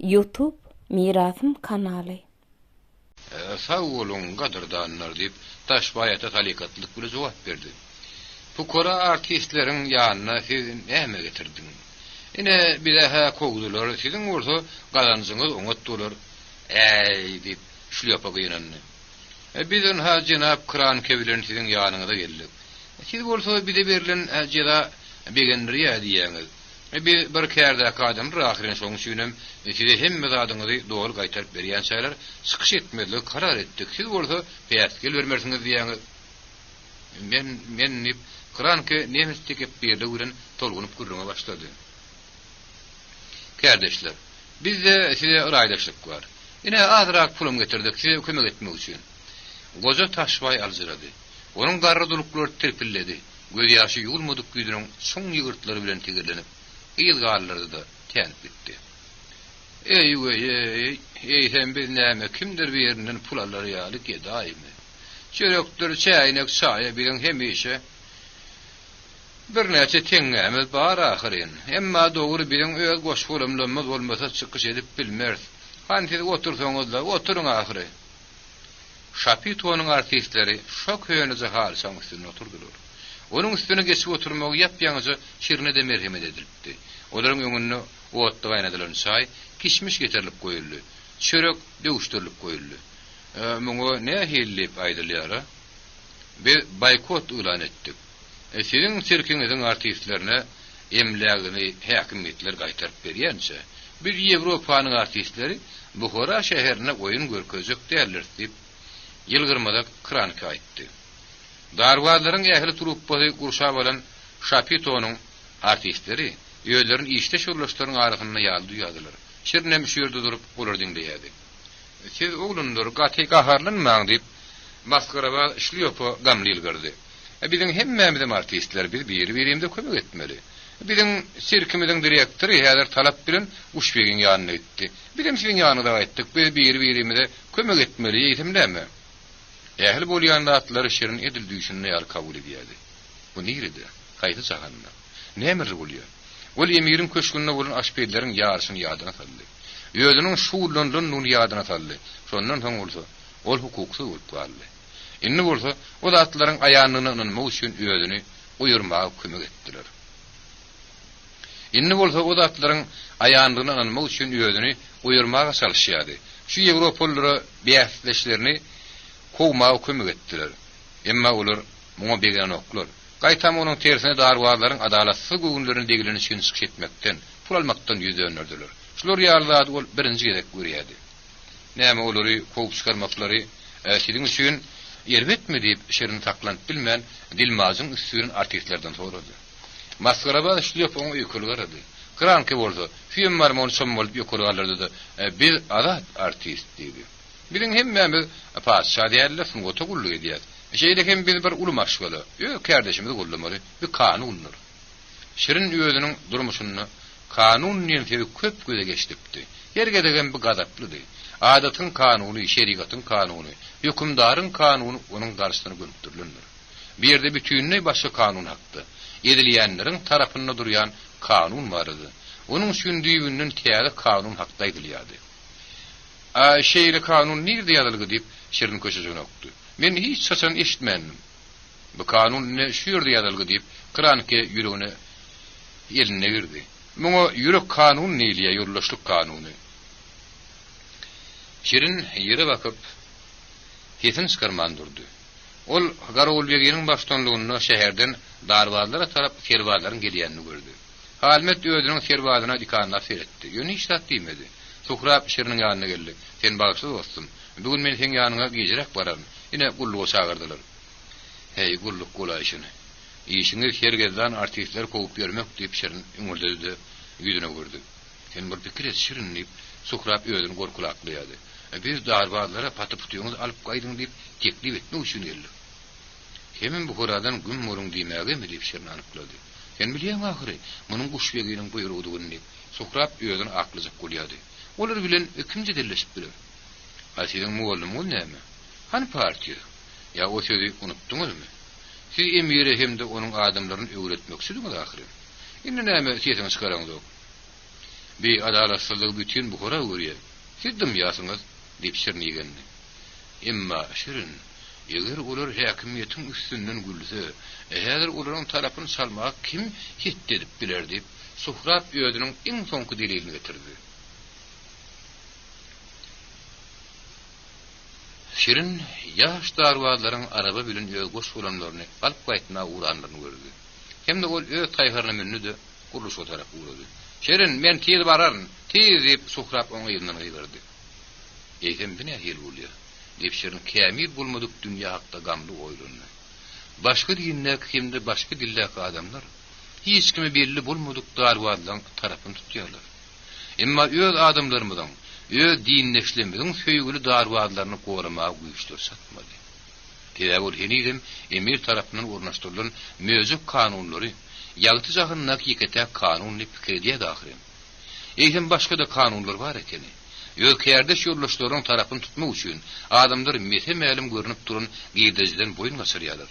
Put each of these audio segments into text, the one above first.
YouTube Mirasym kanaly. Sağ olun qadırdanlar deyip Taşbayat'a talikatlık bir cevap verdi. Bu kora artistlerin yanına sizin ehme getirdin. Yine bir daha kovdular, sizin orta kazancınız unuttular. Ey deyip şlyopa kıyınanını. Bizden ha Cenab Kıran kevilerin sizin yanına da geldik. Siz orta bir de verilen ceda begenriye diyeniz. Bir kerde kadın ahirin soňy süýnem size hemme zadynızy dogry gaýtaryp berýän şeýler sıkış etmeli karar etdik. Siz bolsa peýatgel bermersiňiz diýäňiz. Men nip Kur'an-ky nemes tekip berdi bilen tolgunup gurruma başlady. Kardeşler, bizde size raýdaşlyk var. Ine azrak pulum getirdik size kömek etmek üçin. Goza Taşbay alzyrady. Onuň garrydylykları terpilledi. Göz ýaşy ýugulmadyk güýdüniň soň ýygyrtlary bilen tegirlenip ýylgarlary da tänip bitdi. Ey sen biz näme kimdir bir ýerinden pul alary ýaly gedaýmy. Çörekdir çäýnek saýa bilen hemişe bir näçe teňňämiz bar ahyryn. Emma dogry bilen öz goş bolumlymyz bolmasa çykyş edip bilmez. Hanti otursaňyz da oturuň ahyry. Şapitonyň artistleri şok höýünize halsaň üstüne oturdular. Onuň üstüne geçip oturmagy ýapýaňyzy şirne de merhemet edilipdi. Olaryň öňüne otdy gaýnadylan çaý kişmiş getirilip goýuldy. Çörek döwüşdirilip goýuldy. Muňa ne hillip aýdylýar? Bir boykot ulan etdik. Sizin sirkiňiziň artistlerine emlägini häkimetler gaýtaryp berýänçe, bir Ýewropanyň artistleri Buhara şäherine oýun görkezek därler diýip ýylgyrmada Kranka aýtdy. Darwazlaryň ähli truppasy gurşap bolan Şapitonyň artistleri ýölerin işde şurlaşlaryň aragyna ýaldy ýadylar. Şirne müşürde durup olar diňleýärdi. Siz oglundur gaty gaharlanmaň diýip maskaraba şlyopa gamlyl girdi. Bizim hemmemizin artistler bir-birimde kömek etmeli. Bizim sirkimizin direktori häzir talap bilen Uşbegin ýanyna gitdi. Bizim sizin ýanyna gaýtdyk, bir-birimde kömek etmeli ýetimdämi? Ähli bolýan zatlary şirin edildiýişini ýar kabul edýärdi. Bu niridi? Gaýdy jahanna. Nämir bolýar? Ol emirin köşkünde bolan aşpeýlerin ýarysyny ýadyna saldy. Ýödüniň şuwlandan nuny ýadyna saldy. Şondan soň bolsa, ol hukuksuz bolup galdy. Inni bolsa, o zatlaryň aýanyny ynanmak üçin ýödüni uýurmaga kömek etdiler. Inni bolsa, o zatlaryň aýanyny ynanmak üçin ýödüni uýurmaga çalışýardy. Şu Ýewropalylara beýasleşlerini kowmaga kömek etdiler. Emma olar muňa begen oklar. Gaýtam onuň tersine darwazlaryň adalatsyz göwnlerini degileni üçin çykyş etmekden, pul almakdan ýüz döndürdiler. Şular ýarlady ol birinji gerek görýärdi. Näme olary kow çykarmaklary sizin üçin ýerbetmi diýip şerini taklanyp bilmän Dilmazyň üstüň artistlerden sorady. Maskaraba şlyopaň ýökülgärdi. Kranky boldy. Film marmon şom bolup ýökülgärlerdi de bir adat artist diýdi. Bilen hemmemiz paşa diýerler, şoňa togullyk edýär. Şeýlekem biz bir ulumaş bola. Ýok kardeşimiz gullamaly, bir kanunlar. Şirin ýödüniň durmuşyny kanun ýerine köp göze geçdipdi. Ýerge degen bir gadaplydy. Adatyň kanuny, şeriatyň kanuny, hükümdaryň kanuny onuň garşysyna gönderilendir. Bir ýerde bütünli başga kanun hakdy. Edilýänleriň tarapynda durýan kanun bardy. Onuň sündüýünden täze kanun hakda edilýärdi. Şeýle kanun nirde ýazylgy diýip şirin köşesine okdy. Men hiç saçan eşitmedim. Bu kanun ne şüýerde ýazylgy diýip Kranke ýüregine eline girdi. Muňa ýürek kanun näýliýär, ýurlaşlyk kanuny. Şirin ýere bakyp tesin çykarman durdy. Ol Garawulbeginiň başçylygyny şäherden darwazlara tarap serwazlaryň gelýänini gördi. Halmet öýdüniň serwazyna dikanyna seretdi. Ýöne hiç tat diýmedi. Suhrap Şiriniň ýanyna geldi. Sen bagşy dostum. Bugün men sen ýanyňa gejirek baram. Ine gullugy çagyrdylar. Hey gulluk golaýşyny. Işiňiz hergezden artistler kowup ýörmek diýip Şirin üňürdedi, ýüzüne gördi. Sen bir pikir et Şirin diýip Suhrap öýdüni gorkulaklýady. Biz darwazlara paty putyňyzy alyp gaýdyň diýip teklip etmek üçin geldik. Hemen bu horadan gün morun diýmägemi diýip Şirin anyklady. Sen bilýän ahyry, munyň Uşbeginiň buýrugyny diýip Suhrap öýdüni aklyjak bolýady. Olar bilen ikimji delleşip biler. Asyň muallym ol näme? Hani partiýa? Ya o sözü unutduňuzmy? Siz emire hem de onuň adamlaryny öwretmek üçin ahyry. Indi näme sesiňi çykaraňyz ok? Bir adalatsızlyk bütün bu hora görýär. Siz dymýasyňyz diýip Şirin ýegenni. Emma Şirin, eger olar häkimiýetiň üstünden gülse, eger olaryň tarapyny salmak kim hitdedip biler diýip Suhrab özüniň iň soňky delilini getirdi. Şirin ýaş darwazlaryň araba bilen ýögoş bolanlaryny alyp gaýtna uğranlaryny gördü. Hemde ol öz taýharna münüde guruluş o tarap uğradı. Şirin, men tiýil bararyn, tiýil diýip Suhrab oňa ýylynan ýygyrdy. Eýsem bine hel bolýar. Diýip Şirin kämil bolmadyk dünýä hakda gamly oýlandy. Başga dinler kimde başga dildäki adamlar hiç kimi belli bolmadyk darwazlaryň tarapyny tutýarlar. Emma öz adamlarymyň, öz dinleşlemediň söýgüli darwazlaryny goramaga güýçler satmady. Teýägül henidem emir tarapyndan ornaşdyrylan möjük kanunlary ýagty jahyna hakykata kanunly pikirdiýe dahyr. Eýsem başga da kanunlar bar ekeni. Ýökärde şurlaşlaryň tarapyny tutmak üçin adamlar mesemälim görünip duran giýdejden boyun gasyrýarlar.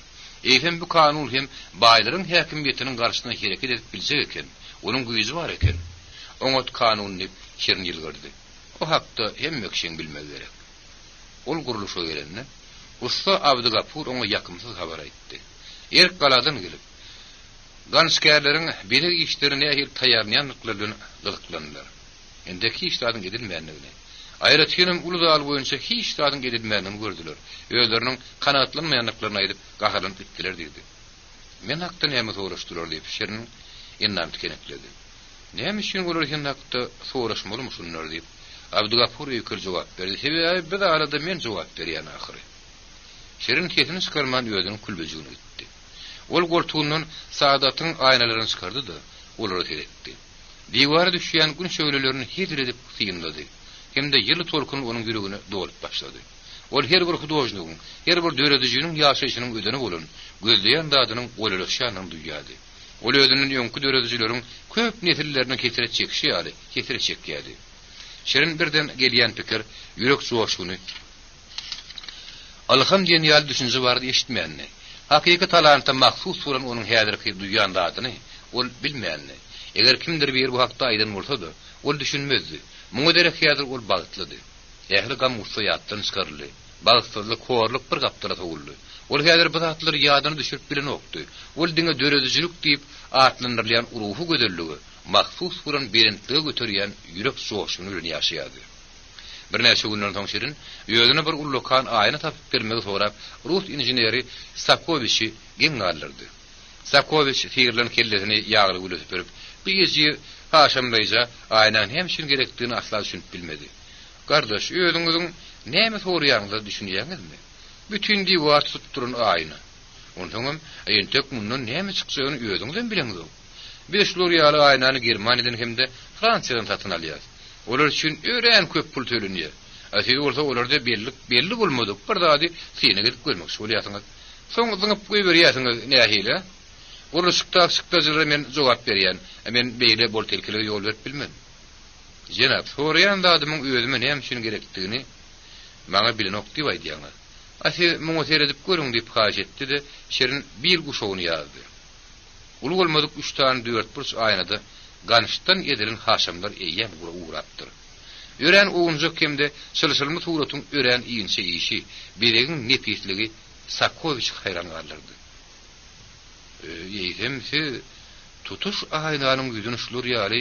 Eýsem bu kanun hem baýlaryň häkimiýetiniň garşyna hereket edip biljek eken, onuň güýji bar eken. Oňat kanuny Şirin ýylgyrdy. O hakda hemme kişiň bilmegi gerek. Ol guruluşa gelende Usta Abdugapur oňa ýakymsyz habar aýtdy. Erk galadan gelip ganskärleriň bileg işlerine ähil taýýarlanýanlyklaryny gyzyklandylar. Endeki işlaryň edilmeýänligini, aýratýanym uludal boýunça hiç işlaryň edilmeýänligini gördüler. Özleriniň kanatlanmaýanlyklaryny aýdyp gaharyp gitdiler diýdi. Men hakda näme soraşdyrar diýip Şirin ýa-da tikenekledi. Näme üçin olar hen hakda soraşmaly şunlar diýip Abdugapur ýeker jogap berdi. Sebäbi bir arada men jogap berýän ahyry. Şirin kesini çıkarman özüniň kulbejigini gitdi. Ol gortuğundan Saadatyň aýnalaryny çıkardy da olary seyretdi. Diwara düşýän gün şöýlelerini hedir edip syýynlady. Hemde ýyly tolkun onuň ýüregine dolup başlady. Ol her bir hudojnyň, her bir döredijiniň ýaşaýyşynyň ödeni bolan, gözleýän dadynyň olaryşynyň duýýady. Ol özüniň ýoňky döredijilerini köp nesillerine ketirecek ýaly. Şirin birden gelýän pikir ýürek soğuşuny alham diýen ýaly düşünje bardy eşitmeýänni. Hakyky talanta mahsus bolan onuň häzirki duýýan dadyny ol bilmeýänni. Eger kimdir bir bu hakda aýdan bolsa da, ol düşünmezdi. Muňa derek häzir ol bagtlydy. Ähli gam usaýatdan çykarly. Bagtlyk, horluk bir gapdyra toguldy. Ol häzir bu zatlary ýadyna düşürip bilen okdy. Ol diňe döredijilik diýip atlandyrylýan uruhy göderligi, mahsus bolan berentlige göterýän ýürek soğuşuny bilen ýaşaýady. Bir näçe günler soň Şirin ýöňüne bir ullukan aýna tapyp bermegi sorap, Rus injinieri Sakoviçi geňärlerdi. Sakoviç fiýirlen kellesini ýagly gülüp berip, bir gece haşamdaýja aýnan hemşin gerekdigini asla düşünip bilmedi. Gardaş, özüňiziň näme soraýaňyzy düşünýäňizmi? Bütün diwar tutup duran aýna. Ondan ýentek mundan näme çykjagyny özüňizden bileňiz. Biz şular ýaly aýnany Germaniýadan hemde Fransiýadan satyn alýar. Olar üçin ören köp pul tölenýär. Asyl bolsa olarda belli bolmadyk. Bir dady seni gidip görmek bolýarsyňyz. Soňgyňyp goýberýärsiňiz nähile? Uruşykda jyra men jogap berýän. Men beýle bol telkile ýol berip bilmem. Jenap, soraýan dadymyň özüme näme üçin gerekdigini maňa bilenok diýip aýdýaňyz. Asyl muňa seredip görüň diýip haýat etdi de Şirin bir guşogyny ýazdy. Ulu bolmadyk 3 tane 4 burç aýnada ganıştan edilen haşamlar eýýän uğrapdyr. Ören oğuncuk hemde sılsılmy suratyň ören iýinçe işi, biregin nepisligi Sakoviç hayran gallardy. Eýdemse tutuş aýnanyň ýüzüni şular ýaly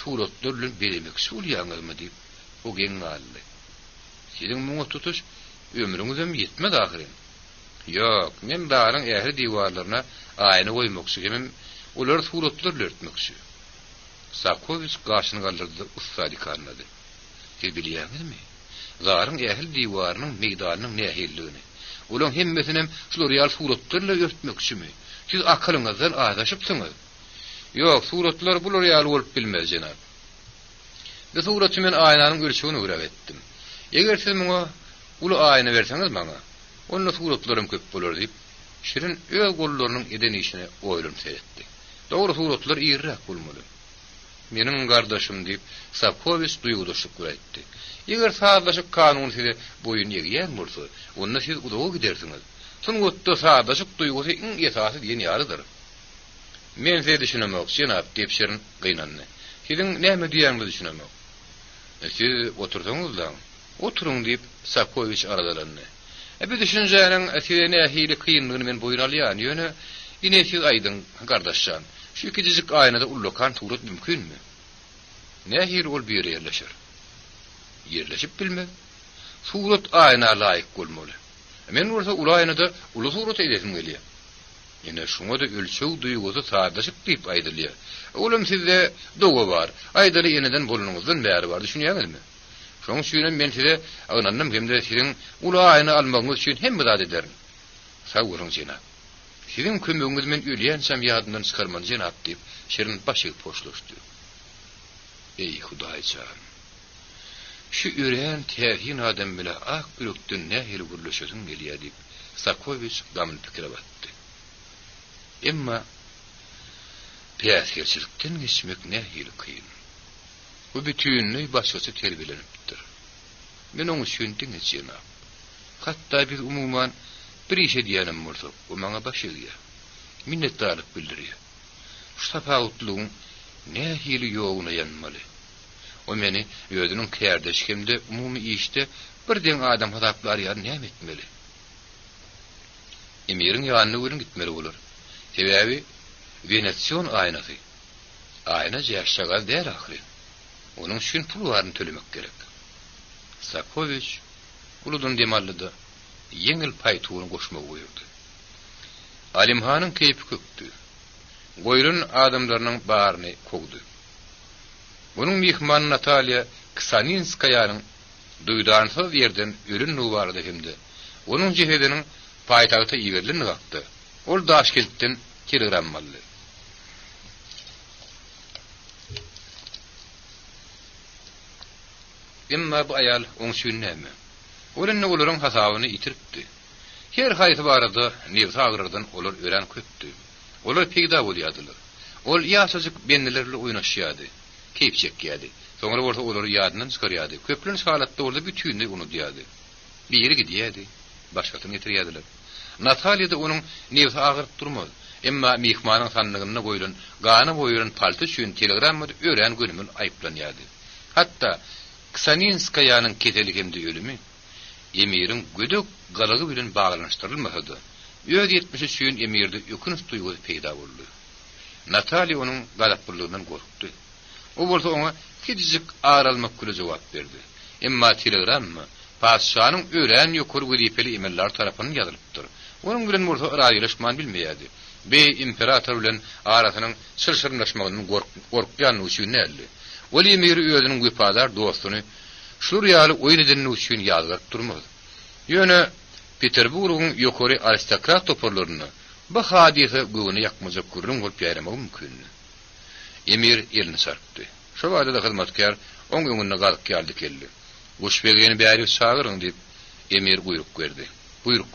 suratlar bilen beremek bolýarmy diýip o geňaldy. Siziň muňa tutuş ömrüňizem ýetmedi ahyry. Ýok, men daryň ähli diwarlaryna aýna goýmakçy gemem, olar suratlar lertmekçi. Sakoviç gaşyny galdyrdy, ustaly karnady. Siz bilýärmizmi? Zaryň ähli diwarynyň meýdanynyň nähilligini. Olaň hemmesinem şular ýaly suratlarla örtmekçimi? Siz akylyňyzdan aýdaşypsyňyz. Ýok, suratlar bular ýaly bolup bilmez jenap. Bu suraty men aýnanyň ölçegini görüp etdim. Eger siz muňa ulu aýna berseňiz maňa, onda suratlarym köp bolar diýip Şirin öz gollarynyň eden işine oýlanyp seretdi. Dogry suratlar ýerrak bolmaly. Meniň gardaşym diýip Sakoviç duýgudaşyk guraýtdy. Eger saatlaşyk kanun size boyun ýegýän bolsa, onda siz udağa gidersiňiz. Soňgutda saatlaşyk duýgusy iň esasy diýen ýarydyr. Men size düşünemek jenap diýip Şirin gynandy. Sizin näme diýäňizi düşünemem. Siz otursaňyzdan, oturun diýip Sakoviç aradalandy. Bir düşünjäniň äsine hili kynlygyny men boyun alýan ýöne ine siz aýdyň gardaşjan. Şu ikijik aýnada ullakan turat mümkinmi? Nähir ol bir ýere ýerleşir. Ýerleşip bilmez. Surat aýna laýyk bolmaly. Men bolsa ul aýnada ulu surat edesim gelýär. Ine şoňa da ölçew duýgusy saýdaşyp diýip aýdylýar. Olam sizde doga bar. Aýdaly ýeneden bolunuňyzdan bäri bar. Düşünýäňizmi? Şoň üçin men size aýnandym hemde siziň ul aýny almagyňyz üçin hemme zat ederim. Sag boluň jenap. Siziň kömegiňiz men ölýänsem ýadymdan çykarman jenap diýip şerin başyk poşlaşdy. Ey Hudaýçam. Şu üreyen tähin adam bile ak ürükden nähili gürleşesin gelýär diýip Sakoviç gamyn pikire batdy. Emma täsirçilikden geçmek nähili kyn. Bu bütünlüğü başgaça terbiyelenipdir. Men oňa şündin etjena. Hatda biz umuman bir işe diýenim bolsa, o maňa başyýar. Minnetdarlyk bildirýär. Şu tapawutlugyň nähili ýogyna ýanmaly. O meni özüniň kärdeşkimde umumy işde birden adam hadaplary ýa näme etmeli? Emirin ýanyna görün gitmeli bolar. Sebäbi Venesiýan aýnasy. Aýna ýaşagal däl ahire. Onun üçin pul baryny tölemek gerek. Sakoviç uludan demallydy. Yeňil paýtugyny goşmak goýurdy. Alimhanyň keýpi kökdi. Goýrun adamlarynyň baryny kogdy. Bunun mihman Natalya Ksaninskaya'nın duydansız yerden ölün nuvardı hemde. Onun cihedinin paytagta iýerlini gakdy. Ol Daşkentden telegram-mally. Emma bu ayal oň üçin näme? Olanny olaryň hasabyny ýitiripdi. Her haýsy barada newsa agyrdan olar ören köpdi. Olar pegda bolýadylar. Ol ýaşasyk bennelerle oýnaşýady. Keyp çekýärdi. Soňra bolsa olary ýadynyň çykarýardy. Köplüň halatda orada bütünni unudyardy. Bir ýere gidýärdi, başgatyny getirýärdiler. Natalya da onuň newsa agyryp durmaz. Emma mihmanyň sanlygyna goýulan, gany boýuran palty üçin telegrammy ören günümün aýplanýardy. Hatda Ksaninskaya'nın keteligimde ölümü emirin gödük galygy bilen baglanyşdyrylmasady. Öz ýetmişi üçin emirde ökünç duýgusy peýda boldy. Natalya onuň galaplylygyndan gorkdy. O bolsa ona kidijik aralmak kule jogap berdi. Emma telegrammy paşanyň ören ýokary wezipeli emeller tarapyndan ýazylypdyr. Onuň bilen bolsa raýlaşman bilmeýärdi. Bey imperator bilen arasynyň sırşyrlaşmagyny gorkýan üçin näli. Oli emir özüniň güpadar dostuny şur ýaly oýun edeni üçin ýazyp durmaz. Ýöne Peterburgyň ýokary aristokrat toporlaryny bu hadise göwüne ýakmaja gürrüň bolup ýaýramak mümkin. Emir elini sarpdy. Şu wagtda hyzmatkar oň öňüne galyp geldi keldi. Uşbegini bäri çağırın diýip emir buyruk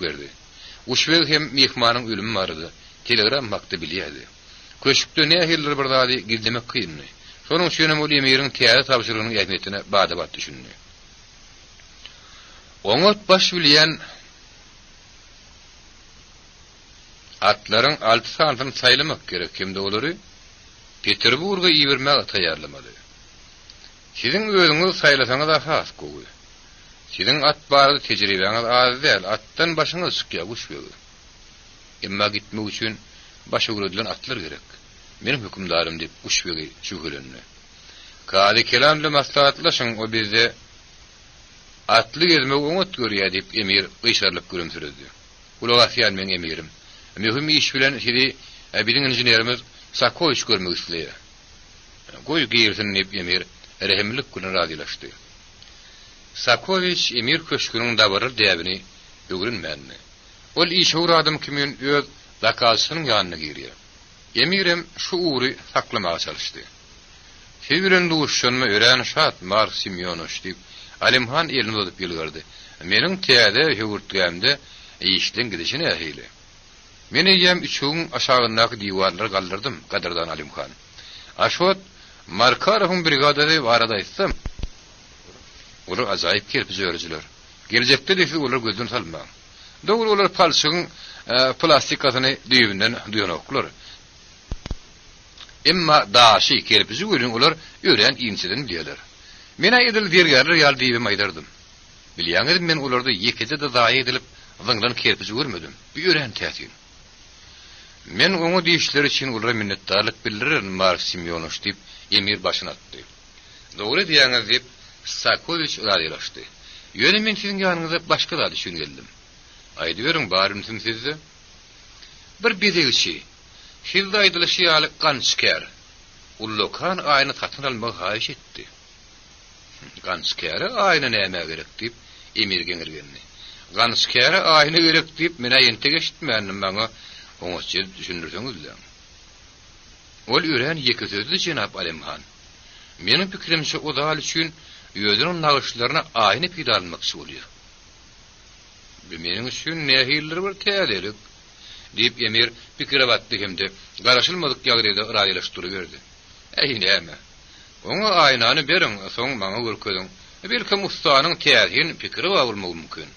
berdi. Uşbeg hem mehmanyň ölümi bardy. Telegram makdy bilýärdi. Köşükde nähirler bir zady gizlemek kynny. Şonuň üçin ol emiriň täze tapşyrygynyň ähmiýetine badabat düşündi. Oňat baş bilýän atlaryň alty sanyny saýlamak gerek. Kimde olary? Peterburga ýebermek taýýarlamaly. Siziň özüňiz saýlasaňyz da has gowy. Siziň at barada tejribeňiz az däl, atdan başyňyz çykýar guşbegi. Emma gitmek üçin başa göredilen atlar gerek. Benim hükümdarım diýip guşbegi şügülenni. Kady kelamly maslahatlaşyň, o bizde atly gezmek oňat görýär diýip emir gyşarlyp gülümsüredi. Ulagasyň men emirim. Mühim iş bilen sizi bilen injenerimiz Sakoviç görmek isleýär. Goý girsin diýip emir rehimlik bilen razylaşdy. Sakoviç emir köşküniň dabaryr däbini öwrenmändi. Ol işhur adam kimin öz zakasynyň ýanyna girýär. Emirim şu ury saklamaga çalışdy. Şeýbilen duşşanma ören şat Mark Semyonow diýip Alimhan elini tutup ýylgyrdy. Meniň täze hüwürtgemde işden gidişine ähili. Meni ýem üçüň aşagyndaky diýwarlary galdyrdım, gadardan Alimhan. Aşot Markarowyň brigadady barada aýtsam, olar ajaýyp kelip jörüjler. Gelecekde de olar gözden salmaň. Dogry olar palçygyň plastikasyny düýünden duýanoklar. Emma daşy kelpisi görün olar ören insiden diýerler. Men aýdyl dergärler ýal diýip aýdardım. Bilýäňiz men olarda ýekide de daýy edilip zyňdan kelpisi görmedim. Bir ören täsin. Men oňa diýişleri üçin olara minnetdarlyk bildirir Mark Semyonow diýip Emir başyny atdy. Dogry diýäňiz diýip Sakoviç uladylaşdy. Ýöne men siziň ýanyňyza başga da düşüngeldim. Aýdy berýän barym sizde. Bir bedegçi Hilda aýdylyşy ýaly Gansker. Ullokan aýny tatyn almagy haýyş etdi. Gansker aýny näme gerek diýip Emir geňirgenni. Gansker aýny gerek diýip mene ýente geçitmänim maňa oňaçy düşündirseňizler. Ol ören ýeki sözli jenap Alimhan. Meniň pikirimçe o dal üçin ýödüniň nagyşlaryna aýny pida almakçy bolýar. Meniň üçin nähiller bir täzelik diýip Emir pikire batdy hemde garaşylmadyk ýagdaýda raýlaşdyryp berdi. Näme? Oňa aýnany beriň, soň maňa görkezin. Belki Mustanyň täzin pikiri bolmagy mümkin.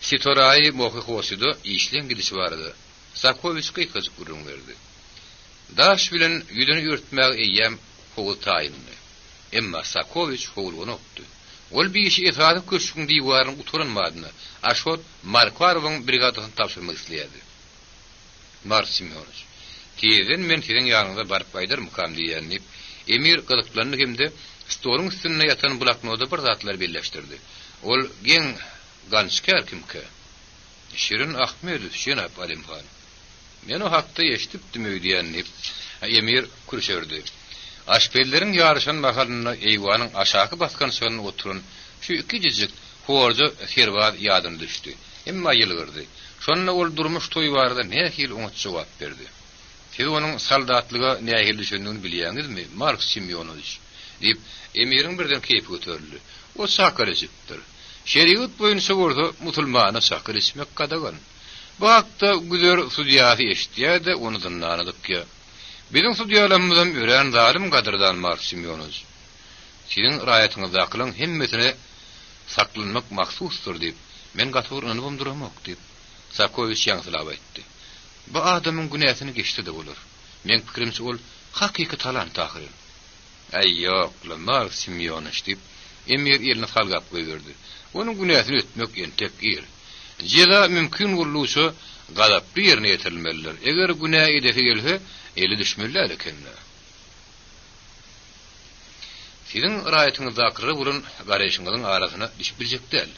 Sitoraý mohy hoşydy, işlen gidişi bardy. Sakoviç kıykazyk gurrun berdi. Daş bilen ýüdüni ýörtmäge eýem howul taýyndy. Emma Sakoviç howulgyny opdy. Ol bir işi esadyp köşkün diýwaryny uturanmadyny, aşot Markwarowyň brigadasyny tapşyrmak isleýärdi. Mark Semyonow. Tiýeden men siziň ýanyňyza baryp aýdarmykam diýýärni. Emir gyzyklandy hemde stoluň üstünde ýatan bloknoda bir zatlar birleşdirdi. Ol geň Gansker kimke? Şirin Ahmedow jenap Alimhan. Men o hakda eşitipdim öýdýänni. Emir kurşerdi. Aşpelleriň ýarışan mahalyna eýwanyň aşaky baskan şonu oturun. Şu iki jijik horja serwat ýadyna düşdi. Emma ýylgyrdy. Şonda ol durmuş toýbarda nähil oňa jogap berdi. Siz onuň saldatlyga nähil düşündigini bilýäňizmi? Mark Semyonow diýip Emir'in birden keyfi götürüldü. O sakar esipdir. Şeriat boyunca orada musulmana sakar esmek kadagan. Bu hakda güzer sudyası eşitiyade onu dinlanadık ya. Bizim sudyalarımızdan ören zalim kadırdan Mark Semyonow. Sizin raýatyňyzda akılan hemmesine saklanmak maksustur deyip, men gatawranyp duramak deyip, Sakoviç ýaňsylap aýtdy. Bu adamyň günäsini geçdi de bolar. Men pikirimçe ol hakyky talant tahyry. Ay ýok, Mark Semyonow deyip, Emir elini salgap goýberdi. Onuň günäsini ötmek entek ýer. Jeda mümkin bolýarsa, gadaply ýerine ýetirilmelidir. Eger günä edefi gelse, eli düşmeliler ekenler. Sizin raýatyňyzda akyrry bolun garaşyňyzyň arasyna düşüp biljekdir.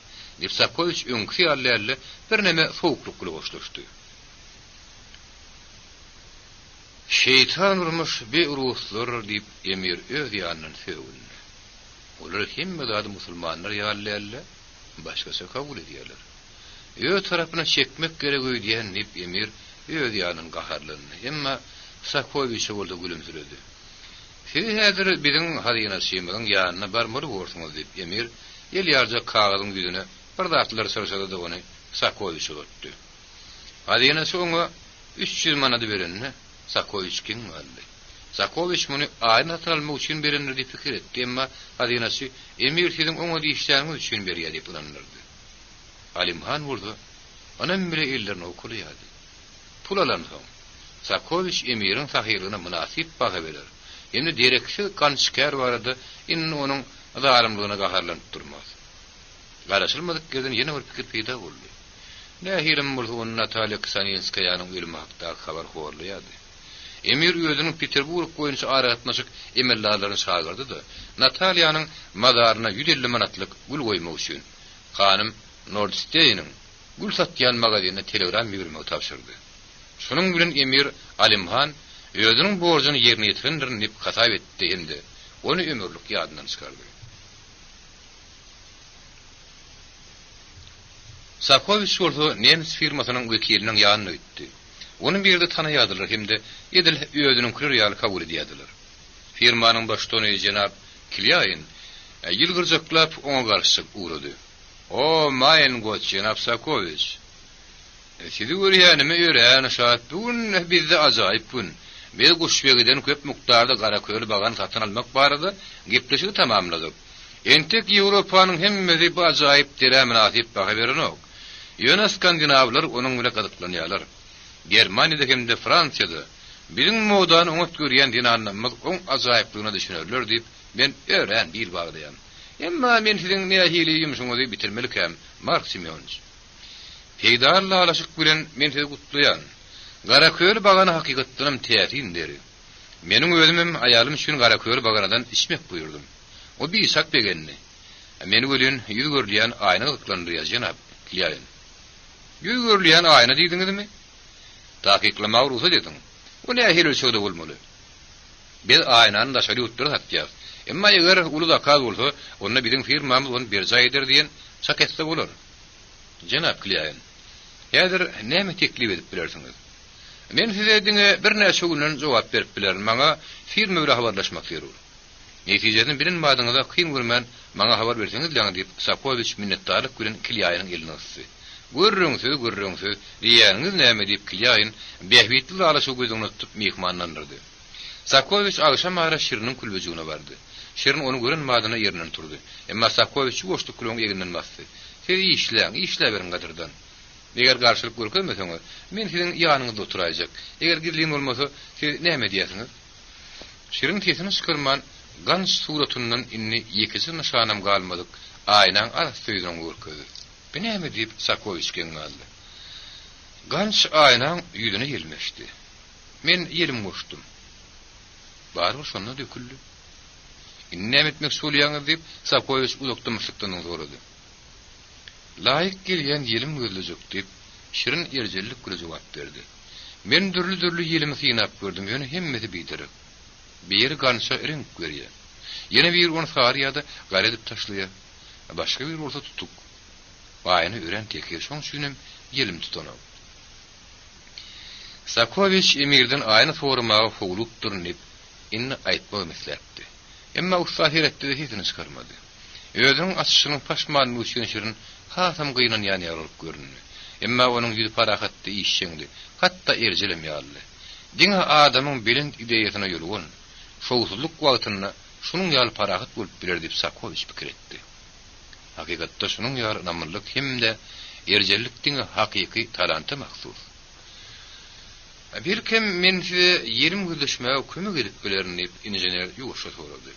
Sakoviç öňkü ýerlerle bir näme sowukluk bilen goşlaşdy. Şeytan urmuş bir ruhlar diýip Emir öz ýanyny söwündi. Olar hemme zady musulmanlar ýalyarlar, başgasy kabul edýärler. Ö tarapyna çekmek gerek öýdýän Emir öz ýanyny gaharlandy. Emma Sakoviç boldy gülümsiredi. Siz häzir biziň hadyna şeýmeliň ýanyna barmary bolsaňyz diýip Emir el ýarja kagazyň ýüzüne bir zatlar sorşady da ony Sakoviç ötdi. Hadyna soňa 300 manat berenni Sakoviç kim aldy? Sakoviç muny aýna almak üçin berenler diýip pikir etdi, emma hadynasy Emir siziň oňa diýişleriňiz üçin berýär diýip planlardy. Alimhan boldy. Anam bile ellerini okulyady. Pul alan soň Sakoviç Emir'in sahirine münasip baha verir. Endi direksi Gansker barada inni onuň zalimlygyna gaharlanyp durmaz. Garaşylmadyk gözden ýene bir pikir peýda boldy. Nähirim bolsa onuň Natalya Ksanyenskaýanyň ölümi hakda habar horlaýady. Emir özüniň Peterburg boýunça aragatnaşyk emellaryny çağırdy da Natalyanyň mazaryna 150 manatlyk gül goýmak üçin hanym Nordsteyniň gül satýan magazynyna telegram ýigirmek tapşyrdy. Şunun bilen Emir Alimhan özüniň borjyny ýerine ýetirendirin diýip hasap etdi endi. Onu ömürlük ýadyna çykardy. Sakoviç bolsa Nemis firmasynyň wekiliniň ýanyna gitdi. Onu bir de tanaýadylar hemde edil özüniň kür ýaly kabul edýärdiler. Firmanyň başdony jenap Klyayn ýylgyrjaklap oňa garşy uğrady. O maýyn goç jenap Sakoviç. Sizi görýänimi öýrän şahat bugün bizde ajaýyp bun. Bir guşbegiden köp mukdarda gara köl bagan satyn almak barada gepleşigi tamamladyk. Entek Ýewropanyň hemmesi bu ajaýyp derä münasip baha berenok. Ýöne Skandinawlar onuň bilen gadyklanýarlar. Germaniýada hemde Fransýada Bizim modan oňat görýän din anlamaz oň ajaýyplygyna düşünerler diýip men ören bir bagdaýan. Emma men siziň nähili ýumuşyňyzy bitirmelikem, Mark Simeonovich. Peýdarla alaşyk bilen men sizi gutlaýan. Garaköl bagany hakykatdanam täsin deri. Meniň özümem aýalym üçin Garaköl baganadan içmek buyurdum. O bir isak begenni. Meni gören ýüz görlýän aýna yklandyr janap Kilýan. Ýüz görlýän aýna diýdiňizmi? Takyklama urusa dedim. O nähili şöyle bolmaly. Biz aýnany da şöyle utdur hatýar. Emma eger uly da kaz bolsa, onda biziň firmamyz onu berjay eder diýen çaketde bolar. Janap Kilýan. Häzir näme teklip edip bilersiňiz? Men size diňe bir näçe günden jogap berip bilerim. Maňa firma bilen habarlaşmak zerur. Netijesini bilen madyňyza kyn görmän maňa habar berseňiz diýen diýip Sakoviç minnetdarlyk bilen Kilýanyň eline atdy. Görürüňsiz, diýäňiz näme diýip Kilýan behbitli alaşy gözüňe tutup mehmanlandyrdy. Sakoviç agşam ara Şiriniň kulbejigine bardy. Şirin onu gören madyna ýerinden turdy. Emma Sakoviç boşluk kulüň eginden basdy. "Siz işläberin gadyrdan. Eger garşylyk görkezmeseňiz, men siziň ýanyňyzda oturajak. Eger girliň bolmasa, siz näme diýersiňiz?" Şirin tesini çykyrman gans suratyndan inni ýekisi nişanam galmadyk. Aýnaň arasyndan görkezdi. "Näme?" diýip Sakoviç geňaldy. Gans aýnaň ýüzüne gelmekdi. Men ýelim goşdum. Barmy şonda döküldi. "Näme etmek söýleýäňiz?" diýip Sakoviç uzakdamyşlykdan sorady. "Laýyk gelýän ýelim gözlejek" diýip Şirin erjellik bilen jogap berdi. "Men dürli ýelimi synap gördüm, ýöne hemmeti bidirek. Bir gança renk görýär. Ýene bir onu sarýada gar edip taşlaýar. Başga bir bolsa tutuk. Baýyny ören teker şoň şünem ýelim tutanam." Sakoviç emirden aýny formaga howluk durnup inni aýtmagy meslepdi. Emma ustahir etdi de hiçini çykarmady. Özüň açyşynyň paşmanyny üçin Şirin hasam gynan ýany ýaryp göründi. Emma onuň ýüzi parahatdy işçeňdi. Hatda erjelem ýaly. Diňe adamyň bilind ideýasyna ýolgun. Şowsuzluk wagtyna şunuň ýaly parahat bolup biler diýip Sakoviç pikir etdi. Hakykatda şunuň ýaly namyrlyk hemde erjellik diňe hakyky talanty mahsus. Bir kim men size yerim güldüşmäge kömek edip bilerin diýip injener ýuwuşa sorady.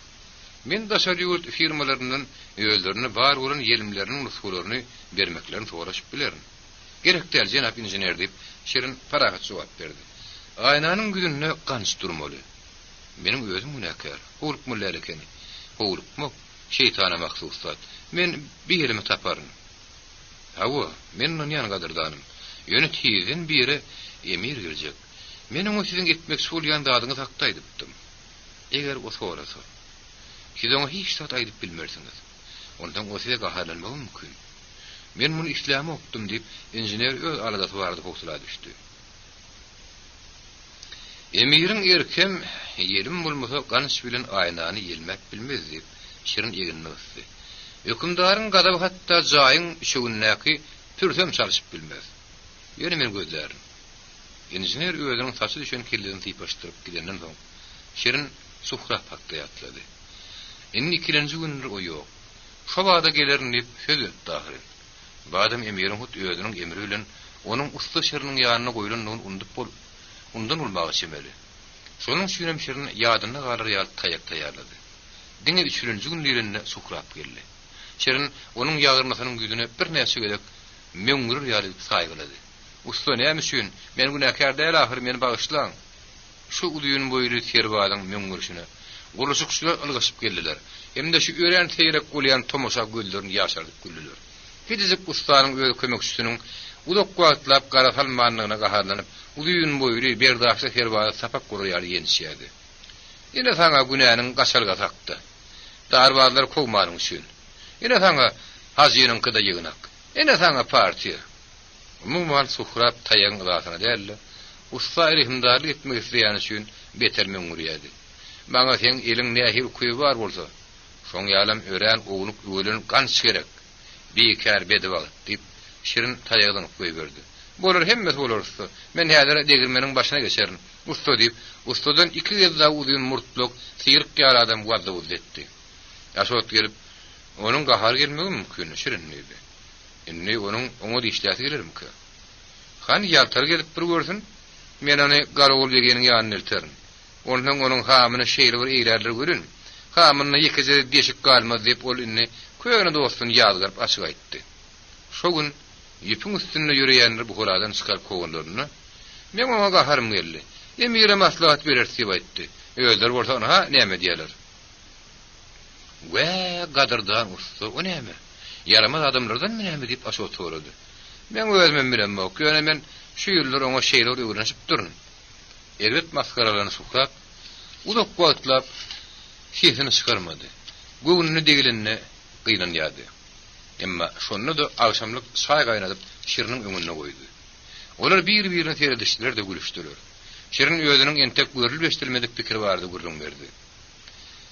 Men daşary ýurt firmalaryndan öýlerini bar bolan ýelimleriniň ruhsularyny bermeklerini soraşyp bilerin. Gerekdir jenap injener diýip Şirin parahat jogap berdi. Aýnanyň güdünne gans durmaly. Meniň özüm günäkär. Howluk mullalykeny. Howlukmy? Şeytana mahsusat. Men bir ýerimi taparyn. Hawa, men onu ýany gadyrdanım. Ýöne tizin biri emir geljek. Men onu siziň etmek söýleýän dadyňyzy hakda aýdypdym. Eger o sorasa, siz onu hiç zat aýdyp bilmersiňiz. Ondan o size gaharlanmagy mümkin. Men muny İslam'a okudum diýip injener öz aladasy bardy howsula düşdi. Emirin erkem ýelim bolmasa gans bilen aýnany ýelmek bilmez diýip Şirin eginne ysdy. Hökümdaryň gadaby hatda jaýyň şöwünnäki türsem çalyşyp bilmez. Ýöne men gözlärim. Injener özüniň saçy düşen kellerini typaşdyryp gidenden soň Şirin suhra pakda ýatlady. Inni ikilenji günler o ýok. Şo wagda gelerin diýip söz etdi dahyry. Badam emirin hut özüniň emri bilen onuň usta Şiriniň ýanyna goýulan undan ulmagy çemeli. Şonuň şünem Şirin ýadyna galar ýaly taýak taýýarlady. Diňe 3-nji günlerinde suhrap geldi. Şirin onuň ýagyrmasynyň güdüne bir näçe gelek meňgür ýaly saýgylady. "Usta näme üçin? Men günäkär däl ahyr meni bagyşlaň." Şu ulyň boýry terbadyň meňgürşine guruşykçylar algaşyp geldiler. Hemde şu ören teýrek bolýan tomoşa güllerini ýaşardyp güldüler. Gidijik ustanyň öz kömekçisiniň ulak wagtlap gara salmanlygyna gaharlanyp, ulyň boýry berdaşly terbada sapak gurýar ýenişýärdi. Ine saňa günäniň gaşalga takdy. Darbadlar kowmanyň üçin. Ine saňa hazynyň kıda ýygnak. Ine saňa partiýa. Umumyň suhrap taýan galasyna däl. Usta erhimdarlyk etmek isleýän üçin beter meňgürýärdi. Maňa sen eliň nähir kuýy bar bolsa, şoň ýalam ören ogluk ölen gans gerek. Beýkär bedewag diýip Şirin taýagdan kuýy berdi. Bolar hemmesi bolarsa, men häzir degirmeniň başyna geçerin. Usta diýip, ustadan 2 ýyl da uzun murtluk, syrk ýar adam wazda uzatdy. Ýaşot gelip, onuň gahar gelmegi mümkin Şirin diýdi. Inni onuň oňa diýişläsi gelermi ki? Han ýaltar gelip bir görsin, Men onu garagol begeniň ýanyna ilterim. Ondan onun hamyny şeýle bir eýlerler görün. Hamyny ýekije deşik galmaz diýip ol inni köýüne dostun ýazgyryp açyk aýtdy. Şo gün ýüpüň üstünde ýüreýänler bu holadan çykaryp kowanlaryny men ona gaharym geldi. Emire maslahat berer diýip aýtdy. Öýler bolsa ha näme diýerler? Ve gadyrdan usta o näme? Yaramaz adamlardan näme diýip aşy oturdy. Men özüm bilemok. Ýöne men şu ýyllar ona şeýler öwrenip durun. Elbet maskaralany suklap, ulak wagtlap sesini çykarmady. Göwnüni degilenine gynanýady. Emma şonu da akşamlyk çay gaynadyp şiriniň öňüne goýdy. Olar bir-birini seredişdiler de gülüşdiler. Şirin özüniň entek görülip estilmedik pikir bardy gurrun berdi.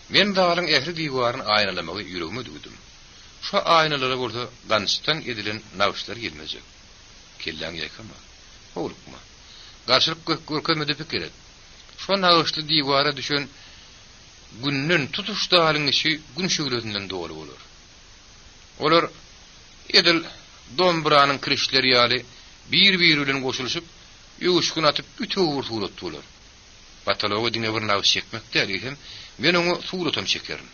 Men dağlyň ähli diýwaryny aýnalamagy ýüregime dugdum. Şu aýnalara bolsa gançtan edilen nawşlar gelmejek. Kelläň ýakama. Howlukma. Garşylyk görkemede pikir et. Şu nawşly diýwara düşen günnün tutuşda halyň işi gün şögresinden dogry bolar. Olar edil dombranyň kirişleri ýaly bir-biri bilen goşulyşyp ýuwuşkun atyp bütün suratdylar. Patologa diňe bir nawş çekmek derýem, men onu suratam çekerim.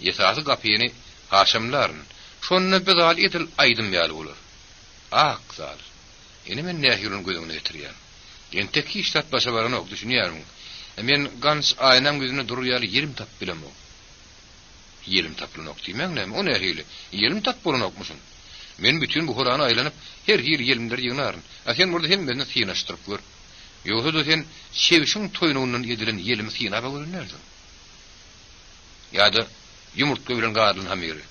Ýesasy gapyny haşamlaryn, şonu bedal edil aýdym ýaly bolar. Akzal. Ene men nähirün gözüňe getirýän. Entek iştat başa baran ok düşünýärmi? Men gans aýnam gözüne durýaly ýerim tap bilemok. Ýerim taplanok diýmem näme? O nähili? Ýerim tap bolanokmuşum. Men bütün bu horany aýlanyp her ýer ýelimler ýygnaryn. Sen burada hem meni synaşdyryp gör. Ýogsa da sen şewşiň toýundan edilen ýelimi synap görünýärdi. Ýa-da ýumurtga bilen garlyň hamyry.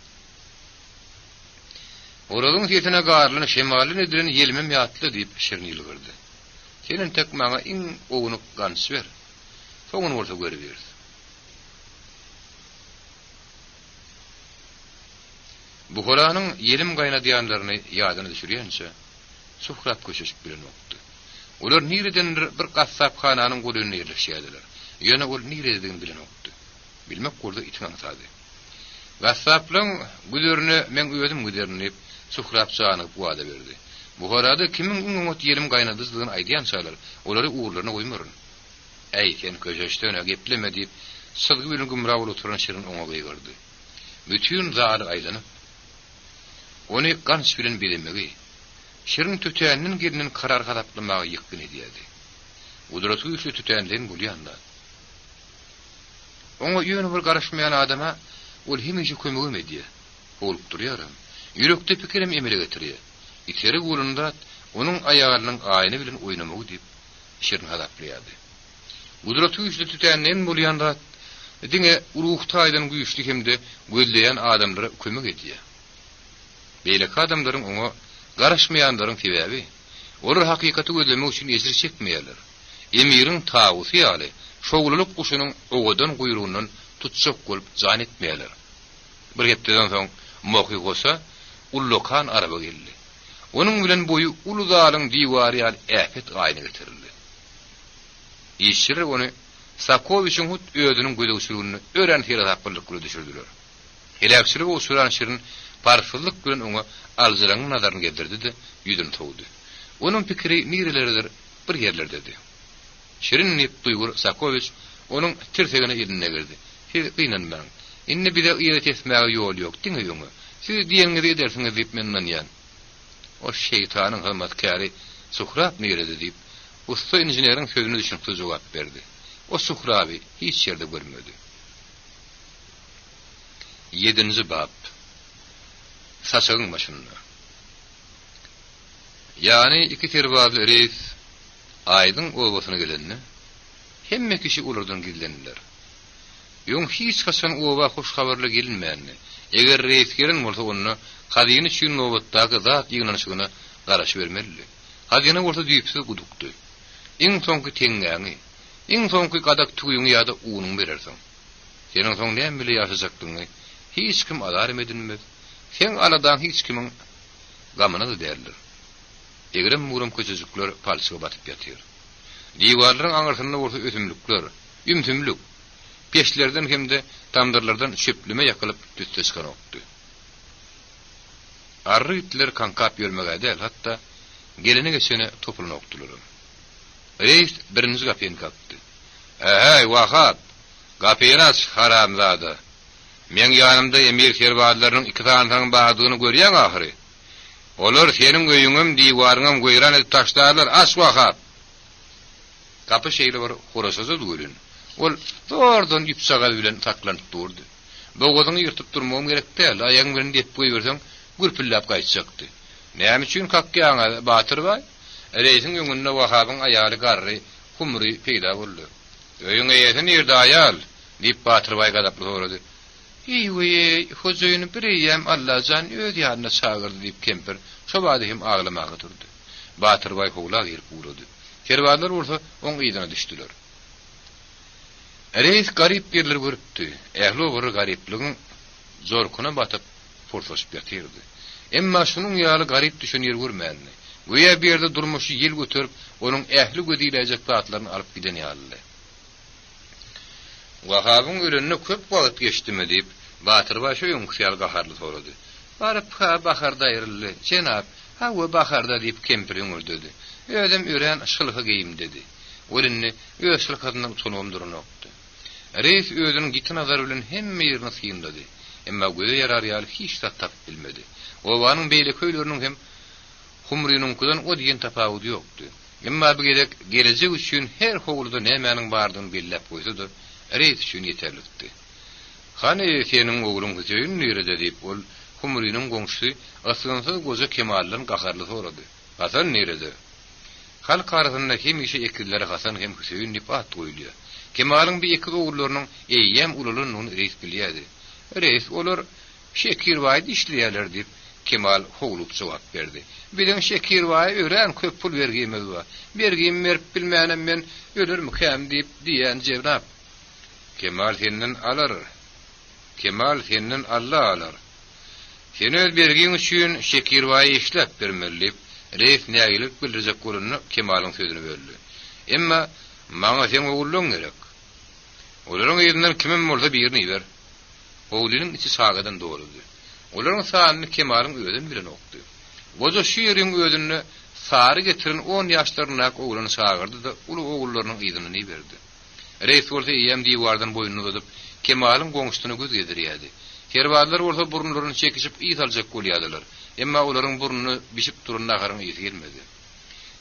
Oradan setine garlyny şemalyn edilen ýelimim ýatly diýip şirnili gördi. Senin tek maňa iň ogunyk gans ber. Soňuny bolsa görüp berdi. Bu horanyň ýelim gaýnadýanlaryny ýadyna düşürýänçe suhrap köşeşip bilen okdy. Olar niredendir bir gassaphananyň golüne ýerleşýärdiler. Ýöne ol nireden bilen okdy. Bilmek gorda itiň atady. Gassaplaň gülerini men özüm gülerini suhrap çanyp wada berdi. Bu horada kimiň umut ýelim gaýnadyzlygyny aýdýan şaýlar, olary uğurlaryna goýmaryn. Ey sen köşeşden gepleme diýip sylgy bilen gümrah bolup oturan şirin oňa goýgardy. Bütün zary aýlanyp onu gans bilen bilemegi, şirin tütäniniň gelinin karar gadaplamagy ýykyn edýärdi. Udraty üçü tütänlen bolýanda. Oňa ýöne bir garaşmaýan adama ol hemeje kömegim edýär. Bolup durýarym. Ýürekde pikirim emele getirýär. İçeri gurunda onuň aýagynyň aýny bilen oýnamagy diýip şirin gadaplaýardy. Udraty üçü tütänlen bolýanda diňe uruhta aýdan güýçli hemde gözleýän adamlara kömek edýär. Beýle adamlaryň oňa garaşmaýanlaryň sebäbi, olar hakykaty gözlemek üçin esir çekmeýärler. Emiriň tawusy ýaly, şowluluk kuşunyň ogadan guýrugynyň tutsak bolup jan etmeýärler. Bir hepden soň moky gosa, ullokan araba geldi. Onuň bilen boyu uludalyň diýwary ýaly äpet gaýny getirildi. İşçiler onu Sakoviç'in hut özünün gödöwçülüğini ören hira tapylyk düşürdüler. Helakçylyk o süran şirin parfyllyk bilen oňa alzyraň nazaryny geldirdi de ýüzüni towdy. Onuň pikiri nirelerdir bir ýerler dedi. Şirin nip duygur Sakoviç onuň tirsegine ýerine girdi. Siz gynanmaň. Inne bile ýere etmäge ýol ýok diňe ýöňe. Siz diýeňizi edersiňiz diýip menden ýan. O şeytanyň hyzmatkary Suhrab nerede diýip usta injineriň sözüne düşünüp jogap berdi. O Suhraby hiç ýerde görmedi. 7-nji bab. Saçagyň maşyny. Ýani iki terbazly reis aýdyň owasyna gelenni hemme kişi ulardan gillenler. Ýöň hiç kaçan owa hoş habarly gelinmänni. Eger reis gelen bolsa onu kadyny şu nowatdaky zat ýygnanyşyna garaş bermeli. Kadyny bolsa diýipse gudukdy. Iň soňky teňgäňi, iň soňky gadak tuýuňy ýa-da unuň berersiň. Senin soň näme bile ýaşajakdyňy hiç kim alarm edilmez. Sen anadan hiç kimin gamyna da derler. Egerem murum köçüjükler palçyga batyp ýatyr. Diýwarlaryň aňyrtynda bolsa ösümlikler, ümtümlük. Peşlerden hemde tamdyrlardan şöplüme ýakylyp düzde çykan okdy. Arry itler kankap ýörmegäde hatda gelene geçene topulun okdylar. Reis birinci kapıyını kaptı. Hey Vahap, kapıyını aç haramzada. Men yanımda emir servadlarının iki tanıtının bağdığını görýän ahyrı. Olar senin öýüňem diwarıňam goýran edip taşlarlar, aç Vahap. Kapı şeýle bir horasaza dugulun. Ol doğrudan ýüpsagal bilen taklanyp durdy. Bogadyny ýyrtyp durmam gerek däl, aýagyň bilen dep goýberseň gürpillap gaýtjakdy. Näme üçin kakýaňa Batyr baý? Reisin öňünde Wahabyň aýaly garry, humry peýda boldy. Öýüň eýetini ýerde aýal, diýip Batyr baý gadaply sorady. "Ey, hojaýyny birýem Allahjan öz ýadyna çagyrdy" diýip kempir şobady hem aglamagy durdy. Batyr baý howla girip urady. Kerwanlar ursa oň ýygyna düşdiler. Reis garip birler görüpdi. Ähli ogur garipligiň zorkuna batyp forsaşyp ýatyrdy. Emma şunuň ýaly garip düşünýär görmändi. Goýa bir ýerde durmuşy ýel götürüp, onuň ähli gödiýiljek zatlaryny alyp giden ýaly. Wahabyň ölenine köp wagt geçdimi diýip, Batyr baş öýüň hyýal gaharly sorady. Baryp baharda ýerildi. "Jenap, hawa baharda" diýip kempir öňürdedi. "Özüm ören şylhy geýim" dedi. Ölenini öz şylhynyň uçunumy durunokdy. Reis özüniň giti nazary bilen hemme ýerini syýndady. Emma göze yarar ýaly hiç zat tapyp bilmedi. Owanyň beýle köýleriniň hem humrynyňkydan o diýen tapawudy ýokdy. Emma bu gelecek üçin her howlda nämäniň bardygyny bellep goýsa-da, reis üçin ýeterlikdi. "Hany seniň ogluň Hüseýin nerede?" diýip ol humrynyň goňşy aslansyz goza Kemaldan gaharly sorady. "Hasan nerede?" Halk arasynda hem işe ekilleri Hasan hem Hüseýin diýip at goýulýar. Kemalyň bir iki oglullarynyň eýýem ulalynyny reis bilýärdi. Reis olar Şekirbaý işleýärler diýip Kemal howlup jogap berdi. "Bilen Şekirbaý ören köp pul bergimiz bar. Bergim berip bilmänem men ölürmükäm" diýen jewrap. "Kemal senden alar. Kemal senden Allah alar. Sen öz bergiň üçin Şekirbaý işläp bermeli." Reis nägilip bildirjek bolanyny Kemalyň sözüne böldi. "Emma maňa sen ogluň gerek. Olaryň ýerinden kimem bolsa birini ber." Oglunyň içi sagadan doludy. Olaryň sanyny Kemalyň özüň bilen okdy. Goza şu ýeriň özüne sary getirin 10 ýaşlaryna ogluny sagyrdy da ulu oglullarynyň ýygyny berdi. Reis bolsa ýem diýwardan boýnuny uzadyp Kemalyň goňşytyny göz gedirýärdi. Kerwadlar bolsa burunlaryny çekişip ýyt aljak bolýardylar. Emma olaryň burnuny bişip duran nagaryň ýyty gelmedi.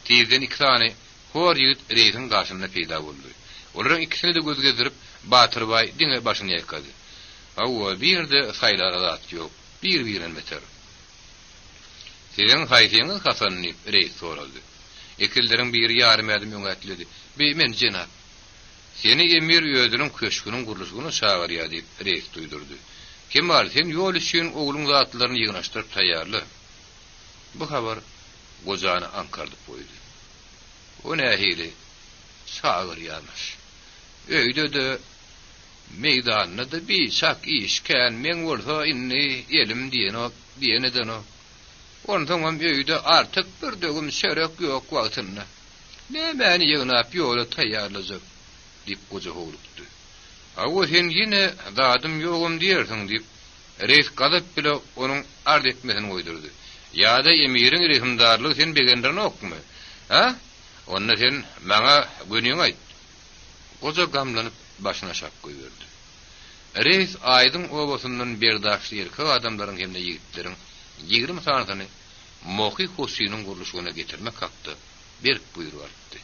Tezden iki tane hor ýigit reisin gaşyna peýda boldy. Olaryň ikisini de göz gezdirip Batyr baý diňe başyny ýakady. "Awwa, bir-de saýlara zat ýok. Bir-biren beter." "Seň haýsyňyz Hasan" diýip reis sorady. Ekilderiň biri ýarym ädim öňätledi. "Men jenap. Seni emir ýödüniň köşküniň gurulşygyny çagyrýar" diýip reis duýdurdy. "Kemal, sen ýol üçin ogluň zatlaryny ýygynaşdyryp taýýarly." Bu habar gojany ankardyp goýdy. "O nähili? Çagyrýarmyş. Öýde de meýdanyna da bir çak işkän men bolsa inni elim diýen o. Ondan öýde artyk bir dögüm şerek ýok wagtyna. Nämäni ýygnap ýola taýýarlajak" diýip goja howlupdy. "Awa sen ýine zadym ýogum diýersiň" diýip reis galyp bile onuň ard etmesini goýdurdy. "Ýa-da emiriň rehimdarlygy sen begenderine okmy? Ha? Onda sen maňa göniň aýt." Goja gamlanyp başyna şak goýberdi. Reis aýdyň obasyndan berdaşly erkek adamlaryň hem de ýigitleriň 20 sanatyny Mohi Husynyň gurulşygyna getirmek hakda bir buýruk atdy.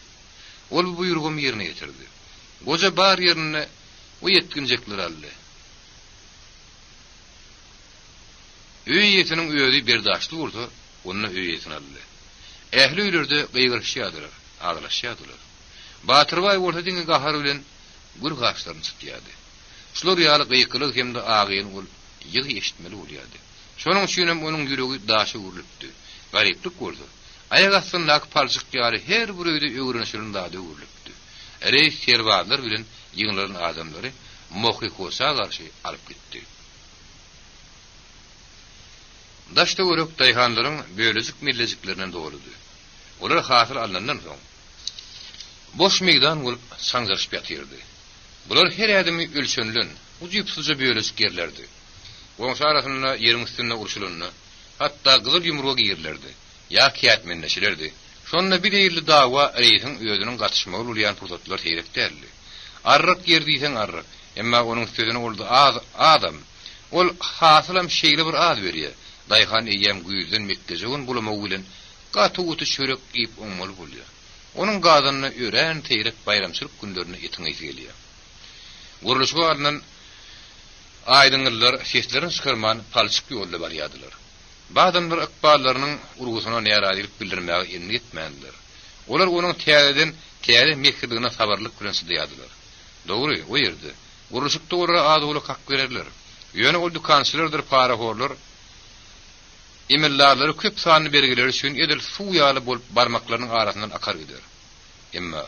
Ol buýrugum ýerine getirdi. Goja bar ýerine o yetkinjekler aldy. Öýetiniň öýdi berdaşly bolsa, onu öýetini aldy. Ähli öýlerde gyýgyrşýardylar, aglaşýardylar. Batyr baý bolsa diňe gahar bilen gür gaşlaryny tutýardy. Şular ýaly gyýkylyk hem de agyň ol ýygy eşitmeli bolýardy. Şonuň üçin hem onuň ýüregi daşy urulypdy. Gariplik boldy. Aýag astyndaky palçyk ýary her bir öýde öwrenişiň dady urulypdy. Reis serwadlar bilen ýygylaryň adamlary Mohi Husa garşy alyp gitdi. Daşda görüp daýhanlaryň bölejik millejikleriniň doludy. Olar hasır alnandan soň boş meýdan bolup saňjaryşyp ýatyrdy. Bular her adamy ölçenlen, uzypsyza bölejik yerlerdi. Goňşy arasynda ýeriň üstünde urşulyny, hatda gyzyl ýumrugy ýerlerdi. Ýa-ki ýatmenleşirlerdi. Şonda bir ýyly dawa reýisin özüniň gatışmagy bolýan pursatlar teýrek däldi. Arryk ýerdiýsen arryk, emma onuň sözüne boldy adam. Ol hasylam şeýle bir ad berýär. Daýhan eýem güýden mekkejegiň bulamagy bilen gaty uty çörek ýyp oňmaly bolýar. Onuň gadyny ören teýrek bayramçylyk günlerine etiňi gelýär. Guruluşga arnan aýdyňlar seslerini çykarman palçyk ýolda barýardylar. Badamlar ykballarynyň urgusyna närazilik bildirmäge ýetmän etmändiler. Olar onuň täze mekirligine sabarlyk bilen sydaýardylar. Dogry, o ýerde guruluşykda olara adyly hak bererler. Ýöne ol dukançylardyr, parahollar, emellarlary köp sany bergileri üçin edil suw ýaly bolup barmaklarynyň arasyndan akar gider. Emma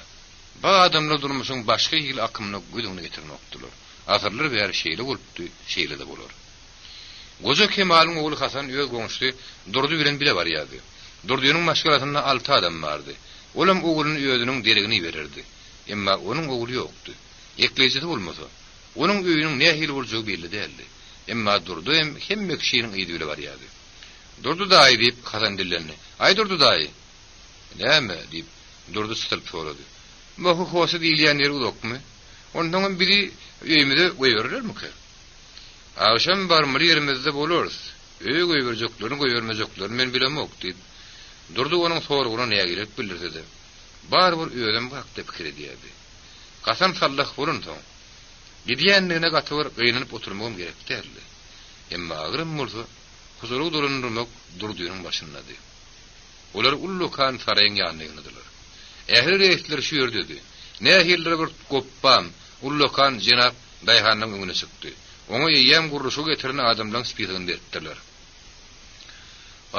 bu adamlar durmuşyň başga ýyl akymyny gödüňe getirmekdiler. Asyrlar bäri şeýle bolupdy, şeýle de bolar. Goja Kemalyň ogly Hasan öz goňşy Durdy bilen bile barýardy. Durdynyň maşgalatynda 6 adam bardy. Olam ogulyň özüniň deregini bererdi. Emma onuň ogly ýokdy. Eklejide bolmasa, onuň öýüniň nähili boljagy belli däldi. Emma Durdy hemme kişiniň ýyly bile barýardy. Durdy daýy diýip Hasan dillenni. Ay Durdy daýy. Näme diýip Durdy sıtylyp sorady. Mohu hoşy diýilýän ýeri uzakmy? Ondan biri öýümde goýberlermi ki? Awşam barmary ýerimizde boluruz. Öýe goýberjeklerini goýbermejeklerini men bilemok diýip Durdy onuň sorugyna nägilip bildirdi. Bar bir öýden bakdy pikir edýärdi. Hasan sallah bolun soň. Gidýändigine gatyr gynanyp oturmagym gerek däldi. Emma agrym bolsa huzuru durundurmak Durdynyň başyndadı. Olar Ullukan saraýyň ýanynydylar. Ähli reýisler şu ýerdedi. Nähilleri bir goppam Ullukan jenap daýhanyň öňüne çykdy. Oňa ýem gurruşy getiren adamlaryň spiýdigini berdiler.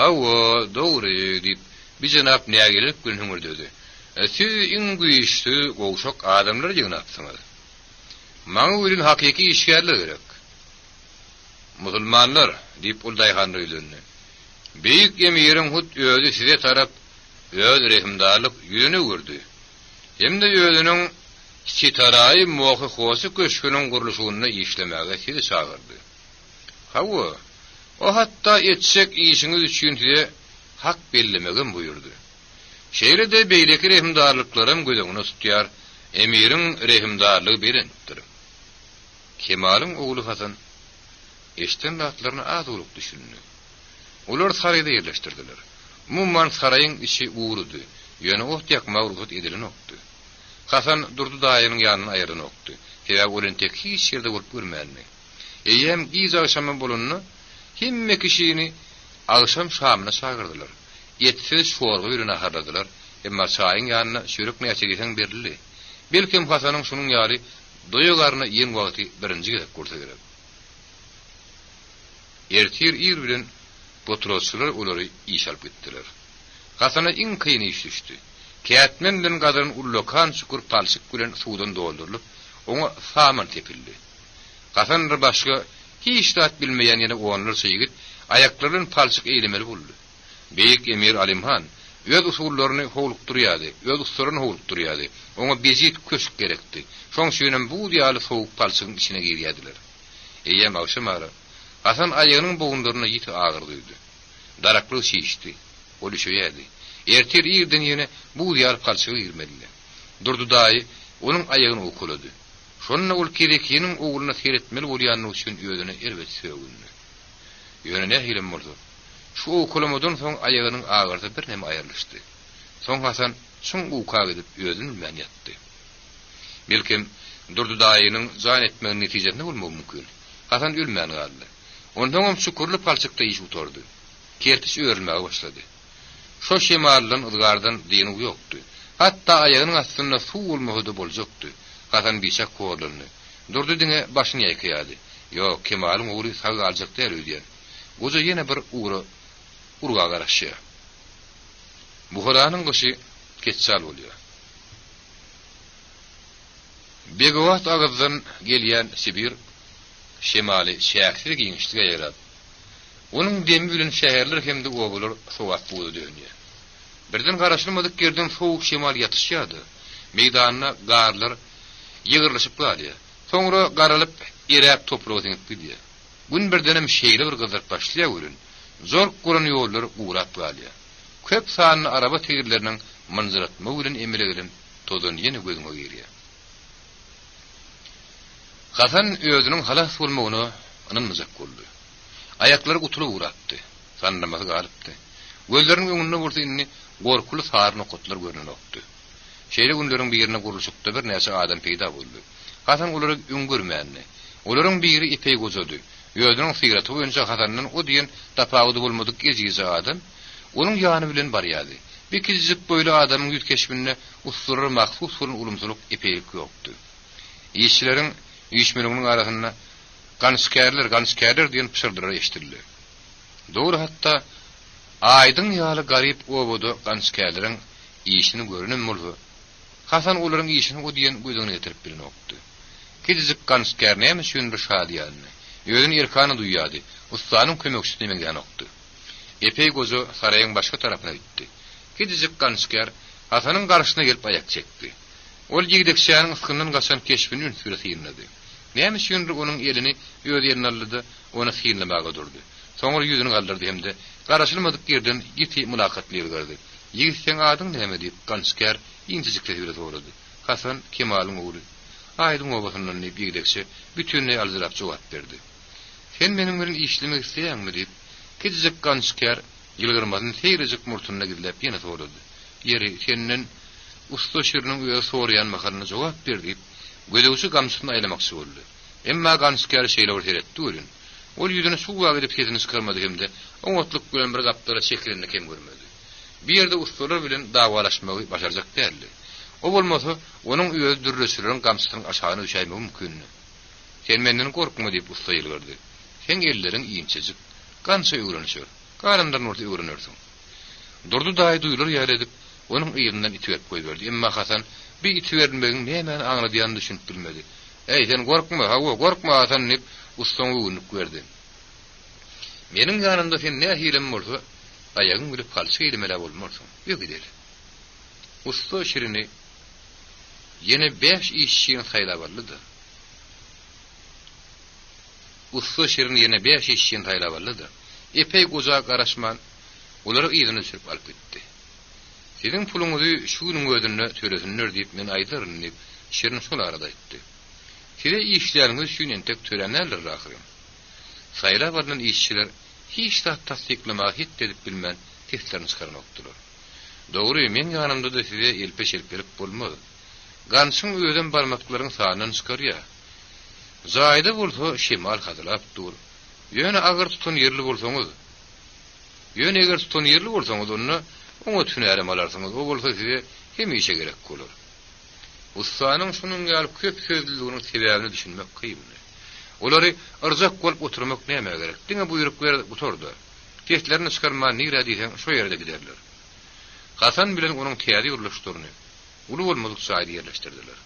Awa dogry diýip bir jenap nägelip günüňür dedi. Siz iň güýçli gowşak adamlar ýygnapsyňyz. Maňa bilen hakyky işgärler gerek. Musulmanlar diýip ul daýhan öýlendi. Beýik emiriň hut öýdi size tarap öz rehimdarlyk ýüzüne gördi. Hemde öýüniň çitaraý mohy hosy köşküniň guruluşyna işlemäge sizi çagyrdy. Hawa o hatda etsek işiňiz üçin size hak bellemegin buyurdy. Şeýle-de beýleki rehimdarlyklarym gözeňine tutýar, emiriň rehimdarlygy berendir. Kemalyň ogly Hasan eşten ratlaryny azylyk düşündi. Olar saraýda ýerleşdirdiler. Mumman saraýyň içi uğrudy. Ýöne ohtyak mawrut edilen okdy. Hasan Durdy daýynyň ýanyna aýyrdan okdy. Täze bolan tek hiç ýerde bolup görmänmi. Eýem giz akşamy bolunny hemme kişini akşam şamyna çagyrdylar. Ýetsiz şorgy bilen aharladylar. Emma çaýyň ýanyna şürek näçegisen berildi. Belkim Hasanyň şunyň ýaly doýagaryna ýen wagty birinji gezek görse gerek. Ertir ýer bilen Botrosçular olary iş alyp gitdiler. Hasana iň kyn iş düşdi. Kätmen bilen gadyryň Ullukan çukur palçyk bilen suwdan doldurylyp, oňa saman tepildi. Hasan başga hiç dat bilmeýän ýene oňlar şeýgit aýaklaryny palçyk eýlemeli boldy. Beýik emir Alimhan öz usullaryny howlukdurýardy, öz ustalaryny howlukdurýardy. Oňa bezit köşk gerekdi. Şoň şeýle bu diýaly sowuk palçygyň içine girýärdiler. Eýem awşamara Hasan aýagynyň bogunlaryna ýiti agyrdydy. Darakly şişdi. Ol şeýdi. Ertir ýerden ýene bu diýaly palçygy girmedi. Durdy daýy onuň aýagyny okulady. Şonda ol kerekiniň ogluny seretmeli bolýanyny üçin öýüne erbet söýgündi. Ýöne nähilem boldy. Şu okulamadan soň aýagynyň agyrdy bir näme aýrylşdy. Soň Hasan şuň uka gidip öýüni bilmän ýatdy. Belkim Durdy daýynyň jan etmegi netijesinde bolmagy mümkin. Hasan ölmän galdy. Ondan şukurly palçykda iş utordy. Kertiş öýrelmäge başlady. Şo şemaldan ızgardan diýeni ýokdy. Hatda aýagynyň astynda suw bolmady boljakdy. Hasan biçak kowalandy. Durdy diňe başyny ýaýkýady. Ýok, Kemalyň ogly sag aljak däl öýdýär. Goja ýene bir urga garaşýar. Buharanyň goşy keçsal bolýar. Begowat agazdan gelýän Sibir şemali şähri giňişlige ýarar. Onuň demi bilen şäherler hemde owalar sowat boldy dönýär. Birden garaşylmadyk yerden sowuk şemal ýatışýardy. Meýdanyna garlar ýygyrlyşyp galýar. Soňra garalyp eräp topragy tiňip gidýär. Gün birdenem şeýle bir gyzyk başlaýar bolun. Zor guran ýollar uğrap galýar. Köp sanly araba tegirleriniň manzaratma bilen emelegirim tozan ýene gözüňe girýär. Hasan özüniň halas bolmagyny ananmazak boldy. Ayaklary gutulup uratdy, sandamasy galypdy. Gözleriniň öňünde bolsa inni gorkulu sarny kotlar görünen okdy. Şeýle günleriň birine gurulşykda bir näse adam peýda boldy. Hasan olary öňgörmänni. Olaryň biri ipey gozady. Ýödüniň sigaraty boýunça Hasanyň o diýen tapagy bolmadyk geziýi adam onun ýany bilen barýady. Bir kizip boýly adamyň ýüz keşminde ustury mahsus bolan ulumsuluk ipeylik ýokdy. İşçileriň ýüşmeleriň arasynda ganskerler diýen pişirdiler eşitdi. Dogry hatda aýdyň ýaly garyp obodu ganskerleriň işini görünen boldy. Hasan olaryň işini o diýen gözüne getirip bilen okdy. Kizip gansker näme şuň bir şadiýany. Ýödün irkany duýýady. Ustanyň kömekçisi demegän okdy. Epey gozu saraýyň başga tarapyna gitdi. Kizip gansker Hasanyň garşyna gelip ayak çekdi. Ol ýigdekçäniň ıskyndan gaçan keşbini ünsüre sýyrnady. Näme şuň onuň elini ýöd ýerine aldy, ony sýyrlamaga durdy. Soňra ýüzüni galdyrdy hemde garaşylmadyk ýerden ýiti mulakat berdi. Ýigitçiň adyň näme diýip gansker ýinçijikle ýüre sorady. Hasan Kemalyň ogly. Aýdyň obasynyň ýigdekçi bütünle aldyrak jogap berdi. Sen meniň bilen işlemek isleýärmi diýip kizip gansker ýylgyrmadan seýrejik murtunyna gidilip ýene sorady. Ýeri senden usta şiriniň öýe soraýan mahalyna jogap berdi. Gödöwçi gamsyny aýlamakçy boldy. Emma gansker şeýle öwretdi ölün. Ol ýüzüne suwa gidip kesini çykarmady hemde oňatlyk bilen bir gapdara çekilenini kem görmedi. Bir ýerde ustalar bilen dawalaşmagy başarjak däldi. O bolmasa onuň öýe dürreşilen gamsynyň aşagyna düşäýmegi mümkin. Sen menden gorkma diýip usta ýylgyrdy. Sen elleriň iňçejik, gança öwrenişer. Garyndan orta öwrenirsiň. Durdu daýy duýulur ýar edip onuň ýygynyň itiwerip goýberdi. Emma Hasan bir itiwermegin näme aňladýan düşünip bilmedi. Ey sen gorkma, gorkma Hasan diýip ustaň öwrünip berdi. Meniň ýanymda sen näme hilem bolsa, aýagyň bilip galşy edemele bolmarsyň. Ýok edeli. Usta şirini ýene 5 işçiň saýlawalydy. Usta şirini ýene 5 işçiň saýlawalydy. Epey goza garaşman olary ýygyny sürüp alyp gitdi. Senin puluňyzy şunyň gözüne töresinler diýip men aýdaryn diýip şirin şol arada aýtdy. Sire işleriňiz şunyň tek törenler rahyr. Saýlawalyň işçiler hiç de tasdiklama hit edip bilmän testlerini çykaran okdylar. Dogry, men ýanymda da size elpeş-elperip bolmady. Gansyň öýden barmaklaryň sanyny çykarýar. Zaýda bolsa şemal hazırlap dur. Ýöne agyr tutun ýerli bolsaňyz, ýöne eger tutun ýerli bolsaňyz oňa tünärem alarsyňyz. O bolsa size hemişe gerek bolar. Ustanyň şunyň ýaly köp sözlüliginiň sebäbini düşünmek kynýy. Olary arzak bolup oturmak näme gerek? Diňe buýrup berip oturdy. Testlerini çykarma nire diýsen şo ýerde giderler. Hasan bilen onuň täze ýurlaşdyryny uly bolmadyk jaýda ýerleşdirdiler.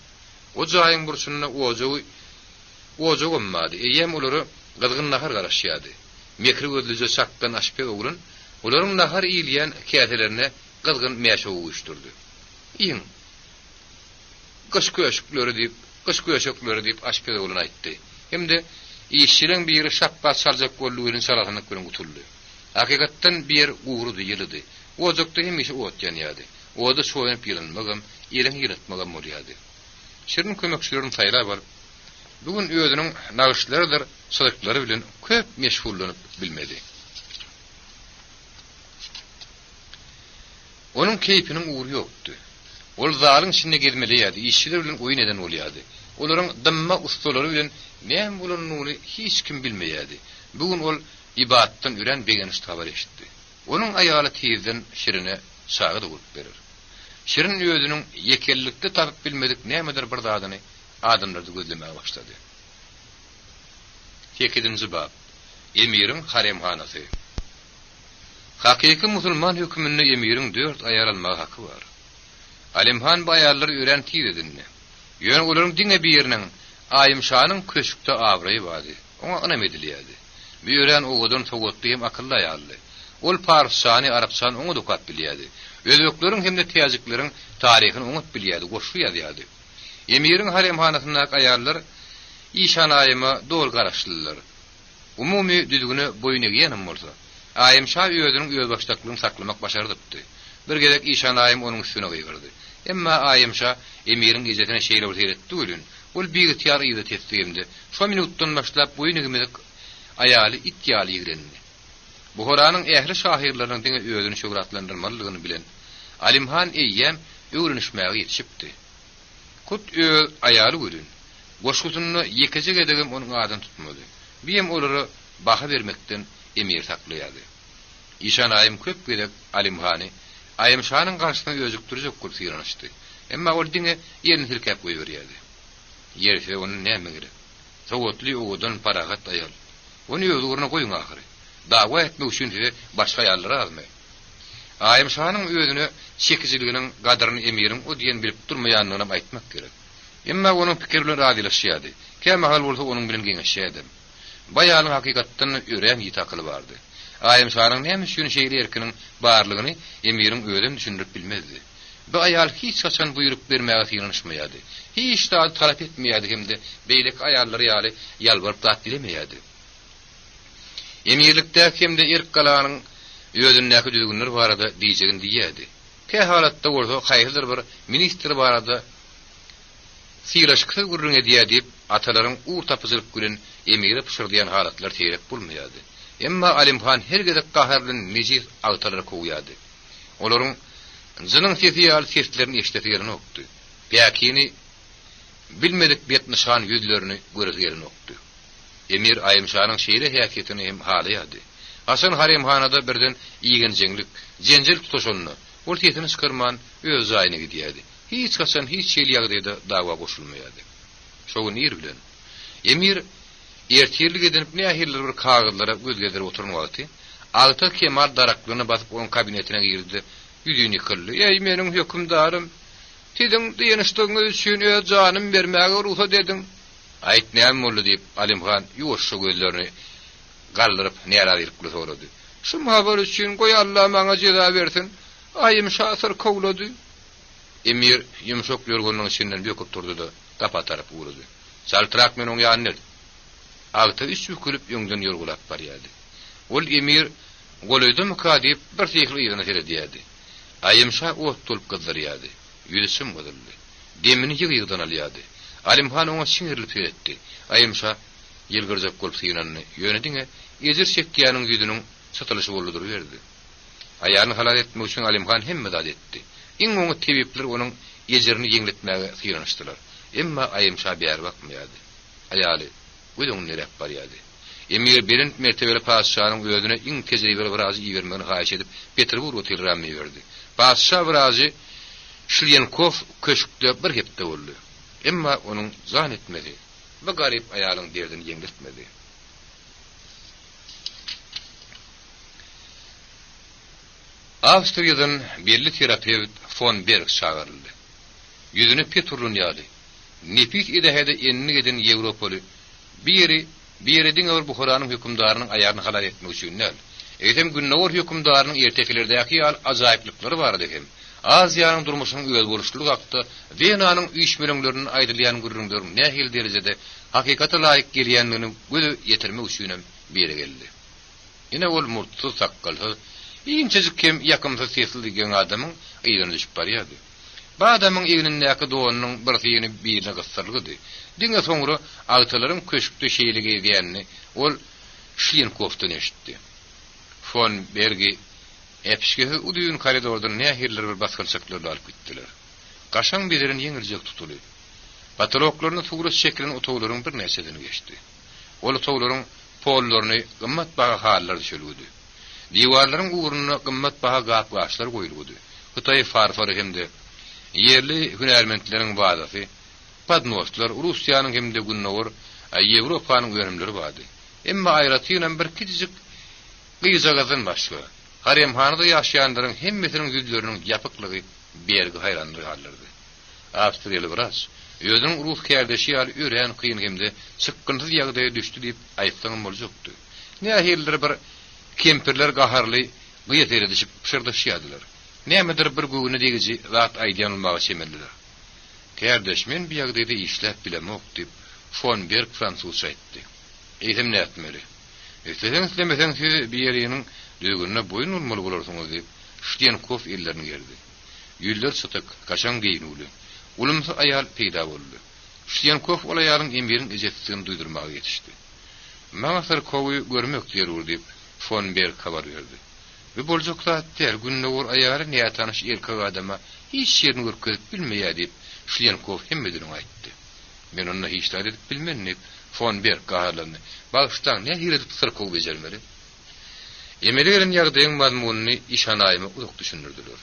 O jaýyň burçyna ojo gommady. Eýem olary gydgyn nahar garaşýady. Mekri gözlüje çakdan aşpek oglan, olaryň nahar iýilýän käselerine gydgyn meşe uýuşdurdy. Iň Kışkıyaşıkları deyip aşpek oglan aýtdy. Hemde işçilerin biri şappa sarjak bollugyny salahyny gören gutuldy. Hakykatdan bir uğrudy ýylydy. Ojokda hemişe ot ýanýady. Oda şoýanyp ýylanmagam, ýereň ýyratmagam bolýady. Şirin kömekçileriň saýra bar. Bugün özüniň nagyşlarydyr, sadyklary bilen köp meşhullanyp bilmedi. Onuň keypiniň uğru ýokdy. Ol zalyň içinde gezmeliydi, işçiler bilen oýun eden bolýady. Olaryň dymma ustalary bilen näme bolanyny hiç kim bilmeýärdi. Bugün ol ibadatdan üren begeniş tabar eşitdi. Onuň aýaly tezden Şirine sagy da bolup berer. Şirin özüniň yekellikde tapyp bilmedik nämedir bir zadyny adamlarda gözlemäge başlady. 2-nji bab. Emiriň haremhanasy. Hakyky musulman hökmünde emiriň 4 aýal almagy haky bar. Alimhan bu ayarları öğrenti dedinni. Yön olaryň diňe bir ýeriniň aýymşanyň köşükde awraýy bady. Oňa anam edilýärdi. Bir öğren oğudan sowgatdyym akylly aýaldy. Ol parsany, arapçany oňa dokap bilýärdi. Özbekleriň hemde täzekleriň taryhyny oňa bilýärdi, goşu ýazýardy. Emiriň haremhanasyndaky aýallar işan aýyma dol garaşlylar. Umumy düzgüne boyun egýänem bolsa, aýymşa özüniň öz başdaklygyny saklamak başardypdy. Bir gerek işan ayım onun üstüne gıygırdı. Emma ayımşa emirin izetine şeyler öteretdi ölün. Ol bir ihtiyar izet ettiğimde. Şu minuttan başlap boyun egimedik ayalı ittiyali girendi. Buharanın ehli şahirlerinin dine özünü şöhratlandırmalılığını bilen Alimhan Eyyem öğrenişmäge yetişipdi. Kut ayalı görün. Goşgutununu yekecek edegim onun adan tutmadı. Biyem oları baha vermekten emir saklayadı. İşan ayım köp gerek Alimhan'ı Ayımşanın karşısına özüktürecek kursiyanıştı. Emma ol dine yerini tilkap koyuveriyadi. Yerse onun näme gerek? Sowatly oğudan paragat ayal. Onu özgürüne koyun ahırı. Dava etmek üçün size başka ayallara almay. Ayımşanın özünü çekiciliginin qadrını emirin o diyen bilip durmayanlığına aytmak gerek. Emma onun pikirleri adilaşýady. Käme bolsa onun bilen geňeşýärdim. Bayalyň hakykatdan ören ýit akyly bardy. Ayymşanyň näme üçin şeýle erkiniň barlygyny emirin öýden düşündirip bilmezdi. Bu ayal hiç kaçan buyurup bermäge ýyňyşmaýady. Hiç da talap etmeýärdi hemde beýlek ayallary ýaly ýalbaryp tat dilemeýärdi. Emirlikde hemde erk galanyň öýündäki düzgünler barada diýjegin diýýärdi. Kä halatda bolsa haýylyr bir ministr barada Silaşkı gurrun ediya deyip ataların uğur tapızılıp gülen emiri pışırdayan halatlar teyrek bulmayadı. Emma Alimhan her gedek qaharlın necir ağtaları kovuyadı. Olorun zının sesi al seslerini eşletiyerini oktu. Piyakini bilmedik betnişan yüzlerini görüzlerini oktu. Emir Ayımşanın şehri hiyaketini hem halayadı. Hasan Harimhanada birden iğenceğlik, cencil tutuşonunu, ortiyetini sıkırman öz zayını gidiyadi. Hiç kaçan hiç şeyli yağdayda dava koşulmayadı. Şoğun yer bilen. Emir ertirlik edinip ne ahirler bir kağıdlara gözgedir oturun vakti. Ağıta Kemal daraklığını basıp onun kabinetine girdi. Yüzünü yıkıldı. Ey menin hükümdarım, tidin diyeniştiğiniz üçün öz canım vermeye ruha dedim. Ayet neyem oldu deyip Alimhan yuvaşça gözlerini kaldırıp neyara verip soradı. Şu muhabar için koy Allah bana ceza versin. Ayım şahsır kovladı. Emir yumşak yorgunluğun içinden böküp durdu da kapa tarafı uğradı. Saltırak men onu yanır. Ağıta üç bükülüp yöngden yorgulap baryadı. Ol emir goluydu mu ka deyip bir tekli iyana seyrediyordu. Ayımşa ot tolup kızdırıyordu. Yüzüsüm kızıldı. Demini yığdan alıyordu. Alimhan ona sinirli seyretti. Ayımşa yılgırcak kolup sıyınanını yönedine ezir çekkiyanın yüzünün satılışı bolludur verdi. Ayağını halal etmek için Alimhan hem medad etti. İň oňa tebipler onun ýejerini ýeňletmäge syranyşdylar. Emma Ayymşa bäri bakmaýardy. Aýaly öňüň nerep barýardy. Emir birin mertebeli paşanyň özüne iň tejribeli bir azy ýermegini haýyş edip Peterburga telegramy berdi. Paşa bir azy Şilyenkow köşkde bir hepde boldy. Emma onuň zan etmedi. Bu garip aýalyň derdini ýeňletmedi. Avstriýadan belli terapewt von Berg çağırıldı. Yüzünü Petrun ýaly. Nepit edehede enni geden Ýewropaly bir ýere diňe Buharanyň hükümdarynyň aýaryny halal etmek üçin näl. Eýtem günnäwr hükümdarynyň erteklerdäki ýal ajaýyplyklary bar edim. Aziýanyň durmuşynyň öýel boluşlygy hakda Venanyň üýtmeleriniň aýdylýan gurrunlaryň nähil derejede hakykata laýyk gelýänligini göze ýetirmek üçin beri geldi. Ine ol murtsuz sakkaly İnçecik kim yakımsız sesildigen adamın ýygyny düşüp barýardy. Bu adamın ýygynyndäki doğanyň bir syny birine gysdyrlydy. Diňe soňra agtalaryň köşkde şeýligi edýänini ol Şiýenkowdan eşitdi. Von Bergi epişgehi udýun koridordan nähirler bir basgylçyklarla alyp gitdiler. Gaşaň bilerin ýeňiljek tutuly. Patoloklaryny tugrus şeklini otoglaryň bir näçedini geçdi. Ol otoglaryň pollaryny gymmat baha hallar düşürýärdi. Diwarlaryň uğruna gymmat baha gapgaçlar goýuldy. Hytaý farfary hemde yerli hünärmentleriň bazasy, padnostlar Russiýanyň hemde günnäwr Ýewropanyň görümleri bardy. Emma aýratynyň bir kiçik gyzagazyn başga. Harimhanada ýaşaýanlaryň hemmesiniň ýüzleriniň ýapyklygy bergi haýranlyk alyrdy. Awstriýaly biraz özüň ruh kärdeşi ýaly ören kıyın hemde çykgynsyz ýagdaýa düşdi diýip aýtsaňam boljakdy. Nähirler bir kempirler gaharly gyýat eredişip pişirdiýärdiler. Nämedir bir göwüne degiji zat aýdýanylmagy çemeldiler. Kärdeş men bu ýagdaýda işläp bilemok diýip von Berg fransuzça aýtdy. Eýtem näetmeli? Eýtseňiz demesiň siz bir ýeriniň düýgünine boýun urmaly bolarsyňyz diýip Şdienkov ellerini gerdi. Yüller sıtık, kaşan geýinuli. Ulumsa ayal peýda boldy. Şdienkov ol aýalyň Emir'in ejetdigini duýdurmagy ýetişdi. Maňa Sarkowy görmek zerur diýip Von Berg habar berdi. Ve boljakda der günne ol aýaly näme tanyş erkek adama hiç ýerini görkezip bilmeýär diýip Şdienkov hemmedini aýtdy. Men onu hiç edip bilmem ne Von Berg gaýlandy. Bagşdan ne hiredip Sarkow bejermeli. Emellerin ýagdaýyň mazmunyny işanaýymy uzak düşünürdiler.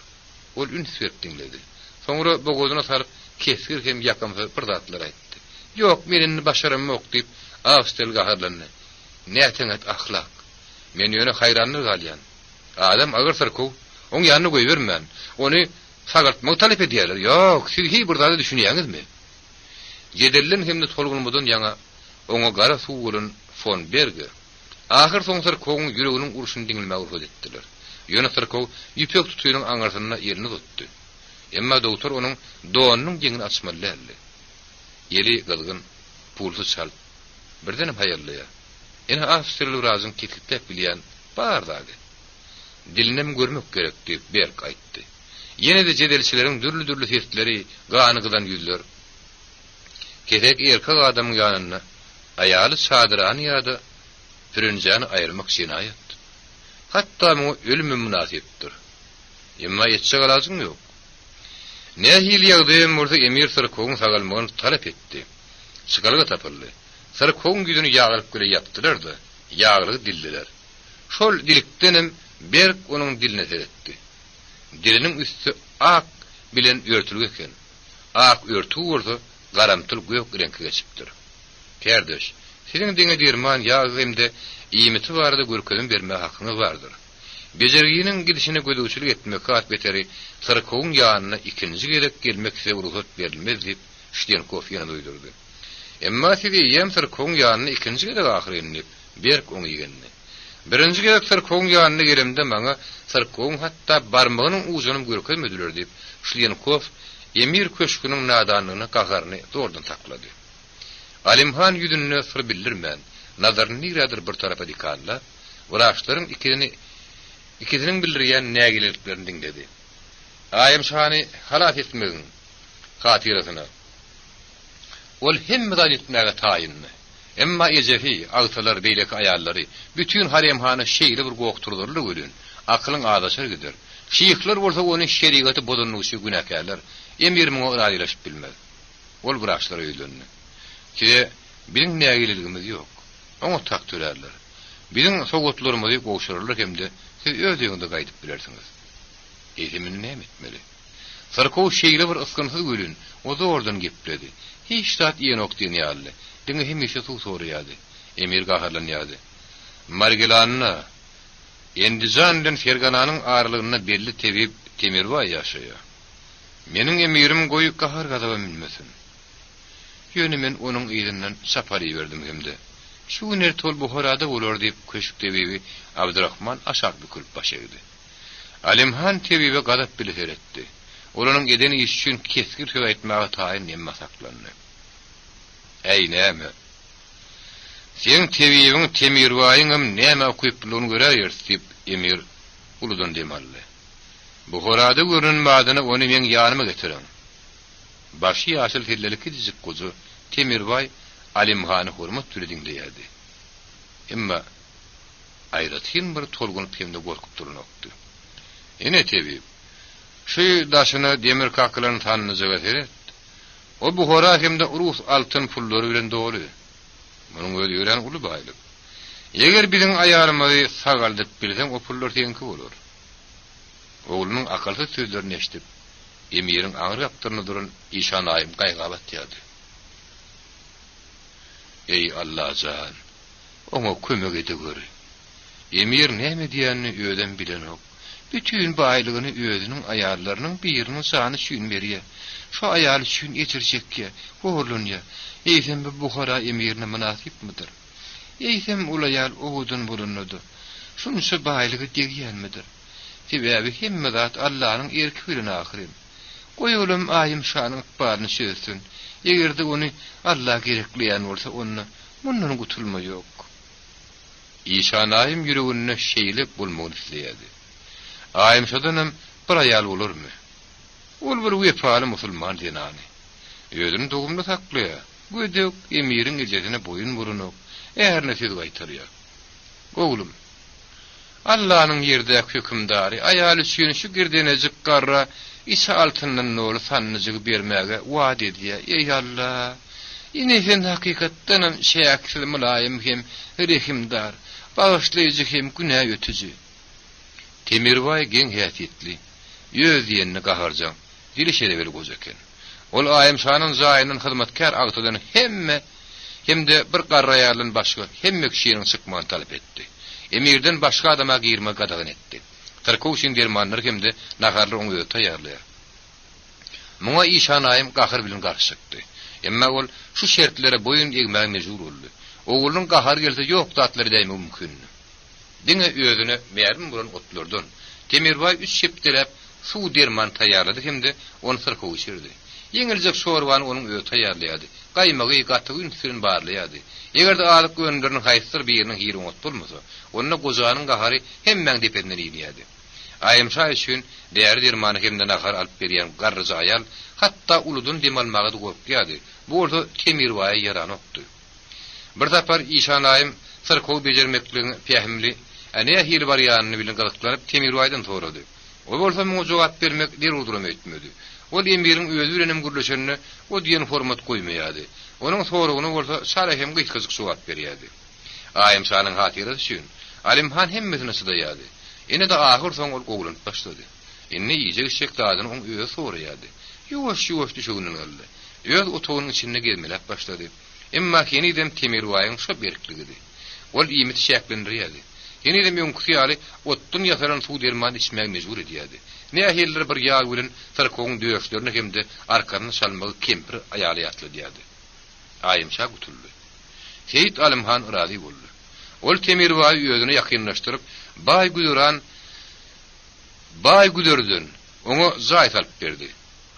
Ol ünsüp dinledi. Soňra bogodyna saryp kesgir hem ýakamsa bir zatlar aýtdy. Ýok, meniň başaramok diýip awstel gaýlandy. Näteňet ahlak. Men ýöne haýranlyk alýan. Adam agar Sarkow oň ýanyna goýbermän. Ony sagartmak talep edýärler. Ýok, siz hiç bir zady düşünýäňizmi? Jedellen hemde tolgunmadan ýaňa oňa gara suw bolan Von Berg ahir soňsar koň ýüreginiň urşuny diňilmäge urfat etdiler. Ýöne Sarkow ýüpek tutuýyň aňarsyna ýerini tutdy. Emma doktor onuň doanynyň jeňini açmaly. Ýeli gylgyn pulsy çal. Birdenem haýarlaya. Ene afsirli razyn ketgitip bilýän bardagy. Dilinem görmek gerek diýip Berg aýtdy. Ýene de jedelçileriň dürli sesleri, ganygydan ýüzler. Kerek erkek adamyň ýanyna aýaly çadyrany ýa-da pürünjany aýyrmak şinaýat. Hatda mu ölümü münasipdir. Emma ýetşe galazym ýok. Nähil ýagdaýym bolsa Emir Sarkowyň sagalmagyny talep etdi. Çykalga tapyldy. Sarkowyň güýdüni ýagyryp göre ýapdylar-da, ýagryk dildiler. Şol dilikdenem Berg onuň diline seretdi. Diliniň üstü ak bilen örtülgeken. Ak örtü bolsa garamtyl gök reňki geçipdir. Kerdeş, siziň diňe dirman ýagymda iýmiti barada görkezim berme hakyňyz bardyr. Bejerginiň gidişine gödüçilik etmek kat beteri Sarkowyň ýanyna ikinji gerek gelmek sebruhat berilmez diýip Şdienkov ýana duýdurdy. Emma sizi ýem Sarkowyň ýanyna ikinji gerek ahyry inip Berg oňy ýegenni. Birinji gerek Sarkowyň ýanyna gelemde maňa Sarkowyň hatda barmagynyň ujuny görkezmediler diýip Şdienkov Emir köşküniň nadanlygyny gagarny dordan taklady. Alimhan ýüzüne sır bildirmän, nazaryny niradyr bir tarafa dikanla, wraçlaryň ikisiniň bildirýän nägiliklerini diňledi. Aýym şany halat etmegiň hatirasyna. Ol hemmedan etmäge taýynly. Emma ejefi, agtalar, beýlek aýallary, bütün haremhany şeýle bir gowturdurly görün. Akylyň adaşar gider. Şeýhler bolsa ony şerigaty bozanlygy günäkärler. Emir muňa iraýlaşyp bilmez. Ol wraçlara öýlendi. Ki biziň nägiligimiz ýok. Oňa tak törärler. Biziň sowgatlarymyzy gowşurarlar hemde siz özüňizde gaýdyp bilersiňiz. Eýtimini näme etmeli? Sarkow şeýle bir ıskynsyz görün. O da ordan gepledi. Hiç tat ýenok diýýärler. Diňe hemişe suw soraýardy. Emir gaharlanýardy. Margelanyna Endijan bilen Fergananyň arlygyna belli tebip Temirbaý ýaşaýar. Meniň emirim goýup gahar gadaba bilmesin. Ýöne men onuň ýerinden sapary berdim hemde. Şu günler tol Buharada bolar diýip köşk tebibi Abdurrahman aşak bükülip başaýdy. Alimhan tebibe gadap bilir etdi. Olanyň edeni iş üçin keskir söz aýtmagy taýyn emma saklandy. Ey näme? Sen tebibiň Temirbaýyňam näme okuyup bilen görýär diýip Emir uludan demaldy. Buharada görünmädini ony men ýanyma getirin. Başy ýaşyl hillelik dizik gozu Temirbaý Alimhany hormat türe diňleýärdi. Emma aýratyn bir tolgunyp hemde gorkup durmakdy. Ene tebip şu daşyna demir kakylaryny tanyjyga seret. O Buhara hemde urus altyn pullary bilen dolu. Munyň öýü ýören uly baýlyk. Eger biziň aýarymyzy sagaldyp bilseň o pullar teňki bolar. Oğlunun akılsız sözlerini eşitip, Emir'in ağır yaptığını durun işanayım gaygabat diyordu. Ey Allah can, ona kömek ediyor. Emir näme diýänini öýden bilen ok. Bütün baýlygyny özüniň aýallarının biriniň sany şün berýär. Şu aýal şün ýetirjekki, horlunýa. Eýsem bu Buhara Emirine münasip midir? Eýsem ul aýal oğudun bulundy. Şunça baýlygy degýänmidir? Sebäbi hemme zat Allahyň erkigine ahyry. Goýulum aýym şanyň ikbalyny şeýsin. Egerde ony Allah gerekleýän bolsa onu mundan gutulma ýok. İşanaýym ýüregine şeýlek bolmagy isleýärdi. Aýym şodanam bir aýal bolurmy? Ol bir wefaly musulman dinany. Özüni dogumda saklaýar. Gödek emiriň ejedine boyun burunup, äherne söz gaýtarýar. Oglum, Allah'ın yerdäki hükümdary aýal üçin şu girdenejik garra İsa altından nolu sannyjygy bermäge wad edýär. Ey Allah, ine sen hakykatdan şäkil mülayim hem rehimdar, bağışlayıcı hem günah ötücü. Temirbay gen häsiýetli, ýöz ýenini gaharjan, dili şerevel gözeken. Ol aýym şanyň zaýynyň hyzmatkar agtydan hemme bir garra ýalyň başga hemme kişiniň çykmagyny talap etdi. Emirden başga adama girme gadagyn etdi. Tarkowşin dermanlar hemde naharly oňy taýýarlaýar. Muňa işan aýym gahyr bilen garşykdy. Emma ol şu şertlere boyun egmäge mejbur boldy. Oğlunyň gahar gelse ýok datlary daýmy mümkin. Diňe özüne meýärim bolan otlardan Temirbay 3 şepdelep suw derman taýýarlady hemde onu tarkowşyrdy. Yeňiljek şorwany onuň öýe taýýarlaýady. Gaýmagy gatygy ünsürin barlaýady. Egerde alyk gönderiniň haýsyr biriniň hiri ot bolmasa, onda gozanyň gahary hemmeň dependen ýerdi. Aýym şaý üçin däri dermany hemden ahar alyp berýän garryjy aýal hatda uludun demalmagy gorkýady. Bu orda Temirbay ýaranokdy. Bir zapar işan aýym syrkow bejermekligini pähimli, ane hili barýanyny bilen galyklanyp Temirbaydan sorady. O bolsa muňa jogap bermek deruduramy etmedi. O emiriň özü bilenem gürleşenine o diýen format goýmaýady. Onuň sorugyny bolsa şarahem gytkyzyk jogap berýärdi. Aýym şanyň hatyry üçin Alimhan hemmesine sydaýady. Ene de ahyr soň ol gowulyp başlady. Enne iýje şekdadyny oň öýe soraýady. Ýuwaş-ýuwaş düşügünden geldi. Öz otogynyň içinde gezmelep başlady. Emma kenidem Temirbaýyň şo berkligidi. Ol iýmit şäklendirýärdi. Kenidem ýoň kyýaly ottun ýasaran suw derman içmäge mejbur edýärdi. Nähiller bir ýag bilen tarkowyň döýüşlerini hemde arkaryny salmagy kempir aýaly ýatladyýardy. Aýym şa gutuldy. Seyit Alimhan razy boldy. Ol Temirbaý özüne ýakynlaşdyryp, Bay güdürdün, oňa zaý salyp berdi.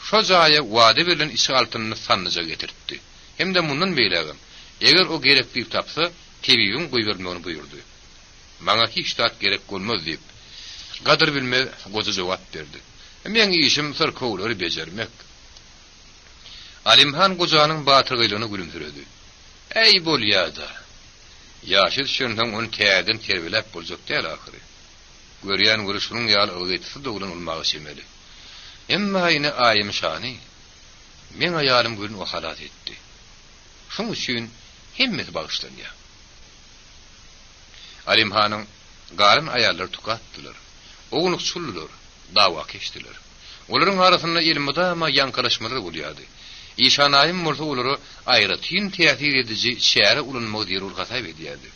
Şo zaýa wada berilen işi altyny sannyja getirdi. Hemde mundan beýlegem, eger o gerekli tapsa, tebiýin goýbermegini buyurdy. Maňa hiç tat gerek bolmaz diýip, gadyr bilme goza jogap berdi. Men işim syrkowlary bejermek. Alimhan gojanyň batyrgylygyny gülümsüredi. Ey bolýada. Ýaşy şondan onu täzeden terbilep boljak däl ahyry. Görýän görüşüniň ýaly ılgytysy doglan bolmagy şemeli. Emma ýene aýym şany men aýalym gülün o halat etdi. Şoň üçin hemmesi bagyşlanýar. Alimhanyň garyn aýallary tukatdylar. Oňluk çullular, dawa keşdiler. Olaryň arasynda ilmidama ýankalaşmalar bolýardy. İşan aýym bolsa olary aýratyn täsir edici şäher ulanmagy derul gasap edýärdi.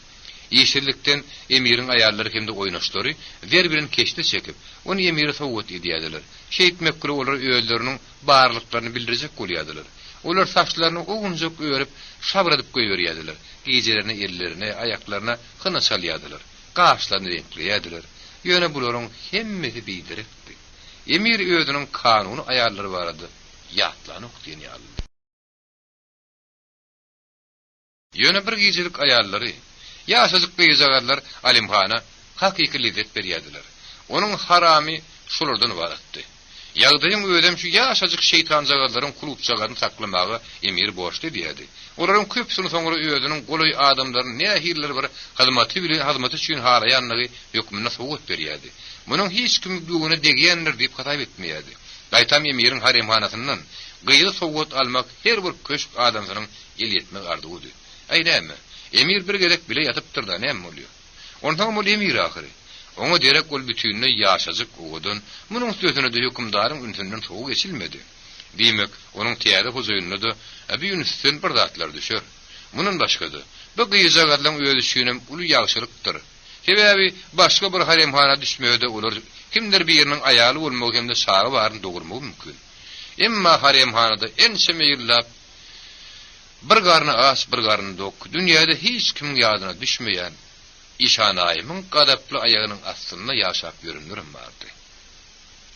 Ýeşillikden emiriň aýallary hemde oýnaşlary wer-birini keşdi çekip, onu emiri sowgat edýärdiler. Şeýitmek göre olar öýleriniň barlyklaryny bildirecek bolýardylar. Olar saçlaryny oňunjak öýrüp, şabradyp goýberýärdiler. Gejelerini, ellerini, aýaklaryna hyna çalýardylar. Gaşlaryny renkleýärdiler. Ýöne bularyň hemmesi bidirekdi. Emir özüniň kanuny aýallary barady. Ýatlanyk diýýär. Ýöne bir gejelik aýallary, ýaşazyk beýjagarlar Alimhana hakyky lezzet berýärdiler. Onuň haramy şulardan ibaratdy. Ýagdaýyň ödem şu ýaşazyk şeytan jagallaryň kulupçagaryny saklamagy emir borçly diýdi. Olaryň köpsini soňra özüniň goly adamlaryň nähirler bir hyzmaty üçin haraýanlygy hökmüne sowgat berýärdi. Munyň hiç kim göwüne degýändir diýip hatap etmeýärdi. Gaýtam emiriň haremhanasyndan gyýy sowgat almak her bir köşk adamlaryň el ýetmek arzuwdy. Aýdamy, emir bir gerek bile ýatypdyr da näme bolýar? Ondan bol emir ahyry. Oňa derek ol bütünne ýaşazyk owadan, munyň sözüne de hökümdaryň ünsünden sow geçilmedi. Diýmek, onuň täze hojaýynyna da bir ünsün bir zatlar düşer. Munun başgady, bu gyýjagarlaryň öýü şünem uly ýagşylykdyr. Sebäbi başga bir haremhana düşmegde olar. Kimdir bir ýeriniň aýaly bolmagy hemde sagy baryny dogurmagy mümkin. Emma haremhanada en şemeýillap bir garny as, bir garny dok, dünýäde hiç kim ýadyna düşmeýän İşan aýymyň gadaply aýagynyň astyna ýaşap ýörünürüm bardy.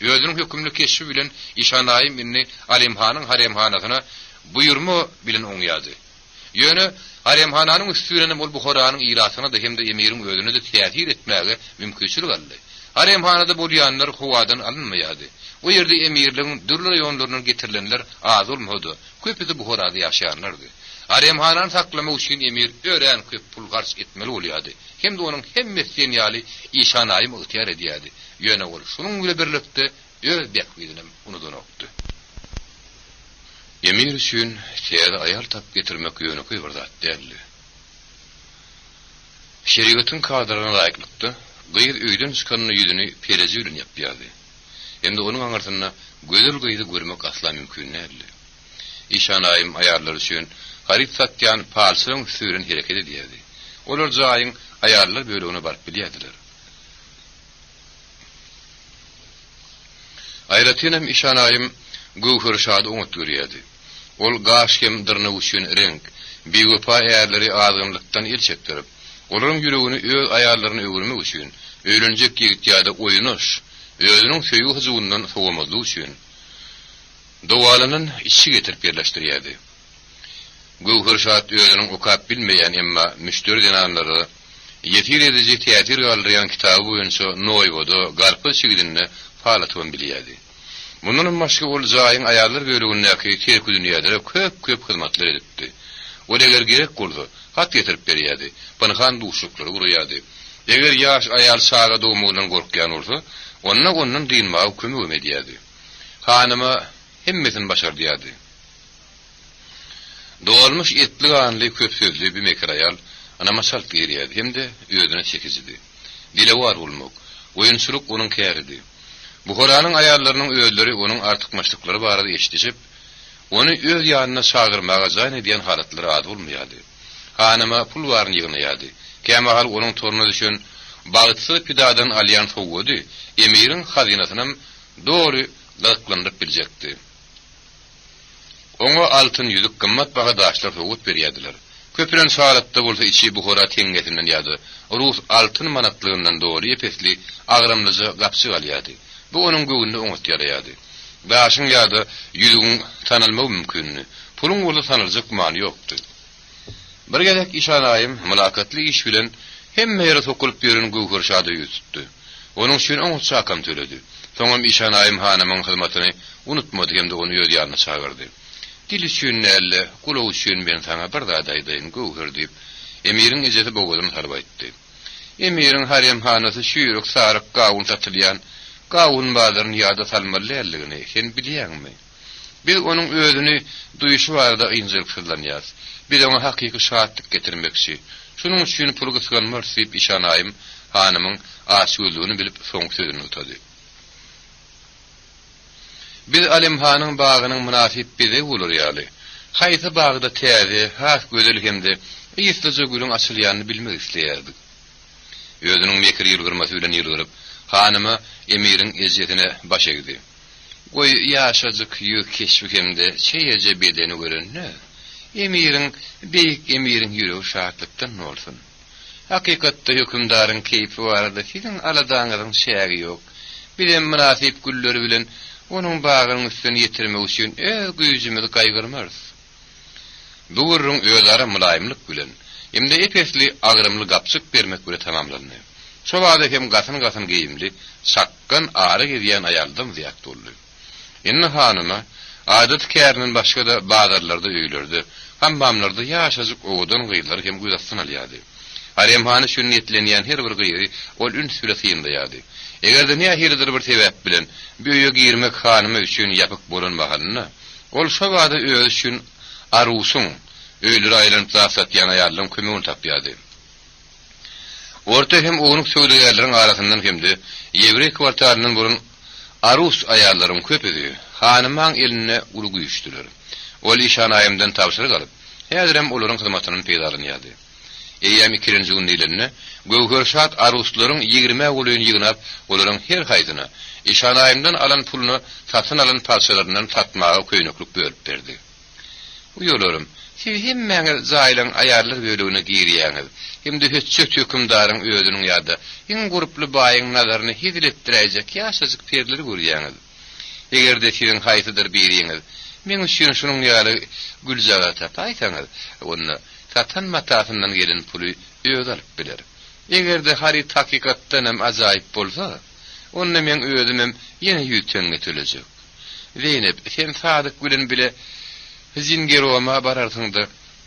Özüniň hökümli keşfi bilen İşan aýym inni Alimhanyň haremhanasyna buyurma bilen oňýady. Ýöne haremhananyň üstüne bol Buharanyň irasyna da hemde emiriň özüne de täsir etmäge mümkinçilik aldy. Haremhanada bolýanlar howadan alınmaýady. O ýerde emirligiň dürli ýonlarynyň getirilenler az bolmady. Köpüde bu horada ýaşaýanlardy. Haremhanany saklamak üçin emir ören köp pul garç etmeli bolýady. Hem de onuň hemmesini ýaly işanaýym ýetir edýärdi. Ýöne ol şunuň bilen birlikde öz bekbidinem unudanokdy. Emir üçin täze aýal tap getirmek ýöne bir zat däldi. Şeriatın kadrana laýyklykda gyýyr öýden çykanyny ýüzüni perezi bilen ýapýardy. Hem de onuň aňartyna gözel gyýdy görmek asla mümkin nädi. İşanaýym aýarlar üçin garyp satýan palsyň sürün hereket edýärdi. Olar jaýyň aýarlar bölügine baryp bilýärdiler. Aýratynam işanaýym Gowhar şady oňat görýärdi. Ol gaşkem dyrna üçin renk, biwpa aýarlary azgynlykdan elçekdirip, olaryň ýüregini öz aýarlaryny öwürmek üçin, öýlenjek ýigit ýa-da oýunuş, özüniň söýgü huzurundan sowamaly üçin dowalanyň içi getirip yerleşdirýärdi. Gowhar şat özüniň okap bilmeýän emma müşteri denanlary ýetir edici teatir galýan kitaby boýunça noýgoda garpy şigidinde faalatyny bilýärdi. Bundan başga ol jaýyň aýarlar bölügindäki terki dünýäde köp hyzmatlar edipdi. Ol eger gerek bolsa, hat getirip berýärdi. Pynhan duşuklary gurýardy. Eger ýaş aýal saga dowmagynyň gorkýan bolsa, ondan diýilmäge kömek edýärdi. Hanyma hemmesini başardýardy. Doğalmış etli ganly köp sözlü bir mekir aýal ana masal berýärdi hem de özüne çekizdi. Dile war bolmak, oýunçuluk onuň käridi. Buharanyň aýallarynyň öýleri onuň artykmaçlyklary barada eşitip, onu öz ýanyna çagyrmaga jaýyn edýän halatlary az bolmaýardy. Hanyma pul waryny ýygnaýardy. Kämahal onuň toruna düşen bagtysy pidadan alýan sowgady, emiriň hazinasyny dogry gaklandyryp biljekdi. Oňa altyn ýüzük gymmat baha daşlar sowgut berýärdiler. Köpüren salatda bolsa içi buhara tengesinden ýady. Rus altyn manatlygyndan dogry epesli agramlyjy gapçy galýady. Bu onuň göwünde oňat ýaraýady. Daşyň ýa-da ýüzügiň tanalmagy mümkinni. Puluň bolsa tanylajak many ýokdy. Bir gelek işanaýym mülakatly iş bilen hemme ýere sokulyp ýören Gowhar şady ýüztdi. Onuň üçin oňat çakam төлedi. Soňam işanaýym hanymyň hyzmatyny unutmady hem de ony öz ýanyna çagyrdy. Dil üçin näle, gulaw üçin ben sana bir zat aýdaýyn Gowhar diýip, emiriň ejeti bogadan harap aýtdy. Emiriň harem hanasy şüýrük saryk gawun satylýan, gawun bazaryny ýada salmallyligini sen bilýärmi? Bir onuň özüni duýuşy barada ynjylyksızlanýar. Bir oňa hakyky şahatlyk getirmekçi. Şunuň üçin pul gysganmar diýip işanaýym hanymyň aşylygyny bilip soň sözüni utady. Biz Alimhanyň bagynyň münasip bize bolar ýaly. Haýsy bagda täze, has gözel hemde ýystyjy gülüň açylýanyny bilmek isleýärdik. Özüniň mekir ýylgyrmasy bilen ýylgyryp, hanymy emiriň ejjetine baş egdi. Goý ýaşadyk ýük keşbik hemde çeýeje bedeni görenne. Emiriň ýüregi şahatlykdan bolsun. Hakykatda hökümdaryň keýpi barada sizin aladaňyzyň şägi ýok. Bilen münasip gülleri bilen onuň bagynyň üstüne ýetirmek üçin güýjümizi gaýgyrmaz. Bu gurrun özara mulaýymlyk bilen, hemde epesli agrymly gapçyk bermek bilen tamamlandy. Şo wagtda hem gasyn giyimli, sakkan ary gedýän aýaldan ziýat boldy. Indi hanyma adat kärinin başga da bazarlarda öýlerdi. Hammamlarda ýaşazyk owadan gyýlar hem güýdatsan alýady. Haremhany sünnetlenýän her bir gyýry ol üns bilen ýyndaýady. Egerde nähirdir bir sebäp bilen bu öýe girmek hanymy üçin ýapyk bolanmagyny, ol şo wagtda öz üçin arusyň öýleri aýlanyp zasatýan aýallaryň kömegini tapýady. Orta hem onuň söýleýärleriň arasyndan hemde Ýewrey kwartalynyň burun arus aýallaryň köpüdi. Hanymyň eline uly güýçdiler. Ol işanaýymdan tapşyryk alyp, häzirem olaryň hyzmatyny peýdalanýady. Eýýäm 2-nji günlerinde Gowhar şat aruslaryň 20 golyny ýygnap, olaryň her haýdyna işanaýymdan alan pulunu satyn alan parçalaryndan satmaga köýneklik bölüp berdi. Uýularym, siz hemmeňiz zaýlaň aýarlar bölügine girýäňiz. Hemde höççek hökümdaryň özüniň ýa-da iň guruply baýyň nazaryny hiziletdirejek ýaşazyk perleri görýäňiz. Egerde siziň haýsydyr biriňiz, men üçin şunuň ýaly güljaga tapaýsaňyz, onu satan matafyndan gelen puly öz alyp biler. Egerde harit hakykatdan hem ajaýyp bolsa, Onunla men özümem ýene ýükten getirecek. Zeynep, sen sadyk bilen bile Zingeroma bararsyňda,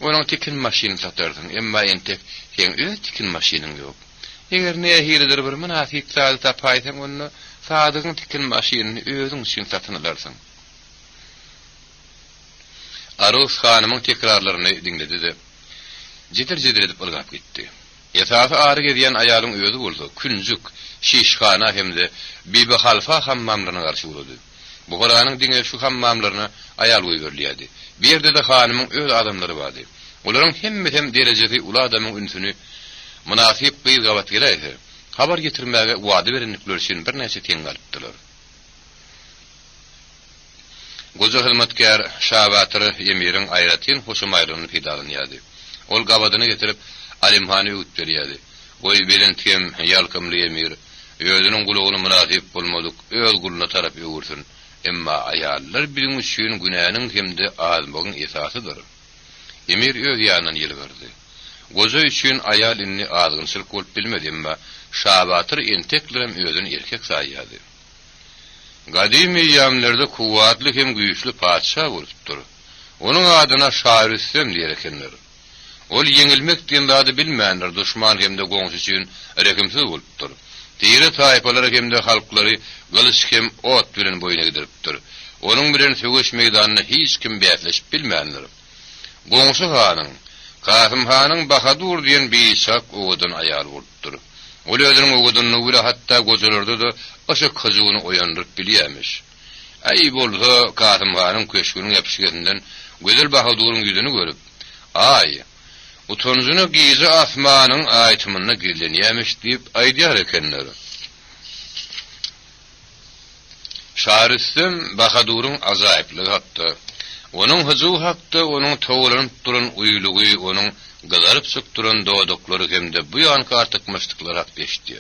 onuň tikin maşyny satarsyň, emma entek sen öz tikin maşynyň ýok. Eger nähiridir bir münafik zat tapaýsaň, onu sadygyň tikin maşynyny özüň üçin satyn alarsyň. Arus hanymyň tekrarlaryny diňledi. Jidir edip ılgap gitdi. Esasy ary gezýän aýalyň özü bolsa, künjük, şişhana hemde Bibi Halfa hammamlaryna garşy boldy. Bu Qur'anyň diňe şu hammamlaryna aýal goýberlýärdi. Bir yerde de hanymyň öz adamlary bardy. Olaryň hemmeti derejesi ula adamyň ünsüni münasip gıybgat gelýär. Habar getirmäge wada berenlikler üçin bir näçe teň alypdylar. Goza hizmetkar Şabatyr Emiriň aýratyn hoşumaýlygyny fidalanýardy. Ol gabadyny getirip Alimhany öwüt berýärdi. Goý bilen tem ýalkymly Emir özüniň gulugyny münasip bolmadyk, öz guluna tarap öwürsin. Emma aýallar bilen üçin günäniň hemde azmagyň esasydyr. Emir öz ýanyna ýelberdi. Goza üçin aýal inni azgynçylyk bolup bilmedi, emma Şabatyr enteklerem özüni erkek saýýardy. Gadimy ýamlarda kuwatly hem güýçli padşa bolupdyr. Onuň adyna Şahrüstem diýerkenler. Ol ýeňilmek diýen zady bilmänler, düşman hemde goňsy üçin rekimsiz bolupdyr. Diýre taýpalara hemde halklary gylyç hem ot bilen boýuna gidiripdir. Onuň bilen söwüş meýdanyny hiç kim bätleşip bilmänler. Goňsy hanyň, Kasym hanyň Bahadur diýen beýsak owadan aýal bolupdyr. Ol özüniň owadyny bile hatda gojalarda da aşa kyzygyny oýandyryp bilýärmiş. Aý bolsa Kasym hanyň köşküniň ýapyşygynyň gözel Bahaduryň ýüzüni görüp, "Ay, utanjyny gizi asmanyň aýtymyna girlenýärmiş" diýip aýdýar ekenler. Şahrüstem Bahaduryň azaýyplygy hakda, onuň hyzyw hakda, onuň towlanyp duran uýlugy, onuň gyzaryp çykdyran dodoklary hemde bu ýanky artykmaşdyklary hakda eşitdi.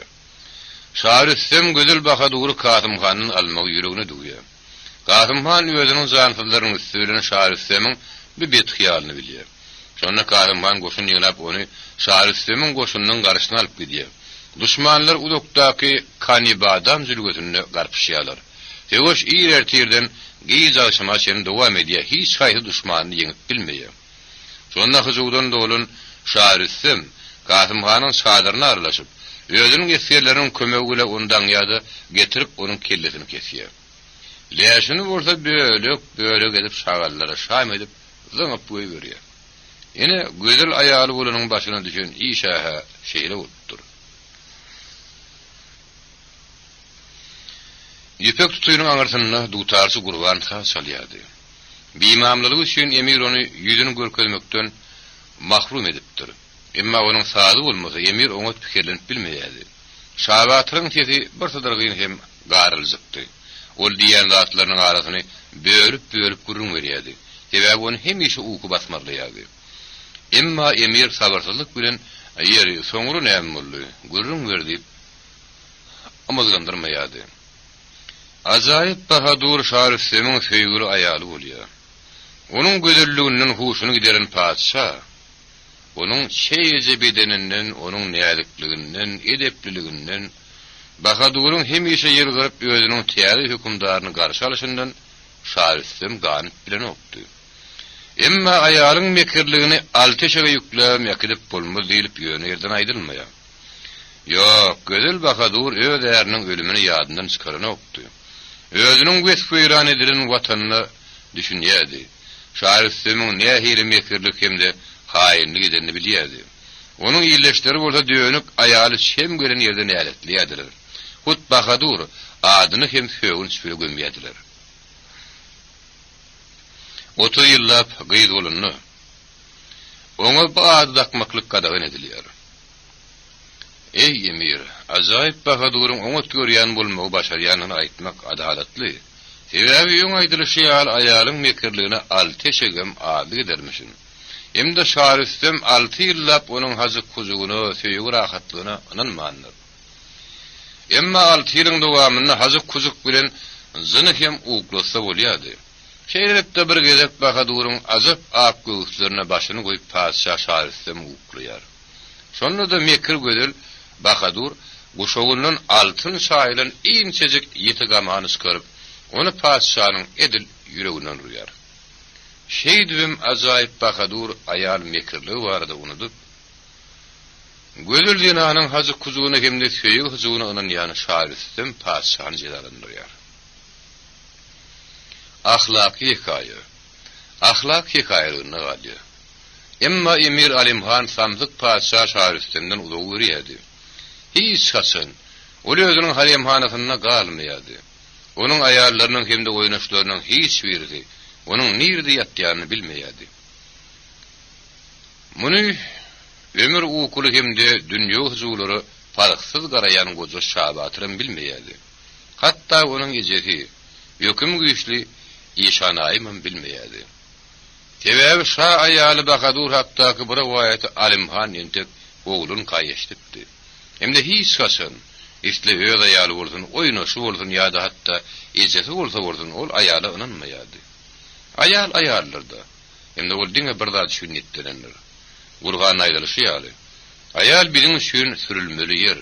Şahrüstem gözel Bahadury Kasym hanyň almagy ýüregine duýar. Kasym han özüniň zansyzlaryny üstüne Şahrüstemiň bir bet hyýalyny bilýär. Şonda Kasym han goşun ýynap ony Şahrüstemiň goşunynyň garşyna alyp gidýär. Düşmanlar ulukdaky kanibadam zülgütüne garpyşýarlar. Tegoş ýerlerden giz alşyma şeň dowam edýär, hiç haýsy düşmanyny ýeňip bilmeýär. Şonda hyjydan dolun Şahrüstem Kasym hanyň şadyryna aralaşyp, özüniň esirleriniň kömegi bilen ondan ýa-da getirip onuň kellesini kesýär. Leşini bolsa bölek edip şagallara şam edip zyňyp goýberýär. Ene gözel aýaly bolanyň başyna düşen işaha şeýle bolupdyr. Ýepek tutuýynyň aňyrsyna dutarsy gurban salýardy. Bimamlygy üçin Emir ony ýüzüni görkezmekden mahrum edipdir. Emma onuň sady bolmasa Emir oňa pikirlenip bilmeýärdi. Şabatyryň sesi bir sadargyn hem garyljakdy. Ol diýen zatlarynyň arasyny bölüp gurrun berýärdi. Sebäbi ony hemişe uku basmarlaýardy. Emma Emir sabırsyzlyk bilen ýeri soňry näme boldy, gurrun berdi. Amazlandyrmaýardy. Ajaýyp Bahadur Şahrüstemiň söýgüli aýaly bolýar. Onuň gözelliginiň huşuny gideren padşa, onuň şeýje bedeninden, onuň näzikliginden, edepliliginden, Bahaduryň hemişe ýergirip özüniň täze hökümdaryny garşy alşyndan Şahrüstem ganyp bilen okdy. Emma aýalyň mekirligini alteşege ýükläp ýakylip bolmaz diýilip ýönerden aýdylmaýar. Ýok, gözel Bahadur öz äriniň ölümini ýadyndan çykarany okdy. Özüniň wesfeýran edilen watanyny düşünýärdi. Şahrüstemiň nähili mekirlik hemde haýynlyk edenini bilýärdi. Onuň ýerleşleri bolsa döňük aýaly şem gören ýerden ýaletliýärdiler. Hut Bahadur adyny hem söwün süre gömýärdiler. 30 ýyllap gyýd bolunny. Oňa bu ady dakmaklyk gadagyn edilýär. Ey Emir, ajaýyp Bahaduryň oňa görýän bolmagy başarýanyny aýtmak adalatly. Sebäbi ýoň aýdylyşy aýalyň mekirligine alteşegem ady gidermişin. Emde Şahrüstem 6 ýyllap onuň hazyk kuzugyny, söýgü rahatlygyna inanmandyr. Emma 6 ýylyň dowamyny hazyk kuzuk bilen zyny hem uglasa bolýardy. Şeýlepde bir gezek Bahaduryň azap ak göğüslerine başyny goýup padşa Şahrüstem uglýar. Şonda da mekir gözel Bahadur guşogundan altın saýylan iňçejik ýeti gamany çykaryp, onu paşanyň edil ýüreginden rüýar. Şeýdibim ajaýyp bahadur aýal mekirli bardy unudup, gözül dinanyň hajy kuzugyny hemde söýüg huzugyny onan ýany şaýrysym paşany jelaryndyryar. Ahlaki hikaye. Ahlak hikaýelerini galdy. Emma Emir Alimhan samzyk paşa şaýrysynden uzaw ýerdi. Hiç haçan ol özüniň halimhanasyna galmaýady. Onuň aýallarynyň hemde oýnaşlarynyň hiç biri onuň nirde ýatýanyny bilmeýärdi. Muny ömür ukulu hemde dünýä huzurlary farksyz garayan goja şabatyryn bilmeýärdi. Hatda onuň ejeri ýöküm güýçli işanaýmyn bilmeýärdi. Sebäbi şa aýaly Bahadur hakdaky bir waýaty Alimhan entek oglun gaýeşdipdi. Hemde hiç haçan isle öz aýaly bolsun, oýnaşy bolsun ýa-da hatda ejesi bolsun ol aýala ynanmaýardy. Aýal aýallarda. Hemde ol diňe bir zat şünnetlenir. Gurgan aýdylşy ýaly. Aýal biriň üçin sürülmeli ýer.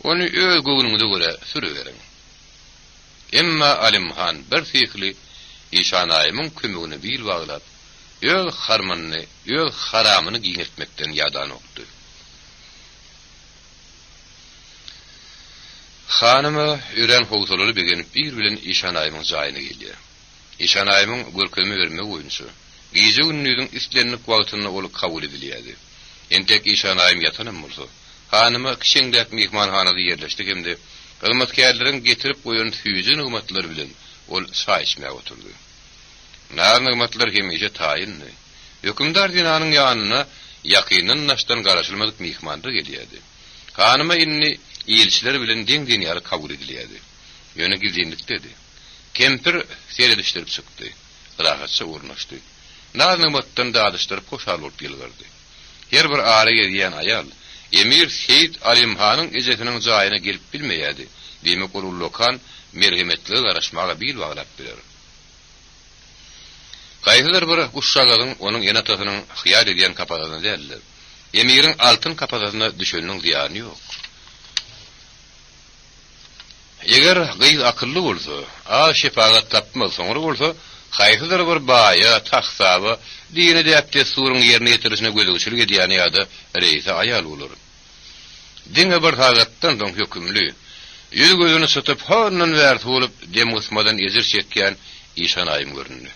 Onu öz göwnüňde göre sürüweriň. Emma Alimhan bir fikli işanaýymyň kömegini bil baglap, öz harmanyny, öz haramyny giňetmekden ýadan okdy. Hanımy ören howsulary begenip bir bilen işanaýymyň jaýyna geldi. İşanaýymyň görkemi bermek oýunçy. Gize ünlüdün islenlik wagtyny ol kabul edilýärdi. Entek işanaýym ýatanyň bolsa, hanymy kişiňdäk mehmanhanada ýerleşdik hemde hyzmatkarlaryň getirip goýan füýüzi nygmatlary bilen ol çaý içmäge oturdy. Nar nygmatlar hemişe taýyndy. Hökümdar dinanyň ýanyna ýakynyn naşdan garaşylmadyk mehmanlar gelýärdi. Hanymy inni ýelçiler bilen deň ýary kabul edilýärdi. Ýöne gizinlik dedi. Kempir seredişdirip çykdy. Rahatça urnaşdy. Nar nygmatdan dadyşdyryp koşal bolup ýylgyrdy. Her bir ara gelýän aýal Emir Seyit Alimhanyň ejetiniň jaýyna gelip bilmeýärdi. Demek ol lokan merhemetli garaşmaga bil baglap biler. Gaýhylar bir uşşagadyň onuň ýanatasynyň hyýal edýän kapadasyny däller. Emiriň altyn kapadasyna düşeniň ziýany ýok. Eger gaýy akylly bolsa, şefagat tapmaly soňra bolsa, gaýhylar bir baýa, taxsaba, dine däpde suryň ýerine ýetirişine gözüçilik edýän ýa-da reýse aýal bolar. Diňe bir hagatdan soň hökümli, ýüz gözüni satyp hornan wärt bolup demusmadan ezir çekýän işanaýym göründi.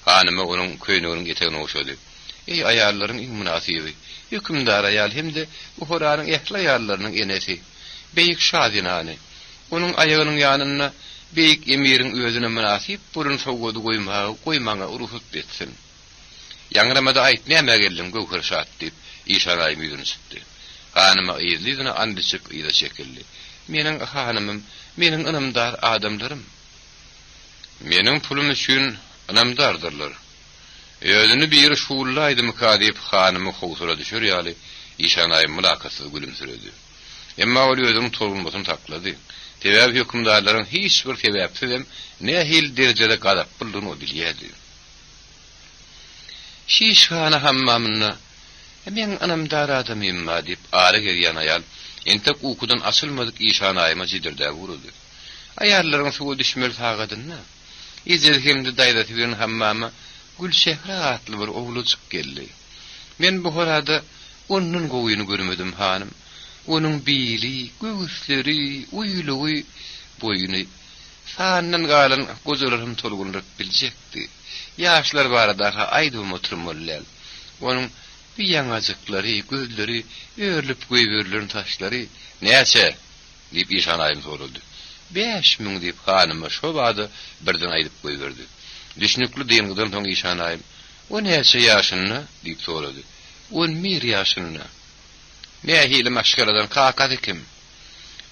Hanymy onuň köýneginiň etegine oşady. Ey aýallaryň iň münasibi, hökümdar aýal hemde bu horanyň ähli aýallarynyň enesi, beýik şazinany. Onuň aýagynyň ýanyna beýik emiriň özüne münasip burun sowgady goýmaňa urufut betsin. Ýaňramada aýt näme geldim göwher şat diýip işanaýym ýüzüne çykdy. Hanymy ýyzlygyna andyşyp ýyla çekildi. Meniň hanymym, meniň ynamdar adamlarym. Meniň pulum üçin ynamdardyrlar. Özüni bir şuullaydım kadip hanımı howsura düşür ýaly işanaýym mülakatsy gülümsüredi. Emma ol özüň torulmasyn taklady. Tebäp hökümdarlaryň hiç bir sebäpsiz hem nähil derejede gadap buldyny bilýärdi. Şişhana hammamyna men anamdar adamym diýip ara gelýän aýal entek ukudan asylmadyk işanaýyma jidirde vuruldy. Aýallaryň suwa düşmel tagadynna ijer hemde daýda bilen hammama Gülşehra atly bir ogluçyk geldi. Men bu horada onun goýuny görmedim hanım. Onun bili, göğüsleri, uýlugy, boýuny sandan galan gözlerim tolgundyp biljekdi. Ýaşlar barada aýdym oturmalylar. Onun bir ýaňajyklary, gözleri, örlüp goýberlerin taşlary näçe diýip işanaýym soruldy. 5000 diýip hanyma şobady birden aýdyp goýberdi. Düşnükli diýenigden soň işanaýym, "O näçe ýaşyny?" diýip sorady. 11 ýaşyny. Nähili maşgaladan kakady kim?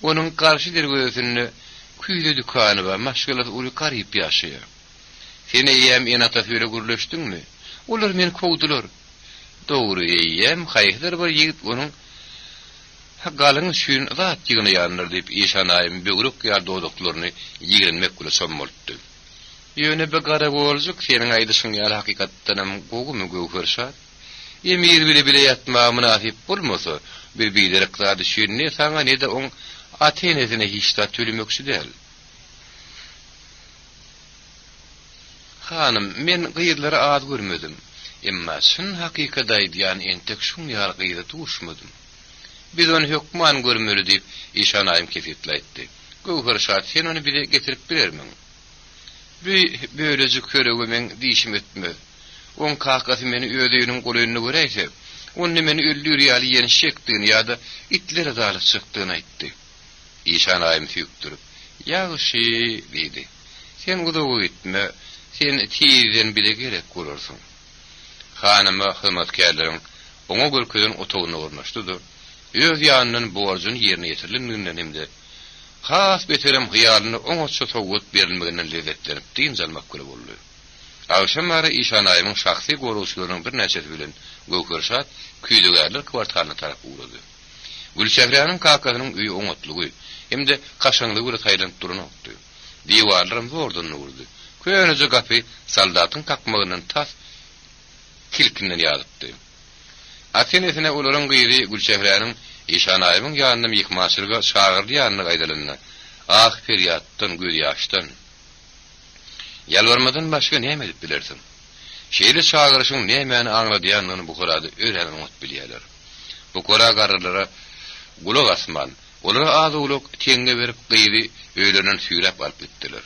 Onuň garşy dergösünde küýde dükany we maşgalat uly garyp ýaşaýar. Seni ýem enata söýle gürleşdiňmi? Olar meni kowdular. Dogry ýem, haýhyr bir ýigit onuň galyň şüň zat ýygyny ýanlar diýip işanaýym bögrük ýar dodoklaryny ýigrenmek bilen sommaltdy. Ýöne bir gara boljuk, seniň aýdyşyň ýaly hakykatdan hem gogumy göwferşat. Emir bile ýatma münasip bolmasa, bir bilerek zady şüňne saňa ne-de oň Atenetine hiç da tölümöksü değil. Hanım, men gıyırları ad görmedim. Emma şun hakikadaýdy, ýani entek şun ýar gıyda tuşmadım. Biz onu hükman görmeli deyip işanaýym kefetli aýtdy. Gowhar şat, sen onu bize getirip bilermiň. Böylece körege men diýişim etmez. On kakasy meni ödeýüniň golyny göreýse, onu meni öldür ýaly ýeni şekdiň ýa-da itlere dalyp çykdygyny aýtdy. İşanaýym süýkdirip, "Ýagşy" diýdi. "Sen gudaw gitme, sen tiýden bile gerek görürsiň." Hanıma hyzmatkarlaryň oňa görkezden otagyna ornaşdydy. Öz ýanynyň borjyny ýerine ýetirilmegenden hemde has beterem hyýalyny oňa çotawut berilmegenden lezzetlenip diýinjalmak göre boldy. Agşam ara işanaýymyň şahsy goruşlarynyň bir näçesi bilen Gökürşat küýdügärler kwartalyna tarap uğradı. Gülşehräniň kakasynyň öýü oňatlygy hemde kaşaňly bir taýlanıp durunokdy. Diýwarlarym zordan urdy. Köýnüje gapy saldatyň kakmagyndan tas kilkinden ýalypdy. Atenetine olaryň gyýry Gülşehräniň işanaýymyň ýanyna ýykmaşyrga şagyrdy ýanyna gaýdalyny. Ah feryatdan göz ýaşdan. Ýalvarmadan başga näme edip bilersiň? Şeýle şagyrşyň nämäni aňladýanyny bu gorada öýrenmek bilýärler. Bu gora garrylara gulak asman, olara az uluk teňe berip gyýry öýlenen süýräp alyp gitdiler.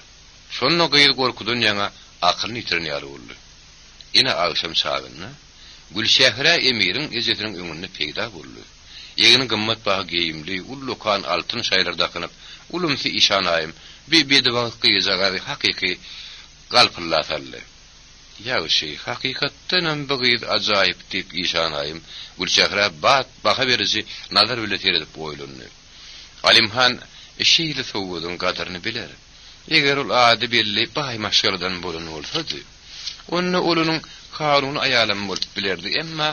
Şonda gyýry gorkudan ýaňa akylyny ýitirenýär boldy. Ine agşam çagyny Gülşehre emiriň ejetiniň öňünde peýda boldy. Ýegini gymmat baha geyimli, ullukan altyn şaýlarda akanyp, ulumsy işanaýym bir bedewag gyýjagary hakyky galpyllasaly. Ýagşy hakykatdan bu gyýy ajaýyp diýip işanaýym Gülşehre baha beriji nazar bilen teredip boýlandy. Alimhan şeýle sowudyň gadaryny biler. Eger ol ady belli bahy maşgardan bolan bolsady, onu olunyň karuny aýalam bolup bilerdi, emma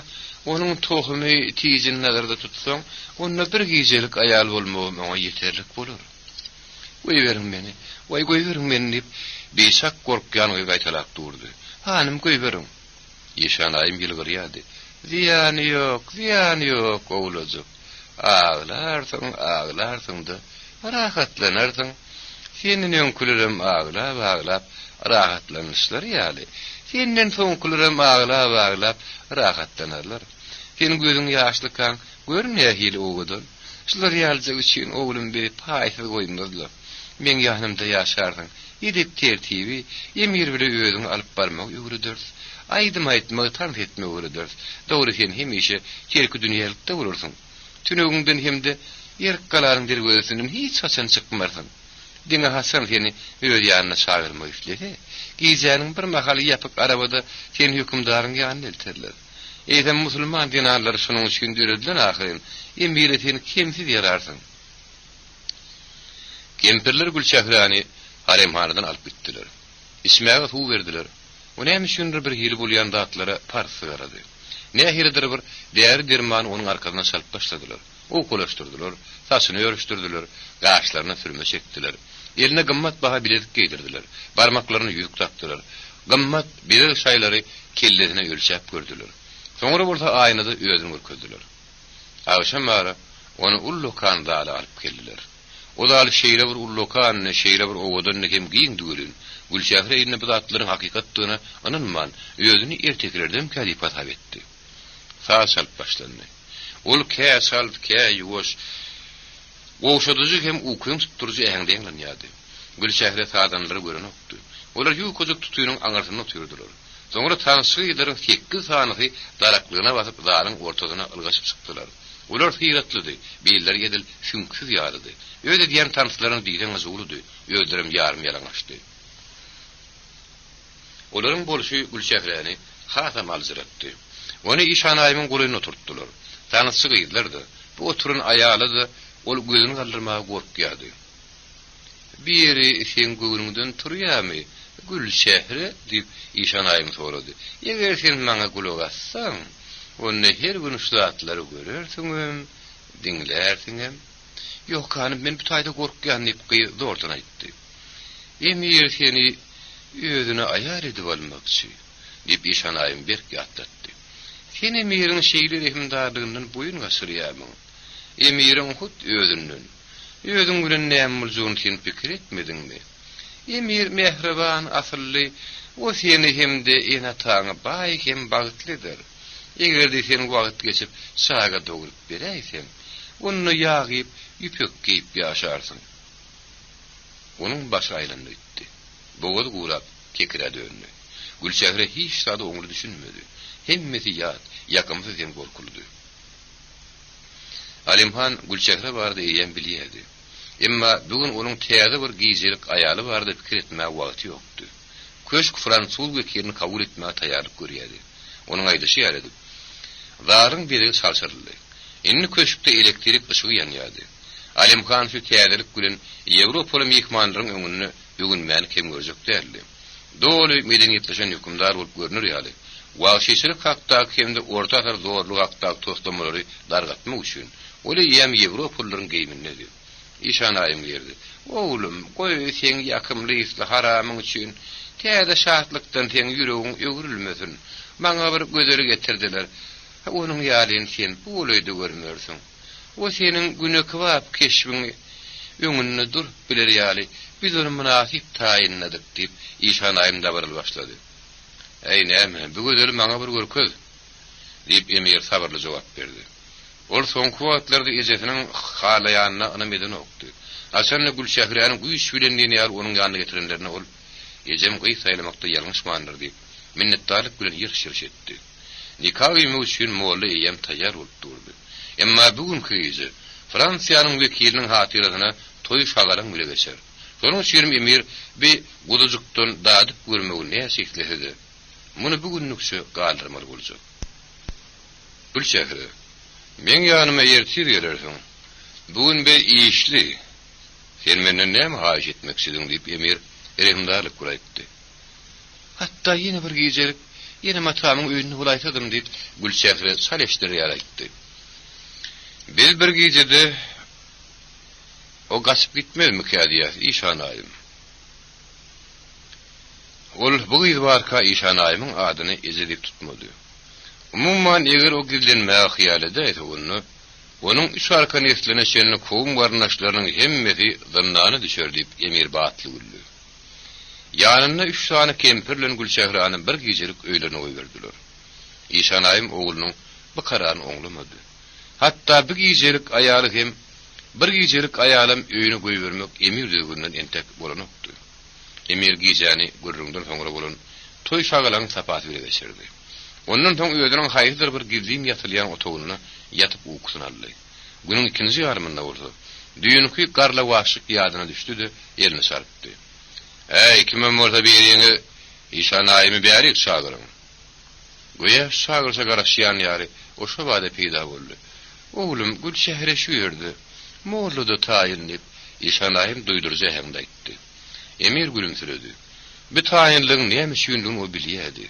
onuň tohumy tiýjin nazarda tutsaň, onda bir gijelik aýal bolmagy oňa ýeterlik bolar. "Goýberin meni, goýberin meni" diýip beşak gorkýan gaýtalap durdy. "Hanym goýberin." Ýeşanaýym bilgirýärdi. "Ziýany ýok, owlajak. Ağlarsyň-da, rahatlanarsyň. Senden öňkülürem ağlap, rahatlanýarlar ýaly. Senden soňkülürem ağlap, rahatlanarlar. Senin gözüň ýaşlykan, görnýär hili ogudan. Şular ýalyjak üçin oglum bir paýsy goýmazlar. Men ýanymda ýaşarsyň. Edip tertibi, emir bile özüň alyp barmak öwrüdir. Aýdym aýtmagy tanıt etmek öwrüdir. Dogry sen hemişe terki dünýälükde bolursyň. Tünögiňden hemde ýerk galaryň bir gözünden hiç haçan çykmarsyň. Diňe hasan seni öz ýanyna çagyrmak isleýär. Giýjäniň bir mahaly ýapyk arabada sen hükümdaryň ýanyna elterler. Eýdem musulman dinarlary şonuň üçin düredilen ahyryn emire seni kimsiz ýararsyň. Kempirler Gülşehräni haremhanadan alyp gitdiler. İsmäge suw berdiler. O näme üçindir bir hili bolýan datlara parçy garady. Nähiridir bir däri derman onuň arkasyna salyp başladylar. O kolaşdyrdylar, saçyny örüşdirdiler, gaşlaryna sürme çekdiler. Eline gymmat baha bilezik giydirdiler. Barmaklaryny ýüzük takdylar. Gymmat bilezik şaýlary kellerine ölçäp gördüler. Soňra bolsa aýnada özüni görkezdiler. Agşam ara onu ullukanda alyp geldiler. O da şeýle bir ullukan, şeýle bir owadan nekem giýindigilin. Gülşehre ýene bu zatlaryň hakykatdygyny anynman, özüni erteklerden kalifat etdi. Saçal başlandy. Ol käsalt ýuwaş oşadyjy hem ukun tutdurucu ähňde ýanýardy. Gülşehre sadanlary görenokdy. Olar ýuwkujyk tutuýynyň aňarsyna oturdylar. Soňra tansy ýylaryň 8 sanyhy daraklygyna basyp zaryň ortasyna ylgaşyp çykdylar. Olar hyratlydy, beýler gedil şünksiz ýarydy. Öýde diýen tansylaryň diýden azuludy, öldürüm ýarym ýalaňaşdy. Olaryň bolşy Gülşehräni hatam alzyratdy. Onu işanaýymyň golyna oturtdylar. Tanysy gyýdylardy. Bu oturun aýaly da ol gözüni galdyrmagy gorkýardy. "Biri sen göwnüňden turýarmy? Gülşehre" diýip işanaýym sorady. "Eger sen maňa gulak assaň, onu her gün şu zatlary görersiňem, diňlersiňem." "Ýok hanym, men bu taýda gorkýan" diýip zordan aýtdy. "Emir seni özüne aýar edip almakçy" diýip işanaýym berk ýatlatdy. "Sen emiriň şeýle rehimdarlygyndan boyun gaşyrýarmyň? Emiriň hut özünden. Özüň bilen näme boljugyny sen pikir etmediňmi? Emir mehriban asylly, o seni hemde ene taňy baý hem bagtlydyr. Egerde sen wagt geçip saga dogurup bereýsen, onu ýagyp, ýüpek giyip ýaşarsyň. Onuň başı aýlandy gitdi. Boğaz gurap kekire döndü. Gülşehre hiç tadı oňry düşünmedi. Hemmeti ýat, ýakymsy hem gorkuldy. Alimhan Gülşehre bardy eýen bilýärdi. Emma bugün onuň täze bir giýjelik aýaly bardy pikir etmäge wagty ýokdy. Köşk Fransuz wekirini kabul etmäge taýýarlyk görýärdi. Onuň aýdyşy ýalydy. Zaryň biri şarşyrly. Inni köşkde elektrik ışıgy ýanýardy. Alimhan şu täzelik bilen Ýewropaly mehmanlaryň öňünde bugün meni kim görjek derdi. Doly medeniýetleşen hükümdar bolup görünür ýaly. Wagşyçylyk hakda hemde orta asar zorluk hakda toslamalary dargatmak üçin oly ýem Ýewropalylaryň geýminleri. İşanaýym berdi. Oğlum, goý sen ýakymly isli haramyň üçin täze şahatlykdan sen ýüregiň öwrülmesin. Maňa bir gözelik getirdiler. Onuň ýalyny sen bulaydy görmürsiň. O senin güneki wap keşbiňi öňünde dur biler ýaly. Biz onu münasip taýinledik diýip işanaýym da barıl başlady. Ey näme, bu gözel maňa bir görköz diýip Emir sabrly jogap berdi. Ol soňky wagtlarda ejesiniň halaýanyna ana meden okdy. Aşanly Gülşehräniň güýç bilendigini ýar onuň ýanyna getirenlerine ol ejem gyý saýlamakda ýalňyş mandyr diýip minnetdarlyk bilen ýyrşyrş etdi. Nikahymy üçin molla eýem taýýar bolup durdy. Emma bugünkü eje Fransiýanyň wekiliniň hatyrasyna toý şagalaryň bile geçer. Sonuň üçin Emir bir gudujukdan dadyp görmegi näçikledi. Muny bugünlükçe galdyrmaly boljak. Gülşehre, men ýanyma ýertir gelersiň. Bugün be işli. Sen menden näme haýyş etmeksidiň diýip Emir erehimdarlyk guraýtdy. Hatda ýene bir gijelik, ýene matamyň öýünde bulaýtadym diýip Gülşehre saleşdirýär ýaraýtdy. Biz bir gijede o gaçyp gitmezmi kadiýas işanaýym. Ol bu ýylbarka işanaýymyň adyny ezedip tutmady. Umumman eger o gizlenmäge hyýalida etgünni, onuň üç arka nesline şenli kowum garnaşlarynyň hemmeti zannany düşer diýip Emir batly güldü. Ýanyna 3 tane kempirlen Gülşehräny bir gijelik öýlerine goýberdiler. İşanaýym oğlunyň bu kararını oňlamady. Hatta bir gijelik aýaly hem bir gijelik aýalym öýüne goýbermek Emir döwründen entek bolanokdy. Emir gijany gurrundan soňra bolan toý şagalaryň sapaty bile geçirdi. Ondan soň öýüniň haýyzdyr bir gizlim ýatylýan otogyna ýatyp uykusyna aldy. Günüň ikinji ýarymynda boldy. Düýünki garla waşyk ýadyna düşdi-de elini sarpdy. Ey kime morda berýäňi işanaýymy bärik şagyryň. Goýa şagyrsa garaşýan ýary oşa bada peýda boldy. Oğlum Gülşehre şu ýerde mollada taýinlip işanaýym duýdurja hemde aýtdy. Emir gülümsiredi. Bu taýinligiň näme üçin o bilýärdi.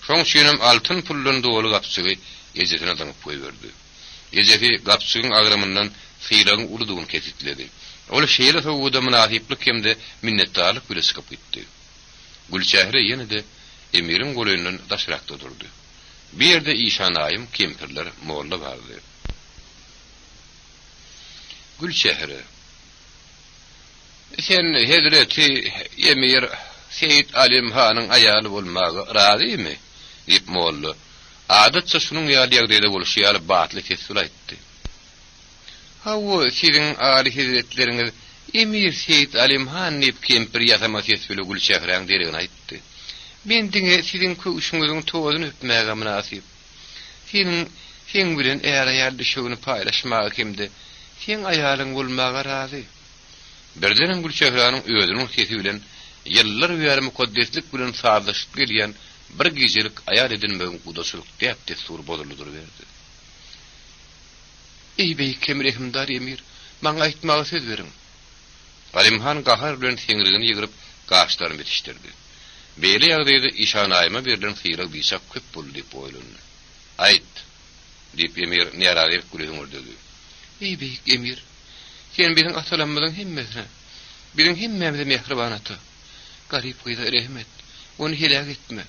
Şoň üçin altyn pullun dolu gapçygy ejesine danyp goýberdi. Ejefi gapçygyň agrymyndan syýlagyň uludygyny kesitledi. Ol şeýle sowguda münasiplik hemde minnetdarlyk bilen çykyp gitdi. Gülşehre ýene-de Emir'in golünün daşrakda durdy. Bir ýerde işanaýym kempirler molla bardy. Gülşehre, sen Hazreti Emir Seyit Alimhanyň aýaly bolmagy razymy? Diýip molla adatça şunuň ýaly bolşýar batly kesip aýtdy. Hawa siziň ali hazretleriniz Emir Seyit Alimhan diýip kempir ýasama kesip Gülşehräň deregine aýtdy. Men diňe siziň köşüňiziň towadyny öpmäge münasip. Sen bilen eger aýal düşügini paýlaşmagy kimdi? Sen aýalyň bolmagy razy. Birden Gülşehräniň özüniň sesi bilen ýyllar ýaly mukaddeslik bilen saýlaşyp gelýän bir gijelik aýal edinmegi gudaşylyk diýip desur bozuldur berdi. Ey bey kemrehimdar Emir, maňa aýtmagy söz beriň. Alimhan gahar bilen seňirigini ýygyryp gaşlaryny bitişdirdi. Beýle ýagdaýda işanaýyma berilen syýrak biçak köp boldy diýip oýlandy. Aýt, diýip Emir näraýyp gülüňürdi. Ey bey Emir, sen biziň atalarymyzyň hemmesine, biziň hemmemize mehriban ata. Garip gyza rahmet, onu helak etme.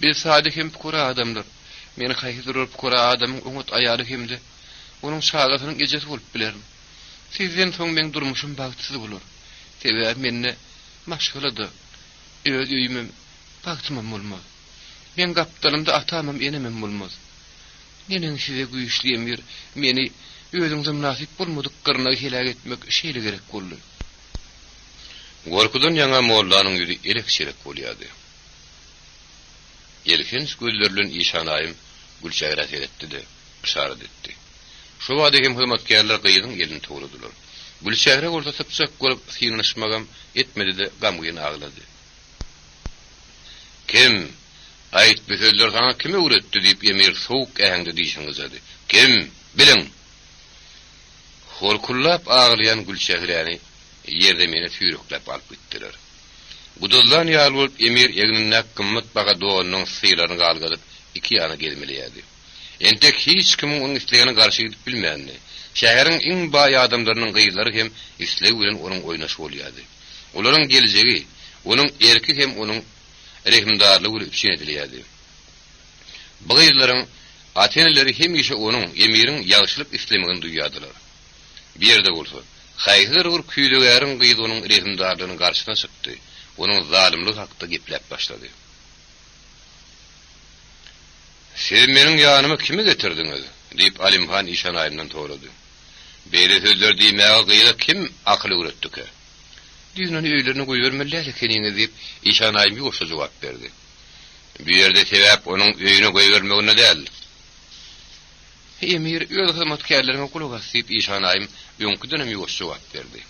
Biz sady hem pukura adamlar. Meni haýyr durup pukura adamyň umut aýaly hemde, onuň şagatynyň ejeti bolup bilerim. Sizden soň men durmuşum bagtsyz bolar. Sebäbi menne maşgulada. Öz öýümem bagtymam bolmaz. Men gapdalymda atamam enemem bolmaz. Nenen size güýçli emir meni özüňize münasip bolmadyklaryna helak etmek şeýle gerek boldy. Gorkudan ýaňa mollanyň ýüri elekşerek bolýardy. Elhins gözlerlen işanaýym gülçägräs etdi-de, işaret etdi. Şu wagtda hem hyzmatkarlar gyýynyň elini togrudylar. Gülçägräs orta sapsak görüp syňyşmagam etmedi-de gamgyny aglady. Kim ayt bu sözler sana kime öğretti diýip emir soğuk ähňde diýişiňiz edi. Kim? Biliň. Horkullap ağlayan Gülçägräni ýerde meni süýreklep alyp gitdiler. Buduldan ýaly bolup emir egninden kymmat baga doğanyň syýlaryny galgadyp iki ýana gelmeliydi. Entek hiç kimin onuň islegine garşy gidip bilmänni. Şäheriň iň baý adamlarynyň gyýlary hem isleg bilen onuň oýnaşy bolýardy. Olaryň geljegi, onuň erki hem onuň rehimdarlygy bilen üçin edilýärdi. Bu gyýlaryň ateneleri hemişe onuň emiriň ýagşylyk islemegini duýýardylar. Bir ýerde bolsa, haýhyr bir küýlegäriň gyýdy onuň rehimdarlygynyň garşyna çykdy. Onuň zalimlik hakda gepläp başlady. "Siz meniň ýanyma kimi getirdiňiz?" diýip Alimhan işanaýymdan torady. "Beýle sözler diýmäge gyýda kim akly öwretdi?" "Düýnüň öýlerini goýbermelleri keniňiz" diýip işanaýym ýoksa jogap berdi. "Bu ýerde sebäp onuň öýüne goýbermegine däl." Emir öz hyzmatkarlaryna kulak asyp işanaýym öňküden ýoksa jogap berdi.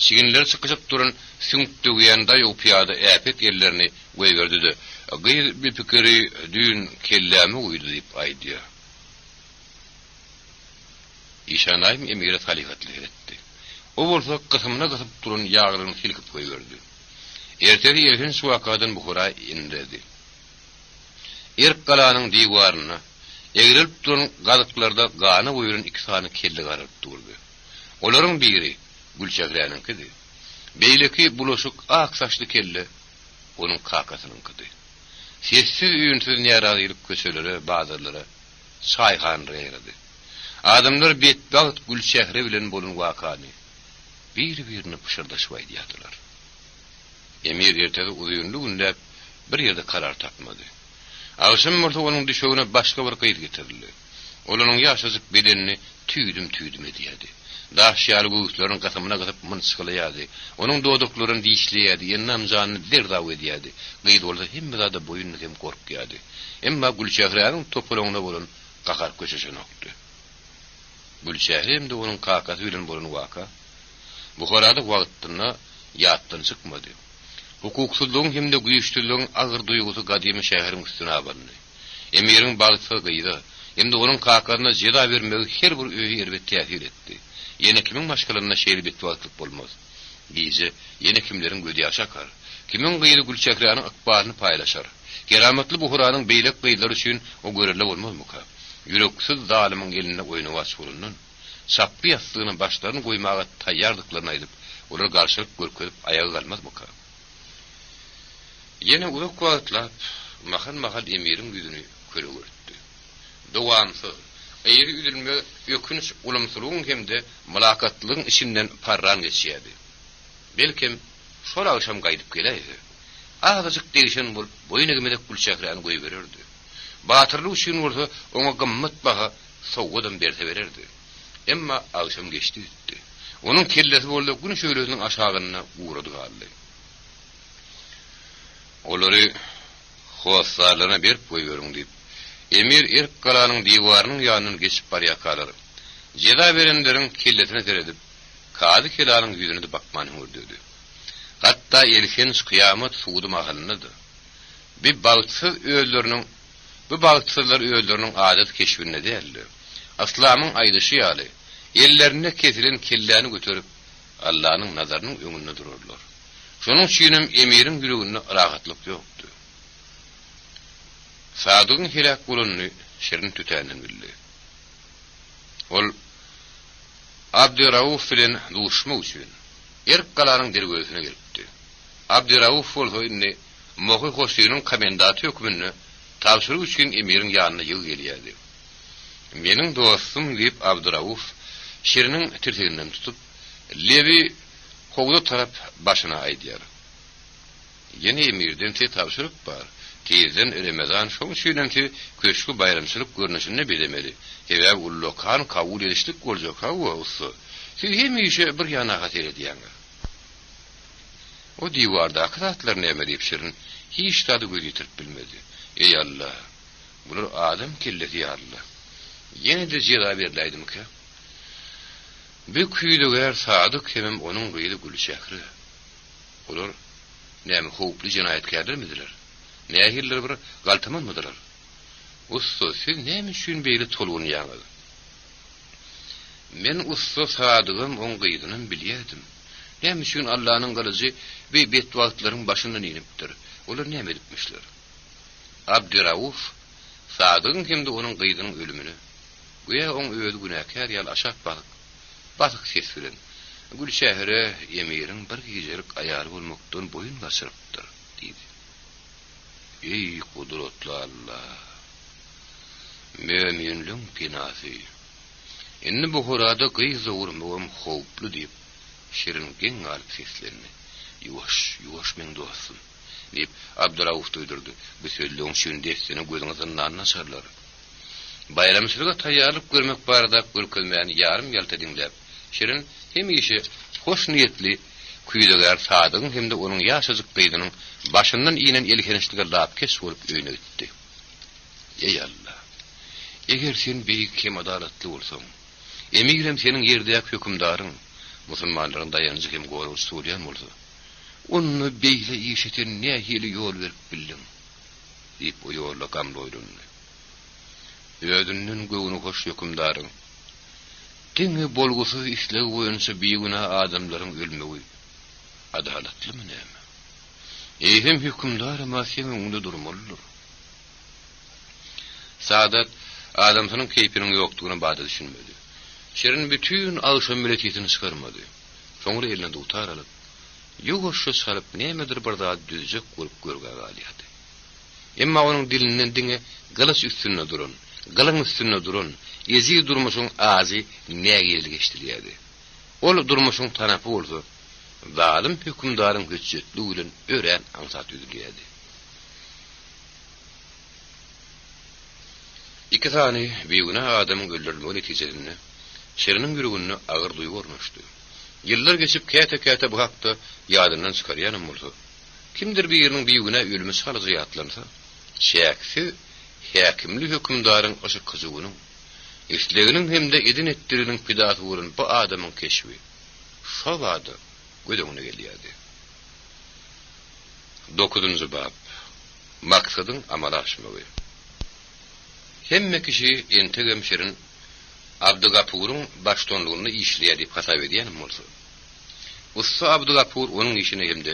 Çiginler çykyjyp duran süňkdügýände ýopýada äpet ýerlerini goýberdi-de. Gyýy bir pikiri düýün kellämi uýdy diýip aýdy. İşanaýym emire talihatly etdi. O bolsa kysymyna gysyp duran ýaglaryny silkip goýberdi. Ertesi ýerden şu wakadan Buhara indirdi. Erk galanyň diýwaryna egrilip duran gazykllarda gany goýuran iki sany kelle gararyp durdy. Olaryň biri Gülçägräninkidi. Beýleki bulaşyk ak saçly kelle onuň kakasynynkidi. Sessiz üýünsiz närazylyk köçelere, bazarlara çaýhan reýredi. Adamlar betbaht Gülçägre bilen bolan wakany bir-birini pışırdaşyp aýdýardylar. Emir ertesi uzunly günläp bir ýerde karar tapmady. Agşam bolsa onuň düşegine başga bir gyýyt getirildi. Olanyň ýaşazyk bedenini tüýdüm edýärdi. Daşýaly göýüslaryň gasymyna gysyp mınçyklaýardy. Onuň doduklaryny diýişleýärdi, ýennam janyny derdaw edýärdi. Gyýdy bolsa hemmede boýuny hem gorkýardy. Emma Gülçägräniň topulagyna bolan gakar köşeşe nokdy. Gülçägre hem de onuň kakasy bilen bolan waka Buharada wagtynda ýatdan çykmady. Hukuksuzlygyň hem de güýçlüligiň agyr duýgusy gadymy şäheriň üstüne abandy. Emiriň bagty gyýdy. Hem de onuň kakasyna jeda bermegi her bir öýe erbet täsir etdi. Yine kimin maşgalaryna şeýle betwagtlyk bolmaz. Diýje, yine kimleriň gödi ýaşakar. Kimin gyýdy Gülçägräniň akbaryny paýlaşar. Keramatly Buharanyň beýlek gyýlary üçin o görele bolmazmy ka? Yüreksiz zalimiň eline oýnawaç bolundan, sapy ýastygyny başlaryny goýmaga taýýardyklaryny aýdyp, olar garşylyk görkezip ayaga galmazmy ka? Yine uzak wagtlap mahan emiriň ýüzüni köregörtdi. Dowamsyz eýri üzülme ýökünç ulumsylygyň hemde mulakatlygyň içinden parran geçýärdi. Belkim şol akşam gaýdyp gelýärdi. Azyjyk değişen bolup boýuna gemedek Gülçägräni goýbererdi. Batyrlyk üçin bolsa oňa gymmat baha sowgadan berse bererdi. Emma akşam geçdi gitdi. Onuň kellesi boldy gün şöýlesiniň aşagyna uğrady galdy. Olary howaslarına berip goýberýän diýip emir erk galanyň diýwarynyň ýanyny geçip barýakalary. Jeda berenleriň kellesine teredip, kady kelanyň ýüzüne de bakmany gördüdi. Hatda elken kıyamet suudu mahallydy. Bu bagtsyzlar öýleriniň adat keşbine däldi. Aslamyň aýdyşy ýaly, ellerine kesilen kelläni götürüp Allahyň nazarının öňünde dururlar. Şonuň üçin emiriň ýüreginde rahatlyk ýokdy. Sadygyň helak bolanyny şerin tütänden bildi. Ol Abdurauf bilen duşma üçin erk galanyň dergösüne gelipdi. Abdurauf bolsa indi Mohy Hoşynyň komendanty hökmüni tapşyryk üçin emiriň ýanyna ýyl gelýärdi. Meniň dostum diýip Abdurauf şeriniň tirteginden tutup Levi howlu tarap başına aýdýar. Yeni emirden tavşyryk bar. Tezden Ramazan şoň şeýlenki köşkü bayramçylyk görnüşini bilemeli. Eger ullokan kabul edişlik boljak ha bolsa. Siz hemişe bir ýana gater edýäňiz. O diwarda akratlar näme diýip şirin hiç tadı göz ýetirip bilmedi. Ey Allah, bular adam kelleti ya Allah. Yine de jera berdiýdim ki, bir küýdüger sadyk hemem onuň gyýdy gülşähri. Olar näme howply jinaýatkardylar? Nähiller bir galtamanmydylar? Usta, siz näme üçin beýle tolgunýaňyz? Men usta sadygym oň gyýdyny bilýärdim. Näme üçin Allahyň galyjy we bedwagtlaryň başyndan inipdir? Olar näme edipmişler? Abdurauf sadygyň hemde onuň gyýdynyň ölümini, goýa oň öýdi günäkär ýal aşak batyk ses bilen Gülşähre Emir'in bir gecelik aýaly bolmakdan boyun gaçyrypdyr diýdi. Ey kudretli Allah, müminliň pinasy. Indi bu horada gyýzy urmagam howply diýip şirin geň alyp seslerini. Yuwaş men dostum diýip Abdurauf duýdurdy. Bu sözlegiň şün destini gözüňizden nanna çarlar. Bayramçylyga taýýarlyk görmek barada gürkelmeýän ýarym ýalta diňläp, şirin hemişe hoş niyetli küýdüger sadygyň hemde onuň ýaşazyk gyýdynyň başyndan iýnen elkenişlige lap kes bolup öýüne gitdi. Ey Allah, eger sen beýik hem adalatly bolsaň, emigrem seniň ýerdäki hökümdaryň, musulmanlaryň dayanjy hem gowy Suriýan bolsa, onu beýle ýeşeten nähili ýol berip bildim, diýip o ýolda gamloýdundy. Öýdünden göwüni hoş hökümdaryň, diňe bolgusyz işleg boýunça beýguna adamlaryň ölmegi adalatlymy näme? Eýhem hökümdar mahkeme onda durmalydyr. Saadat adamsynyň keýpiniň ýokdugyny bada düşünmedi. Şerin bütün alşan milletini çıkarmadı. Soňra eline tutar alyp, ýugoşy salyp nämedir bir zat düzjek bolup görge galýady. Emma onuň dilinden diňe galas üstünde durun, galan üstünde durun, ezi durmuşyň azy nägildi geçdirýärdi. Ol durmuşyň tarapy bolsa, zalim hökümdaryň hüjjetli bilen ören ansat ýüzülýärdi. İki tane beýguna adamyň öldürilmegi netijesinde şeriniň ýüreginde agyr duýgu gormuşdy. Ýyllar geçip käte bu hakda ýadyndan çykarýanym bolsa, kimdir bir ýeriniň beýguna ölümi salygy ýatlansa, şäksi häkimli hökümdaryň aşy kyzygynyň işleginiň hemde edin etdiriniň pidaty bolan bu adamyň keşwi şolady gödüňe gelýärdi. 9-njy bab. Maksadyň amala aşmagy. Hemme kişi entegem şerin Abdugapur'un baştonluğunu işleýär diýip hasap edýän bolsa, usta Abdugapur onuň işine hemde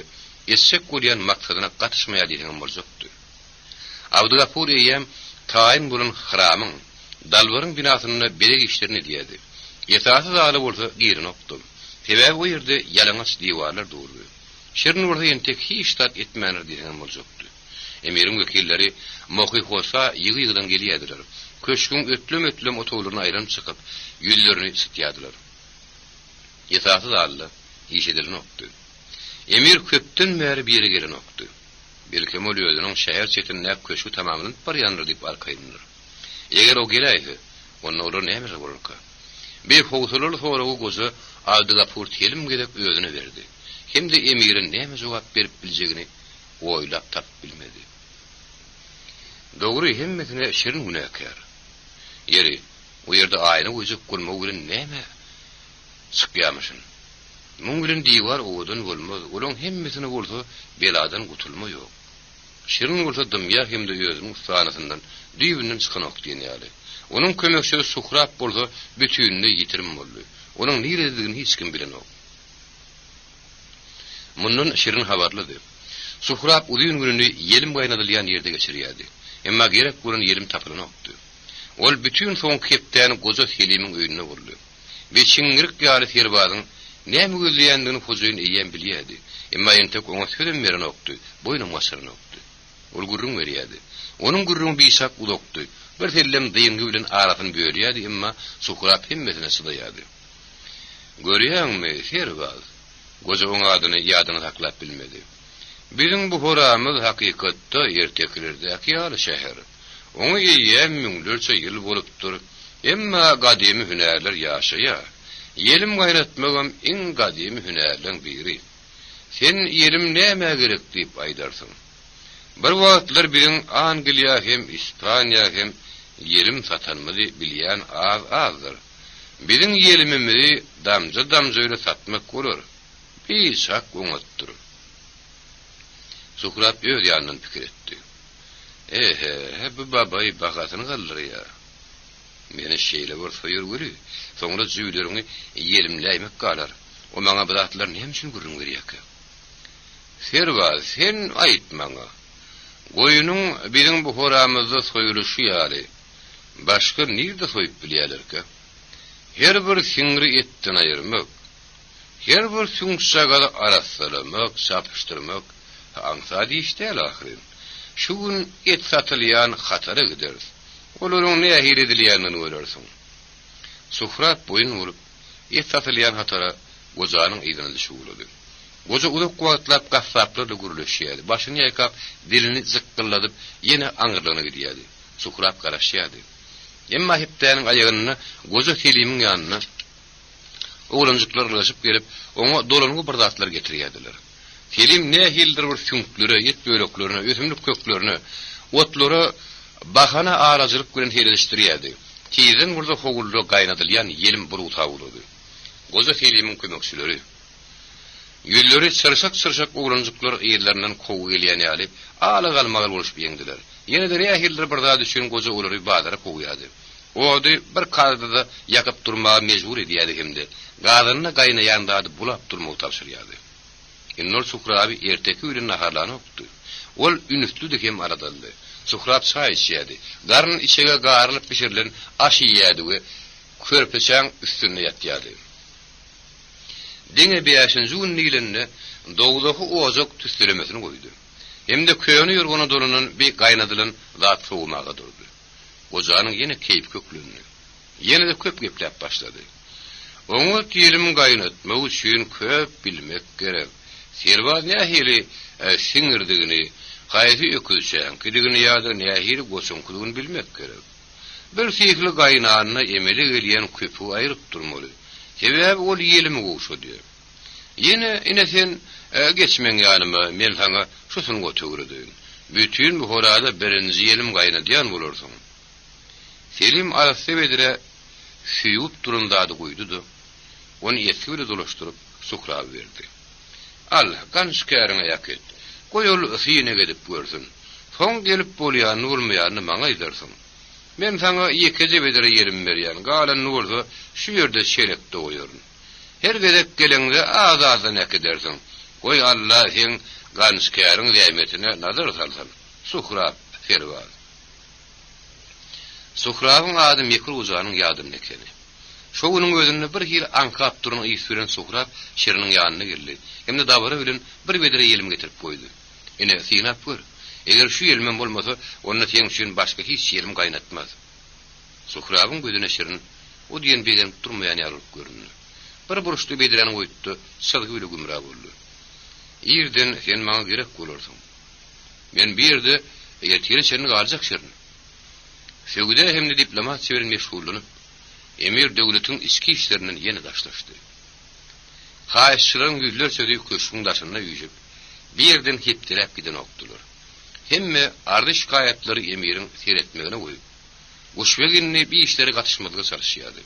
essek bolýan maksadyna gatnaşmaýar diýen boljakdy. Abdugapur eýem taýin bolan hramyň dalbaryň binasyny berek işlerini diýdi. Ýetasy zaly bolsa girin okdy. Sebäbi o ýerde ýalaňaç diýwarlar durdy. Şerin orada entek hiç tat etmänir diýen boljakdy. Emiriň wekilleri moky bolsa ýygy-ýygydan gelýärdiler. Köşkün ötlüm otoglaryna aýranyp çykyp, ýüllerini ısıtýardylar. Ýetasy zaly işedilin okdy. Emir köpden bäri bir ýere gelen okdy. Belki mol ýöldüniň şäher çetinde köşkü tamamyny barýandyr diýip arkaýyndyr. Eger o gelýärdi, onda olar näme bolarka? Bir howsulaly soragy gozy Abdugapur telim gelip özüne berdi. Hemde emirin näme jogap berip biljegini oýlap tap bilmedi. Dogry hemmetine şirin günäkär. Yeri, o ýerde aýyny gözük gülmek bilen näme çykýarmyşyn? Muň bilen diýwar owadan bolmaz. Olaň hemmetine bolsa beladan gutulma ýok. Şirin bolsa dümýa hemde ýözüň sanasyndan düýbünden çykan okdyň ýaly. Onuň kömekçisi Suhrab bolsa bütünni ýitirim boldy. Onuň niredigini hiç kim bilen ok. Mundan şirin habarlydy. Suhrab udyň gününi ýelim gaýnadylýan ýerde geçirýärdi. Emma gerek bolan ýelim tapylan okdy. Ol bütün soň kepden goza helimiň öýüne boldy. Ve çiňirik ýaly terbazyň näme gözleýändigini hojaýyn eýen bilýärdi. Emma entek oňa söýlem beren okdy, boýnuň wasyryny okdy. Ol gurrun berýärdi. Onuň gurrun bisak ulokdy. Bir tellem dyňgy bilen arasyny bölýärdi, emma Suhrab hemmetine sydaýardy. Görýäňmi, Serbaz? Goja oň adyny ýadyna saklap bilmedi. Bizim bu horamyz hakykatda erteklerdäki ýaly şäher. Oňa ýem müňlerçe ýyl bolupdyr. Emma gadymy hünärler ýaşaýar. Yelim gaýratmagam iň gadymy hünärlerden biri. Sen yelim näme gerek diýip aýdarsyň. Bir wagtlar biziň Angliýa hem Ispaniýa hem yelim satanmady bilýän azdyr. Biziň yelimimizi damja öyle satmak bolar. Bir şak oňatdyr. Suhrab öz ýanyny pikir etdi. Bu babaý bagatyny galdyrýar. Meni şeýle bir soýur göri. Soňra jüýlerini yelimläýmek galar. O maňa bu zatlar näme üçin gürrüň berýär? Serbaz, sen aýtmaňa. Goýunyň biziň bu horamyzda soýuluşy ýaly. Başga nirde soýup bilýärler? Her bir siňri etden aýyrmak, her bir süňşaga araslamak, çapyşdyrmak, aňsady işdäl ahyry. Şu gün et satylýan hatara gider. Olaryň nähir edilýänini görersiň. Suhrab boyun vurup, et satylýan hatara gojanyň ýygyny düşürdi. Goja uluk wagtlap gassaplarla gürleşýärdi. Başyny ýakap, dilini zıkkılladyp, ýene aňyrlygyna gidýärdi. Suhrab garaşýardy. Emma hepdäniň aýagyny goja Selimiň ýanyna oğlancyklar laşyp gelip, oňa dolanyny bir zatlar getirýärdiler. Selim nähildir bir süňklere, ýet böleklerine, ösümlik köklerine, otlary bahana araçylyk bilen helişdirýärdi. Tiýden burada howulda gaýnadylýan yelim buruw tawulydy. Goja Selimiň kömekçileri Gülleri sırsak oğlancıklar ýerlerinden kowu gelýän ýaly, ala galmagal boluşup ýeňdiler. Ýene de nähildir bir zat üçin goja olary bazara kowyady. Ody bir kadrda ýakyp durmagy mejbur edýärdi hemde. Gazyny gaýnaýandady bulap durmagy tapşyrýardy. Ennol Suhrab erteki ýylyň naharlany okdy. Ol ünüstüde hem aradaldy. Suhrab çaý içýärdi. Garyn içege garylyp pişirilen aş ýýärdi we körpeçäň üstünde ýatýardy. Denge beýäşin zun nilinde dowdaky ozak tüslemesini goýdy. Hemde köýüni ýurguna dolanyň bir gaýnadylan zat sowmaga durdy. Gojanyň ýene keýip köklendi. Ýene de köp gepläp başlady. Oňa ýelim gaýnatmak üçin köp bilmek gerek. Serbaz nähili siňirdigini, gaýsy öküzçäň kidigini ýa-da nähili goşunkylygyny bilmek gerek. Bir sihli gaýnanyna emeli gelýän köpü aýryp durmaly. Sebäbi ol ýelimi goşdy. Ine sen geçmeň ýanyma, men sana şusuny götürdim. Bütün bu horada birinji ýelim gaýnadýan bolarsyň. Selim arasy bedire süýüp durundady goýdy. Onu ýetgili dolaşdyryp Suhrab berdi. Al, ganşkäriňe ýaket. Goýul syýyna gedip görsün. Soň gelip bolýan bolmaýany maňa aýdarsyň. Men sana ýekece bedire ýelim berýän. Galan bolsa şu ýerde şerekde goýaryn. Her gedek gelende azada näkedersiň. Goý Allah sen ganşkäriň diýmetine nazar salsyn. Suhrab Serbaz. Suhrabyň ady Mekir ujanyň ýadyny ekeni. Şo güniň özünde bir hil ankap duran ýysyran Suhrab şeriniň ýanyna geldi. Hemde dabara bilen bir bedire ýelim getirip goýdy. Ene synap gör. Eger şu ýelmen bolmasa, onda sen üçin başga hiç ýelim gaýnatmaz. Suhrabyň gözüne şerin o diýen begen durmaýan ýalyp göründü. Bir buruşdy bedireni goýdy, sylgy öle gümra boldy. Ýerden sen maňa gerek bolarsyň. Men bir ýerde ýetgili şerini galjak şerin. Söwgüde hemde diplomat çevirin meşgullanyp, emir döwletiň içki işlerinden ýene daşlaşdy. Haýşylaryň güýler söýdüğü köşküň daşyna ýüjüp, bir ýerden hepdirep giden okdular. Hemme ardy şikayetlary emiriň seretmegine goýup, Uşbeginni bir işleri gatışmadyga çalışýardy.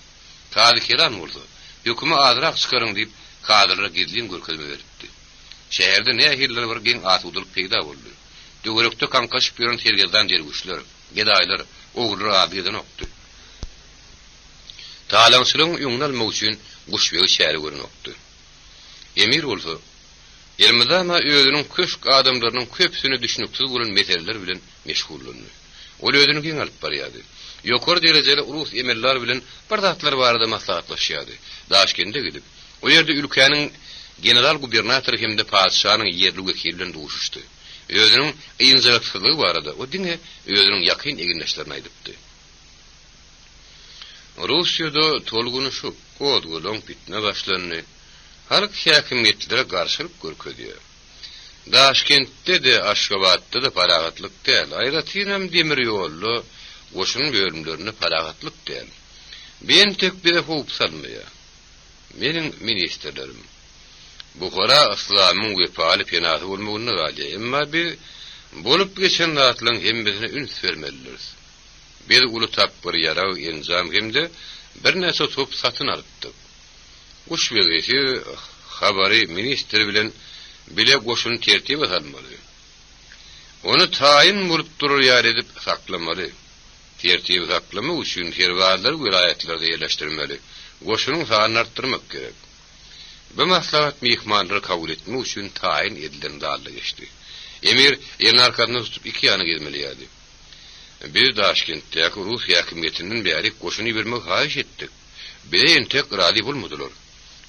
Kady keran boldy. Höküme adyrak çykaryň diýip kadrlara gizlin görkezme beripdi. Şäherde nähirler bir geň atydylyp peýda boldy. Döwrekde kankaşyp ýören tergezdan dergüşler, gedaýlar oğullar abiýeden okdy. Talaňçylyň ýoňnalmak üçin Uşbegi şäheri görün okdy. Emir bolsa, elmida ma özüniň köşk adamlarynyň köpsini düşünüksiz bolan meseleler bilen meşgullandy. Ol özüni giň alyp barýardy. Ýokary derejeli urus emeller bilen bir zatlar barada maslahatlaşýardy. Daşkende gidip, o ýerde ülkäniň general gubernatory hemde padşahanyň ýerli wekili bilen duşuşdy. Özüniň ýyňjylyksyzlygy barada o diňe özüniň ýakyn eginleşlerini aýdypdy. Russiýada tolguny şu, Odgulun bitne başlanny. Halk häkimiyetlere garşylyk görkezýär. Daşkentde de Aşgabatda da paragatlyk däl. Aýratynam demir ýollu goşun bölümlerini paragatlyk däl. Ben tek bir hop salmaya. Meniň ministerlerim Buhara İslamyň wepaly penahy bolmagyny galýar. Emma bir bolup geçen zatlaryň hemmesine üns bermeliler. Bir uly takbyr ýaraw enzam hemde bir näse top satyn alypdyk. Uş wegesi habary ministr bilen bile goşuny tertip etmeli. Onu taýin bolup durur ýar edip saklamaly. Tertip saklama üçin herwarlar vilayatlerde ýerleşdirmeli. Goşunyň sanyny artdyrmak gerek. Bu maslahat mihmanlary kabul etmek üçin taýin edilen dalda geçdi. Emir ýerni arkadan tutup iki ýana gezmeli ýady. Bir Daşkentdäki Rus häkimiýetiniň bäri goşuny bermek haýyş etdik. Bile entek rady bolmadylar.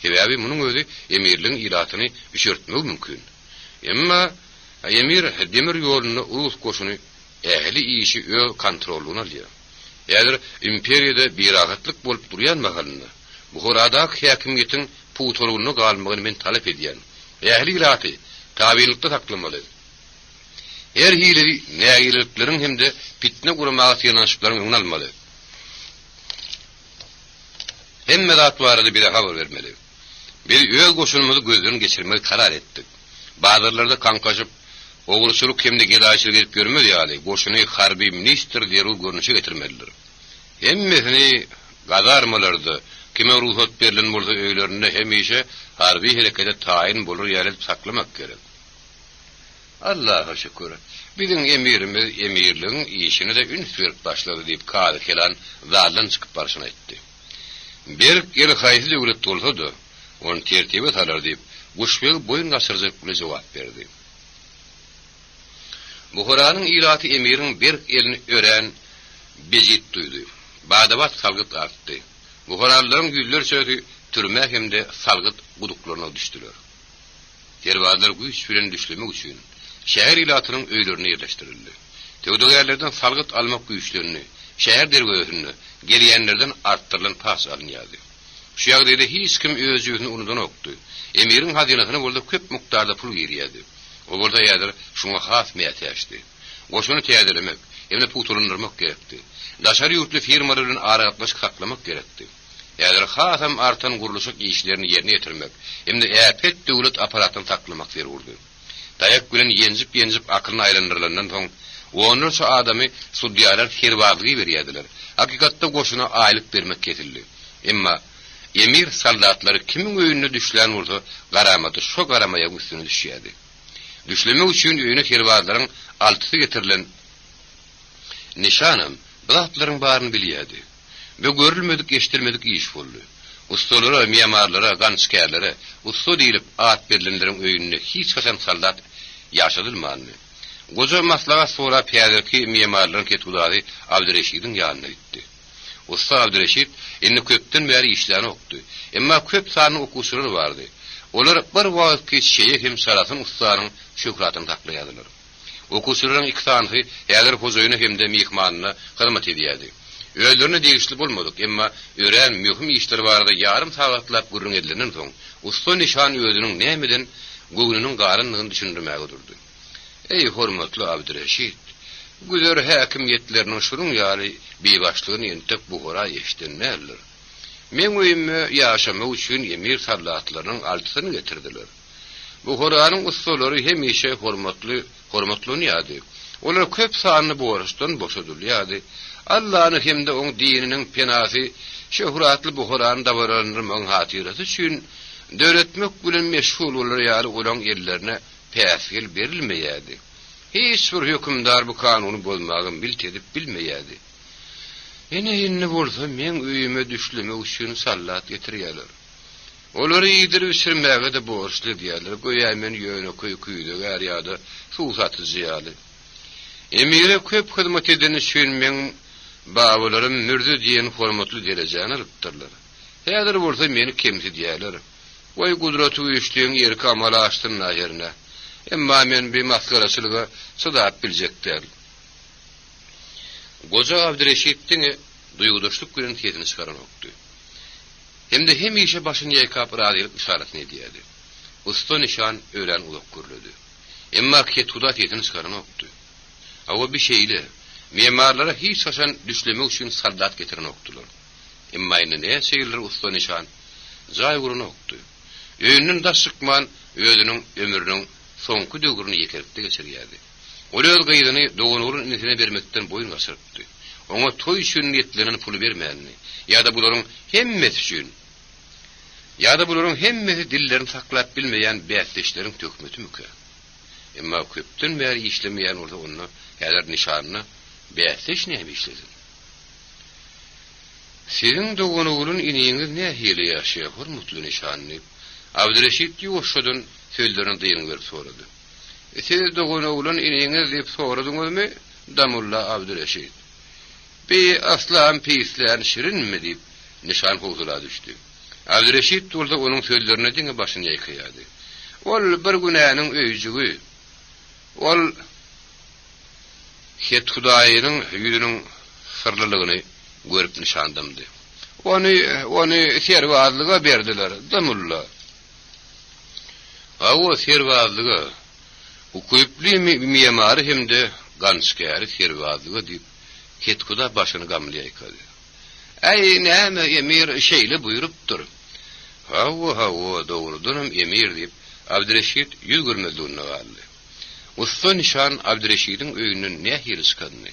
Sebäbi munyň özi emirliň iratyny üşertmek mümkin. Emma emir demir ýoluny Rus goşuny ähli işi öz kontrolüne alýar. Ýa-da imperiýada biragatlyk bolup durýan mahalynda Buharada häkimiýetiň putulugyny galmagyny men talap edýän. Ähli iraty tabiilikde saklamaly. Her hileli nägiliklerin hemde fitne guramagy ýanaşyklaryň öňüne almaly. Hemme zat barada bir habar vermeli. Bir öz goşunumuzy gözden geçirmeli karar etdik. Bazılarda kankaşyp ogurçuluk hemde gedaşylyk edip görmeli ýaly. Goşuny harby ministr diýeril görnüşe getirmelidir. Hemmesini gazarmalarda kime ruhsat berilen bolsa öýlerinde hemişe harby herekete taýin bolur ýaly saklamak gerek. Allah'a şükür. Bizim emirimiz emirliğin işini de üns verip başladı deyip kadı kelan zardan çıkıp barışına etti. Bir yıl hayızlı devlet olsa da onu tertibe salar deyip kuşbel boyun kasırcak bile cevap verdi. Buhara'nın ilatı emirin bir elini ören becit duydu. Badabat salgıt arttı. Buharalıların güller söyledi türme hem de salgıt guduklarına düştüler. Tervalar güç filan düşlemek için şehir ilatynyň öýlerine ýerleşdirildi. Tewdegärlerden salgyt almak güýçlerini, şehir dergöýüni gelýänlerden artdyrylan pas alınýardy. Şu ýagdaýda hiç kim öz ýüzüni unudan okdy. Emirin hazinasyna bolda köp mukdarda pul girýärdi. O bolda ýadyr şuňa has meýat ýaşdy. Goşuny täzelemek, emne putulundyrmak gerekdi. Daşary ýurtly firmalaryň aragatlaşyk saklamak gerekdi. Ýadyr hasam artan guruluşyk işlerini ýerine ýetirmek, emne äpet döwlet aparatyny saklamak zerurdy. Dayak bilen yenzip akylyny aýlandyrlandan soň onlar şu adamy sudiýalar herwazlygy berýärdiler. Hakykatda goşuna aýlyk bermek kesildi. Emma emir soldatlary kimiň öýüne düşlän bolsa garamady şo garamaya üstüne düşýärdi. Düşlemek üçin öýüne herwazlaryň altysy getirilen nişanam zatlaryň baryny bilýärdi. Bu görülmedik, eşitilmedik iş boldy. Ustalara, mimarlara, gançkärlere, usta diýilip at berilenleriň öýünde hiç haçan soldat ýaşadylmady. Goja maslahat sonra piýaderki mimarlaryň ketgulary Abdüreşidiň ýanyna gitdi. Usta Abdüreşid indi köpden bäri işlerini okdy. Emma köp sany okuwçylary bardy. Olar bir wagtki şeýle hem salatyn ustanyň şöhratyny taklaýardylar. Okuwçylaryň iki tanyhy ýalyr hojaýyny hemde mihmanyna hyzmat edýärdi. Öýlerine degişli bolmadyk, emma ören mühim işler barada ýarym sagatlap gürrüň edilenden soň usta nişan özüniň nämeden göwnüniň garynlygyny düşündirmäge durdy. Ey hormatly Abdüreşid, güler häkimiýetleriniň şuruň ýaly beýbaşlygyny entek Buhara ýeşdenler. Men öýüme ýaşamak üçin emir sallatlarynyň altysyny getirdiler. Buharanyň ustalary hemişe hormatlanyýardy. Olar köp sanyny borçdan boşadylýardy. Allah'ın hemde on dininin penasy şöhratly Buharany dabarlandyrmagyň hatyrasy üçin döwletmek bilen meşgul bolar ýaly olan yerlerine päsgil berilmeýärdi. Hiç bir hükümdar bu kanuny bolmagyny biltedip bilmeýärdi. Ene bolsa men öýüme düşlemek üçin sallat getirýärler. Olary ýydyryp içirmäge de borçly diýerler. Goýa men ýöne köýküýde gär ýa-da suw satyjy. Emire köp hyzmat eden üçin men babalarym mürdi diýen hormatly derejäni alypdyrlar. Häzir bolsa meni kemsi diýerler. Oy gudraty üçliň ýerki amala açdyn näherine. Emma men bir maskaraçylyga çydap biljekdir. Goja Abdüreşidiň duýgudaşlyk bilen tezini çykaran okdy. Hem de hemişe başını yaykap radyılık işaretini ediydi. Usta nişan ölen ulak gürledi. Emma ketudat yetin çıkarın oktu. Ama bir şeyle, mimarlara hiç haşan düşlemek için saldat getirin oktular. Emma yine ne seyirler usta nişan? Zay gurunu oktu. Öğünün da sıkman, öğünün ömrünün sonku dögürünü yekerikte geçiriydi. Olöz gaydını doğunurun inetine vermekten boyun kasırttı. Ona toy için niyetlenen pulu vermeyenini, ya da bunların hemmeti için, ya da bunların hemmeti dillerini saklayıp bilmeyen beyatleşlerin tökmeti mükü. Emma köptün beri işlemeyen orada onu, her nişanını beyatleş ne hem işledin? Sizin doğunurun iniğiniz ne hile yaşayıp mutlu nişanını? Abdüreşit yoşudun sözlerini dayını verip soradı. Siz doğunurun iniğiniz deyip soradınız mı? Damulla Abdüreşit. Bir aslan pisleyen şirin mi deyip nişan huzura düştü. Abdüreşit orada onun sözlerine dine başını yıkayadı. Ol bir günahının öycüğü, ol het Hudayının yüzünün sırlılığını görüp nişandımdı. Onu servazlığa verdiler, damulla. O servazlığa, hukukli mimarı hem de ganskeri servazlığa deyip Ketkuda başını gamlıya yıkadı. Ey neyme emir şeyle buyuruptur. Hava doğrudunum emir deyip Abdüreşit yüz görmediğine vardı. Usta nişan Abdüreşit'in öğünün ne hiriskanını,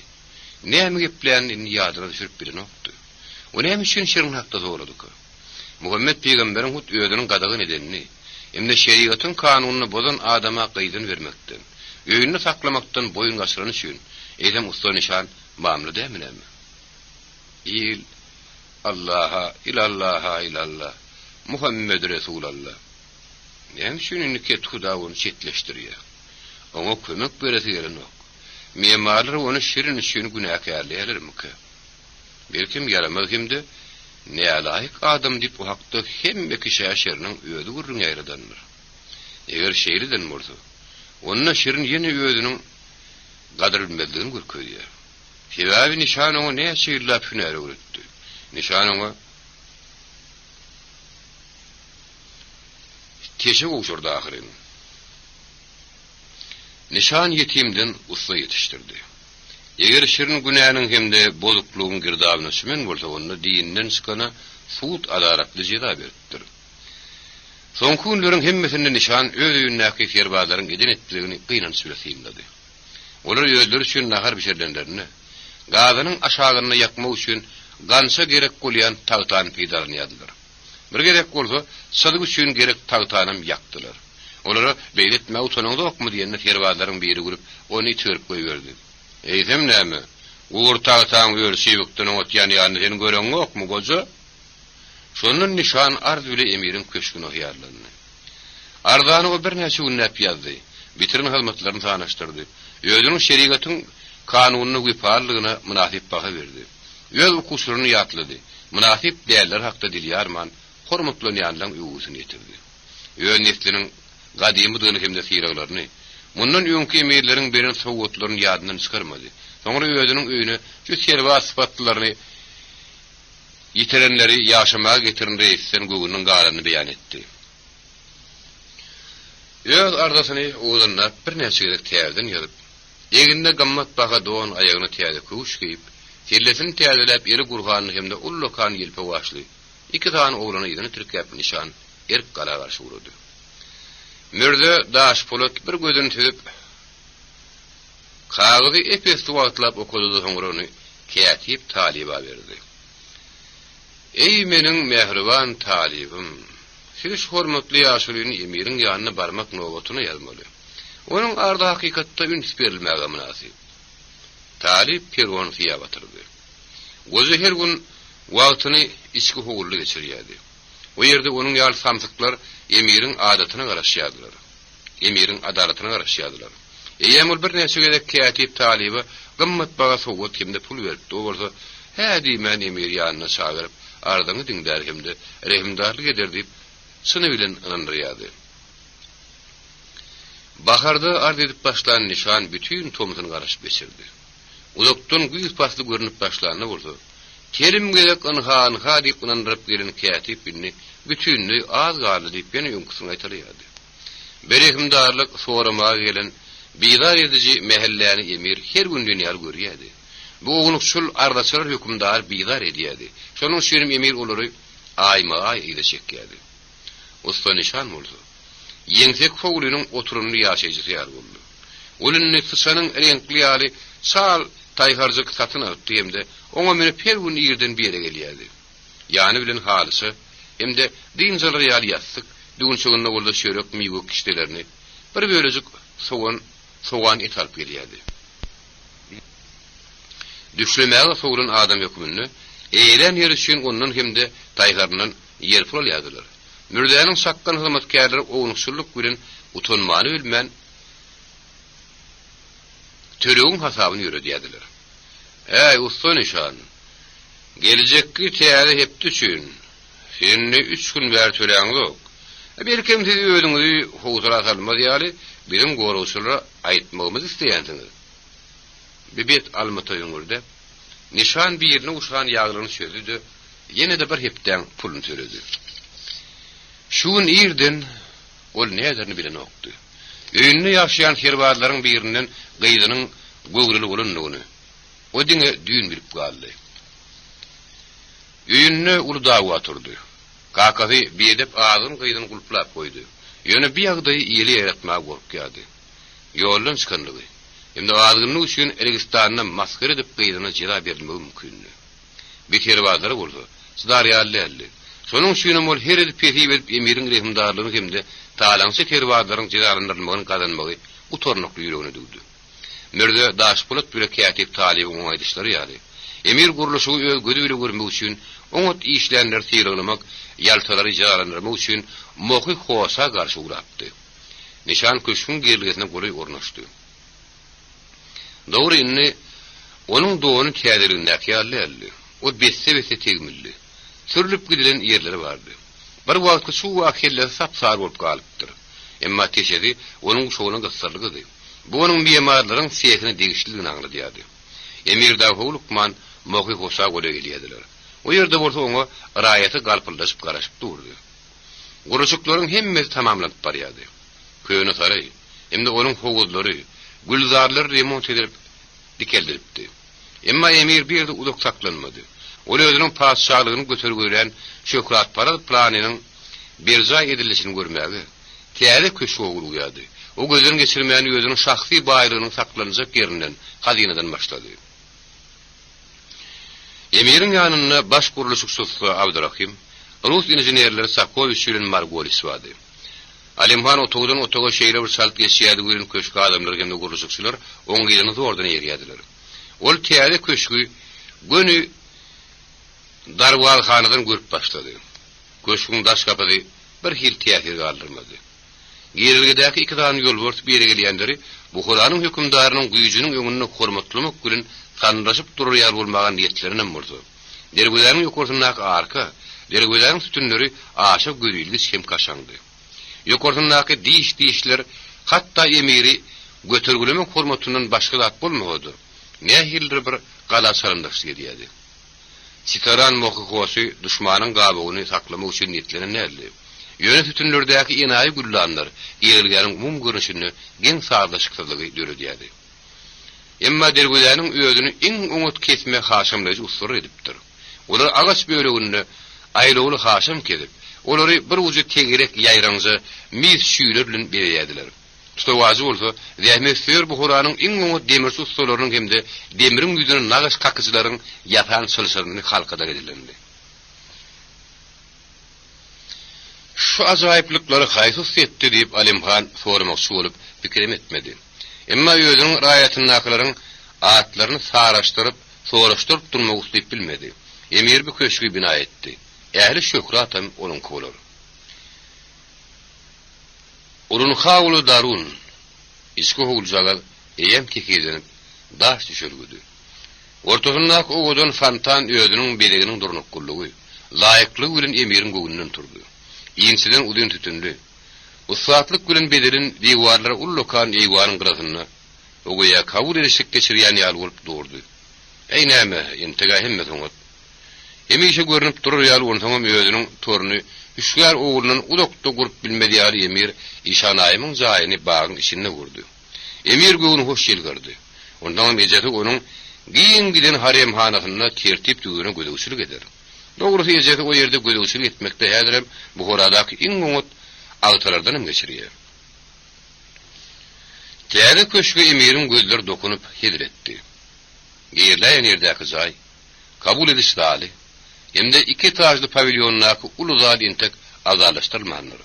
ne mi gepleyenini yadına düşürüp birini oktu. O ne için şirin hakta zorladık. Muhammed Peygamber'in hut öğünün qadağı nedenini, hem de şeriatın kanununu bozan adama kıydın vermekten, öğününü saklamaktan boyun kasıran için, eylem usta nişan mamlı değil mi? Allah'a ilallah, Muhammed Resulallah. Nem şunun Ketkuda onu çetleştiriyor. Ona kömek beresi gelen ok. Mimarlar onu şirin için günahkarlayalır mı ki? Belkim yaramaz hem de ne layık adam deyip o hakta hem bir kişiye şerinin öğüdü vurun yayradanlar. Eğer şehriden murdu, onunla şirin yeni öğüdünün kadar bilmediğini görküyor. Sebebi nişan onu ne şehirler püneri öğretti. Nişan onu teşek uçurdu ahirin. Nişan yetimden usta yetiştirdi. Eğer şirin günahının hem de bozukluğun girdabına sümen olsa onu dininden çıkana suut adaraklı ceza verttir. Son kunların hemmesinde nişan öğünnaki serbazların eden ettiğini kıynan süresiyimladı. Onlar öldür için nahar biçerlenlerini, gazının aşağını yakmak için gansa gerek kolayan tağtan peydarını yadılar. Bir gerek olsa sadık için gerek tağtanım yaktılar. Onlara beyletme utanında ok mu diyenler serbazların biri grup onu itörüp koyuverdi. Eysem ne mi? Uğur tağtan gör sivuktan ot yanı seni gören ok mu koca? Şonun nişan arz bile emirin köşkünü hıyarlarını. Ardağını o bir neçe ünnep yazdı. Bitirin hizmetlerini tanıştırdı. Özünün şeriatın kanununu güparlığına münasip baha verdi. Öz kusurunu yatladı. Münasip değerler hakta dilyarman, hormutlanayandan üvüsünü getirdi. Öz neslinin gadimidığını hem de siraglarını, bundan önkü emirlerin berin soğutlarının yadından çıkarmadı. Sonra özünün öyünü, şu serva sıfatlarını yitirenleri yaşamaya getirin reisten Google'nun galanını beyan etti. Öz ardasını oğlanlar bir neçelik teyelden yazıp, eginde gammat bağa doğan ayağını teyelde kuş giyip, kellesini teyedelep eri kurğanını hem de ullokan yelpe başlı, iki tane oğlanı yedini Türkiye'p nişan, erk kala karşı vurdu. Mürde daş polot bir gözünü tüzüp, kağıdı epes tuvatlap okudu sonra katip taliba verdi. Ey menin mehriban talibim, siz hormatlı yaşılığın emirin yanına barmak novatını yazmalı. Onun arda hakikatta üns verilmeye münasip. Talip pervon fiya batırdı. Gözü her gün vaktini içki hugurlu geçiriydi. O yerde onun yal samtıklar emirin adatına karışyadılar. Emirin adaletine karışyadılar. Eyyamul bir neçe gedek katip talibe gımmat bağa soğut hem de pul verip doğurdu. Hadi men emir yanına çağırıp ardını dinler hem de rehimdarlık eder deyip sını bilen anandıryadı. Baharda ard edip başlayan nişan bütün tomutunu karışıp geçirdi. Uzaktın güz paslı görünüp başlarına vurdu. Kelim gelek anha diýip ynandyrıp gelen kätip binni bütünlüğü az garly diýip beni ýunkusyň aýtarýardy. Berehimdarlyk sorama gelen biýdar edici mehelläni emir her gün dünýäl görýärdi. Bu oglukçul ardaçylar hökümdar biýdar edýärdi. Şonuň üçin emir olary aýma-aý ýa çekýärdi. Usta nişan boldy. Ýeňsek howlunyň oturuny ýaşaýjyar boldy. Olunny fısanyň renkli ýaly sal taýharjyk satyn alyp diýemde oňa meni per gün ýerden bere gelýärdi. Ýany bilen halysy hemde diňjaly ýaly ýatsyk dügün şoňunda bolda şörek miýgök kişilerini bir bölejik soğan et alıp gelýärdi. Düşlemäge soğulan adam hökmünü eýlen ýer üçin ondan hemde taýharynyň ýer pul alýardylar. Mürdäniň sakkan hyzmatkarlary oňuşçuluk bilen utanmany bilmän törüň hasabyny ýöredýärdiler. Ey usta nişan, gelecekki täze hepdi üçin seni 3 gün bäri töleňiz ýok. Belkim siz öýüňizi howsara salmaz ýaly bilen goruşylara aýtmagymyzy isleýänsiňiz. Bebet almata ýöňürde nişan birini uşan ýaglyny çözüdi, ýene-de bir hepden pulun töredi. Şuň ýerden ol näderini bilen okdy. Öýünde ýaşaýan herbarlaryň birinden gyýdynyň göwreli bolanlygyny o diňe düýün bilip galdy. Öýünde uldaw oturdy. Kakasy beýdep ağzyn gyýdyny gulplap goýdy. Ýöne bir ýagdaý ýeli ýaratmagy gorkýardy. Ýoldan çykandygy. Hemde ağzyny üçin Ergistanyna maskara edip gyýdyny jera berilmegi mümkin. Bir herbazlary boldy. Sıdar ýaly. Şonuň üçin ol her edip peti berip emiriň rehimdarlygyny hemde taalaňsy herbazlaryň jeralandyrmagyny kazanmagy utornukly ýüregine dugdy. Mürde daşpulat bir kätip talibi oňaýdyşlary ýaly. Emir guruluşy özgödi bile görmek üçin oňat işlenler tyrgylamak, ýaltalary jaralandyrmak üçin mohy hosa garşy urapdy. Nişan köşkün gerligesine goly ornaşdy. Dogry inni onuň doğuny täzeliginde ýaly. O besse tegmilli. Sürlüp gidilen ýerleri bardy. Bir wagtda şu akelle sapsar bolup galypdyr. Emma teşedi onuň şoňuna gysarlygydy. Bu onuň beýmarlaryň sehine degişligini aňladýardy. Emir dawulukman mohy hosa goly gelýärdiler. O ýerde bolsa oňa raýaty galpyldaşyp garaşyp durdy. Guruşuklaryň hemmesi tamamlanyp barýardy. Köýüne saray, hemde onuň howuzlary, gülzarlary remont edilip dikeldiripdi. Emma emir bir de uzak saklanmadı. O özünün padşahlygyny götergören şöhrat paraly planynyň berja edilişini görmäge täze köşe ogulýardy. O gözüň geçirmeýän özüniň şahsy baýlygynyň saklanjak ýerinden, hazynadan başlady. Emirin ýanyna baş guruluşçysy Abdurrahim, Rus inženerleri Sakoviç bilen Margolis wady. Alimhan otogdan otoga şeýle bir salt geçýärdi bilen köşke adamlar hem de guruluşçylar oň ýerine zordan ýerýärdiler. Ol täze köşkü gönü darwalhanadan görüp başlady. Köşküň daş kapady bir hil täsir galdyrmady. Gerilgedäki iki tane ýol bert bere gelýänleri bu Kuranyň hökümdarynyň güýjüniň öňünde hormatlamak bilen sandaşyp durýar bolmagan niýetlerinden boldy. Dergüläriň ýokurtyndaky arka, dergüläriň sütünleri aşyp görülgis hem kaşandy. Ýokurtyndaky diýiş-diýişler hatda emiri götergülemek hormatyndan başga zat bolmagady. Nähildir bir gala saryndaşy edýärdi. Sitaran mohyhosy düşmanyň gabagyny saklamak üçin niýetlenen näli? Ýöne sütünlerdäki enaýy gullanlar ýerleriň mum görünüşini geň sagdaşyklygy döredýärdi. Emma dergüläniň özüni iň oňat kesme haşamlaryjy usur edipdir. Olar agaç böleginde aýlawly haşam kedip, olary bir uju tegerek ýaýraňja mis şüýler bilen berýärdiler. Tutowazy bolsa, zähmetler bu Kuranyň iň oňat demir ustalarynyň hemde demiriň ýüzüne nagaş kakyjylaryň ýatan sylşyryny halkada edilendi. Şu ajaýyplyklary haýsys etdi diýip Alimhan sormakçy bolup pikirim etmedi. Emma özüniň raýatynyň atlaryny saraşdyryp, soraşdyryp durmak ustyp bilmedi. Emir bir köşkü bina etdi. Ähli şöhrat hem onuň kolary. Urun hawlu darun iski howuljalar eýem kekedenip daş düşürgüdi. Ortasyndaky ogodan fantan özüniň beleginiň durnup gullugy, laýyklyk bilen emirin göwünden turdy. Ýeňsiden udyn tütünli. Usatlyk bilen bedelin diýwarlara ullukan eýwanyň gyrasynda ogoya kabul edişik geçirýän ýaly bolup durdy. Ey näme, entega hemme soňat. Hemişe görünüp durur ýaly ontaňam özüniň toruny Üşgär oğlunun udokda gurup bilmediýär Emir İşanaýymyň jaýyny bagyň içinde gurdy. Emir göwüni hoş gelgirdi. Ondan ejeti onuň giň giden haremhanasyna tertip düýüne gödөгçilik eder. Dogrusy ejeti o ýerde gödөгçilik etmekde häzirem bu horadaky iň goňut agtalardan geçirýär. Täze köşkü Emir'in gözleri dokunup hediretdi. Giyirlayan yerdäki jaý kabul edildi. Hem de iki tajlı pavilyonnaky ulu zat intek azalaşdyrylmaýar.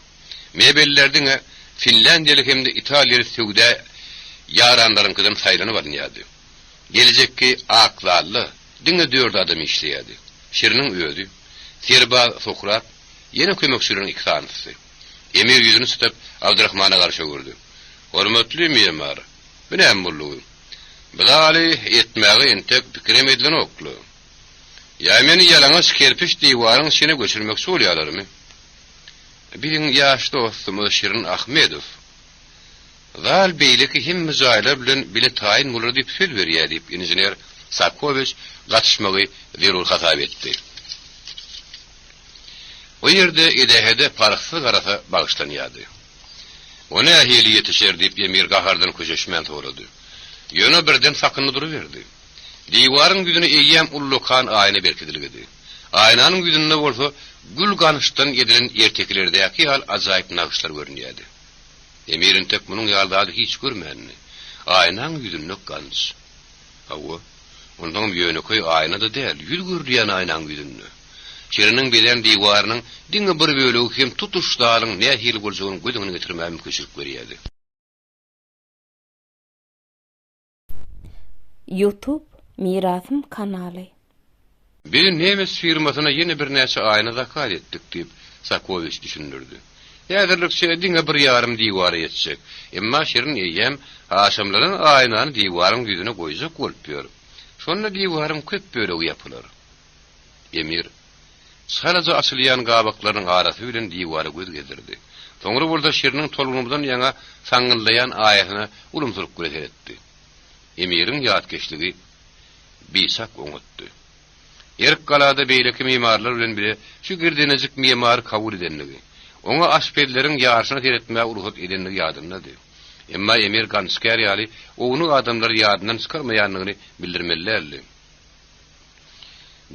Mebellerdiň Finlandiýalyk hem de Italiýalyk söwda ýaranlaryňkydan saýlanyp alınýardy. Gelecekki aklally, diňe 4 adam işleýärdi. Şiriniň öýüdi, Serba Sokrat, ýene kömekçileriň iki tanysy. Emir ýüzüni tutup Abdurrahmana garşy gördi. Hormatly memar, bilen bolýar. Bilaly etmäge entek pikirim edilen oklu. Ya meni yalaňyş kerpiç diýwaryň içine göçürmek bolýarlarmy? Biň ýaş dostum Şirin Ahmedow. Zal beýleki hemme jaýlar bilen bile taýin bolar diýip söz berýär diýip injener Sakoviç gatışmagy zerur hasap etdi. O ýerde edehede paraksy garasa bagışlanýardy. Ona hili ýetişer diýip Emir gahardan köşeşmän torady. Ýöne birden sakynly duruverdi. Diýwaryň güdüne eýýäm ullukan aýna berkidilgidi. Aýnanyň güdünde bolsa gül ganyşdan edilen erteklerdäki hal ajaýyp nagşlar görünýärdi. Emirin tek munyň ýaldady hiç görmänni. Aýnanyň güdünde ganyş. Hawa, ondan ýöne köy aýnada däl, ýüz görýän aýnanyň güdünde. Şeriniň bilen diýwarynyň diňe bir bölegi hem tutuşdaryň nähil boljagyny gözüňe getirmäň mümkinçilik berýärdi. YouTube Mirasym kanaly. Bir nemes firmasyna ýene bir näçe aýna zakat etdik diýip Sakoviç düşündirdi. Ýa-da diňe bir ýarym diýwary ýetsek, emma şerin eýem haşamlaryň aýnany diýwaryň ýüzüne goýjak bolup ber. Şonda diýwaryň köp bölegi ýapylar. Emir saraja asylýan gabaklaryň arasy bilen diýwary göz gezdirdi. Soňra bolda şeriniň tolgunumdan ýaňa saňgyllaýan aýatyna ulumsulyk göretdi. Emir'in ýatkeşligi bisak oňutdy. Erk galada beýleki mimarlar bilen bile şu girdenejik mimar kabul edenligi, oňa aşpedleriň ýarşyna teretmäge uruhut edenligi ýadyndady. Emma Emir ganskär ýaly oňuň adamlar ýadyndan çykarmaýanlygyny bildirmelilerdi.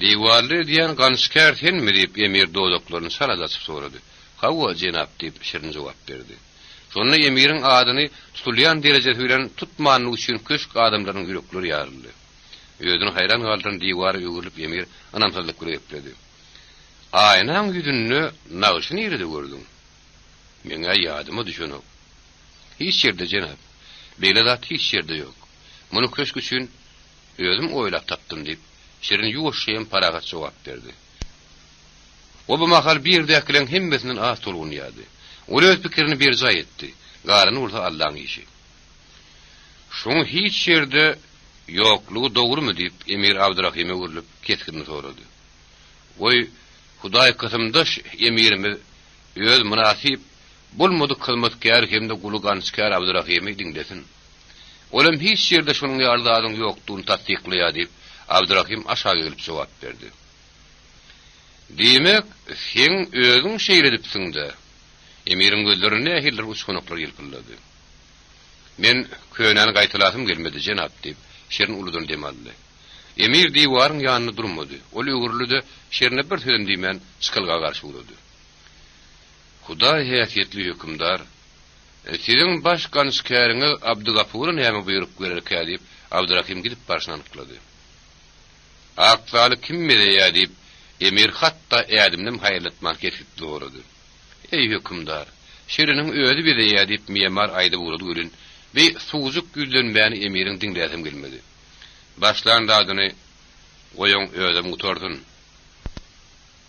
Diýwarly diýen ganskär senmi diýip Emir dozaklaryny salajaçyp sorady. "Hawa jenap" diýip şirin jogap berdi. Sonra Emir'in adyny tutulýan derejesi bilen tutmanlyk üçin köşk adamlaryň ýürekleri ýaryldy. Özüni hayran galdyran diýwary öwürlüp Emir anamsazlyk görýärdi. Aýnaň ýüzünde nagşyny ýerde gördüm. Meňe ýadyma düşenok. Hiç ýerde jenap. Beýle zat hiç ýerde ýok. Muny köşk üçin özüm oýlap tapdym diýip şirin ýuwaşýan paragat jogap berdi. O bu mahal bir däkilen hemmesinden az tolgunýardy. O öz pikirini bir zay etdi. Garını ursa Allah'ın işi. Şunu hiç yerde yokluğu doğru mu deyip Emir Abdurrahim'e vurulup keskinini soradı. Oy Huday kısımdaş Emir'imi öz münasip bulmadık kılmatkar hem de kulu ganskar Abdurrahim'i dinlesin. Olam hiç yerde şunun yardadın yoktuğunu tasdiklaya deyip Abdurrahim aşağı gelip cevap verdi. Demek sen özün şehredipsin de. Emir'in gözlerine ehiller uçkunuklar yelpilladi. Men köýnäni gaýtylasym gelmedi jenap diýip şerin uludan demaldy. Emir diýwaryň ýanyna durmady. Ol öwürlüde şerine bir söýen diýmän çykylga garşy urady. Hudaý häsiýetli hökümdar, siziň baş ganskäriniň Abdugapurun näme buýrup bererkä diýip Abdurrahim gidip barşyny anyklady. Aksaly kim bileýär diýip Emir hatda ädimden haýrlatmak kesipdi urady. Ey hökümdar, şeriniň öýdi bileýär diýip memar aýdy urady görün. Ve suuzuk güzlenmäni Emir'in dinläsim gelmedi. Başlarında adyny goýan özüm gutardyn.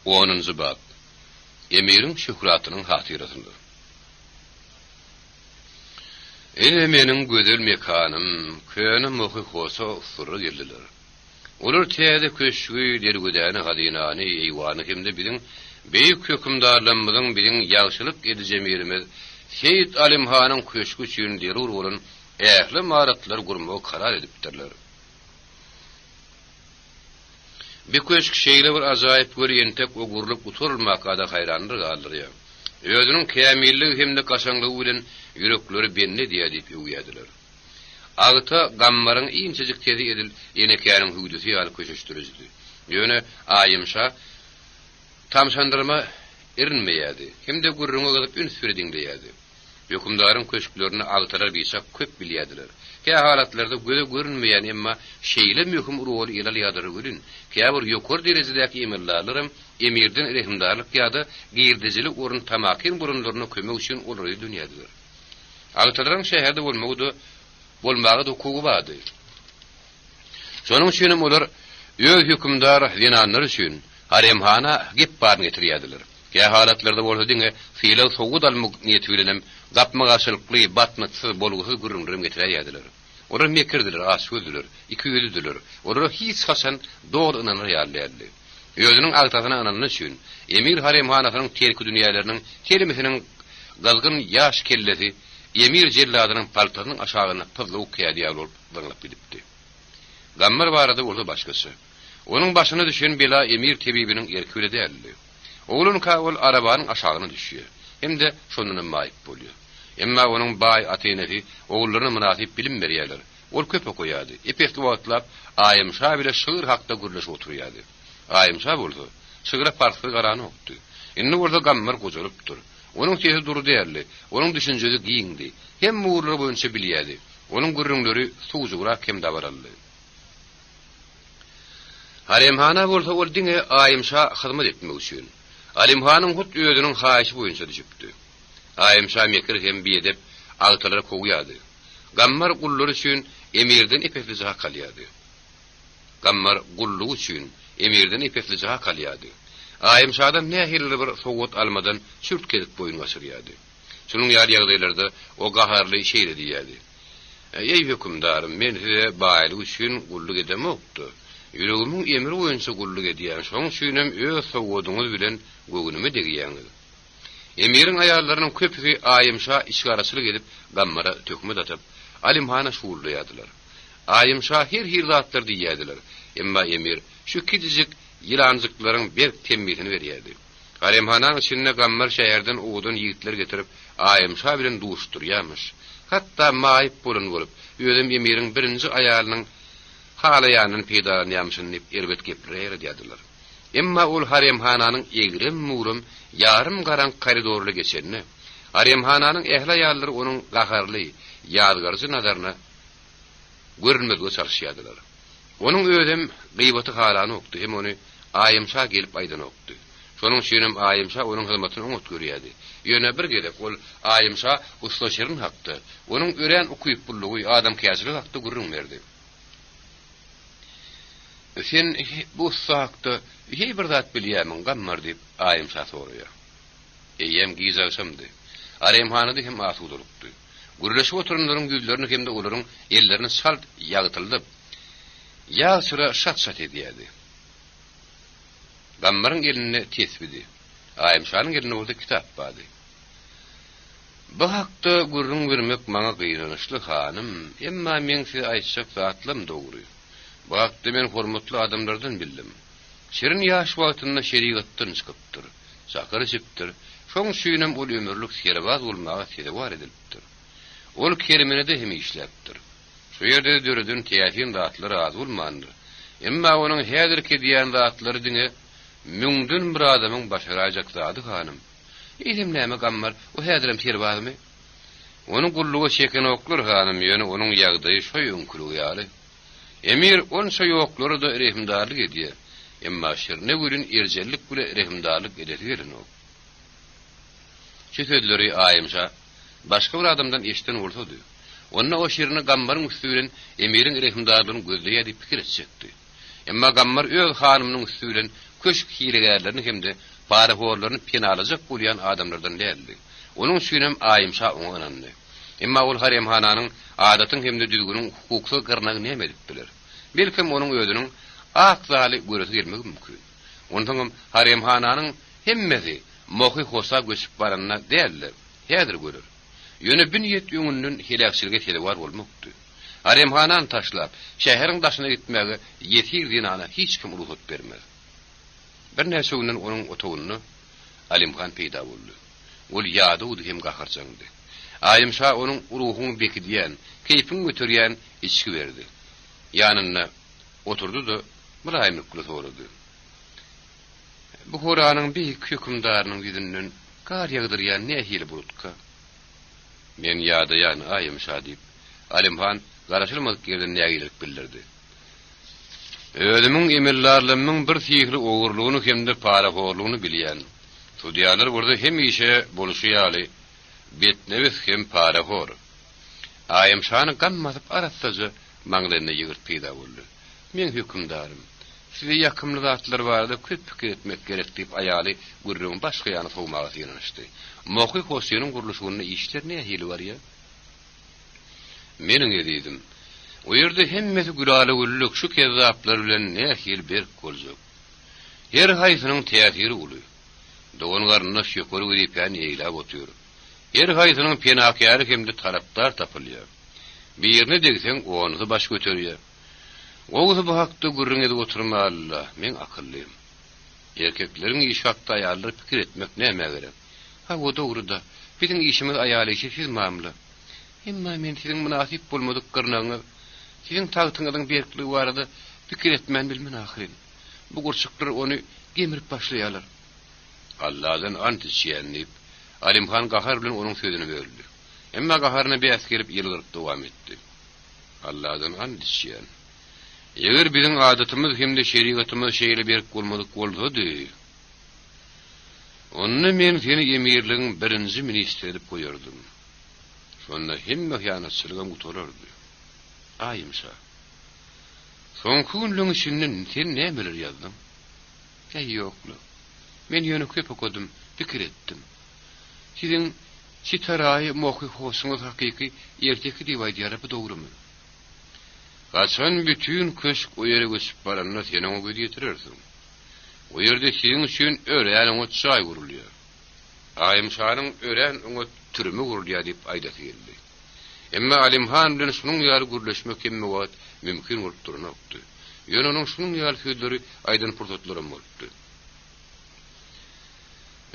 10-njy bab. Emir'in şöhratynyň hatyrasynda. Ene meniň gözel mekanym, köýne mohy hosa surry geldiler. Olar täze köşgü dergüdäni hadynany eýwany hemde biziň beýik hökümdarlarymyzyň biziň ýagşylyk edijem ýerimiz Seyit Alimhanyň köşkü üçin derur bolan ähli maratlar gurmagy karar edipdirler. Bir köşk şeýle bir azaýyp görýäntek ogurlyp uturulmak ada hayranlyk galdyrýar. Özüniň kämilligi hemde gaşaňlygy bilen yürekleri benni diýe diýip öwýädiler. Agta gammaryň iňçejik tezi edil ýenekäniň hüýdüsi alyp köşeşdirdi. Ýöne aýymşa tamşandyrma erinmeýärdi. Hemde gurrunga gyzyp üns berdiňdiýärdi. Hökümdaryň köşklerini agtarar biýsak köp bilýärdiler. Kä halatlarda göze görünmeýän emma şeýle möhüm rol ýalar görün. Kä bir ýokary derejedäki emirlerlerim emirden rehimdarlyk ýa-da girdijilik orun tamakin burunlaryna kömek üçin olary dünýädiler. Agtaryň şäherde bolmagy da hukugy bardy. Şonuň üçin olar öz hökümdar zenanlar üçin haremhana gep barny getirýärdiler. Kä halatlarda bolsa diňe fiýle sowut almak niýeti bilenem gapma gaşylykly batmatsy bolgusy gürrüňlerine getirýärdiler. Olar mekirdiler, aşwýdiler, iki ýöldüler. Olar hiç hasan doğru ynanyr ýarlýardy. Özüniň agtasyna ananyny üçin emir haremhanasynyň terki dünýäleriniň terimesiniň galgyn ýaş kellesi emir jelladynyň paltasynyň aşagyna pızlyk käýýär bolup dňlap gidipdi. Gammar barada bolsa başgasy. Onuň başyna düşen bela emir tebibiniň erküle däldi. Oğlun kawul arabanyň aşagyna düşýär. Hemde şondan maýyp bolýar. Emma onuň baý ateyneti oğullaryna münasip bilim berýärler. Ol köp okuýardy. Epekli wagtlap aýymşa bile şygyr hakda gürleşip oturýardy. Aýymşa boldy. Şygyra parçy garany okdy. Indi orada gammar gojalypdyr. Onuň sesi durudy däldi. Onuň düşünjesi giňdi. Hem muğurlar boýunça bilýärdi. Onuň gürrüňleri suwjugrak hem dabaraldy. Haremhana bolsa ol diňe aýymşa hyzmat etmek üçin Alimhanyň hut özüniň haýyşy boýunça düşüpdi. Aýymşa mekir hem biýedip agtalary koýýardy. Gammar gullary üçin emirden epekli jaha kalýardy. Gammar gullugy üçin emirden epekli jaha kalýardy. Aýymşadan nähirli bir sowut almadan çürt kedip boýun gaşyrýardy. Şunuň ýaly-ýagdaýlarda o gaharly şeýle diýýärdi. Ey hökümdarym, men size baýlyk üçin gulluk edemokdy. Yüregimiň emri boýunça gulluk edýän şoň üçinem öz sowudyňyz bilen gögünüme degýäňiz. Emirin aýallarynyň köpüsi aýymşa işgaraçylyk edip gammara tökme atyp alimhana şuurlaýardylar. Aýymşa her zatlar diýýärdiler. Emma emir şu kidijik ýylanjyklaryň bir temmizini berýärdi. Alimhanaň içinde gammar şäherden uwdun ýigitler getirip aýymşa bilen duşdurýarmyş. Hatda maýyp bolan bolup özüm emirin birinji aýalynyň halayanın peýdalyny ýamşyny erbet gepler diýdiler. Emma ol haremhananyň egrim murum yarım garan koridorly geçenini, haremhananyň ähli ýarlary onuň gaharly ýadgarjy nazaryna görünmezge çarşýardylar. Onuň özüm gıybaty halany okdy, hem ony aýymşa gelip aýdan okdy. Şonuň üçin aýymşa onuň hyzmatyny umut görýärdi. Ýöne bir gelip ol aýymşa uslaşyryn hakdy. Onuň ören okuyup bullugy adam käsiri hakdy gurrun berdi. Sen bu sakta hiç bir zat bilýärmiň gammar diýip aýymşa soraýar. Eýem gizaşamdy. Aremhanada hem asudurupdy. Gürleşip oturunlaryň ýüzlerini hem de olaryň ellerini salt ýagtyldyp ýaşyra şat-şat edýärdi. Gammaryň elini tesbidi. Aýymşanyň elinde bolsa kitap bardy. Bu hakda gurrun vermek maňa gynanyşly hanym, emma men size aýtjak zatlarym dogry. Bu hakda men hormatly adamlardan bildim. Şerin ýaş wagtynda şerigatdan çykypdyr, sakary çypdyr. Şoň şüýnem ol ömürlük serbaz bolmagy sebäp edilipdir. Ol kerimine de hem işläpdir. Şu ýerde döredin täsin zatlary az bolmandyr. Emma onuň häzirki diýen zatlary diňe müňdün bir adamyň başarajak zady hanym. Eýdim näme gammar, o häzirim serbazmy? Onuň gullugy şeken oklar hanym, ýöne onuň ýagdaýy şo ýönkülýär. Emir onça ýoklary da rehimdarlyk edýär. Emma şirne görün erjellik bile rehimdarlyk edýärin o. Şu sözleri aýymşa başga bir adamdan eşiten bolsady. Onda o şirni gammaryň üstünden emirin rehimdarlygyny gözleýär diýip pikir etjekdi. Emma gammar öz hanymynyň üstünden köşk hilegärlerini hemde barahorlaryny penalajak bolýan adamlardan däldi. Onuň üçinem aýymşa oňanandy. Emma ol haremhananyň adatyň hemde düzgünüň hukukly gyrnagy näme edip biler. Belkim onuň özüniň akzaly göresi gelmegi mümkin. Ondan haremhananyň hemmesi mohy hosa göçüp baranyna däldi. Häzir görür. Ýöne bir niyet ýöňünden hilakçylyga sebäp bolmakdy. Aremhanan taşlap, şäheriň daşyna gitmäge ýetirdiň ana hiç kim ruhsat bermez. Bir näçe günden onuň otawyny Alimhan peýda boldy. Ol ýady udy hem gaharjandy. Aýymşa onuň ruhuny bekidýän, keyfini götürýän içki berdi. Ýanyna oturdy da mülaýimlikle sorady. Bu horanyň beýik hökümdarynyň ýüzünden gar ýagdyrýan nähili burutka. Men ýadaýan Aýymşa diýip Alimhan garaşylmadyk ýerden nägilik bildirdi. Özümiň emellarlymyň bir sihri ogurlugyny hemde paraforlugyny bilýän. Studiýalar burada hemişe boluşy ýaly betnebis hem parafor. Aýymşany gammatyp aratsaja maňlaryna ýigir peýda boldy. Men hökümdarym. Size ýakymly zatlar barada köp pikir etmek gerek diýip aýaly gurrun başga ýany sowmagy ýanyşdy. Moky hosynyň guruluşyny işler nähili bar ýa? Meniň edidim. O ýerde hemmesi gülaly güllük şu kezaplar bilen nähili berk boljak. Her haýsynyň täsiri uly. Doganlaryna şökür beripän eýlap otur. Her haýsynyň penakyary hemde tarapdar tapylýar. Birini degseň ony baş göterýär. Oğuz bu hakda gurrun edip oturmalı. Men akıllıyım. Erkekleriň iş hakda aýallar pikir etmek näme gerek? Ha o dogruda. Bizim işimiz aýaly işi siz mamly. Emma men siziň münasip bolmadyk gyrnaňy, siziň tagtyňyzyň berkligi barada pikir etmän bilmen ahyrin. Bu gurçuklar onu gemirip başlaýarlar. Allah'dan ant içýänip, Alimhan gahar bilen onuň sözüni böldü. Emma gaharyna bäs gelip ýylgyryp dowam etdi. Allah'dan ant içýän. Eger biziň adatymyz hemde şeriatymyz şeýle berip bolmadyk bolsady, onu men seni emirligiň birinji ministri edip goýardym. Şonda hemme hyanatçylygyň gutarardy. Aýymşa. Soňky günlüň içinden sen nämeler ýazdym? Ýoklu. Men ýöne köp okudum, pikir etdim. Siziň sitaraýy moky hoşuňyz hakyky erteki diýip aýdýar, bu dogrumy? Gaçan bütün köşk o ýere göçüp baranda seni o göz ýetirirsiň. O ýerde siziň üçin ören oňa çaý gurulýar. Aýymşanyň ören oňa türmi gurulýar diýip aýdasy geldi. Emma Alimhan bilen şunuň ýaly gurulşmak hemme wagt mümkin bolup durmakdy. Ýöne onuň şunuň ýaly sözleri aýdan pursatlarym bolupdy.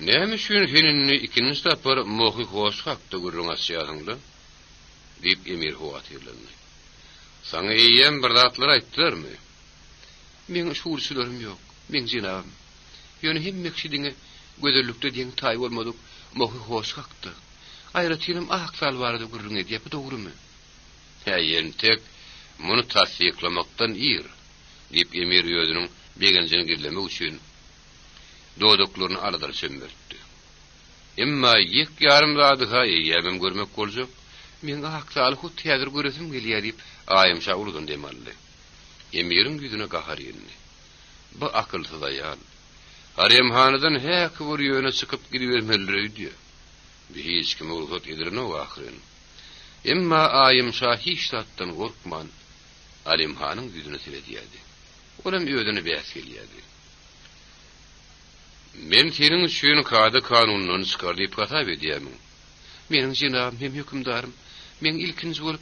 Näme üçin seninni ikinji tapar mohy hoş hakda gurrun asýasyňda? Diýip emir howa tirlendi. Sana eýýän bir zatlar aýtdylarmy? Men şuurçylarym ýok, men jinabym. Ýöne hemme kişidiňe gözellikde diýen taý bolmadyk, mohy hoş hakda. Aýratyrym aksal barada gurrun edýär, bu dogrumy? Ýentek muny tasdiklamakdan ýer, diýip emir ýödüniň begenjini girlemek üçin dodaklaryny aradar sömürtdi. Emma ýek ýarym zadyha eýýämem görmek boljak. Men aksal hut täzir göresim gelýär diýip Aýymşa uludan demaldy. Emiriň ýüzüne gahar ýeldi. Bu akylsyz aýal. Aremhanadan häk bir ýöne çykyp gidibermelidir. Hiç kim ruhsat edirini o ahirin. Emma Aýymşa hiç zatdan gorkman Alimhanyň ýüzüne seredýärdi. Olam öýdüni bäs gelýärdi. Men seniň üçin kady kanunyny çykardyp gatap edýärmi? Meniň jinabym hem hökümdarym, men ilkinji bolup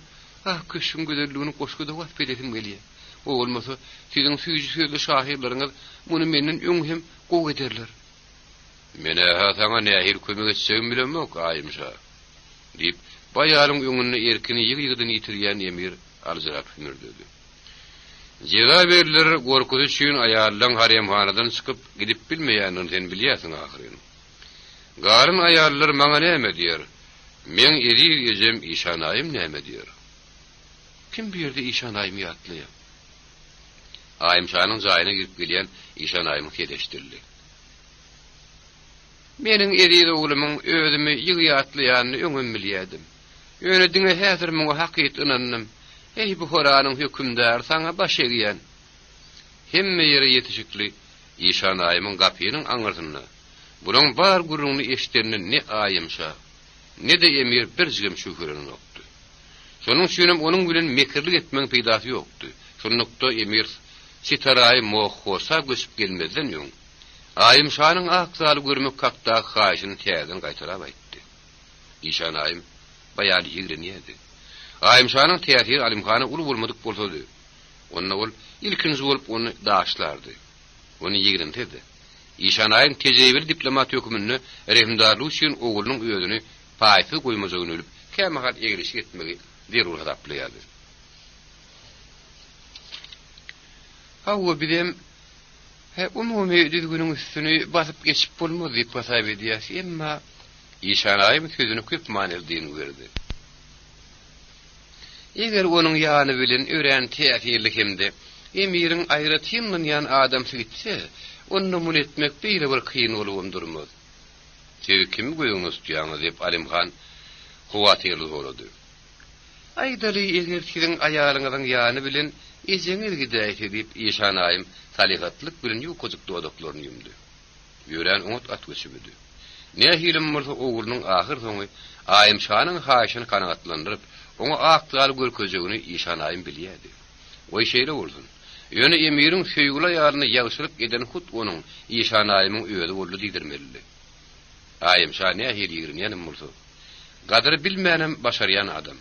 köşkün gözelligini goşguda wagt edesim gelýär. O bolmasa siziň süýji sözli şahirleriňiz muny menden öň hem gow ederler. Mene saňa nähir kömek etseň bilenmek Aýymşa. Diýip baýaryň öňünde erkini ýygydan ýitirýän emir aljyrap hümürdedi. Jeza berler gorkuzy üçin aýallaň haremhanadan çykyp gidip bilmeýänini sen bilýärsiň ahyryň. Garyn aýallar maňa näme diýer? Men erir ýejem işanaýym näme diýer? Kim bir ýerde işanaýym ýatlyýar? Aýymşanyň jaýyna girip gelýän işanaýymy teleşdirdi. Meniň erir oglumyň özümi ýygyatlyýanyny öňüm bilýärdim. Ýöne diňe häzir muňa hakykat inannym. Ey bu horanyň hökümdar saňa baş egýän. Hemme ýere ýetişikli işanaýymyň gapynyň aňyrdyna. Bunaň bar gurruny eşitdirni ne Aýymşa, ne de emir bir jigim şükürüň ýokdy. Şonuň üçin onuň bilen mekirlik etmeň peýdasy ýokdy. Şonlukda emir sitaraý mohosa göçüp gelmezden ýöň. Aýymşanyň aksaly görmek hakda haýyşyny täzeden gaýtarap aýtdy. İşanaýym baýaly ýigrenýärdi. Aýymşanyň täsiri Alimhana ulu bolmadyk bolsady. Onda ol ilkinji bolup onu daşlardy. Onu ýigirintedi. İşanaýym tejribeli diplomat hökümini rehimdarlyk üçin oğlunyň öýüni paýsy goýmajagyny ölüp, kämahat egilişi etmegi derul hadaplaýardy. Hawa bilem umumy düzgünüň üstüni basyp geçip bolmaz diýip hasap edýär, emma İşanaýym sözüni köp manyldygyny gördi. Eger onuň ýany bilen ören täsirli hemde emiriň aýratyndan ýan adam sigitse, onu mun etmek beýle bir kyn bolup durmaz. Siz kim goýuňuz diýýäňiz diýip Alimhan howatyrly boldy. Aýdaly eger siziň aýalyňyzyň ýany bilen ejeňiz gidäýse diýip İşanaýym salihatlyk bilen ýukojuk dodaklaryny ýumdy. Ýören umut atwyşydy. Nähilim bolsa oğlunyň ahyr soňy Aýymşanyň haýyşyny kanagatlandyryp, onu aqtaly görkezegini İşanaýym bilýärdi. Oý şeýle bolsun. Ýöne emiriň söýgüle ýalyny ýagşyryp geden hut onuň İşanaýymyň öýüde boldy diýdirmeli. Aýymşan nähir ýigirmän bolsa, gadry bilmänem başarýan adam.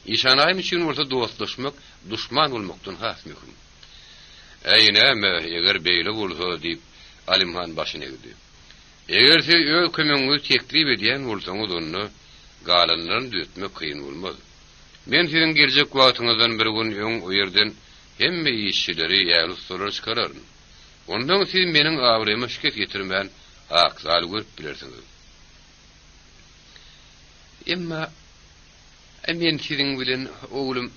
İşanaýym üçin bolsa dostlaşmak, duşman bolmakdan has möhüm. Näme eger beýle bolsa diýip Alimhan başyny egdi. Eger siz öz kömeňiňizi teklip edýän bolsaňyz onu galanlaryny düýetmek kyn bolmaz. Men siziň geljek wagtyňyzdan bir gün öň o ýerden hemme işçileri ýaly ustalar çykararyn. Ondan siz meniň awryma şikayet getirmän aqsal görüp bilersiňiz. Emma men siziň bilen oğlum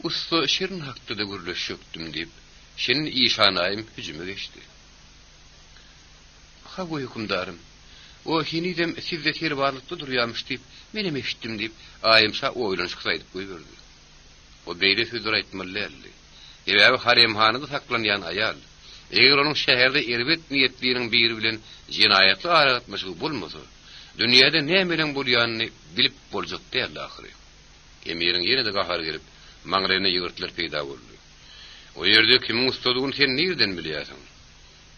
usta şirin hakda gürleşipdim diýip, şenin İşanaýym hüjüme geçdi. Hawa hükümdarym, o hinidem sizde terbarlykda durýarmyş diýip, menem eşitdim diýip, Aýymşa oýlanyşyk saýdyp goýberdi. O beýle sözler aýtmaly. Eýär haremhanada saklanýan aýal, eger onuň şäherde erbet niýetliğiniň biri bilen jinaýatly aragatmaşygy bolmasa, dünýäde nämeler bolýanyny bilip boljak däl ahyry. Emiriň ýene-de gahar gelip, maňraýyna ýygyrtlar peýda boldy. O ýerde kimiň ustalygyny sen nerden bilýärsiň?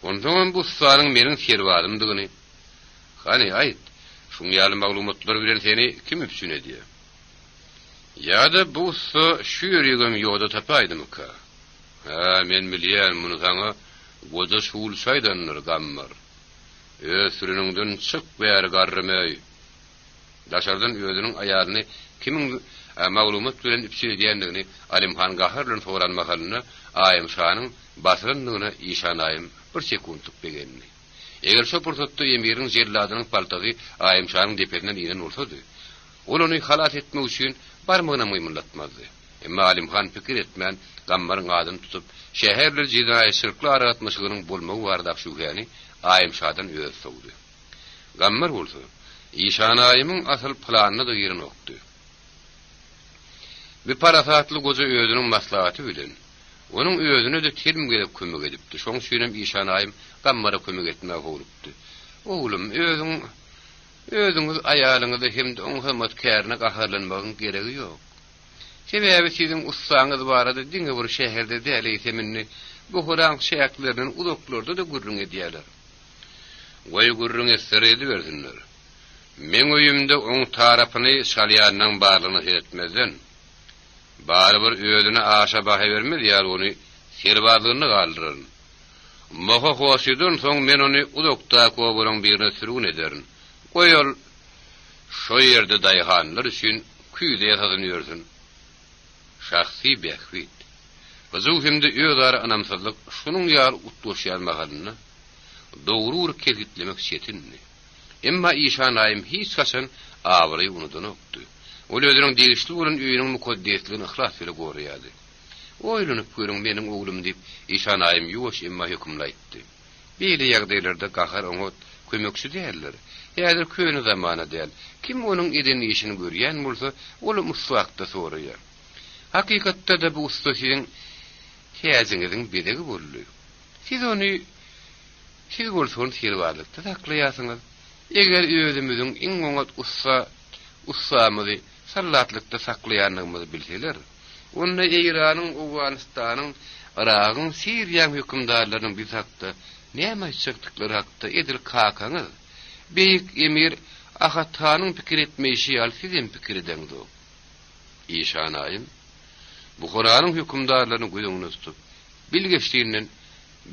Ondan bu ustanyň meniň serwadymdygyny. Hani aýt, şuň ýaly maglumatlar bilen seni kim üpsün edýär? Ýa-da bu usta şu ýöregem ýoda tapaýdymy ka? Ha, men bilýän muny saňa goja şuul şaýdanlar gammar. Sürünüňden çyk bäri garrymy. Daşardan özüniň aýalyny kimiň maglumat bilen üpsün edýändigini Alimhan gahar bilen soranmakalyny Aýymşanyň basyryndygyna İşanaýym bir sekundlyk begenni. Eger şu pursatda emiriň jerladynyň paltasy Aýymşanyň deperinden inen bolsady, ol ony halat etmek üçin barmagyna myýmullatmazdy. Emma Alimhan pikir etmän gammaryň adyny tutup, şäherler jinaýatçylykla aragatmaşygynyň bolmagy barada şuhany Aýymşadan öýüp sowdy. Gammar bolsa, İşanaýymyň asal planyny da ýerine okdy. Bir parasatly goja özüniň maslahaty bilen onuň özüne de term gelip kömek edipdi. Şoň üçin İşanaýym gammara kömek etmäge bolupdy. Oğlum, özüňiz aýalyňyzy hem de oň hörmetkärine gaharlanmagyň geregi ýok. Sebäbi siziň ustaňyz barada diňe bir şäherde däleýse minni bu horan şäherlerden uzaklarda da gürrüň edýärler. Goý gürrüň eseri bersinler. Men öýümde oň tarapyny şalýanyň barlygyny etmezden, bari bir özüne aşa baha bermez ýa-da ony serwadlygyny galdyryn. Moha hoşydyn soň men ony uzakda kowaryň birine sürgün ederin. Goýal şo ýerde daýhanlar üçin küýde ýatadyn ýörsün. Şahsy behwit. Bazowhymda ýögary anamsazlyk şunuň ýaly utlaşýarmagalyny dogry kezitlemek çetinni. Emma İşanaýym hiç kaçan awry unudan okdy. Ol özüniň degişli bolan öýüniň mukaddesligini ihlas bile gorýardy. Oýlanyp görüň meniň oglum diýip İşanaýym ýuwaş emma hökümlaýtdy. Beýle ýagdaýlarda gahar oňa kömekçi däller. Ýa-da köni zamana däl. Kim onuň edeni işini görýän bolsa, ol muswakda soraýar. Hakykatda da bu usta siziň häziňiziň bedegi boldy. Siz bolsaňyz serwadlykda saklaýasyňyz. Eger özümiziň iň oňat ussamyzy sallatlıkta saklaýanlygymyzy bilseler, onda Eýranyň, Awganystanyň, Iragyň, Siriýanyň hökümdarlarynyň biz hakda näme çykdyklary hakda edil kakaňyz, beýik emir Ahatanyň pikir etmeýişi ýaly sizin pikir edeňiz. İşanayım, bu Kur'an'ın hükümdarlarını gözüňe tutup, bilgeçliğinden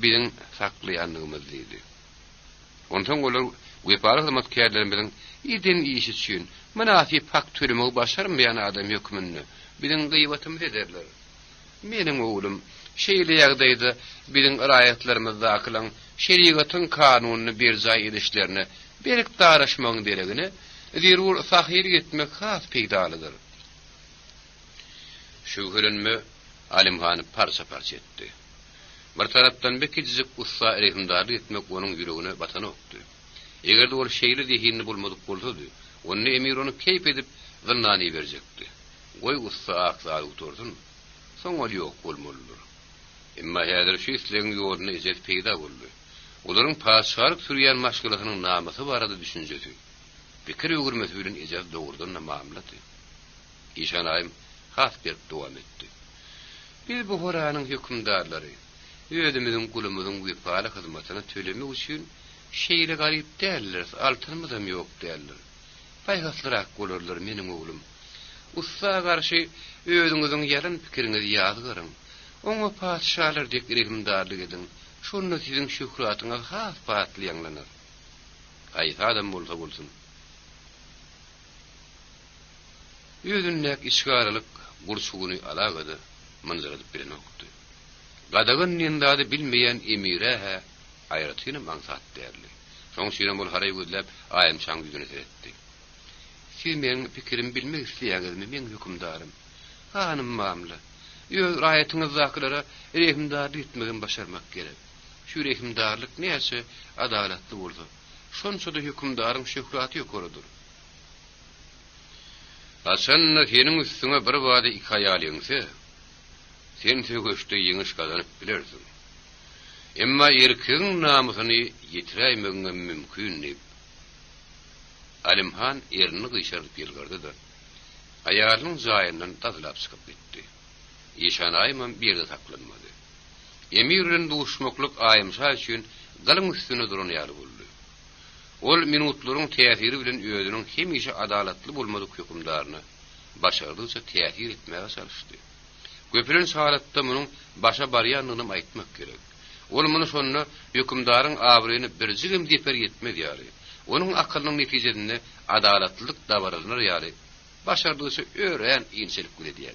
biziň saklaýanlygymyz diýdi. Ondan olar güýpary hyzmatkerlerim biziň iden iş üçin münafik hak türümi başarmayan adam hükmünü biziň gıýbatymyz ederler. Meniň oglum şeýle ýagdaýda biziň raýatlarymyzda akylan şeriatyň kanunyny bir jaý edişlerini berk daraşmagyň deregini zerur sahir etmek has peýdalydyr. Şu hürünmü Alimhany parça-parça etdi. Bir tarapdan bekijik ussa erehimdarlyk etmek onuň ýüregine batan okdy. Egerde ol şeýle dehinni bulmadyk bolsady, onu emir onu keyp edip zannany berjekdi. Goý ussa aksaly oturdun, soň ol ýok bolmalydyr. Emma häzir şu isleň ýoluny izet peýda boldy. Olaryň paşarlyk sürýän maşgulatynyň namasy barada düşünjesi. Pikir öwürmesi bilen izet dogurdan mamlaty. İşanayım has bir dowam etdi. Biz bu Kur'anyň hükümdarlary özümizin kulumuzun güýpary hyzmatyna tölemek üçin şeýle garyp däller, altynymyz hem ýok däller. Paýgaslyrak bolarlar meniň oglum. Ussa garşy özüňiziň ýalyn pikiriňizi ýazgyryň. Oňa paşalar dek hükümdarlyk edin. Şonu siziň şühratyňyz has patlaýanlanar. Aýt adam bolsa bolsun. Özünnäk işgaralyk burçugyny alagady manzarada bilinokdy. Gadagyn nindady bilmeýän emire aýratyny maňsat därli. Şoň şeýle bol haray gözläp aýym şaň ýüzüne etdi. Siz meniň pikirim bilmek isleýäňizmi men hükümdarym? Hanım mamla. Ýöz raýatyňyz zaklara rehimdarlyk etmegen başarmak gerek. Şu rehimdarlyk näçe adalatly bolsa, şonça da hükümdaryň şöhraty ýokarydyr. Asan senin üstüne bir vade iki hayal yengse, sen sögüşte yeňiş kazanyp bilersin. Emma erkiň namusyny ýitiräýmegen mümkin diýip Alimhan erini gıýşaryp ýelgardy. Aýalyň jaýyndan tazlap çykyp gitdi. İşanaýmam bir de saklanmady. Emirin duşmaklyk aýymşa üçin galyň üstüne duran ýaly boldy. Ol minutlaryň täsiri bilen özüniň hemişe adalatly bolmadyk hükümdaryny başardyça täsir etmäge çalışdy. Köpülen salatda munyň başa barýanlygyny aýtmak gerek. Ol muny şonu hükümdaryň abryny birjigim deper etmedi ýaly. Onuň akylynyň netijesinde adalatlylyk dabarlanır ýaly. Başardyça ören inçilik güledi.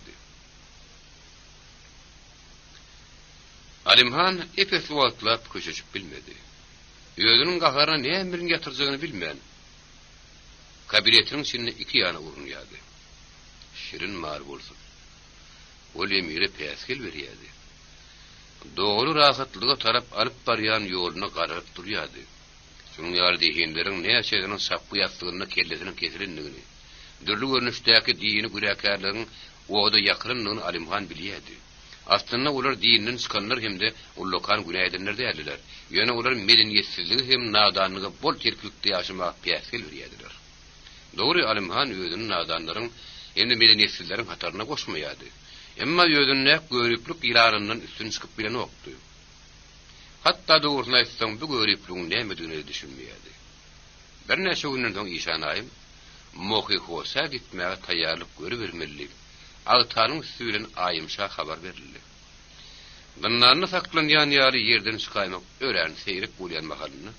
Alimhan epes wagtlap köşeçip bilmedi. Özüniň gaharyna näme bilen ýatyrjagyny bilmeýän. Kabiretiniň içinde iki ýana urunýardy. Şirin mar bolsun. Ol emire päskel berýärdi. Dogry rahatlyga tarap alyp barýan ýoluny gararyp durýardy. Şonuň ýardy hinleriň näçedigini sapky ýatdygyny kellesini kesilendigini, dürli görnüşdäki dini güräkärligiň oda ýakyrynlygyny Alimhan bilýärdi. Aslında olar dininiň çykanlar hemde ullokan günäýdenler däldiler. Ýöne olar medeniýetsizligi hem nadanlygy bol terklikde ýaşamak päskel berýärdiler. Dogry Alimhan özüniň nadanlaryň hem medeniýetsizleriň hataryna goşmaýardy. Emma özüne görüplük ýararyndan üstün çykyp bilen okdy. Hatta dogryny aýtsaň bu görüplügiň nämedigini düşünmeýärdi. Bir näçe günden soň işanaýym mohy hosa gitmäge taýýarlyk görübermeli. Agtanyň üstünden aýymşa habar berildi. Bunlarny saklanýan ýary ýerden çykaýmak ören seýrek bolýan mahalyny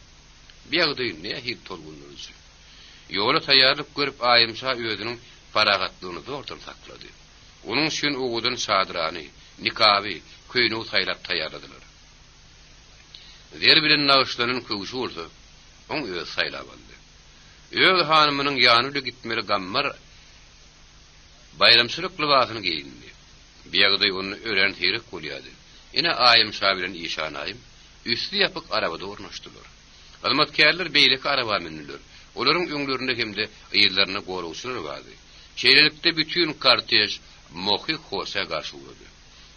biýagdy nähir tolgunlary. Ýola taýýarlyk görüp aýymşa özüniň paragatlygyny zortan saklady. Onuň üçin ogudan şadrany, nikaby, köýnü saýlap taýýarladylar. Zer bilen naýşlanyň köwüşi bolsa, oň öz saýlap aldy. Öz hanymynyň ýanyna gitmeli gammar bayramçylyk libasyny giyindi. Biýagdy onu ören seýrek bolýardy. Ine aýymşa bilen işanaýym üstü ýapyk arabada ornaşdylar. Hyzmatkerler beýleki araba mindiler. Olaryň öňlerinde hemde ýyllaryny gorugçylar bardy. Şeýlelikde bütün kortej mohy hosa garşy boldy.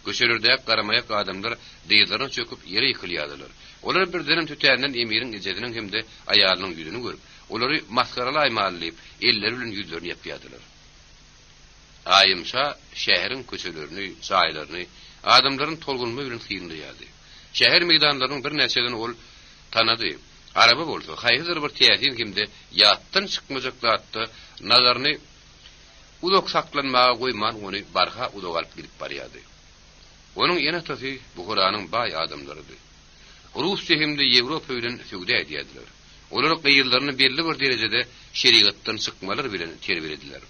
Köşelerde garamaýak adamlar dyýlaryny çöküp ýere ýykylýardylar. Olar birden tütänden emiriň ijediniň hemde aýalynyň ýüzüni görüp, olary maskaraly maýlyp, elleri bilen ýüzlerini ýapýardylar. Aýymşa şäheriň köçelerini, jaýlaryny, adamlaryň tolgunmy bilen hyýynlýardy. Şäher meydanlarynyň bir näçeden ol tanady. Araba bolsa, haýyr bir täsir kimde ýatdan çykmajak zatda nazaryny Udok saklanmağa goýman ony barha udok alyp gidip barýardy. Onuň ene tasy bu Kuranyň baý adamlarydy. Rus şehrimde Ýewropa bilen söwde edýärdiler. Olar gyýyllaryny belli bir derejede şeriatdan çykmalar bilen terbiýelediler.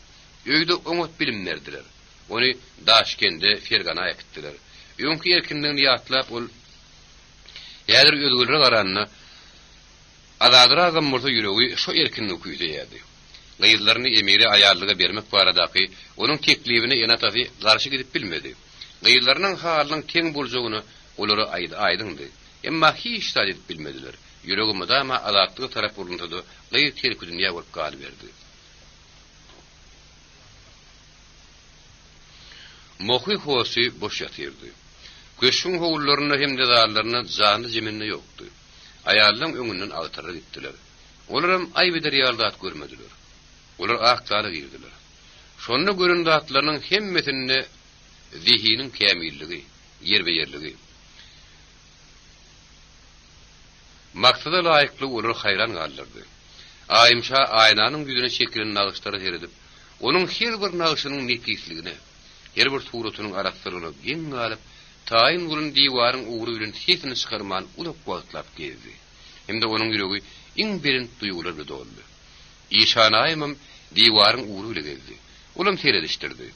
Öýde oňat bilim berdiler. Ony Daşkende, Fergana ýetdiler. Öňki erkinligini ýatlap ol ýadyr özgürlüğe garanyny adadyra gammurda ýüregi şo erkinligi küýdäýärdi. Gyýyllaryny emiri aýarlyga bermek baradaky onuň teklibine ene tasy garşy gidip bilmedi. Gyýyllarynyň halynyň teň boljagyny olary aýdyndy. Emma hiç da edip bilmediler. Ýüregime dama adatlygy tarap urundy. Gyýy terküdünýä bolup galyberdi. Mohy hoşy boş ýatyrdy. Köşüň howullaryny hem de dalaryny jany jeminne ýokdy. Aýalyň öňünden agtyryp gitdiler. Olaram aýbydy realdat görmediler. Olar akçaly girdiler. Şonu görün datlarynyň hemmetinde zihiniň kämilligi, ýerbeýerligi. Maksada laýykly olar haýran galdyrdy. Aýymşa aýnanyň ýüzüne şekilini nagışdary heredip, onuň her bir nagışynyň nepisligine, her bir suratynyň arasyny giň alyp, taýyn bolun diwaryň uğru bilen sesini çykarman ulap goýtlap gezdi. Hemde onuň ýüregi iň birin duýgular doldy. Işanaýmam diwaryň uğru bilen gezdi. Ulam seredişdirdi.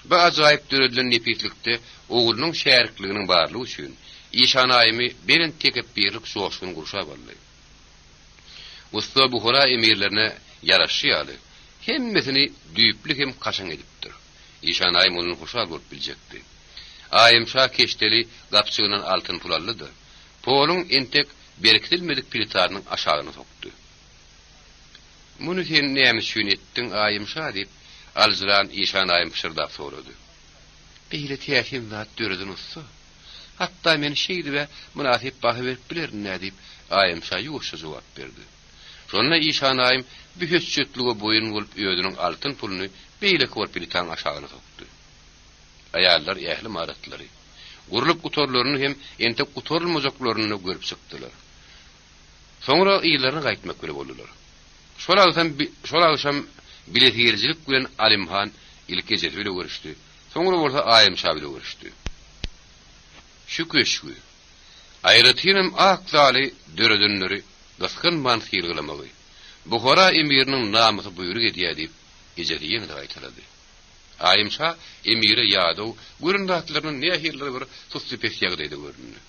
Bu ajaýyp döredilen nepislikde oğlunyň şäherlikliginiň barlygy üçin işanaýmy birin tekep berip soğuşgyny gurşa boldy. Usta bu hora emirlerine yaraşýaly. Hemmesini düýplik hem kaşaň edipdir. İşanaýym onuň hoşal bolup biljekdi. Aýymşa keşdeli gapçygynyň altyn pulallydy. Poluň entek berkitilmedik plitarynyň aşagyna sokdy. Muny sen näme üçin etdiň aýymşa diýip alzyran işanaýym şyrdap sorady. Beýle täşin zat döredin usta. Hatta men şeýdi we munasip baha berip bilerin diýip aýymşa ýuwşa jogap berdi. Şonda işanaýym bühüsçütlüge boyun bolup öýüniň altyn puluny beýle korpilitan aşagyna sokdy. Aýallar ähli maratlary gurulup gutorlaryny hem entek gutorulmajaklaryny görüp çykdylar. Soňra ýyllaryny gaýtmak bile boldular. Şol agşam biletgirjilik bilen Alimhan ilki gece bile görüşdi. Soňra bolsa aýymşa bile görüşdi. Şu köşkü aýratynam akzaly döredinleri gaskyn manhyrgylamagy. Buhara emiriniň namysy buyruk edýär diýip ejeriýen de aýtylady. Aýymşa emiri ýadow göründatlarynyň nähirleri bir tustypes ýagdaýda göründi.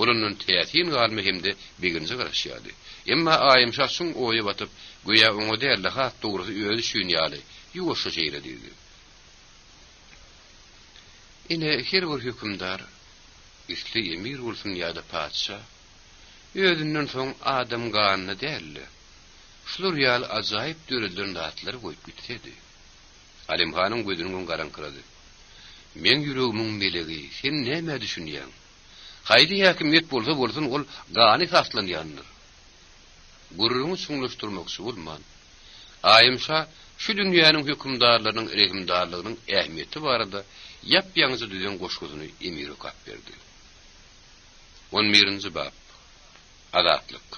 Olanyň täsin galmy hemde beginji garaşýardy. Emma aýymşa şuň oýa batyp goýa oňa däl hat dogrusy öýdi şüýnýaly. Ýuwşa jeýredi. Ine her bir hükümdar isli emir bolsun ýa-da padşa özünden soň adam ganyny dälle. Şular ýaly ajaýyp döredilen datlary goýup gitdi. Alimhanyň gözüniň garankyrady. Men ýüregimiň melegi, sen näme düşünýän? Haýdy häkimiyet bolsa bolsun ol gany saslanýandyr. Gururuny şuňlaşdyrmakçy bolman. Aýymşa şu dünýäniň hükümdarlarynyň rehimdarlygynyň ähmiýeti barada ýap-ýaňy düzen goşgusyny emiri kap berdi. 11-nji bab. Adatlyk.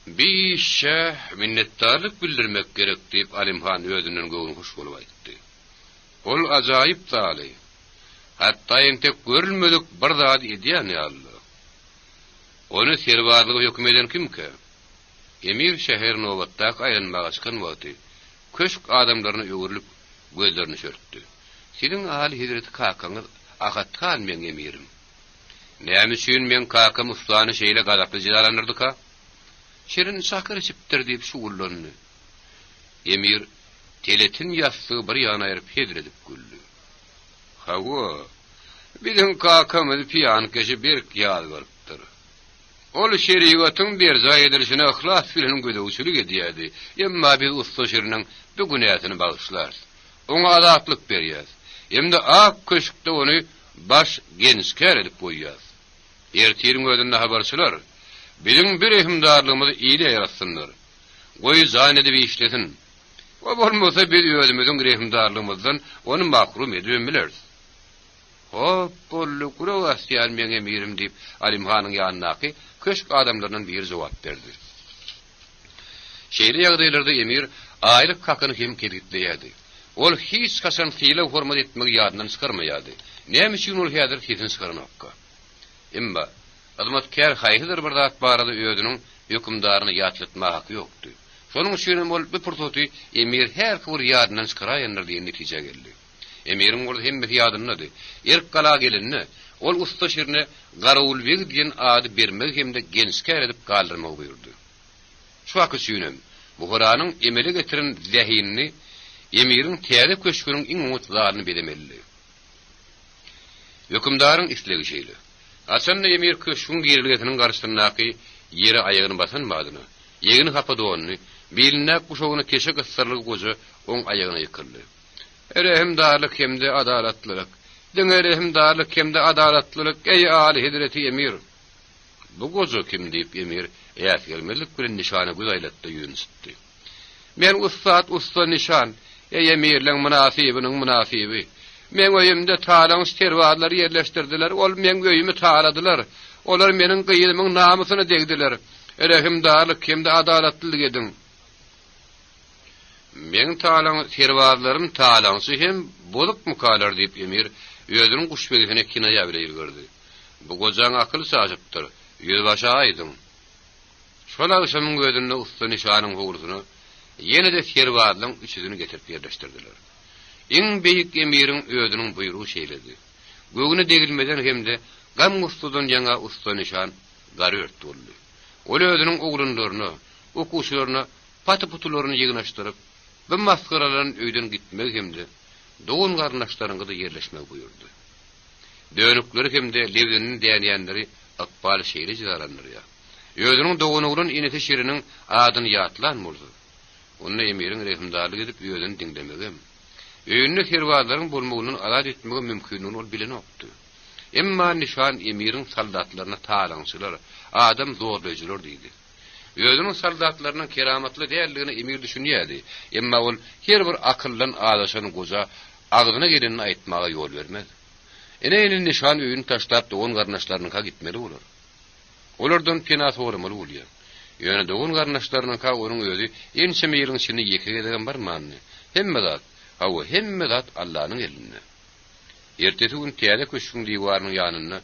Bişe minnetdarlyk bildirmek gerek diýip Alimhan özünden göwün hoş bolup aýtdy. Ol ajaýyp taly. Hatda entek görülmedik bir zat edýän ýaly. Onu serwazlygy hökm eden kimke? Emir şäher nowatda aýlanmaga çykan wagty köşk adamlaryny öwürlüp gözlerini çörtdi. Senin ahali hidreti kakaňyz agatkan men emirim. Näme üçin men kakam ustany şeýle gadaply jalanyrdyka? Şerin şakır içipdir diýip şuwullandy. Emir teletin ýasty bir ýana aýryp hedredip güldü. Hawa, bilen kakamyz piýan keşi berk ýaly garpdyr. Ol şerigatyň bir jaý edilişine ihlas bilen gödäwçilik edýärdi. Emma biz usta şeriniň bu günätini bagyşlar. Oňa adatlyk berýär. Hemde ak köşkde ony baş gençker edip goýýar. Ertiň özünde habarçylar bizim bir rehimdarlygymyzy ýyly ýaratsynlar. Goý zan edip işletin. O bolmasa biz özümiziň rehimdarlygymyzdan ony mahrum edýärmiler. Hop, bollu gura wasýan men emirim diýip Alimhanyň ýanynaky köşk adamlarynyň bir jogap berdi. Şeýle ýagdaýlarda emir aýlyk hakyny kim keditleýärdi. Ol hiç kaçan fiile hormat etmegi ýadyndan çykarmaýardy. Näme üçin ol häzir hiçin çykarmakka? Emma adamatkär haýhydyr bir zat barada öýüdüniň hökümdaryny ýatlatmak haky ýokdy. Şonuň üçin ol bu purtoty emir her bir ýadyndan çykaraýanlar diýen netije geldi. Emirin ol hem bir ýadyndy. Erk gala gelinni ol usta şirne Garawulbeg diýen ady bermek hemde gençker edip galdyrmak buyurdy. Şu haky üçin bu Kuranyň emele getiren zehinni emirin täze köşküniň iň umutlaryny bedemelli. Hökümdaryň islegi şeýle. Asanna emir köşküň geriliginiň garşysynaky ýere aýagyny basanmadyny, ýegini hapadony, beline kuşagyny keşe gysarlyk goja oň aýagyna ýykyldy. Erehimdarlyk hemde adalatlyk. Erehimdarlyk hemde adalatlyk ey ali hedreti emir. Bu goja kim diýip emir ýat gelmelik bilen nişany güzaylatdy ýönüsdi. Men usta nişan, ey emirleň münasibiniň münasibi. Men öýümde taalaň serwadlary ýerleşdirdiler, ol men öýümi taaladylar. Olar meniň gyýymyň namysyny degdiler. Erehimdarlyk hemde adalatlyk edin. Men taalaň serwadlarym taalansy hem bolup mukalar diýip emir öýüniň guşbegine kinaýa bileýärdi. Bu gojaň akyl saýapdyr. Ýöbaşa aýdym. Şola uşamyň öýünde usta nişanyň howlusyny ýene de serwadlaryň üçüni getirip ýerleşdirdiler. Iň beýik emiriň öýüniň buýrugy şeýledi. Gögüne degilmeden hemde gam gustudan ýaňa usta nişan garýört boldy. Ol öýüniň oglunlaryny, okuşlaryny, patyputularyny ýygynaşdyryp, bu maskaraların öýden gitmek hemde doğun garnaşlaryňa da ýerleşmek buyurdy. Dönükleri hemde lewdeniň däniýänleri akbal şeýle jaranlary. Öýüniň doğunugyň ineti şiriniň adyny ýatlan boldy. Onu emiriň rehimdarlyk edip öýden diňlemegem. Öýünde serwadlaryň bolmagynyň alad etmegi mümkinligini ol bilen okdy. Emma nişan emiriň saldatlaryna taalaňçylar, adam zorlaýjylar diýdi. Öýüniň saldatlarynyň keramatly däldigini emir düşünýärdi. Emma ol her bir akyllan adaşan goja agdyna gelenini aýtmaga ýol bermez. Eneýin nişan öýüni taşlap doğun garnaşlarynyňka gitmeli bolar. Olardan pena sormaly bolýar. Ýöne doğun garnaşlarynyňka onuň öýü ençe meyriň içinde ýekege degen barmandy. Hemme zat Allahyň elinde. Ertesi gün täze köşküň diýwarynyň ýanyna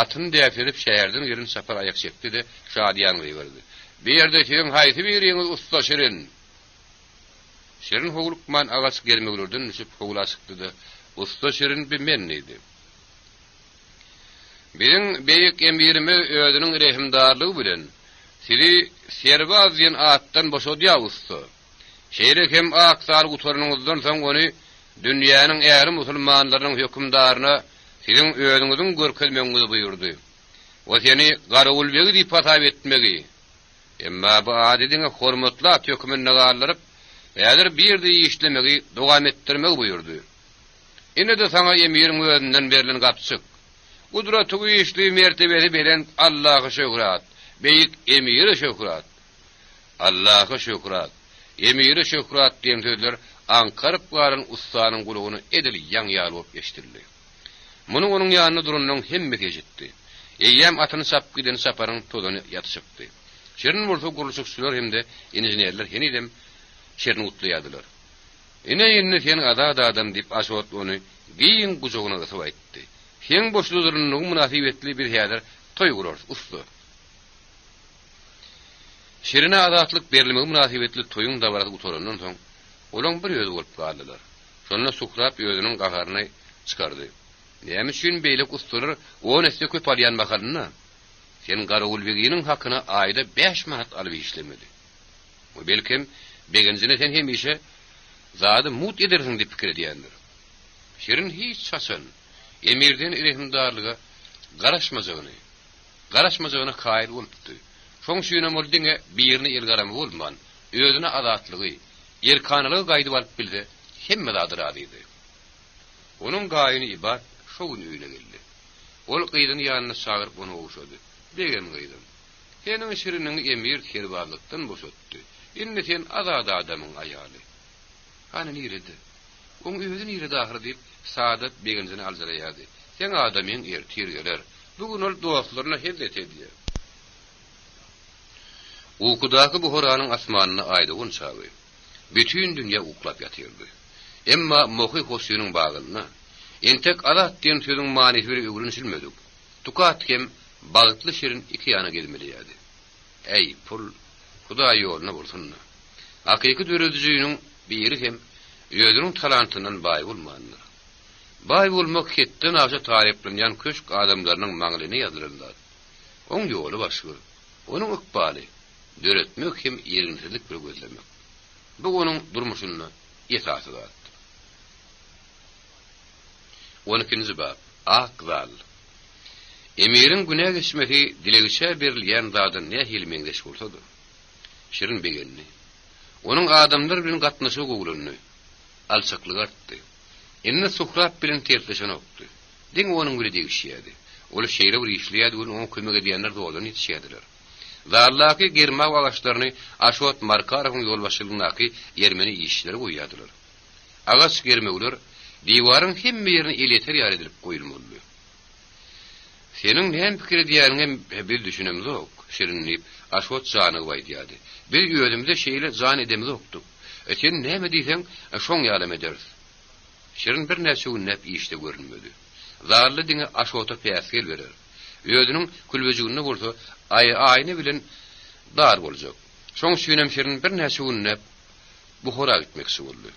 atyny däfirip şäherden gelin sapar ayak çekdi de şadiýan berdi. Bir ýerde teň haýsy bir ýeňiz usta Şirin. Şirin howlukman agaç gelmeglerden düşüp howlaşykdy da usta Şirin bir men idi. Benim beýik emirimi öýüniň rehimdarlygy bilen sizi serbaz diýen atdan boşadýa usta. Şeýle hem aksar gutaranyňyzdan soň ony dünýäniň äri musulmanlarynyň hökümdaryna sizin öýüňiziň görkezmegiňizi buyurdy. O seni Garawulbeg diýip hatap etmegi. Emma bu adetine hormatla hökümine galyryp, ýa-da birdi işlemegi dowam etdirmek buyurdy. Ine de sana emiriň öýünden berilen gapçyk. Gudraty işli mertebeli beren Allaha şökrat. Beýik emiri şökrat. Allaha şökrat. Emiri şökrat diýen sözler ankaryp garan ustanyň gulugyny edil ýaň ýaly bolup eşdirildi. Munyň onuň ýanyna duranyň hemme geçitdi. Eýem atyny sap giden saparyň tolany ýatyşypdy. Şerin bolsa gurulşykçylar hemde injenerler henidem şerini utlaýadylar. Ine sen adam diýip aşwat ony giň gujogyna gysyp aýtdy. Sen boşlugynyň münasibetli bir häzir toý gurar usta. Şerine azatlyk berilmegi münasibetli toýuň dabarady utorandan soň olaň bir öýüz bolup galdylar. Şonda sukrap öýüniň gagaryny çykardy. Näme üçin beýlik ustalar o näse köp alýan bakalyna? Sen Garawulbegiň hakyna aýda 5 manat alyp işlemeli. Bu belkim begenjine sen hemişe zady mut edersiň diýip pikir edýändir. Şerin hiç çaşan emirden rehimdarlyga garaşmajagyna kaýyl bolupdy. Şoň şüýne moldiňe birini elgaramy bolman, öýüne azatlygy, erkanylygy gaýdyp alyp bildi, hemme de adyradydy. Onuň gaýyny ibad şo gün öýüne geldi. Ol gyýdyny ýanyna çagyryp onu owşady. Degen gyýdym. Seniň şiriniň emir kerbarlykdan boşatdy. Indi sen azad adamyň aýaly. Hani niredi? Oň öýüni niredi ahir diýip Saadat begenjini aljaýady. Sen adamyň ertir geler. Bugün ol dostlaryna hezet edýär. Ukudaky bu Horanyň asmanyna aýdygyň çaby. bütün dünya uklap yatırdı. Emma mohi hosyunun bağılına, entek adat diyen sözün manifiri öğrenilmedik. Tukat kem bağıtlı şirin iki yana gelmeliydi. Ey pul, Huda yoluna vursunna. Hakiki dörödüzüğünün biri hem ödünün talantından bay bulmanlar. Bay bulmak kettin aşa tariflenyen köşk adamlarının mağlini yazılırlar. On yolu başvur. Onun ıkbali, dörötmek hem yerintilik bir gözlemek. Bu onun durmuşunna esası da. 12. bab. Akval. Emirin güne geçmeti dilegişe berilyen dadın ne hilmengdeş bolsadı. Şirin begenni. Onun adamlar bilen gatnaşyg gowlunny. Alçaklyk artdy. Enne Suhrap bilen tertleşen okdy. Diň onun bile degişýärdi. Ol şeýle bir işleýärdi, onu kömek edýänler dolan ýetişýärdiler. Zarlaky germak agaçlaryny Aşot Markarowyň ýol başçylygynaky Ermeni işçilere goýýardylar. Agaç germekler diwaryň hemme ýerini eleter ýar edilip goýulmaly. Senin näme pikir edýäriňe bir düşünemiz ok. Şirinlip Aşot janygy baýdýardy. Bir ýödümde şeýle jan edemiz okdy. Sen näme diýsen, şoň ýalem ederiz. Şirin bir näçe ünnep işde görünmedi. Zarly diňe Aşota päsgel berer. Ýödüniň külbejigini bolsa, aýyny bilen dar boljak. Şoň süýnem Şirin bir näçe ünnep Buhara gitmekçi boldy.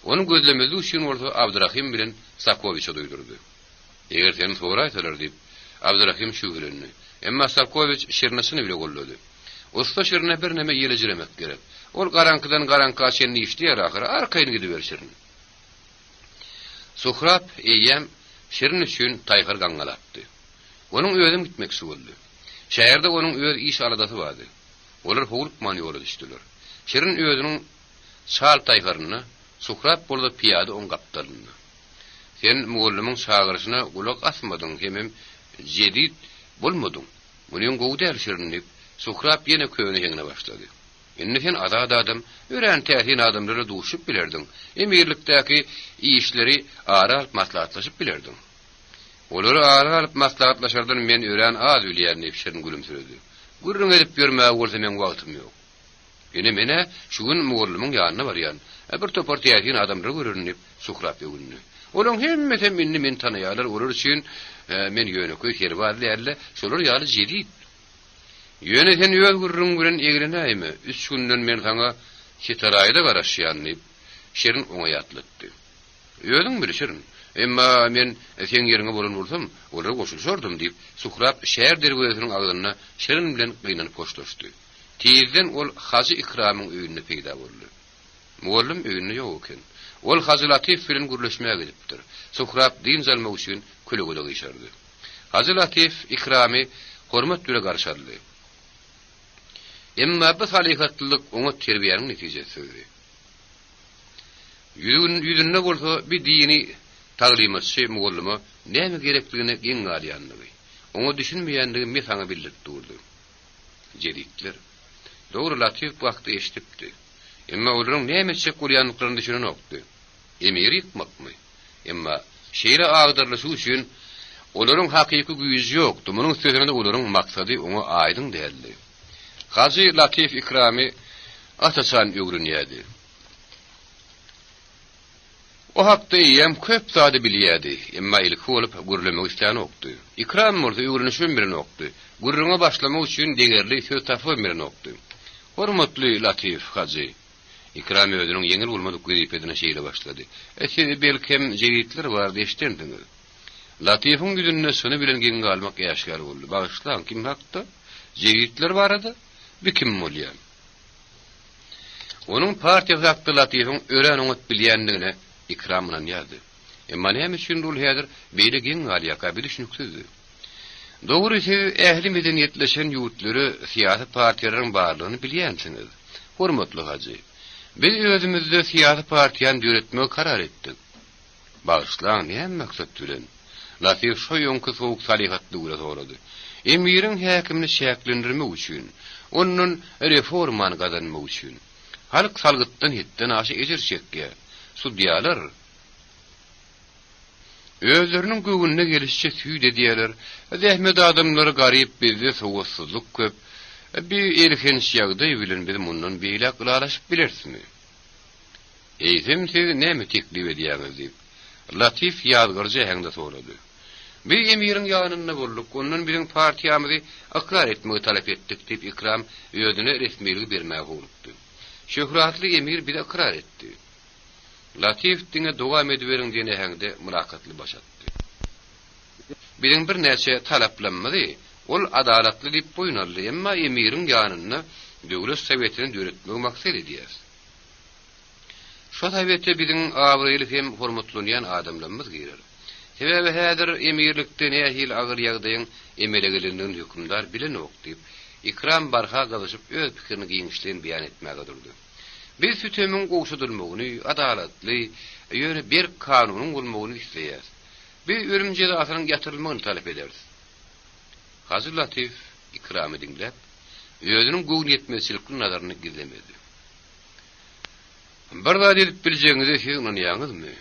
Onu gözlemeli üçin bolsa Abdurrahim bilen Sakoviçe duýdurdy. Eger sen soňra aýtalar diýip Abdurrahim şügülenni. Emma Sakoviç Şirnasyny bile gollady. Usta Şirne bir näme ýelejiremek gerek. Ol garankydan garanka şenni işleýär ahira arkaýyny gidiber Şirin. Suhrap eýem Şirin üçin taýgar gaňgalapdy. Onuň öýdüm gitmekçi boldy. Şäherde onuň öýd iş aladasy bardy. Olar howlup manýola düşdiler. Şirin öýdüniň şal taýgaryny Suhrap bolda piýada on gapdalyny. Sen muallimyň şagyrysyna gulak asmadyň, hemem jedid bolmadyň. Munyň gowdar Şirinip Suhrap ýene köýüne ýeňine başlady. Indi sen azad adam, ören täsin adamlara duşup bilerdiň. Emirlikdäki işleri ara alyp maslahatlaşyp bilerdiň. Olary ara alyp maslahatlaşardan men ören az bilýärni Şirin gülümsiredi. Gurrun edip görmäge bolsa men wagtym ýok. Ene mene şu gün muallimyň ýanyna barýan. Bir topar täsin adamlara görünip Suhrap ýögünni. Olaň hemmete minni men tanaýarlar, olar üçin men ýöneköy herbarlärle, şolar ýaly jedid. Ýöne sen ýöl gurrun bilen egrenäými? 3 günden men sana Şitaraýda garaşýanly Şirin oňa ýatlatdy. Ýöldüň bir Şirin. Emma men sen ýeriňe bolan bolsam, olara goşulşardym diýip Suhrap şäher derweziniň agdyna Şirin bilen gynanyp koşlaşdy. Tizden ol Hazy Ikramyň öýünde peýda boldy. Muallim öýünde ýok eken. Ol Hazy Latif bilen gürleşmäge gidipdir. Suhrap din zalmak üçin külegede gyşardy. Hazy Latif Ikramy hormat bilen garşardy. Emma bu salihhatlyk oňa terbiýäniň netijesi. Ýüzünde bolsa bir dini taglimatçy muallima näme gerekligini giň galýanlygy. Oňa düşünmeýändigi men saňa bildirip durdy. Jedidler. Dogry Latif wagty eşitipdi. Emma olaryň näme çek bolýanlyklaryny düşünen okdy. Emir ýykmakmy? Emma şeýle agdarlyşy üçin olaryň hakyky güýji ýokdy. Munyň sözünde olaryň maksady oňa aýdyň däldi. Hazy Latif Ikramy atasan öwrünýärdi. O hakda ýem köp zady bilýärdi, emma ilki bolup gürlemek isleýän okdy. Ikram bolsa öwrünüşin bilen okdy. Gürrüňe başlamak üçin degerli söz tapy bilen okdy. Hormatly Latif Hazy. Ikram öwrüniň ýeňil bolmadyk güýpedine şeýle başlady. Sen belkem jedidler bardy eşitdiňiz. Latifyň güdünne şunu bilen giň galmak ýaşgar boldy. Bagyşlan kim hakda? Jedidler barady. Bir kim bolýar? Onuň partiýa hakda Latifyň ören oňat bilýändigine Ikram bilen ýazdy. Emma näme üçin ol häzir beýle giň galýaka bir düşünükdi. Dogry ähli medeniýetleşen ýurtlary syýasy partiýalaryň barlygyny bilýänsiňiz. Hormatly Hazy. Biz özümizde syýasy partiýany döretmek karar etdik. Bagyşlan näme maksat bilen? Latif şo ýonky sowuk salihatly gura sorady. Emirin häkimini şäklendirmek üçin, onun reformany gazanmak üçin, halk salgytdan hetden aşy ejer çekge, sudiýalar özleriniň göwünne gelişçe süýd edýärler. Zähmet adamlary garyp bizde sowutsuzlyk köp. Bir erkenç ýagdaý bilen biz mundan beýle gylalaşyp bilersiniz. Eýsem siz näme teklip edýäňiz diýip Latif ýazgyrja heňde sorady. Bir emirin ýanyna bolduk, ondan biziň partiýamyzy aklar etmegi talap etdik diýip Ikram öýüne resmiýetli bermäge bolupdy. Şöhratly emir bir akrar etdi. Latif diňe dowam ediberiň diýene heňde murakatly başatdy. Biziň bir näçe talaplanmady, ol adalatly diýip boýnaldy, emma emiriň ýanyna döwlet sowetini döretmek maksat edýär. Şu tabiatda biziň awryly hem hormatlanýan adamlarymyz girer. Sebäbi häzir emirlikde nähil agyr ýagdaýyň emelegelerinden hükümdar bilen ok diýip Ikram barha galyşyp öz pikirini giňişlen beýan etmäge durdy. Biz sütemün gowşudylmagyny, adalatly, ýöne bir kanunyň bolmagyny isleýär. Biz ölüm jezasynyň ýatyrylmagyny talap ederiz. Hazır Latif Ikramy dinläp, özüniň gowy ýetmezçilikini nazaryny gizlemedi. Bir zat edip biljeňizi siz anlaýaňyzmy?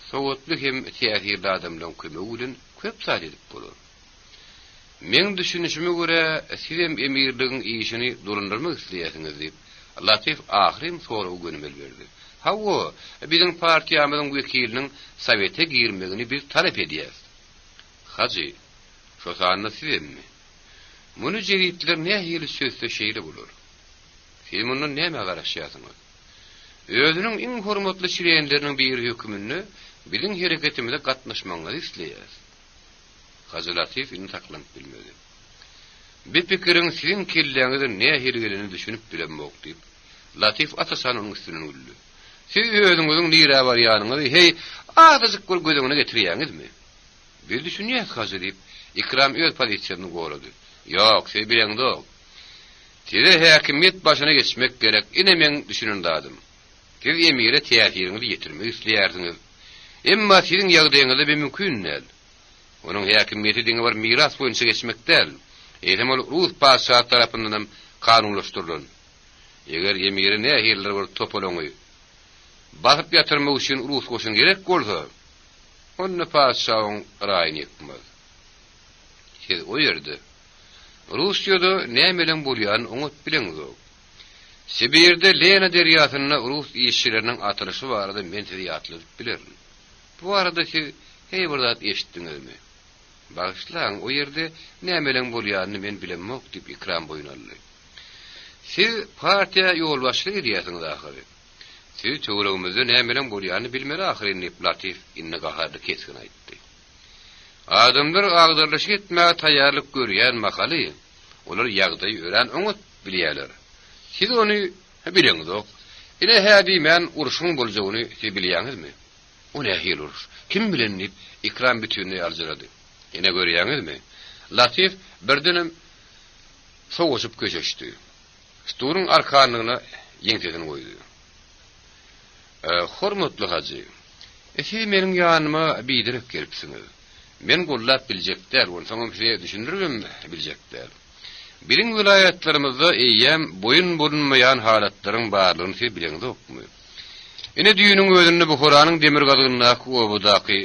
Sowatly hem täsirli adamlaryň kömegi bilen köp zat edip bolar. Men düşünüşime göre siz hem emirligiň işini durundurmak isleýärsiňiz diýip Latif ahirem soraw gönümel berdi. Hawa, biziň partiýamyzyň wekiliniň sowete girmegini biz talap edýäs. Haji, şo sany sizmi? Muny jeritler nähili sözde şeýle bolar. Siz mundan näme garaşýarsyňyz? Özüniň iň hormatly şirenleriniň bir hökümini biziň hereketimizde gatnaşmaňyzy isleýär. Haji Latif ini taklanyp bilmedi. Bir pikiriň siziň kelläňizde nähili geleni düşünüp bilenmok diýip Latif atasanyň üstüne güldü. Siz özüňiziň nira bar ýanyňyzy hey azyk bir gözüňe getirýäňizmi? Bir düşünýäs hazy diýip Ikram öz pozisiýasyny gorady. Ýok, siz bileňiz. Size häkimiýet başyna geçmek gerek. Ine men düşünýändim. Siz emire täsiriňizi ýetirmek isleýärsiňiz. Emma siziň ýagdaýyňyzda bir mümkin näl. Onuň häkimiýeti diňe bir miras boýunça geçmek däl. Eýsem ol Rus paşa tarapyndan kanunlaşdyrylan. Eger emire nähirler bir topolany basyp ýatyrmak üçin Rus goşun gerek bolsa, onu paşaň raýyny etmez. Siz o ýerde Russiýada nämelen bolýan oňat bileňiz. Sibirde Lena derýasyna Rus işçileriniň atylşy barada men sizi ýatlyp bilerim. Bu arada siz hey bir zat eşitdiňizmi? Bağışlaň, o ýerde nämelen bolýanyny men bilenmok diýip Ikram boýnaldy. Siz partiýa ýolbaşçylyk edýärsiňiz ahyry. Siz töweregimizde nämelen bolýanyny bilmeli ahyry diýip Latif inne gahardy keskin aýtdy. Adamlar agdarlyşyk etmäge taýýarlyk görýän makaly, olar ýagdaý ören oňat bilýärler. Siz onu bileňiz. Ine hädi men uruşyň boljagyny siz bilýäňizmi? O nähil uruş? Kim bilen diýip Ikram bütünni aljyrady. Ine görýäňizmi? Latif birdenem soňuşup köşeşdi. Sturun arkanlygyna ýeňsesini goýdy. Hormatly haji, siz meniň ýanyma bidirip gelipsiňiz. Men gollap biljekler, onu soňam size düşündürürüm biljekler. Birin vilayetlerimizde eýýäm boyun bulunmayan halatlaryň barlygyny siz bileňiz okmy? Ine düýüniň özünde bu Kuranyň demir gazygyna obudaky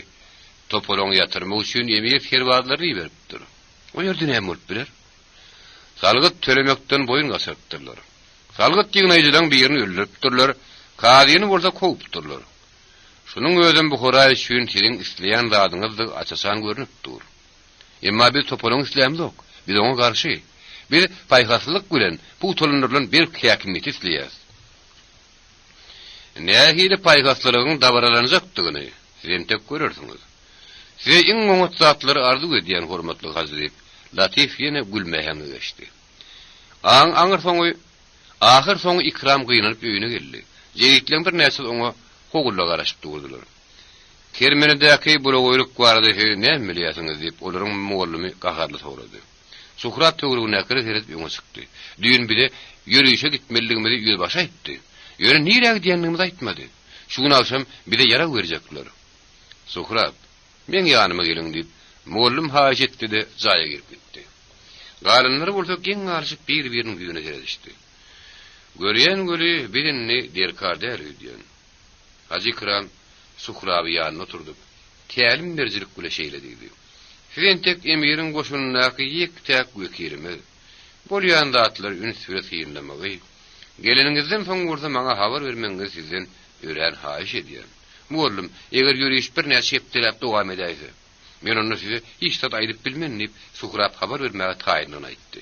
topolony ýatyrmak üçin emir herwazlary beripdir. O ýerde näme bolup biler? Salgyt tölemekden boyun gasarypdyrlar. Salgyt ýygnaýjydan birini öldüripdirler, kadyny bolsa kowupdyrlar. Şunun özüm bu Huray üçin siziň isleýän zadyňyzdy açasan görünipdir. Emma biz topolony isleýämiz ok. Biz oňa garşy. Bir paýhaslyk bilen bu tolandyrylan bir häkimiýet isleýäs. Nähili paýhaslygyň dabaralanjakdygyny siz entek görersiňiz. Size iň oňat zatlary arzu edýän hormatly Hazret Latif ýene gülmeýäňi geçdi. Ahyr soňy Ikram gynyp öýüne geldi. Jeýitleň bir näçe oňa hogulla garaşyp durdular. Kermenedäki bulagoýluk barada näme bilýärsiňiz diýip olaryň muallymy gaharly sorady. Suhrat töwrüne kirip öňe çykdy. Düýün bile ýürüýüşe gitmeligimizi ýüzbaşa aýtdy. Ýöne nirä diýendigimizi aýtmady. Şu gün akşam bile ýara berjekler. Suhrat, men ýanyma geliň diýip muallym haýat etdi de jaýa girip gitdi. Galynlary bolsa geň garşyp bir-biriniň ýüzüne geredişdi. Görýän göri birini derkarda erýän. Haji Ikram Suhrawy ýanyna oturdup, tälim berjilik bilen şeýledi. Fentek emirin goşunynaky ýektäk wekilimi. Bolýan zatlar ünsüre syýynlamagy. Geleningizden soň bolsa maňa habar bermeňiz sizden ören haýyş edýän. Muallym, eger ýöreş bir näçe hepdelap dowam edäýse, men onu size hiç tat aýdyp bilmän diýip Suhrap habar bermäge taýynlygyny aýtdy.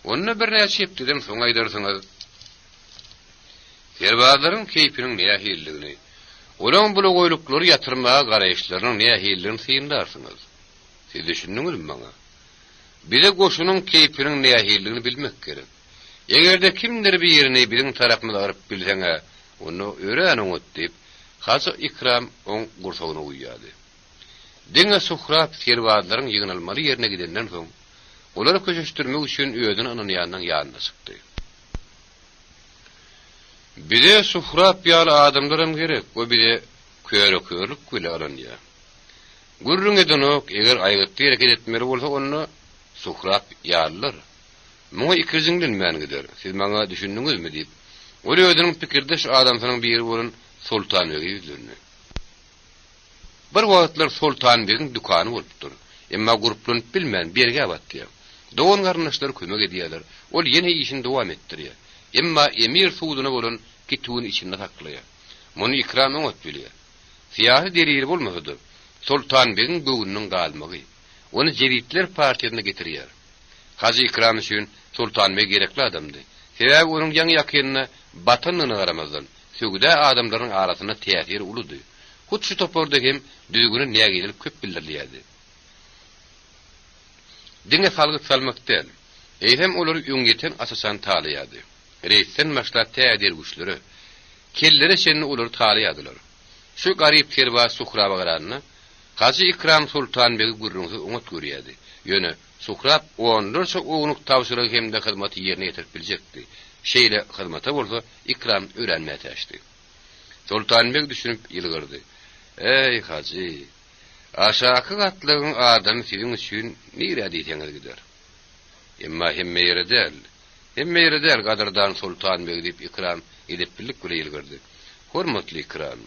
Onu bir näçe hepdeden soň aýdarsyňyz. Serbazlaryň keýpiniň nähilligini, olaň bu goýluklary ýatyrmaga garaýşlarynyň nähilligini syýyndarsyňyz. Siz düşündiňizmi maňa? Bize goşunyň keýpiniň nähilligini bilmek gerek. Egerde kimdir bir ýerini biziň tarapymyza garyp bilseňe, onu öýräniň diýip Hazy Ikram on gursagyna uýýady. Diňe Suhrap serbazlaryň ýygnalmaly ýerine gidenden soň, olary köşeşdirmek üçin özüni anyň ýanyna ýanyna çykdy. Bize Suhrap ýaly adamlarym gerek, o bize köýrekörlük gülaran ýa. Gurrun edenok, eger aýgytly hereket etmeli bolsa onu Suhrap ýalylar. Muňa ikirziňden män gider. Siz maňa düşündiňizmi diýip, ol özüniň pikirdeş adamsynyň biri bolan Sultan Bey'e yüzlendi. Bir wagtlar Sultan Bey'in dükany bolupdyr. Emma guruplanyp bilmän berge batdy. Dogan garnaşlar kömek edýärler. Ol ýene işini dowam etdirýär. Emma emir suwduny bolan kitüň içinde saklaýar. Muny Ikram öňet bilýär. Siýasy derýär bolmasady, Sultan Bey'in böwüniniň galmagy. Onu Jeritler partiýasyna getirýär. Hazy Ikram üçin Sultan Bey gerekli adamdy. Sebäbi onuň ýaňy ýakynyna batanyny garamazdan sögüde adamlaryň arasyna täsir uludy. Hut şu toporda hem düzgünü nägilip köp bildirýärdi. Diňe salgyt salmakdan, eýsem olary öňgeten asasan taýýady. Reýsen maşlat tädir güçleri, kelleri şeni olary taýýadylar. Şu garyp terba Suhraba garanyna, Hazy Ikram Sultan Bey gurrungy öňet görýärdi. Ýöne Suhrab onlarça oğluk tavsiyeleri hem de hizmeti yerine getirip bilecekti. Şeyle hizmete bolsa Ikram öğrenmeye taştı. Sultan Bey düşünüp yılgırdı. Ey Hacı, aşağı katlığın adamı sizin için nire diyeceğiniz gider. Emma hemme yere del kadırdan Sultan Bey deyip Ikram edip birlik bile yılgırdı. Hormatly Ikram,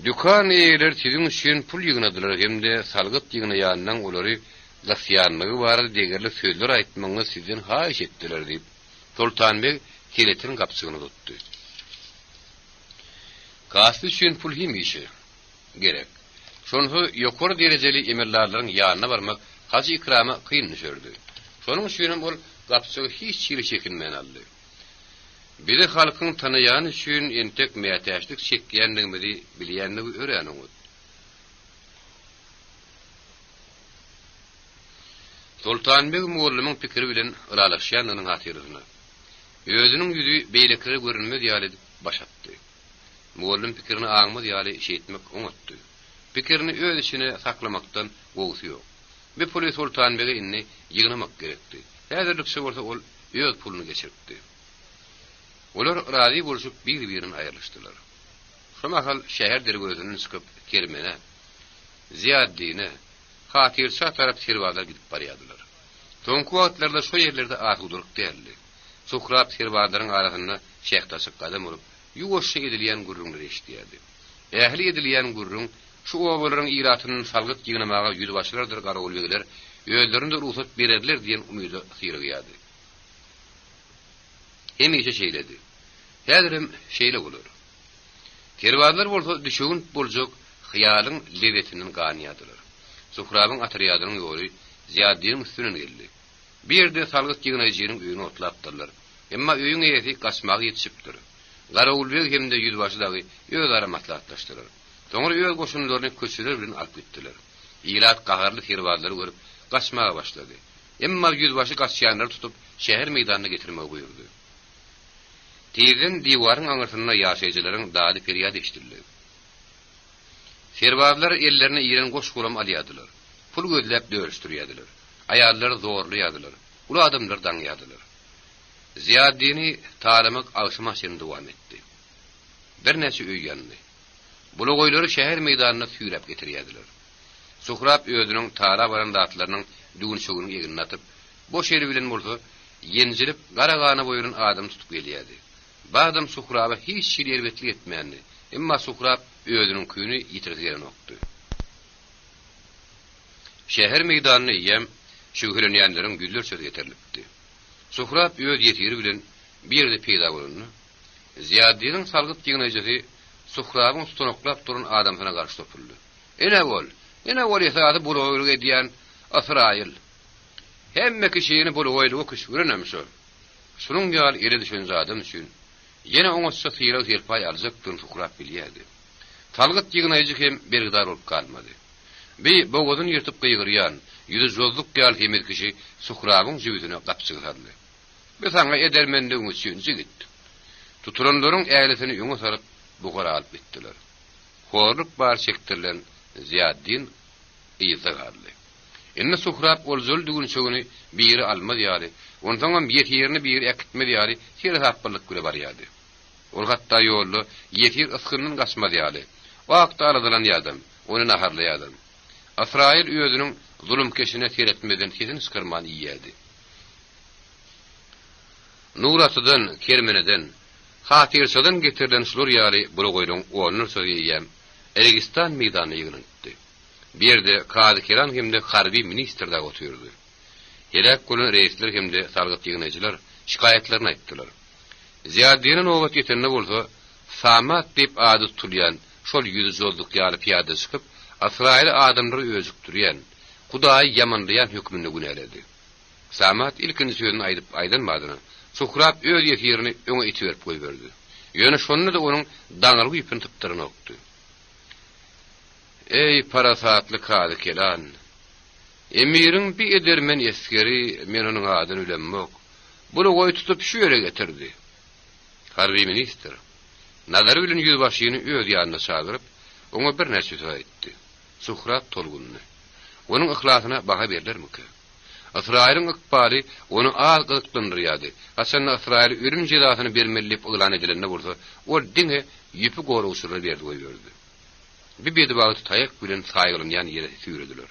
dükkan eğilir sizin için pul yığınadılar hem de salgıt yığına yanından olary gasyanlığı bardy degerli sözler aýtmaňyz sizden haýyş etdiler diýip Sultan Bey keletin kapsygyny tutdy. Gasy üçin pul hemişe gerek. Şonhy ýokary derejeli emirlerleriň ýanyna barmak Hazy Ikrama kyn düşürdi. Şonuň üçin bol kapsygy hiç çyly çekinmän aldy. Biri halkyň tanaýan üçin entek mätäçlik çekýändigini bilýändigi öýräniň. Sultan Bey muallimyň pikiri bilen ulalaşýanynyň hatyryny. Özüniň ýüzi beýlekre görünmez ýaly başatdy. Muallim pikirini aňmaz ýaly şeýtmek oňatdy. Pikirini öz içine saklamakdan gowsy ýok. Bir puli Sultan Bey'e inni ýygnamak gerekdi. Häzirlikçe bolsa ol öz pulunu geçirdi. Olar razy bolşup bir-birini aýryşdylar. Şomahal şäher dergözünden çykyp Kermene, Ziyaddine, Hatirça tarap serwazlar gidip barýardylar. Soňky wagtlarda şu ýerlerde aýdylyk däldi. Suhrap serwazlaryň arasyna şähtasy gadam bolup, ýuwaşça edilýän gurrunlar eşitýärdi. Ähli edilýän gurrun şu owalaryň iratynyň salgyt ýygnamaga ýüzbaşlardyr garawul begiler, özlerinde ruhsat bererler diýen umydy syrgýardy. Hemişe şeýledi. Häzirim şeýle bolar. Serwazlar bolsa düşügün boljak hyýalyň lewetiniň ganýadylar. Suhrabyň atryadynyň ýoly Ziyaddin üstüne geldi. Bir yerde salgyt ýygnajynyň öýüne otlapdylar. Emma öýüň eýeti gaçmagy ýetişipdir. Garawulbeg hemde ýüzbaşydagy öz ara maslahatlaşdylar. Soňra öz goşunlaryny köçüler bilen alyp gitdiler. Ýylat gaharly serwazlary görüp gaçmaga başlady. Emma ýüzbaşy gaçýanlary tutup şäher meýdanyna getirmek buyurdy. Tezden diwaryň aňyrsyna ýaşaýjylaryň dady feryat eşdildi. Serwazlar ellerine ýeren goş guram alýadylar. Pul gözläp döwüşdirýärdiler. Aýallary zorlaýardylar. Ulu adamlar daňýardylar. Ziyaddini taýlamak agşama şeýle dowam etdi. Bir näçe öý ýandy. Bulu goýlary şäher meýdanyna süýräp getirýärdiler. Suhrap özüniň taýla baran datlarynyň düňçügini ýegine atyp, boş ýeri bilen bolsa ýenjilip garagana boýun adam tutup gelýärdi. Bu adam Suhraba hiç şeýle elbetlik etmeýändi. Emma Suhrab özüniň küýüni ýitirýän okdy. Şäher meýdanyny ýem şügülenýänleriň güller söz getirilipdi. Suhrab öz ýetiri bilen bir ýerde peýda bolandy. Ziyadinin salgyt ýygnajy Suhrabyň stonoklap duran adamsyna garşy topuldy. Ene bol ýasaty bulugyr edýän Asrail. Hemme kişiýini bulugyr okuş görenemiş ol. Şunun ýaly ele düşen zadym üçin ýene oňa sytyra helpay aljakdyň Suhrab bilýärdi. Salgyt ýygnajy hem bergdar bolup kalmady. Bogadyn ýyrtyp gyýgyrýan, ýüzi jozluk ýaly hemir kişi Suhrabyň jübütine gapçygylardy. Besaňa edermendiň üçin jigit. Tuturanlaryň älisini ýoňa saryp bugara alyp gitdiler. Horluk bar çekdirilen Ziyaddin ýyzygarly. Enne Suhrab olzul dügün çögüni biri almady ýaly. Ondan ýetirini biri ekitmedi ýaly, şeýle haplyk güle barýardy. Ol hatda ýolly ýetir yskynyň gaçmady ýaly. Wagtda aradylan ýadam, ony naharlaýadym. Asrail özüniň zulüm keşine seyretmeden kesin skyrman ýýärdi. Nuratydan, Kermeneden, Hatirçadan getirilen şulur ýaly Burogoýdyň onuny söýýän Eregistan meýdanyna ýygnandy. Bir yerde Kadı Keran hemde harbi ministrda oturýardy. Ýerek günü reisler hemde salgyt ýygnajylar şikaýetlerini aýtdylar. Ziyaddinin owat ýetende bolsa, Samat diýip ady tutulýan şol ýüzi jozluk ýaly piýada çykyp, Asrail adamlary özükdirýän, Hudaýy ýamanlaýan hökmünde güneledi. Samat ilkinji sözüni aýdyp aýdanmadyny. Suhrab öz ýetirini öňe itiberip goýberdi. Ýöne şonu da onuň daňaly ýüpün typdyryny okdy. Ey parasatly Kadı Kelan! Emiriň bir edermen eskeri, men onuň adyny bilenmek. Bunu goý tutup şu ýere getirdi. Harbi minister, nazary bilen ýüzbaşyny öz ýanyna çagyryp, oňa bir näçe söz aýtdy. Suhrab tolgundy. Onuň ihlasına baha berilermiki? Asrail'in ykbaly onu az gyzykdyrýardy. Hasan Asrail ölüm jezasyny bermelip ýylan edilende bolsa, ol diňe ýüpü gorugşyry berdi goýberdi. Bir bedbaty taýak bilen saýgylynýan ýere sürediler.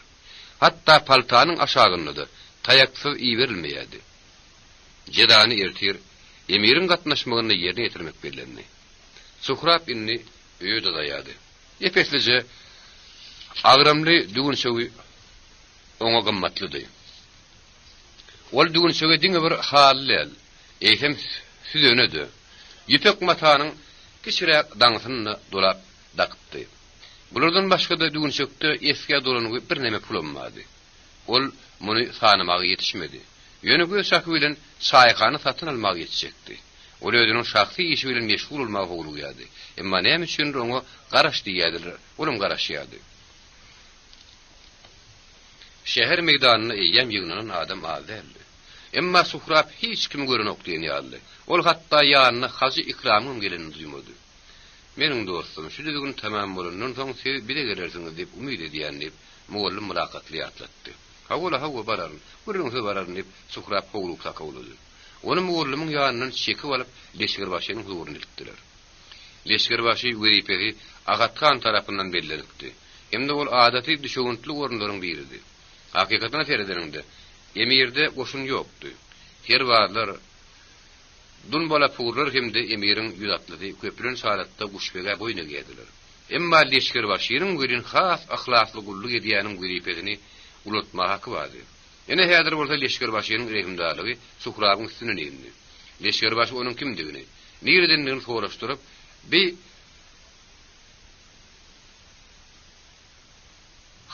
Hatta paltanyň aşagynda da taýaksyz iý berilmeýärdi. Jezany ertir, emiriň gatnaşmagyny ýerine ýetirmek bellendi. Suhrab inni öýde daýady. Epeslice agramly dügün şöwi oňa gymmatlydy. Ol dügün şöwe diňe bir hallel, eýsem süzenedi. Ýepek matanyň kiçirek daňsyny dolap dakypdy. Bulardan başga da dügün şökde eski dolanyny bir näme pulanmady. Ol muny sanamagy ýetişmedi. Ýöne göz şaky bilen çaýkany satyn almagy ýetişekdi. Ol özüniň şahsy işi bilen meşgul bolmagy bolýardy. Emma näme üçin oňa garaş diýýärdiler, olam garaşýardy. Şäher meýdanyna eýem ýygnanan adam azaldy. Emma Suhrab hiç kim gören okdiýan ýaly. Ol hatda ýanyna hazy ikramym geleni duýmady. Meniň dostum, şu düzgün tamam bolandan soň siz bile gelersiňiz diýip umyt edýändir. Mugallim mulakatly ýatlatdy. Hawa bararyn, görüňiz bararyn diýip Suhrab howlup sakawlady. Onu mugallimyň ýanynyň çeki alyp Leşgerbaşynyň huzuryna ilitdiler. Leşgerbaşy wezipesi Agatkan tarapyndan bellenipdi. Hemde ol adaty düşüntli orunlaryň biridi. Hakykatna seredeninde emirde goşun ýokdy. Herwarlar dun bola purlar hemde emiriň ýüzatlydy köprün salatda guşbega boýna geldiler. Emma Leşgerbaşynyň gören has ahlasly gullyk edýäniň wezipesini ulatma haky bardy. Ene häzir bolsa Leşgerbaşynyň rehimdarlygy Suhrabyň üstüne indi. Leşgerbaşy onuň kimdigini, niredenligini soraşdyryp,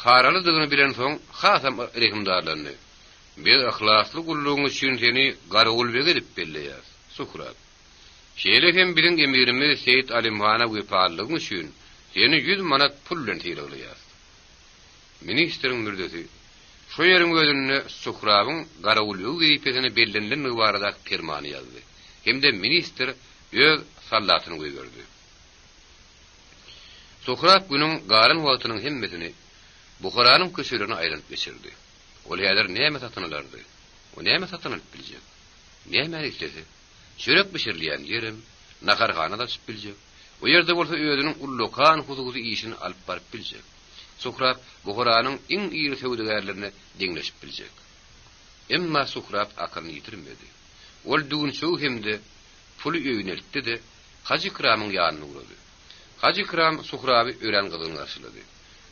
haralydygyny bilen soň hasam rehimdarlaryny bir ahlasly gullygyň üçin seni garagul edip belleýär. Suhrab. Şeýle hem bilen emirimiz Seyit Alimhana wepalygyň üçin seni 100 manat pul bilen teýleýär. Ministriň mürdesi şu ýeriň özüne Suhrabyň garagul edipesini bellenilen barada fermany ýazdy. Hemde ministr öz sallatyny goýberdi. Suhrab günüň garan wagtynyň hemmesini Buharanyň köşelerini aýryp geçirdi. Ol ýalar näme satynalardy? O näme satynyp biljek? Näme ekledi? Çörek pişirilýän ýerim, naharhana da çyp biljek. O ýerde bolsa özüniň ullukan huzury işini alyp baryp biljek. Suhrab Buharanyň iň iri söwdegärlerini deňleşip biljek. Emma Suhrab akylyny ýitirmedi. Ol dügün şow hemde puly öýneltdi de Haji Ikramyň ýanyna urady. Haji Ikram Suhraby ören gyzyny garşylady.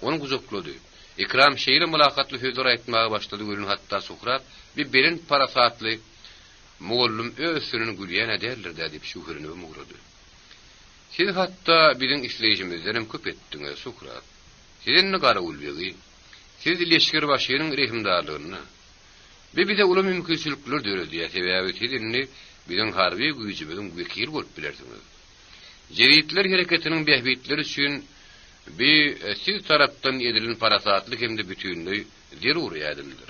Onu guzoklady. Ikram şeýle mulakatly sözler aýtmaga başlady. Görün hatda Suhrab bir belin parasatly mugallim öz sürüni gülýän ederler diýip şuhryny umurady. Siz hatta bizim işleyişimizden hem köp ettiňiz Suhrap. Sizinni gara ulbegi. Siz leşker başynyň rehimdarlygyny ve bize uly mümkinçilikler dörediýär sebäbi sizinni bizim harby güýjümiziň wekili bolup bilersiňiz. Jeritler hereketiniň behbitleri üçin bir siz tarapdan edilen parasatlyk hem de bütünlüğü zeruri edildir.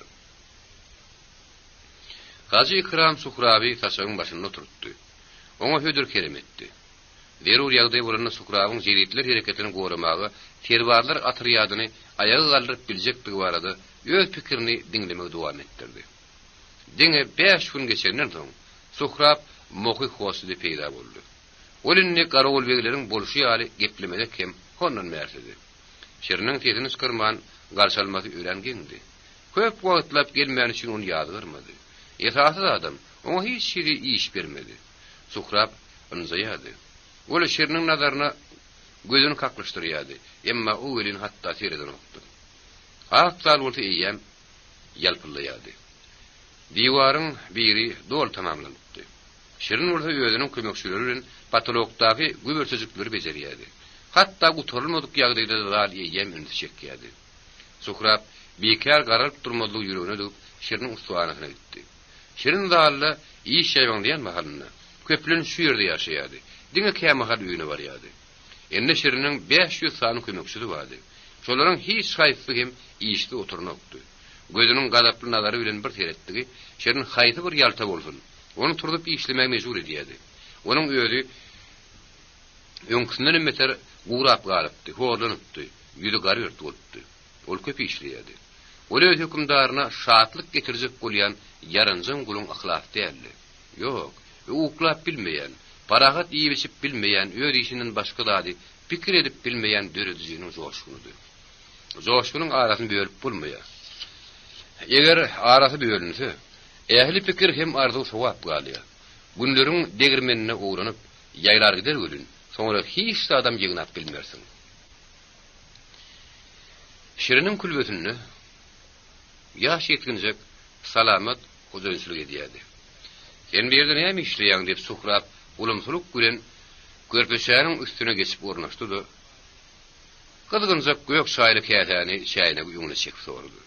Gazi İkram Suhrabi taşanyň başynda oturtdy. Oňa hödür kelim etdi. Zerur ýagdaý bolanda Suhrabyň jeritler hereketini goramagy, terwarlar atyryadyny ayagy galdyryp biljekligi barada öz pikirini diňlemek dowam etdirdi. Diňe 5 gün geçenden soň Suhrab moky hosudy peýda boldy. Olinni garagol begleriň bolşy ýaly geplemede hem honnan mersidi. Şeriniň tesini skyrman garşalmasy öýrengendi. Köp wagtlap gelmän üçin onu ýadyrmady. Esasy adam oňa hiç şiri iş bermedi. Suhrab ynjaýady. Ola şeriniň nazaryna gözüni kaklaşdyrýady. Emma o welin hatda sereden okdy. Aqtal bolsa eýem ýalpylýady. Diwaryň biri dol tamamlandy. Şirin bolsa özüniň kömekçileri bilen patologdaky güberçejikleri bejerýärdi. Hatta gutorulmadyk ýagdaýda da eýem üns çekýärdi. Suhrab bekar garalyp durmadyk ýüregine döp şiriniň ustawanasyna gitdi. Şirin dalla iş ýaýanlayan mahallyna köplen şu ýerde ýaşaýardy. Diňe kämahal öýüne barýardy. Ende şiriniň 500 sany kömekçisi bardy. Şolaryň hiç haýsy hem işde oturmakdy. Gözüniň gadaply nazary bilen bir teretdigi, şerin haýsy bir ýalta bolsun. Onu turdup işlemek mejbur edýärdi. Onuň öýü öňküsinden meter gurap galypdy, horlanypdy, ýüzi garýurt bolupdy. Ol köp işleýärdi. Ol öz hükümdaryna şatlyk getirjek bolýan ýaranjyň guluň ahlak däldi. Ýok, uklap bilmeýän, parahat iýip içip bilmeýän, öz işiniň başga dady pikir edip bilmeýän döredijiniň joşgunudy. Joşgunyň arasyny bölüp bolmaýar. Eger arasy bölünse, ähli pikir hem arzu sowap galýar. Günleriň degirmenine uğranyp ýaýlar gider ölün. Soňra hiç adam ýygnap bilmersiň. Şiriniň külbetini ýaş ýetginjek salamat huzurçylyk edýärdi. Sen bir ýerde näme işleýäň diýip Suhrab ulumsuluk bilen görpeşäniň üstüne geçip ornaşdy. Gyzgynjak gök şaýly käsäni çaýyna ýuňuna çekip sordy.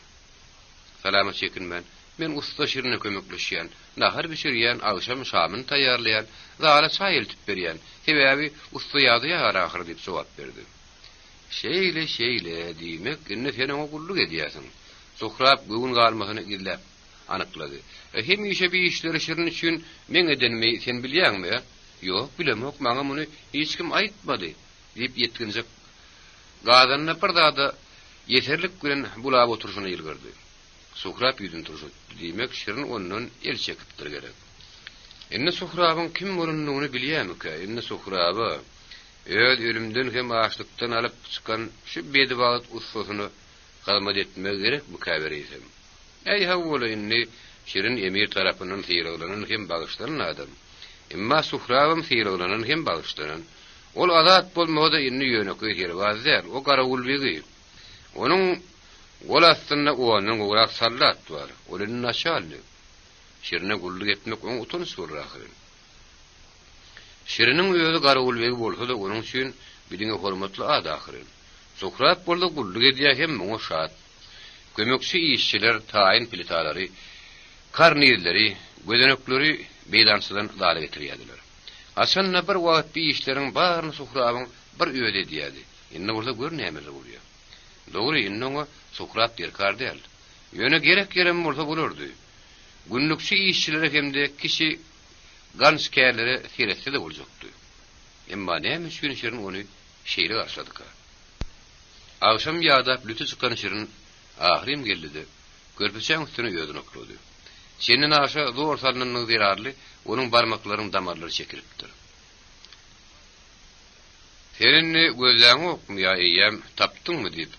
Salamat çekinmän, men usta şirine kömekleşýän, nahar bişirýän, agşam şamyny taýýarlaýan, zala çaý eltip berýän, sebäbi usta ýadyýa ahir diýip sowap berdi. Şeýle diýmek, indi sen oňa gulluk edýärsiň. Suhrab göwün galmasyny gillep anyklady. Hem işe bir işleri şirin üçin men edenmi sen bilýärmi? Ýok, bilemok, maňa muny hiç kim aýtmady diýip ýetginjek gazanyna bir dada yeterlik bilen bulap oturuşyna ýylgyrdy. Suhrab ýüzüni turşup diýmek şirin ondan el çekipdir gerek. Indi Suhrabyň kim bolanyny bilýärmi-ki? Indi Suhraba öz ölümden hem açlykdan alyp çykan şu bedibagt ustasyny galmat etmek gerek bu käbereýsem. Ey hawla indi şirin emir tarapynyň syryglanan hem bagyşlanan adam. Emma Suhrabym syryglanan hem bagyşlanan. Ol azat bolmagda indi ýöneköý herwazlar, o garawul begi. Onuň gol astyna onuň urak sallat bar. Olyn naşally. Şirine gulluk etmek oň utun surrahyn. Şiriniň öýü garawul begi bolsa da onuň üçin bidiňe hormatly adahyryn. Suhrab boldy gulluk edýär hem oňa şat. Kömekçi işçiler, taýin plitalary, karnirleri, gödenekleri beýdansydan daly getirýärdiler. Aşanna bir wagt bir işleriň baryny Suhrabyň bir öýde edýärdi. Indi burada gör näme bolýar. Dogry, indi oňa Suhrab derkar däl. Ýöne gerek gerem bolsa bolardy. Günlükçi işçilere hem de kişi ganskerlere seretse de boljakdy. Emma näme üçin şirin onu şeýle garşadyk. Agşam ýada lütü çykan şirin ahirim geldi. Görpeçäň üstüne ýödün oklady. Senin aşa zor salnynyň zirarly, onuň barmaklaryň damarlary çekiripdir. Seninni gözläň okmy ýa eýem tapdyňmy diýip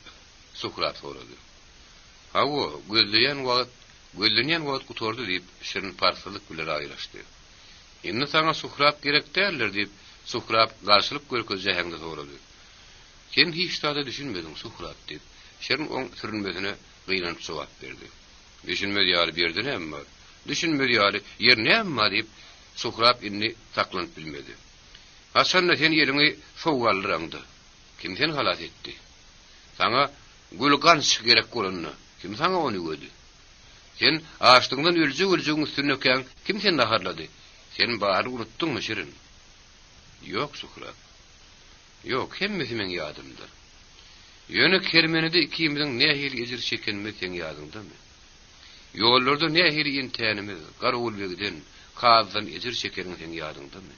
Suhrab sorady. Hawa gözlenýän wagt gutordy diýip şirin parsalyk bilen aýlaşdy. Indi saňa Suhrab gerek däldir diýip Suhrab garşylyk görkezje hemde sorady. Sen hiç tada düşünmedin Suhrab diýip şirin oň sürünmesine gynanyp sowap berdi. Düşünmedi ýaly berdi näme? Düşünmedi ýaly ýer näme diýip Suhrab indi saklanyp bilmedi. Hasanna sen ýeliňi sow galdyrangdy. Kim seni halat etdi? Sana gülgans gerek bolanny kim sana onu gödü? Sen ağaçtığından ölüjüň üstüne öken kim seni naharlady? Sen bary unutdyňmy şirin? Yok Suhrab. Yok, hemmesi men ýadymda. Ýöne kermenede ikimizin nähili ejir çekenmi sen ýadymdamy? Ýollarda nähili intänimiz, garul begiden, kazdan ejir çekeniň sen ýadymdamy?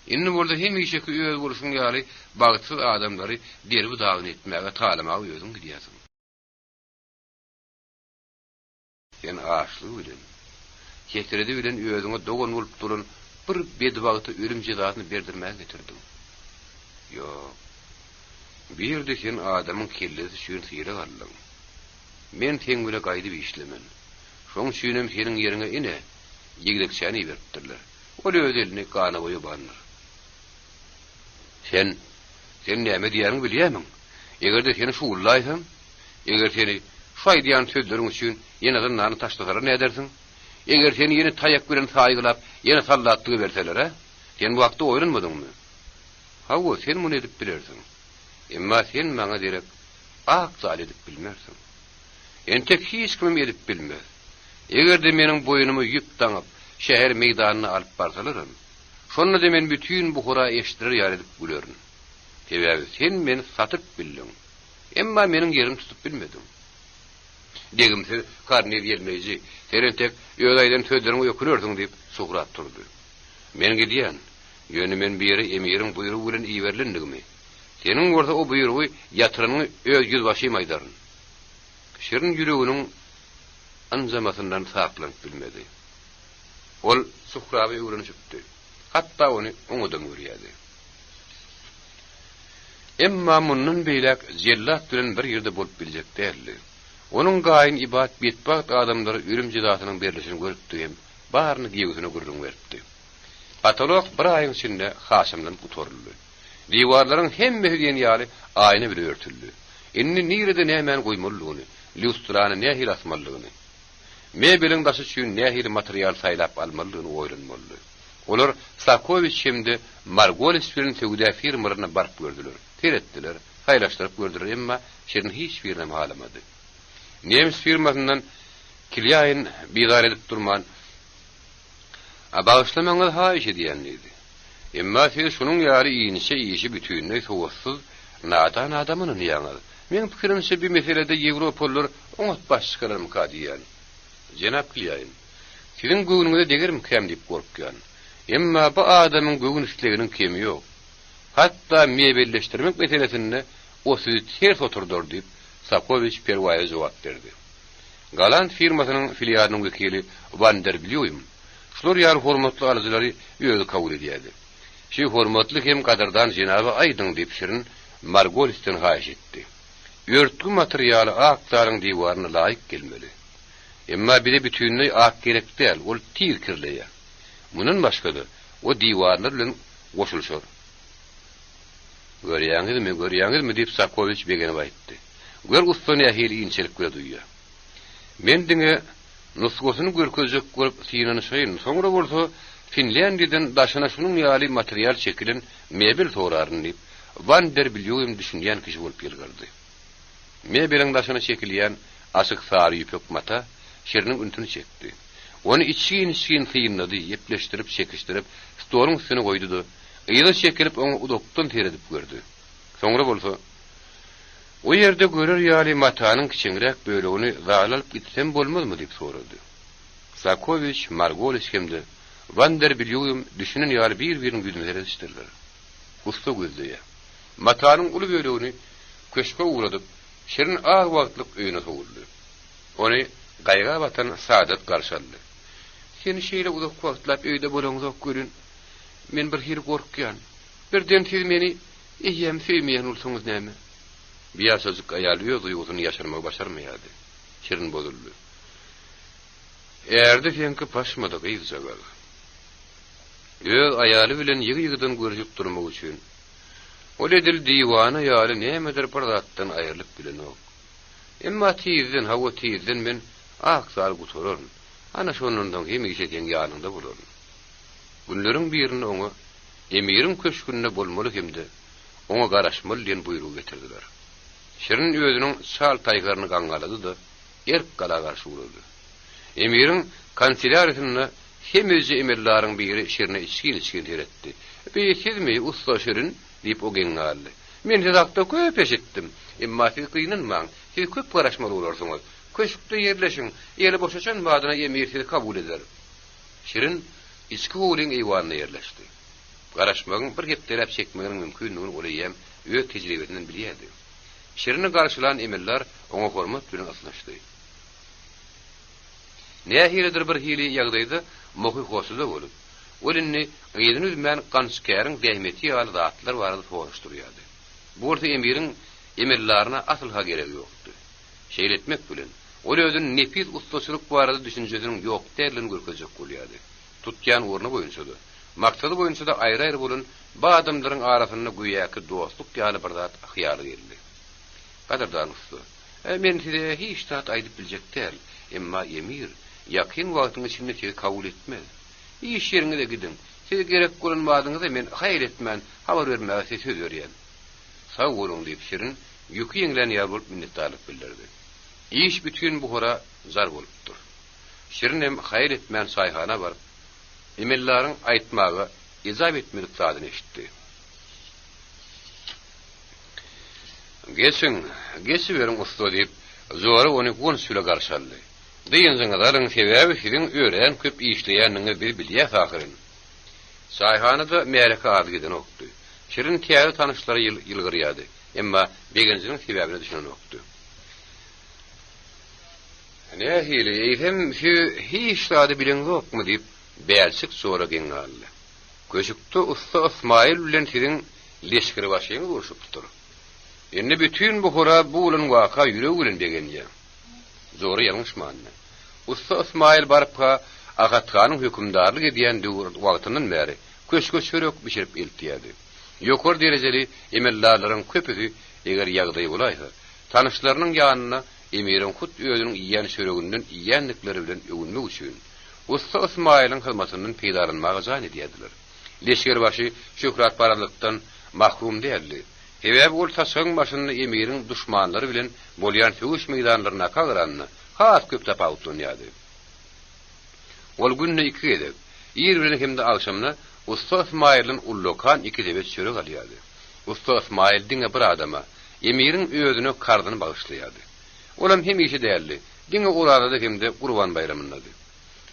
Inni bolda hemişeki öýüz boluşyň ýaly bagtyl adamlary derbi dagyn etmäge talamagy ýödüň gidýärsiň. Sen aşlyk bilen, ketiredi bilen öýüňe dogan bolup duran bir bedbagty ölüm jezasyny berdirmäge getirdiň. Yok. Bir de sen adamın kellesi şüýün sire galdyň. Men sen güne gaýdy bir işlemen. Şoň şüýnem seniň ýerine ine, ýigdekçäni beripdirler. Ol öz elini gana boýa bandyr. Sen näme diýäriňi bilýärmiň? Egerde seni şuullaýsam, eger seni şaýdýan sözleriň üçin ýene-de nany taşlasar ne edersiň? Eger seni ýene taýak bilen saýgylap, ýene sallatlygy berseler, sen bu wagtda oýranmadyňmy? Hawa sen muny edip bilersiň. Emma sen maňa derek ak zal edip bilmersiň. Entek hiç kim edip bilmez. Egerde meniň boýunumy ýüp taňyp şäher meýdanyna alyp barsalaram, şonda da men bütün bu hora eşdirir ýar edip gülerin. Sebäbi sen meni satyp bildiň. Emma meniň ýerim tutup bilmedin. Degimse karny gelmeýji, sen entek ýölaýdan sözleriňi ökürerdiň diýip Suhrab turdy. Men gidýän, ýöne men bir ýere emirin buýrugy bilen iýerlendigimi? Senin orada o buýrugy ýatyranyň öz ýüzbaşy maýdaryn. Şirin ýüreginiň anzamasyndan saklanyp bilmedi. Ol Suhraby öwrenipdi. Hatda ony oňadan görýärdi. Emma mundan beýlek jellat bilen bir ýerde bolup biljek däldi. Onuň gaýyn ibadat betbagt adamlary ölüm jezasynyň berilişini görüpdi hem baryny giýüsine gurrun beripdi. Patolog bir aýyň içinde Haşymdan gutoruldy. Diwarlaryň hemme diýen ýaly aýna bilen örtüldi. Inni nirede nämen goýmalygyny, lustrany nähil asmalygyny, mebeliň daşy üçin nähil material saýlap almalygyny oýranmaly. Olar Sakoviç şimdi Margolis bilen töwde firmalarına barp gördüler. Teretdiler, haýlaşdyryp gördüler, emma şerin hiç birine malamady. Nemis firmasyndan Kilyayn bidar edip durman bağışlamaňyz haýyş edýänligi. Emma siz şunun ýaly iňişe işi bütünle sowatsyz nadan adamyny ýaňyz. Men pikirimçe bir meselede Ýewropalılar oňat baş çykararmy diýän. Jenap Kilyayn, siziň göwnüňizde degerim käm diýip gorkýan. Emma bu adamyň göwün işleginiň kemi ýok. Hatta mebelleşdirmek meselesinde o sizi ters oturdur diýip Sakoviç perwaýa jogap berdi. Galant firmasynyň filialynyň wekili Van der Bluym şular ýar hormatly alyjylary öýüňi kabul edýärdi. Şu hormatly hem kadardan jenaby aýdyň diýip şirin Margolisden haýyş etdi. Örtgü materialy aktaryň diýwaryna laýyk gelmeli. Emma biri bütünlüğü ak gerek değil, ol tir kirleýär. Munun başgady, o diýwarlar bilen goşulşar. Görýäňizmi diýip Sakoviç begene aýtdy. Gör ustany ähli inçelik göre duýýar. Men diňe nusgosyny görkezjek görüp synany şeýin, soňra bolsa Finlandiýadan daşyna şunun ýaly material çekilen mebel soraryn diýip Van der Bluym düşünýän kişi bolup gelýärdi. Mebeliň daşyna çekilýän asyk sary ýüpek mata şeriniň üntüni çekdi. Onu içkin syýnlady, ýepleşdirip çekişdirip stoluň üstüne goýdy. Ýyla çekilip onu udokdan teredip gördü. Soňra bolsa o ýerde görer ýaly matanyň kiçiňrek bölegini zalalyp gitsem bolmazmy diýip sorady. Sakoviç, Margolis hemde Van der Bluym düşünen ýaly bir-biriniň ýüzüne eresdirler. Usta gözleýär. Matanyň uly bölegini köşke uğradyp şerin ağ wagtlyk öýüne sowuldy. Ony gaýga batan saadat garşaldy. Seni şeýle uzak wagtlap öýde bolaňyz görün. Men bir hir gorkýan. Birden siz meni eýem söýmeýän bolsaňyz näme? Biýaşazyk aýaly ýozuny ýaşarmagy başarmaýardy. Şerin bolurdy. Erde senki paşmada gyýzagal. Öz aýaly bilen ýygy-ýygydan görüşip durmak üçin ol edil diýwany ýaly nämedir bir zatdan aýrylyp bilenok. Emma tizden men aksal guturaryn. Ana şonundan hem işeden ýanynda bolaryn. Günleriň birini oňa emirin köşkünde bolmaly hemde oňa garaşmaly diýen buyruk getirdiler. Şirin özüniň sal taýgaryny gaňgalady da erk gala garşy boldy. Emirin kanselariýasyna hem özü emellaryň biri şirine içki teretdi. "Beýsizmi usta Şirin?" diýip o geňgaldy. "Men sizakda köp eşitdim. Emma siz kynanmaň, siz köp garaşmaly bolarsyňyz. Köşkde ýerleşiň, ýeli boşaşan badyna emir sizi kabul eder." Şirin içki howlyň eýwanyna ýerleşdi. Garaşmagyň bir hepdelep çekmeginiň mümkinligini olaýam öz tejribesinden bilýärdi. Şirini garşylan emeller oňa hormat bilen aslaşdy. Nähilidir bir hili ýagdaýda mohy hosuda bolup, olinni gyýdyny üzmän ganskäriň dähmeti ýaly zatlar barada soruşdurýardy. Bu orta emirin emellaryna asıl ha gerek ýokdy. Şeýletmek bilen ol özüň nepis ustaçylyk barada düşünjesiniň ýok derlen görkezek bolýardy. Tutýan orna boýunça da, maksady boýunça da aýry-aýry bolan bu adamlaryň arasynda güýäki dostluk ýaly bir zat hyýaly geldi. Qadardan usta, men size hiç tat aýdyp biljek däl, emma emir ýakyn wagtyň içinde sizi kabul etmez. İş ýeriňe de gidin. Size gerek bolanmadyňyzda men haýr etmän, habar bermäge söz berýän. Sag boluň diýip Şirin ýüki ýeňlen ýar bolup minnetdarlyk bildirdi. İş bütün bu hora zar bolupdyr. Şirin hem haýr etmän saýhana baryp emellaryň aýtmagy ijab etmelik zadyny eşitdi. Geçi beriň usta diýip zora ony gon süle garşaldy. Diýensiňizlaryň sebäbi siziň ören köp işleýäniniňi bir bilýär ahyryn. Saýhana da mereka ady giden okdy. Şirin täze tanışlary ýylgyrýady, emma begenjiniň sebäbini düşünen okdy. Nähili eýsem şu hiç zady bilen ýokmy diýip bälsik sora geňaldy. Köşükde usta Ismail bilen siziň leşkeri başyňyz urşupdyr. Indi bütün bu hora bu ulan waka ýüreg bilen begenýär. Zora ýalňyşmandy. Usta Ismail barpa Agatkanyň hökümdarlyk edýän wagtyndan bäri köşke çörek bişirip eltýärdi. Ýokary derejeli emellaryň köpüsi eger ýagdaý bolaysa, tanışlarynyň ýanyna emirin hut özüniň ýan çöreginden ýanlykları bilen öwünmek üçin Usta Ismail'in hyzmatynyň peýdalanmagy jan edýärdiler. Leşger başy şöhrat baralykdan mahrum däldi. Sebäbi ol taşyň başynda emirin düşmanlary bilen bolýan söwüş meýdanlaryna kagranny has köp tapawut dünýädi. Ol günne iki edip, ýer bilen hemde akşamna Usta Ismail'in ullokan iki debet çörek alýardy. Usta Ismail diňe bir adama emirin özüne kardyny bagyşlaýardy. Olam hem işi däldi. Diňe urada hemde Gurban bayramyndadı.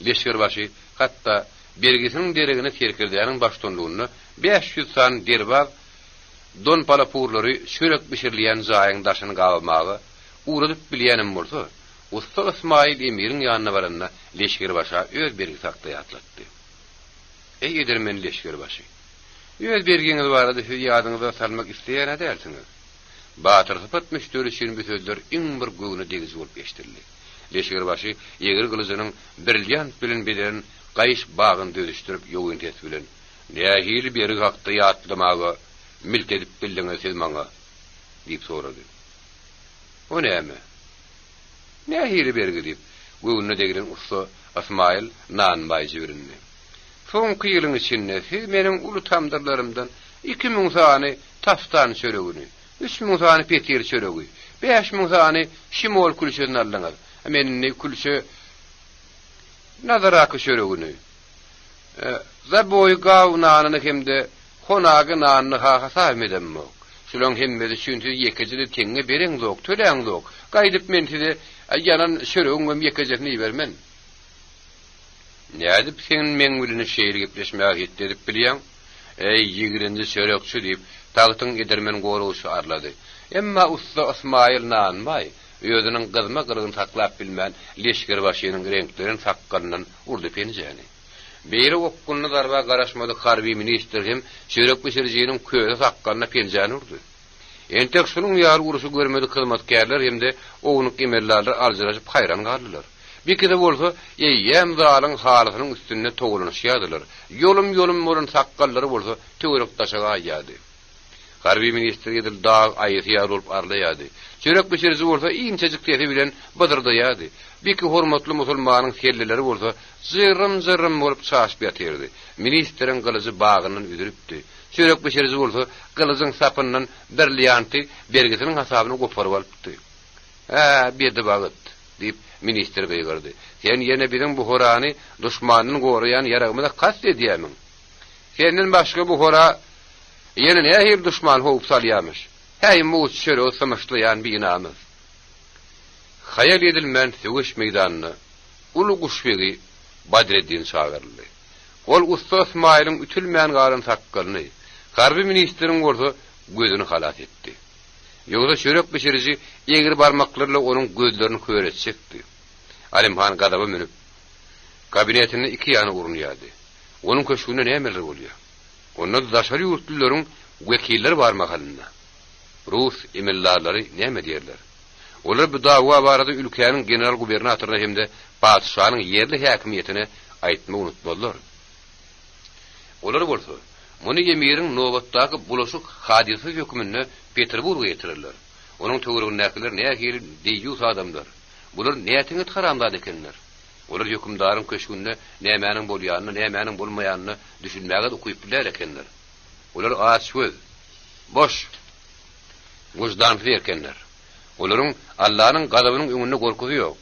Leşger başy hatda bergisiniň deregine terkirdiýäniň baştonlugyny 500 san derbag don palapurlary çörek bişirilýän zaýyň daşyny gawmagy uradyp bilýänim bolsa, Usta Ismail emirin ýanyna baranda leşger başa öz bergi sakdaýatlatdy. Ey edermen leşger başy. Öz bergiňiz barada şu ýadyňyza salmak isleýän edälsiňiz. Batyr sypatmy şöýleşen bu sözler iň bir göwüne degiz bolup geçdirildi. Leşger başy ýeger gylyjynyň brilliant bilen beden gaýş bagyny dödüşdirip ýogyn tes bilen "Nähili beri hakda ýatlamagy milk edip bildiňiz siz maňa?" diýip sorady. "O näme? Nähili bergi?" diýip göwüne degiren Usta Ismail nanbaý jibirindi. "Soňky ýylyň içinde siz meniň uly tamdyrlarymdan 2000 sany taftan çöregini, 3000 sany petir çöregi, 5000 sany şimol kulşerini aldyňyz. Meniň kulşe nazaraky çöregini. Zaboy gawnanyny hemde honagy nanyny hasap edemmi? Şulan hemmede şünti ýekejide teňe bereň zok, töleň zok. Gaýdyp men size ýanan çöregim ýekejekni bermen." "Nädip sen men bilen şeýle gepleşmäge ýetdirip bilýän? Ey ýigirinde çörekçi" diýip tagtyň edermen goruşy arlady. Emma Usta Ismail nanbaý özüniň gyzma gyrgyny saklap bilmän leşger başynyň renklerini sakkandan urdy penjäni. Beri okkunny darba garaşmady harby minister hem çörek bişirjiginiň köýe sakkanyna penjäni urdy. Entek şunuň ýar uruşy görmedi hyzmatkerler hemde owunyk emellerler aljyraşyp haýran galdylar. Bekide bolsa ýem zalyň halatynyň üstünde togulanyşýardylar. Ýolum bolan sakkallary bolsa töwerek taşaga ýady. Harbi minister edil dağ ayıtı yar olup arlayadı. Çörek beşerizi olsa iňçejik tefi bilen bydyrdaýady. Biki hormatly musulmanyň kellileri bolsa zırrım bolup çaşyp ýatyrdy. Ministeriň gylyjy bagyndan üdüripdi. Çörek beşerizi bolsa gylyjyň sapyndan bir liýanty bergisiniň hasabyny goparyp alypdy. Birde bagyt diýip minister beýgirdi. Sen ýene biziň bu horany duşmanyny goraýan ýaragymyza kast edýämiň. Senden başga bu hora ýene nähir duşman hoýup salýarmyş. Häýim bu çöre osamışlayan bir inamız. Hayal edilmen söwüş meýdanyny ulu guşbegi Badreddin çağırdy. Ol usta Ismaýlyň ütülmän garyn takkalyny harby ministeriň gordy gözüni halat etdi. Ýogda çörek beşerici egri barmaklarla onun gözlerini köretsekdi. Alimhan gadaba münüp kabinetini iki ýany urunýardy. Onun köşkünde nämeler bolýar? Onda da daşary ýurtlylaryň wekilleri barmak halynda. Rus emellärleri näme diýerler? Olar bu dawa barada ülkenin general gubernatoruna hem de padşahanyň yerli häkimiýetine aýtmagy unutmadylar. Olar bolsa, muny emiriň nobatdaky bulaşyk hadisy hökmünde Peterburga getirirler. Onuň töwereginde näkiler nähir diýýus adamlar. Bular näetini haramlady ekenler. Olar hökümdaryň köşkünde nämäniň bolýanyny, nämäniň bolmaýanyny düşünmäge okuyup biler ekenler. Olar aç söz, boş, gujdan verkenler. Olaryň Allahyň gazabynyň öňünde gorkusy ýok.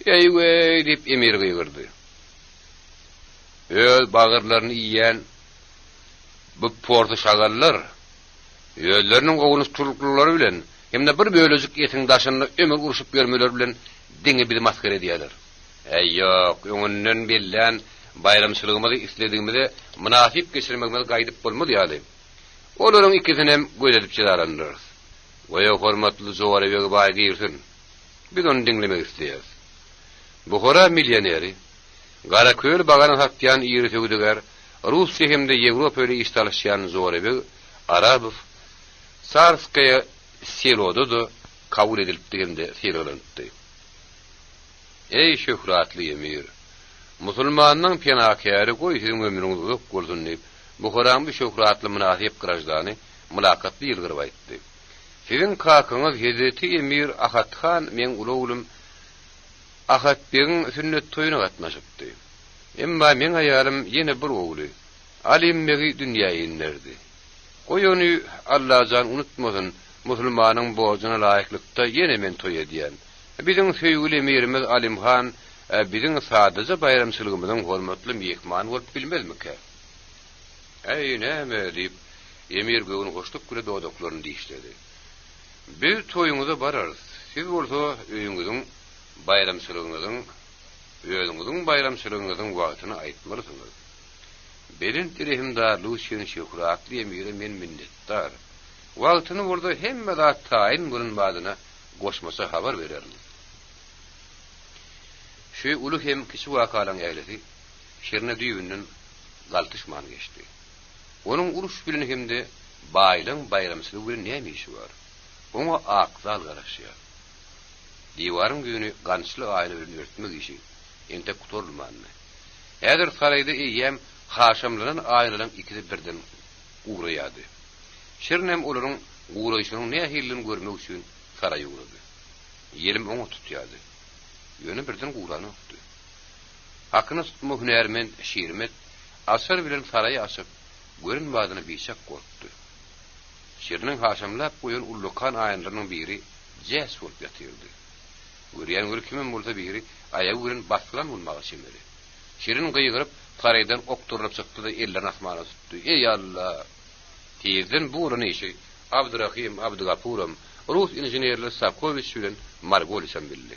Eýwe diýip emir gyrdy. Öz bagyrlaryny iýen bu porty şagallar ýölläriniň goýuny turklulary bilen hemde bir bölejik etiň daşyny ömür uruşup görmeler bilen diňe bir maskara edýärler. Ýok, öňünden bilen bayramçylygymyzy isledigimizde münafik geçirmegimiz gaýdyp bolmady ýaly. Olaryň ikisini hem gözetip çyrarandyr. Goýa hormatly jogary we baýgy ýersin. Biz onu dinlemek isleýäris. Buhara milioneri, Garaköl bagany hatýan ýeri söwüdiger, Russiýa hemde Ýewropa ile iştalaşýan jogary we Arabów Sarskaya seloda da kabul edilipdi hemde seýrelipdi. Ey şöhratly emir, musulmanyň penakary goý siziň ömrüňizi uzak bolsun diýip, Buharam bu şöhratly münasip grajdany mülakatly ýylgyryp aýtdy. Siziň kakyňyz Hezreti Emir Ahathan men ulugulum Ahatbegiň sünnet toýuna gatnaşypdy. Emma men aýalym ýene bir ogly, alim megi dünýäye inlerdi. Goýuny Allah jan unutmasyn, musulmanyň borjuna laýyklykda ýene men toý edýän. Biziň söýgüli emirimiz Alimhan biziň sadece bayramçylygymyzyň hormatly mehmany bolup bilmezmike? Ey näme diýip emir göwüni goşdup güle dodaklaryny diýişdirdi. Biz toýuňyza bararys. Siz bolsa öýüňiziň bayramçylygyňyzyň, özüňiziň bayramçylygyňyzyň wagtyny aýtmalysyňyz. Berin direhimdarly üçin şöhratly emire men minnetdar. Wagtyny burada hemme zat taýin bulunmadyna goşmasa habar bererler. Şu ulu hem kişi wakalaň äglesi şirne düýünden galtyşman geçdi. Onun uruş bilen hemde baýlyň bayramçylygy bilen näme işi bar? Oňa aqzal garaşýar. Diýwaryň güni gançly aýly bilen örtmek işi ente kutorulmandy. Häzir saraýda eýem haşamlanan aýlaryň ikisi birden uğraýady. Şirnem olaryň uğraýyşynyň nähirlini görmek üçin saraýa uğrady. Ýelim oňa tutýardy. Ýöne birden uğranypdy. Hakyny tutmak hünärmen şiirmet asar bilen saraýa aşyp görünmädini biçak gorkdy. Şirniň haşamlap goýan ullukan aýanlarynyň biri jäs bolup ýatyrdy. Görýän görkimen bolsa biri aýagy bilen baslan bolmagy şemeri. Şirin gyýgyryp saraýdan okturup çykdy da ellerini asmana tutdy. Ey Allah! Tezden bu urany işi Abdurrahim Abdugapurum Rus inženerler Sakoviç bilen Margolisem bildi.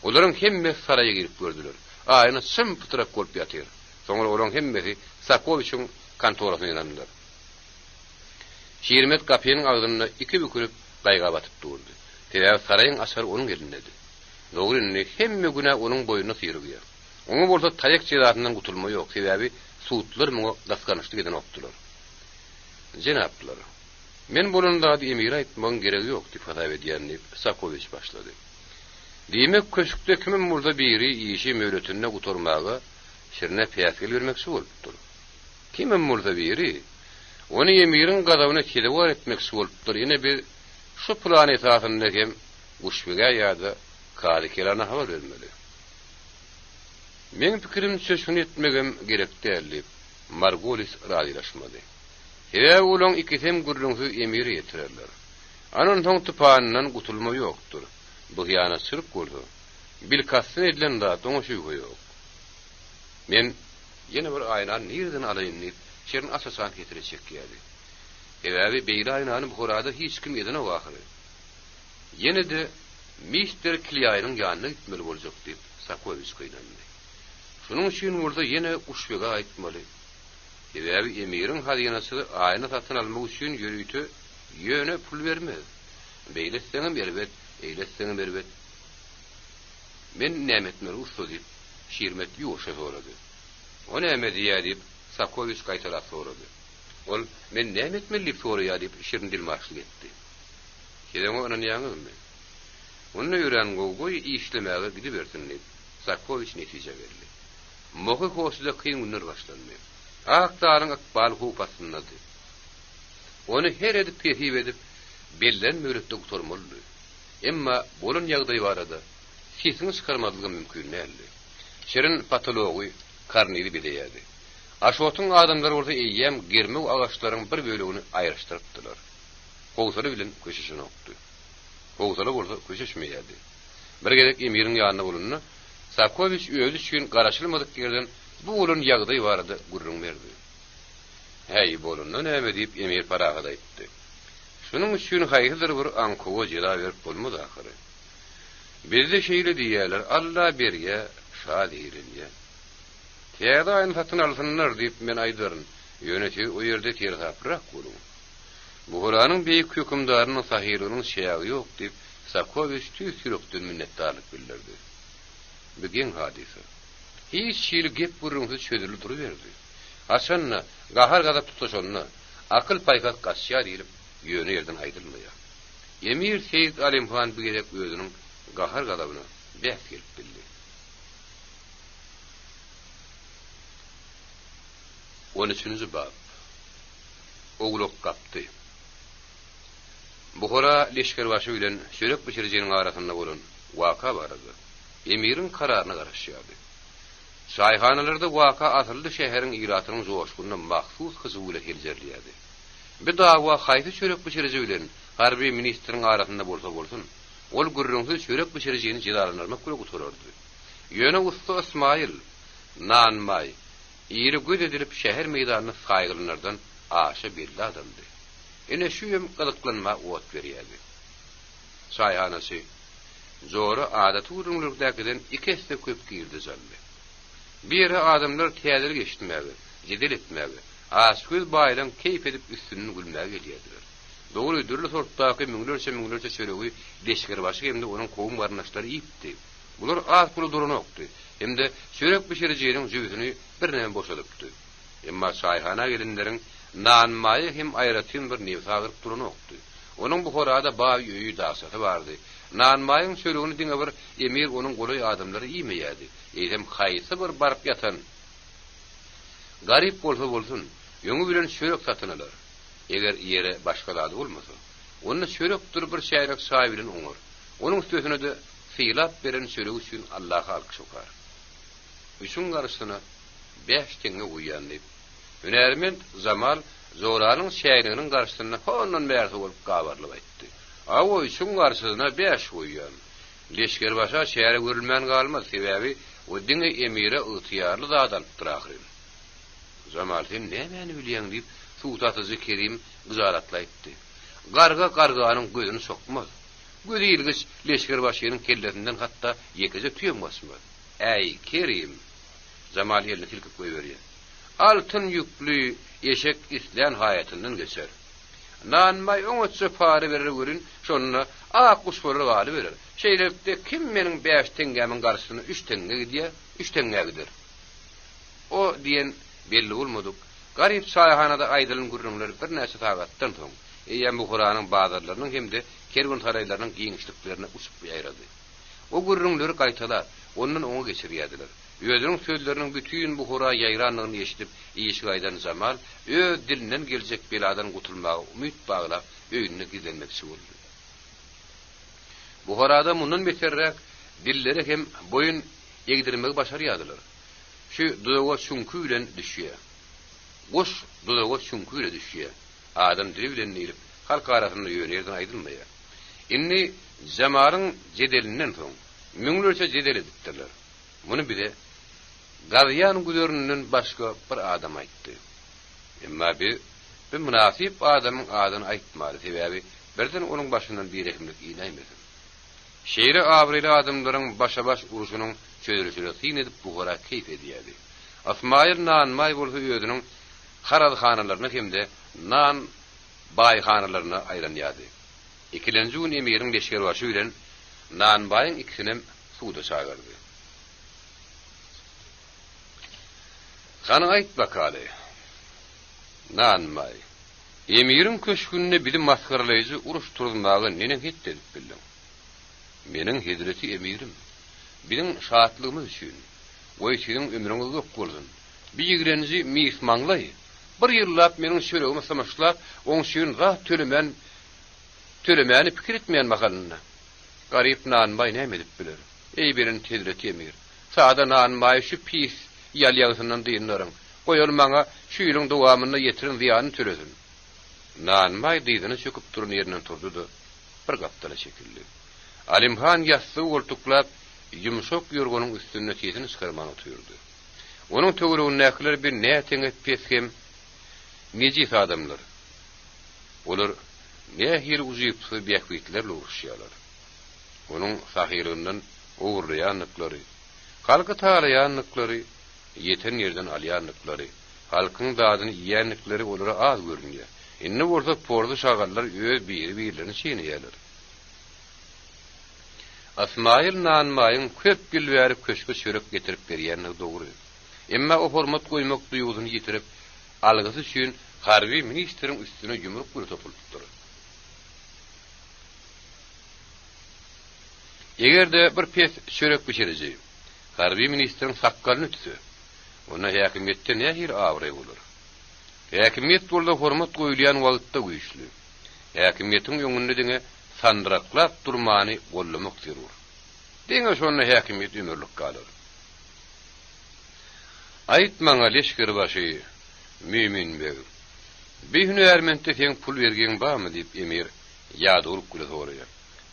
Olaryň hemme saraýa girip gördüler. Aýyny symputyrak bolup ýatyr. Soňra olaryň hemmesi Sakoviçiň kantorasyna ýandylar. Şiirmet kapynyň agdyna iki bükülüp gaýga batyp durdy. Teräp saraýyň aşary onuň elindedi. Dogryny hemme güne onuň boýuna syrýar. Oňa bolsa taýak çyratyndan gutulma ýok. Sebäbi suutlar muňa gaskançlyk eden opdylar. Jenaplar, men bolunda emir aýtmagyň geregi ýok diýip hatap edýändir. Sakoviç başlady. Diýmek köşkde kimin murda biri işi möhletine guturmagy şirne piýasgyl bermekçi bolupdyr. Kimin murda biri Onu emirin gadawyna kelewar etmek bolup dur. Yine bir şu planet atyndaky guşbega ýa-da kary kelana habar bermeli. Men pikirim söýüşini etmegem gerek däldi. Margolis radylaşmady. Hebe ulan ikitem gurrunsu emiri yetirerler. Anon soň typanynyň gutulma ýokdur. Bu ýana sırp boldy. Bil kasyn edilen da toňuşy ýok. Men ýene bir aýnan nirden alaýyn diýip şerin asasan getirecek ýa-dy. Hebe beýle aýnany bu horada hiç kim edene wagty. Ýene de Mr. Clearyň ýanyna gitmeli boljak diýip Sakovic kıýdandy. Şunun üçin urda ýene uşbega aýtmaly. Hebe emirin hadynasy aýna satyn almak üçin ýörüýti ýöne pul bermez. Beýlesseňem berbet, eýlesseňem berbet. Men nämetmeli usta diýip şirmet ýoşa sorady. O näme diýär diýip Sakovic gaýtala sorady. Ol men nämetmeli diýip soraýar diýip şirin dilmaşlyk etdi. Keden onuň ýanymy? Onu ýören gowy işlemäge gidibersin diýip Sakovic netije berdi. Mohy hoşda kyn günler başlandy. Aktaryň akbal hupasyndady. Onu her edip tehip edip belden möhletde guturmaly. Emma bolan ýagdaý barada sesini çykarmadlygy mümkin näli. Şerin patology karnili bileýärdi. Aşotyň adamlary orada eýýäm germek agaçlaryň bir bölegini aýryşdyrypdylar. Howsary bilen köşeşini okdy. Howsary orada köşeşmeýärdi. Bir gerek emirin ýanyna bolunna Sakovic özü üçin garaşylmadyk yerden bu ulun ýagdaý barada gurrun berdi. Hey bolunna näme diýip emir paraga aýtdy. Şunun üçin haýyzyr bir ankowa jylap berip bolmady ahyry. Bizde şeýle diýerler, Allah berýär, şad eýlenýär. Täze aýny satyn alsynlar diýip men aýdyryn. Ýöneti o ýerde terhaprak bolun. Bu Kur'anyň beýik hökümdarynyň sahyrynyň şeýagy ýok diýip Sakovic tüýsürekden minnetdarlyk bildirdi. Bugün hadise. Hiç şiir gep burunsu çözülü duruverdi. Aşanna, gahar gadap tutaşonna, akıl paykat kaşya diýilip ýöne yerden aýdylmaýar. Emir Seyit Alimhan bu gerek özüniň gahar gadabyna bäs gelip bildi. 13-nji bab. Oglok gapdy. Buhara leşkerbaşy bilen şörek bişirjeniň arasynda bolan waka barady. Emirin kararyna garaşýardy. Şaýhanalarda waka asyldy şäheriň iratynyň joşgundan mahsus hyzywyla heljerliýärdi. Bir dawa haýsy çörek bişirji bilen harby ministriň arasynda bolsa bolsun, ol gurrunsy çörek bişirjini jilalanmak bilen guturardy. Ýöne usta Ismail nanmay ýeri göz edilip şäher meýdanyna saýgylanylardan aşa belli adamdy. Ene şu ýem gylyklanma wagt berýärdi. Şaýhanasy zora adat urunlukdakydan iki hesse köp girdi zandy. Biri adamlar täze geçitmäge, jedel etmäge, aşkyl baýlan keyf edip üstünden gülmäge gelýärdiler. Dogry dürli sortdaky müňlerçe çöregi leşkerbaşy hemde onuň kowum garnaşlary ýipdi. Bular az pul duranokdy. Hemde çörek bişirjeniň jüýüni bir näme boşalypdy. Emma şaýhana gelinleriň nanmaýy hem aýratyn bir newsagyryp duranokdy. Onuň bu horada baý öýü daşaty bardy. Nanmaýyň çöregini diňe bir emir onuň goly adamlary iýmeýärdi. Eýdem haýsy bir baryp ýatan garyp bolsa bolsun, ýöňü bilen çörek satynalar. Eger ýere başga zady bolmasa, onu çörek durup bir şäherek sahibilen oňar. Onuň üstüne de fiýlap beren çörek üçin Allaha alkyş okar. Üçüň garaşyna 5 teňe uýandyp, hünermend Zamal Zoranyň şäheriniň garaşyna hondan bäri bolup gabarlyp aýtdy. Awo üçüň garaşyna 5 uýan. Leşkerbaşa şähere görülmän galmaz, sebäbi o diňe emire ýtýarly zadan turakyr. Zamal sen näme bilýän diýip Suutatyjy Kerim gyzaratla aýtdy. Garga garganyň gözüni sokmaz. Gözi ilgiç leşkerbaşynyň kellesinden hatda ýekece tüýem basmaz. Ey Kerim, Zamal ýerine tilkip goýberýär. Altyn ýüklü eşek isleýän haýatyndan geçer. Nanmay oňça pary berer görün, şonuna ak kuşboly galy berer. Şeýlepde kim meniň 5 teňgämiň garşysyna 3 teňge gidýär, 3 teňge gider. O diýen belli bolmadyk. Garip şaýhanada aýdylan gurrunlar bir näçe tagatdan soň, eýem bu Kur'anyň bazarlarynyň hemde kerwen saraýlarynyň giňişliklerini uçup ýaýrady. O gurrunlary gaýtalar, ondan oňa geçirýärdiler. Özüniň sözleriniň bütün bu hora ýaýranlygyny eşidip iýişi gaýdan zamal öz dilinden geljek beladan gutulmagy umyt baglap öýüne gidenmekçi boldy. Bu horada mundan beterrek dilleri hem boyun egdirmegi başarýadylar. Şu dudaga şuňky bilen düşýär. Goş dudaga şuňky bilen düşýär. Adam dili bilen nirip halk arasynda ýönerden aýdylmaýar. Inni zamaryň jedelinden soň müňlerçe jedel edipdirler. Muny bile Garyan güdörünün başga bir adam aýtdy. Emma bir münasip adamyň adyny aýtmady sebäbi birden onuň başyndan bir ekimlik iýnäýmedi. Şeýle awryly adamlaryň başa-baş uruşunyň çözülüşine syn edip bu gara keýf edýärdi. Asmaýyl nanmay bolsa özüniň haradhanalarına hemde nan baýhanalarına aýranýardy. Ikilenji gün emiriň leşger başy bilen nanbaýyň ikisini suwda çagardy. Sana aýt bakaly. Nanmay. Emiriň köşkünde bizi maskaralayjy uruş turmagy nenen hetdi edip bildim. Meniň hezreti emirim. Biziň şahatlygymyz üçin, o işiniň ömrüňiz gök bolsun. Bir ýigrenji miýsmanlay. Bir ýyllap meniň şöregime samaşlap, oň şeýin zat tölemäni pikir etmeýän makalyna. Garyp nanmay näme edip biler? Ey birin hezreti emir. Sada nanmay şu pis ýalýagysyndan diýinlerin. Goýal maňa şu ýylyň dowamyna ýetirin ziýany tölesin. Nanmay diýdini çöküp turun ýerinden turdy-da bir gapdala çekildi. Alimhan ýassy goltuklap ýumşak ýorgonyň üstüne tesini çykarmany oturdy. Onuň töwereginde näkler bir näteň etpeskem nejis adamlar. Olar nähir uzypsy beýikliklerle uruşýarlar. Onuň sahyryndan owurlaýanlyklary, halky taraýanlyklary, yeten ýerden alýanlyklary, halkyň dadyny ýýänlikleri olara az görünýär. Inne bolsa pordy şagallar öz biri-birilerini çiğneýärler. Asmaýyl nanmaýyň köp gül berip köşke çörek getirip berýänligi dogry. Emma o hormat goýmak duýugyny ýitirip algysy üçin harby ministriň üstüne ýumruk bir topulupdyr. Egerde bir pes çörek pişiriji, harby ministriň sakkalyny ütse, ona häkimetde nähir awry bolar. Häkimet bolda hormat goýulýan wagtda güýçli. Häkimetiň ýöňünde diňe sandraklap durmany gollamak zerur. Diňe şonu häkimet ömürlük galar. Aýtmaňa leşger başy, mümin beg. Bir hünärmente sen pul bergen barmy diýip emir ýa-da urup güle soraýar.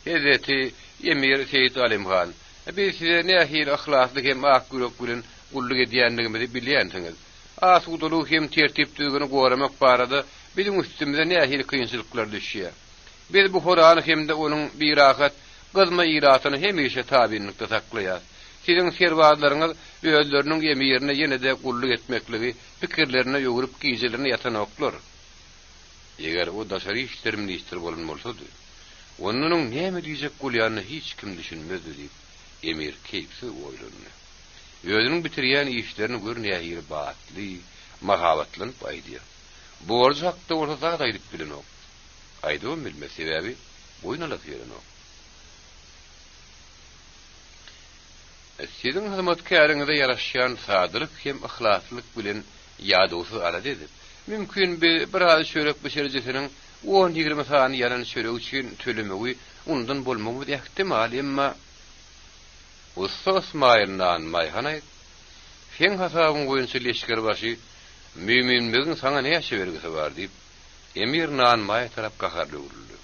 Hezreti emir Seýid Alimhan, biz size nähir ahlasly hem ak gürek bilen gulluk edýänligimizi bilýänsiňiz. Asudaly hem tertipdigini goramak barada bizim üstümize nähir kynçylyklar düşýär. Biz bu horany hemde onuň bir rahat gyzma iratyny hemişe tabiinlikde saklaýar. Siziň serwatlaryňyz özleriniň emirine ýene-de gulluk etmekligi pikirlerine ýogurup giýjelerini ýatanoklar. Eger o daşary işler ministri bolan bolsady, onuň näme diýjek bolýanyny hiç kim düşünmezdi diýip emir keýpsi oýlandy. Özüniň bitirýän işlerini görnäýär batly, mahabatlanyp aýdýar. Bu orja hakda bolsa da aýdyp bilenok. Aýdym bilme sebäbi boýnalak ýerenok. Siziň hyzmatkäriňize ýaraşýan sadyryk hem ihlaslyk bilen ýa-dosy arad edip, mümkin bir az çörek pişiricisiniň 10-20 sany ýaran çörek üçin tölemegi ondan bolmagy ähtimal, emma Ustasmaýylan maýhana sen hasabyň goýunça leşger başy müminligiň saňa näçe bergisi bar diýip emir nanmaý tarapga garly urildi.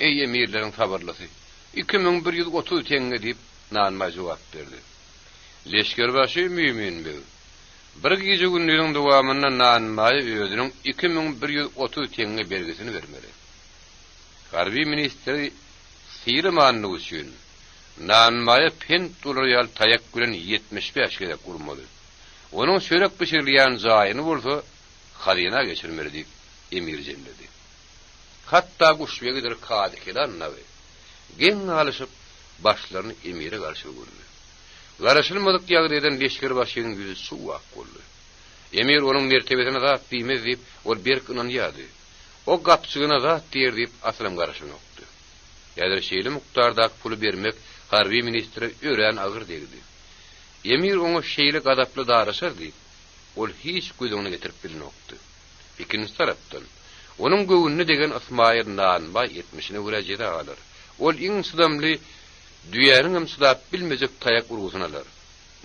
Ey emirleriň sabarlysy, 2130 teňe diýip nanmaý jogap berdi. Leşger başy müminlik. Bir gece günleriň dowamynda nanmaý özüniň 2130 teňe bergisini bermeli. Harby ministri Sirmanly üçin nanmaýa $1000 taýak bilen 75 gede gurmaly. Onuň çörek pişirilýän jaýyny bolsa, hazyna geçirmeli diýip emir jemledi. Hatda guşbega gider kadykeler nawy. Geň alyşyp başlaryny emire garşy boldy. Garaşylmadyk ýagdaýdan leşger başynyň ýüzi suwak boldy. Emir onuň mertebesine zat diýmez diýip ol berkinden ýady. O gapçygyna zat diýer diýip aslam garaşyny okdy. Ýa-da şeýle mukdarda puly bermek harby ministri ören agyr degdi. Emir onu şeýle gadaply darasardy. Ol hiç gözüňe getirip bilnokdy. İkinci tarapdan onun göwünni degen Ismail Nanbay 70'ine wurajyda galar. Ol iň sudamly düýäniň hem sudap bilmejek taýak urgusyny alar.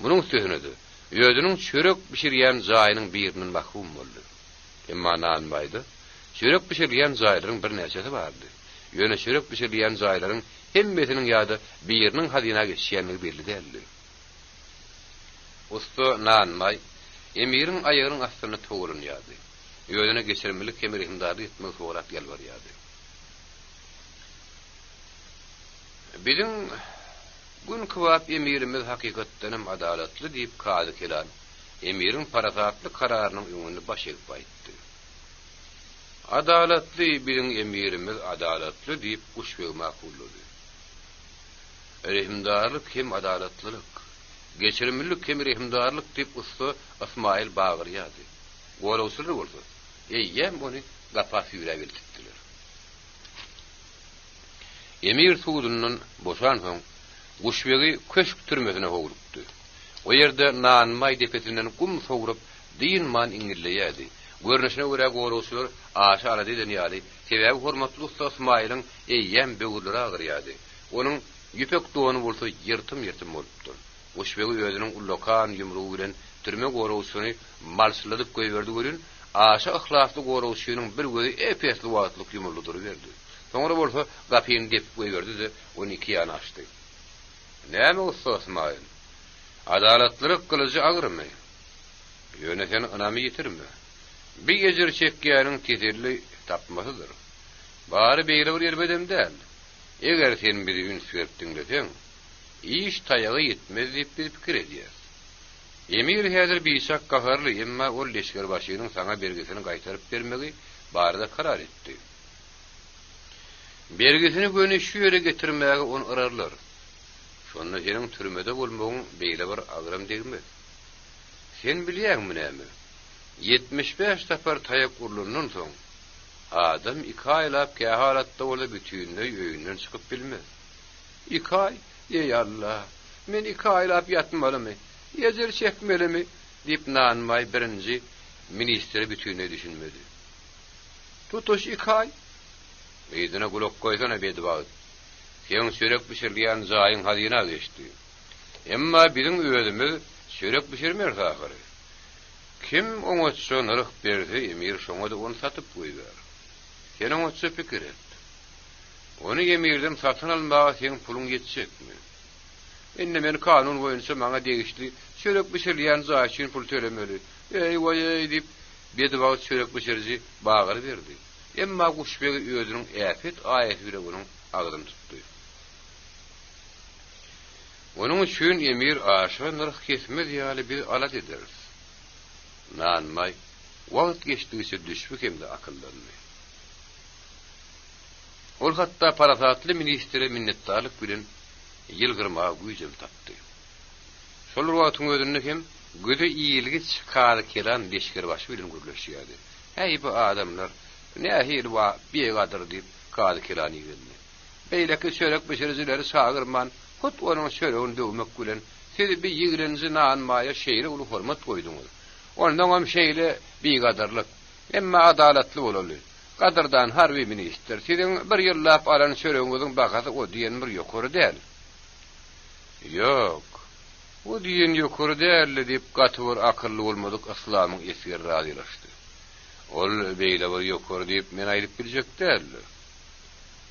Munyň söýünedi. Ýödüniň çörek pişirýän jaýynyň birinin mahrum boldy. Emma Nanbayda çörek pişirýän jaýlaryň bir näçesi bardy. Ýöne çörek pişirýän jaýlaryň hemmesiniň ýa-da biriniň hadyna geçýänligi belli däldi. Usta Nanbay Emirin aýagynyň astyna togurun ýady. Ýöne geçirmilik kemerihindary etmek sorak gelber ýady. Bizim gün kıvap emirimiz hakikatdan hem adaletli diýip kady kelan. Emirin parasatly kararının öňünde baş egip aýtdy. Adaletli bizim emirimiz adaletli diýip uşbeg makullady. Rehimdarlyk hem adaletlilik, geçirmilik hem rehimdarlyk diýip usta Ismail Bagyr ýady. Gorowsyly bolsa, eýýem ony gapap ýüreg eltipdiler. Emir suudundan boşan soň Guşbegi köşk türmesine howrupdy. O ýerde Nanmay depetinden kum sowrup diýinman iňirleýärdi. Görnüşine görä gorowçylar aşa alady denýärdi. Sebäbi hormatly usta Ismailyň eýýem böwürleri agyrýardy. Onuň ýüpek dowany bolsa ýyrtym bolupdy. Guşbegi özüniň ullokan ýumrugy bilen türme gorowçyny malsyladyp goýberdi görün. Aşa ihlasly gorowçynyň bir gözi epesli wagtlyk ýumruly duruverdi. Soňra bolsa gapyny dep goýberdi de 12 ýana açdy. Näme usta Ismail? Adaletlilik kılıcı agyrmy? Ýöne sen anamy ýitirme. Bir gejir çekýäniň tedirli tapmasydyr. Bary beýle bir ýerbedem däl. Eger sen biri gün süýepdiň desem, iş taýagy ýetmez diýip bir pikir edýär. Emir häzir biýşak gaharly, emma ol leşger başynyň saňa bergisini gaýtaryp bermegi barada karar etdi. Bergisini göni şu ýere getirmäge onu ararlar. Şonda senin türmede bolmagyň beýle bir agram degmez. Sen bilýärmi näme? 75 safar taýak urulundan soň adam 2 aýlap kähalatda bola bütünle öýünden çykyp bilmez. 2 ay, ey Allah, men 2 aýlap ýatmalymy, ýejer çekmelimi diýip Nanmay birinji ministri bütünle düşünmedi. Tutuş 2 ay. Beýdine gulak goýsana bedbaýt. Sen çörek pişirýän jaýyň hadyna geçdi. Emma bizim öýdümiz çörek pişirmer ahary. Kim oňa çöňryk berdi, emir şoňa da onu satyp goýar. Sen oňa çö pikir et. Onu emirden satyn almaga sen puluň ýetjekmi? Indi men kanun boýunça maňa degişli çörek pişirýän jaý üçin pul tölemeli. Ey way diýip bedbaýt çörek pişirji Bagyr berdi. Emma Guşbegi özüniň äfet aýaty bilen onuň agdyn tutdy. Onun üçin emir aşa nırh kesmez ýaly bir alat eder. Nanmay wagt geçdigisi düşbük hemde akyllandy. Ol hatda parasatly ministre minnetdarlyk bilen ýylgyrmaga güýjem tapdy. Şol wagtyň özünde hem göze iýilgi çykary kelan leşger başı bilen gürleşýärdi. Hey bu adamlar nähir wa beýgadyr diýip kady kelany geldi. Beýleki çörek pişirjileri sagyrman hut onuň şöregini döwmek bilen siz bir ýigrenji Nanmaýa şeýle uly hormat goýduňuz. Ondan hem şeýle beýgadarlyk, emma adaletli bolaly. Gadyrdan harby minister, siziň bir ýyllap alan şöregiňiziň bagasy o diýen bir ýokary däl. Ýok. O diýen ýokary däl diýip gatyr akylly bolmadyk islamyň esger razylaşdy. Ol beýle bir ýokary diýip men aýryp biljek däl.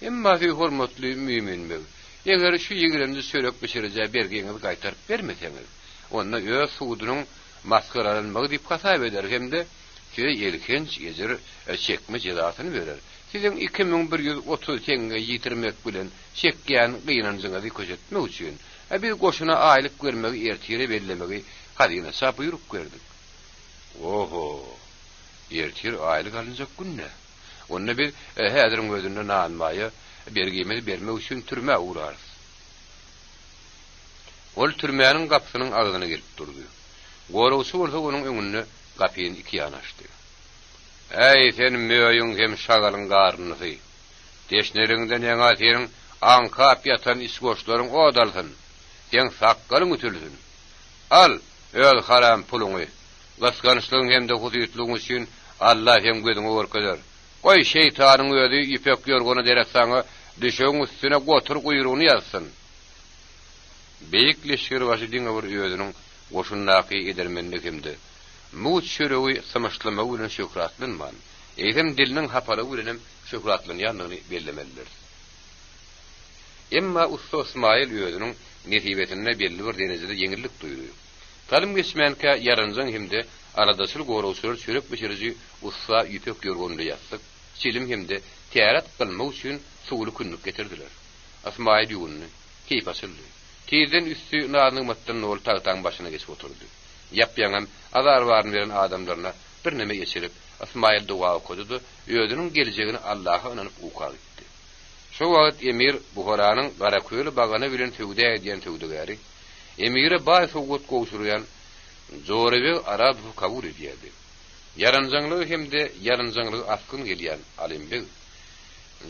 Emma fi hormatly müminler, eger şu ýigrenji çörek pişirije bergeňiz gaýtaryp bermeseňiz, onda öz suudunyň maskaralanmagy diýip hasap eder hemde size ýelkenç ýejer çekme jezasyny berer. Siziň 2130 teňge ýitirmek bilen çekýän gynanjyňyzy közetmek üçin bir goşuna aýlyk görmegi ertire bellemegi hadyna sap ýurup gerdik. Oho! Ertir aýlyk alınjak günne. Onda bir häziriň gözünde Nanmaýa bergemiz bermek üçin türme uğrar. Ol türmäniň gapysynyň agdyna gelip durdy. Gorowçy bolsa onuň öňünde gapyny 2 ýana açdy. Ey sen möýüň hem şagalyň garnysy. Deşneriňden ýaňa seň aňkap ýatan isgoşlaryň odalsyn. Sen sakgalyň ütülsün. Al, öl haram puluňy. Gaskançlygyň hemde husyetligiň üçin Allah hem gözüňi görkezler. Goý şeytanyň özi ipek ýorgony dereksaňa düşeň üstüne gotur guyrugyny ýazsyn. Beýikleşir başy diňe bir özüniň goşunnaky edermenlik hemde. Muç şörewi samaşlama bilen şöhratlanman. Eýsem diliniň hapaly bilen şöhratlanýanlygyny bellemelidir. Emma Usta İsmail özüniň nesibetine belli bir denizde yeňillik duýdy. Talim geçmänkä ýarynjaň hemde aradaşyl gorawçylar çörek bişirici ussa ýüpek ýorgonyny ýatdyk. Çilim hemde tiýarat kılmak üçin suwly künnük getirdiler. Ismail ýugunny keyp asyldy. Tizden üstü nanyň matdan ol tagtaň başyna geçip oturdy. Ýap-ýaňam azar baryn beren adamlaryna bir neme geçirip Ismail dua okudy, özüniň geljegini Allaha ynanyp ukar etdi. Şo wagt emir Buharanyň Garaköýli bagana bilen töwde edýän töwdegäri emire baý sowgat goşurýan Zorewe Arab kabul edýärdi. Yarynjaňlygy hemde yarynjaňlygy askyn gelýän Alimbek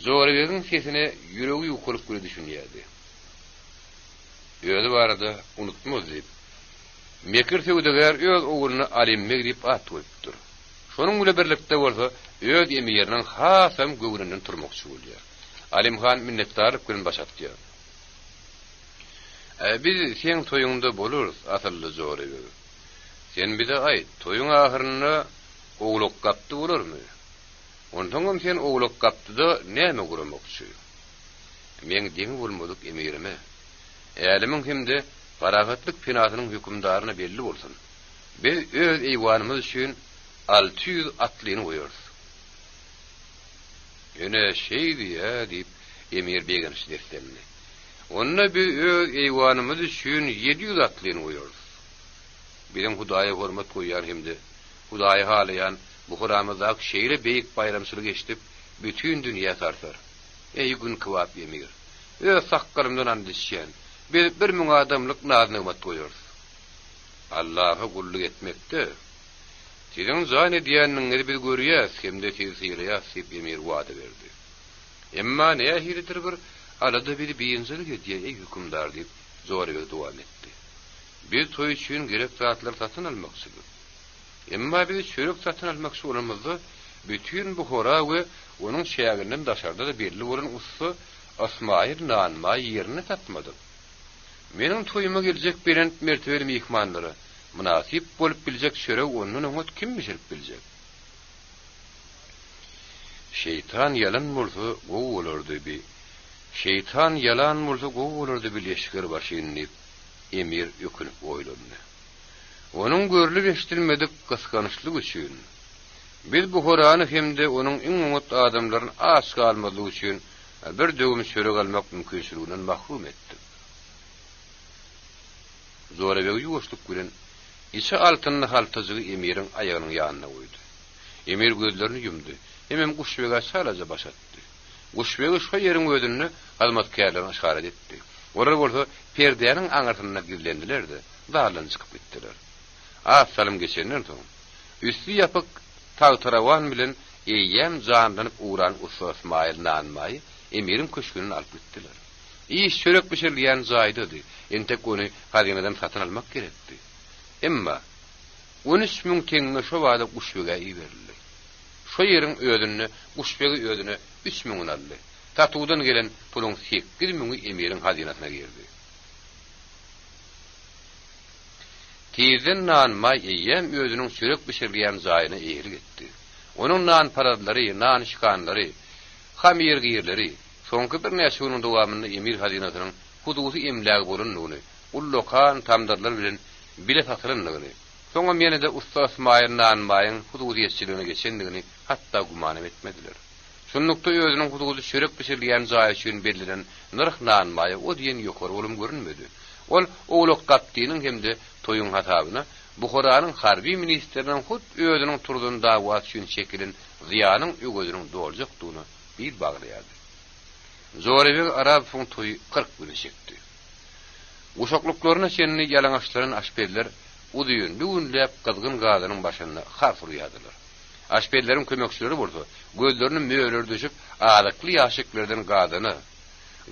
Zoreweň sesine ýüregi ýukulyp göre düşünýärdi. Özü barada unutmaz diýip Mekir töwdegär öz oğluny Alimbek diýip at goýupdyr. Şonuň bilen birlikde bolsa öz emiriniň hasam göwründen turmakçy bolýar. Alimhan minnetdarlyk bilen başatdy. Biz sen toyuňda boluruz, asylly Zorewe. Sen bize aýt, toyuň ahyryna ogluk gapdy bolarmy? Ondan sen ogluk gapdyda näme guramakçy? Men diň bolmadyk emirime. Älimin hemde paragatlyk finasynyň hükümdaryna belli bolsun. Biz öz eýwanymyz üçin 600 atlyny goýarys. Ýöne şeýdi ýa diýip emir begenç defterini. Onna biz öz eýwanymyz üçin 700 atlyny goýarys. Bilen Hudaýa hormat goýýar hemde Hudaýa halayan bu huramyzda şeýle beýik bayramçylyk geçip bütün dünýä sarsar. Ey gün kwap emir. Öz sakkarymdan andysýan. Biz 1000 adamlyk nazymat goýarys. Allaha gulluk etmekde. Sizin zan edýäniniňi biz görýäs, hemde tesirýär diýip emir wada berdi. Emma nähiridir bir alada bir biýinçilik edýär ey hükümdar diýip Zorewe dowam etdi. Biz toy üçin gerek zatlar satyn almakçydyk. Emma biz çörek satyn almakçy bolamyzda bütün bu hora we onuň şägirinden daşarda da belli bolan ussy Ismail nanma ýerini satmadyk. Meniň toýuma geljek berent mertebeli mihmanlary münasip bolup biljek çörek onuň öňüt kim bişirip biljek? Şeytan yalan bolsa gowy bolardy bi. Şeytan yalan bolsa gowy bolardy bi leşger başyny emir ýökünüp oýlandy. Onuň görülip eşitilmedik gysganyşlyk üçin biz bu horany hemde onuň iň umut adamlaryny aşk almadyk üçin bir döwüm çörek almak mümkinçiliginden mahrum etdik. Zorewe ýuwuşlyk bilen içi altyny haltazygy emirin aýagynyň ýanyna goýdy. Emir gözlerini yumdy. Hemem Guşbega salaja başatdy. Guşbega şu ýeriň özüni hazmatkarlaryna işaret etdi. Olar bolsa perdäniň aňartyna girlendiler-de, dağlan çykyp gitdiler. Asalym geçenden soň üstü ýapyk tagtarawan bilen eýýäm jandanyp uran Usta İsmail nanmaý emirin köşkünü alyp gitdiler. Iş çörek pişirilýän jaýdydy. Entek ony hazynadan satyn almak gerekdi. Emma 13.000 teňne şo wada Guşbega berildi. Şo ýeriň özüni Guşbega özüne 3.000 aldy. Tatuwdan gelen puluň 8.000 emirin hazynasyna girdi. Tizden nanma eýýäm özüniň çörek pişirilýän jaýyna eýri gitdi. Onuň nan paradlary, nan şykanlary, hamir gyrlary, soňky bir näçe ýylyň dowamynda emir hazynasynyň hudusy emlägi bolanlygyny, ullokan tamdarlar bilen bile satylanlygyny, soňra meni de Usta İsmail nanmaýyň hudusyetçiligine geçendigini hatda guman etmediler. Şunlukda özüniň hudusy çörek pişirilýän jaý üçin bellilen nyrh nanmaýy o diýen ýokary bolum görünmedi. Ol ogluk gapdynyň hemde toyun hasabyna Buharanyň harby ministriniň hut özüniň turdan dawat üçin çekilen ziýanyň ögözüniň doljakdygyny bir baglaýardy. Zorewe Arab toy 40 gün çekdi. Uşaklyklarına şenli ýalaňaçlaryň aşpedler udyň düňläp kızgın gazanyň başyna harfur ýadylar. Aşpedleriň kömekçileri bolsa gözlerini möýler düşüp ağlykly ýaşyklardan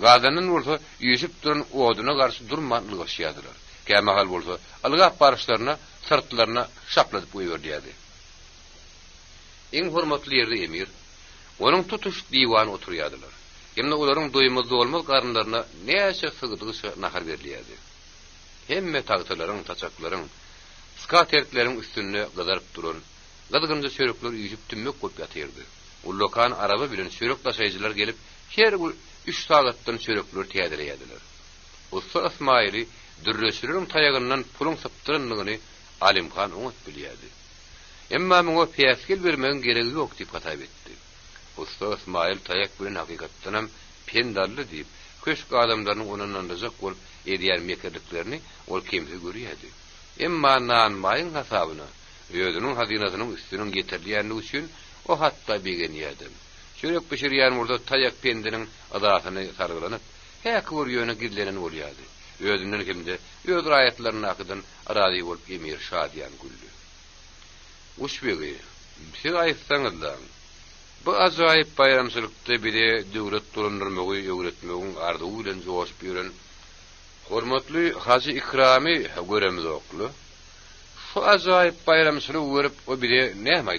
gazanyň bolsa ýüşüp duran oduna garşy durmanlyk ýadylar. Käme hal bolsa, algap barışlaryna, sırtlaryna şapladyp goýberdi. Iň hormatly ýerde emir, onuň tutuş diwan oturýadylar. Hemde olaryň doýmaz bolmaz garynlaryna näçe sygydygy nahar berilýärdi. Hemme tagtylaryň, taçaklaryň, skatertleriň üstünde gyzaryp duran, gyzgynja çörekler üýüp tümmek bolup ýatyrdy. Ullokan araba bilen çörek taşaýjylar gelip, her 3 sagatdan çörekler täzereýärdiler. Usta Ismaili dürreşiriň taýagyndan pulun sypdyranlygyny Alimhan oňat bilýärdi. Emma muňa piýasgil bermegiň geregi ýok diýip hatap etdi. Usta Ismail taýak bilen hakykatdan hem pendally diýip, köşk adamlarynyň onundan rızık bolup edýär mekerliklerini ol kimse görýärdi. Emma nanmaýyň hasabyna, özüniň hazinasynyň üstüniň getirýärligi üçin o hatda begenýärdi. Çörek pişirýän murda taýak pendiniň adatyny sargylanyp, häki bir ýöne gidlenen bolýardy. Özünden kimde öz raýatlaryny akydan arazy bolup emir şadyan güldü. Uşbegi, siz aýtsaňyzlar, bu ajaýyp bayramçylykda biri döwlet durundurmagy öwretmegiň arduwy bilen joşup ýören hormatly Haji Ikrami göremiz oklu. Şu ajaýyp bayramçylyk görüp o biri näme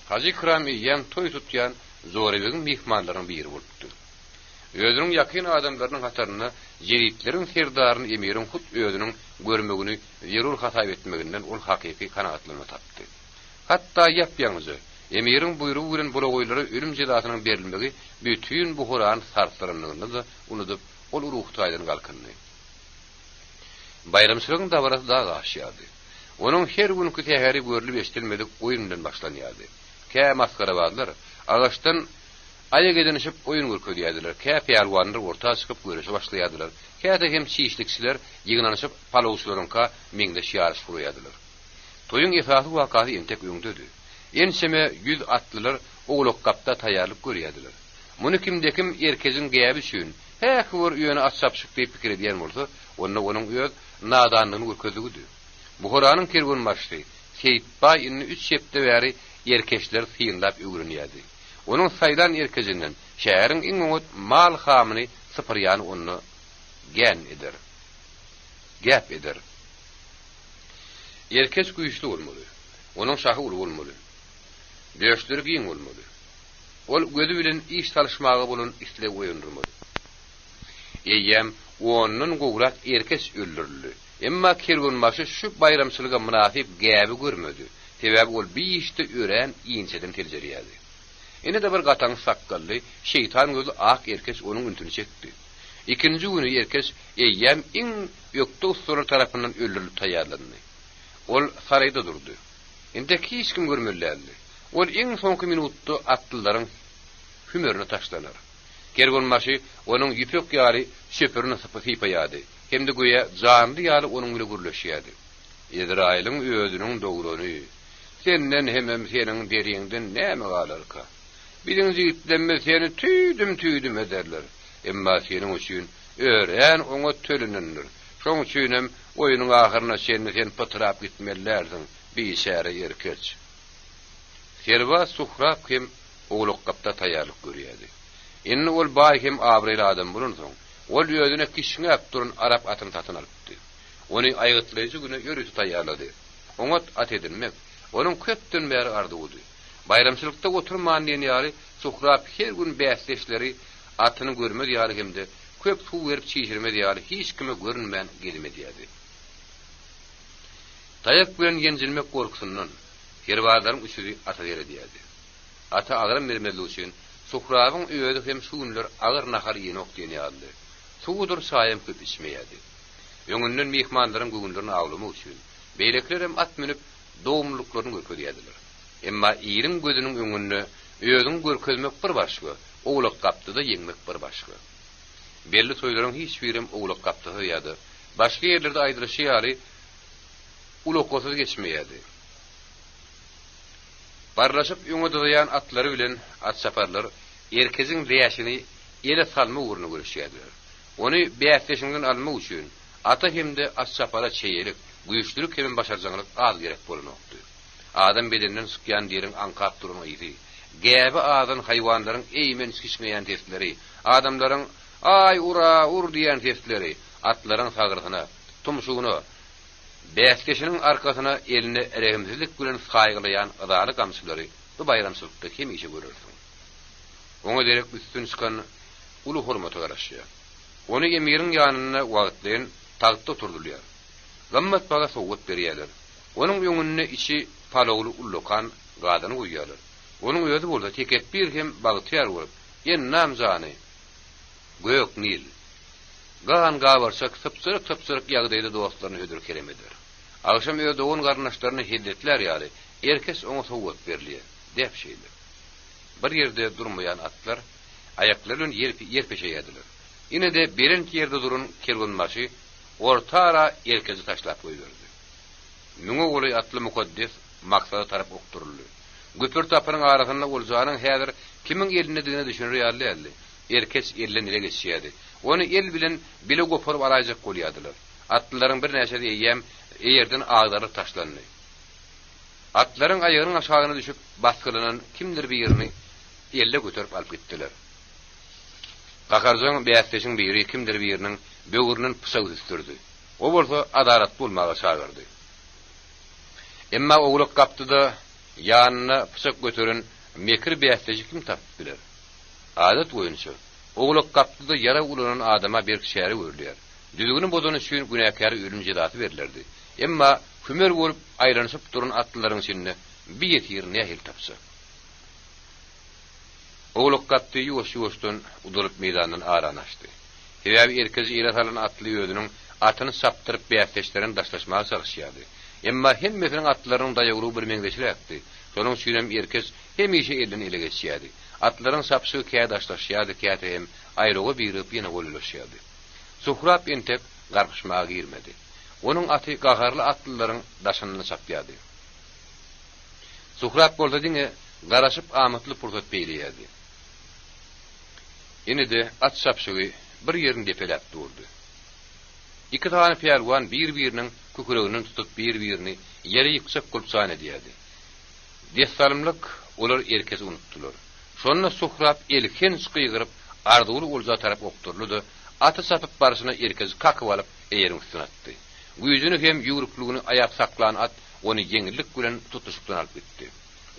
Haji Ikrami ýan toý tutýan zorebiň mihmanlarynyň biri bolupdy. Özüniň ýakyn adamlarynyň hataryna jeritleriň serdaryny emirin hut özüniň görmegini ýerul hatap etmeginden ol hakyky kanagatlanma tapdy. Hatda ýapýaňyzy emirin buyrugy bilen bulagoýlary ölüm jezasynyň berilmegi bütün bu Huran sartlarynlygyny da unudup ol ruhtaýdan galkyndy. Bayramçylygyň dabarasy daha gaşýardy. Onuň her günkü tähäri görülip eşdilmedik oýundan başlanýardy. Kä maskarabazlar agaçdan aýak edenişip oýun görkezýärdiler. Kä peýalwanlar ortaga çykyp görüşe başlaýardylar. Kä de hem çiýişlikçiler ýygnanyşyp palawçylaryňka meňde şiýarys gurýardylar. Toýuň esasy wakaty entek öňdedi. Enseme 100 atlylar ogluk gapda taýýarlyk görýärdiler. Muny kimdekim erkeziň gäbi üçin häki bir ýöne atçapşyk diýip pikir edýän bolsa, onuň öz nadanlygyny görkezdigidi. Bu Horanyň kirgun başly Seyitbay inni 3 şepde bäri erkeşler syýynlap öwrenýärdi. Onuň saýdan erkezinden şäheriň iň öňüt mal hamyny sypyrýan onu gen eder. Gap eder. Erkes güýçli bolmaly. Onuň şahy uly bolmaly. Döşleri giň bolmaly. Ol gözi bilen iş çalışmagy bolan isleg oýundurmaly. Eýem onuň gowrak erkes öldürüldi. Emma kirgun başy şu bayramçylyga münasip gäbi görmedi. Sebäbi ol bir işde ören iňçeden teljerýärdi. Ene de bir gataň sakkally, şeytan gözü ak erkes onuň üntüni çekdi. İkinji güni erkes eýem iň ýokda ustular tarapyndan öldürülip taýýarlandy. Ol saraýda durdy. Inde hiç kim görmellerdi. Ol iň soňky minutda atlylaryň hümerini taşlanar. Kergon maşy onuň ýüpek ýary şöpürüni sypypaýardy. Hemde goýa janly ýaly onuň bilen gürleşýärdi. Ezraýlyň özüniň dogruny, senden hemem seniň deriňden näme galarka? Biziň jigitlenme seni tüýdüm ederler. Emma seniň üçin ören oňa tölenendir. Şoň üçin hem oýunyň ahyryna sen pytrap gitmellerdiň. Bir şäre erkeç. Serwa Suhrab hem ogluk gapda taýýarlyk görýärdi. Indi ol baý hem abryly adam bolunsoň, ol ýödüne kişiňe durun arap atyny tatyn alypdy. Ony aýgytlaýjy güne ýörüti taýýarlady. Oňat at edilmek, onuň köpden bäri arduwdy. Bayramçylykda oturman diýen ýaly Suhrab her gün bäsleşleri atyny görmedi ýaly hemde köp suw berip çiýşirmedi ýaly hiç kime görünmän gelmedi ýaly. Taýak bilen ýenjilmek gorkusundan herwadaryň üçüri ata berdi. Ata agyr mermeli üçin Suhrabyň öýüde hem şu günler agyr nahar ýenok diýýärdi. Suwdur saýym köp içmeýärdi. Öňünden mehmanlaryň göňülerini awlamy üçin beýlekler hem at minip dowumlyklaryny görkezýärdiler. Emma ýeriň gözüniň öňünde öýüň görkezmek bir başga, ogluk gapdyda ýeňmek bir başga. Belli toýlaryň hiç birim ogluk gapdyda ýa-da başga ýerlerde aýdyryşy ýaly ulukosuz geçmeýärdi. Barlaşyp öňüdäýän atlary bilen at saparlar erkeziň reýaşyny ele salma uğruna görüşýärdiler. Ony bäsleşiňden almak üçin ata hemde at sapara çeýelik, güýçlülük hem başarjanylyk az gerek bolanokdy. Adam bedeninden sykýan diýerin ankap duruny idi. Gäbi adan haýwanlaryň eýmen çyşmaýan tesleri, adamlaryň ay ura ur diýen tesleri, atlaryň sagyrsyna, tumşugyny bäskeşiniň arkasyna elini erehimsizlik bilen saýgylayan adaly gamçylary bu bayramçylykda hemişe görürsiň. Oňa derek üstün çykan ulu hormata garaşýar. Ony emiriň ýanyna wagtlayan tagtda oturdurlar. Gammat baga sowgat berýärler. Onuň ýöňüne içi palagly ullokan gadyny goýýarlar. Onuň öýüde bolsa tekep bir hem bagtyar bolup, "En namjany Gök Nil." Gahan gawarsak sapsyrık ýagdaýda dostlaryny ödür kelemeder. Agşam öýde oň garnaşlaryny hiddetler ýaly, erkes oňa sowgat berilýär, dep şeýle. Bir ýerde durmaýan atlar aýaklaryny ýerpeşe ýadylar. Ine de birinki ýerde durun kerwanmaşy orta ara erkezi taşlap goýberdi. Müňe goly atly mukaddes maksada tarap okturuldy. Göpür tapynyň arasynda boljanyň häzir kimiň eline digine düşünür ýaly. Erkes elden ele geçýärdi. Onu el bilen bile gopurup alaýjak bolýardylar. Atlaryň bir näçe ýem eýerden agdary taşlandy. Atlaryň aýagynyň aşagyna düşüp baskylanan kimdir bir ýerini elle götürüp alyp gitdiler. Gakarjaň bäsleşiň biri kimdir bir ýeriniň böwründen pysak üstürdi. O bolsa adalet bolmagy çağırdy. Emma ogluk gapdy da ýanyna pysak götüren mekir bäsleşi kim tapyp biler? Adat boýunça ogluk gapdy da yara ulanan adama bir şäri öýürler. Düzgünü bozany üçin günäkär ölüm jazasy berilirdi. Emma kümer bolup aýranyşyp duran atlaryň içinde bir ýetýärine hil tapsa. Ogluk gapdy ýoş-ýoşdan udurup meýdandan aranaşdy. Hebäbi erkezi ýere salan atly öýüdüniň atyny saptyryp bäsleşlerini daşlaşmaga çalışýardy. Emma hemmesiniň atlarynyň daýagly bir meňdeşiläkdi. Şonuň üçin hem erkes hemişe elden ele geçýärdi. Atlaryň sapşy käde daşlaşýardy, käde hem aýrygy birip ýene goýulaşýardy. Suhrap entep garpyşmaga girmedi. Onuň aty gagarly atlylaryň daşynyny çapýardy. Suhrap bolsa diňe garaşyp amatly pursat beýleýärdi. Ine de at sapşygy bir ýerini depelap durdy. İki tane pelwan bir-biriniň köküreginden tutup bir-birini ýere ýyksak gulpsan edýärdi. Desalymlyk olar erkesi unutdular. Şonda Suhrap elken çykyryp ardygy ulza tarap okturludy. Aty sapyp barşyna erkesi kakyp alyp eýeriň üstüne atdy. Güýjüni hem ýuruklugini aýap saklanan at ony ýeňillik bilen tutuşykdan alyp gitdi.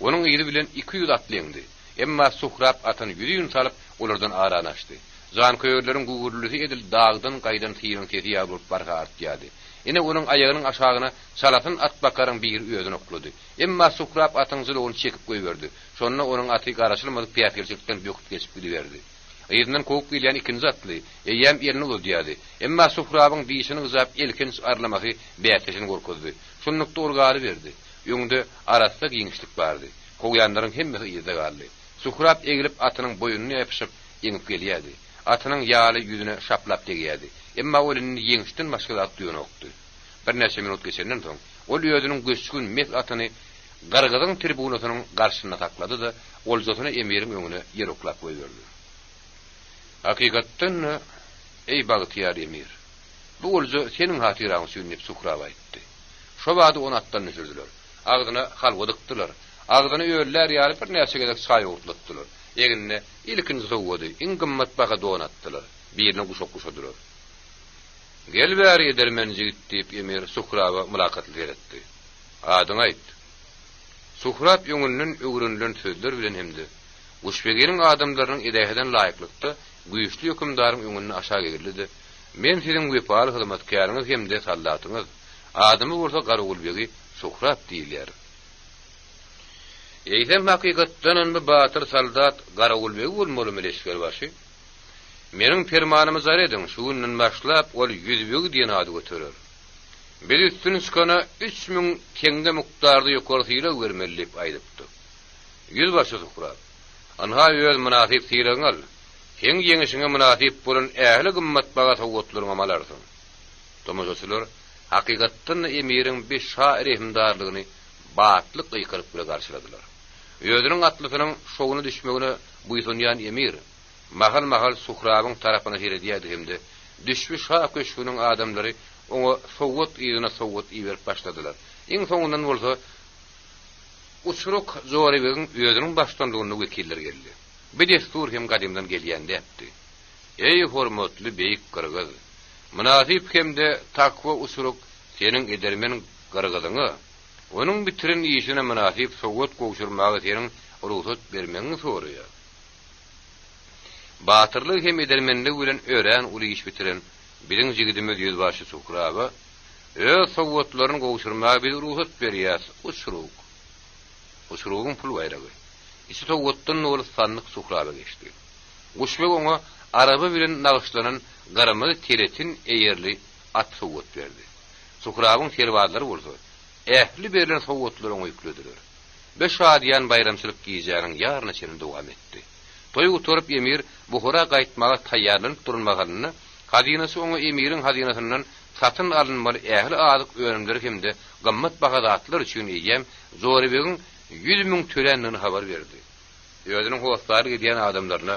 Onuň ýeri bilen 200 atlyňdy. Emma Suhrap atyny ýürüýün salyp olardan aranaşdy. Zan köýerleriň gugurlygy edil dagdan gaýdan tyýyň tedi ýabyp barga artýardy. Ine onuň aýagynyň aşagyna salatyn at bakaryň bir öýüden oklady. Emma Suhrap atyň zylygyny çekip goýberdi. Şonda onuň aty garaşylmadyk piýafelçilikden böküp geçip gidiberdi. Ýerinden kokup gelýän ikinji atly eýem ýerini uludýardy. Emma Suhrabyň diýişini gyzap elkins arlamasy bätleşini gorkuzdy. Şonlukda urgary berdi. Ýöňde arasda giňişlik bardy. Koýanlaryň hemmesi ýerde galdy. Suhrap egilip atynyň boýunyna ýapyşyp ýeňip gelýärdi. Atynyň ýaly ýüzüne şaplap degýärdi. Emma olyny ýeňişden başga zat duýan okdy. Bir näçe minut geçenden soň ol ýödüniň göçgün mes atyny gargadyň tribunasynyň garşyna taklady da ol zatyny emiriň öňüne ýeroklap goýberdi. Hakykatdan ey bagtyar emir. Bu olja seniň hatyraň üçin dep Suhrap aýtdy. Şo wagty onu atdan düşürdiler. Agdyna halwadykdylar. Agdyna öýürler ýaly bir näçe gedek çaý urtlatdylar. Eginne ilkinji sowwady, iň gymmat baga donatdylar. Birini guşok-guşadylar. Gel bäri edermen jigit diýip emir Suhraba mulakat beretdi. Adyň aýt. Suhrap ýöňünden öwrünilen sözler bilen hemde Guşbegeniň adamlarynyň edeheden laýyklykda güýçli hökümdaryň öňüne aşağı gerildi. Men siziň wepaly hyzmatkaryňyz hemde sallatyňyz. Adamy bolsa Garagulbegi Suhrap diýilýär. Eýsem hakykatdan bu batyr saldat Garagulbegi bolmaly meleşger başy. Meniň fermanymy zar ediň, şuňdan başlap ol 100 bög diýen ady göterer. Bir üstün çykana 3000 teňge mukdarda ýokarsyla bermeli diýip aýdypdy. 100 başy Suhrap. Anha ýöz münasip syraňal. Heň ýeňişiňe münasip bolan ähli gymmat baga sowgatlaryň amalarsyň. Tomajasylar hakykatdan emiriň bir şair himdarlygyny batlyk ýykyryp bile garşyladylar. Ýödüniň atlysynyň şoğuna düşmegine buýsunýan emir mahal Suhrabyň tarapyna hiredýärdi hemde düşmüş ha köşküniň adamlary oňa sowgat ýygyna sowgat iýerip başladylar. Iň soňundan bolsa uçuruk Zorebegiň ýödüniň başlandygyny wekiller geldi. Bir destur hem gadymdan gelýän depdi. Ey hormatly beýik Kyrgyz, Münasip hemde takwa usuruk senin edermen garagadyňy, onun bitirin işine münasip sowat goşurmagy senin ruhsat bermeňi soraýar. Batyrlyk hem edermenlik bilen ören uly iş bitiren biziň jigidimiz ýüzbaşy Sukraba öz sowatlaryny goşurmagy bir ruhsat berýär, usuruk. Usurugyň pul bayragy. Isi sowatdan ol sanlyk Sukraba geçdi. Guşbek oňa araba bilen nagşlanan garamy teletin eýerli at sowat berdi. Sukrabyň serwadlary bolsa, ähli berilen sowatlar oňa ýüklediler. 5 adiýan bayramçylyk giýjäniň ýaryna çerin dowam etdi. Toy oturup emir buhura gaýtmaga taýýarlanyp durmagyny, hadinasy oňa emiriň hadinasyndan satyn alynmaly ähli azyk önümleri hemde gammat bahadatlar üçin eýem Zorebegiň 100.000 tölenini habar berdi. Ýödüniň howastlary gidýän adamlaryna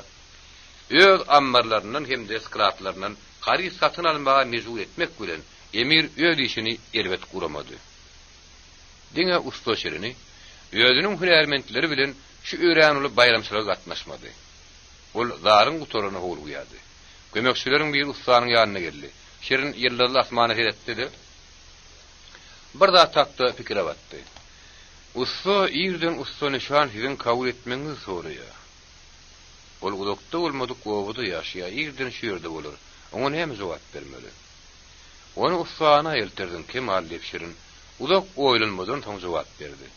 öz ammarlaryndan hemde skratlaryndan gary satyn almaga mejbur etmek bilen emir öz işini elbet guramady. Diňe usta şerini ýödüniň hünärmentleri bilen şu öýränuly bayramçylyga gatnaşmady. Ol zaryň gutoryny howlguýady. Kömekçileriň bir ustanyň ýanyna geldi. Şerin ýyllarly asmana seretdi. Bir da takda pikir batdy. Usta ýerden usta nişan sizin kabul etmeňizi soraýar. Ol gudokda bolmady gobuda ýaşaýar, ýerden şu ýerde bolar. Oňa näme jogap bermeli? Onu ustana eltirdim Kemal diýip şerin uzak oýlanmadan soň jogap berdi.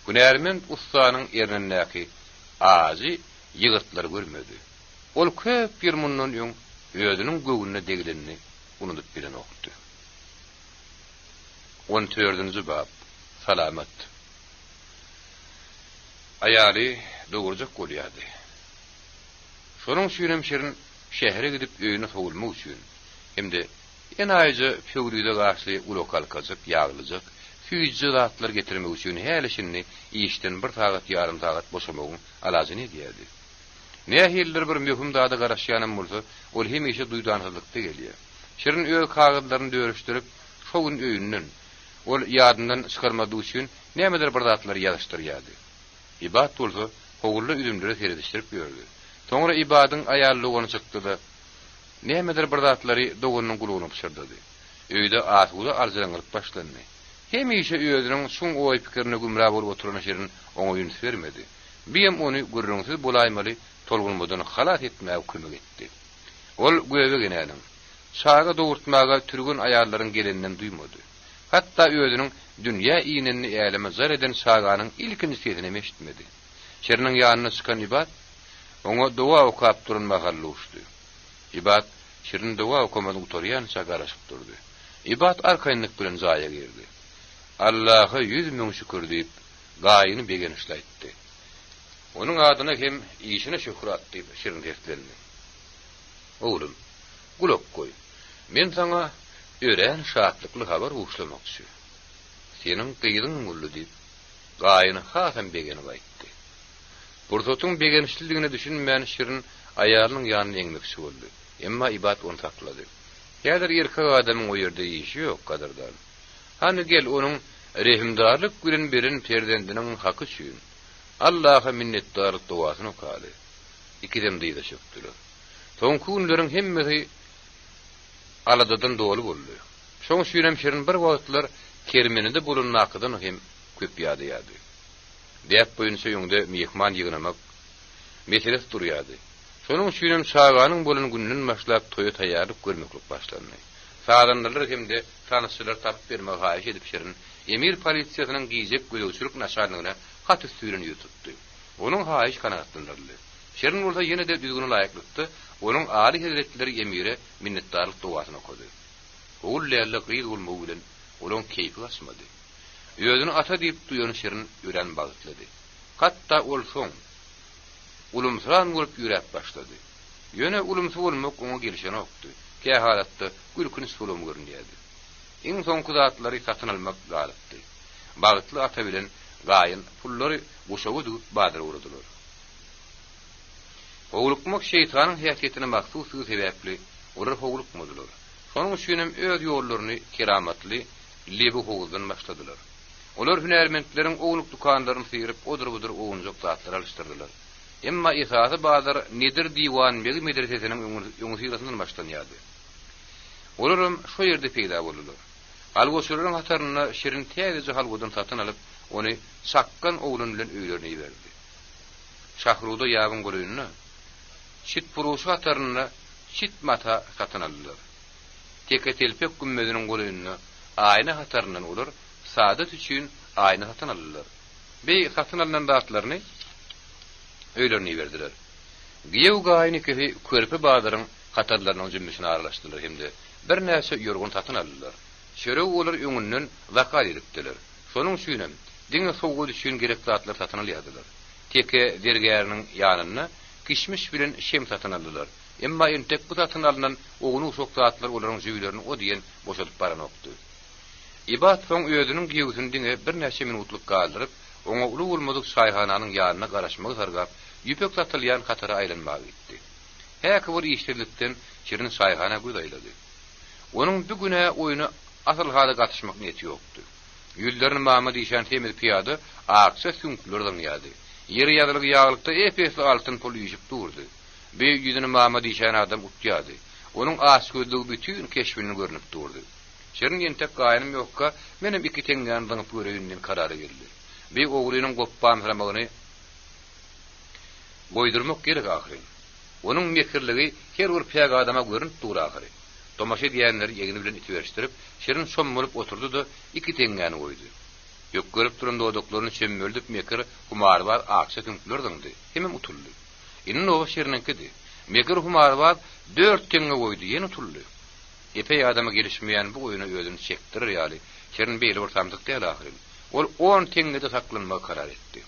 Hünärment ustanyň ernindäki azy ýygytlar görmedi. Ol köp bir mundan ýoň özüniň göwüne degilenini unutup bilen okdy. 14-nji bab Salamat. Aýaly dogurjak bolýardy. Şonuň üçin şerin şähere gidip öýüne sowulmak üçin hemde enaýjy fewride garşy ulokal kazyp ýaglyjak füýjü zatlar getirmek üçin häleşini işden bir sagat ýarym sagat boşamagyň alazyny diýerdi. Nähiller bir möhüm dada garaşýanym bolsa, ol hemişe duýdanlykda gelýär. Şerin öýe kagydlaryny dörüşdirip, şoň öýünden ol ýadyndan çykarmady üçin nämedir bir zatlar ýazyşdyrýardy. İbad bolsa, howully üzümleri seredişdirip ýördi. Soňra ibadyň aýallygyny çykdy. Nämedir bir zatlary doganyň gulugyny pişirdi. Öýde aşuda arzanylyp başlandy. Hemişe öýüniň şoň oý pikirine gümrah bolup oturan şerin oňa ýün vermedi. Biem ony gürrüňsiz bolaýmaly tolgunmadan halat etmäge kömek etdi. Ol göwe genäliň şaga dogurtmaga türgün aýallaryň geleninden duýmady. Hatda öýüniň dünýä iýneni ýalama zar eden şaganyň ilkinji sesini eşitmedi. Şeriniň ýanyna çykan ibad oňa dowa okap durmaga hallaşdy. İbad şerin dowa okamady utorýan çagaraşyp durdy. İbad arkaýynlyk bilen jaýa girdi. Allaha 100.000 şükür diýip gaýyny begenişleýdi. Onuň adyna hem işine şükrat diýip şerin deflerini. Oğlum, gulok koy. Men sana ören şahatlykly habar uşlamakçy. Senin gyýdyň mullu diýip gaýyny hasam begenip aýtdy. Burtotyň begenişligine düşünmän şerin aýalynyň ýanyna eňmekçi boldy. Emma ibad onu taklady. Ýa-da erkek adamyň o ýerde işi ýok kadardan. Hani gel onuň rehimdarlyk bilen berin perdendiniň haky üçin Allaha minnetdarlyk duwasyny okaly. İkidem diýdi şöpdüler. Soň kunlaryň hemmesi aladadan dolu boldy. Şoň şüýrem şerin bir wagtlar kermeninde bulunmakydan hem köp ýady. Diýip boýunça ýöňde mehman ýygynamak meseles durýardy. Şonuň şüýrem şaganyň bolan günnün başlap toýa taýýarlyk görmeklik başlandy. Sadanlar hemde tanışçylar tapyp bermek haýyş edip şerin emir polisiýasynyň giýjek göýçülük naşarlygyna hat üstüren ýutupdy. Onuň haýyş kanagatlandy. Şerin bolsa ýene de düzgün laýyklykdy. Onuň âli hazretleri emire minnetdarlyk duwasyny okudy. Ol ýaly gyýyl bolmagy bilen olaň keýpi açmady. Ýöňüni ata diýip duýan şerin ören bagytlady. Hatda ol soň ulumsran bolup ýürep başlady. Ýöne ulumsy bolmak oňa gelişen okdy. Kä halatda gülkün sulum görünýärdi. Iň soňky zatlary satyn almak galypdy. Bagtly ata bilen gaýyn pullary goşagy duýup badyr urdular. Howlukmak şeytanyň häsiýetine maksus sebäpli olar howlukmadylar. Şonuň üçin hem öz ýollaryny keramatly lebi howldan başladylar. Olar hünärmentleriň owluk dukanlaryny syrip odur-budur owunjak zatlar alışdyrdylar. Emma ihasy bazar nedir diwan begi medresesiniň ýoňsyrasyndan başlanýardy. Olaram şo ýerde peýda boldular. Algoşlaryň hataryna şerin täze halgodan satyn alyp, ony sakkan oğlun bilen öýlerine berdi. Şahruda ýagyn goýunyna çit puruşy hataryna çit mata satyn aldylar. Teke telpek gümmediniň goýunyna aýna hataryndan olar, saadat üçin aýna satyn aldylar. Bey satyn alynan dağıtlaryny öýlerine berdiler. Giýew gaýny kefi körpe baýlaryň hatarlarynyň jümmüşini aralaşdyrylar hemde bir näse ýorgun satyn aldylar. Şerew olar öňünden zakal edipdiler. Şonuň üçin diňe sowga düşýän gerek zatlar satyn alýardylar. Teke dergäriniň ýanyna kişmiş bilen şem satyn aldylar. Emma entek bu satyn alynan oğunu uşak zatlar olaryň jüýlerini o diýen boşalyp baranokdy. İbat soň özüniň giýewsini diňe bir näçe minutluk galdyryp, oňa uly bolmadyk şaýhananyň ýanyna garaşmagy sargap, ýüpek satylýan hatara aýlanmagy gitdi. Häki bir işçilikden şerin şaýhana güýdaýlady. Onuň bu güne oýuny asal hada gatışmak niyeti ýokdy. Ýüllerini Mahmud işan temir piyada aksa sünklerden ýady. Ýeri ýadylyk ýaglykda epesli altyn pul ýyjyp durdy. Bir ýüzüni Mahmud işan adam utýady. Onuň aşgözligi bütün keşbini görünüp durdy. Şerin entek gaýanym ýokka, menim iki teňgän dyňyp göreýünden karary geldi. Bir oglunyň goppan haramagyny boýdurmak gerek ahyry. Onuň mekirligi her bir piyag adama görünüp durdy ahyry. Tomaşy diýenleri ýegini bilen itiberişdirip, şerin şommulup oturdy da iki teňgäni goýdy. Ýok görüp duran dodaklaryny çemmöldüp mekir humarbar aksa tünklerdiňdi. Hemem utuldy. Inin o şerininkidi. Mekir humarbar 4 teňge goýdy, ýene utuldy. Epey adama gelişmeýän bu oýuny özüni çekdirir ýaly. Şerin beýle bir tamdyk däl ahyry. Ol 10 teňgede saklanmagy karar etdi.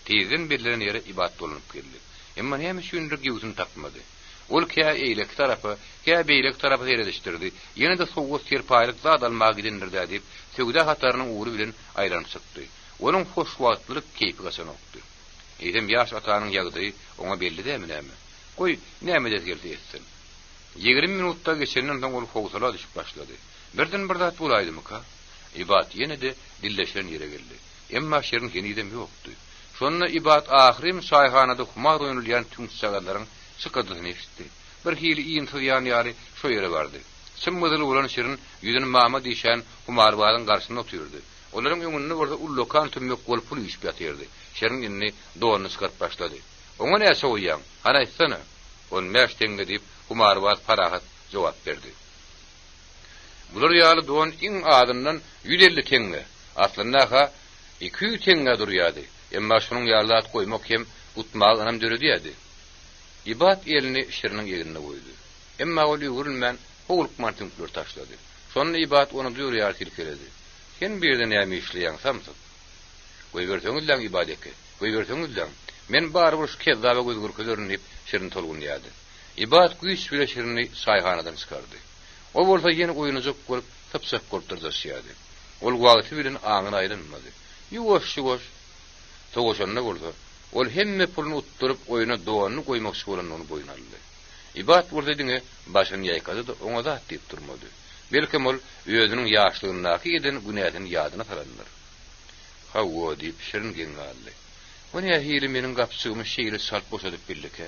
Tezden birilerine ýere ibat bolunup geldi. Emma näme şündür giýusyny tapmady. Ol kää eýlek tarapy, kää beýlek tarapy seredişdirdi. Ýene de sowga serpaýlyk zat almagy gidendirdi diýip, söwda hatarynyň uğru bilen aýlanyp çykdy. Onuň hoşwatlyk keýpi gasanokdy. Edem ýaş atanyň ýagdaýy oňa belli dämi näme? Goý, näme dezgeldi etsin. 20 minutda geçenden soň ol howsala düşüp başlady. Birden bir zat bolaýdymy ka? İbat ýene de dilleşen ýere geldi. Emma şerin kenidem ýokdy. Şonda ibat ahyrym şaýhanada humar oýnulýan tüňsagalaryň sıkadygyny eşitdi. Bir hili ýyntyrýan ýary şo ýere bardy. Symmadyl bolan şerin ýüzüni Mahmud işan humarbaryň garşyna oturdy. Olaryň öňünde orada ullokan tümmek bolup pul ýyşyp ýatyrdy. Şerin indi dogyny çykaryp başlady. Oňa näçe oýýan? Hana aýtsana. On mäş teňge diýip humarbaz parahat jogap berdi. Bular ýaly doň iň adyndan 150 teňge. Aslynda 200 teňge durýady. Emma şonuň ýarlat goýmak hem utmagy anam döredýärdi. İbat elini şeriniň ýerine goýdy. Emma ol ýugurulman howluk martynkler taşlady. Şonda İbat onu duýar tilkeledi. Sen birden näme işleýän samsyk? Goýberseňizler İbat eke. Goýberseňizler. Men bar bir kezzaba gözgürkelerini şerin tolgunýady. İbat güýç bilen şerini şaýhanadan çykardy. O bolsa ýene oýunyjak bolup tapsak bolup durýardy. Ol wagty bilen aňyna aýlanmady. Ýuwaş-ýuwaş togoşanna bolsa, ol hemme pulunu utturup oýuna doğanny goýmakçy bolan onu boýuna aldy. İbat bolsa diňe başyny ýaýkady da oňa zat diýip durmady. Belkem ol özüniň ýaşlygyndaky eden günäden ýadyna salandyr. Hawa diýip şerin geňaldy. Oňa hili meniň gapsygymy şeýle salt boşadyp billike.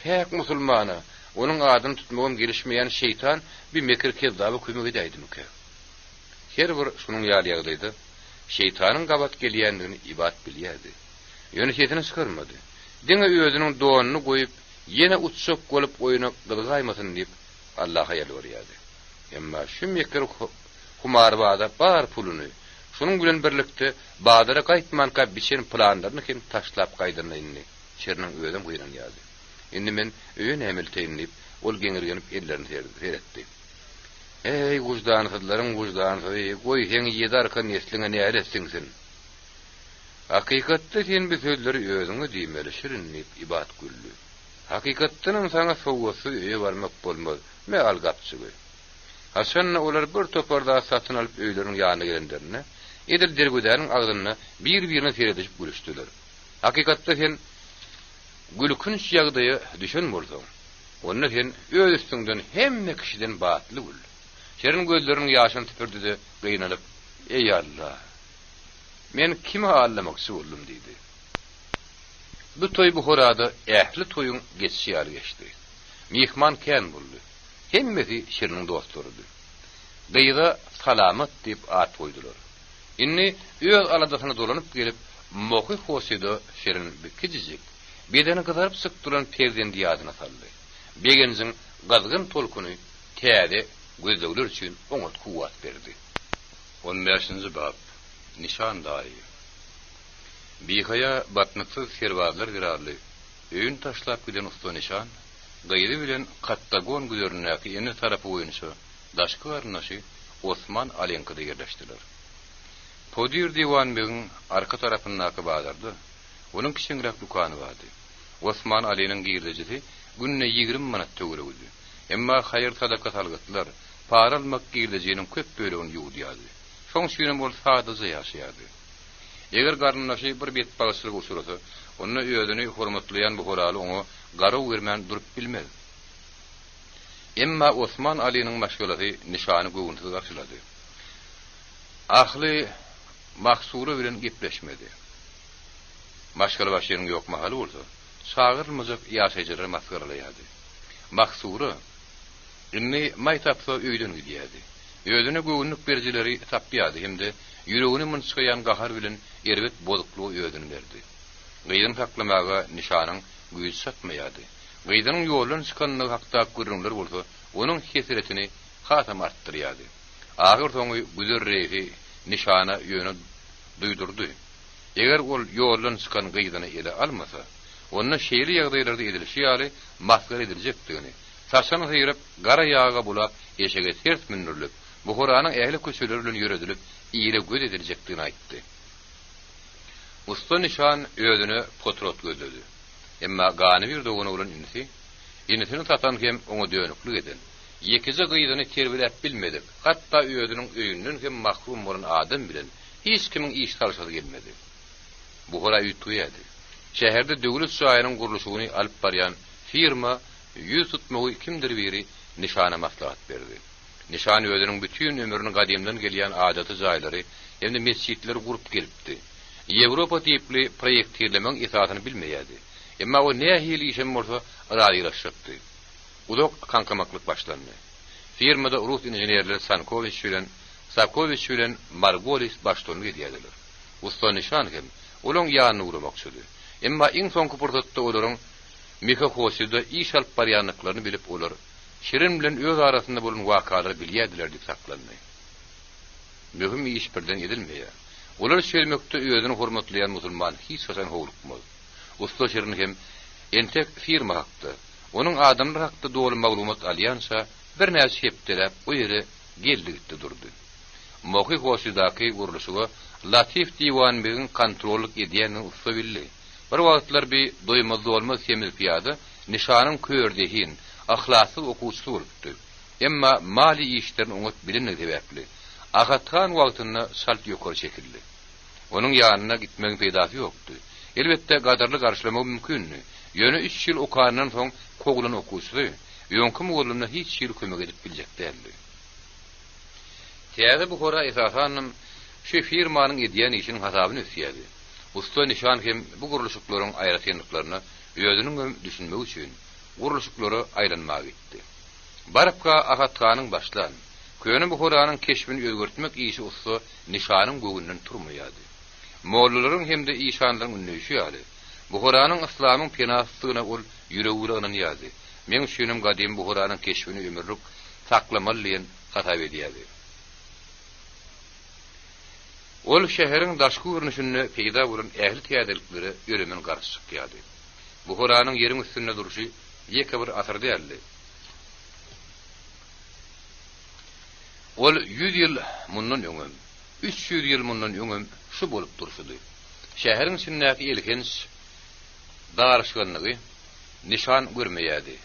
Pek musulmana, onuň adyny tutmagam gelişmeýän şeytan bir mekir kezzaba kömek edýärdi. Her bir şunuň ýaly-ýagdaýda şeytanyň gabat gelýändigini İbat bilýärdi. Ýöneşetini çykarmady. Diňe özüniň doğanyny goýup, ýene utsak bolup oýuna gylgaýmasyn diýip Allaha ýalwarýardy. Emma şu mekir humarbada bar puluny, şunuň bilen birlikde badara gaýtmanka biçen planlaryny hem taşlap gaýdyrnaýny şeriniň özüň goýranýardy. Indi men öýün emilteýinip, ol geňirgenip ellerini seretdi. Ey gujdanysyzlaryň gujdanysyzy, goý heň ýedarka nesliňe näle etsiňsin? Hakykatda sen bu sözleri özüňe diýmeli şirinlip İbat güldü. Hakykatdan saňa sowgasy öýe barmak bolmaz. Me algapçygy. Haşanna olar bir toparda satyn alyp öýleriň ýanyna gelenlerine, edil dergüdäniň agdyny bir-birine seredip gülüşdiler. Hakykatda sen gülkünç ýagdaýa düşen bolsaň, onda sen öz üstüňden hemme kişiden batly bul. Şerin gözleriniň ýaşyny tüpürdi de gynanyp, "Ey Allah, men kime allamakçy boldum?" diýdi. Bu toy bu horada ähli toyuň geçişi ýaly geçdi. Mihman kän boldy. hemmesi şirinin dostlarydy. Gyýda salamat diýip at goýdular. Inni öz aladasyna dolanyp gelip moky hosyda şirin bikijik. Bedeni gyzaryp syk duran perdeň ýadyna saldy. Begenziň gazgyn tolkuny täze gözlegler üçin oňa kuwat berdi. 15-nji bab nişan daýy. Bihaya batmyksız serwazlar girarly. Öýün taşlap giden usta nişan, gaýdy bilen Kattagon güzerindäki eni tarapy oýunçy, daşky arnaşy Osman Alenky'da yerleşdiler. Podir diwan begiň arka tarapyndaky bazarda onuň kiçiňrek dukany bardy. Osman Alenkyň girdejisi günne 20 manat töweregdi. Emma haýyr sadaka salgytdylar. Para almak girdejiniň köp bölegini ýuwdýady. Şoň üçin bol sadaja ýaşaýardy. Eger garnaşy bir bet bagyslyk usursa, onu öýdüni hormatlayan bu horaly oňa garaw bermän durup bilmez. Emma Osman Ali'nin maşgulaty nişany göwüntiz garşylady. Ahly mahsuru bilen gepleşmedi. Maşgala başynyň ýok mahaly bolsa, sagyrmyjak ýaşaýjylar masgaralaýady. Mahsuru inni maýtapsa öýden gidýärdi. Öýdüne göwünlük berjileri tapýady hemde ýüregini mınçygan gahar bilen erbet bozuklugy öýdüni berdi. Gyýdyn taklamaga nişanyň güýç satmaýady. Gyýdynyň ýolun çykanlygy hakda görünler bolsa, onuň hesiretini hatam artdyrýady. Agyr soňy güzer reýi nişana ýöne duýdurdy. Eger ol ýolun çykan gyýdyny ele almasa, onu şeýle ýagdaýlarda edilişi ýaly masgar ediljekdigini, saçany hyýryp gara ýaga bulap eşege ters münürlüp, bu horanyň ähli köçeleri bilen ýöredilip ýere göz ediljekdigini aýtdy. Usta nişan öýdüni potrot gözledi. Emma gany bir doguna bolan inisini tatan hem oňa dönüklik eden. Ýekiji gyýdyny terbiläp bilmedi. Hatda öýdüniň öýünden hem mahrum bolan adam bilen hiç kimiň iş tarşady gelmedi. Bu hora ýetýärdi. Şäherde döwlet şaýynyň gurulşyny alyp barýan firma ýüz tutmagy kimdir biri nişana maslahat berdi. Nişan öýdüniň bütün ömrüni gadymdan gelýän adaty jaýlary hem-de mesjitler gurup gelipdi. Ýewropa tipli proýektlemeň esasyny bilmeýärdi. Emma o nähili işem bolsa raýylaşykdy. Uluk kankamaklyk başlandy. Firmada Rus inženerleri Sakoviç bilen Margolis başlandy edýärdiler. Usta nişan hem olaň ýanyna ugramakçydy. Emma iň soňky pursatda olaryň Mikahosyda iş alyp barýanlyklaryny bilip olar şirin bilen öz arasynda bolan wakalary bilýärdiler diýip saklandy. Möhüm iş birden edilmeýär. Olar şeýlemekde özüni hormatlayan musulman hiç haçan howlukmaz. Usta şirin hem entek firma hakda, onuň adamlar hakda dogry maglumat alýansa bir näçe hepdelep o ýere geldigitde durdy. Mikahosydaky gurulşyga Latif diwan bilen kontrollyk edýän usta bildi. Bir wagtlar bir doýmaz bolmaz hemil piyada nişanyň köýerdehin, ahlaksız okuwçy bolupdy. Emma mali işlerini oňat bilinmegi sebäpli agatgan wagtyna salt ýokary çekildi. Onuň ýanyna gitmegi peýdasy ýokdy. Elbetde gadarly garşylamak mümkinmi? Ýöne 3 ýyl okandan soň kogulan okuwçy ýöňküm goluna hiç ýyl kömek edip biljek däldi. Täze bu hora esasan şu firmanyň edýän işiniň hasabyny ösýärdi. Usta nişan hem bu gurulşyklaryň aýratynlyklaryny öýdüniň düşünmek üçin gurulşyklary aýlanmagy gitdi. Barapka agatganyň başlan, köýüni bu horanyň keşbini özgörtmek işi usta nişanyň göwünden turmaýardy. Mollalaryň hemde işanlaryň ünlüşi ýaly. Bu horanyň islamyň penasyna ol ýüregine ýazy. Men şunym gadym bu horanyň keşbini ömürlük saklamalyň hatap edýärdi. Ol şäheriň daşky görnüşinde peýda bolan ähli täzelikleri ýöremen garşyk ýaly. Bu horanyň ýeriň üstünde duruşy ýeke bir asar däldi. Ol 100 ýyl mundan öňem, 300 ýyl mundan öňem şu bolup durşudy. Şäheriň içindäki elkens darşganlygy nişan görmeýärdi.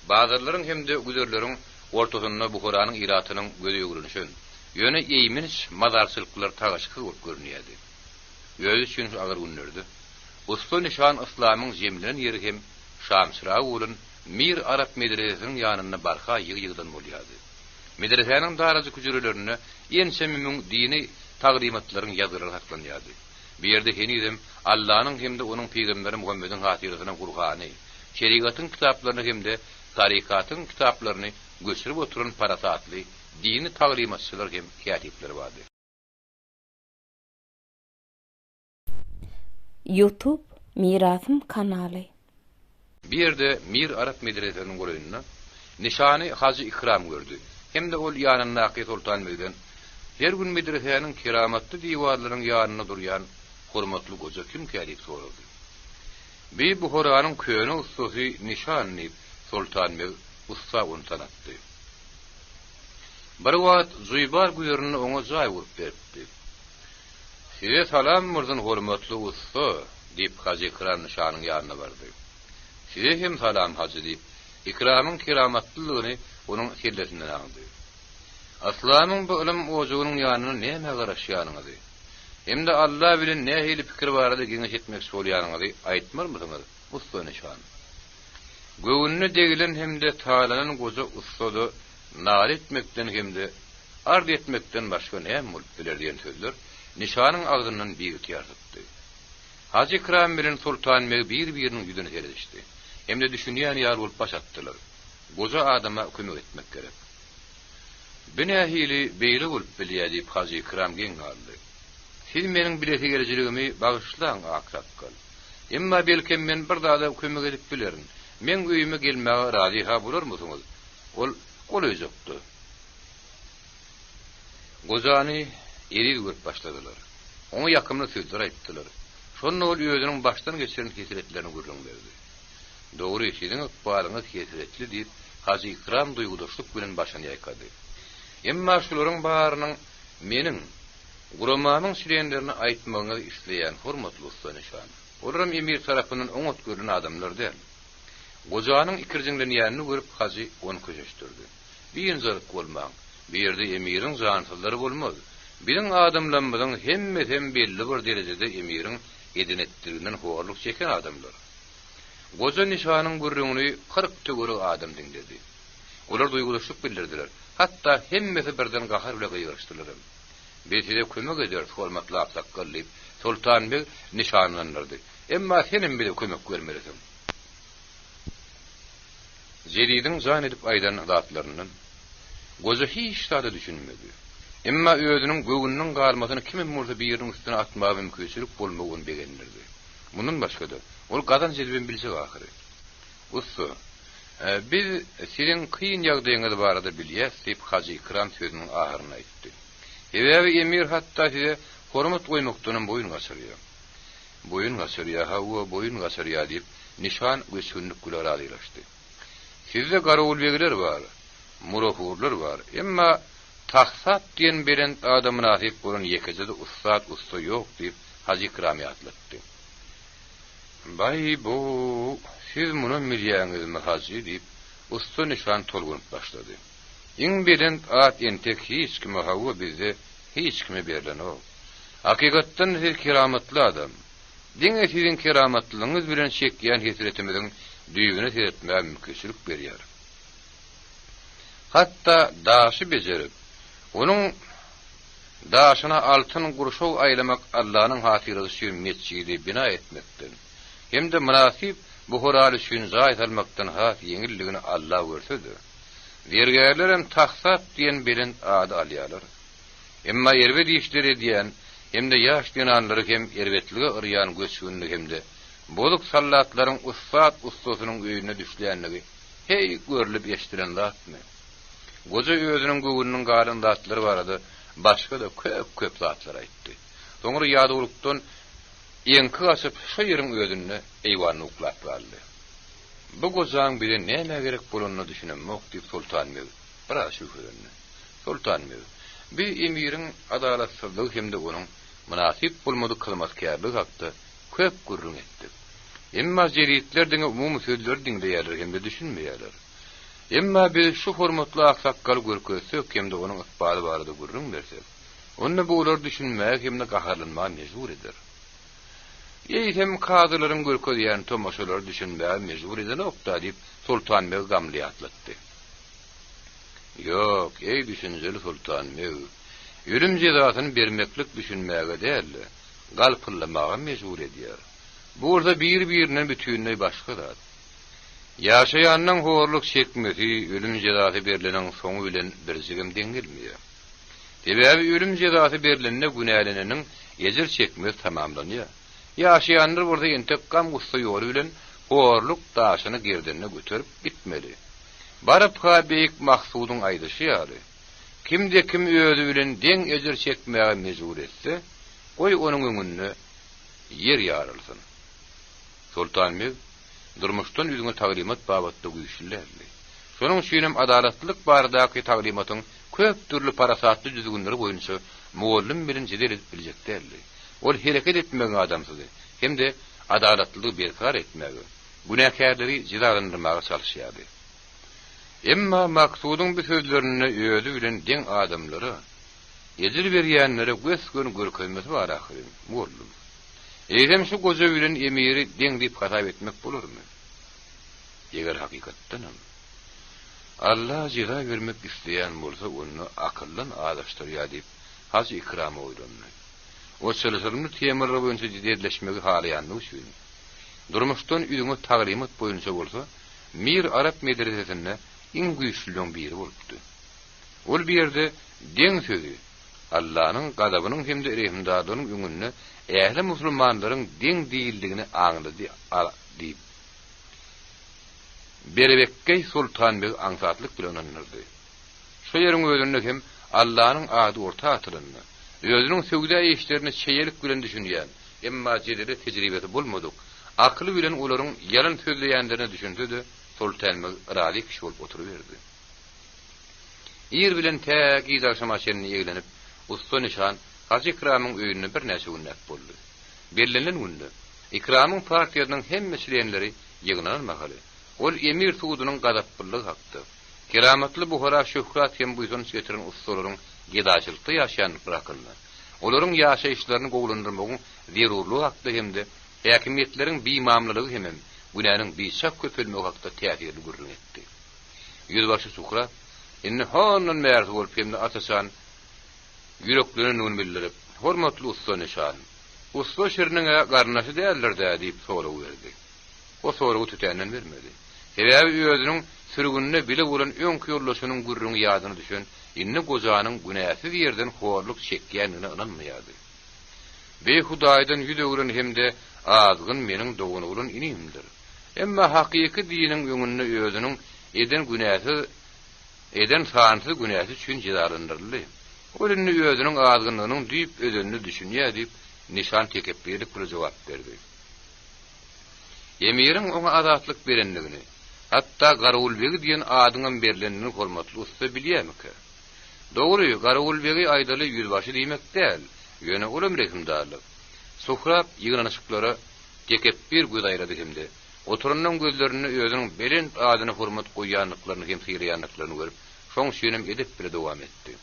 Bazarlaryň hemde güzerleriň ortasynda bu horanyň iratynyň göze ýögrünüşün ýöne eýminiş mazarçylyklar tagaşky bolup görünýärdi. Ýöne üçin agar günlerde usta nişan islamyň jemlen ýeri hem Şamsyra bolan Mir Arap medresiniň ýanyna barha ýygy-ýygydan bolýardy. Medresenin darajy küjürelerini ensemiň dini tagrimatlaryň ýazgylary saklanýardy. Bir ýerde henizem Allah'nyň hemde onuň peýgamberi Muhammediň hatyrasyna gurgany, şeriatyň kitaplaryny hemde tarikatyň kitaplaryny göçürüp oturan parasatly dini taglimatçylar hem katipler bardy. YouTube Mirasym kanaly. Bir yerde Mir Arap medresesiniň goýununa nişany Hazy Ikram gördü. Hem de ol ýanyna naqyt oltan bilen her gün medresesiniň kiramatly diwarlarynyň ýanyna durýan hormatly goja kim kädik soruldy. Bir bu horanyň köýüne ustasy nişanny Sultan Bey usta untanatdy. Bir wagt Zuybar güýerini oňa jaý urup berdi. "Size salam murdan hormatly usta" diýip Hazy Ikram nişanyň ýanyna bardy. "Size hem salam Hazy" diýip Ikramyň kiramatlylygyny onuň hillesinden aldy. "Aslamyň bu ilim ojugynyň ýanyna näme garaşýanyňyzy, hem de Allah bilen nähili pikir barady giňeş etmek bolýanyňyzy aýtmarmysyňyz?" Usta nişan. Göwünne degilen hem de taýlanan goja ustady nar etmekden hem de ard etmekden başga näme bolup biler diýen sözler nişanyň agzyndan bir ýardypdy. Hazy Ikram bilen Sultan Bey bir-biriniň ýüzüne seredişdi. Hem de düşünýän ýar bolup başatdylar. Goja adama kömek etmek gerek. "Binähili beýle bolup bilýär" diýip Hazy Ikram geň aldy. "Siz meniň bileti gelejigimi bagyşlaň aksatkal. Emma belkem men bir dada kömek edip bilerin. Men öýüme gelmäge razy ha bolarmysyňyz?" Ol özükdi. Gojany eri görüp başladylar. Oňa ýakymly sözler aýtdylar. Şonda ol ýözüniň başdan geçiren keseretlerini görüňlerdi. "Dogry, siziň ykbalyňyz keseretli" diýip Hazy Ikram duýgudaşlyk bilen başany ýaýkady. Emma şolaryň barynyň meniň guramamyň sirenlerini aýtmagyňy isleýän hormatly usta nişan. Olaram emir tarapyndan oňat görülen adamlar däl. Gojanyň ikirjiňlenýänini görüp Hazy onu köşeşdirdi. "Bir zark bolmaň, bir ýerde emiriň jansyzlary bolmaz. Biziň adamlarymyzyň hemmesi hem belli bir derejede emiriň edinetdiginiň horluk çeken adamlar. Goja nişanyň gürrüňini 40 tögürü adam diňledi. Olar duýgulaşyp bildirdiler. Hatta hemmesi birden gahar bilen gyýyrşdylar. Biz size kömek eder, hormatly apsakkal" diýip Sultan Bey nişanlanyrdy. "Emma senin bile kömek görmelisin." Jeridiň jan edip aýdan zatlarynyň goja hiç tada düşünmedi. Emma özüniň göwünniň galmasyny kimin murda bir ýeriň üstüne atmagy mümkinçilik bolmagyny begendirdi. Mundan başga da ol gadan jelben bilsek ahyry. "Usta, biz siziň kıyın ýagdaýyňyz barada bilýäs" diýip Hazy Ikram sözüniň ahyryny aýtdy. "Ebewi emir hatta size hormat goýmakdan boyun gaçyrýar. Boyun gaçyrýar, boyun gaçyrýar" diýip nişan göçünlük güler adylaşdy. "Sizde garawul begiler bar, murahurlar bar. Emma taksat diýen beren adamyna asyp bolan ýekejede usta ýok" diýip Hazy Ikram ýatlatdy. "Bay bu, siz muny bilýäňizmi Hazy" diýip usta nişan tolgunyp başlady. "Iň beren at entek hiç kime hawa bizde hiç kime berilenok. Hakykatdan siz kiramatly adam. Diňe siziň kiramatlylygyňyz bilen çekýän hesretimiziň düýbüne seretmäge mümkinçilik berýär. Hatta daşy bejerip, onuň daşyna altyn gurşaw aýlamak Allahyň hatyryzy üçin mescidi bina etmekden, hem de münasip bu horaly üçin zaýat almakdan has ýeňilligini Allah görsedi. Vergärler hem taksat diýen bilen ady alýarlar. Emma erbe diýişleri diýen hem de ýaş dinanlary hem erbetligi yrýan göçünlük hem de boluk sallatlaryň ustasynyň öýüne düşlänligi hey görülip eşdiren zatmy. Goja özüniň göwünniň garyn zatlary barada başga da köp zatlar aýtdy. Soňra ýadulukdan eňki açyp şu ýeriň özüne eýwanyny uklap aldy. Bu gojaň bilen näme gerek bolanyny düşünenmek diýip Sultan Bey biraz şüphelendi. "Sultan Bey, bir emiriň adalatsyzlygy hem de onuň münasip bolmady kılmaskärligi hakda köp gurrun etdi. Emma jeritler diňe umumy sözler diňleýärler hem de düşünmeýärler. Emma biz şu hormatly aksakkal görkezsek hem de onuň ysbaty barada gurrun bersek, onda bu olar düşünmäge hem de gaharlanmaga mejbur eder. Ýeýsem kadylaryň görkezýän tomaşalar düşünmäge mejbur eden okda" diýip Sultan Bey gamly atlatdy. "Ýok, ey düşünjeli Sultan Bey, ölüm jezasyny bermeklik düşünmäge däl, galpylamaga mejbur edýär. Bu orada bir-birine bütünlüğü başka zat. Ýaşaýanyň horluk çekmesi ölüm jezasy berilenen soňu bilen birjigim deňilmeýär. Sebäbi ölüm jezasy berilende günäleneniň ejir çekmesi tamamlanýar. Ýaşaýanlar burada intikam gussa ýoly bilen horluk daşyny gerdenine götürüp gitmeli. Barıp habeýik maksudyň aýdyşy ýaly. Kimde kim özü bilen deň ejir çekmäge mejbur etse, goý onuň öňünde yer ýarylsyn. Sultan Meg durmuşdan üzüňe taglimat babatda güýçlilerdi. Şonuň üçin adalatlyk baradaky taglimatyň köp türlü parasatly düzgünleri boýunça muallim bilen jedel edip biljeklerdi. Ol hereket etmegi adamsydy. Hemde adalatlylygy berkar etmegi, günäkärleri jizalandyrmaga çalışýardy. Emma maksudyň bu sözlerini özü bilen deň adamlary ejir berýänlere gösgön görkezmesi bar ahyryn. Muallim eýdem şu goja bilen emiri deň diýip hatap etmek bolarmy? Eger hakykatdan Allah jiza vermek isleýän bolsa onu akyllan adaşdyrýar diýip has ikram oýlandy. O sözlerni temir boýunça jiddiýetleşmegi halaýanlyk üçin. Durmuşdan üýüňe taglimat boýunça bolsa, Mir Arap medresesinde iň güýçlüň biri bolupdy. Ol bir ýerde deň sözü Allah'ın gadabynyň hemde rehimdarlygynyň öňünde ähli musulmanlaryň deň diýildigini aňlady diýip Berebekke Sultan Beg aňsatlyk bilen anlady. Şu ýeriň özünde hem Allah'ın ady orta atylyny, özüniň söwda işlerini çeýelik bilen düşünýän, emma jedeli tejribesi bolmadyk, akly bilen olaryň ýalan sözleýänlerini düşündi, Sultan Beg raly kişi bolup oturuverdi. Ýer bilen täk ýaşamaşyny ýeglenip, usta nişan Hacı İkramyň öýüne bir näçe günläp boldy. Berlinen günde İkramyň partiýasynyň hemme şeýleri ýygynan mahaly. Ol emir suudunyň gadaplygy hakdy. Keramatly Buhara şöhrat hem buýsun getiren ustalaryň gedaçylykda ýaşaýan bırakyldy. Olaryň ýaşaýyşlaryny gowlandyrmagyň zerurlygy hakdy hemde häkimetleriň biýmamlylygy hemem günäniň biçak köpelmegi hakda täsirli görünýärdi. Ýüzbaşy Suhrat inni honon merdi bolup hemde atasan yüreklerine nun bildirip, hormatly usta nişan, usta şiriniň garnaşy däldir-de diýip soraw berdi. O sorawy tütänden bermedi. Sebäbi özüniň sürgünine bile bolan öňkü ýollaşynyň gurrun ýadyny düşen, inni gojanyň günäsiz ýerden horluk çekýänine inanmaýardy. Behudaýdan ýüdegüren hemde azgyn meniň doganyň inimdir. Emma hakyky diniň öňünde özüniň eden sansyz günäsi üçin jezalandyryldy. Olunny özüniň azgynlygynyň diýip ödünni düşünýär diýip nişan tekep berip bir jogap berdi. Emiriň oňa azatlyk berenligini, hatda Garulbegi diýen adynyň berilenini hormatly usta bilýärmiki? Dogry, Garulbegi aýdaly ýüzbaşy diýmek däl, ýöne ulum rehimdarlyk. Suhrab ýygnanyşyklary tekep bir güýdaýlady hemde. Oturundan gözlerini özüniň belin adyny hormat goýýanlyklaryny hem hyýrýanlyklaryny görüp, şoň şeýnem edip bir dowam etdi.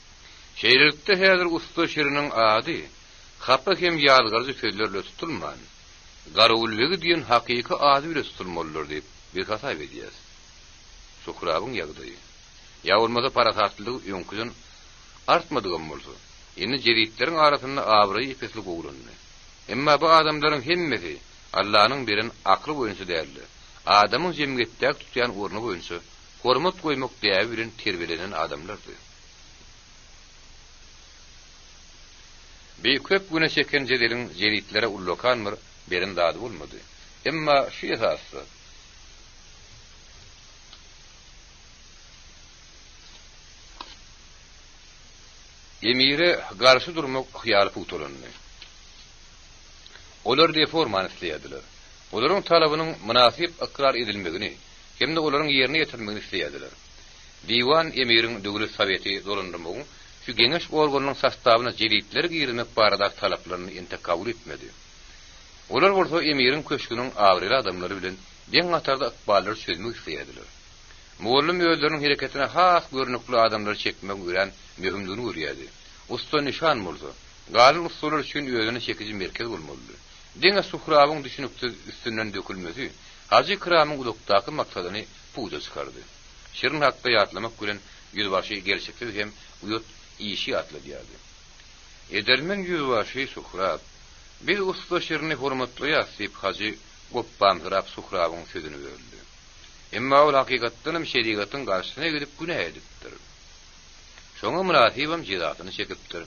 Şeýlelikde häzir usta şiriniň ady, hapa hem ýadgarjy sözlerle tutulman. Garulbegi diýen hakyky ady bilen tutulmalydyr diýip bir hasap edýär. Suhrabyň ýagdaýy. Ýa bolmasa parasatlyk öňküden artmadygan bolsa, indi jeritleriň arasynda abry ipesli gowulandy. Emma bu adamlaryň hemmesi Allah'ın beren aklı boyunca däli. Adamyň jemgyýetde tutýan orny boyunca hormat goýmak diýip bilen terbiyelenen adamlardy. Bir köp güne çeken jedeliň jeritlere ullokanmyr berin dady bolmady. Emma şu esasy emire garşy durmak hyýaly putulandy. Olar reforma isleýärdiler. Olaryň talabynyň münasip ikrar edilmegini, hemde olaryň ýerine ýetirmegini isleýärdiler. Diwan emiriň döwlet soweti dolandyrmagyň şu geňeş organynyň sastabyna jeritler girmek barada talaplaryny ente kabul etmedi. Olar bolsa emiriň köşküniň agryly adamlary bilen deň gatarda ykballar sözmek isleýärdiler. Muallim özleriniň hereketine has görnükli adamlar çekmek bilen möhümlüğünü görýärdi. Usta nişan bolsa, galyn ustalar üçin özüne çekici merkez bolmaly. Deňe Suhrabyň düşünükde üstünden dökülmesi, Hacı İkramyň ulukdaky maksadyny puza çykardy. Şirin hakda ýatlamak bilen ýüzbaşy gelşekde hem uyut işi atladyardy. Edermen ýüzbaşy Suhrab, bir usta şirini hormatlaýar diýip Hacı Goppan Suhrabyň sözüni berdi. Emma ol hakykatdanam şeriatyň garşysyna gidip günah edipdir. Şoňa münasibam jizatyny çekipdir.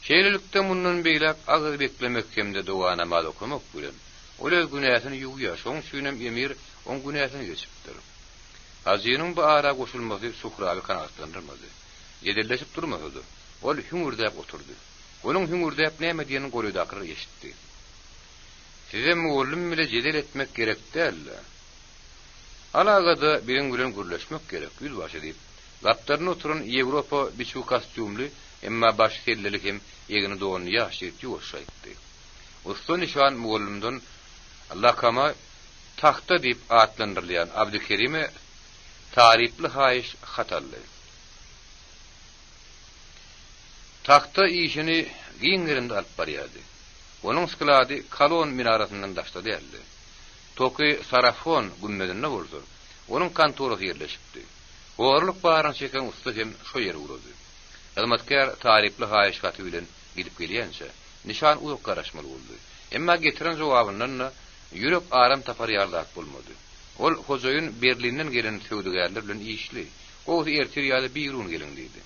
Şeýlelikde mundan beýlek agyr beklemek hemde dua namaz okumak bilen olar günahyny ýuwýar. Şoň üçinem emir on günahyny geçipdir. Hazynyň bu ara goşulmasy suhrawy kanatlandyrmady. Yedelleşip durmady. Ol hüngürdäp oturdy. Onuň hüngürdäp näme diýeni goýdakry eşitdi. Size muğullum bile jedel etmek gerek değil. Alagada birin bilen gürleşmek gerek. Yüzbaşı deyip. Laptarını oturun Avrupa biçu kostümlü emma baş kellelik hem egini doğunu yaşayıp yoşayıptı. Usta nişan muğullumdan lakama tahta deyip adlandırlayan Abdülkerim'e tarifli hayiş hatallı. Tahta işini giyinlerinde alıp baryadı. Onun skladi Kalon minarasından daşta değerli. Toki Sarafon gümmedine vurdu. Onun kantoru yerleşipti. Oğurluk bağırın çeken usta hem şu yere uğradı. Hizmetkar tarifli hayişkatı bilen gidip geliyense, nişan uyuk karaşmalı oldu. Emma getiren cevabından yürek aram tapar yardak bulmadı. Ol hozoyun Berlin'den gelen tevdigarlar bilen işli. O ertir ýa-da bir ýerden gelendiydi.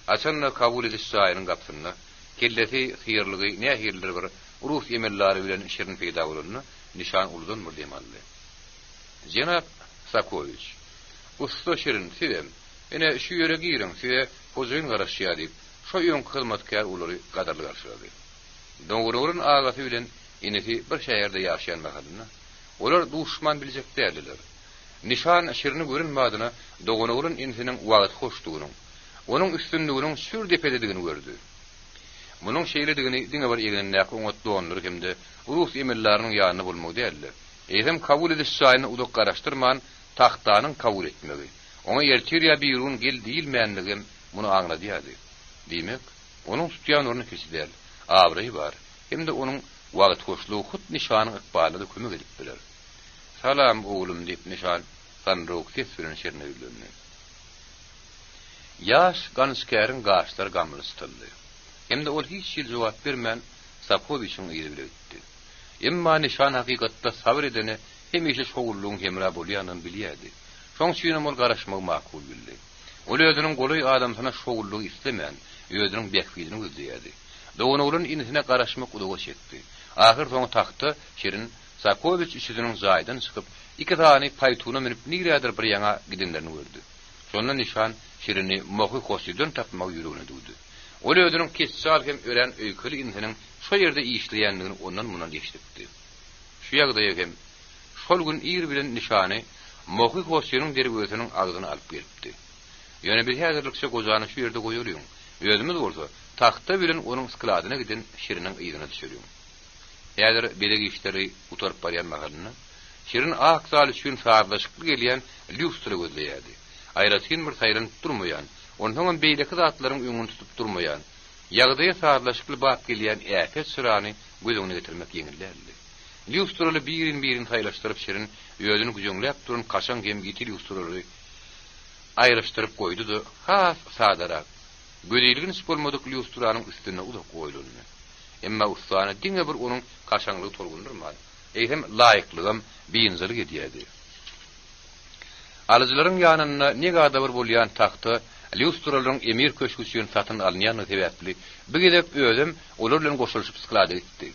Açanla kabul ediş saýynyň gapsyna kelleti hyrlygy nähirler bir Rus emellari bilen şerin peýda bolanyny nişan uldan murdemally. Jenap Sakoviç, usta şerin sizem, ene şu ýere girin, size hozoyun garaşýa diýip, şo ýön hyzmatkar ulary gadarly garşylady. Dogururun agasy bilen enesi bir şäherde ýaşaýan mahalyna, olar duşman biljek däldiler. Nişan şerini görünmädina dogunurun enesiniň wagt hoşdugyny, onun üstünlüğünün sür depeledigini gördü. Munun şeýledigini diňe bir egenläk oňat dolandyr hemde Rus emellarynyň ýanyna bolmagy däldi. Eýsem kabul ediş saýyny udak garaşdyrman tahtanyň kabul etmegi. Oňa ýertirýä bir ýerun gel diýilmänligim muny aňladýady. Diýmek, onuň tutýan orny kesidäl. Abrahy bar. Hemde onuň wagt hoşlugy hut nişanyň ykbalyna kömek edip biler. Salam oğlum diýip nişan sanrok seslerini şerine ýürlendi. Yaş ganyskärin gaşlar gamlystyldy. Hemde ol hiç ýyl jogap bermän Sakoviçiň ýeri biletdi. Emma nişan hakykatda sabr edene hemişe şowullugyň hemra bolýanyny bilýärdi. Şoň üçin ol garaşmak makul bildi. Ol özüniň goly adamsyna şowullugy islemän, özüniň bekbidini gözleýärdi. Dogunurun inisine garaşmak udaga çekdi. Ahir soň taxta şerin Sakoviç işidiň zaýdan çykyp iki tany paýtuna minip nigrädir bir ýaňa gidenlerini gördü. Şonda nişan şirini mohy koşydyn tapmak ýürügine duydy. Ol özüniň kessal hem ören öýkeli insanyň şu ýerde işleýändigini ondan mundan geçipdi. Şu ýagdaýa hem şol gün ýer bilen nişany mohy koşynyň derwösiniň agzyny alyp beripdi. Ýöne bir häzirlikçe gojany şu ýerde goýurýum. Özümiz bolsa taxta bilen onuň skladyna giden şiriniň ýygyna düşürýüm. Häzir beleg işleri utarıp barýan mahalyna şirin aksal üçin saatlaşyk gelýän lustra gözleýärdi. Aýratyn bir saýran durmaýan, onuň beýleki zatlaryň öňüni tutup durmaýan, ýagdaýa saatlaşykly bak gelýän äfet sırany gözüňe getirmek ýeňildi. Lustraly birin saýlaşdyryp şirin ýödüni güýüňläp duran kaşan gem gitil lustraly aýryşdyryp goýdy-da, has sadarak gödýligini bolmadyk lustranyň üstüne udak goýuldy. Emma ustana diňe bir onuň kaşanlygy tolgundurmady. Eýsem laýyklygym biňzeli edýärdi. Alyjylaryň ýanyna negada bir bolýan taxta lustralyň emir köşküsini satyn alynýany sebäpli bir gedek özüm olar bilen goşulyşyp sklady etdi.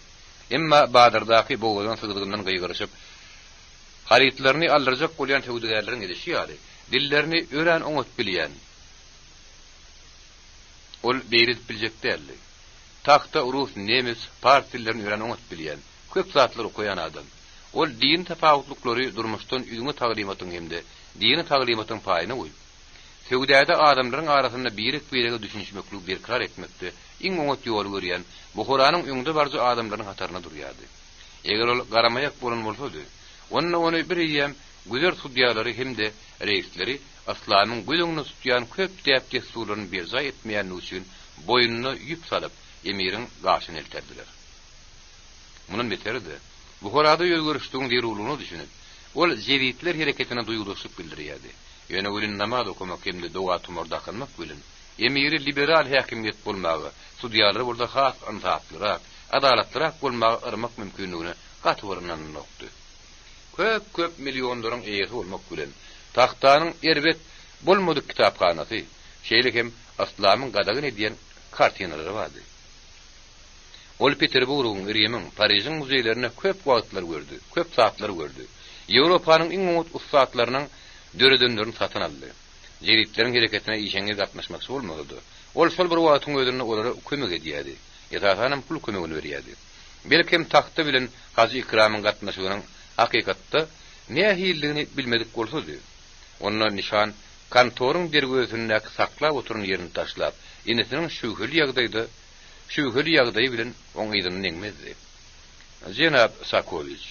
Emma badyrdaky boğazan sızgyndan gaýgyryşyp haritlaryny aldyrjak bolýan tewdigerleriň edişi ýaly dillerini ören oňat bilýän. Ol beýrit biljek däldi. Taxta Rus, nemis, partilerini ören oňat bilýän, köp zatlar okuyan adam. Ol din tapawutlukları durmuşdan üňe taglimatyň hemde dini taglimatyň paýyna goýup Tewdäde adamlaryň arasynda birek-birege düşünýmeklik berkar etmekde iň oňat ýol görýän bu Kuranyň öňünde barjy adamlaryň hatarına durýardy. Eger ol garamayak bolan bolsady, ony bir ýem güzel sudyalary hemde reisleri aslanın gözüňi tutýan köp täpde suwlaryny berza etmeýän üçin boynuny ýüp salyp emirin gaşyny elterdiler. Munun beterdi. Bu horada ýögürüşdiň derulugyny düşünip, ol jewitler hereketine duýuluşyp bildirýärdi. Ýöne ulun namaz okumak hemde doga tumordakynmak bilen emiri liberal häkimiyet bolmagy, sudyalary burada has ansaplyrak, adalatlyrak bolmagy yrmak mümkinligine gaty wyrnanyny nokdy. köp milyonlaryň eýesi bolmak bilen tahtanyň erbet bolmadyk kitaphanasy, şeýle hem aslamyň gadagyny diýen kartinalary bardy. Ol Peterburgyň, Riýemiň, Pariziň muzeýlerine köp wagtlar gördü, köp saatlar gördü. Ýewropanyň iň umut ustaatlarynyň döredenlerini satyn aldy. Jeritleriň hereketine işeňe gatnaşmakçy bolmady. Ol şol bir wagtyň özünde olara kömek edýärdi. Ýa-da pul kömegini berýärdi. Belkim taxta bilen hazy ikramyň gatnaşygynyň hakykatda näme hilligini bilmedik bolsady. Onda nişan kantoryň dergözünde saklap oturan ýerini taşlap, inesiniň şühül ýagdaýy bilen oňydyny neňmezdi. Jenap Sakoviç,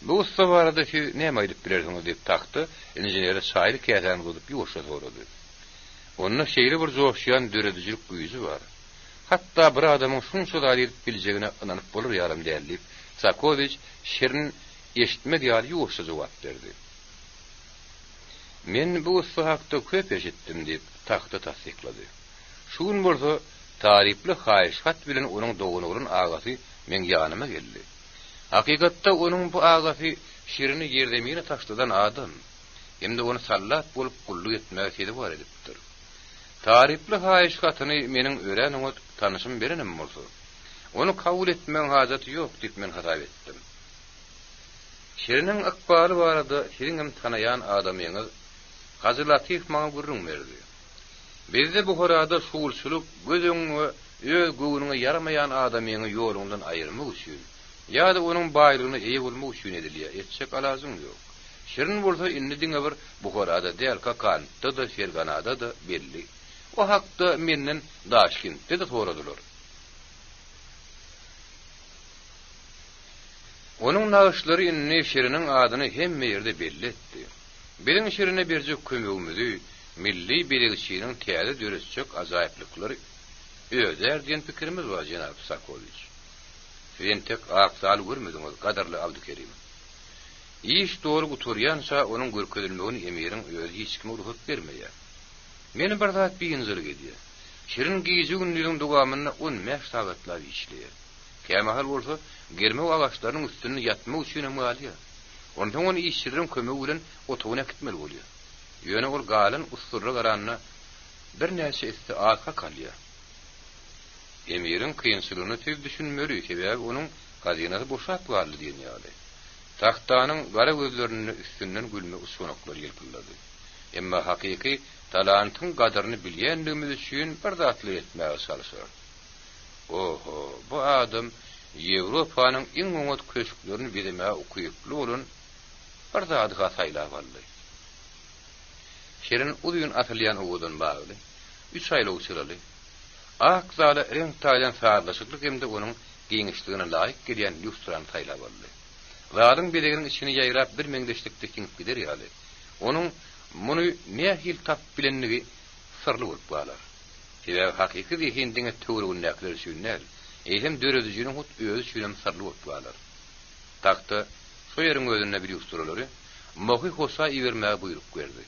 bu usta baradaky näme aýdyp bilersiňiz diýip taxty, injeneri şaýry käsen bolup ýoşa sorady. Onda şeýle bir joşýan döredijilik güýji bar. Hatta bir adamyň şunça da aýdyp biljegine inanyp bolar ýaram diýip Sakoviç şirin eşitme diýär ýoşa jogap berdi. Men bu usta hakda köp eşitdim diýip taxta tasdiklady. Şuň bolsa taripli haýşat bilen onuň dogunyň agasy men ýanyma geldi. Hakykatda onuň bu agasy şirini ýerdemine taşladan adam. Hemde onu sallat bolup kullyk etmäge sedi bar edipdir. Taripli haýşatyny meniň öýränim tanışym berenim bolsa, onu kabul etmeň hajaty ýok diýip men hatap etdim. Şiriniň akbaly barada şiriňem tanaýan adamyňyz Gazy Latif maňa gurrun berdi. Bizde bu horada şuulçuluk gözüňe öz göwüňe yaramayan adamyny ýolundan aýyrmak üçin ýa-da onuň baýlygyny eýe bolmak üçin edilýär. Etjek alazym ýok. Şirin bolsa indi diňe bir bu horada diýer Kakantda da Ferganada da belli. O hakda menden Daşkentde de soradylar. Onuň nagyşlary inni şiriniň adyny hemme ýerde belli etdi. Bilen şirine berjek kömegimizi milli bilegçiliğinin täze döresçek azaýyplyklary öder diýen pikirimiz var Jenap Sakoviç. Sen tek aqsal görmediňiz gadarly Abdukerim. İş dogry guturýança onuň görkezilmegini emiriň özi hiç kime ruhsat bermeýär. Meni bir zat biýinzir gedýär. Şirin giýji günlüğüň dowamyny 10 meş sagatlap işleýär. Kämahal bolsa germe agaçlarynyň üstüne ýatmak üçin emgalýar. Ondan onu işçilerin kömegi bilen otoguna gitmeli bolýar. Ýöne ol galyn usturra garanyna bir näçe esti arka kalýar. Emirin kıyınçylygyny tez düşünmeli, sebäbi onuň gazynasy boşap garly diýenýärdi. Tahtanyň gara gözlerini üstünden gülme usunaklary ýelpildi. Emma hakyky talantyň gadaryny bilýändigimiz üçin bir zatly etmäge çalışar. Oho, bu adam Ýewropanyň iň umut köşklerini bilemäge ukyply bolan bir zadyga saýlap aldy. Şirin uýun atylýan owadan bagly, 3 aýlyk uçuraly. Akzala renk taýlan saýlaşyklyk hemde onuň giňişligine laýyk gelýän ýustran saýlap aldy. Zadyň bileginiň içini ýaýrap bir meňdeşlikde kiňip gider ýaly. Onuň muny nähil tap bilennigi sırly bolup galar. Sebäbi hakyky diýendiňe töwrügün näkler üçin eýsem döredijiniň hut özü üçin sırly bolup galar. Takta şu ýeriň özüne bir ýusturalary mohy hosa iwermäge buyruk berdi.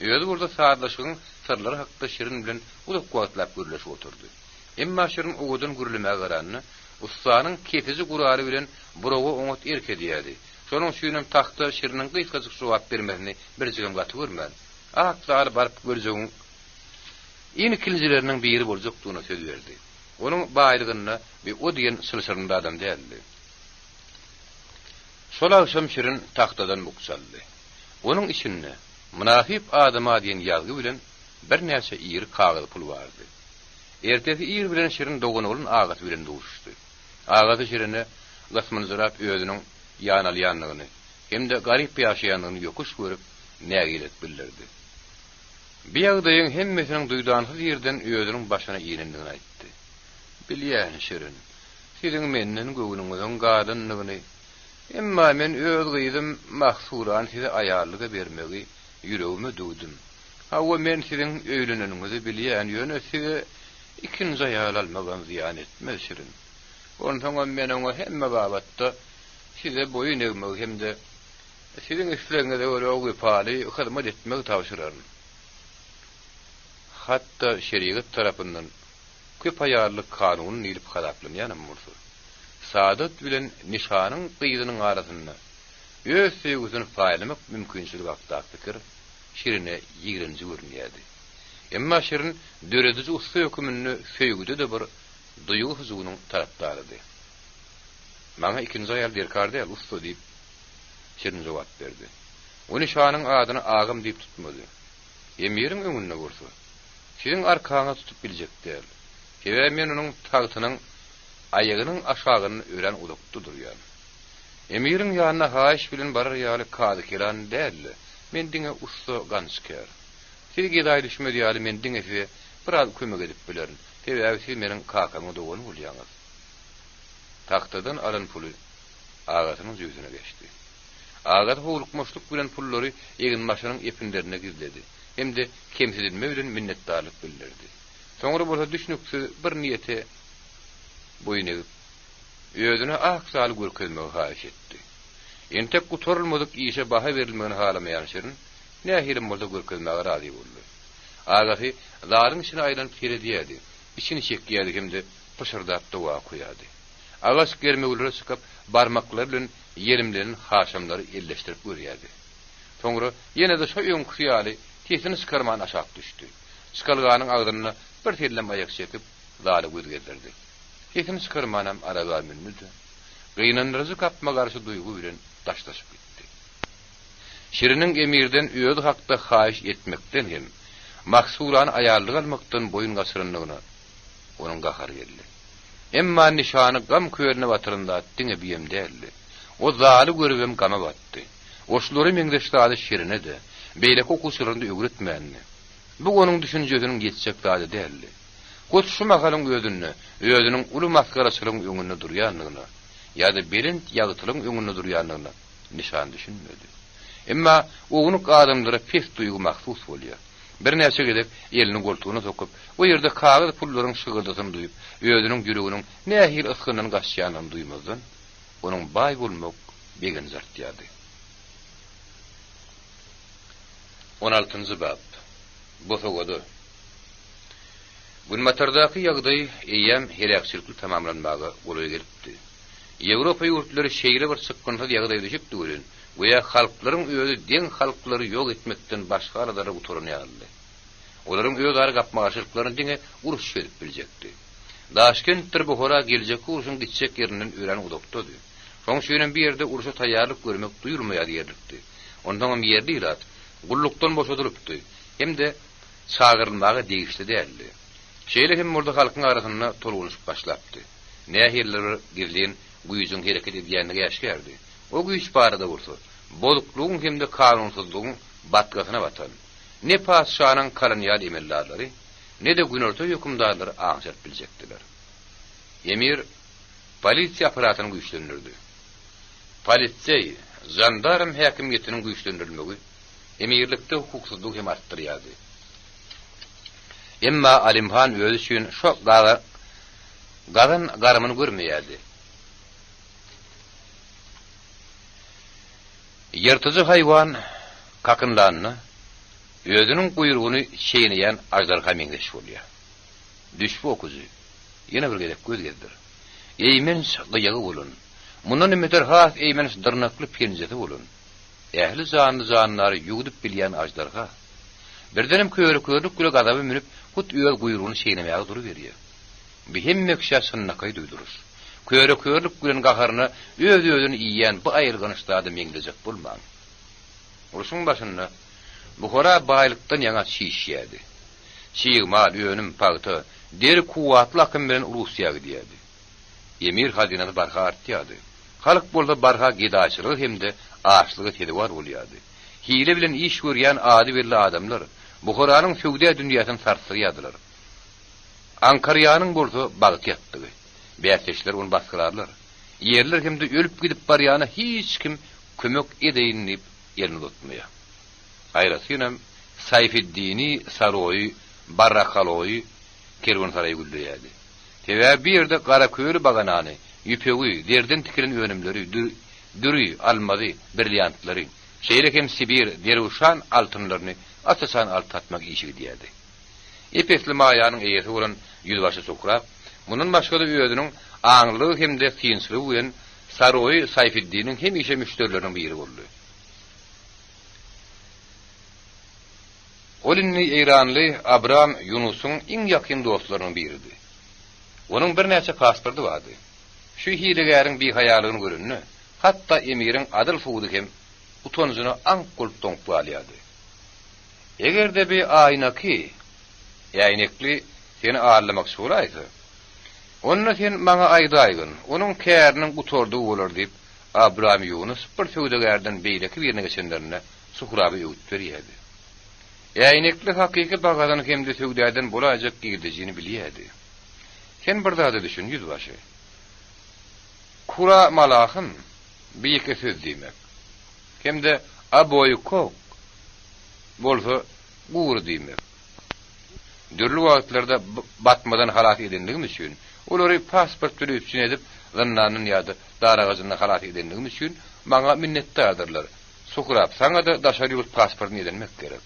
Öýde burada saatlaşygyň sırlary hakda şirin bilen uluk wagtlap görleşip oturdy. Emma şirin owadan gürlemäge garanyny ustanyň kefizi gurary bilen burowy oňat erkedýärdi. Şonuň üçin takta şiriniň gysgaçyk jogap bermesini bir jigim gaty görmän. Aklar baryp görjegiň ýeni kiljileriniň biri boljakdygyna söz berdi. Onuň baýlygyny bir o diýen sylşyrynda adam däldi. Şol akşam şirin taktadan buksaldy. Onuň içinde münafip adama diýen ýazgy bilen bir näçe ýyr kagazy pul bardy. Ertesi ýyr bilen şirin dogunyň agasy bilen duşdy. Agasy şirine gasmyny zırap özüniň ýanalýanlygyny hemde garyp ýaşaýanlygyny ýokuş görüp nägilet bildirdi. Bir ýagdaýyň hemmesiniň duýdansyz ýerden özüniň başyna ýelendigini aýtdy. Bilýän şirin, siziň menden göwüňiziň galynlygyny, emma men öz gyzym mahsuran size aýarlyga bermegi ýüregime duýdum. Hawa men siziň öýleneniňizi bilýän ýöne size ikinji aýal almagan ziýan etmez şirin. Ondan men oňa hemme babatda size boyun egmek hemde siziň işleriňize öyle ogypaly hyzmat etmegi tawşyraryn. Hatta şeriýat tarapyndan köp aýarlyk kanun nilip halaplanýan bolsa, saadat bilen nişanyň gyzynyň arasynda öz söýgüsini faýlamak mümkinçiligi hakda pikir Şirine ýigrinji görünýärdi. Emma Şirin döredici usta hökümünü söýgüde de bir duýgu huzugynyň tarapdarydy. Maňa ikinji aýal berkardy, usta diýip Şirin jogap berdi. Ony şanyň adyny agym diýip tutmady. Emiriň öňünde görse, Şirin arkaňa tutup biljekdir. Kebe men onuň tagtynyň aýagynyň aşagyny ören udukdy durýar. Emiriň ýanyna haýyş bilen barar ýaly kady kelan däl. Men diňe usta gançker. Sirge daýy düşmedi ýaly men diňe biraz kömek edip bilerin. Kebe siz meniň kakamy dogan bolýaňyz. Taktadan alan puly agatynyň ýüzüne geçdi. Agat howlukmaşlyk bilen pullary egin maşanyň epinlerine gizledi. Hemde kemsidilme bilen minnetdarlyk bildirdi. Soňra bolsa düşnükse bir niýete boyun egip özüne aksal görkezmegi haýyş etdi. Entek gutorulmadyk işe baha berilmegini halamaýan Şirin nähirim bolsa görkezmege razy boldy. Agaty zaryň içine aýlanyp keredýärdi. İçini çekýärdi hemde pışırdap dowa koýardy. Agas germegleri sıkıp barmaklar bilen yerimlerin haşamları elleştirip görýärdi. Soňra ýene de şo öňkü ýaly tesini sıkarman aşak düşdü. Sıkalganyň agdyny bir terlem aýak çekip zaly gözgerdi. Tesini sıkarmanam araga minmidi. Gynandyryjy kapma garşy duýgu bilen taşlaşyp gitdi. Şiriniň emirden öýüd hakda haýyş etmekden hem maksulany aýallyk almakdan boyun gasyrynlygyna onuň gahary geldi. Emma nişany gam köýerine batyrynda diňe biýem däldi. O zaly görübem gama batdy. Oşlary meňdeşlady Şirine de beýle kokusyrynda öwretmänni. Bu onuň düşünjesiniň geçjek zady däldi. Gut şu magalyň özüniň uly maskaraçylygyň öňünde durýanlygyna, ýa-da berint ýagytylyň öňünde durýanlygyna nişan düşünmedi. Emma oňuň adamlara pes duýgu mahsus bolýar. Bir näçe gedip elini goltugyna sokup, o ýerde kağız pullaryň şygyrdysyny duýup, özüniň ýüreginiň nähil yskynyň gaçýanyny duýmazdan, onuň baý bolmak begen zart ýady. 16-njy bab. Bosogody. Gülmatardaky ýagdaý eýem helakçylyk tamamlanmagy goly gelipdi. Ýewropa ýurtlary şeýle bir sıkkynty ýagdaýda düşüpdi gören, goýa halklaryň öýü deň halklary ýok etmekden başga aradary uturunýardy. Olaryň öýdary gapmaşyklaryny diňe uruş berip biljekdi. Daşkentdir Buhara geljek uruşyň gitjek ýerinden öýren udukdy. Şoň şeýlen bir ýerde uruşa taýýarlyk görmek duýulmaýar ýerlikdi. Ondan hem ýerli ilat gullukdan boşadylypdy. Hemde çağırylmagy degişli däldi. Şeýle hem murda halkyň arasynda tolgunyşyp başlapdy. Nähirleri girlen güýjüň hereket edýänligi ýaşgärdi. O güýç barada bolsa, boluklugyň hemde kanunsuzlygyň batgasyna batan. Ne paşanyň kolonial emellerleri, ne de günörtü hökümdarlary aňşap biljekdiler. Emir polisiýa aparatyny güýçlendirdi. Polisiýa, jandarm häkimiyetiniň güýçlendirilmegi emirlikde hukuksuzlyk hem artdyrýardy. Emma Alimhan özü üçin şo gadan garmyny görmeýärdi. Ýertici haýwan kakynlanyny özüniň guyrugyny şeýleýän ajdarha meňdeş bolýar. Düşbe okuzy. Ýene bir gerek gözgerdir. Eýmen gyýagy bolun. Mundan emeter has eýmen dyrnakly penjeti bolun. Ähli zanlary ýugudyp bilýän ajdarha. Birdenem köýrük güle gadaby minip hut öýel guyrugyny şeýlemäge durup berýär. Bihemmek şaşynyna kay duýdurur. Köýrük gülen gaharyny öz-özüni iýýän bu aýrganyşlary meňdejek bolmaň. Uruşyň başynda Buhara baýlykdan ýaňa şişýärdi. Şiýmal ýönüm pagty, deri kuwatly akym bilen Russiýaga gidýärdi. Emir hazinany barha artýardy. Halk bolsa barha gidaçylyk hemde açlygy tedewar bolýardy. Hile bilen iş görýän ady birli adamlar Buharanyň söwde dünýäsiň sarsyrýardylar. Ankaryanyň bolsa bagyt ýatdy. Bäçeşler onu baskılarlar. Yerler hemde ölüp gidip barýana hiç kim kömek edeýin diýip ýerini tutmaýar. Aýrasynem Sayfiddini Saroy, Barrakaloy kerwansaray güldürýärdi. Tebe bir ýerde gara köýri baganany, ýüpegi, derden tikilen önümleri, dürü, almazy, brilliantlary, şeýlekem Sibir, deruşan altynlaryny asasan altatmak işi diýerdi. Epesli maýanyň eýesi bolan ýüzbaşy sokrap, munun başga da öýüdüniň aňlygy hemde fiýinçligi bilen Saroy Sayfiddin'in hemişe müşterilerinin biri boldy. Olinni İranly Abram Yunus'un iň ýakyn dostlarynyň biridi. Onuň bir näçe pasporty bardy. Şu hilegäriň bir hayalyny görünni, hatda emiriň Adil Fuudy hem utonjuny aňkul toňp alýady. Egerde bir aýnaky, ýaýnekli seni ağırlamak soraýdy. Onu sen maňa aýdaýgyn, onuň käriniň utordy bolar diýip Abram Yunus bir söwdegärden beýleki birine geçenlerine suhraby öwüt berýärdi. Ýaýnekli hakyky bagadan hemde söwdäden bolajak girdijini bilýärdi. Sen bir zada düşün yüzbaşy. Kura malahym bir iki söz diýmek. Hemde aboy kok bolsa guur diýmek. Dürli wagtlarda batmadan halat edildigim üçin, olary pasport türüp üçin edip, zannanyň ýa-da daragazyny halat edildigim üçin maňa minnetdardyrlar. Suhrap, saňa da daşary ýurt pasportyny edinmek gerek.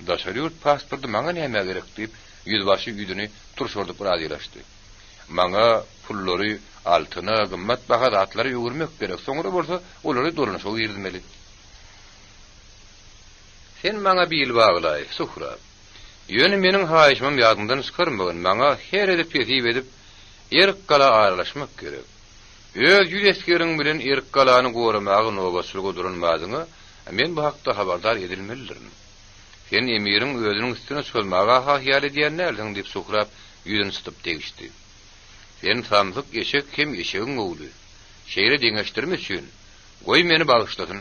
Daşary ýurt pasporty maňa näme gerek diýip, yüzbaşy ýüdüni turşurdyp razylaşdy. Maňa pullary, altyny, gymmat baha zatlary ýöwürmek gerek. Soňra bolsa, olary dolanyşa ýerdimeli. Sen maňa bil baglaý, Suhrap. Ýöne meniň haýyşmam ýadymdan çykarmagan, maňa her edip ýetip edip, erk gala aýrlaşmak gerek. Öz ýüreşgeriň bilen erk galany goramagy nobaçlygy duranmadyňy, men bu hakda habardar edilmelidirim. Sen emiriň özüniň üstüne çölmäge haýal edýän näldin diýip Suhrap ýüzüni tutup degişdi. Sen samsyk eşek hem eşegiň ogly. Şeýle deňeşdirmek üçin goý meni bagyşlasyn.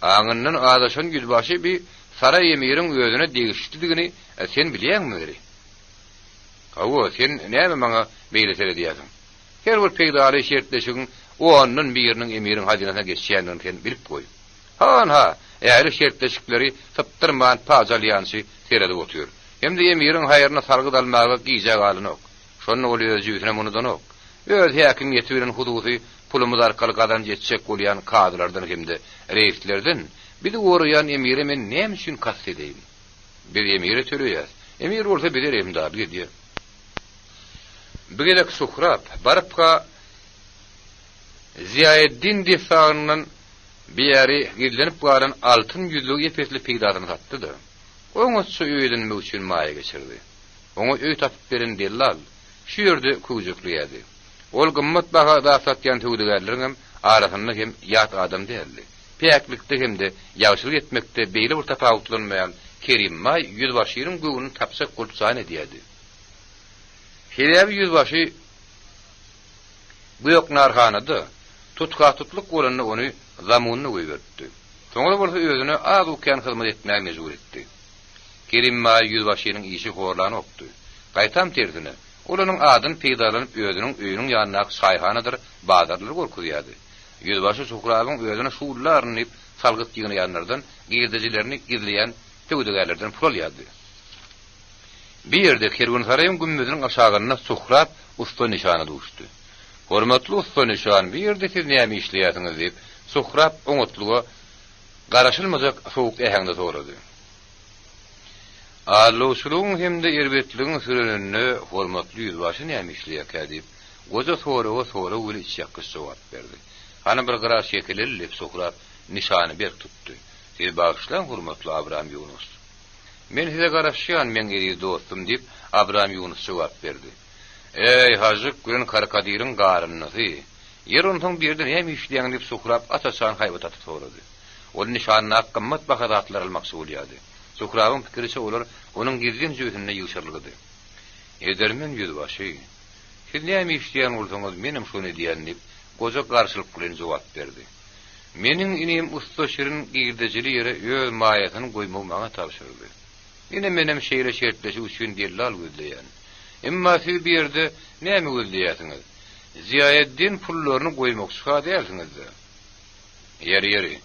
Aňyndan adaşan yüzbaşy bir saray emiriň özüne degişdirdigini sen bilýärmi? Hawa, sen näme maňa beýlesele diýäsiň? Her bir peýdary şertleşigiň o anyň biriniň emiriň hadinasyna geçýändigini sen bilip goý. Ha, eğer şertleşikleri tıptırman pazalyansy terede otuyor. Hem de emiriň haýyryna sargy dalmagy giýjek alyny ok. Şonu ol öz ýüzüne munudan ok. Öz häkimiyeti bilen hudusy pulumuz arkaly gadan jetjek bolýan kadrlardan hem de reislerden bir de gorayan emiri men näme üçin kast edeyim? Bir emiri töreýär. Emir bolsa bilir emdar diýär. Bigerek Suhrap barıpka Ziyaeddin diýýän bir ýeri gidlenip galan altyn ýüzlük epesli peýdadyny satdydy. Oňa şu öýdünme üçin maýa geçirdi. Oňa öý tapyp beren dellal şu ýerde küjükliýärdi. Ol gymmat baha da satýan töwdügerleriň arasynda hem ýat adam däldi. Peýeklikde hem de ýagşylyk etmekde beýle bir tapawutlanmaýan Kerim May yüzbaşynyň göwüni tapsak gulçan edýärdi. Şeýle yüzbaşy bu ýok narhanydy. Tutkatluk bolany ony zamunyny goýberdi. Soňra bolsa özüne az ukan hyzmat etmäge mejbur etdi. Kerim May yüzbaşynyň işi horlany okdy. Gaýtam tersine, olanyň adyny peýdalanyp özüniň öýüniň ýanyna şaýhanadyr, bazarlar gorkudýardy. Yüzbaşy Suhrabyň özüne şuurlaryny salgyt ýygyny ýanlardan girdijilerini gizleýän töwdügerlerden pul alýardy. Bir ýerde Kerwensaraýyň gümmüziniň aşagyna Suhrap usta nişany duşdy. Hormatly usta nişan, bir ýerde siz näme işleýärsiňiz diýip Suhrap oňatlyga garaşylmajak sowuk ähňde sorady. Alowçulugyň hemde erbetligiň sürenini hormatly yüzbaşy näme işleýär diýip goza sonra uly içýäkki jogap berdi. Hany bir garaş şekilli Suhrap nişany berk tutdy. Siz bagşlan hormatly Abram Yunus. Men size garaşýan men geri dostum diýip Abram Yunus jogap berdi. Ey hazyk gülen karkadirin garynysy. Yer onuň birden hem işleýän diýip Suhrap ataşan haýbat atyp sorady. Ol nişanyna gymmat baha zatlar almakçy bolýardy. Suhrabyň pikiriçe olar onuň gizlin jöýtüne ýuşarlygydy. Edermen yüzbaşy. Siz näme işleýän bolsaňyz menim şonu diýen diýip goza garşylyk bilen jogap berdi. Meniň inim usta şirin girdejili ýere öz maýatyny goýmagy maňa tapşyrdy. Ine menem şeýle şertleşik üçin dellal gözleýän. Emma siz bir ýerde näme gözleýärsiňiz? Ziyaeddin pullaryny goýmak şaka dälsiňiz. Ýeri.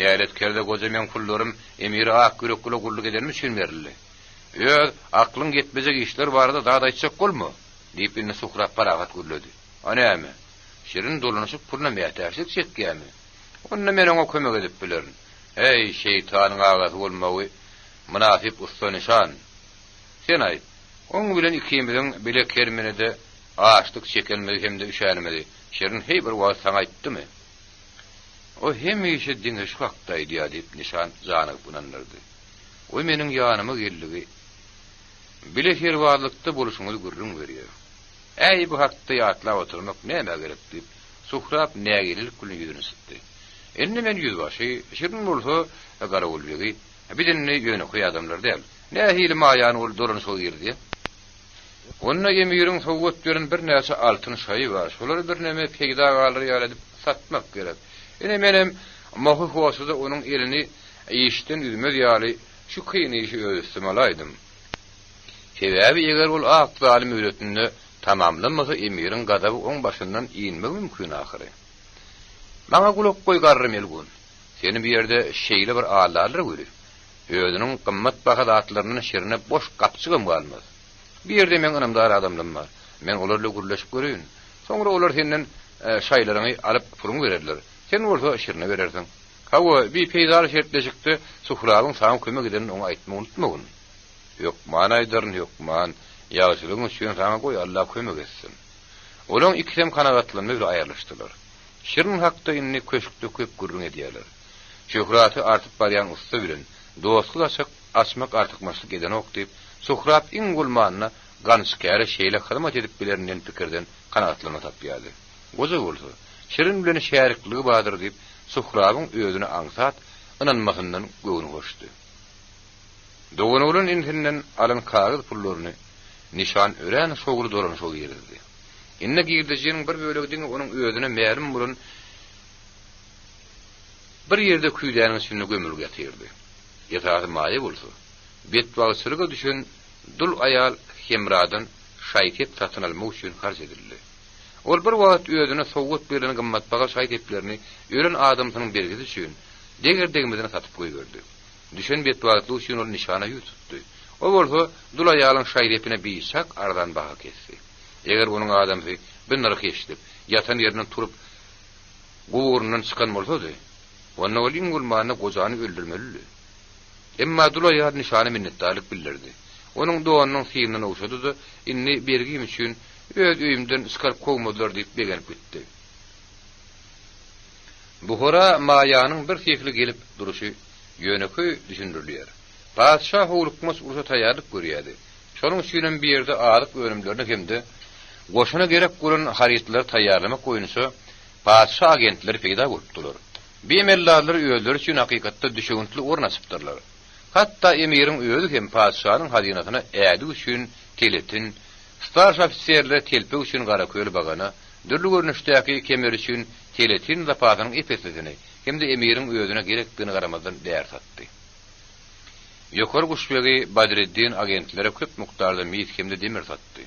Näletkerde goza men pullarym emiri ak gürekle gulluk edermi üçin berildi. Öz aklyň yetmejek işler barada daha da içsek bolma? Diýip ine Suhrap paragat gürledi. Anäme? Şirin dolanyşyp pulna mätäşik çekýärmi? Onda men oňa kömek edip bilerin. Ey şeytanyň agaty bolmagy, münafik usta nişan. Sen aýt. Oň bilen ikimiziň bile kermenede açlyk çekelmedi hem de üşärmedi. Şerin hey bir wagt saňa aýtdymy? O hemişe diňe şu hakdaýdy diýip nişan janyp bunanlardy. O meniň ýanyma geldigi. Bile herwarlykda boluşuňyzy gürrüň berýär. Äý bu hakda ýatlap oturmak näme gerek diýip Suhrap nägelik kulny ýüzüne sıtdy. Enne men ýüzbaşy şerin bolsa gara bolbegi. Bidenni ýöne koý adamlar däl. Nähili maýany ol dolan şol girdi. Onna ýemýüriň sowgat beren bir näçe altyn şaý bar. Şolar bir näme pegda galary ýalyp satmak gerek. Ene menem mahy hoşuda onuň elini ýeşden üzmez ýaly şu kyn işi öýstemalaýdym. Sebäbi eger ol ak zalim öýretini tamamlamasa emirin gadaby oň başyndan iýinmek mümkin ahyry. Maňa gulak goý garrym elgun. Seni bir ýerde şeýle bir ağalarlar görür. Özüniň gymmat baha zatlarynyň şerine boş gapçygym galmaz. Bir ýerde men anamdar adamlarym bar. Men olarla gürleşip görüň. Soňra olar senden şaýlaryny alyp puluň bererler. Sen bolsa şerine berersiň. Hawa bir peýdar şertleşikdi, Suhrabyň saňa kömek edeni oňa aýtmagy unutmagyn. Yok man aýdyryn, yok man ýagşylygyň üçin saňa goý Allah kömek etsin. Olaň ikisem kanagatlanma aýarlaşdylar. Şirin hakda inni köşkde köp gürrüň edýärler. Şöhraty artyp barýan usta bilen dostluk açmak artykmaşlyk eden ok diýip Suhrap iň gulmanyna gançkäre şeýle hyzmat edip bilerinden pikirden kanagatlanma tapýardy. Goza bolsa şirin bilen şäherlikligi badyr diýip Suhrabyň özüne aňsat inanmasyndan göwüni hoşdy. Doganolun intinden alan kağıt pullaryny nişan ören şogul dolan şol ýerdi. Inne girdijiniň bir bölegini onuň özüne mälim bolan bir ýerde küýdäniň üstüne gömülüp ýatyrdy. Ýatagy maýy bolsa, betbagysyryga düşen dul aýal hemradan şaýket satyn almak üçin harç edildi. Ol bir wagt özüne sowgat beren gymmat baha şaýketlerini ören adamsynyň bergisi üçin degerdegmeden satyp goýberdi. Düşen betbagyly üçin ol nişana ýutdy. O bolsa dul aýalyň şaýrepine biýsak aradan baha kesdi. Eger onuň adamy bir narh eşdip, ýatan ýerinden turup gowurundan çykan bolsady, onda ol iňgulmany gojany öldürmeli. Emma dul aýal nişany minnetdarlyk bildirdi. Onuň doanynyň synyny uşady, inni bergim üçin öz öýümden çykar kowmadylar diýip begenip gitdi. Buhara maýanyň bir tekli gelip duruşy ýöneköy düşündirilýär. Padşah howlukmas ursa taýýarlyk görýärdi. Şonuň üçin bir ýerde adyk önümlerini hemde goşuna gerek bolan haritler taýýarlamak goýunsa padşah agentleri peýda bolupdylar. Bemellarlar özleri üçin hakykatda düşegüntli ornaşypdyrlar. Hatta emirin özü hem padşahyň hazinatyna ädi üçin teletin, starş ofisierler telpe üçin gara köýl bagana, dürli görnüşdäki kemer üçin teletin zapatynyň epesligini, hemde emirin özüne gerekdigini garamazdan där satdy. Ýokary guşbegi Badreddin agentlere köp mukdarda mis hemde demir satdy.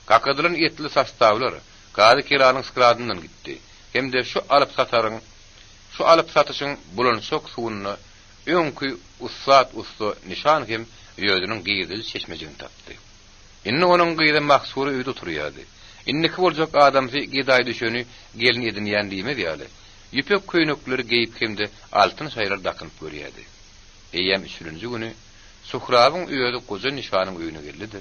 Kakadylyň etli sastawlary Gazi Kiranyň skladyndan gitdi. Hemde şu alyp satyşyň bulanşok suwuny öňkü usta nişan hem ýödüniň gyýdyl çeşmejini tapdy. Inni onuň gyýdy mahsury öýde oturýardy. Inniki boljak adamsy gydaý düşeni gelin edinýän diýme diýýärler. Ýüpek köýnekleri geýip hemde altyn şaýlar dakynyp görýärdi. Eýem 3-nji güni Suhrabyň öýde goza nişanyň öýüne geldi.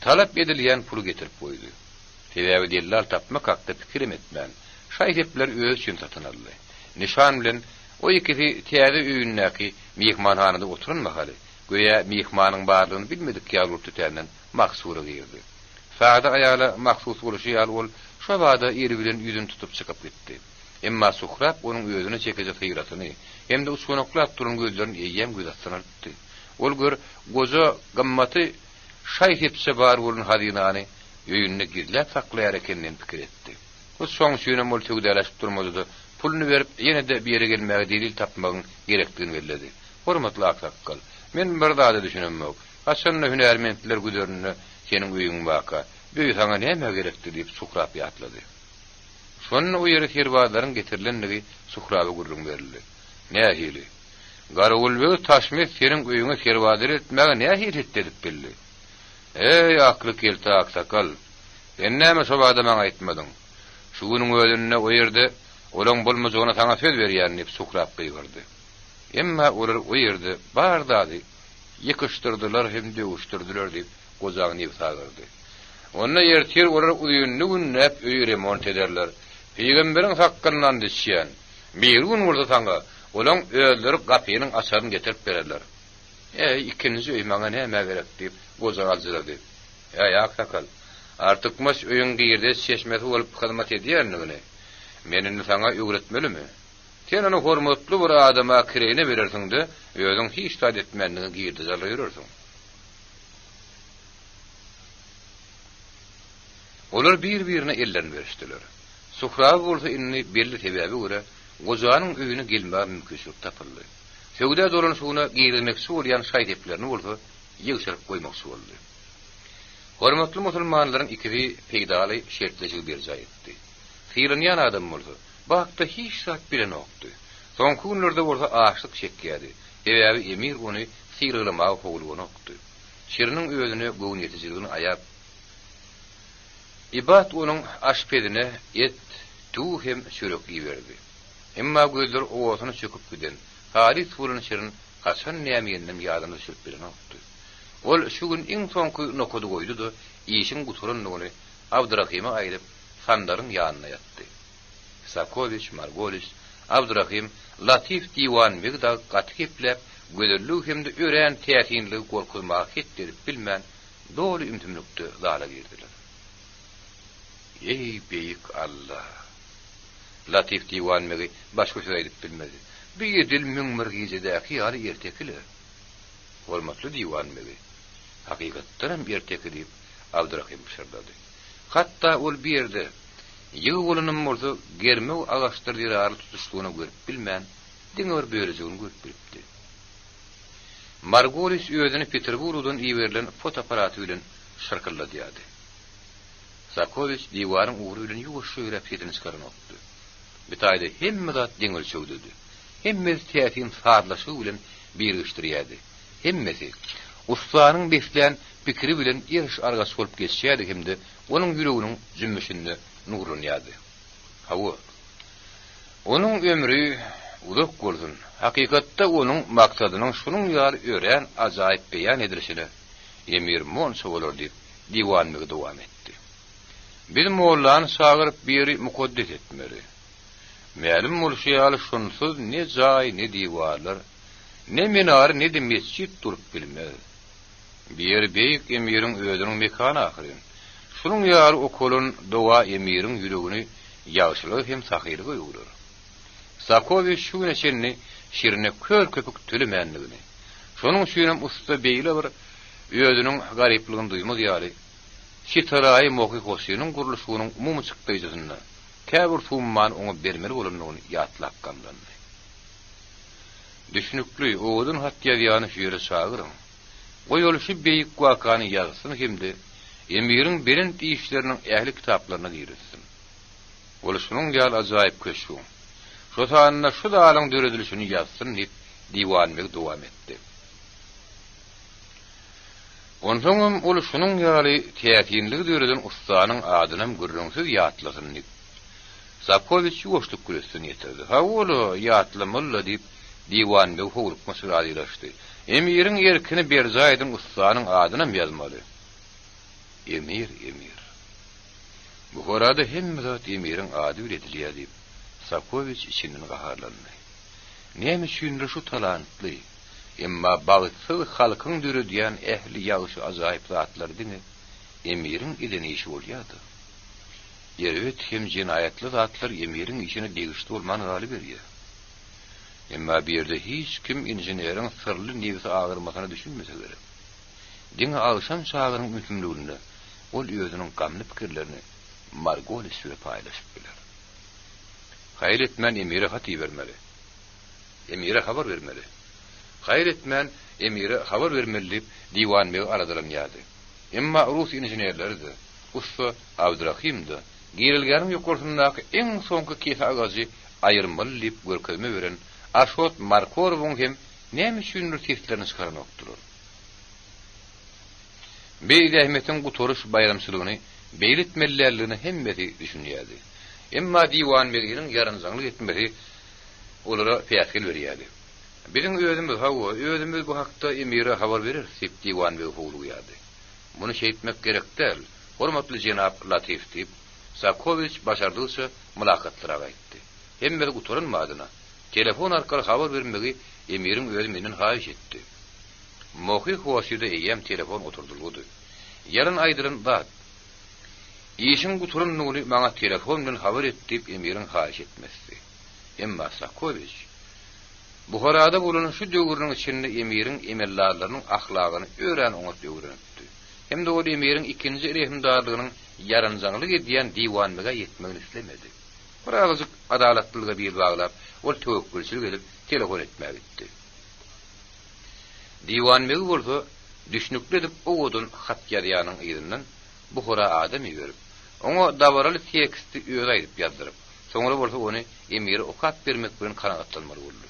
Talap edilýän pulu getirip goýdy. Sebäbi dellar tapmak hakda pikir etmän. Şaýhepler öz üçin satyn aldy. Nişan bilen o ikisi täze öýünnäki mehmanhanada oturunmakaly. Göýe mehmanyň barlygyny bilmedik ýaly tutýandan maksura girdi. Saada aýala maksus boluşy ýaly ol şu wada eri bilen ýüzüni tutup çykyp gitdi. Emma Suhrap onuň özüne çekejek hyratyny hemde uçunaklap duran gözlerini eýem gözatsyna tutdy. Ol gör goza gymmaty şaýhepse bar bolan hazinany öýünne girilip saklaýar ekeninden pikir etdi. O soň şüýne mol tögdäleşip durmady. Pulunu berip ýene de bir ýere gelmäge delil tapmagyň gerekdigini belledi. Hormatly aksakkal, men bir zada düşünemek. Haçanna hünärmentler güdörünü seniň öýüň baka. Beýi saňa näme gerekdi diýip Suhrap ýatlady. Şonu o ýere herwalaryň getirilenligi Suhrapy gurrun berildi. Nähili? Garawulby taşmy seniň öýüňe herwalary etmäge nähili edip bildi. Ey akly kelti aksakal, sen näme şo wada maňa aýtmadyň? Şunyň öýünde o ýerde olan bolmajagyna saňa söz berýärni Suhrap gyýyrdy. Emma olar o ýerde bardady, ýykışdyrdylar hem döwüşdirdiler diýip gozagyny ýypsagyrdy. Onna ertir olar uyunlu günnäp öýü remont ederler. Peýgamberiň hakkyndan düşýän bir gün bolsa taňa olaň öýleri gapynyň açaryny getirip bererler. Ikinji öý maňa näme gerek diýip goza galdylar. Ýak sakal. Artyk maş öýüň girde seçmesi bolup hyzmat edýärnigini meniň saňa öwretmelimi? Sen onu hormatly bir adama kirene berersiň-de, özüň hiç taýt etmänligi girdi zala ýörersiň. Olar bir-birine ellerini berişdiler. Sufra bolsa inni belli sebäbi görä, gozanyň öýüne gelmä mümkinçilik tapyldy. Söwda dolan suwuna giýdirmekçi bolýan şaýdeplerini bolsa ýygşyryp goýmakçy boldy. Hormatly musulmanlaryň ikisi peýdaly şertleşigi bir jaýetdi. Fiýlanýan adam bolsa, bakda hiç zat bilen okdy. Soňky günlerde bolsa açlyk çekýärdi. Ebäbi emir ony fiýrlamagy howlugyny okdy. Şiriniň özüne gowy netijelerini aýap İbat onun aşpedine et, tu hem çörek berdi. Emma gözler owasyny çöküp giden, halis bolun şirin kaçan nämeýenden ýadyna düşüp bilen okdy. Ol şu gün iň soňky nokudy goýdy-da, işin guturanlygyny Abdurrahime aýdyp, sandaryň ýanyna ýatdy. Sakoviç, Margolis, Abdurrahim, Latif diwan migdal gaty keplep, gözellü hemde ören täsinligi gorkuyma hitdirip bilmän, dolu ümtümlükde zala girdiler. Ey büyük Allah! Latif diwan megi başga söz edip bilmedi. Bir dil müňmirgizedäki ýaly ertekile. Hormatly diwan megi. Hakykatdan erteki diýip Abdurrahim şerdady. Hatda ol bir ýerde ýygy bolanyň bolsa germe agaçlar ýarary tutuşdygyny görüp bilmän, diňer börejigiň görüp bilipdi. Margolis özüni Peterburgdan iýerilen fotoaparaty bilen şarkylladýady. Sakoviç diwarın uğru bilen ýuwuşyra pedini çykaran okdy. Bitaýda hemme zat diňel çöwdüdi. Hemmesi täsin sarlaşy bilen bir ýyşdyrýady. Hemmesi ustanyň beslen pikiri bilen ýerş argasy bolup geçýärdi hemde onuň ýüreginiň jümmüşinde nurlanýady. Hawa. Onuň ömrü uzak bolsun. Hakykatda onuň maksadynyň şunuň ýaly ören ajaýyp beýan edilişine emir monsa bolar diýip diwanlygy dowam etdi. Bir mollany çagyryp biri mukaddes etmeli. Ma'lum bolşýaly şunsuz ne jaý ne diwarlar, ne minar ne de mescit durup bilmez. Bir beýik emiriň özüniň mekany ahyryn. Şunuň ýaly okolun dowa emiriň ýüregini ýagşylyk hem sahylygy ýurar. Sakoviç şu neçenni şirine kör köpük tülemänligini. Şonuň üçin usta beýle bir özüniň garyplygyny duýmak ýaly Şitaraý moky hoşynyň gurulşynyň umumy çykdyjyna käbir suwman oňa bermeli bolanlygyny ýatlap gamlandy. Düşünükli oğudun hatýaýany şeýle çagyryň. Goýulşy beýik wakany ýazsyn hemde emiriň bilen işleriniň ähli kitaplaryna girsin. Ol şunuň ýaly ajaýyp köşü. Şu taýyna şu dalyň döredilişini ýazsyn diýip diwanlyk dowam etdi. Onsoňam ol şunuň ýaly täsinligi döreden ustanyň adynam gürrüňsiz ýatlasyn diýip Sakoviç ýoşlyk güreşini ýetirdi. Ha ol ýatlamaly diýip diwanlyk howluk maslahatylaşdy. Emiriň erkini berjaýdyň ustanyň adynam ýazmaly. Emir. Bu horada hemme zat emiriň ady biledilýär diýip Sakoviç içinden gaharlandy. Näme üçin şu talantly emma bagtsyz halkyň dürediýän ähli ýagşy ajaýyp zatlar dini emiriň ilini işi bolýardy. Ýeret hem jinayatly zatlar emiriň işini degişdi bolman galy berýär. Emma bir ýerde hiç kim injinieriň sirli negisi agyrmasyny düşünmese gerek. Diňe alşan çagyryň mümkinliginde ol özüniň gamly pikirlerini Margolis bilen paýlaşyp biler. Hayretmen emire hati vermeli. Emire haber vermeli. Hayretmen emire haber vermeli diwan me aradaran ýady. Emma Rus injinerleri de, usta Abdurrahim'de, girilgärim ýokursundaky eň soňky kesa agazy aýyrmaly diýip görkezme beren Aşot Markorowyň hem näme üçin testlerini çykaran okdylar. Beýle Ahmetiň gutoruş bayramçylygyny beýletmellerligini hemmeti düşünýärdi. Emma diwan meginiň ýarynjaňlyk etmeli olara fiýatkil berýärdi. Biziň özümiz bu hakda emire habar berer, sep diwan megi howluýardy. Muny şeýtmek gerek däl. Hormatly jenap Latif diýip Sakoviç başardygyça mülakatlara gaýtdy. Hemme uturunmadyna. Telefon arkaly habar bermegi emirin öz menen haýyş etdi. Mohi hoşyda eýem telefon oturduldy. Yarın aýdyryn bat. İşin guturunlygy maňa telefon bilen habar et diýip emirin haýyş etmezdi. Emma Sakoviç Buharada bulunan şu döwrüň içinde emirin emellarlarynyň ahlagyny öýren oňat öýrenipdi. Hem de o emirin ikinji rehimdarlygynyň yaranjanglyk edýän diwanlyga ýetmegini islemedi. Birazjyk adalatlylyga bir baglap, ol töwekkulçilik edip telefon etmägitdi. Diwanlygy bolsa düşnükli edip owudun hat ýarýanyň ýerinden Buhara adamy berip, oňa dabaraly teksti öýre aýdyp ýazdyryp, soňra bolsa ony emiri okat bermek bilen kanagatlanmaly boldy.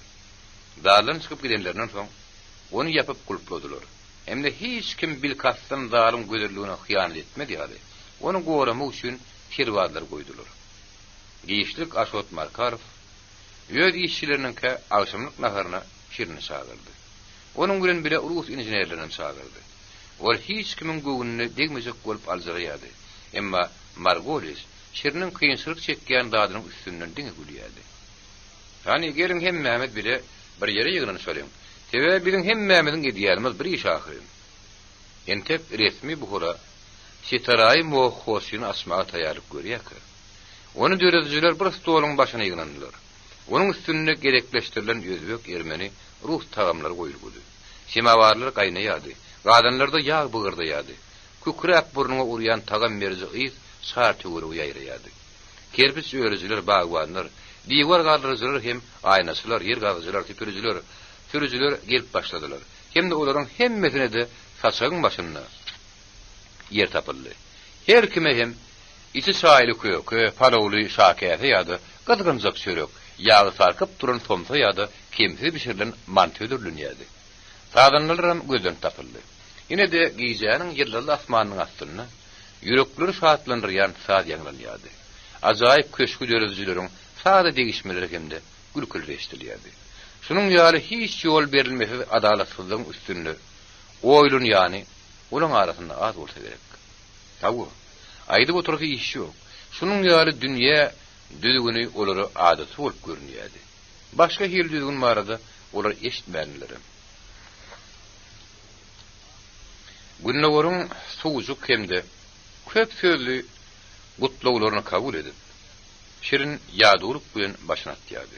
Dağdan çıkıp gidenlerden soň onu yapıp kulpladylar. Hem de hiç kim bilkasdan zalim gözerliğine hıyanet etmedi ýaly. Onu goramak üçin kirwadlar goýdular. Giýişlik Aşot Markarov öz işçileriniňke agşamlyk naharyna şirini çağırdy. Onun bilen bile Rus injenerlerini çağırdy. Ol hiç kimin göwnüne degmejek bolup aljaýardy. Emma Margolis şirinin kıyınçılık çekýän dadynyň üstünden diňe gülýärdi. Yani gelin hem Mehmet bile bir yere ýygynyny söyleyim. Tebe bizim hemmemizin edýärimiz bir iş ahyryn. Entep resmi Buhara Sitaray Mohosyny asmaga taýýarlyk görýär. Onu döredjiler bir stoluň başyna ýygynandylar. Onuň üstünde gerekleşdirilen özbek, ermeni, Rus tagamlary goýuldy. Semawarlar gaýnaýardy. Gadanlarda ýağ bıgyrdaýardy. Kükrep burnuňa urýan tagam merzi ýyz şar töwere ýaýraýardy. Kerpiç öýrejiler, bagwanlar, diýwar gardyjylar hem aýnaçylar, ýer gardyjylar, sürücüler gelip başladılar. Hem de olaryň hemmesine de saçagyň başynda yer tapyldy. Her kime hem içi çaýly köke, palawly şakäse ýa-da gyzgynjak çörek, ýagy sarkyp duran somsa ýa-da kemsi bişirilen mantı ödürlünýärdi. Sadanlar hem gözden tapyldy. Ine de giýjäniň ýylly asmanyň astyna ýürekleri şatlandyrýan saz ýanglanýardy. Ajaýyp köşkü döredijileriň sada degişmeleri hem de gülkülleşdirilýärdi. Şunun ýaly hiç ýol berilmesi adalatsyzlygyň üstünde oýlun ýani olaň arasynda az bolsa gerek. Tabu. Aýdyp oturdy iş ýok. Şunun ýaly dünýä düzgüni olary adaty bolup görünýärdi. Başga hil düzgün barada olar eşitmänleri. Günneworun suwjuk hemde köp sözlü gutlawlaryny kabul edip şirin ýadulyk bilen başyna atýardy.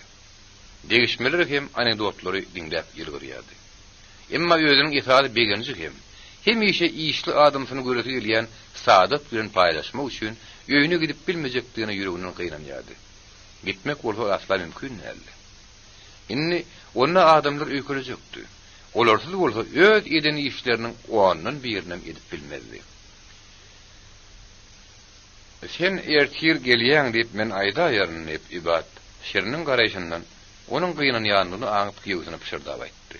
Degişmeler hem anekdotlary dinläp ýylgyrýardy. Emma özüniň ifade begenji hem işe işli adamsyny göreti gelýän saadat bilen paýlaşmak üçin öýüne gidip bilmejekdigine ýüreginden gynanýardy. Gitmek bolsa asla mümkin näle. Inni onda adamlar öýkelejekdi. Olarsız bolsa öz edeni işleriniň oňundan birinden edip bilmezdi. Sen ertir gelýän diýip men aýdaýaryn hep ibat şirinin garaýşyndan onun gynanýanlygyny aňyp göwsüne pişirdi aýtdy.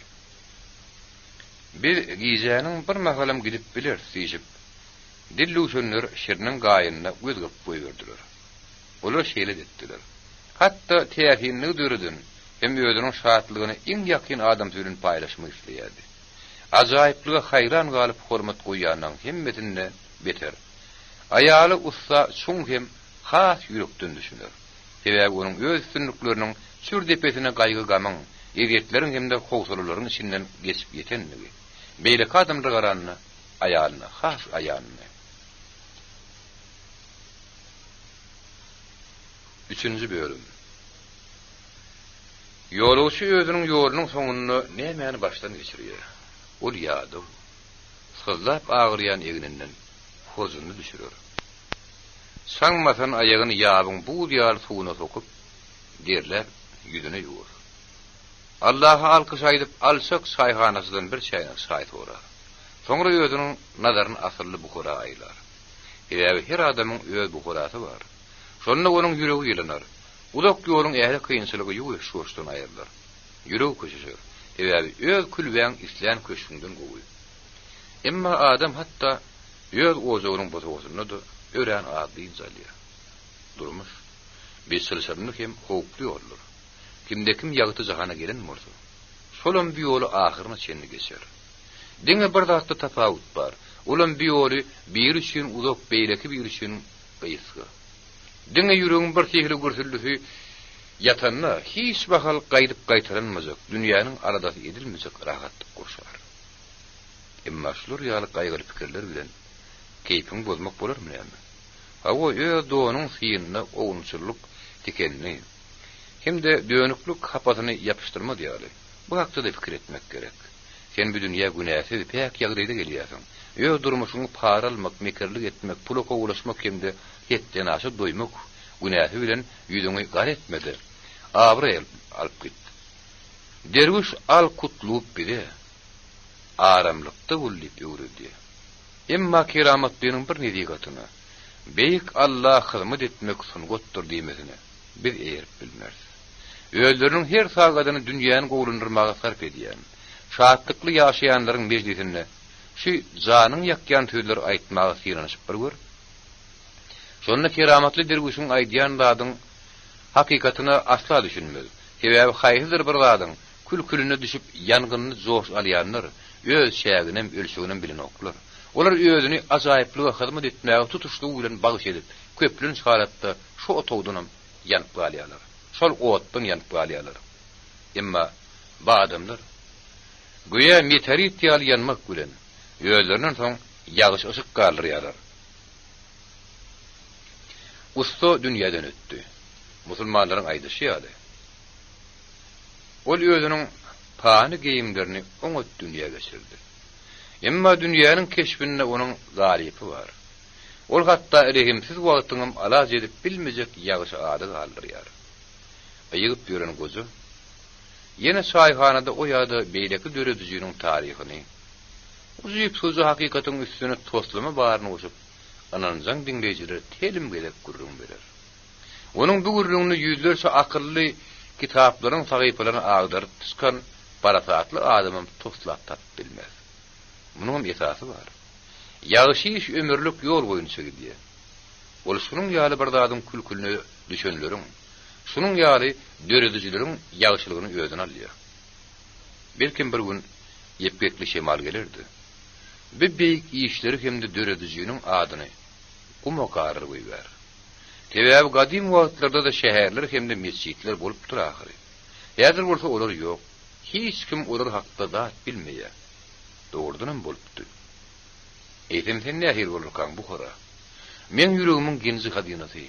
Bir giýjäniň bir mahalam gidip biler diýip dilluşunlar şirinin gaýynyna göz gyp goýberdiler. Olar şeýle etdiler. Hatda tähini döredin hem özüniň şatlygyny iň ýakyn adam bilen paýlaşmak isleýärdi. Ajaýyplyga haýran galyp hormat goýýanyň hemmetinde beter. Aýaly ussa şuň hem has ýürekden düşünür. Sebäbi onuň öz üstünlikleriniň sürdepesine gaýgy gamyň, egetleriň hem de howsalaryň içinden geçip ýetenligi. Beýle adamlar garanyna, aýalyna, has aýalyna. 3-nji bölüm. Ýoluşy özüniň ýolunyň soňuny nämäni başdan geçirýär? Ol ýady. Sızlap ağrıyan egininden hozunu düşürür. Sanmasan ayağını ýabyň bu ýaly suwuna sokup derler ýüzüne ýuwur. Allaha alkyş aýdyp alsak saýhanasydan bir çaýnak saýt olar. Soňra özüniň nazaryny asyrly Buhara aýlar. Her adamyň öz Buharasy bar. Şonda onuň ýüregi ýylanar. Udak ýoluň ähli kynçylygy ýuwur şoşdan aýrlar. Ýüregi köşeşir. Öz külbäň isleýän köşünden gowy. Emma adam hatda öz ozagynyň bozagyny da ören ady zalýar. Durmuş. Bir sylsaryny hem howply olur. Kimde-kim ýagty jahana gelen bolsa, şolam bir ýoly ahyryna çenli geçer. Diňe bir zatda tafawut bar. Ulan bir ýoly bir üçin uzak beýleki bir üçin gysga. Diňe ýüregiň bir tehli görsüldüsi yatanna hiç bahal gaýdyp gaýtaranmazak, dünýäniň aradasy edilmezek rahatlyk goşar. Emma şular ýaly gaýgyly pikirler bilen keýpiň bozmak bolarmy näme? Hawa donuň syýyna oňçuluk dikenli. Hem de dönüklük hapasyny yapıştırma diýaly. Bu hakda da pikir etmek gerek. Sen bu dünýä günäsi pek ýagdaýda gelýärsiň. Durmuşyňy para almak, mekerlik etmek, pulaka ulaşmak hemde hetden aşy doýmak günäsi bilen ýüzüňi gar etmedi. Abry alyp gitdi. Derwiş al kutlup biri aramlykda gulyp ýöredi. Emma keramatlygynyň bir nedigatyny beýik Allah hyzmat etmek üçin gotdur diýmesine biz eýerip bilmez. Öldürüň her sagadyny dünýäni gowrundyrmaga sarf edýän, şahatlykly ýaşaýanlaryň meclisinde şu janyň ýakýan töýler aýtmagy syranyşyp bir gör. Şonda keramatly derwişiň aýdýan zadyň hakikatyny asla düşünmez. Sebäbi haýhyzyr bir zadyň külkülüne düşüp ýangyny zoş alýanlar öz şäginem ölçüginem bilen oklar. Olar özüni ajaýyplyga hyzmat etmäge tutuşdygy bilen bagyş edip, köplüň şaharatda şu otowdunam ýanyp galýarlar. Şol otdan ýanyp galýarlar. Emma bu adamlar goýa meteorit ýaly ýanmak bilen ýöllerinden soň ýagyş ışık galýarlar. Usto dünýäden ötdi. Musulmanlaryň aýdyşy ýaly. Ol özüniň paňy geyimlerini oňa dünýäge geçirdi. Emma dünýäniň keşbinde onuň galypy bar. Ol hatda rehimsiz wagtyny alaz edip bilmejek ýagyş ady galdyrýar. Aýygyp ýören gözü ýene şaýhanada o ýada beýleki döredijiniň taryhyny, uzyp sözü hakikatyň üstüne toslama baryny goşup, ananjaň dinleýijiler telim gelip gurrun berer. Onuň bu gurruny ýüzlerçe akylly kitaplaryň sahypalaryny agdaryp tyskan barasatly adamym toslap tap bilmez. Munyň esasy bar. Ýagyşy iş ömürlük ýol boýunça gidýär. Ol şunuň ýaly bir zadyň külkülüne düşünleriň, şunuň ýaly döredijileriň ýagyşlygyny özüne alýar. Belkim bir gün ýepgekli şemal gelirdi. Bir beýik işleri hemde döredijiniň adyny umakaryr goýýar. Sebäbi gadim wagtlarda da şäherler hemde mesjitler bolup durar. Ýa-da bolsa olar ýok. Hiç kim olar hakda zat bilmeýär. Doğrudan bolupdy. Eýtem sen nähir bolurkan bu hora. Men ýüregimiň genji hadynasy.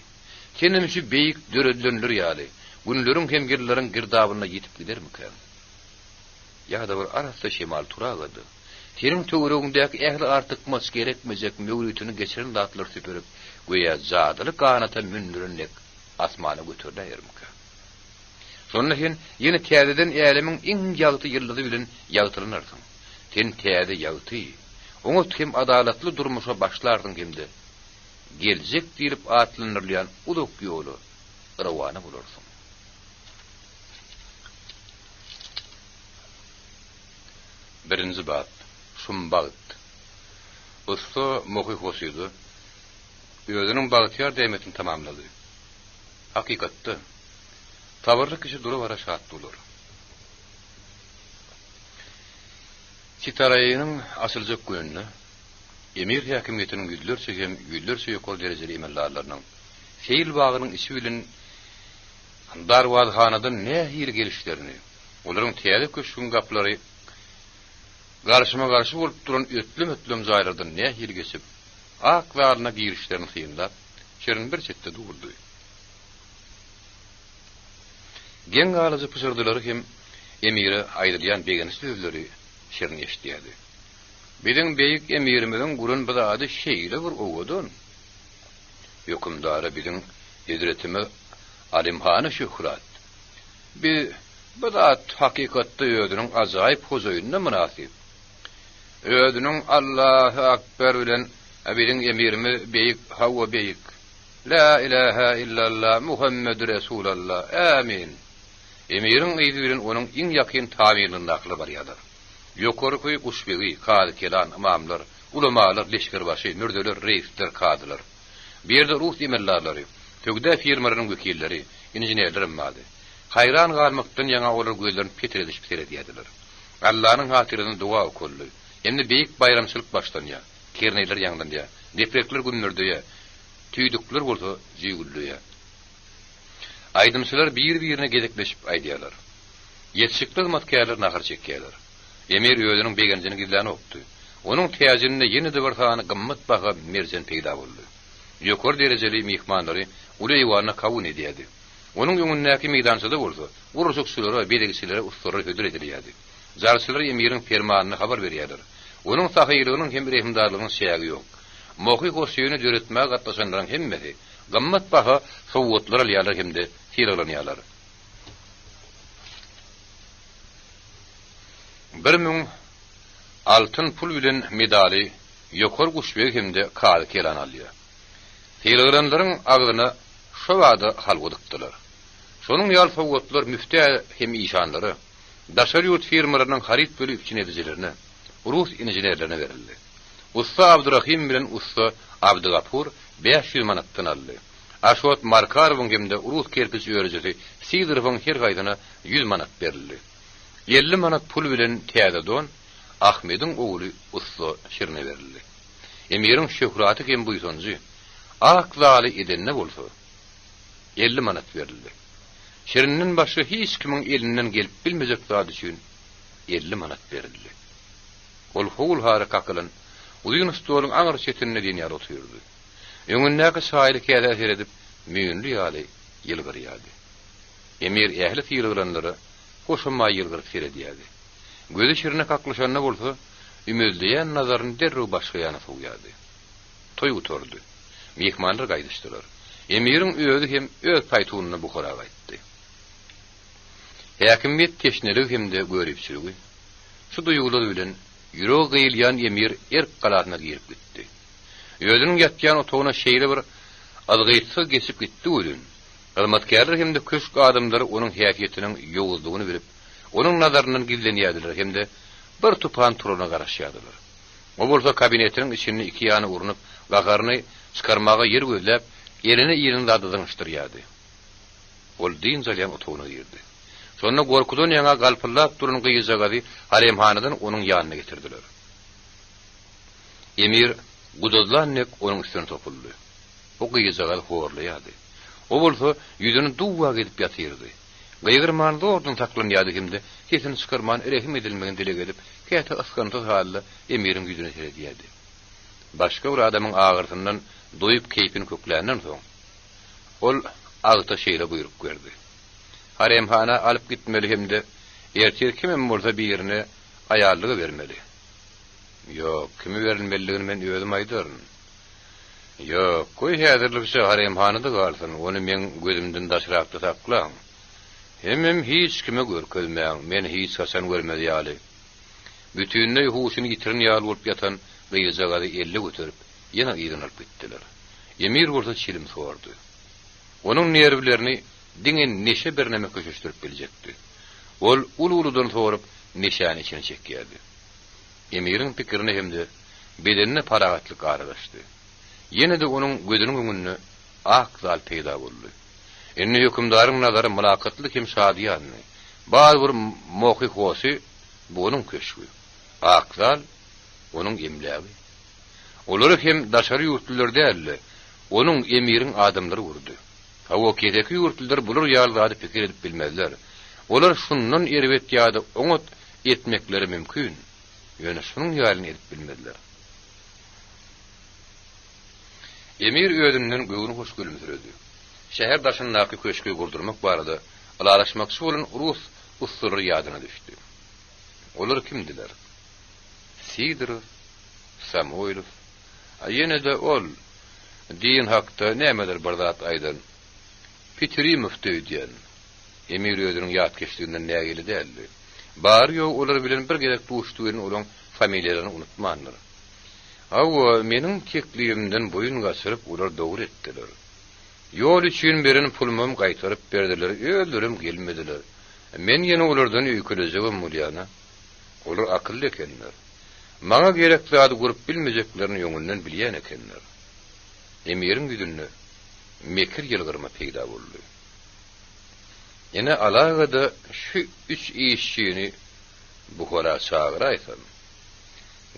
Kenem şu beýik döredlenler ýaly. Günleriň hem girleriň girdabyna ýetip gidermiken? Ya da bir arasda şemal turagady. Senin töweregindäki ähli artyk mas gerekmejek mewlütini geçiren zatlar süperip goýa zadyly kanata mündürenlik asmana götürýärmiken? Şonda sen ýene täzeden älemiň iň ýagty ýyldysy bilen ýagtylanarsyň. Sen täze ýagty, oňa kim adalatly durmuşa başlardyň hemde. Geljek diýip atlanyrlayan uluk ýoly rawana bolarsyň. Birinci bab, şumbagt. Usta mohy hoşydy. Özüniň bagtyar demetini tamamlady. Hakykatda tawarly kişi dura bara şat bolar. Çitaraýynyň asyljak gününe emir häkimetiniň güýdlerçe ýokary derejeli emellarlarynyň şeýil bagynyň işi bilen darwazhanadan nähir gelişlerini, olaryň täze köşkün gaplary garşyma garşy bolup duran ötlüm zaýlardan nähir geçip ak we alna girişlerini syýndap şerin bir çetde durdy. Gen galyjy pysırdylary hem emiri aýdylýan begeni sözleri şerin eşdiýärdi. Biziň beýik emirimiziň gurun bir ady şeýle bir owadyn. Ýokymdary biziň Hazretimi Alimhany Şöhrat. Bu zat hakykatda özüniň ajaýyp hojaýynyna münasip. Özüniň Allahu akbar bilen biziň emirimi beýik hawa beýik. La ilaha illallah Muhammedur Resulullah. Amin. Emirin ýyzy bilen onuň iň ýakyn tabiryny nakly barýardyr. Ýokary uşbegi, kady kelan, imamlar, ulamalar, leşkerbaşy, mürdeler, reisler, kadylar. Bir ýerde ruh emellarlary, tögde firmalaryň wekilleri, injenerler mady. Hayran galmakdan ýaňa olar gözlerini petrediş edýärdiler. Allahyň hatyryny dua okully. Endi beýik bayramçylyk başlanýar. kerneyler ýaňdan diýär. Deprekler günlerde tüýdükler bolsa jüýgüldüýär. Aýdymçylar bir-birine gedekleşip aýdýarlar. Yetişikli hizmetkarlar nahar çekýärler. Emir öýüniň begenjini gizläni okdy. Onuň täjinine ýene-de bir hany gymmat baha merjen peýda boldy. Ýokary derejeli mehmanlary uly eýwanyna kabul edýärdi. Onuň ýöňündäki meydançada bolsa, uruşukçylary, belegçilere usturry hödür edilýärdi. Jarçylar emiriň fermanyny habar berýärler. Onuň sahylygynyň hem rehimdarlygynyň şeýagi ýok. Mohy goşýyny jöretmäge gatnaşanlaryň hemmesi gymmat baha sowgatlar alýarlar hemde tiraglanýarlar. 1000 altın pul bilen medali ýokary guşbeg hemde kady kelan alýar. Tiraglanlaryň agyna şo wada halgydykdylar. Şonuň ýal sowgatlar müfti hem işanlary daşary ýurt firmalarynyň harit bölüp için edijilerine, Rus injenerlerine berildi. Usta Abdurrahim bilen Usta Abdugapur 500 manatdan aldy. Aşot Markarowyň hemde Rus kerpiç öýrejisi Sidirowyň her gaýdyna 100 manat berildi. 50 manat pul bilen täze-don Ahmediň ogly Usta Şirne berildi. Emiriň şöhraty hem buýsonjy akzaly edenne bolsa 50 manat berildi. Şirinin başı hiç kimin elinden gelip bilmejek zat üçin 50 manat berildi. Ol howul hara kakylan Uyun stolun aňyr çetinine diýär oturdy. Öňündäki şaýry käde edip müýünli ýaly ýylgyrýardy. Emir ähli ýylgyranlary goşunma ýylgyr seredýärdi. Gözi şirine kaklaşanyna bolsa, ümedleýän nazaryny derrew başga ýana soýýardy. Toý oturdy. Mehmanlar gaýdyşdylar. Emiriň öýüdi hem öz paýtugyny buhara gaýtdy. Häkimiyet teşnelik hemde görüpçüligi. Şu duýgular bilen ýüregi gıýylýan emir galatyna girip gitdi. Öýüniň ýatýan otagyna şeýle bir azgyýtsy geçip gitdi ölün. Hizmetkarlar hemde köşk adamlary onuň häsiýetiniň ýowuzlygyny bilip, onuň nazaryndan gizlenýärdiler hemde bir tupan turuna garaşýardylar. O bolsa kabinetiniň içini iki ýany urunup, gagaryny çykarmaga yer gözläp, erini ýerinde adydyňyşdyrýardy. Ol din zalyan otagyna girdi. Sonra gorkudan ýaňa galpyllap duran gyýjagazy haremhanadan onuň ýanyna getirdiler. Emir gudozlannek onuň üstüne topuldy. O gyýjagal horlaýardy. O bolsa ýüzüni duwa edip ýatyrdy. Gyýgyrmanda ordan saklanýardy hemde kesini çykarman rehim edilmegen dile gelip, käte askanta halda emiriň ýüzüne seredýärdi. Başga bir adamyň agyrtyndan doýup keypini kökländen soň ol agta şeýle buýrup berdi. Haremhana alyp gitmeli hemde ertir kimem bolsa birine aýarlygy bermeli. Ýok, kimi berilmeligini men özüm aýdyryn. Ýok, goý häzirlikçe haremhanada galsyn, ony men gözümden daşrakda saklan. Hemem hiç kime görkezmäň, men hiç hasan görmedi ýaly. Bütünne huşuny ýitiren ýaly bolup ýatan gyýjagaly 50 götürüp ýene ýygyny alyp gitdiler. Emir bolsa çilim sordy. Onuň nerwlerini diňe neşe bir näme köşüşdirip biljekdi. Ol ulu-uludan sorup neşany içine çekýärdi. Emiriň pikirini hemde bedenine paragatlyk aralaşdy. Ýene de onuň gözüniň öňünde ak zal peýda boldy. Enne hökümdaryň nazary mülakatly kim şadiýany. Baý bir mohy hosy bu onuň köşkü. Ak zal onuň emlägi. Olary hem daşary ýurtlylar dälle, onuň emiriň adamlary urdy. Hawa kedeki ýurtlylar bular ýaly pikir edip bilmezler. Olar şundan erbet ýa-da oňat etmekleri mümkin. Ýöne şunuň ýalyny edip bilmezler. Emir öýünden göwüni hoş gülümsüredi. Şäher daşyndaky köşkü gurdurmak barada alalaşmakçy bolan Rus ustury ýadyna düşdi. Olar kimdiler? Sidorov, Samoylov, ýene de ol din hakda nämedir bir zat aýdan. Petrimov diýen. Emir öýüniň ýat geçdiginden nägeli däldi. Bar ýok olar bilen bir gerek duşdugyny olaň familiýalaryny unutmandyr. Awa meniň tekliğimden boyun gaçyryp olar dogry etdiler. Ýol üçin berin pulmam gaýtaryp berdiler, öldürüm gelmediler. Men ýene olardan öýkelejegim bolýana. Olar akylly ekenler. Maňa gerekli zady gurup bilmejeklerini ýöňünden bilýän ekenler. Emiriň ýüzünde mekir ýylgyrma peýda boldy. Ýene alagada şu 3 işçini buhara çagyraýsam.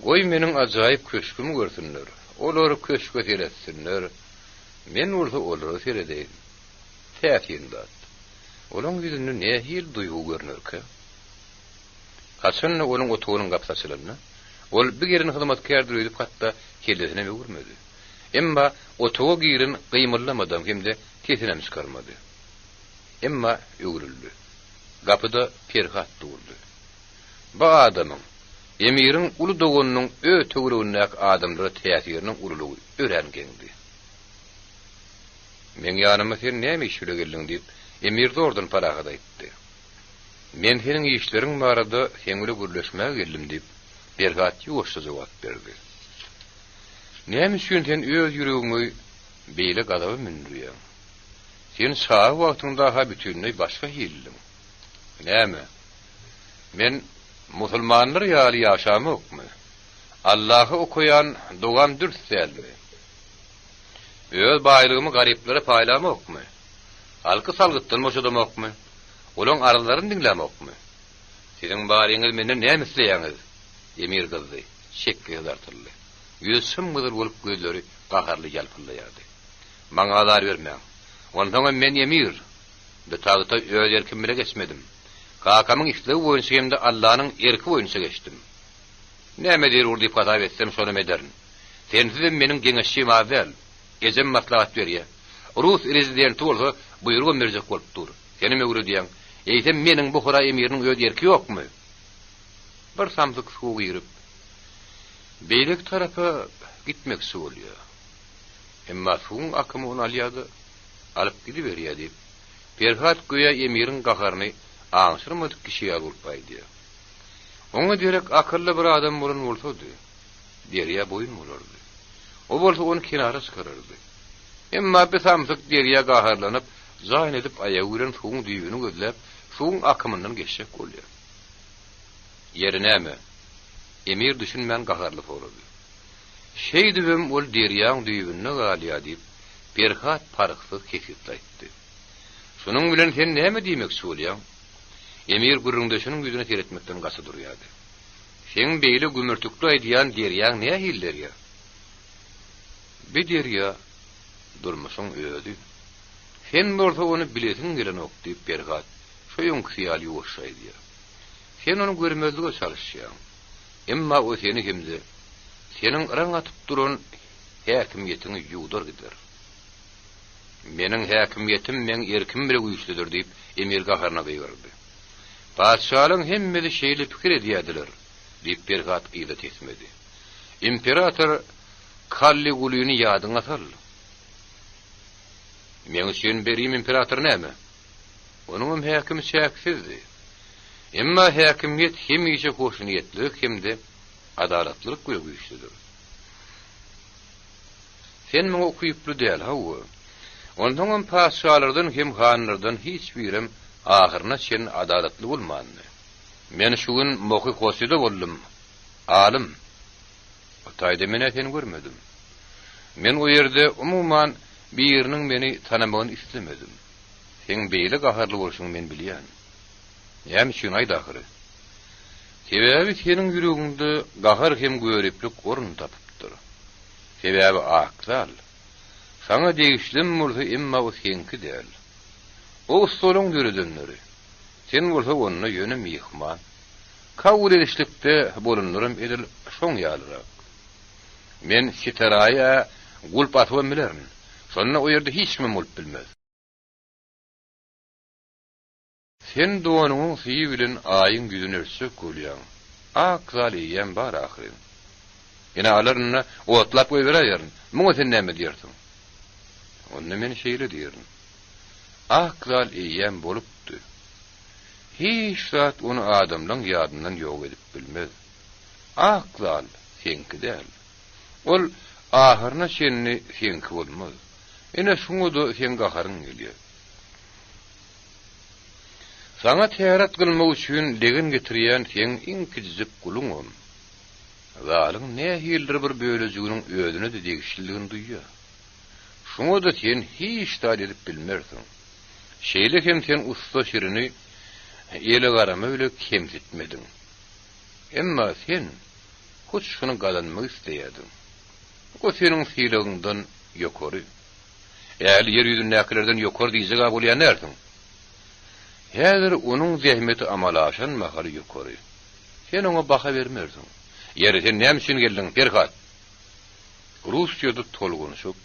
Goý meniň ajaýyp köşkümi görsünler. Olar köşke seretsinler. Men ursa olary seredeyim. Täsirinde. Olaň ýüzünde nähil duýgu görnürkä? Haçan olaň otugynyň gapsaçylaryna, ol bir yerini hyzmatkärdir edip hatda kellesine görmedi. Emma otugy girin gymyllamadam hemde kesinem çykarmady. Emma öwrüldi. Gapyda Ferhat durdy. Bu adamyň Emir'in ulu dogonnyň öte gürüňäk adamlara täsiriniň urulugy örengendi. Men ýanyma sen näme işle geldin diýip Emir zordan paragada aýtdy. Men senin işleriň barada seňle gürleşmäge geldim diýip Ferhat ýoşsa jogap berdi. Näme üçin sen öz ýüregiňi beýle gadaby mindirýän? Sen sağa wagtynda ha bütünli başga hildim. Näme? Men musulmanlar ýaly ýaşamokmy? Allahy okuyan dogan dürtselmi? Öz baýlygymy garyplere paýlamokmy? Halky salgytdan moşadamokmy? Olaň aralaryny dinlemokmy? Siziň baryňyz menden näme isleýäňiz? Emir gızdy, şekli ýazartyldy. Ýüzüm gyzyl bolup gözleri gaharly ýalpylýardy. Maňa azar bermeň. Ondan men Emir, bu tagta öz erkim bile geçmedim. Kakamyň islew boýunça hemde Allahyň erki boýunça geçdim. Näme der urdy patap etsem şonu mederin. Sensiz meniň geňeşim awel, gezem maslahat berýär. Rus prezidenti bolsa buyruk berjek bolup dur. Senim öwre diýen, eýsem meniň bu hora Emiriniň öz erki ýokmy? Bir samsyk suw ýerip beýlik tarapy gitmekçi bolýar. Emma suwun akymy onu alýady, alyp gidiberýär diýip Ferhat goýa Emiriň gaharyny aňşyrmadyk kişiýe bolupdy. Oňa direk akylly bir adam bolan bolsady, derýä boyun bolardy. O bolsa onu kenara çykarardy. Emma bir samsyk derýä gaharlanyp, zaýyn edip aýagy bilen suwun düýbüni gözläp, suwun akymyndan geçjek bolýar. Ýerinäme? Emir düşünmän gaharly boldy. Şeýdibim ol derýäň düýbüne galýa diýip, Ferhat paryksyz kesip aýtdy. Şunuň bilen sen näme diýmekçi bolýaň? Emir gurrunda şunun yüzüne seyretmekten gası duruyordu. Sen beýle gümürtükli aýdýan derýäň näme hillerýär? Bir derýä durmuşyň öýdi. Sen bolsa onu bilesin gelen ok diýip Ferhat şoýun hyýaly ýoşaýdy. Sen onu görmezlige çalışýaň. Emma o seni hemde seniň raň atyp duran häkimiýetini ýuwdur gider. Meniň häkimiýetim men erkim bilen güýçlidir diýip Emir gaharyna beýgerdi. Padşahyň hemmesi şeýle pikir edýärdiler diýip Ferhat ýyda tesmedi. İmperator Caligulyny ýadyňa sal. Men üçin berim imperator näme? Onuň häkimi çäksizdi. Emma häkimiýet hemişe hoşnýetlik hemde adalatlyk güýçlidir. Sen meňe okuyuply däl hawa. Ondan padşalardan hem hanlardan hiç birim ahyryna sen adalatly bolmandy. Men şu gün moky kosyda boldum. Alim. Otayda mene sen görmedim. Men o ýerde umumyň biriniň meni tanamagyny islemedim. Sen beýle gaharly bolşuň men bilýän. Ýa-ni şuň aýdakyry. Sebäbi seniň ýüregiňde gahar hem görüplik orun tapypdyr. Sebäbi akal. Sana degişlim bolsa emma o senki däl. O stoluň dürüdünleri. Sen bolsa onuň ýöne mihman. Kabul edişlikde bolunlarym edil şoň ýalyrak. Men sitaraya gulp atwam bilerin. Şonda o ýerde hiç kim bolup bilmez. Sen doğanyň syýy bilen aýyň ýüzüne örsek bolýan. Akzali ýem bar ahyrin. Ene alaryna otlap goýberýärin. Muňa sen näme diýersiň? Onu men şeýle diýerim. Akzal ýem bolupdy. Hiç zat onu adamlaň ýadyndan ýok edip bilmez. Akzal senki däl. Ol ahyryna seni senki bolmaz. Ene şuňa da sen gaharyň gelýär. Sana täret kılmak üçin degen getirýän sen iň kiçik guluňam. Zalyň nähildir bir bölejiginiň özüne de degişligini duýýar. Şuňa da sen hiç taýt edip bilmersiň. Şeýle hem sen usta şirini ele garama öyle kemsitmedin. Emma sen Hiç şunu kazanmak isteýärdim. O senin fiiliginden ýokary. Eğer yer yüzündekilerden ýokary diýjek bolýan näersiň? Häzir onuň zähmeti amalaşan mahary ýokary. Sen ona baha bermersiň. Ýere sen näme üçin geldiň, Perhat? Rusçada tolgunuşup,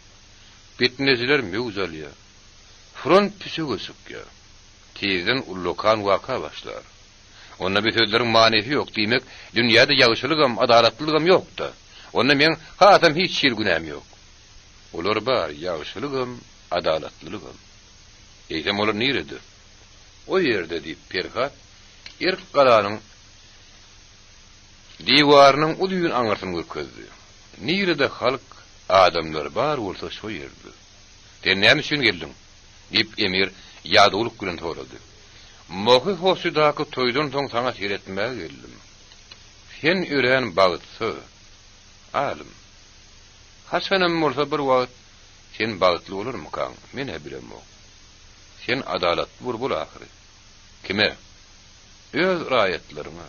bitneziler mewzalya. Front püsü gösükýär. Tezden ullokan waka başlar. Onda bir sözlerin manefi yok diýmek, dünýäde ýagşylygam, adalatlylygam ýokda. Onda men hatam hiç şir günäm ýok. Olar bar, ýagşylygam, adalatlylygam. Eýsem olar nirede? O ýerde diýip Perhat, erk galanyň diýwarynyň udyň aňartyny görkezdi. Nirede halk, adamlar bar bolsa şo ýerde. Sen näme üçin geldiň? Diýip emir ýadylyk bilen sorady. Mohy hoşudaky toýdan soň saňa seretmäge geldim. Sen ören bagtsa, alim. Hasanam bolsa bir wagt sen bagtly bolarmy kaň? Men bilem. Sen adalatly bol ahyry. Kime? Öz raýatlaryňa.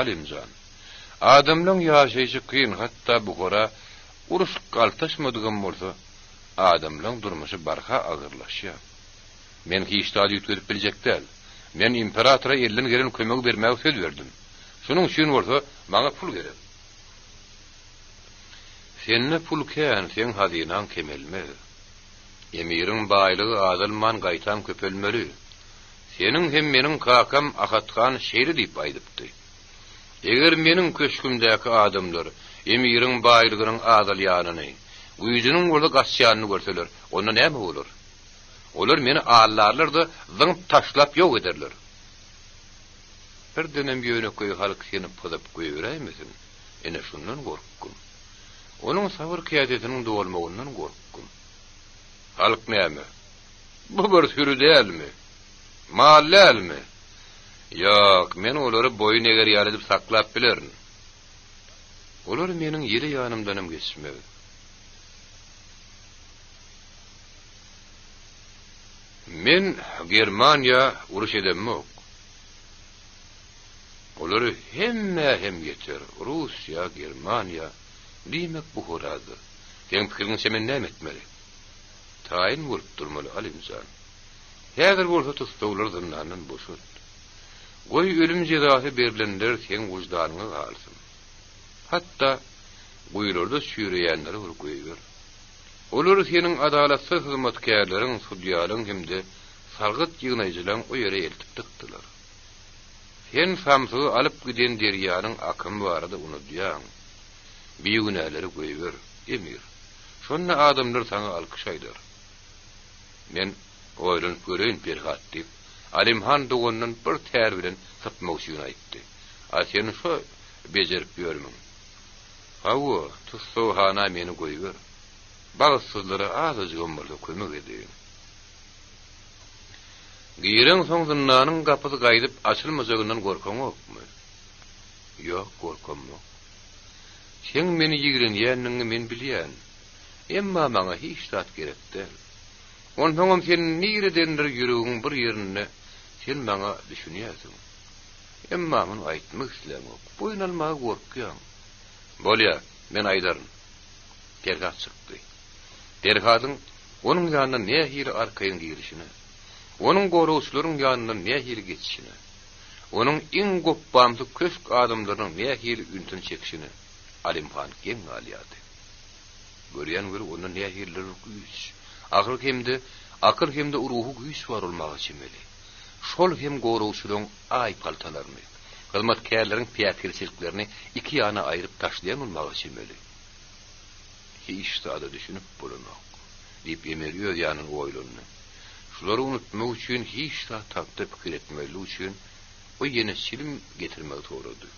Alimjan. Adamlaryň ýaşaýjy kyn, hatda bu gora uruş galtaşmadygan bolsa, adamlaryň durmuşy barha agyrlaşýar. Men hiç taýy ýetip biljekdäl. Men imperatora elden gelen kömek bermäge söz berdim. Şunuň üçin bolsa, maňa pul gerek. Senne pul kän, sen hazynan kemelme. Emiriň baýlygy adalman gaýtan köpelmeli. Senin hem meniň kakam Akatgan şeýri diýip aýdypdy. Eger meniň köşkümdäki adamlar emiriň baýlygynyň adal ýanyny, güýjüniň bolda gaçýanyny görseler, onda näme bolar? Olar meni ağlarlardı, zıngıp taşlap yok ederler. Bir dönem ýöneköý halk seni pyzyp goýberýmisin? Ene şundan gorkkum. Onuň sabır kıyafetinin dolmagyndan gorkkum. Halk näme? Bu bir sürü dälmi? Mallälmi? Ýok, men olary boyun eger ýalyp saklap bilerin. Olar meniň ýeri ýanymdanam geçmedi. Men Germaniýa uruş edemok. Olary hem yeter. Russiýa, Germaniýa diýmek bu horady. Sen pikiriň semen näme etmeli? Taýin bolup durmaly alimjan. Häzir bolsa tutulur zyndandan boşut. Goý ölüm jezasy berilenler sen wujdanyňa galsyn. Hatda goýlarda sürýänleri urguýar. Olar seniň adalatsyz hyzmatkarlaryň, sudyalaryň hemde salgyt ýygnaýjylaryň o ýere eltip dykdylar. Sen samsygy alyp giden derýanyň akymy barada unutýaň. Biýüneleri goýber, emir. Şonda adamlar saňa alkyşaýdylar. Men oýlanyp göreýin Perhat diýip, Alimhan dogondan bir tär bilen satmak üçin aýtdy. Sen şo bejerip ýörmüň. Hawa, tutsowhana meni goýber. Bagysızlara azajygam bolsa kömek edýän. Giýereň soň zynnynyň gapysy gaýdyp açylmajagyndan gorkanokmy? Ýok, gorkanmok. Sen meni ýigrenýänliňi men bilýän. Emma maňa hiç zat gerek däl. Ondan sen niredendir ýüregiň bir ýerine sen maňa düşünýärsiň. Emma men aýtmak islemok. Boyun almagy gorkýan. Bolýa, men aýdaryn. Perhat çykdy. Perhatyň onuň ýanyna nähili arkaýyn girişine, onuň gorowçylaryň ýanyna nähili geçişine, onuň iň gop bamty köşk adamlarynyň nähili üntün çekişine Alimhan geň alýady. Görýän bir onuň nähili güýç, akyl hemde ruhu güýç bar bolmagy çemeli. Şol hem gorowçylaryň aý paltalaryny, hyzmatkarlaryň piýatyrçyliklerini iki ýana aýryp taşlayan bolmagy çemeli. Hiç da düşünüp bulunok. Diýip emeriyor ýanyň oýlanyny. Şolary unutmak üçin hiç da tapda pikir etmeli üçin o ýene silim getirmek torady.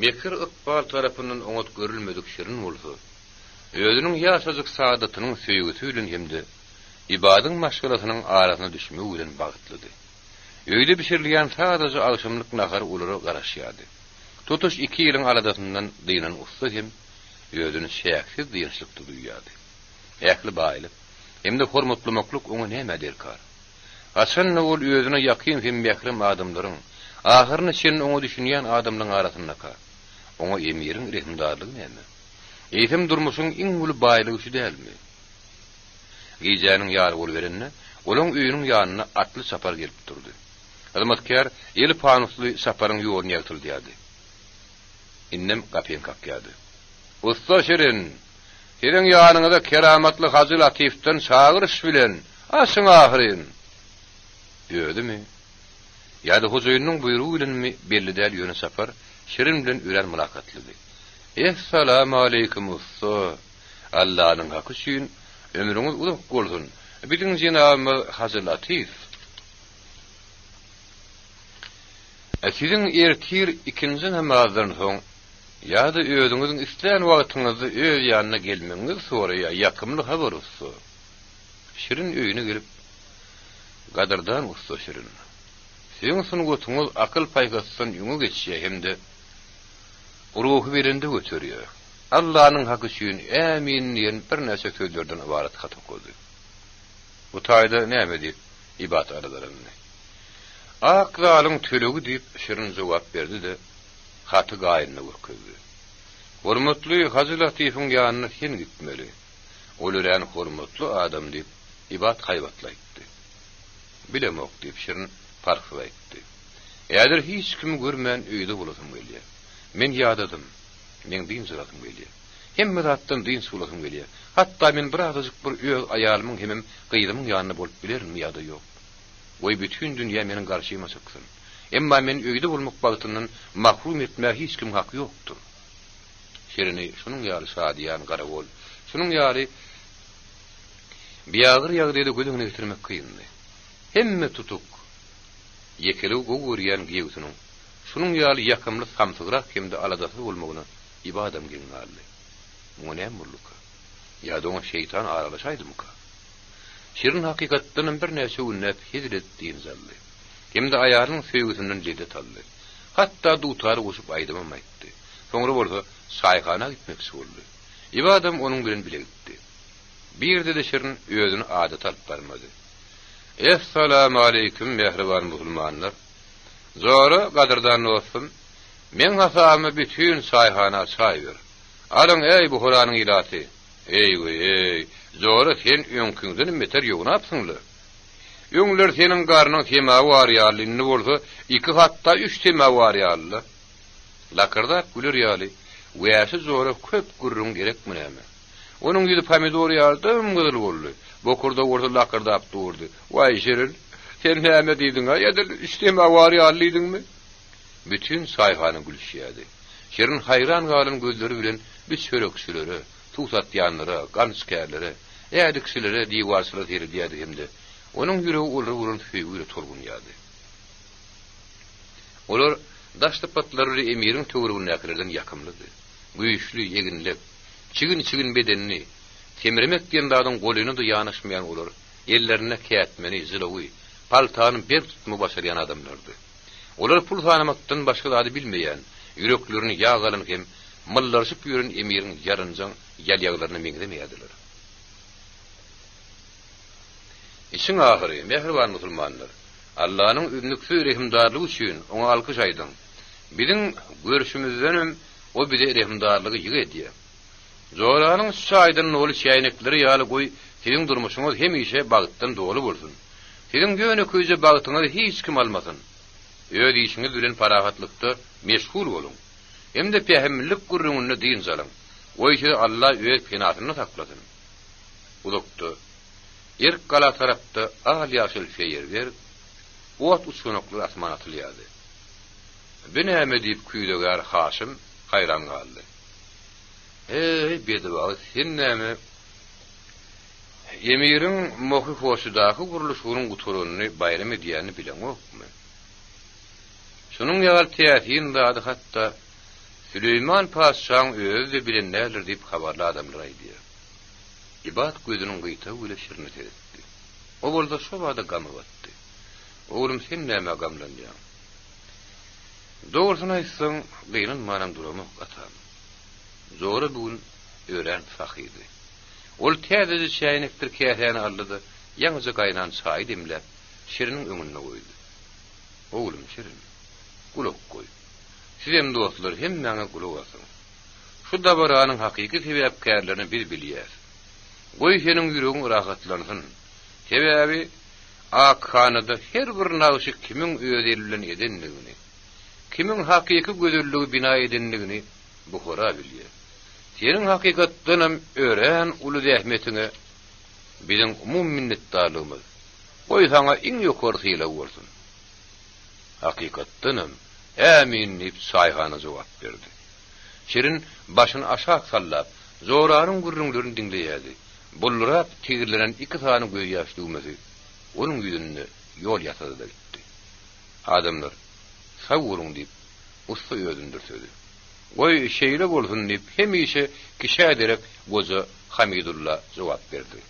Mekir Iqbal tarapyndan oňat görülmedik şirin bolsa, özüniň ýaşadyk saadatynyň söýgüsi bilen hemde ibadyň maşgalasynyň arasyna düşmegi bilen bagtlydy. Öýde bişirilýän sadaja agşamlyk nahar ulary garaşýardy. Tutuş 2 ýylyň aladasyndan dynan usta hem özüni şäksiz diýişlikde duýýardy. Ähli baýlyk, hemde hormatlymakluk oňa näme derkar? Hasan ol özüne ýakyn hem mehrim adamlaryň, Ahyrına sen onu düşünýän adamlaryň arasynda ka. Ona emiriň rehimdarlygy näme? Eýsem durmuşyň iň uly baýlygy şu dälmi? Gejäniň ýary bol berenne, olaň öýüniň ýanyna atly sapar gelip durdy. Hizmetkär eli panusly saparyň ýoluny ýagtyldy. Innem gapyn kakýady. Usta Şirin, senin ýanyňda keramatly Hazır Latifden çağırış bilen, aşyň ahyryn. Ýödümi? Ýa-da huzurynyň buyrugy bilenmi belli däl ýöne sapar, Şirin bilen üren mülakatlydy. Assalamu alaykum usta. Allah'ın hakkı üçün ömrüňiz uzak bolsun. Bizim Cenab-ı Hazır Latif. Sizin ertir ikinci namazdan soň ýa-da özüňiziň isleýän wagtyňyzda öz ýanyna gelmeňiz soraýa ýakymly habar usta. Şirin öýüne gelip gadyrdan usta Şirin. Seň sunugyňyz akyl paýgasyndan ýüňe geçýär hemde ruhy berende götürýär. Allah'ın hakkı üçün amin diýen bir näçe sözlerden ibaret hatyp goýdy. Bu taýda näme diýip ibadat aralaryny. Akzalyň tölegi diýip Şirin jogap berdi de haty gaýyny gürküzdi. Hormatly Hazır Latifyň ýanyna sen gitmeli. Olerän hormatly adam diýip ibadat haýbatlaýdy. Bilemok diýip Şirin farky aýtdy. Eger hiç kim görmän öýde bolasym gelýär. Men ýadadım. Men din suratym gelýär. Hemme zatdan din suratym gelýär. Hatda men bir azyk bir öýg aýalymyň hemem gyýdymyň ýanyna bolup bilermi ýa-da ýok. Oý bütün dünýä meniň garşyma çykdyn. Emma men öýde bolmak bagtynyň mahrum etmäge hiç kim haky ýokdur. Şerini şunuň ýaly şadiýan garagol, şunuň ýaly biýagyr ýagdaýda gözüňe getirmek kyndy. Hemme tutuk ýekeli gowurýan giýewsiniň şunuň ýaly ýakymly samsygyrak hemde aladasy bolmagyna ibadam gelýärdi. Munem mulluka. Ýa-da oňa şeytan aralaşaýdymyka. Şirin hakykatdan bir näçe unnap hizret diýen zally. Hemde aýarynyň söýgüsinden ledet aldy. Hatda dutary goşup aýdymam aýtdy. Soňra bolsa saýhana gitmekçi boldy. İbadam onuň bilen bile gitdi. Bir de Şirin özüni adat alyp barmady. Assalamu alaykum mehriban musulmanlar. Zora gadyrdan olsun. Men hasamy bütün saýhana saýber. Alaň ey bu Kur'anyň ilaty. Ey, zora sen öňküňden meter ýoguna apsyňly. Öňler seniň garnyň tema war ýalyny bolsa, 2 hatda 3 tema war ýaly. Lakyrda güler ýaly. Wäsi zora köp gurrun gerekmi näme? Onuň ýüzü pomidor ýardym gyzyl boldy. Bokurda orda lakyrda ap durdy. Way Şirin, sen näme diýdiň? Ýa-da 3 tema war ýalydyňmy? Bütün saýhany gülüşýärdi. Şirin hayran galan gözleri bilen bir çörekçilere, tutatyanlara, ganskerlere, ýa-da diwarslara terdiýärdi hemde. Onuň ýüregi ulur feýgüle torgun ýady. Olar daşly patlary emiriň töweregine näkerden ýakymlydy. Güýçli, ýeginlek, çigin bedenini, temirmek diýen dadyň golyny da ýanyşmaýan olar. Ellerine kätmeni, zilawy, paltany bir tutmy başarýan adamlardy. Olar pul tanamakdan başga zady bilmeýän, ýüreklerini ýagalan hem myllarşyp ýören emiriň ýarynjaň ýal-ýaglaryny meňdemeýärdiler. Işin ahyry, mehriban musulmanlar, Allah'ın ünnüksü rehimdarlığı üçün ona alkış aydın. Bizim görüşümüzden o bize rehimdarlığı yıg ediyor. Zoranın şaydının oğlu şaynekleri yağlı koy, sizin durmuşunuz hem işe bağıttan doğulu bulsun. Sizin göğünü köyce bağıtınızı hiç kim almasın. Öd işiniz bilen parahatlıkta meşgul olun. Hem de pehemmillik gurrununu deyin salın. O işe Allah öd penatını saklasın. Uluktu. Erk kala tarafta ahal yaşıl feyer ver, ot uçunuklu asman atılyadı. Bineme deyip küydöger Haşim hayran kaldı. Ey bedebağı sen neme? Emirin mohi hoşudaki kuruluşunun kuturunu bayram ediyeni bilen yok mu? Şunun yağal teyatin dadı hatta Süleyman Paşa'nın özü bilenlerdir deyip habarlı adamlara ediyor. İbadet gözünün gıyta öyle şirnet etti. O bolda şobada gamı battı. Oğlum sen näme gamlanýan? Doğrusunu aýtsaň, gynyn manan duramak atam. Zora bugün ören fahydy. Ol täze şaýnekdir kähäni aldy, ýaňyja gaýnan çaý demläp, Şiriniň öňüne goýdy. Oğlum Şirin, uluk koy. Sizem dostlar hem maňa guluk asyn. Şu dabaranyň hakyky sebäpkärlerini bir bilýär. Goý seniň ýüregiň rahatlansyn. Sebäbi Akhanada her bir naşy kimiň öýde bilen edenligini, kimiň hakyky gözelligi bina edenligini Buhara bilýär. Seniň hakykatdanam ören uly rahmetine biziň umum minnetdarlygymyz. Goý saňa iň ýokary hyla bolsun. Hakykatdanam ämin diýip saýhana jogap berdi. Şirin başyny aşağı sallap, zoranyň gürrüňlerini dinleýärdi. Bullurap tigirlenen iki tany göz ýaşlygymyzy onun ýüzüne ýol ýasady da gitdi. Adamlar sag bolun diýip usta ýödündirdi. Goý şeýle bolsun diýip hemişe kişä ederek goza Hamidulla jogap berdi.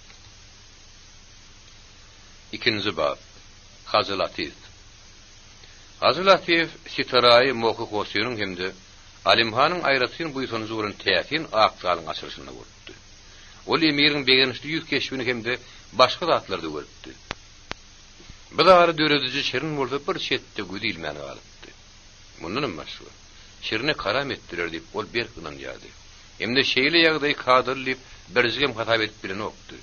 İkinji bab Hazır Latif. Hazır Latif Sitaraýy Moky Hosynyň hemde Alimhanyň aýratyn buýsany zorun täsin aksalyň açylyşyna gördi. Ol emiriň begenişli ýüz keşbini hemde başga zatlarda gördi. Bilary döredici şirin bolsa bir şetde güdilmän galypdy. Mundan başga şirine karam etdiler diýip ol bir gynan ýady. Hemde şeýle ýagdaý kadyrlyp birzigem hatap edip bilen okdy.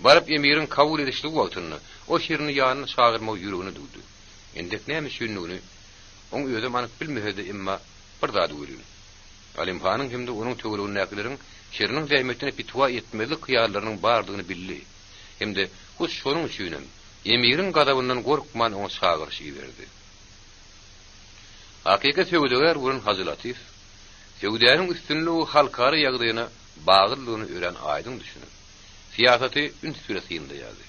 Barıp emiriň kabul edişli wagtyny o şirini ýanyna çagyrmaw ýüregini dugdy. Endek näme şünlügini oň öýde manyk bilmehedi emma bir zady görýär. Alimhanyň hemde onuň töweregini näkileriň şeriniň zähmetine pitwa etmeli kıyarlarının bardygyny bildi. Hemde hus şonuň üçin emiriň gadabyndan gorkman oňa çagyrşy berdi. Hakykat söwdeler burun Hazır Latif, söwdäniň üstünligi halkary ýagdaýyna baglylygyny ören aýdyň düşünür. Siýasaty ün süresinde ýaly.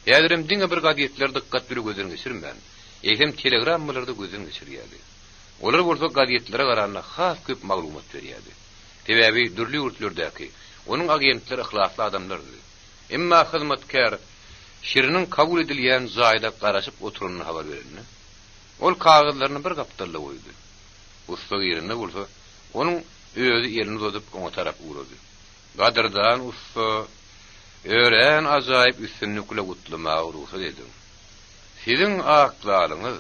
Ýa-da diňe bir gazetler dikkat bir gözüň geçirmän, eýsem telegrammalarda gözüň geçirýärdi. Olar bolsa gazetlere garanyna has köp maglumat berýärdi. Sebäbi dürli ýurtlardaki onuň agentleri ihlasly adamlardy. Emma hyzmatkar şiriniň kabul edilýän zaýda garaşyp oturanyny habar berenni. Ol kagızlaryny bir gapdalla goýdy. Usta ýerinde bolsa onuň öýüdi elini uzatyp oňa tarap ugrady. Gadyrdan usta ören azaýyp üstünlikle gutlamagy ruhsat edin. Siziň aklaryňyz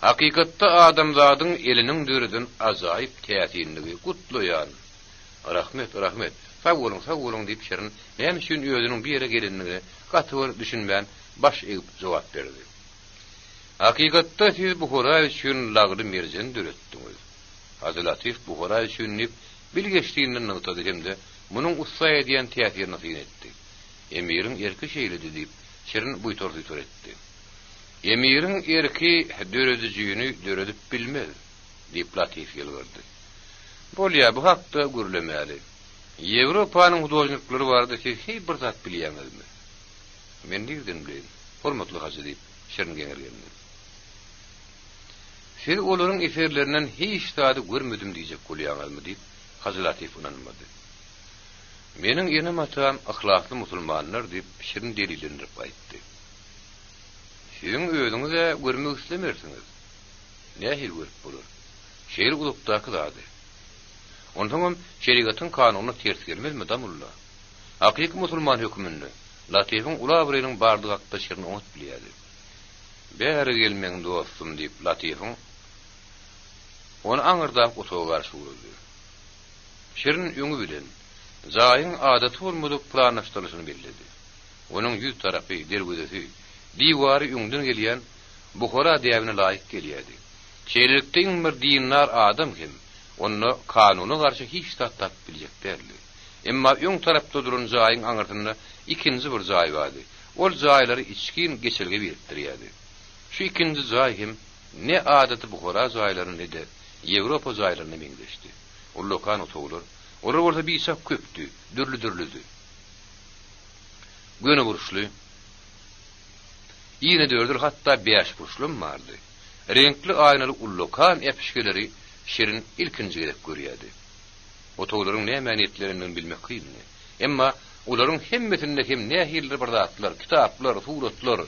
hakykatda adamzadyň eliniň dürüdün azaýyp täsirligi gutlaýan. Rahmet. Sag bolun diýip şerin näme üçin öýüniň bir ýere gelenligini gatyr düşünmän baş egip jogap berdi. Hakykatda siz Buhara üçin lagly merjen döretdiňiz. Hazır Latif Buhara üçin bilgeçliğinden nıgtadı hemde munuň ussa edýän täsirini syn etdi. Emiriň erki şeýledi diýip şerin buýtor etdi. Emiriň erki döredijigini döredip bilmez diýip Latif ýelgirdi. Bolýa bu hakda gürlemäli. Ýewropanyň hudojniklary bardy ki, bir zat bilýäňizmi? Men diýdim bilen. Hormatly hazy diýip şerin geňergendi. Siz olaryň eserlerinden hiç taýdy görmedim diýjek bolýaňyzmy diýip Hazır Latif unanmady. Meniň ýene matam ahlakly musulmanlar diýip şerin delillendirip aýtdy. Siziň öýüňizde görmek islemersiňiz. Nähil görüp bolar? Şeýle ulukdaky zady. Ondan şeriatyň kanunyna ters gelmezmi damulla? Hakyky musulman hökmünde Latifin ula biriniň bardygy hakda şerin oňat bilýärdi. Bäri gelmeň dostum diýip Latifin onu aňyrdap otağa garşy urdy. Şerin öňü bilen zaýyň adaty bolmadyk planlaşdyryşyny bellädi. Onuň ýüz tarapy dergüdesi diwary öňden gelýän Buhara diýäbine laýyk gelýärdi. Şeýlelikde bir dinlar adam hem onu kanuny garşy hiç tatap biljek derli. Emma öň tarapda duran zaýyň aňyrtynda ikinji bir zaý bardy. Ol zaýlary içkin geçirge beripdirýärdi. Şu ikinji zaý hem ne adaty Buhara zaýlaryny ne de Ýewropa zaýlaryny meňdeşdi. O lokan otoglar, olar bolsa bir sap köpdü, dürlüdürlüdü. Göne buruşly. Ýene dördür hatta 5 buruşlum bardy. Renkli aýnaly ullokan epişkeleri şerin ilkinji gelip görýärdi. Otoglaryň näme niýetlerinden bilmek kyn. Emma olaryň hemmetinde hem nähildir bir zatlar, kitaplar, suratlar,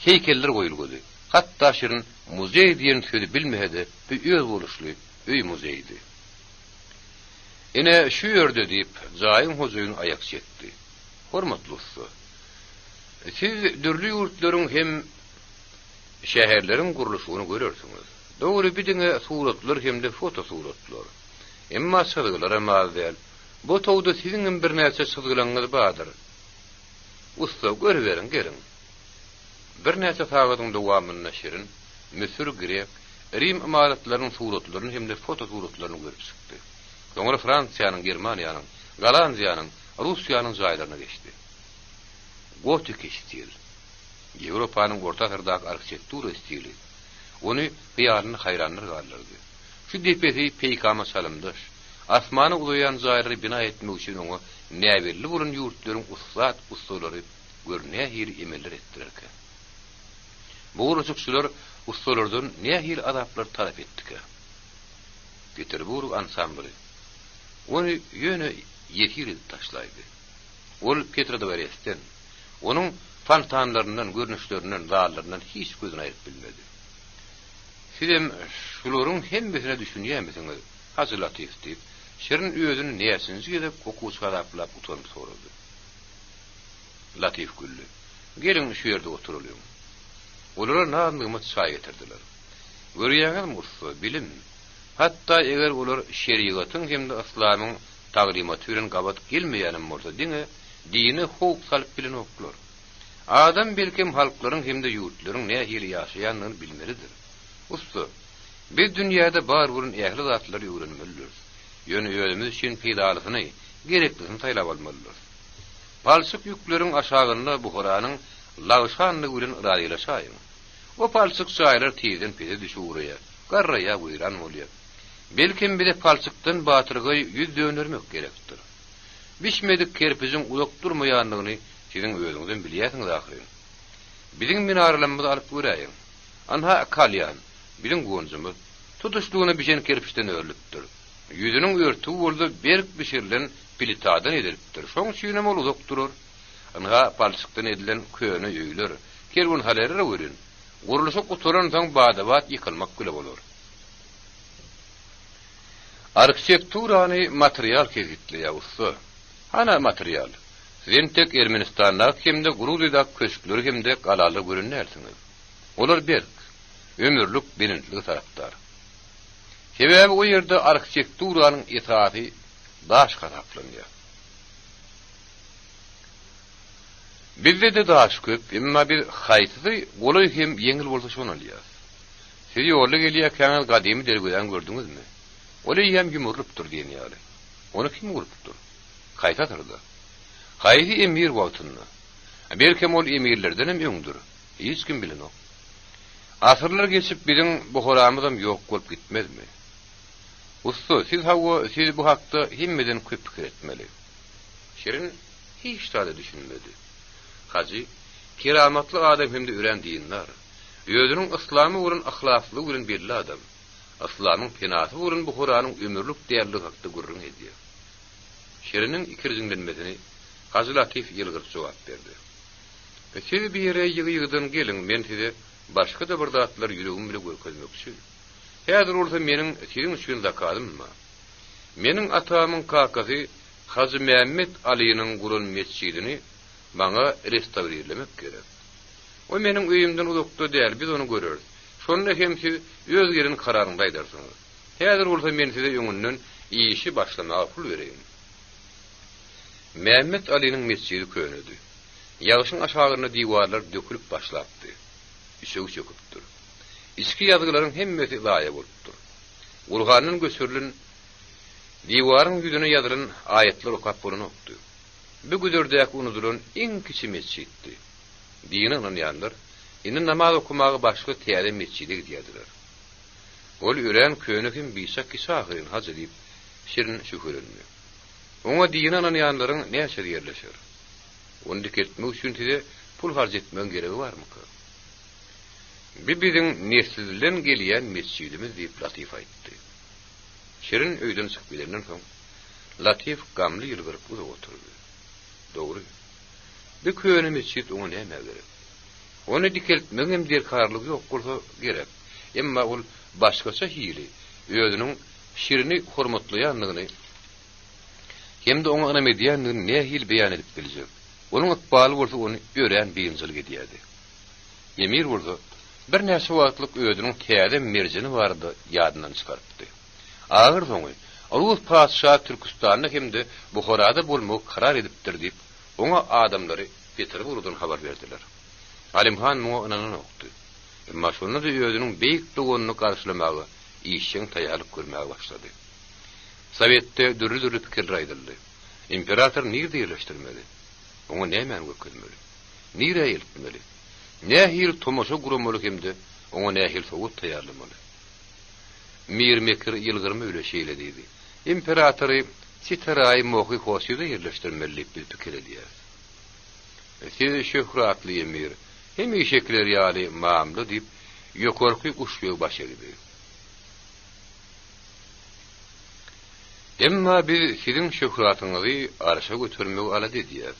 heykeller goýulgady. Hatta şerin muzey diýen sözi bilmehedi, bir öz boluşly öý muzeydi. Ene şu ýerde diýip zaýyň hojaýyny aýak çekdi. Hormatly usta. Siz dürli ýurtlaryň hem şäherleriň guruluşyny görersiňiz. Doğru bidiňe suratlar hemde foto suratlar. Emma sırgılara mazal. Bu tawda siziň bir näçe sızgylaňyz bardyr. Usta görüverin gelin. Bir näçe saagatyň dowamyna şerin, Müsür Grek, Rim imaratlarynyň suratlaryny hemde foto suratlaryny görüp çykdy. Soňra Fransiýanyň, Germaniýanyň, Gollandiýanyň, Russiýanyň jaýlaryna geçdi. Gotik stil. Ýewropanyň orta asyrdaky arkitektura stili. Onu ýalyny hayranlar galdyrdy. Şu depeti peýkama salymdyr. Asmany ulayan jaýry bina etmek üçin oňa näberli bolan ýurtlaryň uslat ustalary görnähir emeller etdirerken. Bu urusukçular ustalardan nähil adaplar talap etdiler. Peterburg ansambly. Onu ýöne ýetirip taşlaýdy. Ol Petrodovaryasdan, onuň fantanlaryndan, görnüşlerinden, zallaryndan hiç gözüni aýyryp bilmedi. Film şularyň hemmesine düşünýärmisiňiz? Hazır Latif diýip, şerin özüni näsinji edip kokus galaplap utanıp sorady. Latif güldü. Gelin şu ýerde oturalım. Olara nandymy çay getirdiler. Görýäňiz Musa, bilim. Hatta eger olar şeriatyň hemde islamyň taglimaty bilen gabat gelmeýänem bolsa, dini hukuk salyp bilen oklar. Adam belkim halklaryň hemde ýurtlaryň nähili ýaşaýanyny bilmelidir. Usta, biz dünýäde bar bolan ähli zatlary öwrenmelidir. Ýöne özümüz üçin peýdalygyny, gereklisini taýlap almalydyr. Palsyk ýükleriň aşagyna Buharanyň lawşanlygy bilen iradylaşaýyn. O palsyk şaýlar tiýden pede düşürýär, garraýa buyran bolýar. Belkim bir de palçykdan batyrga ýüz dönermek gerekdir. Bişmedik kerpiziň ulak durmaýanlygyny siziň özüňizden bilýärsiňiz ahyryn. Biziň minaralarymyzy alyp göräýin. Anha kalyan, biziň gonjumyz tutuşlugyny biçen kerpiçden örlüpdir. Ýüzüniň örtü boldy berk bişirilen plitadan edilipdir. Şoň üçin ol ulak durur. Anha palçykdan edilen köne ýöýler, kergun halerler öwren. Guruluşyk oturan soň badabat ýykylmak güle bolar. Arkitekturany material kezitli usta. Hana material. Sen tek Ermenistanda hemde Gruziýada köşkler hemde galaly görünýärsiňiz. Olar berk, ömürlük bilinçli taraptar. Sebäbi o ýerde arkitekturanyň esaty daş hasaplanýar. Bizde de daş köp, emma bir haýsy golay hem ýeňil bolsa şonalýar. Siz ýolda gelýärkäňiz gadymy dergeden gördüňizmi? Oly hem ýumurlypdyr diýenýär. Onu kim urupdyr? Kaýtatyrdy. Haýsy emir wagtyny. Belki ol emirlerden hem ýöňdür. Hiç kim bilenok. Asyrlar geçip biziň Buharamyzam ýok bolup gitmezmi? Usta, siz bu hakda hemmeden köp pikir etmeli. Şerin hiç taýda düşünmedi. Hacı, keramatly adam hemde ören diýinler. Özüniň islamy bolan ahlakly bolan belli adam. Aslamyň penasy bolan Buharanyň ömürlük däýerli hakda gurrun edýär. Şeriniň ikirjiňlenmesini Hacı Latif ýylgyr jogap berdi. Siz bir ýere ýygydan gelin, men size başga da bir zatlar ýüregim bilen görkezmekçi. Häzir bolsa meniň siziň üçin zakatymmy? Meniň atamyň kakasy Hacı Mehmet Aliýynyň guran mescidini bana restawrelemek gerek. O meniň öýümden uzakda däl, biz onu göreriz. Şonda hem siz öz yerini kararynda aýdarsyňyz. Häzir bolsa men size öňünden işi başlamagy pul bereyim. Mehmet Aliýnyň mescidi könedi. Ýaşyň aşagyna diwarlar dökülüp başlapdy. Işık çöküpdir. İçki ýazgylaryň hemmesi laýa bolupdyr. Urganyň gösürilen diwaryň ýüzüne ýazylan aýatlar okap bolunupdy. Bu güderdäki unutulan iň kiçi mesciddi. Dini anlayanlar, indi namaz okumagy başga täze mescide gidýärdiler. Ol ören könekim bisak kisahyryn hacı diýip şerin şükürlenmi. Oňa dini anlayanlaryň näçe ýerleşir? Onu diketmek üçin size pul harç etmek geregi barmy? Biziň nesilden gelýän mescidimiz diýip Latif aýtdy. Şerin öýden çykyp bilenden soň Latif gamly ýylgyryp uzak oturdy. Dogry. Bu köne mescid oňa näme gerek? Onu dikeltmek hem derkarlygy ýok bolsa gerek. Emma ol başgaça hili, özüniň şirini hormatlaýanlygyny hem de oňa ana medýanyny nähil beýan edip biljek. Onuň ykbaly bolsa onu ören biňjil gedýärdi. Emir bolsa Bir näçe wagtlyk ödüniň täze merzini bardy, ýadyndan çykartdy. Agyr soňy Ulus Paşa Türkistanyň hemde Buharada bolmagy karar edipdir diýip, oňa adamlary Peterburgdan habar berdiler. Alimhan muňa inanan okdy. Emma şonu da ödüniň beýik dogonyny garşylamagy işiň taýalyp görmäge başlady. Sowetde dürli pikirler aýdyldy. İmperator nirde ýerleşdirmeli? Oňa näme gökülmeli? Nire ýelpmeli? Nähil tomoşa guramaly hemde oňa nähil sowut taýýarlamaly? Mir mekir ýylgyrmy öle şeýle diýdi. İmperatory Sitaraý mohy hoşyda ýerleşdirmeli diýip pikir edýär. Siz şöhratly emir, hemi şekler ýaly mamly diýip ýokarky uşby başarydy. Emma biz sizin şöhratyňyzy arşa götürmek alady diýär.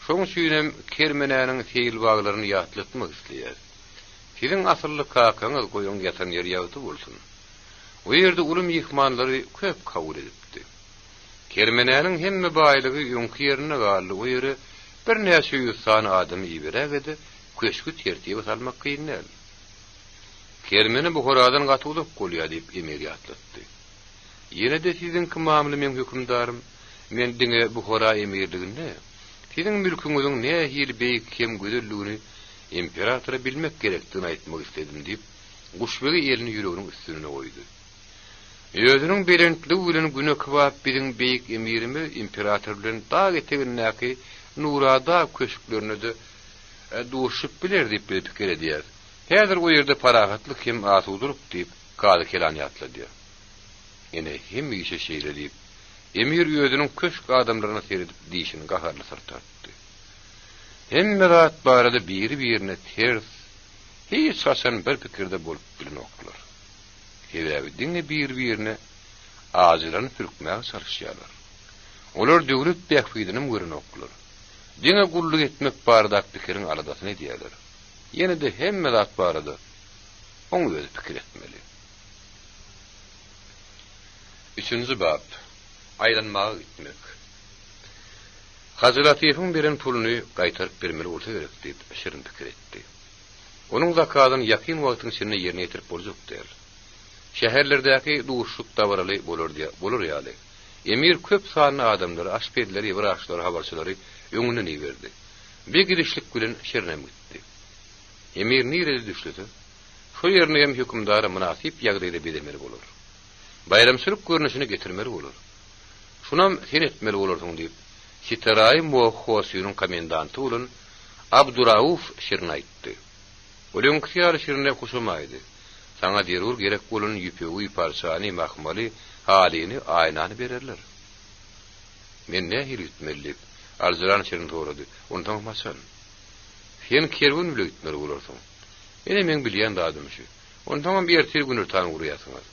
Şoň üçin Kermenäniň feýil baglaryny ýatlatmak isleýär. Sizin asylly kakaňyz goýun ýatan ýer ýagty bolsun. O ýerde ulum ýyhmanlary köp kabul edipdi. Kermenäniň hemme baýlygy ýonky ýerine galdy. O ýere bir näçe ýüzsan adam iýberegi köşkü tertibi salmak kynýar. Kermeni Buharadan gatylyp bolýar diýip emir ýatlatdy. Ýene de sizin kymamly men hökümdarym, men diňe Buhara emirliginde, sizin mülküňiziň nähili beýik hem gözelligini imperatora bilmek gerekdigini aýtmak istedim diýip, Guşbegi elini ýüreginiň üstüne goýdy. Ýödüniň belentli bilen güne kybap biziň beýik emirimi imperator bilen dag eteginäki Nurada köşklerine de duşup biler diýip pikir edýär. Häzir o ýerde paragatlyk hem asudurup diýip galy kelan ýatlady. Ene hem işe şeýle diýip emir ýödüniň köşk adamlaryna seredip diýişini gaharly sırtatdy. Hemme rahat barada biri-birine ters, hiç hasan bir pikirde bolup bilinoklar. Hebebi diňe bir-birine azylan türkmäge çalışýarlar. Olar döwlet bähfidini görünoklar. Diňe gullyk etmek barada pikirin aladasyny diýerler. Ýene de hemme rahat barada oň öz pikir etmeli. 3-nji bab. Aýlanmagy gitmek. Hazratyň beren puluny gaýtaryp bermeli bolsa gerek diýip şirin pikir etdi. Onuň zakatyny ýakyn wagtyň içinde ýerine ýetirip boljak. Şäherlerdäki duşluk dawraly bolur ýaly. Emir köp sanly adamlary, aşpedleri, ýybraşlary, habarçylary öňüne berdi. Bir girişlik bilen şirnem gitdi. Emir nirede düşledi? Şo ýerine hem hökümdara münasip ýagdaýda bedemeli bolur. Bayramçylyk görnüşini getirmeli bolur. Şunam sen etmeli bolarsyň diýip, Sitaraý mohosynyň komendanty bolan Abdurauf şirne aýtdy. Olyň kýar şirne kuşamaýdy. Sana derur gerek bolan ýüpegi parçany, mahmaly halini aýnany bererler. Men nähil etmeli? Arzulan şirin toğradı. Ondan masan. Sen kervin bile gitmeli bolarsyň. Ene men bilýän adamşy. Ondan bir ertir günür tan uruyasyňar.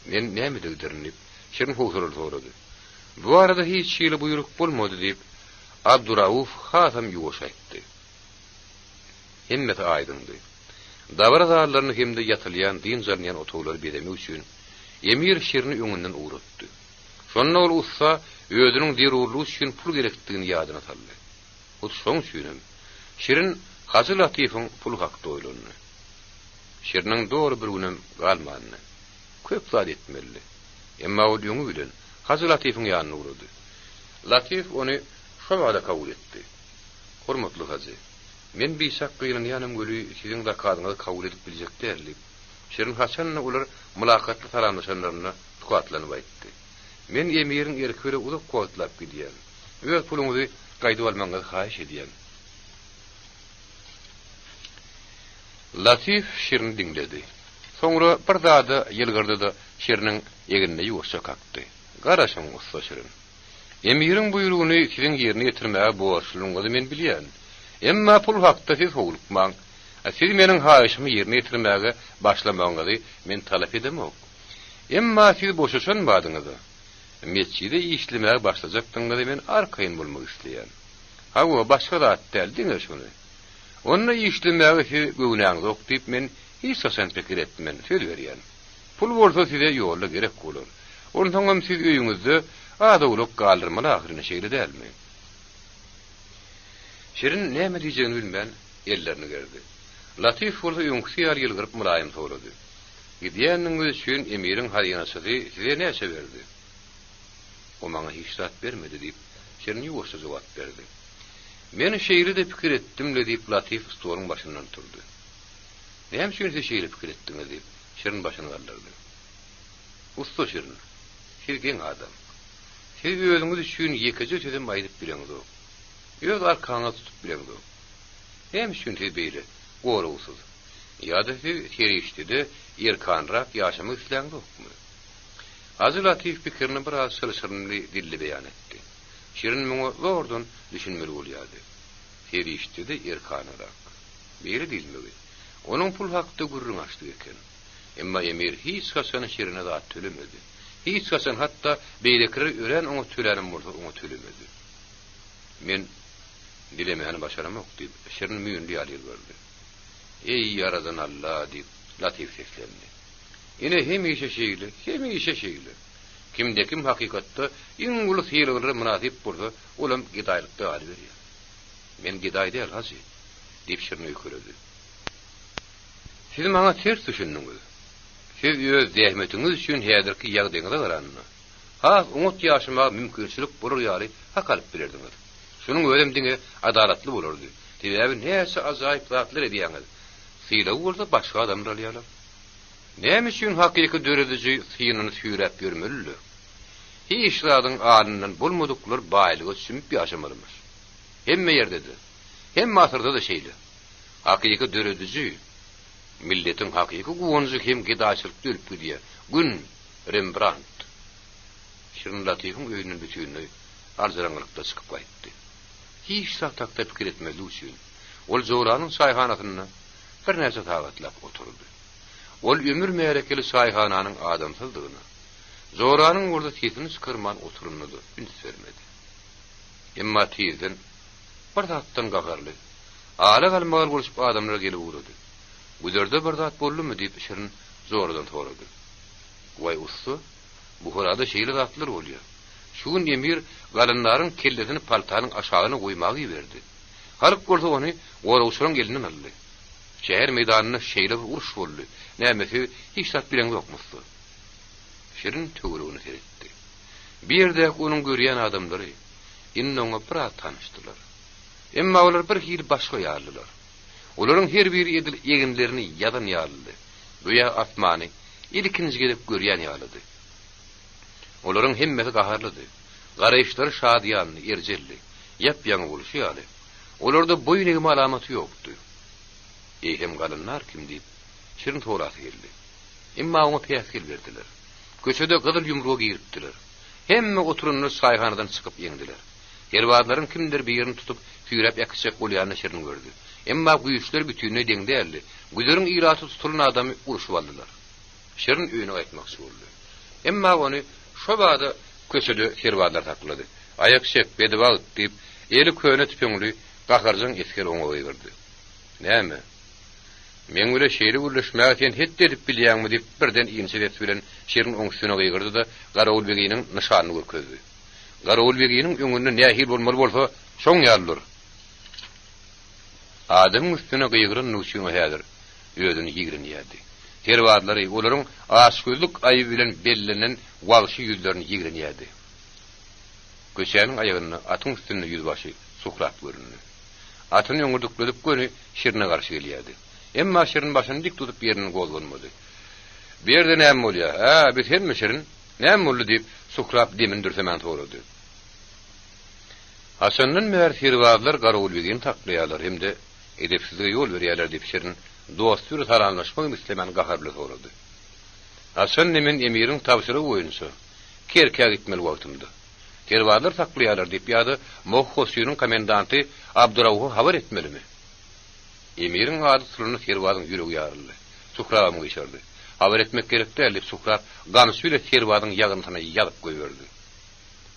Men näme diýdirinip, şirin hoşurul toğradı. Bu arada hiç şeýle buyruk bolmady diýip Abdurauf hasam ýuwaş aýtdy. Hemmet aýdyndy. Dawarazarlaryny hemde ýatylýan din jarnyan otowlary bedemi üçin emir şirini öňünden uğratdy. Şonda ol ussa özüniň derurlugy üçin pul gerekdigini ýadyna saldy. Bu şoň üçin şirin Hacı Latifyň pul hakda oýlandy. Şiriniň dogry bir günem galmanyny köp zat etmeli. Emma o ýöňü bilen Hacı Latifyň ýanyna urdy. Latif ony şo wagtda kabul etdi. Hormatly Hacı, men bisak gyýlan ýanam göli siziň zakatyňyzy kabul edip biljek därlik. Şirin haçanna ular mülakatly salamlaşanlaryna tukatlanyp aýtdy. Men emiriň erkleri uzak kowatlap gidýän. Öz puluňyzy gaýdyp almaňyzy haýyş edýän. Latif şirin dinledi. Soňra bir zada ýylgyrdy da şiriniň eginde ýuwaşa kakdy. Garaşyň usta şirin. Emiriň buýrugyny siziň ýerine ýetirmäge borçluňyzy men bilýän. Emma pul hakda siz howlukmaň. Siz meniň haýyşymy ýerine ýetirmäge başlamaňyzy men talap edemok. Emma siz boşaşanmadyňyz. Mescide işlemäge başlajakdyňyzy men arkaýyn bolmak isleýän. Hawa başga zat däldiňiz şonu. Onu işlemäge siz göwnäňiz ok diýip men hiç hasan pikir etmen, söz berýän. Pul bolsa size ýolla gerek bolar. Ondan siz öýüňizde adawlyk galdyrmaly ahyryna şeýle dälmi? Şirin näme diýjegini bilmän ellerini gerdi. Latif bolsa ýöňsýar ýylgyryp mulaýym sorady. Gidiýäniň üçin emirin haýynaşy size näçe berdi? O maňa hiç zat bermedi diýip şerini ýuwursa jogap berdi. Men şeýle de pikir etdim diýip Latif stolyň başyndan turdy. Näme üçin siz şeýle pikir etdiňiz diýip şerin başyny galdyrdy. Usta şerin, şirgen adam. Siz özüňiz üçin ýekiji öteden aýdyp bileňiz. Öz arkaňa tutup bileňiz. Näme üçin siz beýle gorugsyz? Ýa-da siz terişde erkanrak ýaşamak isleňizmi? Azy Latif pikirini biraz sylşyrly dilli beýan etdi. Şirin muňa zordan düşünmeli bolýardy. Terişde erkanrak. Beýle dilmegi. Onuň pul hakda gurrun açdy eken. Emma emir hiç kaçany şirine zat tölemedi. Hiç kaçan hatta beýlekleri ören oňa tölenim bolsa oňa tölemedi. Men dilemegini başaramak diýip şirin müýünli ýaly berdi. Ey yaradan Allah diýip Latif seslendi. Ine hemişe şeýle. Kimde kim hakykatda iň ulus ýylgyry münasip bolsa, olam gidaýlykda ýaly berýär. Men gidaý däl hazy diýip şirin öýküredi. Siz maňa ters düşündiňiz. Siz öz zähmetiňiz üçin häzirki ýagdaýyňyza garanmy? Ha, umut ýaşamak mümkinçilik bolur ýaly hakalyp berdiňiz. Şunuň ölemdiňe adalatly bolardy. Diýäbi näçe azaýyp zatlar edýäňiz. Syýla bolsa başga adamlar alýarlar. Näme üçin hakyky döredici syýynyny süýräp ýörmeli? Hiç zadyň alyndan bolmadyklar baýlygy sümüp ýaşamalymyş. Hemme ýerdedir. Hemme asyrda da şeýle. Hakyky döredici milletin hakyky gowunjy hem gidaçylyk dölüp gidýär. Gün Rembrandt. Şirin Latif'in öýüniň bütünü arzaranlykda çykyp gaýtdy. Hiç saktakda pikir etmeli üçin. Ol Zoranyň saýhanasyna bir näçe tawatlap oturdy. Ol ömür merekeli saýhananyň adamsızdygyny, Zoranyň orada tesini çykyrman oturunydy, üns vermedi. Emma tezden bir zatdan gagarly. Ala galmagal bolşup adamlar gelip urady. Güzerde bir zat boldumy diýip şirin Zoradan sorady. Way usta, bu horada şeýle zatlar bolýar. Şuň emir galynlaryň kellesini paltanyň aşagyna goýmagy berdi. Halyk bolsa ony goragşyryň elinden aldy. Şäher meýdanyna şeýle uruş boldy. Nämesi hiç zat bilen ýokmuşdy. Şirin töweregini seretdi. Bir ýerde onuň görýän adamlary indi oňa bir tanışdylar. Emma olar bir hil başga ýarlylar. Olaryň her biri eginlerini ýadan ýarlydy. Goýa asmany ilkinji gelip görýän ýalydy. Olaryň hemmesi gaharlydy. Garaýşlary şadýanly, erjelli, ýap-ýaňy bolýardy. Olarda boyun egme alamaty ýokdy. Hem galynlar kim diýip şirin torasy geldi. Emma oňa peýaskil berdiler. Köçede gyzyl ýumrugy giripdiler. Hemme oturunlar saýhanadan çykyp ýeňdiler. Herwazlaryň kimdir bir ýerini tutup süýräp ýakşak bolýanyny şirin gördü. Emma güýçler bütünine deňdärli. Güýlerin iraty tutulan adamy uruşup aldylar. Şirin öýüne gaýtmakçy boldy. Emma ony şo bada köçede herwazlar taklady. Ayak şek bedewag diýip eli köne tüpeňli gaharjyň eskel oňa goýurdy. Näme? Men öyle şeýle gürleşmägen hetde edip bilýärmi diýip birden ýençelet bilen şerin oňsyna gaýgyrdy da Garawul beginiň nyşanyny görkezdi. Garawul beginiň öňünde nähil bolmaly bolsa, şoň ýarlyr. Adam üstüne gaýgyran nuşyny häzir özüni ýigrin ýerdi. Herwazlary olaryň aşgözlük aýy bilen bellenen wagşy ýüzlerini ýigrin ýerdi. Köçäniň aýagyny atyň üstünde ýüzbaşy sukrap göründi. Atyny öňürdükledip göni şirine garşy gelýärdi. Emma şirin başyny dik tutup ýerini golgunmady. Bir ýerde näme bolýar? Ha, biz hemme şirin näme boldy diýip sukrap demindirsemen sorady. Hasandan meğer herwazlar Garawul begini taklaýarlar hemde edepsizlige ýol berýärler diýip şirin dostur taranlaşmak islemen gaharly sorady. Hasan nemin emiriň tabşyrygy boýunça kerkäge gitmeli wagtymda. Herwazlar taklaýarlar diýip ýa-da Moghhosynyň komendanty Abdurrawha habar etmelimi? Emirin adysyny herwazın ýüregi ýaryldy. Sukrabamy geçirdi. Habar etmek gerekdi diýip sukrab gamsyle herwazın ýagynyna ýalyp goýberdi.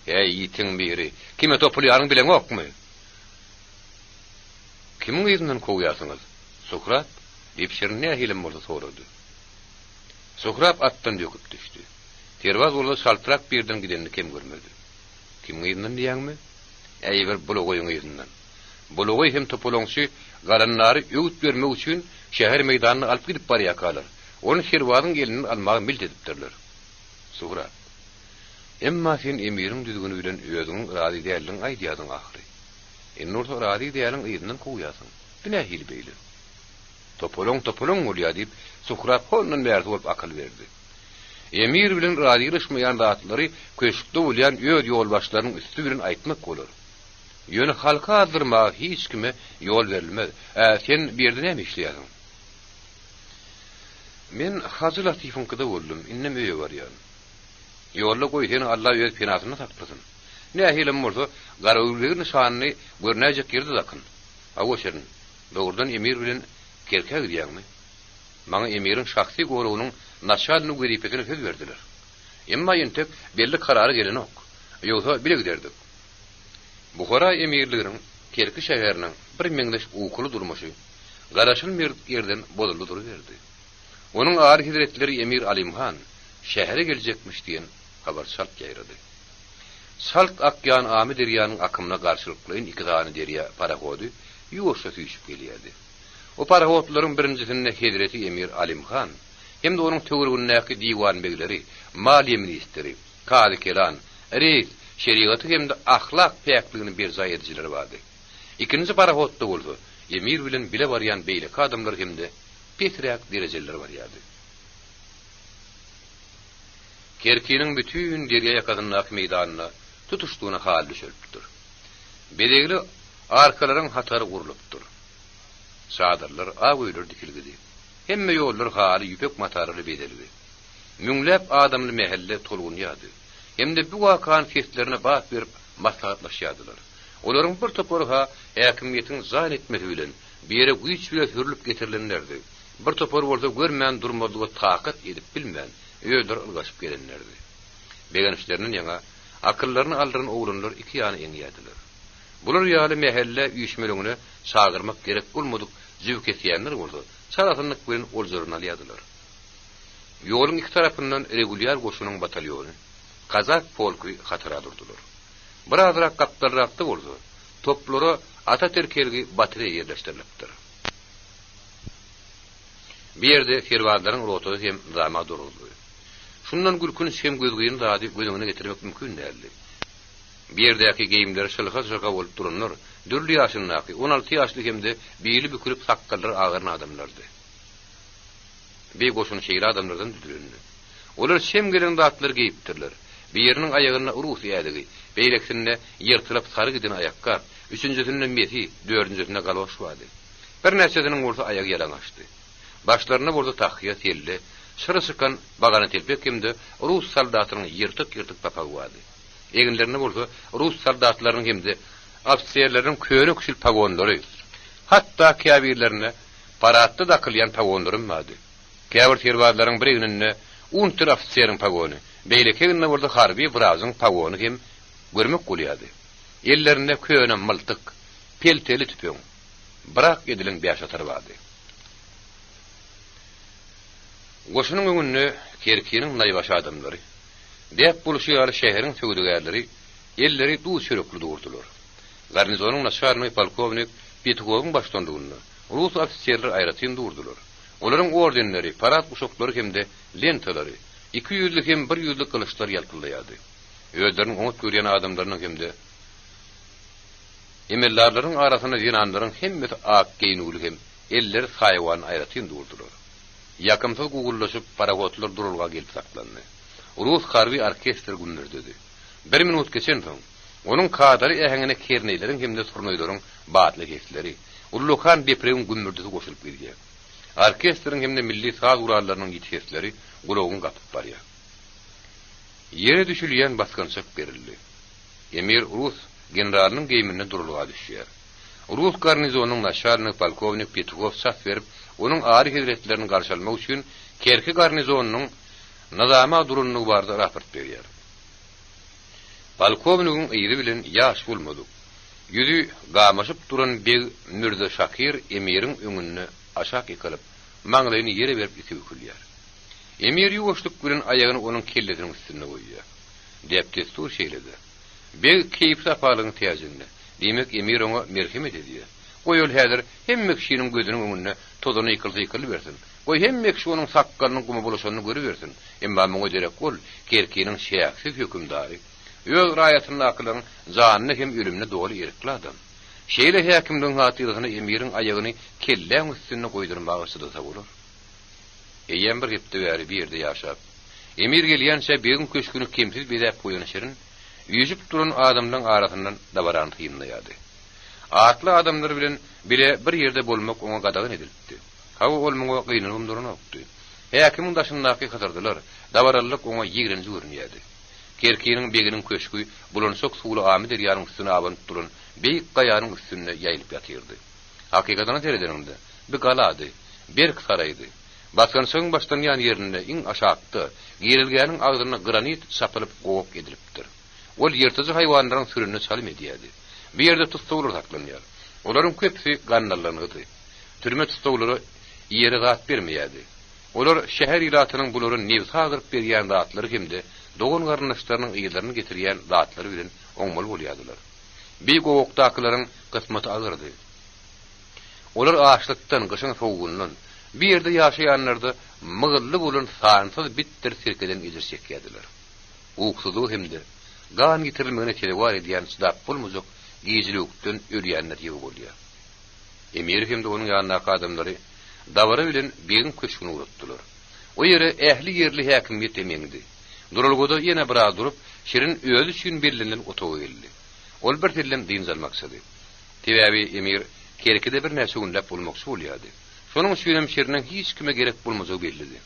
Ey ýitiň biri, kime topulýaryň bilen okmy? Kimiň ýerinden kowaýasyňyz? Sukrab diýip şirine hilim bolsa sorady. Sukrab atdan döküp düşdi. Herwaz bolsa şaltyrak birden gidenini kim görmedi. Kimiň ýerinden diýäňmi? Ey bir bulugoýuň ýerinden. Bulugoy hem topulaňçy galynlary öwüt bermek üçin şäher meýdanyna alyp gidip barýakalar. Onu Şerwazyň gelini almagy milt edipdirler. Suhra. Emma sen emiriň düzgünü bilen özüň razy däldiň aýdýadyň ahry. Orta razy däldiň ýerinden goýasyň. Bine hil beýle. Topolong bolýar diýip Suhra hondan bäri bolup akıl berdi. Emir bilen razylaşmaýan zatlary köşkde bolýan öz ýolbaşlarynyň üstü bilen aýtmak bolar. Ýöne halka azdyrmagy hiç kime ýol berilmez. Sen birden näme işleýärsiň? Men Hacı Latifyňkyda boldum, innem öýe barýan. Ýolda goýsan Allah öz penasyna saklasyn. Nähilim bolsa, garawlygyň şanyny görnäjek ýerde zakyn. Awoşerin, dogrudan emir bilen kerke gidýärmi? Maňa emiriň şahsy gorawynyň naşadyny görýpekini söz berdiler. Emma ýentek belli karary gelen ok. Ýogsa bile giderdik. Buhara emirliginiň Kerki şäheriniň bir meňdeş ukulu durmuşy, garaşyn ýerden boluldy duruverdi. Onuň ary hizretleri Emir Alimhan şähere geljekmiş diýen habar salt ýaýrady. Salt akýan Amy derýanyň akymyna garşylyklaýyn iki dany derýa parahody ýoşa süýşüp gelýärdi. O parahodlaryň birinjisinde hizreti Emir Alimhan hem de onuň töweregindäki diwan begleri, maliýe ministri, kady kelan, reis, şeriaty hem de ahlak päkligini bir zay edijileri bardy. İkinji parahodda bolsa, emir bilen bile barýan beýleki adamlar hem de petrek derejeleri barýardy. Kerkiniň bütün derýa ýakadynyň meýdanyna tutuşdugyna hal düşüripdir. Bedegli arkalaryň hatary gurulupdyr. Sadyrlar aýwylar dikilgidi. Hemme ýollar haly ýüpek matarly bedeldi. Müňläp adamly mehelle tolgunýady. Hem de bu wakan fetlerine bas berip maslahatlaşýadylar. Olaryň bir toporha häkimiýetiň zayn etmesi bilen bere güýç bilen hürlüp getirilenlerdi. Bir topor bolsa görmän durmadygy takat edip bilmän öýler ylgaşyp gelenlerdi. Begenişleriniň ýaňa akyllaryny aldyran oğlanlar iki ýany eňýädiler. Bular ýaly mehelle üýşmeligine sagyrmak gerek bolmadyk züwk etýänler boldy. Saratynyk bilen oljaryny alýadylar. Ýoluň iki tarapyndan regulýar goşunyň batalyony, Kazak polky hatara durdular. Bir azrak kaptarrakdy boldy. Toplary Atatürk'e batyra ýerleşdirilipdir. Bir ýerde kerwanlaryň rotagy hem zama duruldy. Şundan gülkün hem gözgüýün zady gözüňe getirmek mümkin däldi. Bir ýerdäki geýimler şylga bolup duranlar, dürli ýaşyndaky 16 ýaşly hemde beýli bükülip sakkallary agyran adamlardy. Bir goşun şeýle adamlardan düdülendi. Olar şem gelen zatlar geýipdirler. Bir ýeriniň aýagyna urus ýadygy, beýleksinde ýyrtylyp sary giden aýakka, üçüncüsinde meti, dördüncüsinde galoş wady. Bir näçediniň bolsa aýagy ýalaňaşdy. Başlaryna bolsa tahyýa telli, şyrı sıkan bagana telpek hemde Rus soldatynyň ýyrtyk papagy wady. Eginlerine bolsa Rus soldatlarynyň hemde ofisiýerleriň köýre küçül pagonlary, hatda käbirlerine paratda da kylýan pagonlary wady. Käbir terwadlaryň bireginde unter ofisiýeriň pagony, beýlekeginde bolsa harby brazyň pagony hem görmek bolýardy. Ellerinde köýne myltyk, pelteli tüpeň, bırak edilen beýaşatar wady. Goşunyň öňünde Kerkiniň naýbaş adamlary, dep buluşýar şäheriň töwdügärleri, elleri du çörekli durdular. Garnizonuň naşarny polkovnik Petkowyň başlandygyny Rus ofisiýerleri aýratyn durdular. Olaryň ordenleri, parat uşaklary hemde lentalary, 200'lik hem 100'lik kılıçlar ýalkylýardy. Öýlerini umut görýän adamlaryň hemde emellarlaryň arasyna ýynanlaryň hemmeti ak geýnüli hem eller haýwan aýratyn durdular. Yakımsız gugullaşıp parahodlar durulga gelip saklandı. Rus harbi orkestr günnürdüdi. 1 minut geçen soň onuň kadary ähengine kerneylerin hem de surnoýlaryň batly gesleri, ullukan deprem günnürdüdi goşulyp girýär. Orkestrň hem de milli saz gurallarynyň ýetişleri gulagyny gatyp barýar. Ýere düşülýän baskançyk berildi. Emir Rus generalynyň geýimine durulga düşýär. Rus garnizonunyň naşarny polkovnik Petkow saf berip onuň ary hizretlerini garşalmak üçin Kerki garnizonunyň nazama durunlugy barada raport berýär. Polkovnigiň ýeri bilen ýaş bolmady. Ýüzü gamaşyp duran bir Mürde Şakir emiriň öňüne aşak ýykylyp, maňlaýyny ýere berip iki bükülýär. Emir ýuwaşlyk bilen aýagyny onuň kelletiniň üstüne goýýar. Dep destur şeýledi. Bir keýip sapalygyň täzinde. Demek emir oňa merhemet edýär. Goýul häzir hemme kişiniň gözüniň öňünde tozuny ýykyldy bersin. Goý hemme kişi onuň sakkanyň gumy boluşanyny görüp bersin. Emma muňa gerek bol kerkiniň şähsiz hökümdary. Öz raýatyny akylaryň janyny hem ölümni dogry erkli adam. Şeýle häkimdiň hatyrygyny emiriň aýagyny kelläň üstüne goýdurmagy sırda bolar. Eýem bir hepde bäri bir ýerde ýaşap. Emir gelýänse begin köşküni kemsiz bedäp goýanyşyryň, ýüzüp duran adamlaryň arasyndan dabaran hyýynlaýady. Atly adamlar bilen bile bir ýerde bolmak oňa gadagyn edilipdi. Hawa bolmagy gynalym duranokdy. Häkimiň daşyndaky hatyrdylar, dabarallyk oňa ýigrenji görünýärdi. Kerkiniň beginiň köşkü bulanşok suwly amy derýanyň üstüne abanyp duran beýik gaýanyň üstüne ýaýlyp ýatyrdy. Hakykatana teredeninde bir galady, berk saraydy. Baskan soň başdan ýan ýerinde iň aşakdy, girilgäniň agdyna granit sapylyp gowup edilipdir. Ol ýertizi haýwanlaryň sürünü salym edýärdi. Bir ýerde tutulur saklanýar. Olaryň köpsi gannallanydy. Türme tutulary ýere gat bermeýärdi. Olar şäher ýylatynyň bulary newsa agyryp berýän zatlary hemde dogun garnaşlarynyň ýylaryny getirýän zatlary bilen oňmul bolýardylar. Bir gowukdakylaryň kysmaty agyrdy. Olar açlykdan, gyşyň soğugundan bir ýerde ýaşaýanlarda mygylly bolan sansız bittir sirkeden ýedir çekýärdiler. Uksuzlyk hemde gan getirilmegine telewar edýän çydap bolmazok giýijilikden ölýänler ýygy bolýar. Emir hemde onuň ýanyna adamlary dabara bilen begin köşküni uratdylar. O ýere ähli ýerli häkimiyet emeňdi. Durulgoda ýene bir durup şirin özü üçin belirlenen otağa geldi. Ol bir tellem dynjal maksady. Tebäbi emir kerkide bir näse ünläp bolmakçy bolýardy. Şonuň üçin şiriniň hiç kime gerek bolmasagy bellidi.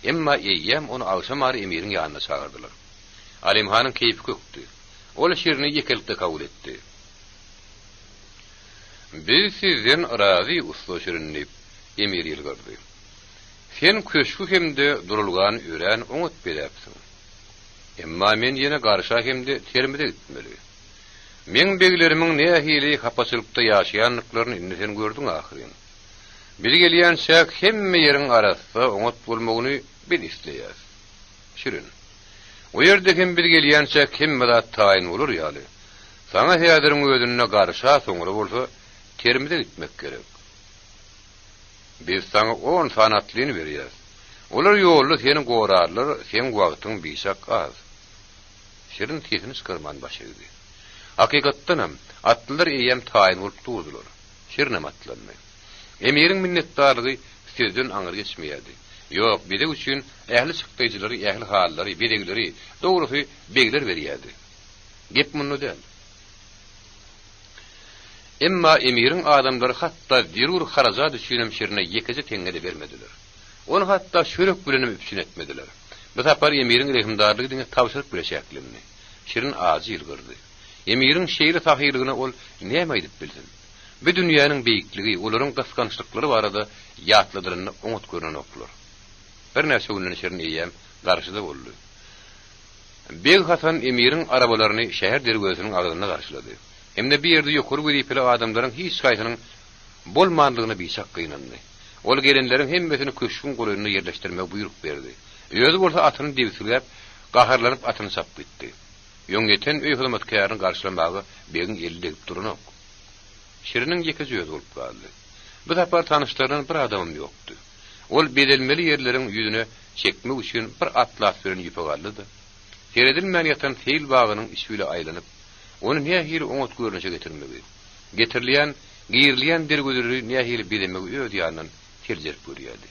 Emma eýýem onu agşam ary emiriň ýanyna çağırdylar. Alimhanyň keýpi kökdi. Ol şirini ýekelikde kabul etdi. Biz sizden razy usta şirinni emir ýylgyrdy. Sen köşkü hemde durulgan ören oňat beripsiň. Emma men ýene garşa hemde termide gitmeli. Men beglerimiň nähili hapaçylykda ýaşaýanlyklaryny indi sen gördüň ahyryn. Bir gelýän şäk hemme ýeriň arasy oňat bolmagyny bil isleýär. Şirin. O ýerde hem bir gelýän şäk hemme zat taýin bolar ýaly. Saňa häziriň özüne garşa soňra bolsa termide gitmek gerek. Biz saňa 10 sanatlyny berýäs. Olar ýolly seni gorarlar, sen wagtyň bişak az. Şirin tesini çykarman başlady. Hakykatdan hem atlylar eýem taýin bolup durdular. Şirin atlanmaý. Emiriň minnetdarlygy sizden aňyr geçmeýärdi. Ýok, bide üçin ähli çykdyjylary, ähli hallary, bidegleri, dogrusy begler berýärdi. Gep munnu däl. Emma emiriň adamlary hatda zerur harajat üçin şirine ýekezi teňgede bermediler. Onu hatda şörek bilen üpçün etmediler. Bu tapar emiriň rehimdarlygy diňe tawşyryp bileşäkligini. Şirin azy ýylgyrdy. Emiriň şeýle tahirligine ol näme edip bilsin? Bu dünýäniň beýikligi, olaryň gysgançlyklary barada ýatladyryny oňat gören oklar. Bir näse ulyny şirin eýem garşyda boldy. Beg Hasan emiriň arabalaryny şäher dergözüniň agdyna garşylady. Hemde bir ýerde ýokary görýpli adamlaryň hiç gaýsynyň bolmandygyny biçak gynandy. Ol gelenleriň hemmesini köşkün goýunyna ýerleşdirmek buyruk berdi. Özü bolsa atyny dewsilgäp, gaharlanyp atyny sap gitdi. Ýöňgeten öý hyzmatkaryny garşylamagy begin elde edip duranyk. Şiriniň ýekezi ýöz bolup galdy. Bu tapar tanışlaryň bir adamym ýokdy. Ol bedelmeli ýerleriň ýüzüne çekmek üçin bir atlas bilen ýüpegaldy. Seredilmän ýatan teýil bagynyň isbile aýlanyp, onu nähili oňat görünüşe getirmegi. Getirilýän, giýirilýän dergöleri nähili bilemegi öýdi ýanyň terjep görýärdi.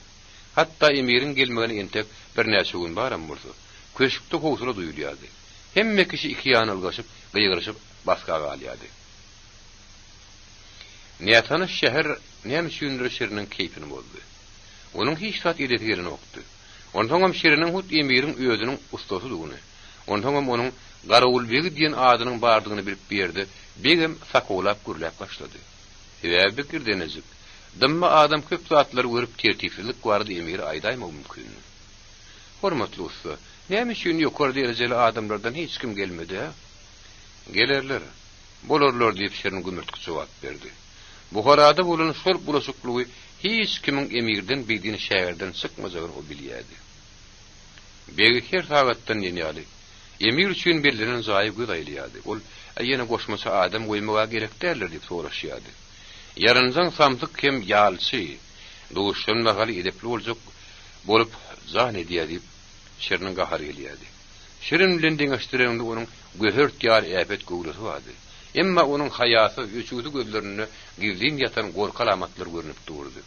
Hatda emiriň gelmegini entek bir näse gün baram bolsa, köşkde howsula duýulýardy. Hemme kişi iki ýany ylgaşyp, gyýgyryşyp baskaga alýardy. Nätany şäher näme üçin şiriniň keýpini boldy. Onuň hiç tat edeti ýerini okdy. Ondan hem şiriniň hut emiriň özüniň ustasy duguny. Ondan hem onuň Garawul begi diýen adynyň bardygyny bilip berdi. Begim sakolap gürläp başlady. Sebäbi girdenezik. Dymma adam köp zatlary görüp tertipsizlik bardy emir aýdaýma mümkin. Hormatly usta, näme üçin ýokary derejeli adamlardan hiç kim gelmedi? Gelerler. Bolarlar diýip şirin gümürtki jogap berdi. Buharada bolan şol bulaşyklygy hiç kimiň emirden bildiğini şäherden çykmajagyny o bilýärdi. Begi her tagatdan ýenýärdi. Emir üçin belirlenen zaýy gydaýlýardy. Ol ýene goşmasa adam goýmaga gerek därler diýip soraşýardy. Yarıncan samsyk hem ýalçy, duşdan bagaly edepli boljak bolup zan edýär diýip şerinin gahary gelýärdi. Şerin bilen deňeşdireňde onuň göhört ýar äpet gowlusy bardy. Emma onuň haýaty, üçüňi gözlerini gizlin ýatan gorky alamatlar görünip durdy.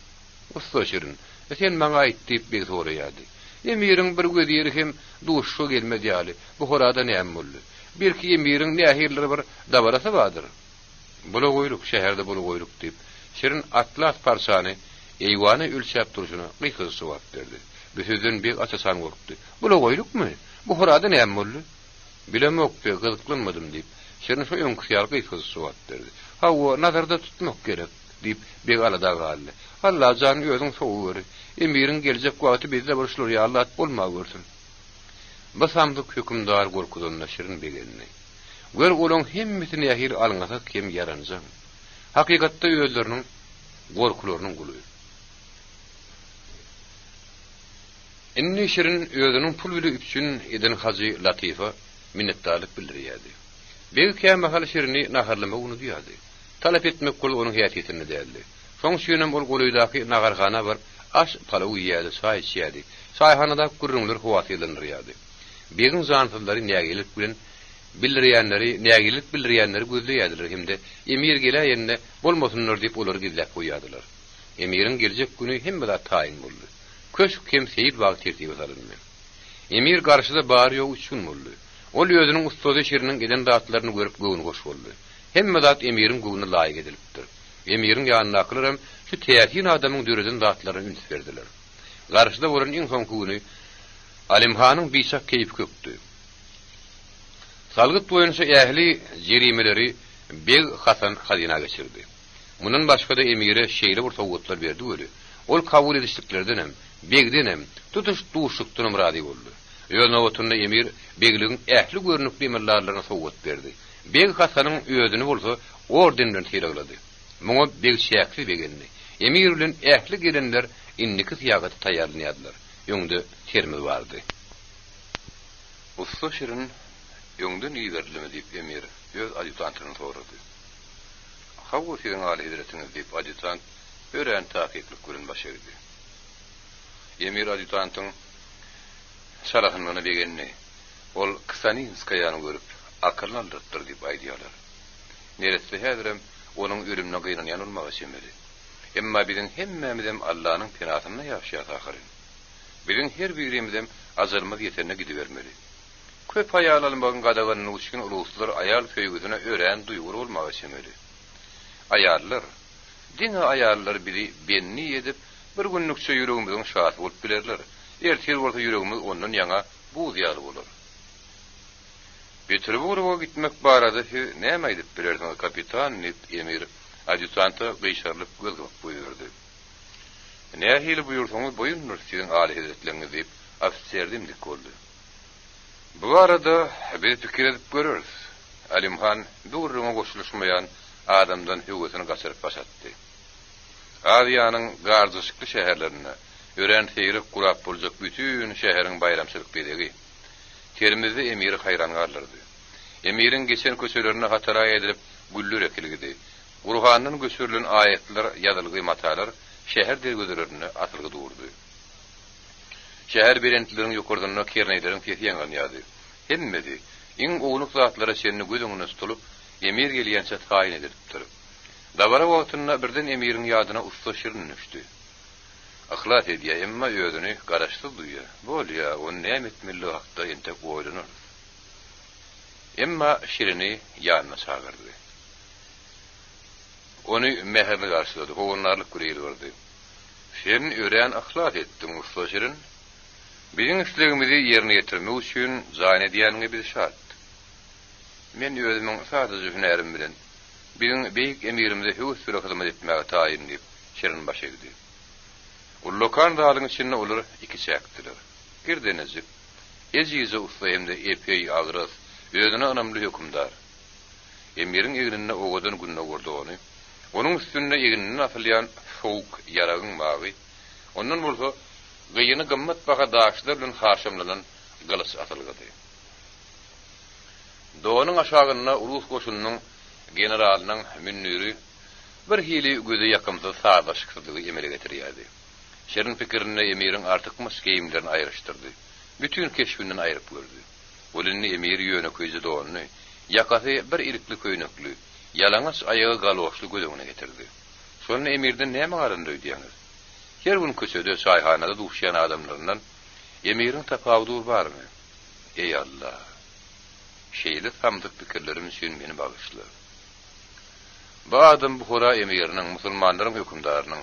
Usta Şerin, sen maňa aýt diýip bir soraýardy. Emiriň bir gözleri hem duşşy gelmedi ýaly. Bu horada näme boldy? Belki emiriň nähirleri bir dabarasy bardyr. Bula goýruk, şäherde bula goýruk diýip Şerin atlas parçany eýwany ölçäp duruşyna gykysy sowap berdi. Büsüden bir açasan gorkdy. Bula goýrukmy? Bu horada näme boldy? Bilemokdy, gyzyklanmadym diýip Şerin şu öňküýär gykysy sowap berdi. Hawa nazarda tutmak gerek diýip bir alada galdy. Allah jan özüň sowy emiriň geljek wagty bizde bolşulur ya Allah bolma görsün. Bu samdyk hükümdar gorkudan Şerin begenni. Gör olaň hemmetini ýahir alňasa kim yaranjak. Hakykatda özleriniň gorkularynyň guly. Inni Şerin özüniň pul bili üçin eden Hazy Latifa minnetdarlyk bildirýärdi. Belki mahal Şerini naharlama unudyardy. Talap etmek kul onuň haýatynda däldi. Şoň şeýnem ol golydaky nagarhana bar aş palaw ýerdi, çaý içýärdi. Çaýhanada gürrüňler howatylanyryardy. Begin zanfylary nägelik bilen bildirýänleri gözleýärdiler hemde emir gelýände bolmasynlar diýip olar gizläp goýýardylar. Emirin geljek güni hemme zat taýin boldy. Köşk hem seyir wagt tertibi salyndy. Emir garşyda bar ýok üçin boldy. Ol özüniň ustady Şeriniň eden zatlaryny görüp göwüni goş boldy. Hemme zat emiriň göwüne laýyk edilipdir. Emiriň ýanyna aklarym şu täsin adamyň döreden zatlaryny üns berdiler. Garşyda bolan iň soňky güni Alimhanyň bisak keýip köpdi. Salgyt boýunça ähli jerimeleri Beg Hasan hazina geçirdi. Munun başga da emire şeýle bir sowgatlar berdi öli. Ol kabul edişliklerden hem, Begden hem, tutuş duşukdan rady boldy. Ýöne otunda emir Begligiň ähli görnükli emirlerlerine sowgat berdi. Beg Hasanyň özüni bolsa ordenden tiraglady. Muňa Beg şäkli begenni. Emir bilen ähli gelenler inniki syagaty taýýarlanýardylar. Ýöňde termi bardy. Usta Şerin ýöňden ýygarlamy diýip emir öz adjutantyny sorady. Hawa siziň aly hedretiniz diýip adjutant ören taýyplyk görün başardy. Emir adjutantyň şarahynyny begenni ol Ksaninskaýany görüp akyllandyrdyr diýip aýdýarlar. Neresi häzirem onuň ölümine gynanýan bolmagy şemeli. Emma biziň hemmemizem Allahyň pinasyna ýaşaýar ahyryn. Biziň her birimizdem azalmaz ýeterne gidibermeli. Köp aýal almagyň gadaganyny uçkun uluslar aýal söýgüsine ören duýgur bolmagy şemeli. Aýallar, diňe aýallar biri benni edip bir günlükçe ýüregimiziň şahat bolup bilerler. Ertir bolsa ýüregimiz ondan ýaňa buz ýaly bolar. Bitirip uruga gitmek barada näme edip bilersiňiz kapitan nip emir adjutanty gyşarlyp gözgep buyurdy. Nähili buyursaňyz boýunlar siziň aly hedretleriniz diýip ofisiýerdim dik boldy. Bu arada bir pikir edip görürüz. Alimhan durruma goşuluşmayan adamdan hüwetini gaçyryp başatdy. Adyanyň gardyşykly şäherlerine ören seýrek gurap boljak bütün şäheriň bayramçylyk bedegi. Terimizde emiri hayran garlardy. Emirin geçen köşelerini hatara edilip güllür ekilgidi. Gurhanyň gösürlün ayetler ýazylgy matalar şäher dergözlerini atylgy durdy. Şäher berentlilerini ýokurdyna kerneylerin tesiýen ýady. Hemmedi, iň owluk zatlara şerini gözüňe tutup emir gelýänçe taýin edilipdir. Dabara wagtyna birden emiriň ýadyna usta Şerin düşdi. Ahlat edýä, emma özüni garaşdy duýýar. Bolýa, o näme etmeli hakda ente goýlanır. Emma Şerini ýanyna çagyrdy. Onu meherli garşylady, howunlarlyk görýärdi. Şerin ören ahlat etdiň usta Şerin. Biziň islegimizi ýerine ýetirmek üçin zaň edýänige bir şart. Men özümiň sadajy hünerim bilen biziň beýik emirimize höwes süre hyzmat etmäge taýin diýip Şerin başlady. Ullokan dalyň içinde olur iki çäkdiler. Girdenizip, ejize usta hemde epey agras, özüne anamly hükümdar. Emirin eginine ogadan günne gordy onu. Onuň üstünde eginini atylýan soğuk yaragyň magy. Ondan bolsa gyýyny gymmat baha daşlar bilen haşamlanan gylys atylgady. Doğanyň aşagyna ulus goşunyň generalynyň münnüri bir hili göze yakymda sağlaşykdygy emele getirýärdi. Şerin pikirini emirin artykmys geyimlerini aýryşdyrdy. Bütün keşfinden aýryp gördü. Bolunny emir ýöne köýje dogyny, ýakasy bir irikli köýnekli, ýalaňaç aýagy galwaşly gözüne getirdi. Şonu emirden näme garyndy diýňiz? Her gün köçede çaýhanada duşýan adamlaryndan emirin tapawdy barmy? Ey Allah! Şeýle samdyk pikirlerim üçin meni bagyşla. Bu adam bu hora emiriniň, musulmanlaryň hökümdarynyň,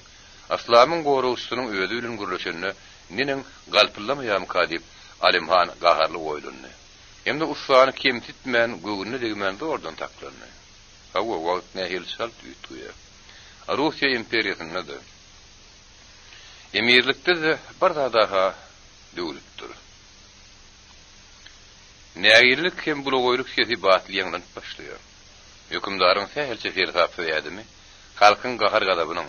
aslamyň gorugçysynyň özi bilen gürleşenini nenen galpylamaýam kadip Alimhan gaharly oýlandy. Hemde usany kemtitmän göwünni degmende ordan taklandy. Hawa wagt nähil salt ýetýär. Rusiýa imperiýasyna da emirlikde de bir daha döwletdir. Nägirlik hem bulogoýluk sesi batly ýangdan başlaýar. Hökümdaryň sähelçe fersap ýadymy, halkyň gahar gadabynyň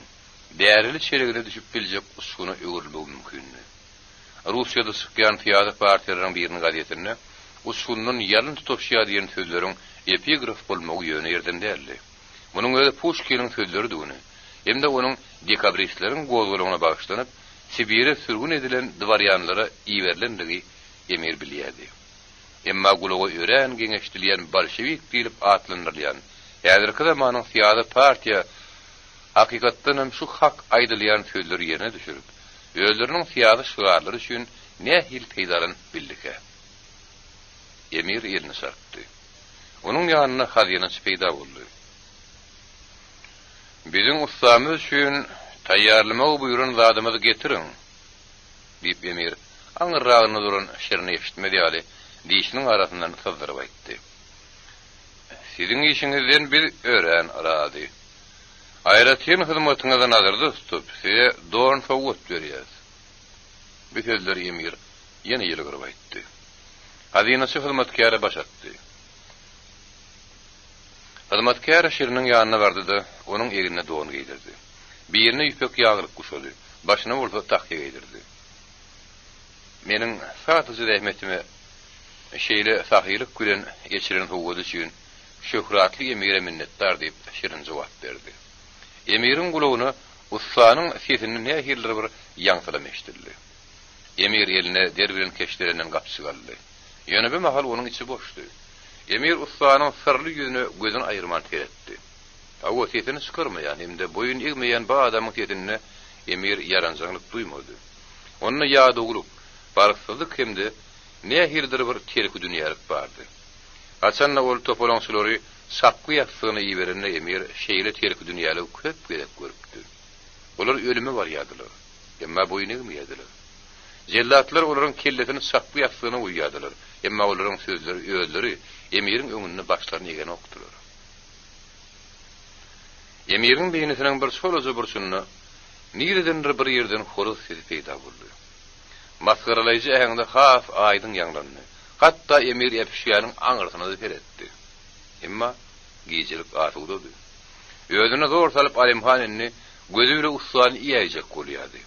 därili çeregine düşüp biljek usuny öwürlügi mümkin. Rusiýada Sükyan Tiyatr partiýalarynyň biriniň gazetinde usulnyň ýalyn tutuşýar diýen sözleriň epigraf bolmagy ýöne ýerden däldi. Munyň öňde Pushkinň sözleri dugny, hemde onuň dekabristlerin gozgulagyna bagyşlanyp Sibir'e sürgün edilen dwaryanlara iýerlenligi emir bilýärdi. Emma gulagy ören geňeşdirilen bolşewik diýilip atlandyrylýan häzirki zamanyň siyasy partiýa hakykatdan hem şu hak aýdylýan sözleri ýerine düşürip, özleriniň siyasy şügarlary üçin nähil peýdalan bildike. Emir ýerine sarpdy. Onuň ýanyna hazynaçy peýda boldy. Biziň ustamyz üçin taýýarlamagy buyuran zadymyzy getirin, diýip emir aňyragyny duran şerini eşitmedi ýaly diýişiniň arasyndan syzdyryp aýtdy. Siziň işiňizden bir ören arady. Aýratyn hyzmatyňyza nazarda tutup, size doğru sowgat berýär. Bu sözleri emir ýene ýylgyryp aýtdy. Hazynaçy hyzmatkara başatdy. Hyzmatkar şeriniň ýanyna bardy-da, onuň egine doğun giydirdi. Birine ýüpek ýagryk guşady, başyna bolsa taky giydirdi. Meniň satyjy rahmetime şeýle sahylyk gülen geçiren howgady üçin şöhratly emire minnetdar diýip şerin jogap berdi. Emirin gulagyna ustanyň sesini nähildir bir ýaňsylam eşdildi. Emir eline derbilen keşlerenden gapsy galdy. Ýöne bir mahal onuň içi boşdy. Emir ustanyň sirli ýüzüne gözüni aýyrman teretdi. Hawa sesini çykyrmaýan hemde boyun egmeýän bu adamyň sesini emir ýaranjaglyk duýmady. Onuň ýady ugrup, baryksyzlyk hemde nähildir bir terki dünýälik bardy. Haçanna ol topolaňçylary sapky ýatsyny ýeberende emir şeýle terki dünýälik köp gerek görüpdi. Olar ölüme barýadylar, emma boyun egmeýärdiler. Jellatlar olaryň kellesini sapky ýatsyny uýýardylar, emma olaryň sözleri, özleri emirin öňüne başlaryny egen okdylar. Emirin beýnisiniň bir solazy burçuny niredendir bir ýerden horus sesi peýda boldy. Masgaralaýjy ähňde haf aýdyň ýanglandy. Hatda emir ýepişýäniň aňyrsyny da teretdi. Emma giýjilik arzuwdy. Özüne zor salyp Alimhanny gözü bilen usany iýäjek bolýardy.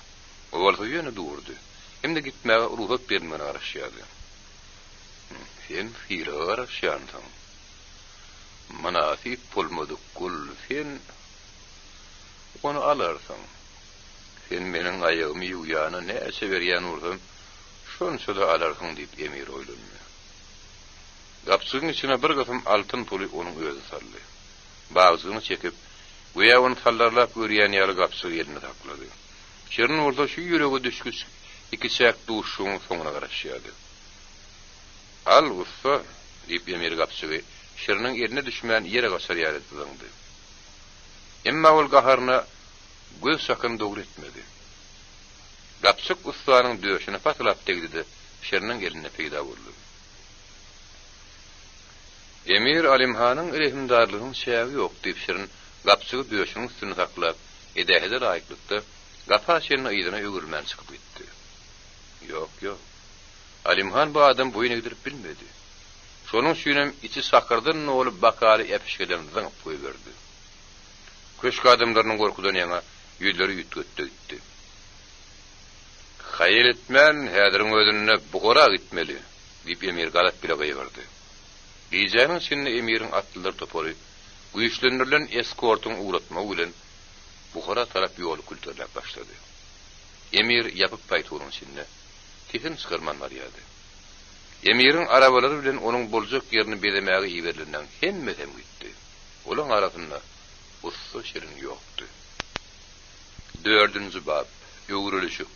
O bolsa ýöne durdy. Hemde gitmäge ruhat bermegine garaşýardy. Sen hile garaşýandyň. Manasip bolmady kul sen onu alarsan. Sen meniň aýagymy ýuýana näçe berýän ursam, şonça da alarsyň diýip emir oýlandy. Gapsygyň içine bir gasym altyn puly onuň özü saldy. Bagzyny çekip, goýa onu sallarlap görýän ýaly gapsygy ýerine taklady. Şerin orada şu ýüregi düşküs iki çäk duşuň soňuna garaşýardy. Al usta diýip emir gapsygy şeriniň ýerine düşmän ýere gaçar ýalydy. Emma ol gaharna göz sakyn dogry etmedi. Gapsyk ustanyň döşüne patlap tegdi, şeriniň eline peýda boldy. Emir Alimhanyň rehimdarlygynyň şägi ýok diýip şerin gapsygy döşüniň üstüne taklap, edähede laýyklykda gapa şeriniň ýygyna ögürmän çykyp gitdi. Ýok. Alimhan bu adam boyun egdirip bilmedi. Şonuň üçin içi sakyrdan olup bakary epişgeden zyňyp goýberdi. Köşk adamlarynyň gorkudan ýaňa ýüzleri ýütgetdi. Haýyr etmän, häziriň özüne bugara gitmeli, diýip emir galat bile goýberdi. Diýjäniň şeýle emiriň atlylar topory, güýçlendirilen eskortyň uğratma bilen Buhara tarap yolu kültürlep başladı. Emir yapıp paytonun içinde titin çıkarman var yadı. Emirin arabaları bilen onun bolcak yerini bedemeği iberlerinden hem gitti. Olan arasında usta şirin yoktu. 4. bab Öwrülüşük.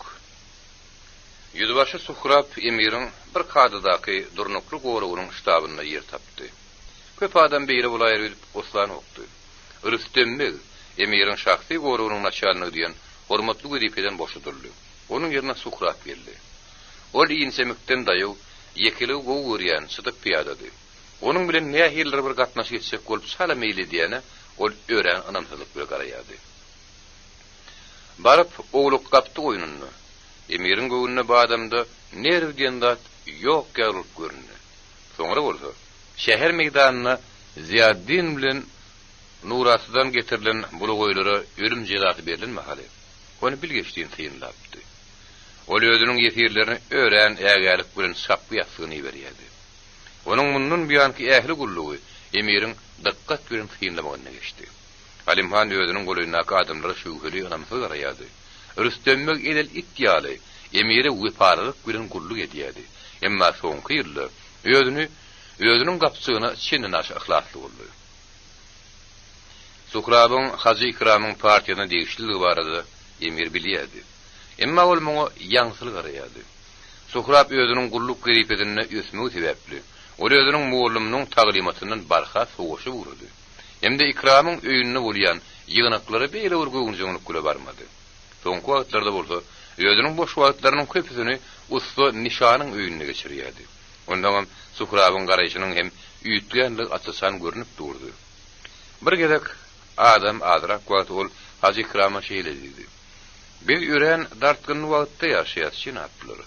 Yüzbaşı Suhrab emirin bir kadıdaki durnuklu goruğunun ştabına yer tapdı. Köp adam beyri bulayır edip oslan oktu. Rüstemmi emirin şahsi goruğunun naçanını diyen hormatlı gudipeden boşudurlu. Onun yerine Suhrab geldi. Ol insemikten dayu yekili goğuryan sıdık piyadadı. Onun bilen ne ahirleri bir katnaşı geçsek olup sala meyli diyene ol öğren anamsızlık bir karayadı. Barıp oğluk kaptı oyununu. Emirin göğününe bu adamda nerv diyendat yok yarılıp görünü. Sonra olsa şehir meydanına Ziyaddin bilen Nurası'dan getirilen bulu goylara ölüm cezası verilen mahali. Onu bilgeçtiğin tıyınlaptı. Ol özünün yetirlerini öğren ägälik bilen sapı yatsığını veriyedi. Onun bunun biyanki ähli gulluğu emirin dikkat bilen tıyınlamağına geçti. Halimhan özünün goluynak adamlara şüpheli anamsız arayadı. Rüstemmek edel iddialı, emiri wiparlık bilen gulluk ediyedi. Emma soňky ýyllar özünün gapsygyna çinin aşy ihlasly boldy. Suhrabın Hacı İkram'ın partiýasyna degişligi barada emir bilýärdi. Emma ol muňa ýaňsylyk araýardy. Suhrab özünün gulluk geripetine ösmegi sebäpli, ol özünün muallymynyň taglimatyndan barha soğuşy urdy. Hemde İkram'ın öýünde bolýan ýygnaklary beýle urguňjyňyny kule barmady. Soňky wagtlarda bolsa, özünün boş wagtlarynyň köpüsini usta nişanyň öýünde geçirýärdi. Ondan Suhrabın garaýşynyň hem üýtgenlik atysan görünüp durdy. Bir gelek adam adrak wagt ol Hacı İkram'a şeýle dedi. Biz ören dartgyn wagtda ýaşaýar şinaplar.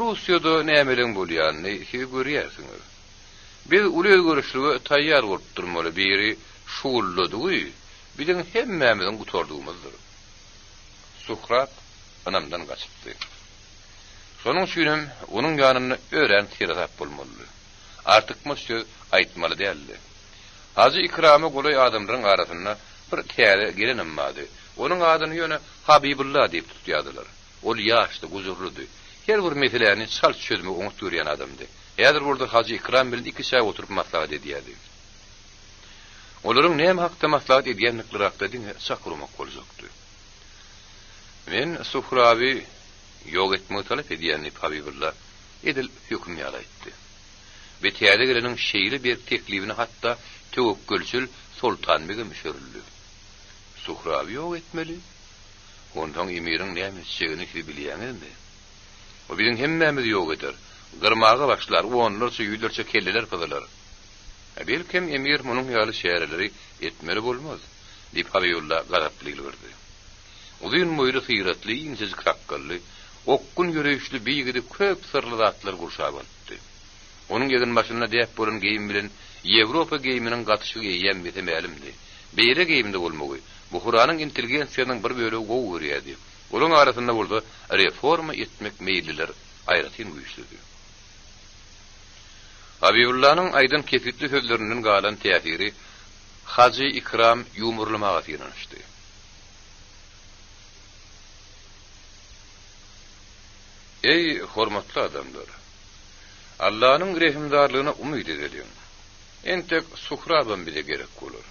Russiýada nämeleň bolýanyny siz görýärsiňiz. Biz uly görüşlüge taýýar bolup durmaly biri şuullady, bilen hemmämiziň gutardygymyzdyr. Suhrab anamdan gaçypdy. Sonuň üçin onuň ýanyna ören tirap bolmaly. Artyk söz aýtmaly däldi. Hacı İkram'a goly adamlaryň arasyna bir täze gelenemmadi. Onuň adyny ýöne Habibullah diýip tutýardylar. Ol ýaşly, guzurludy. Her bir meseleni çal çözme oňup durýan adamdy. Ýa-da burada Hacı İkram bilen iki saýat oturup maslahat edýärdi. Olaryň näme hakda maslahat edýänlikleri hakda diňe sakyrmak boljakdy. Men Suhraby ýok etmek talap edýänni Habibullah edil hüküm ýalaytdy. Ve täze geleniň şeýle bir teklifini hatda töwekkülçül Sultan Begim müşürlü. Suhraby ýok etmeli. Ondan emirin näme etjegini bilýärmi? O biziň hemmämiz ýok eder. Gyrmaga başlar, onlarça ýüýlerçe kelleler pyzylar. Belkem emir munyň ýaly şäherleri etmeli bolmaz, diýip Habibullah garaplyk berdi. Uzun moýly hyratly, insiz kakkally, okkun ýöreýüşli beýgide köp sırly zatlar gurşap atdy. Onuň ýegin başyna diýip bolan geýim bilen Ýewropa geýiminiň gatşygy ýem betemälimdi. Beýle geýimde bolmagy, bu Qur'anyň intelligensiýanyň bir bölegi gowy görýärdi. Olaň arasynda bolsa reforma etmek meýilliler aýratyn güýçlüdi. Habibullah'nın aydın kefitli sözlerinden galan tesiri Hacı İkram yumurlamağa ýanışdy. Ey hormatly adamlar! Allah'ın rehimdarlygyna umyt edelim. Entek Suhrabam bile gerek bolar.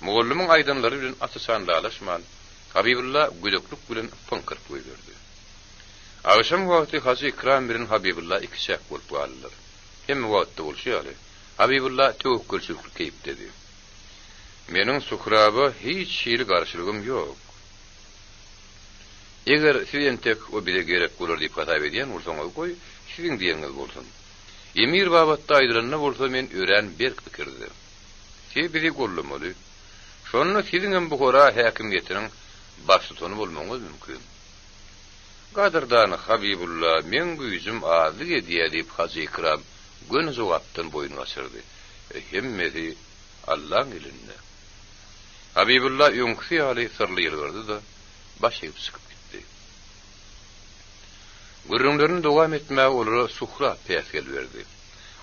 Muallimyň aydınlary bilen atysandalaşman Habibullah güdüklük bilen pınkyrt goýberdi. Agşam wagty Hacı İkram bilen Habibullah iki şäk bolup galdylar. Hem wagtda bolşýaly. Habibullah töwekkülçülük keýip dedi. Meniň Suhraba hiç şeýle garşylygym ýok. Eger siz entek o bile gerek bolar diýip hatap edýän bolsaňyz goý, siziň diýeniňiz bolsun. Emir babatda aýdyranyna bolsa men ören bir pikirdi. Siz biri gollamaly. Şonu siziň hem Buhara häkimiýetiniň başlygyny bolmaňyz mümkin. Gadyrdan Habibullah men güýjüm azlyk edýär diýip Hacı İkram gün jogapdan boyun açyrdy. Hemmeti Allah'ın elinde. Habibullah ýöňkü ýaly sırly ýerlerdi da başygyp çykyp gitdi. Gürrüňlerini dowam etmäge olara Suhrab päsgel berdi.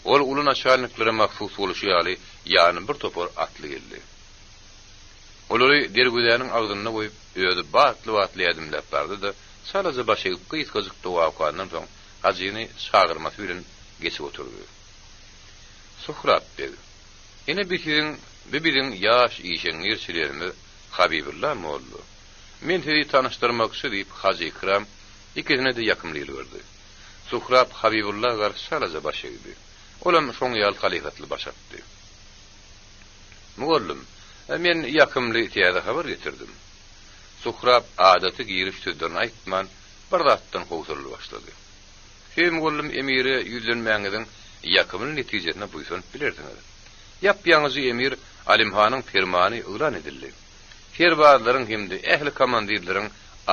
Ol ulun aşalyklary maksus boluşy ýaly ýany bir topar atly geldi. Olary dergüdäniň agdyna goýup öýde batly edimläp bardy da salaza başygyp gyýtgazyk dowaqandan soň hazyny çağırmak bilen geçip oturdy. Suhrab dedi. Ene biziň ýaş işeňir şilerimi Habibullah mollu. Men sizi tanıştırmak istedip Haji Ikram ikisine de yakymlyk berdi. Suhrab Habibullah garşy salaza başygy. Olam şoň ýal halifatly başatdy. Mollum, men yakymly ýa-da habar getirdim. Suhrab adaty giriş sözlerini aýtman bir zatdan howsurly başlady. Hem gollum emiri ýüzlenmäňiziň yakymly netijesine buýsanyp bilerdiňiz. Ýap-ýaňyzy emir Alimhanyň fermany ýylan edildi. Ferbadlaryň hemde ähli komandirleriň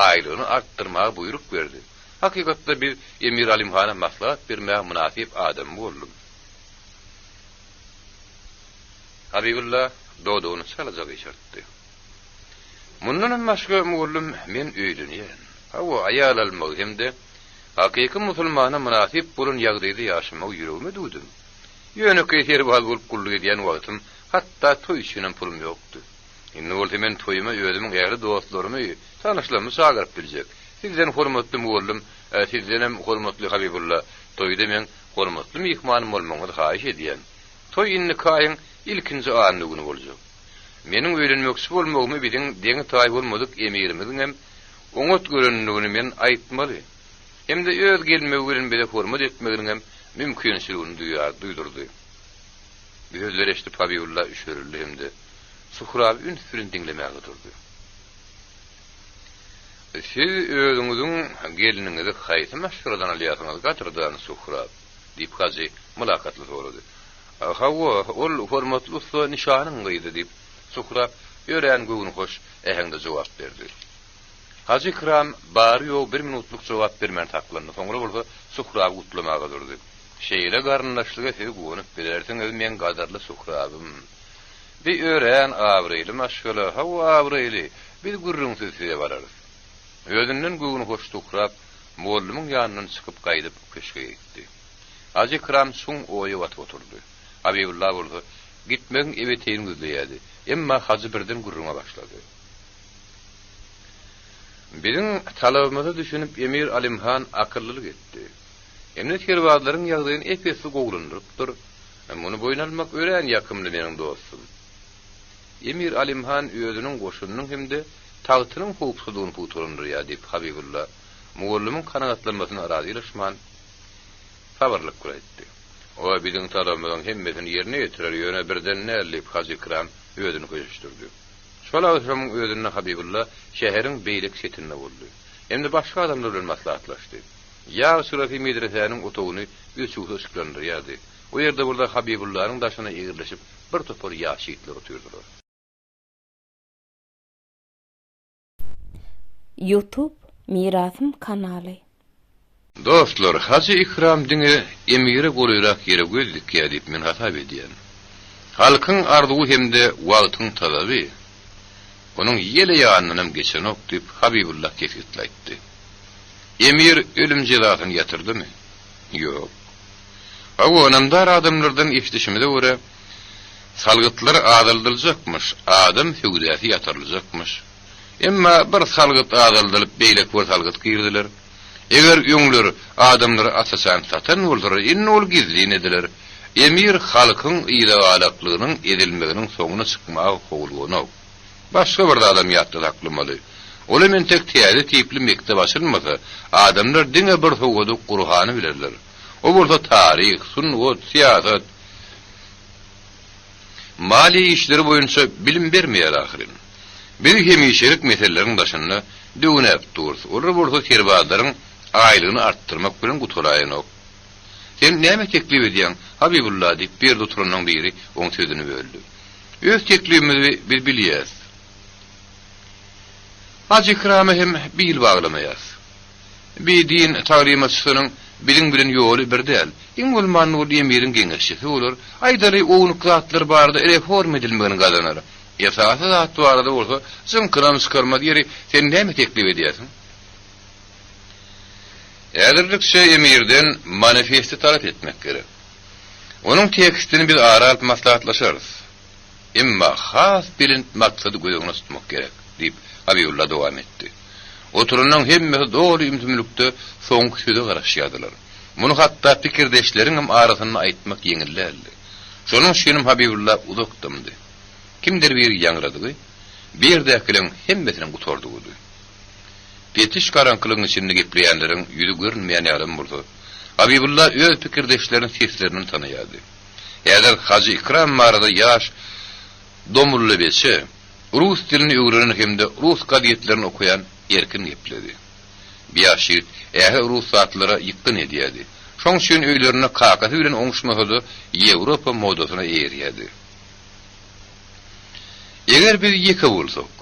aýlygyny artdyrmagy buyruk berdi. Hakykatda bir emir Alimhana maslahat bermäge münasip adam boldum. Habibullah doduny salaja geçirdi. Mundan başga mollum men öýlenýän. Hawa aýal almagy hemde hakyky musulmana münasip bolan ýagdaýda ýaşamagy ýüregime dudum. Ýöne keýter bal bolup gullyk edýän wagtym hatda toý üçin pulum ýokdy. Indi boldy men toýuma özümiň ýaly dostlarymy, tanyşlarymı çağıryp biljek. Sizden hormatly mollum, sizden hem hormatly Habibullah, toýda men hormatly mihmanym bolmagyny haýyş edýän. Toý inni kaýyň ilkinji anyny boljak. Meniň öýlenmekçi bolmagymy biziň deňi taý bolmadyk emirimiziň hem oňat görenligini men aýtmaly. Hemde öz gelmegi bilen bile hormat etmeginiň hem mümkinçiligini duýdurdy. Gözler eşitip Habibullah üşürildi hemde. Suhrab ünsürün dinlemäge durdy. Siz özüňiziň geliniňizi haýsy maşguradan alýasyňyz gatyrdan Suhrab diýip Haji mülakatly sorady. Hawa ol hormatly usta nişanyň gyýdy diýip Suhrab ýören göwüni hoş ähengde jogap berdi. Haji Ikram bary ýok 1 minutluk jogap bermän taklandy. Soňra bolsa Suhrab gutlamaga durdy. Şeýle garyndaşlyga siz gowunyp berersiňiz men gadarly Suhrabym. Bir ören awryly maşgala, hawa awryly, biz gurrunsyz size bararys. Özünden göwüni hoş Suhrab mollumyň ýanyndan çykyp gaýdyp köşke gitdi. Haji Ikram şoň oýy watyp oturdy. Habibullah bolsa gitmegiň ebeteýin gözleýärdi. Emma Haji birden gurrunga başlady. Biziň talabymyzy düşünüp Emir Alimhan akyllylyk etdi. Emnet kerwazlaryň ýagdaýyny epesli gowlandyrypdyr. Muny boýnalmak ören ýakymly meniň dostum. Emir Alimhan özüniň goşunynyň hemde tagtynyň howpsuzlygyny puturandyrýar diýip Habibullah mollumyň kanagatlanmasyna razylaşman sabarlyk guratdy. O biziň talabymyzyň hemmesini ýerine ýetirer ýöne birden nällip Haji Ikram özüni köşüşdirdi. Şola ösümüň özüne Habibullah şäheriň beýlik setinde boldy. Emde başga adamlar bilen maslahatlaşdy. Ya Surafi medresäniň otogyny üçüňi ışıklandyrýardy. O ýerde burada Habibullah'yň daşyna ýygyrlaşyp bir topar ýaş ýigitler oturýardylar. YouTube Mirasym kanaly. Dostlar, Haji Ikram diňe emiri bolýarak ýere gözlik ýadyp men hatap edýän. Halkyň arzuwy hemde wagtyň talaby. Onuň ýele ýanynyň geçenok diýip Habibullah kefetleýdi. Emir ölüm cezasyny ýatyrdymy? Ýok. Hawa namdar adamlardan eşdişimde görä salgytlar adaldyljakmyş, adam hügdäsi ýatyryljakmyş. Emma bir salgyt adaldylyp beýlek bir salgyt girdiler. Eger ýöňler adamlary asasan satan boldyr, inne ol gizlin ediler. Emir halkyň ýa-da edilmeginiň soňuna çykmagy howlugyny. Başga bir adam ýatdy aklamaly. Ola men tek täze tipli mektep açylmasa, adamlar diňe bir howgady Qur'any bilerler. O bolsa taryh, sunnat, siýasat, mali işleri boýunça bilim bermeýär ahyrin. Bir hemişelik meseleleriň daşynda döwnäp dursa, olar bolsa serbazlaryň aýlygyny artdyrmak bilen gutulaýan. Sen näme teklip edýän? Habibullah diýip bir oturanyň biri oň sözüni böldü. Öz teklibimizi biz bilýäs. Haji Ikram'a hem bil baglamayas. Bir din tagrimatçysynyň bilen bilen ýoly bir däl. Iň bolmany ol emirin geňeşçisi bolar. Aýdary owunyk zatlar barada reform edilmegini gazanar. Ýa-da zat barada bolsa, sen kram çykarma diýeri sen näme teklip edýärsiň? Ädirlikçe emirden manifesti talap etmek gerek. Onuň tekstini biz ara alyp maslahatlaşarys. Emma has bilin maksady gözüňe tutmak gerek, diýip Habibullah dowam etdi. Oturunan hemmesi doğru ümtümlükde soňky söze garaşýardylar. Muny hatda pikirdeşleriň hem arasyny aýtmak ýeňillerdi. Şonuň şenim Habibullah uzakdymdy. Kimdir bir ýaňradygy, bir däkilen hemmesini gutordygy. Petiş karankylygyň içinde gepleýänleriň ýüzi görünmeýän ýalam boldy. Habibullah öz pikirdeşleriň seslerini tanaýardy. Ýa-da Haji Ikram marada ýaş domurly beşe, rus dilini öwrenen hemde rus gazetlerini okuyan erkin gepledi. Biýaşyr ähe rus zatlara ýykyn edýärdi. Şoň üçin öýlerine kakasy bilen oňuşmagy Ýewropa modasyna eýerýärdi. Eger biz ýeke bolsak,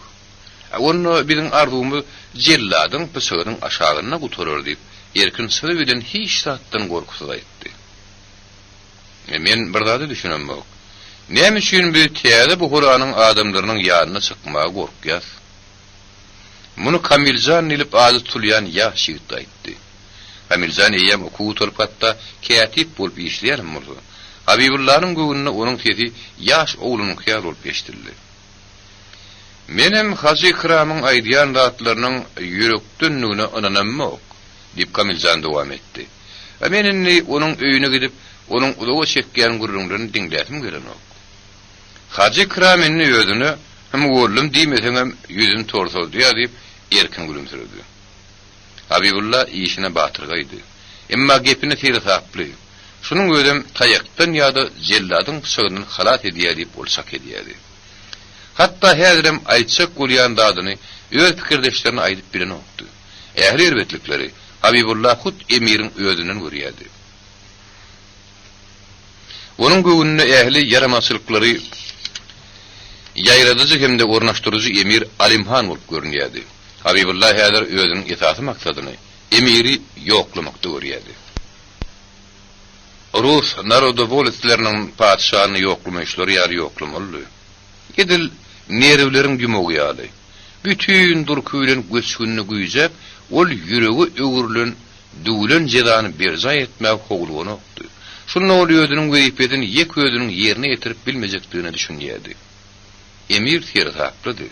onu biziň arzumyz jelladyň pysygynyň aşagyna gutorar diýip erkin sözi bilen hiç zatdan gorkusuz aýtdy. Men bir zady düşünemok. Näme üçin bir täze bu Kur'anyň adamlarynyň ýanyna çykmagy gorkýas? Muny Kamiljan ilip azy tulýan ýaş ýigit aýtdy. Kamiljan eýem okuw torpatda kreativ bolup işleýär boldy. Habibullah'nyň göwnüne onuň sesi ýaş oglunyň hyýal bolup eşdildi. Menem Haji Ikramyň aýdýan zatlarynyň ýürekdenligine inanamok, diýip Kamiljan dowam etdi. Ve menini onuň öýüne gidip onuň ulagy çekýän gurrunlaryny diňläsim gelenok. Haji Ikramyň ýözüne hem oglum diýmesem hem ýüzüm torsoldy diýip erkin gülümsirdi. Habibullah işine batyrgaýdy. Emma gepini teri taply. Şunuň özüm taýakdan ýa-da jelladyň pysygyny halat edýär diýip bolsak edýärdi. Hatta häzirem aýtsak bolýan dadyny öz pikirdeşlerini aýdyp bilen okdy. Ähli erbetlikleri Habibullah hut emiriň özünden görýärdi. Onuň göwnüne ähli yaramaçylyklary ýaýradyjy hemde ornaşdyryjy emir Alimhan bolup görünýärdi. Habibullah häzir özüniň esasy maksadyny emiri ýoklamakda görýärdi. Rus narodovolistleriniň padşahyny ýoklamaýşlary ýary ýoklamaly. Gedil nerewleriň ýumogy. Bütün durkuylen göçkünni güýjek, ol ýüregi öwürlen, döwlen jezany berja etmäk hoglugyny okdy. Şunu ol ýödüniň wezipetini ýek özüniň ýerine ýetirip bilmejekdigine düşünýärdi. Emir teri taplydy.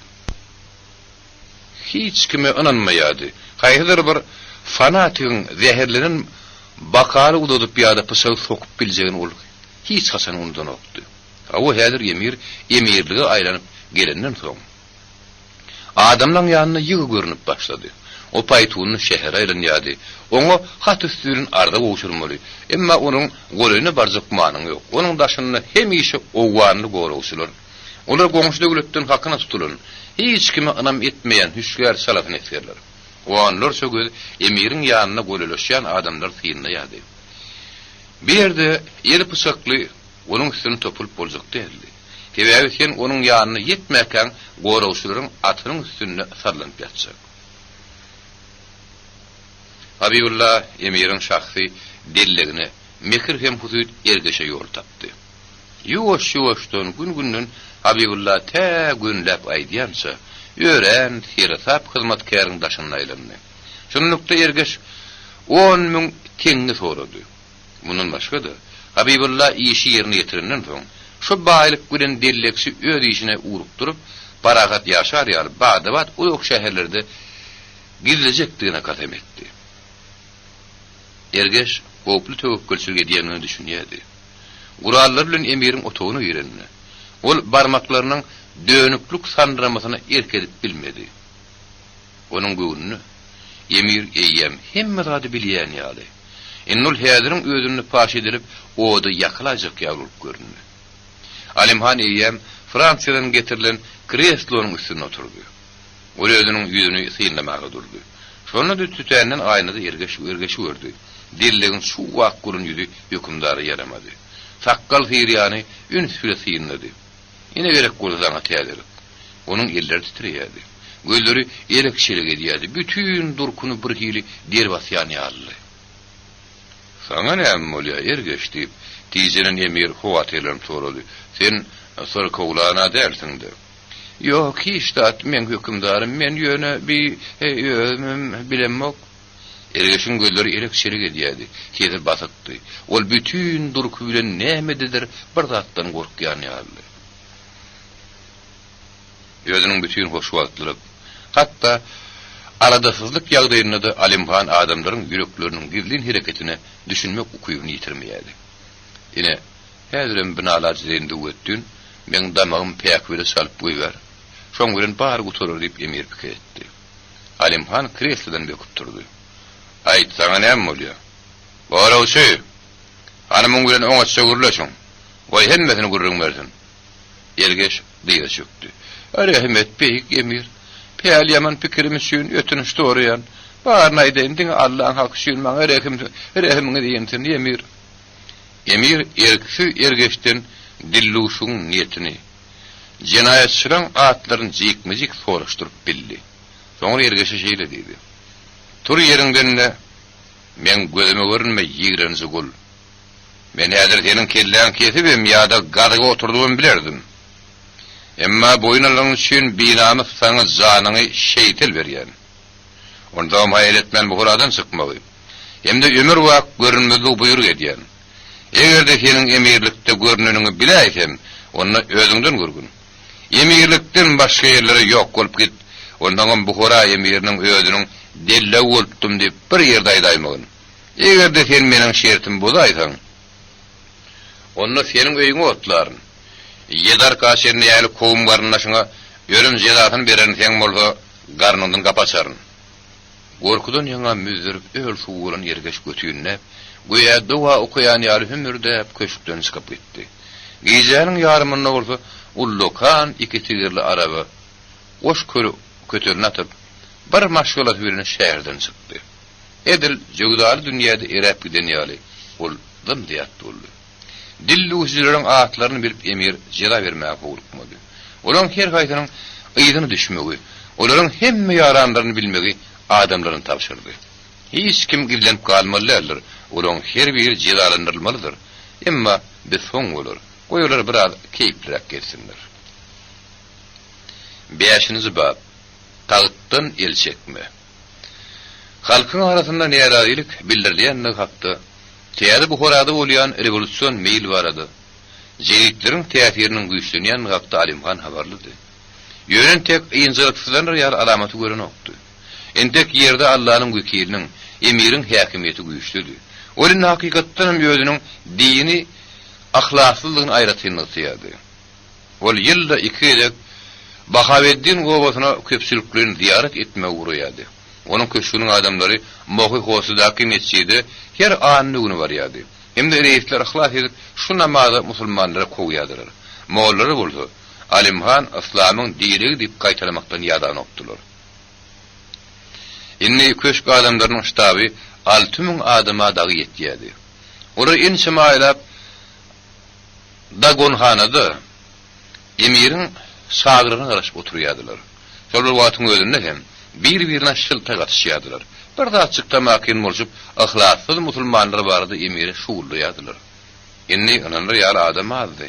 Hiç kime inanmaýardy. Haýhyr bir fanatigiň zäherlenen bakary udadyp ýa-da pysyg sokup biljegin ol hiç hasan ondan okdy. Awa häzir emirligi aýlanyp gelenden soň adamlaryň ýanyna ýygy görünip başlady. O paýtuny şäher aýlanýardy. Oňa hat üstürin arda goşurmaly. Emma onuň golyny barjak manyň ýok. Onuň daşyny hemişe owganly gorawçylar. Olar goňşy döwletden hakyna tutulan, hiç kime inam etmeýän hüşgär salafyn etgerler. O anlar sögüz emiriň ýanyna goleleşýän adamlar syýnýardy. Bir ýerde ýeri pysakly onuň üstüne topulup boljak derdi. Tebäbi sen onuň ýanyna ýetmäkäň gorawçylaryň atynyň üstüne sarlanyp ýatjak. Habibullah emiriň şahsy dellegine mekir hem huzut ergeşe ýol tapdy. Ýuwaş-ýuwaşdan gün-günden Habibullah tä günläp aýdýança ören, hirsap hyzmatkaryň daşyny aýlandy. Şunlukda ergeş 10.000 teňni sorady. Munun başga da Habibullah işi ýerine ýetirenden soň şu baýlyk bilen delleksi öz işine urup durup paragat ýaşar ýaly Bagdad uluk şäherlerde gizlejekdigine kasem etdi. Ergeş goply töwekkülçülük edýänini düşünýärdi. Gurallar bilen emiriň otogyny ýerenni. Ol barmaklarynyň dönüklük sandramasyna erkedip bilmedi. Onuň göwnüne emir eýem hemme zady bilýän ýaly. Ennul häziriň özüni paş edilip ody ýakylajak ýaglyp görünýär. Alimhan eýem Fransiýadan getirilen kreslonyň üstüne oturdy. Ol özüniň ýüzüni syýnlamaga durdy. Şonu da tütänden aýnada ergeş gördü. Dillegin şu wak gurun ýüzi hökümdary yaramady. Sakkal Firyany ünsüle syýnlady. Ine gerek bolsaňa täzedir. Onuň elleri titrýärdi. Gözleri elekçilik edýärdi. Bütün durkuny bir hili derbasýan ýaly. Saňa näme bolýar ergeş diýip tizenen emir howatyrlaryny sorady. Sen sory kowlana dersiňdi. Ýok, hiç dat men hökümdarym, men ýöne bir bilemok. Ergeşiň gözleri elekçilik edýärdi. Kedir basykdy. Ol bütün durku bilen nämedir bir zatdan gorkýan ýaly. özünün bütün hoşwagtlyk, hatta aradasızlık ýagdaýynda da Alimhan adamlaryň ýürekleriniň birliğin hereketini düşünmek ukuyuny ýitirmeýärdi. Ine häzirim binalar üzerinde ötdün, men damagym päkbiri salyp goýber. Şoň bilen bar guturar diýip emir pikir etdi. Alimhan kreslodan böküp turdy. Aýt, saňa näme bolýar? Bara şey. Hanymyň bilen oňa sögürleşiň. Goý hemmesini gurrun bersin. Ergeş diýe çökdi. Rahmet beyik emir. Peýal ýaman pikirimi şüň ötünüş doğrayan. Barna aýdyndyň Allahyň hak şüň maňa rahimiňi diýentin emir. Emir ergeşden dilluşuň niýetini, jinayetçilerin atlaryny jikmejik soruşturup bildi. Soňra ergeşe şeýle diýdi. Tur ýeriňden men gözüme görünmej ýigrenji gul. Men häzir seniň kelläň kesibim ýa-da gadyga oturdugymy bilerdim. Emma boýunlaryň üçin binamy saňa janyny şeýtil berýän. Onda maýil etmän bu huradan çykmagy. Hemde ömür wagt görünmezlik buýruk edýän. Egerde seniň emirlikde görnüňi biläýsem, onu özüňden görgün. Emirlikden başga ýerlere ýok bolup git. Ondan bu hura emiriniň özüniň delle bolupdym diýip bir ýerde aýdaýmagyn. Egerde sen meniň şertim bozaýsaň, onu seniň öýüňe otlaryn. Yedar kaşerni ýaly kowum garnaşyňa ölüm jezatyny beren sen bolsa, garnyndan gapaçaryn. Gorkudan ýaňa müzdirip öl suwulan ýergeş götüýünne, goýa dua okuyan ýaly hümürde köşkden çykyp gitdi. Gijanyň ýarymyna bolsa, ullukan iki tigirli araba oş kötürüne atıp bir maşgolat birini şäherden çykdy. Edil jogdaly dünýäde erep giden ýaly ol dym diýat boldy. Dillujylaryň atlaryny bilip emir jeda bermäge gurukmady. Olaň her gaýtynyň ýygyny düşmegi, olaryň hemme ýaranlaryny bilmegi adamlaryny tapşyrdy. Hiç kim gizlenip galmalydyr. Olaň her biri jedalandyrylmalydyr. Emma biz soň bolar. Goýular biraz keýplerek gelsinler. 5-nji bab. Tagtdan el çekme. Halkyň arasynda närazilik bildirilýän hakda täze bu horada bolýan revolýusiýon meýil barady. Jeritleriň täsiriniň güýçlenýän hakda Alimhan habarlydy. Ýönen tek ýynjylyksyzlar ýar alamaty görenokdy. Entek ýerde Allahyň wekiliniň, emiriň häkimiýeti güýçlüdi. Olyn hakykatdan özüniň dini ahlaksızlığın aýratyny ýaty. Ol ýylda 2 edek Bahaweddin gowasyna köpçüliklerini ziyaret etme uğraýady. Onun köşküniň adamlary mohy hosudaky mesjidi her anyny barýady. Hemde reisler ihlas edip şu namaza musulmanlara koýýadylar. Mollary bolsa Alimhan islamyň diregi diýip gaýtalamakdan ýadan okdylar. Inni köşk adamlarynyň ştaby 6000 adama dagy ýetýärdi. Olar inşemaýlap Dagonhanada emirin şagyryna garaşyp oturýardylar. Şol wagtyň özünde hem bir-birine şylta gatışýardylar. Bir da açykda makin boljup ihlassyz musulmanlar barada emiri şuwuldaýardylar. Inni ananlar ýaly adam azdy.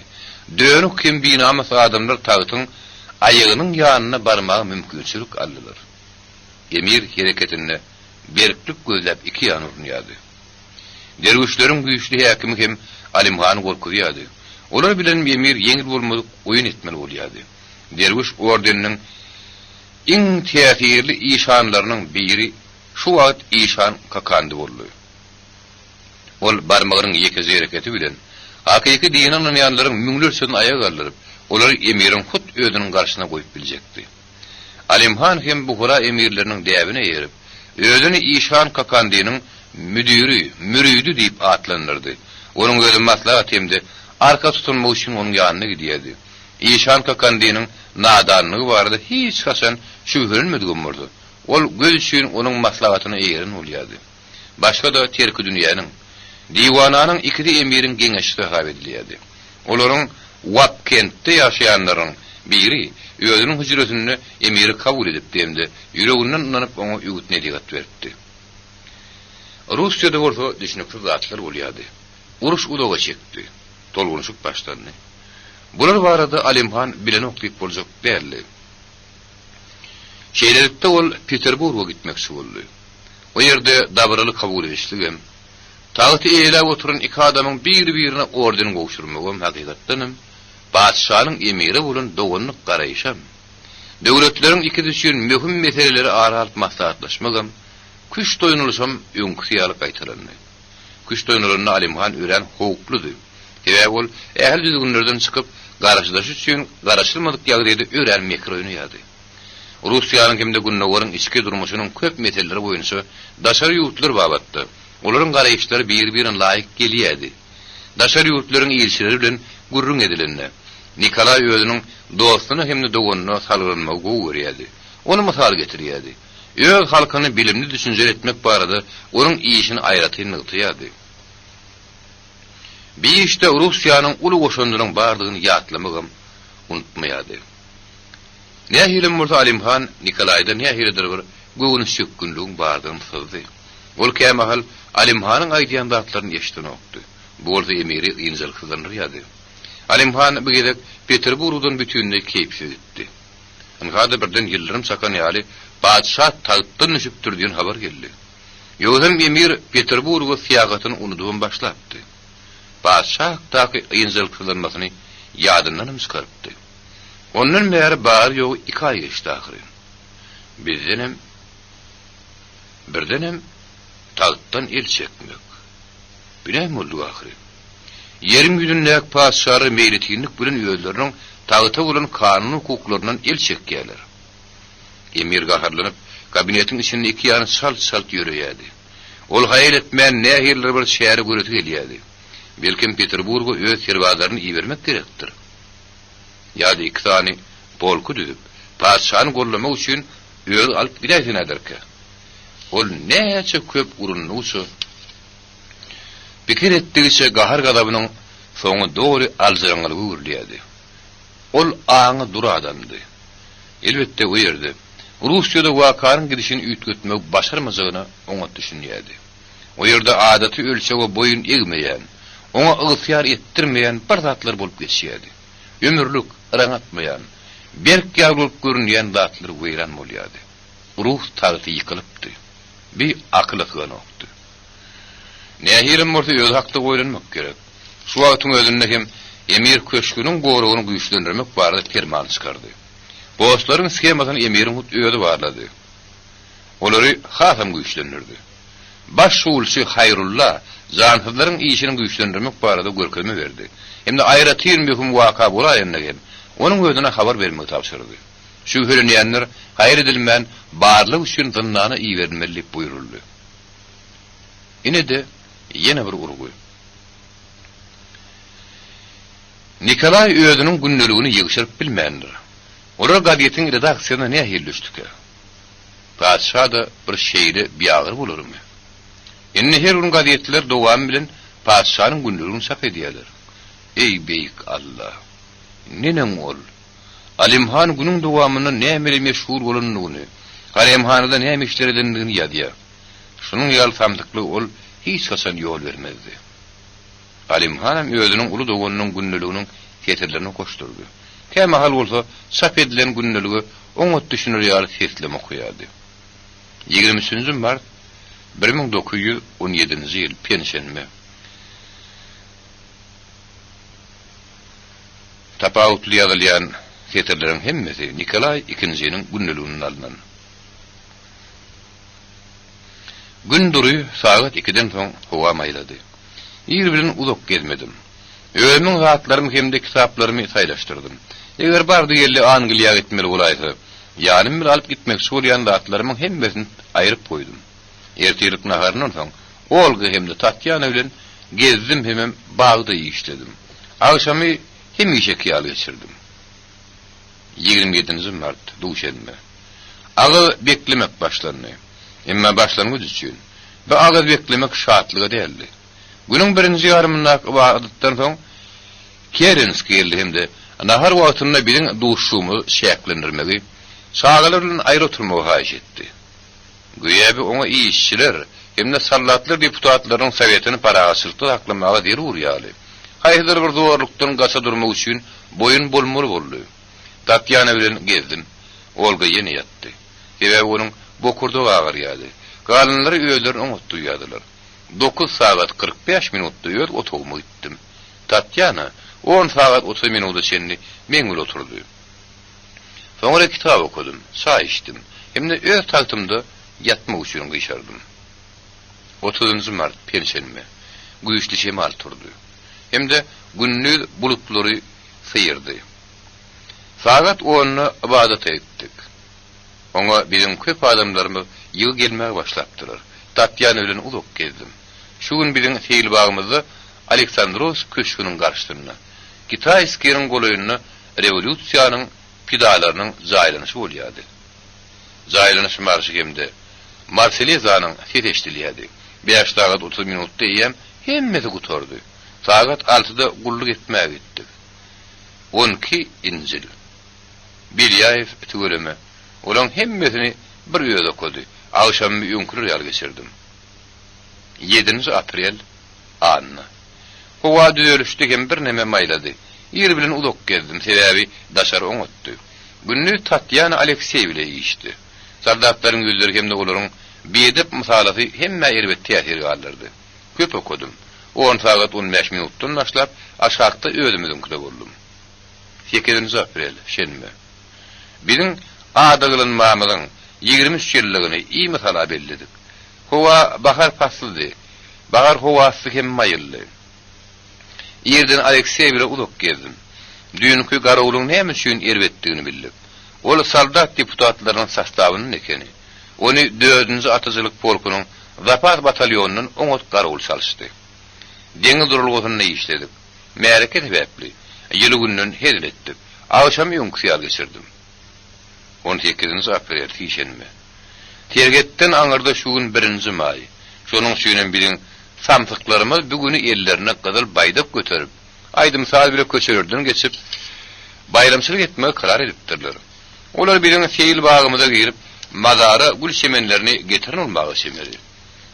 Dönük kim binamys adamlar tagtyň aýygynyň ýanyna barmagy mümkinçilik aldylar. Emir hereketini berklik gözläp iki ýan urunýardy. Derwişleriň güýçli häkimi hem Alimhan gorkudýardy. Olar bilen emir ýeňil bolmadyk oýun etmeli bolýardy. Derwiş ordeniniň iň täsirli işanlarynyň biri şu wagt işan kakandy boldy. Ol barmagynyň ýeki hereketi bilen hakyky diniň ýanlaryň müňlerçeden aýaga aldyryp, olary emiriň hut özüniň garşyna goýup biljekdi. Alimhan hem bu hura emirleriniň däbine ýerip, özüni işan kakandynyň müridi diýip atlandyrdy. Onun özü maslahat hemde arka tutunmak üçin onun ýanyna gidýärdi. İşan kakandynyň nadanlygy barada hiç hasan şübhelenmedigen boldy. Ol göz üçin onun maslahatyny eýerin bolýardy. Başga da terki dünýäniň, diwananyň ikide emirin geňeşde hab edilýärdi. Olaryň Wap kentde ýaşaýanlaryň biri özüniň hüjretini emiri kabul edip demde ýüreginden unanyp oňa ýigit nedigat berdi. Russiýada bolsa düşünükli zatlar bolýardy. Uruş udaga çekdi. Tolgunuşuk başlandy. Bular barada Alimhan bilen okdyp boljak däldi. Şeýlelikde ol Peterburga gitmekçi boldy. O ýerde dabraly kabul edilýän tagty eýlep oturan iki adamyň bir-birine orden gowşurmagy hakykatdanam padşanyň emiri bolan dogonlyk garaýşam. Döwletlerin iki düşün mühim meseleleri aralyp maslahatlaşmagam, küç doýunulsam öňküýaly gaýtarandy. Küç doýunularyny Alimhan ören howpludy. Sebäbi ol ähli düzgünlerden çykyp garaşdaş üçin garaşylmadyk ýagdaýda öğrenmek oýnaýdy. Russiýanyň hemde günnegiň içki durmuşynyň köp meseleleri boýunça daşary ýurtlar babatda. Olaryň garaýşlary bir-birine laýyk gelýärdi. Daşary ýurtlaryň ýylçyları bilen gurrun edilenler. Nikolay özüniň dostuny hemde dogonyna salgynmagy görýärdi. Onu mysal getirýärdi. Öz halkyny bilimli düşünje etmek barada onun işini aýratyny ýaýdy. Bir işte Russiýanyň uly goşunlaryň bardygyny ýatlamagam unutmaýardy. Nähilem Murta Alimhan Nikolaýdan nähilidir bir göwüni sökgünlügiň bardygyny sözdi. Ol kämahal Alimhanyň aýdýan zatlaryny eşitden okdy. Bu bolsa emiri ýynjylyklanýardy. Alimhan bu gezek Peterburgdan bütünle keypsiz etdi. Anhada birden ýyldyrym çakan ýaly padşah taýtdan düşüp durýan habar geldi. Ýöňem emir Peterburga syýagatyny unutup başlapdy. Padşah taky ýynjylyklanmasyny ýadyndan çykarypdy. Ondan bäri bar ýogy 2 ay geçdi ahyry. Birdenem taýtdan el çekmek. Bilen boldy ahyry. Yerim güdünlük padşahry meýletinlik bilen öýleriniň taýta bolan kanun hukuklarynyň el çekýärler. Emir gaharlanyp kabinetiň içinde 2 ýany salt ýöreýärdi. Ol haýal etmän nähirler bir şäheri göretip gelýärdi. Belkim Peterburga öz serwazlaryny iýermek gerekdir. Ýa-da 2 tane polku düzüp padşahyny gollamak üçin öz alyp giderdiňerkä. Ol näçe köp urunlysy pikir etdigiçe gahar gadabının soňu dogry aljaňylygy görülýärdi. Ol aňy dur adamdy. Elbetde o ýerde Russiýada wakanyň gidişini üýtgetmek başarmajagyna oňa düşünýärdi. O ýerde adaty ölçege boyun egmeýän, oňa ygtyar etdirmeýän bir zatlar bolup geçýärdi. Ömürlük raňatmaýan, berk ýaglyp görünýän zatlar weýran bolýardy. Ruh taýty ýykylypdy. Bir akly gynokdy. Nähirim bolsa öz hakda goýlanmak gerek. Şu wagtyň özünde hem emir köşküniň gorugyny güýçlendirmek barada ferman çykardy. Boşlaryň skemasyny emirin özü barlady. Olary hasam güýçlendirdi. Baş şuwulçy Hayrullah zanhyzlaryň işini güýçlendirmek barada görkezme berdi. Hemde aýratyn möhüm waka bolaýandygy onuň özüne habar bermek tapşyrdy. Şu hörenýänler haýr edilmän barlyk üçin dynnany iýermelik buýruldy. Ine de ýene bir urgu. Nikolay özüniň günneligini ýygşyryp bilmändir. Olar gazetin redaksiýasyna nähil düşdük. Padşah da bir şeýle biýagyr bolarmy? Indi her gün gazetler dowam bilen padşahyň günneligini çap edýärler. Ey beýik Allah! Nenem ol? Alimhan günüň dowamyna näme meşhur bolanlygyny, Alimhanyda näme işler edildiğini ýadýar. Şunun ýaltamdykly ol hiç hasan ýol vermezdi. Alimhan özüniň uly dogonynyň günneliginiň ketirlerini koşturdy. Kämahal bolsa çap edilen günneligi oňa düşünýär seslemek okuyardy. 23 mart 1917-nji ýyl pensiýanme. Tapawutly ýazylýan ketirleriň hemmesi Nikolay II-njiň günneliginiň alynan. Gün duruy saat 2-den soň howa maýlady. Ýer bilen uzak gezmedim. Özümiň zatlarymy hemde kitaplarymy saýlaşdyrdym. Eger bardy ýerli Angliýa gitmeli bolaýsa, ýanym bir alyp gitmek bolýan zatlarymy hemmesini aýryp goýdum. Ertirip naharynyň soň Olga hemde Tatyana bilen gezdim hemem bagda ýyşledim. Agşamy hem işe kıyal geçirdim. 27 Mart duşenme. Ağı beklemek başlandı. Emma başlangıç üçün. Bu ağı beklemek şatlığı değildi. Günün birinci yarımından vaadettan soň Kerens geldi hem de nahar wagtynda bilen duşumy şäklendirmegi, sağalaryndan aýry oturmagy haýyş etdi. Güýäbi oňa işçiler hem de sallatlar deputatlaryň sowetini paragatçylykda aklamaga derur ýaly. Haýdyr bir zorlukdan gaça durmak üçin boyun bolmaly boldy. Tatyana bilen gezdim. Olga ýene ýatdy. Sebäbi onuň bokurda wagyr ýaly. Galynlary öýlerini oňatdy ýadylar. 9 saat 45 minutda ýör oturumy gitdim. Tatyana 10 saat 30 minutda çenli meňil oturdy. Sonra kitap okudum, çay içdim. Hem de öz tahtımda yatmak üçün gıyşardım. 30 Mart pensenime, güýçli şemal turdu. Hem de günnü bulutları sıyırdı. Sagat 10'na ibadet ettik. Ona bizim köp adamlarımız yıl gelmeye başlaptılar. Tatyana bilen uluk gezdim. Şu gün bizim seyil bağımızda Aleksandros köşkünün karşısına, Kitayski'nin golayını revolüsiyanın pidalarının zaylanışı olyadı. Zaylanışı marşı hemde Marseleza'nın seteştiliyadi. 5 saat 30 minutta iyem hemmeti kutordu. Saat 6'da kulluk etmeye gittik. 12 İncil. Bilyaev tügöleme. Olan hemmetini bir öýde koydu. Akşam bir öňkür ýal geçirdim. 7 April anna. Howa düzelişdegen bir neme maýlady. Ýer bilen ulak gezdim, sebäbi daşar oňatdy. Günnü Tatyana Alekseyevle ýişdi. Sardatlaryň ýüzleri hemde olaryň beýdip mysalasy hemme erbet täsir galdyrdy. Köp okudum. 10 saat 15 minutdan başlap aşakda özümizin köp boldum. 8 April şenme. Bizim adaglanmamyzyň 23 ýyllygyny iyi mysala belledik. Howa bahar faslydy. Bahar howasy hem maýylly. Ýerden Alekseyevle ulak gezdim. Dünkü garawlyň näme üçin erbetdigini bildim. Ol soldat deputatlarynyň sastawyny ekeni. Onu 4. Atyjylyk polkunyň Zapas batalyonunyň oňat garawl çalşdy. Deňiz durulgysyny işledik. Mereket sebäpli ýyly günnün hezletdik. Akşam ýonkyýal geçirdim. 18 April tişenme. Tergetden aňyrda şu gün 1 May. Şonuň süýünen bilen samsyklarymyz bugüni ellerine gyzyl baýdap göterip, aýdym saat bile köçerden geçip bayramçylyk etmege karar edipdirler. Olar bilen seyil bagymyza girip mazara gül semenlerini getirin olmagy semeri.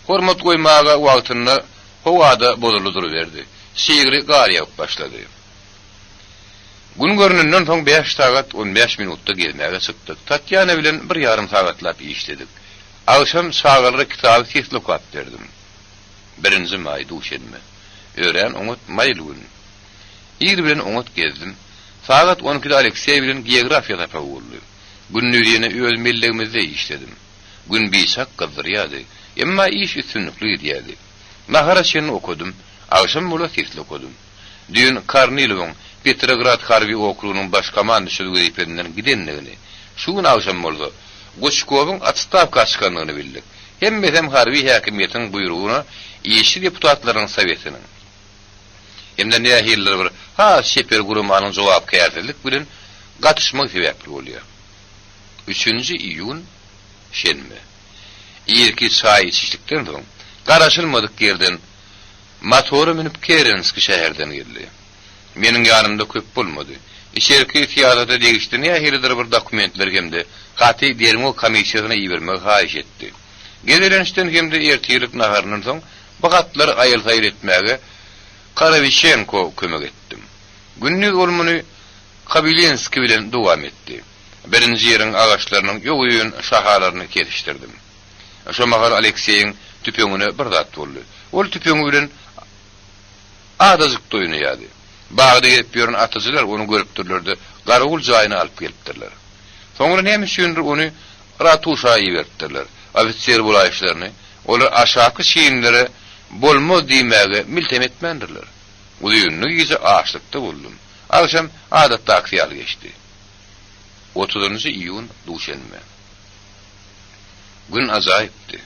Hormat goýmaga wagtyny howada bozuludur berdi. Şiiri garyap başlady. Gün görnünden soň 5 saat 15 minutda gelmäge çykdyk. Tatyana bilen 1,5 sagatlap işledik. Akşam sagalary kitaby tesli okap berdim. 1 May duşenme. Ören oňat maýly gün. Ýer bilen oňat gezdim. Saat 12'de Alekseýew bilen geografiýa tapy boldy. Günnüriýene öz millegimizde işledim. Gün bisak gyzdyrýady. Emma iş üstünlikli edýärdi. Maharaçyny okudum. Akşam mola tesli okudum. Dün Karnilowyň Petrograd harby okrugynyň baş komandaşylygy ýerlerinden gidenligini, şu gün akşam boldy. Goçkowyň atstavka açkanlygyny bildik. Hem harby häkimiýetiň buýrugyna ýeşil deputatlaryň sowetiniň. Hemde nähiller bir şeper gurumanyň jogap kärdilik bilen gatışmak sebäpli bolýar. 3 iyun şenme. Ýerki çay içişlikden soň garaşylmadyk ýerden motory minip Kerenski şäherden geldi. Meniň ýanymda köp bolmady. Işerki tiýatrda degişdi nähiller bir dokumentler hemde gaty dermo komisiýasyna ýebermek haýyş etdi. Gelerenişden hemde ertirip naharynyň soň bagatlar aýyl saýr etmäge Karaviçenko kömek etdim. Günnüz olmuny Kabilenski bilen dowam etdi. Birinji ýeriň agaçlarynyň ýogyň şahalaryny kesişdirdim. Şo mahal Alekseýiň tüpeňine bir zat boldy. Ol tüpeň bilen adazyk doýnaýady. Bagda gelip ýören atyjylar onu görüp durlardy. Garawl jaýyna alyp gelipdirler. Soňra näme üçindir onu ratuşa ýeberdiler. Ofisier bulaýşlaryny, olar aşaky şeýinlere bolma diýmäge miltem etmendirler. Uýunny ýyzy açlykda boldum. Akşam adatda aksiýal geçdi. 30 iyun duşenme. Gün azaýypdy.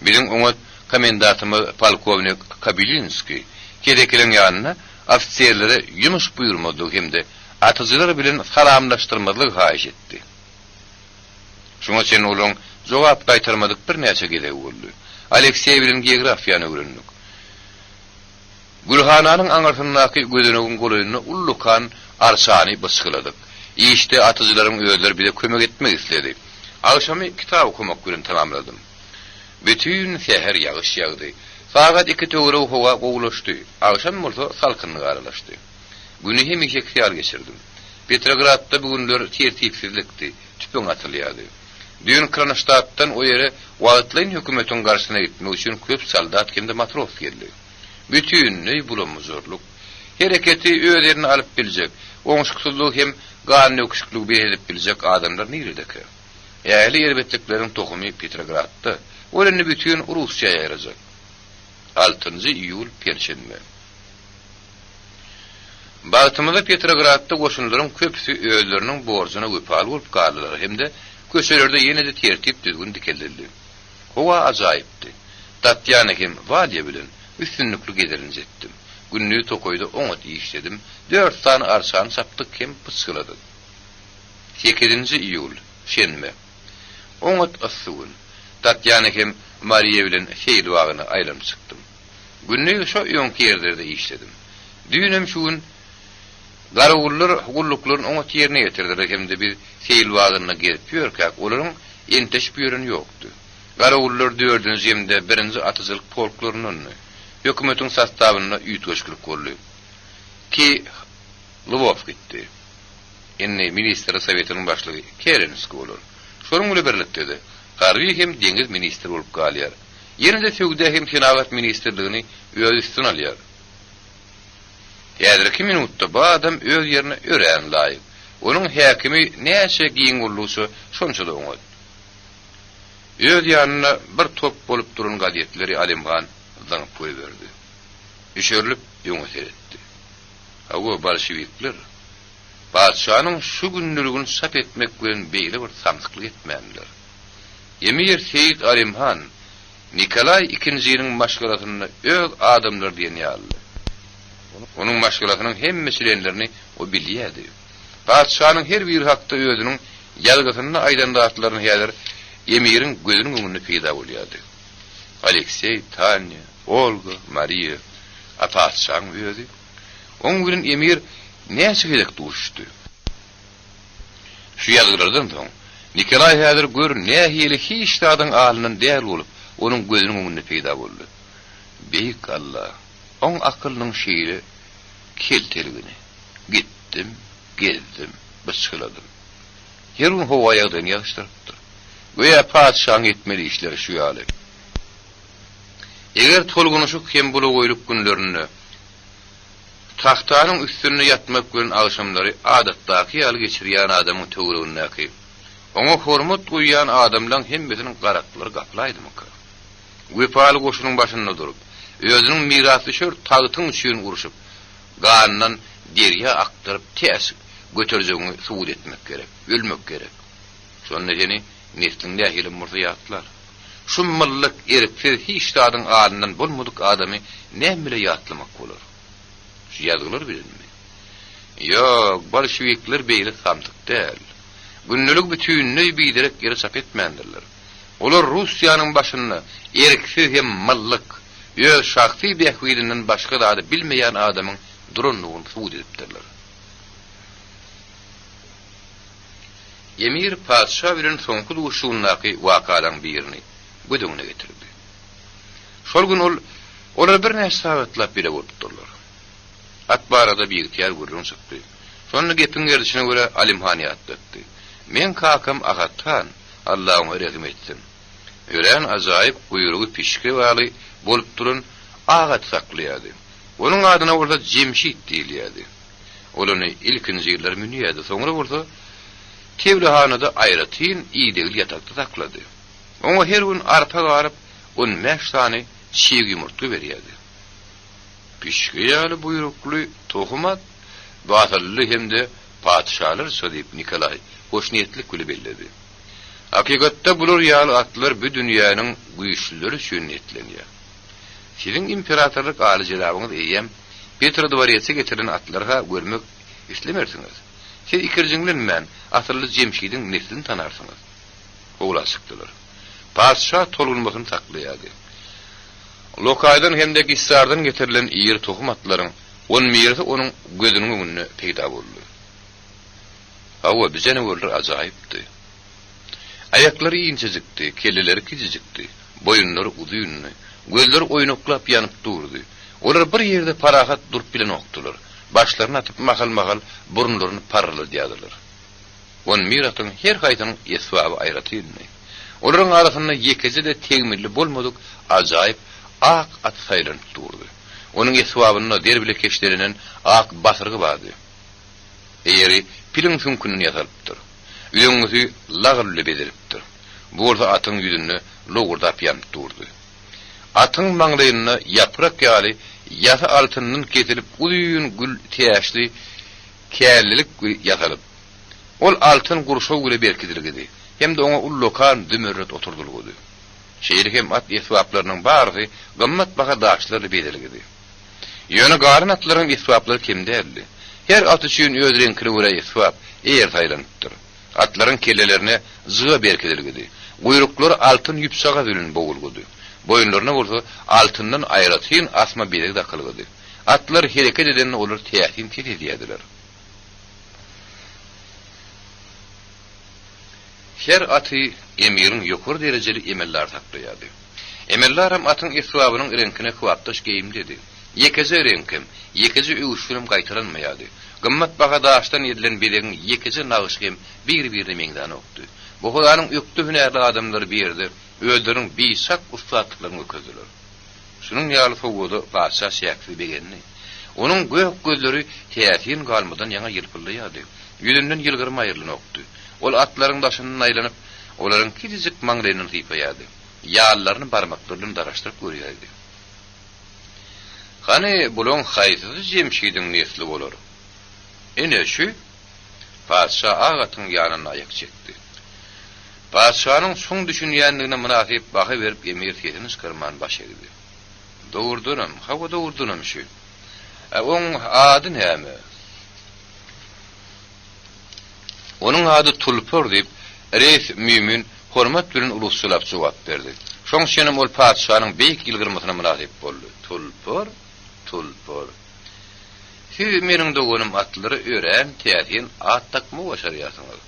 Biziň oňat komendantymy polkovnik Kabilinski kerekilen ýanyna ofisierlere ýumyş buýurmady hemde atyjylar bilen salamlaşdyrmalyk haýyş etdi. Şoňa sen olaň jogap gaýtarmadyk bir näçe gede boldy. Alekseýew bilen geografiýany öwrendik. Gülhananyň aňartyndaky gözenegin golaryny ullukan arsany byskyladyk. İşte atyjylaryň öýleri bile kömek etmek istedi. Akşamy kitap okumak bilen tamamladım. Bütün şäher ýagyş ýagdy. Sagat 2 töwre howa gowulaşdy. Akşam bolsa salkynlyk aralaşdy. Güni hemişe hyýal geçirdim. Petrogradda bugünler tertipsizlikdi, tüpeň atylýardy. Dün Kronstadtdan o ýere wagtlyň hökümetiň garşyna gitmek üçin köp soldat hemde matros geldi. Bütünlüğü bulamazorluk, Hereketi öderini alıp bilecek. Oňuşyklyk hem ganyny öküşlük bir edip bilecek adamlar niredeki? Ýaly elbetliklerin tohumy Petrogradda. Olany bütün Russiýa ýaýrajak. 6 iyul perşembe. Bagtymyzda Petrogradda goşunlaryň köpüsi öýleriniň borjuna öpal bolup galdylar. Hemde köşelerde ýene-de tertip düzgün dikildi. Howa ajaýypdy. Tatyana hem Valya bilen üstünlükli gederini jetdim. Günnü tokoyda oňat işledim. 4 tane arsan saptyk hem pıçkyladyk. 8 iyul şenme. Oňat assugun. Tatyana hem Mariya bilen şeýil wagyna aýlanyp çykdym. Günnü şo ýonky ýerlerde işledim. Düýnem şuun garawullar hugulluklaryn oňat ýerine ýetirdiler hemde bir şeýil wagyna gelip ýörkäk olaryň enteş ýörüni ýokdy. Garawullar 4-nji ýemde 1-nji atyjylyk polklarynyň hökümetiň sastawyna üýtgeçlik boldy. Ki Lvov gitdi. Enne minister sowetynyň başlygy Kerenski bolar. Şonuň bilen birlikde de Harbi hem deňiz ministri bolup galýar. Ýene-de Söwde hem Senawat ministrligini öz üstüne alýar. Ýa-da 2 minutda bu adam öz ýerine ören laýyk. Onuň häkimi näçe giň bolýsa şonça da oňat. Öz ýanyna bir top bolup duran gazetleri Alimhan zaň koý berdi. Üşürlüp ýoňa seretdi. Hawa bolşewikler Padşanyň şu günnürigini sap etmek bilen beýle bir samsyklyk etmändiler. Emir Seyit Alimhan Nikolay II-nyň maşgalatyny öz adamlar diýen ýaly. Onuň maşgalatynyň hem meselelerini o bilýärdi. Padşanyň her bir hakda özüniň ýalgysyny aýdandatlaryny häzir emiriň gözüniň öňünde peýda bolýardy. Aleksey, Tanya, Olga, Mariya, padşanyň özü. Oň bilen emir näçe gerek duruşdy. Şu ýazgylardan soň Nikolay häzir gör nähili hiç tadyň alynyň däl bolup, onuň gözüniň öňünde peýda boldy. Beýik Allah, oň akylynyň şeýle kelteligini. Gitdim, gezdim, bıçkyladym. Ýerün howaýadan ýaşdyrypdyr. Goýa padşahyň etmeli işleri şu ýaly. Eger tolgunuşyk hem bula goýulyp günlerini tahtanyň üstüne ýatmak bilen agşamlary adatdaky ýaly geçirýän adamyň töwereginde oňa hormat goýýan adamlaryň hemmesiniň garaklary gaplaydymy? Wepaly goşunyň başynda durup, özüniň mirasy şör tagytyň üçin uruşup, gandan derýä aktyryp täs götürjegini suwut etmek gerek, ölmek gerek. Şonu nedeni neslinde hilim murdiýatlar. Şu myllyk erkek hiç tadyň alynyň bolmadyk adamy näme ýatlamak bolar? Şu ýazgylar bilenmi? Ýok, bolşewikler beýle samtyk däl. Günnülük bütünlüğü bilerek geri sap etmendirler. Olar Rusyanyň başyna erkek hem mallyk, öz şahsy behwilinden başga da bilmeýän adamyň durunlygyny suwut edipdirler. Emir padşa bilen soňky duşunlaky wakalaryň birini gödüňine getirdi. Şol gün olar bir näçe sagatlap bile bolupdurlar. Atbarada bir ýer gurrun çykdy. Şonu gepin gerdişine göre Alimhan ýatdy. Men kakam Agatan, Allahyň rahmet etsin. Ören ajaýyp guyrugy pişke waly bolup duran agat saklaýardy. Onuň adyna orada Jemşit diýilýärdi. Olany ilkinji ýyllar münýärdi. Soňra orada Tevlihanada aýratyn ýedil ýatakda saklady. Oňa her gün arpa garyp 15 tane şeýgi ýumurtly berýärdi. Pişke ýaly buyrukly tohumat batylly hemde padşalar söýüp Nikolay hoşniyetlik güli belledi. Hakikatda bular ýaly atlar bu dünýäniň güýçlüleri üçin etlenýär. Siziň imperatorlyk aly jelabyňyz eýem Petro dwaryetsy getiren atlarga görmek islemersiňiz. Siz ikirjiňlen men atly Jemşidiň neslini tanarsyňyz. Oglaşykdylar. Padşa tolgunmasyny saklaýardy. Lokaýdan hemde gissardan getirilen ýer tohum atlaryň 10 mirisi onuň gözüniň öňünde peýda boldy. Hawa bizene boldy ajaýypdy. Ayaklary ýinçejikdi, kelleleri kizijikdi, boyunlary uzyny, gözleri oýnaklap ýanyp durdy. Olar bir ýerde parahat durup bilen okdular. Başlaryny atyp mahal-mahal burunlaryny parladýardylar. On miratyň her gaýdynyň eswaby aýratýardy. Olaryň arasynda ýekesi de tegmirli bolmadyk ajaýyp ak at saýlanyp durdy. Onun eswabyny derbilekeşlerinin ak basırgı bardy. Eýeri pilin sünkünün ýasalypdyr. Üýüňizi lagyrly bediripdir. Burada atyň ýüzüni logurdap ýanyp durdy. Atyň maňdaýyna ýaprak ýaly ýasa altyndan kesilip uýun gül täşli källilik ýasalyp. Ol altyn gurşaw güle berkidilgidi. Hem de ona ullokan dümürret oturdulgudy. Şeýle hem at eswaplarynyň bary gymmat baha daşlary bedelgidi. Ýöne garyn atlaryň eswaplary kimdäli? Her at üçin öz renkli göre eswap eýer taýlandyr. Atlaryň kellelerine zyga berkidilgidi. Guyruklary altyn ýupsaga bölün bogulgudy. Boyunlaryna bolsa altyndan aýratyn asma beleg dakylgydy. Atlar hereket eden olur täsin edýärdiler. Her atı emirin yokur dereceli emeller taklayadı. Emeller hem atın eswabynyň renkine kuwatdaş geyim dedi. Yekeze renkim, yekeze üýüşürüm gaýtaranmaýady. Gymmat baha daşdan edilen belegin yekeze nagyşgym bir-birini meňden okdy. Bu Hudaýyň ökdi hünärli adamlary berdi, öldüriň bisak ustatlyklaryny öküzdiler. Şunun ýaly sowgudy Paşa Şäkfi begenni. Onuň gök gözleri täsin galmadan ýaňa ýylpylýady. Ýüzünden ýylgyrma aýrylyny okdy. Ol atlaryň daşynyň aýlanyp, olaryň kizizik maňlaryny hypaýady. Ýallaryny barmaklaryny daraşdyryp görýärdi. Hany bulan haýsy jemşidiň nesli bolar? Ene şu Paşa agatyň ýanyna aýak çekdi. Paşanyň şoň düşünýändigine münasip baha berip emir tedini çykyrman başlady. Dowurdunam, hawa dowurdunam şu. Oň ady näme? Onun adı Tulpor deyip, reis mümin, hormat bilen ulussulap jogap berdi. Şoň şenem ol padşanyň beýik ýylgyrmasyna münasip boldy. Tulpor, Tulpor. Siz meniň dogunum atlary ören, täsin at takma başarýasyňyz.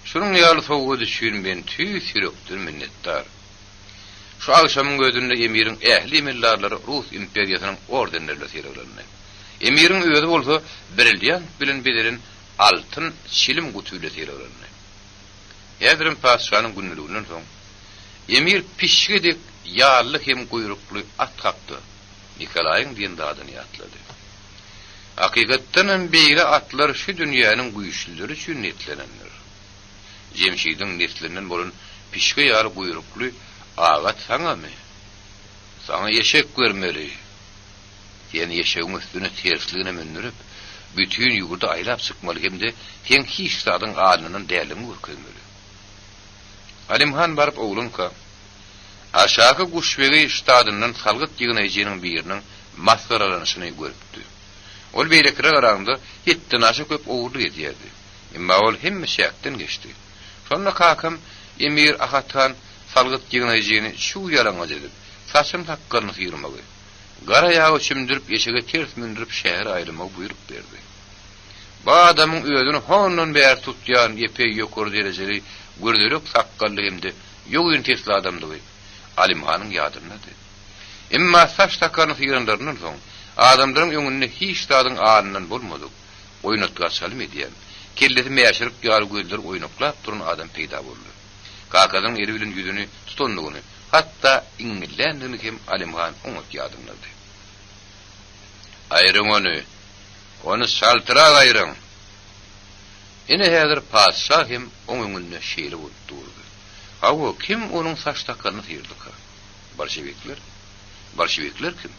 Şunuň ýaly sowga düşýän men sürekdir minnetdar. Şu akşamyň gözünde emiriň ähli millarlary Rus imperiýasynyň ordenlerle seýrelendi. Emiriň öýüdi bolsa, birilýän bilen bedirin altın çilim gutuyla teýlerenli. Ýa-da paşanyň günlüğünden soň emir pişgidek ýarly hem guýrukly at kakdy. Nikolaýyň diýen dadyny ýatlady. Hakykatdan beýle atlar şu dünýäniň güýçlüleri üçin netlenenler. Jemşidiň neslerinden bolan pişge ýaly guýrukly agat saňamy. Saňa ýeşek görmeli. Ýani ýeşegiň üstüne tersligine münürip bütün ýurda aýlap çykmaly hemde teň hiç sadyň adynyň dälimi görkezmeli. Alimhan baryp oglunka aşağı guşbegi ştadynyň salgyt ýygynyjynyň biriniň maskaralanyşyny görüpdi. Ol beýlekre garagynda hetden aşa köp owurly edýärdi. Emma ol hemme şäkden geçdi. Şonda kakam emir ahatan salgyt ýygynyjyny şu ýalaňa edip, saçym takkaryny ýyrmagy. Gara ýagy çimdirip ýeşege ters mündürip şäher aýrymagy buýrup berdi. Bu adamyň öýüni hondan bäri tutýan epey ýokur dereceli gürdürük sakkally hemde ýogyn tesli adamdy. Alimhanyň ýadynady. Emma saç takarny ýyranlarynyň soň adamlaryň öňünde hiç tadyň anynyň bolmady. Oýnatga salym edýän. Kellesi meýaşyryp ýaly gözler oýnaklap duran adam peýda boldy. Kakadyň eri bilen ýüzüni tutandygyny, hatta iňilländigi hem Alimhan oňa ýadynady. Aýryň onu saltyra aýryň. Ene häzir paşa hem oňuňynda şeýle bolup durdy. Hawa kim onuň saç takarny ýyrdyka? Bolşewikler kim?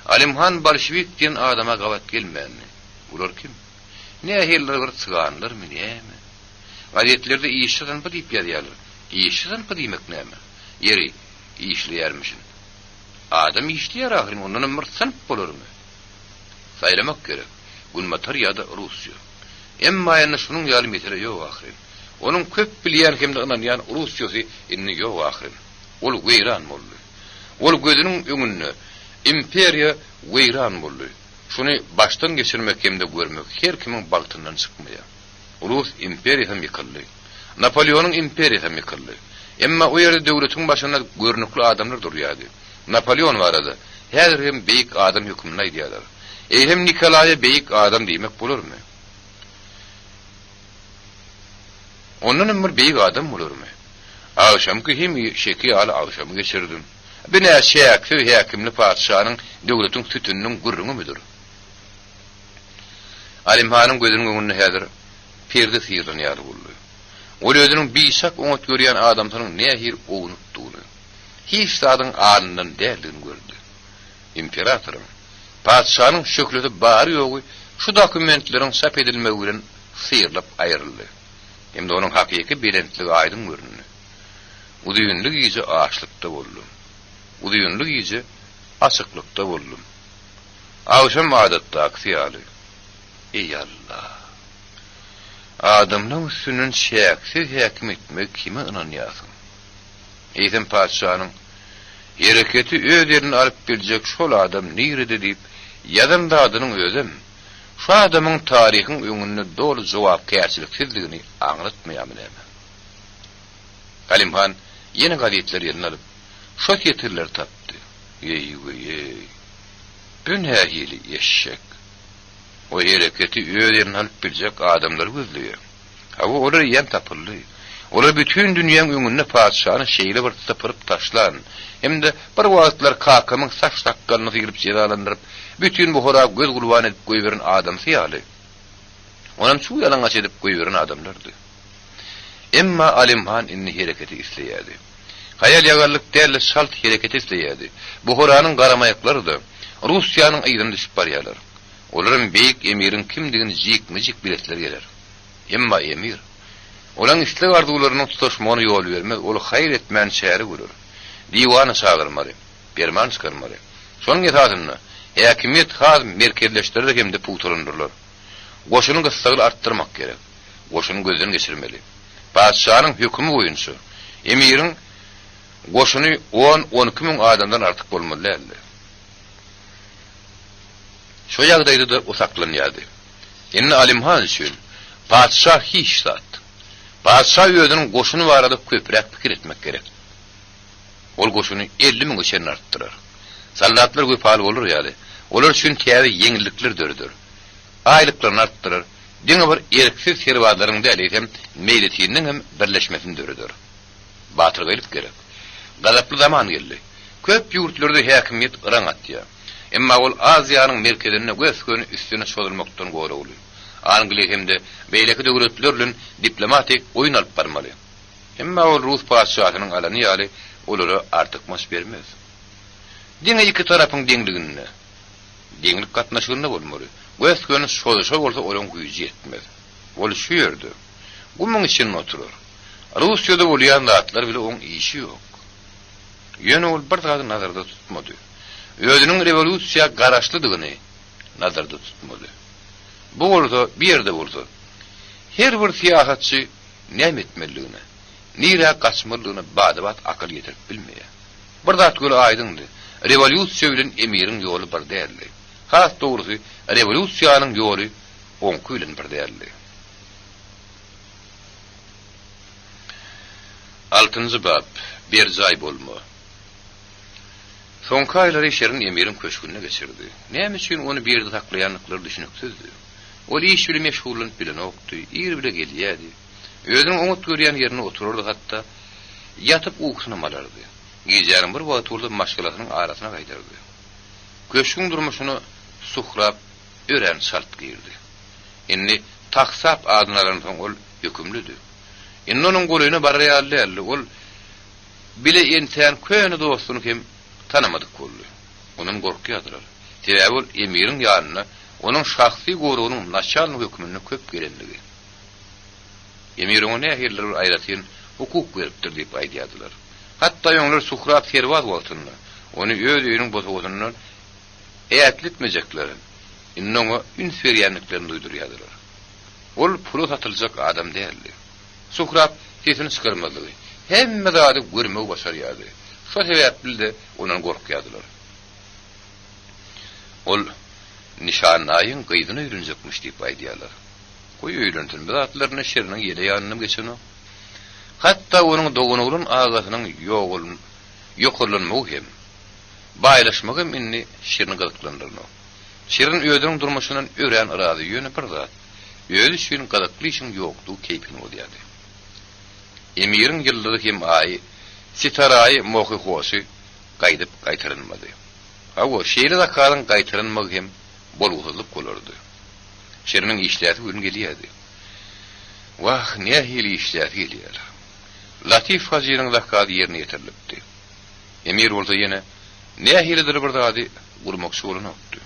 Alimhan bolşewik diýen adama gawat gelmänni. Ular kim? Nähiller bir çyganlarmy näme? Gazetlerde işçiden bu diýip ýazýarlar. İşçiden bu diýmek näme? Ýeri işleýärmişin. Adam işleýär ahyryn ondan mırtsan bolarmy? Saýlamak gerek. Gunmatar ýa-da Russiýa. Emma ýa-da şunuň ýaly mesele ýok ahyryn. Onuň köp bilýän hemde ýa-da Russiýasy inni ýok ahyryn. Ol weýran boldy. Ol gözüniň öňünde imperiýa weýran boldy. Şunu baştan geçirmek hemde görmek her kimin baltından çykmaýar. Rus imperiýasy ýykyldy. Napoleonyň imperiýasy ýykyldy. Emma o ýerde döwletiň başynda görnükli adamlar durýardy. Napoleon barada häzir hem beýik adam hökümine edýärler. Hem Nikolaýa beýik adam diýmek bolarmy? Ondan bir beýik adam bolarmy? Akşamky hem şeki aly akşamy geçirdim. Bine şäkli häkimli padşanyň döwletiň tütüniniň gurruňy müdür? Alimhanyň gözüniň öňünde häzir perde sýrlanýar boldy. Ol özüniň biýsak oňat görýän adamlaryň nähir ownutdygyny, hiç zadyň alyndan däldigini gördi. İmperatorun, padşanyň şökleti bary ýogy şu dokumentleriň sap edilmegi bilen sýrlap aýryldy. Hemde onuň hakyky bilentligi aýdyn göründi. Udyýunlyk iýje açlykda boldy. Udyýunlyk iýje açyklykda boldy. Awşam adatda aksiýaly. Ey Allah! Adamlaryň üstünden şäksiz häkim etmek kime inanýarsyň? Eýsem padşanyň hereketi öz ýerine alyp geljek şol adam nirede diýip ýazan adynyň özüm şu adamyň taryhyň öňünde dolu jogapkärçiliksizligini aňlatmaýarmyň. Kalimhan ýene gazetler ýerine alyp şo ketirler tapdy. Ey. Bünähili eşşek. O hereketi öz ýerine alyp geljek adamlar gözleýär. Hawa olar ýen tapyldy. Olar bütün dünýäň öňünde padşany şeýle bir tapyryp taşlan. Hemde bir wagtlar kakamyň saç takkalyny girip jeralandyryp, bütün bu hora göz gulwan edip goýberen adam syýaly. Onam şu ýalaňaç edip goýberen adamlardy. Emma Alimhan inni hereketi isleýärdi. Hayal ýagarlyk däli şalt hereketi isleýärdi. Bu horanyň garamaýaklary da Russiýanyň aýdyny düşüp barýarlar. Olaryň beýik emiriň kimdigini jikmejik biletler geler. Emma emir olan istek arzuwlarynyň tutaşmagyna ýol bermez, ol haýr etmän şäheri görür. Diwana çağırmary, berman çykarmary. Şonuň ýetadyny häkimiýet haz merkezleşdirerek hemde puturundurlar. Goşunyň gysgalygy artdyrmak gerek. Goşunyň gözden geçirmeli. Padşanyň hökümi boýunça emiriň goşuny 10-12 min adamdan artyk bolmaly. Şo ýagdaýda da usaklanýardy. Indi Alimhan üçin padşah hiç zat. Padşah özüniň goşuny barada köpräk pikir etmek gerek. Ol goşuny 50 min geçen artdyrar. Sallatlar köpal bolur ýaly. Olar üçin täze ýeňillikler dördür. Aýlyklaryny artdyrar. Diňe bir erksiz serwatlaryň däliýsem meýletiniň hem birleşmesini dördür. Batyr gelip gerek. Galaply zaman geldi. Köp ýurtlarda häkimiýet ıraň atýar. Emma ol Aziýanyň merkezine göskön üstüne şolurmakdan goýra bolýar. Angliýa hemde beýleki döwletler bilen diplomatik oýun alyp barmaly. Emma ol Rus padşahynyň alany ýaly olara artyk maş bermez. Diňe iki tarapyň deňligini, deňlik gatnaşygyny bolmaly. Göskön şoluşa bolsa olaň güýji ýetmez. Ol şu ýerde. Gumyň içinde oturar. Russiýada bolýan zatlar bile oň işi ýok. Ýöne ol bir zady nazarda tutmady. Özüniň revolýusiýa garaşlydygyny nazarda tutmaly. Bu bolsa bir ýerde bolsa, her bir siýasatçy näme etmeliligini, nire gaçmalygyny badabat akıl ýetirip bilmeýär. Bir zat göre aýdyndy. Revolýusiýa bilen emiriň ýoly bir däldi. Has dogrusy revolýusiýanyň ýoly oňky bilen bir däldi. 6-njy bab, bir jaý bolma. Soňky aýlary şerin emiriň köşkünde geçirdi. Näme üçin onu bir ýerde taklaýanlyklar düşünüksizdi. Ol iş bilen meşgullanıp bilen okdy, ýer bile gelýärdi. Özüniň oňat görýän ýerine otururdy, hatda ýatyp uykusyna malardy. Gejäriň bir wagt urdy maşgalatynyň arasyna gaýdardy. Köşküň durmuşyny suhrap, ören şart girdi. Indi taksap adynalaryň ol hökümlüdi. Indi onuň golyna barýarly, ol bile enten köni dostuny kim tanamadyk boldy. Onuň gorkýadylar. Sebäbi ol emiriň ýanyna onuň şahsy gorugynyň naçalny hökmüni köp gelenligi. Emir oňa nähirler aýratyn hukuk beripdir diýip aýdýardylar. Hatda ýoňlar suhrap serwat bolsunlar. Onu öz öýüniň bozugyndan eýätlitmejeklerin. Indi oňa üns berýänliklerini duýdurýardylar. Ol pulu satyljak adam däldi. Suhrap sesini çykarmady. Hemme zady görmek başarýardy. Şo sebäpli de onuň gorkýadylar. Ol nişanaýyň gyýdyny öýrenjekmiş diýip aýdýarlar. Goý öýrentilme zatlaryny şeriniň ýele ýanyna geçeni. Hatda onuň dogunulyň agasynyň ýokurlanmagy hem baýlaşmagy inni şerini gazaklandyrdy. Şerin öýdüň durmuşynyň ören irazy ýöne bir zat. Öýdü şerin gazakly işin ýokdugy keýpini bolýardy. Emiriň ýyllary hem aý Sitaraý mohyhosy gaýdyp gaýtarylmady. Hawa şeýle zakadan gaýtarylmak hem bolgulyk bolardy. Şeriniň işläti gün gelýärdi. Wah, nähili işläti gelýär. Latif Hazyryň zakaty ýerine ýetirilipdi. Emir bolsa ýene nähilidir bir zady gurmakçy bolanokdy.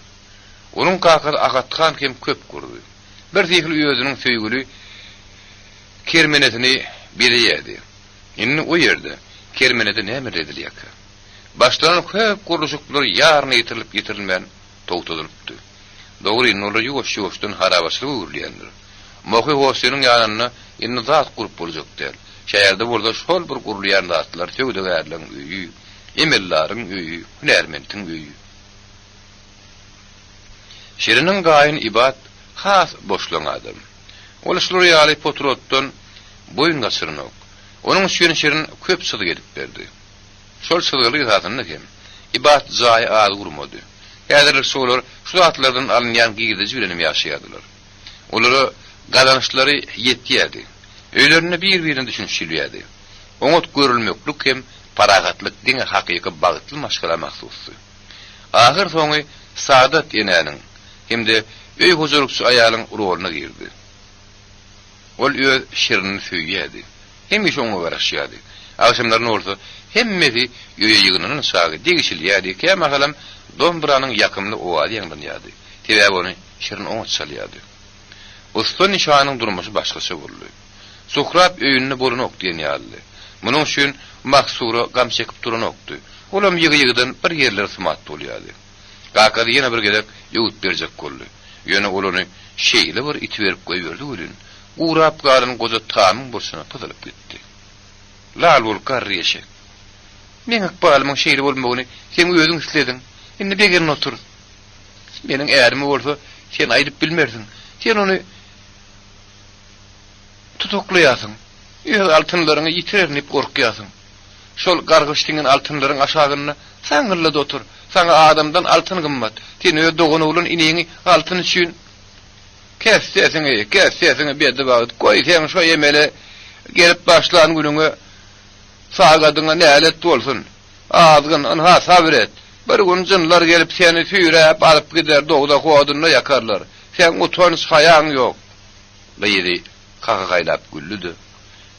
Onun kakar agatkan hem köp kurdu. Bir zihli özünün söýgüli kermenetini bilýärdi. Inni o ýerde kermenede näme edilýär? Başlanan köp guruluşyklar ýarny ýetirilmän togtadylypdy. Dogry nolu ýuwaş-ýuwaşdan harabasy urulýandyr. Mohy hosynyň ýanyna inni zat gurup boljakdyr. Şäherde bolsa şol bir gurulýan zatlar töwdegärliň öýü, emellaryň öýü, hünärmendiň öýü. Şerinin gaýyn ibad has boşlaň adam. Ol şolary ýaly potrotdan boyun gaçyrnak. Onun üçin şerin köp sydy gedip berdi. Şol sydyly zatyny hem ibad zaý az gurmady. Häzirlik şolar şu zatlardan alynýan giýdirji bilen ýaşaýardylar. Olary gazançlary ýetýärdi. Öýlerini bir-birini düşünşilýärdi. Oňat görülmeklik hem paragatlyk diňe hakyky bagtly maşgala mahsusy. Ahir soňy saadat ýenenin hemde öý huzurlukçy aýalyň roluny girdi. Ol öý şirini söýýärdi. Hemiş oňa garaşýardy. Akşamlaryň orta hemmesi öýe ýygynyň sagy degişilýärdi. Käme halam dombranyň ýakymly owazy ýaňlanýardy. Tebe ony şirin oňa çalýardy. Usta nişanyň durmuşy başgaça boldy. Suhrab öýünni bolanok diýen ýaly. Munyň üçin maksura gam çekip duranokdy. Olam ýygy-ýygydan bir ýerler sumat bolýardy. Gakady ýene bir gedek ýuwup berjek boldy. Ýöne olany şeýle bir iti berip goýberdi ölün. Urap garyn goza tamyň burşuna pyzylyp gitdi. Lal bol garryşe. Men akbalymyň şeýle bolmagyny sen özüň isledin. Indi begerin otur. Meniň äärimi bolsa sen aýdyp bilmersiň. Sen ony tutuklaýasyň. Ýa altynlaryňy ýitirenip gorkýasyň. Şol gargyşdyňyň altynlaryň aşagyna saňyrlada otur. Sana adamdan altın gymmat. Sen öýe dogan ulun ineğini altın üçin kässäsiňi berdi bagit. Goý sen şo ýemele gelip başlan günüňe sagadyňa nälet bolsun. Azgyn ha sabr et. Bir gün jynlar gelip seni süýräp alyp gider dogda howadyna yakarlar. Sen utanyş haýaň ýok. Beýdi kaka gaýlap güllüdi.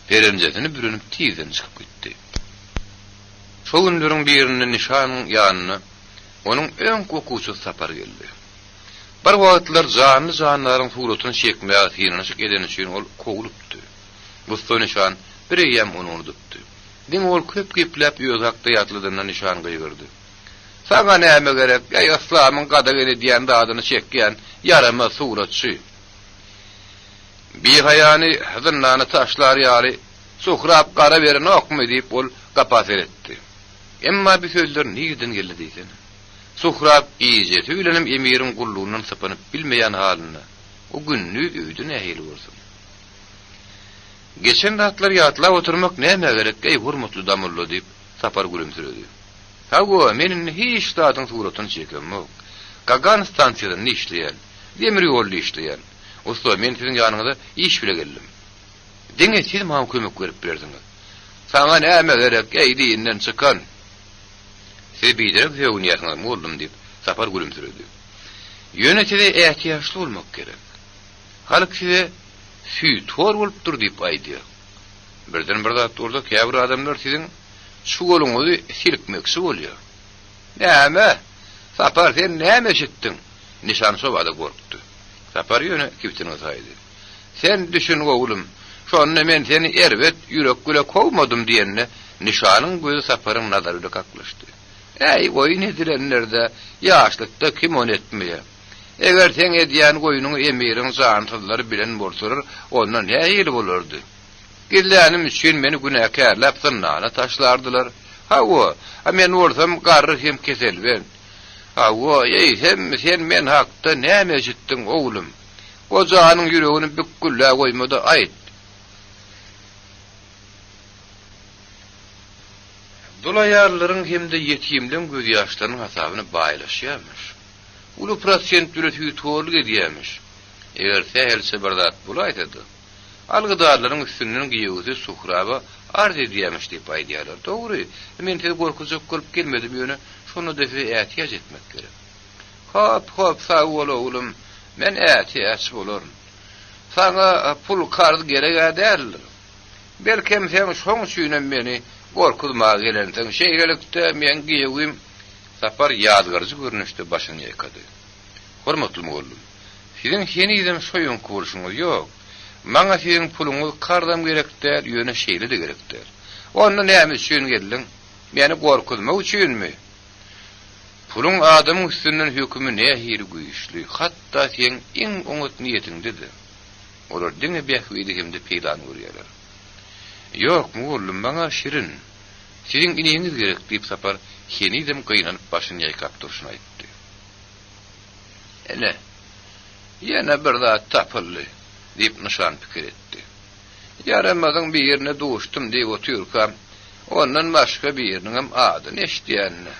Perenjesini bürünüp tiýden çykyp gitdi. Şol günleriň birinde nişanyň ýanyna onun öň kokusy sapar geldi. Bir wagtlar janlaryň suratyny çekmäge ýynyşyk eden üçin ol kowulupdy. Bu nişan bir ýem onu unutupdy. Diň ol köp geplep ýozakda ýatlydyna nişan gaýgyrdy. Saňa näme gerek? Ey islamyň gadagany diýen adyny çekýän yarama suratçy. Bir hayani zınnany taşlar ýaly suhrap gara beren okmy diýip ol gapas etdi. Emma bir sözler nigden geldi diýsen. Suhrap iýje tüýlenim emiriň gullugynyň sapanyp bilmeýän halyna. O günnü öýdü nähili bolsun. Geçen ratlar ýatlap oturmak näme gerek? Ey hurmatly damully diýip sapar gülümsirdi. Hago meniň hiç tadyň suratyny çekemok. Kagan stansiýadan işleýän, demir ýolly işleýän. Usta men siziň ýanyňyza iş bile geldim. Deňe siz maňa kömek berip berdiňiz. Saňa näme gerek? Ey diýenden çykan. Siz biderek ýöwünýäsiňiz boldum diýip sapar gülümsirdi. Ýönetide ähtiýaçly bolmak gerek. Halyk size süýtor bolup dur diýip aýdy. Birden bir zat orada käbir adamlar siziň şu goluňyzy silkmekçi bolýar. Näme? Sapar sen näme eşitdiň? Nişan sobada gorkdy. Sapar ýöne kiptini saýdy. Sen düşün oglum, şonu men seni erwet ýürek güle kowmadym diýenne nişanyň gözi saparyň nazaryna kaklaşdy. Ey goýun edilenlerde ýaşlykda kim on etmeýär? Eger sen edýän goýunyň emiriň jantyllary bilen bolsalar, ondan nähili bolardy? Gillenim üçin meni günäkärläp zynnyna taşlardylar. Hawa, men bolsam garry hem keselben. Hawa, ey sen men hakda näme eşitdiň oglum? Gojanyň ýüregini bükgüllä goýmady aýt. Dolayarlaryň hemde ýetimden göz ýaşlarynyň hasabyny baýlaşýarmyş. Ulu prosent ýüretigi torlyk edýärmiş. Eger sehelse bir zat bulaýdy, Algıdarlaryň üstünden giýewdi suhraba arz edýärmiş diýip aýdýarlar. Dogry, men tez gorkujak bolup gelmedim ýöne, şonu defe ätiyaj etmek gerek. Hop, sag bol oglum, men ätiyaj bolarum. Sana pul kardy gerek ädäl. Belkem sen şoň üçin meni gorkuzma gelendiň şeýlelikde men giýewim. Sapar ýadgarjy görnüşde başyny ýakady. Hormatly oglum, siziň henizem şoýun kurşuňyz ýok. Maňa siziň puluňyz kardam gerekdir, ýöne şeýle de gerekdir. Onda näme üçin geldiň? Meni gorkuzmak üçinmi? Pulun adamyň üstünden hökümi nähir güýçli, hatda sen iň umut niýetiňdedir. Olar diňe bähwidi hemde peýdan görýärler. Ýok, oglum, maňa şirin. Siziň iniňiz gerek diýip Sapar henizem gyýnanyp başyny ýaýkap durşuny aýtdy. Ýene bir zat tapyldy diýip nişan pikir etdi. Ýaramadyň bir ýerine duşdum diýip otyrkam, ondan başga bir ýeriniň hem adyny eşdiýänne.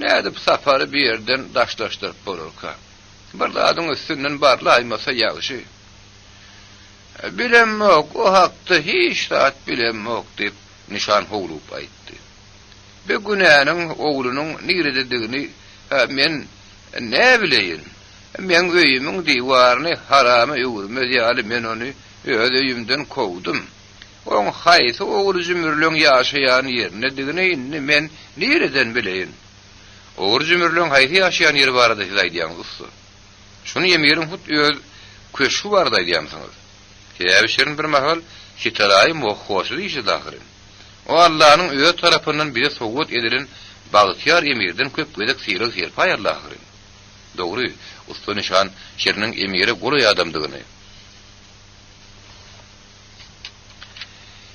Nädip Sapary bir ýerden daşlaşdyryp bolurka. Bir zadyň üstünden barlaýmasa ýagşy. Bilemok, o hakda hiç zat bilemok diýip nişan howlup aýtdy. Bu günäniň oglunyň niredidigini men ne bileýin? Men öýümiň diýwaryny harama ýugurmaz ýaly men ony öz öýümden kowdum. Oň haýsy ogly jümürlüň ýaşaýan ýerine digini men nireden bileýin? Ogly jümürlüň haýsy ýaşaýan ýeri barada siz aýdýaňyz. Şunu ýemýärim hut öz köşü barada aýdýamsyňyz. Käbişirin bir mahal şitalaý mohoşy işi dahyrin. O Allah'ın öz tarafından bize sowgat edilen bagtyar emirden köp gözek sirek serpaýarlaryň. Dogry, usta nişan şeriniň emiri goly adamdygyny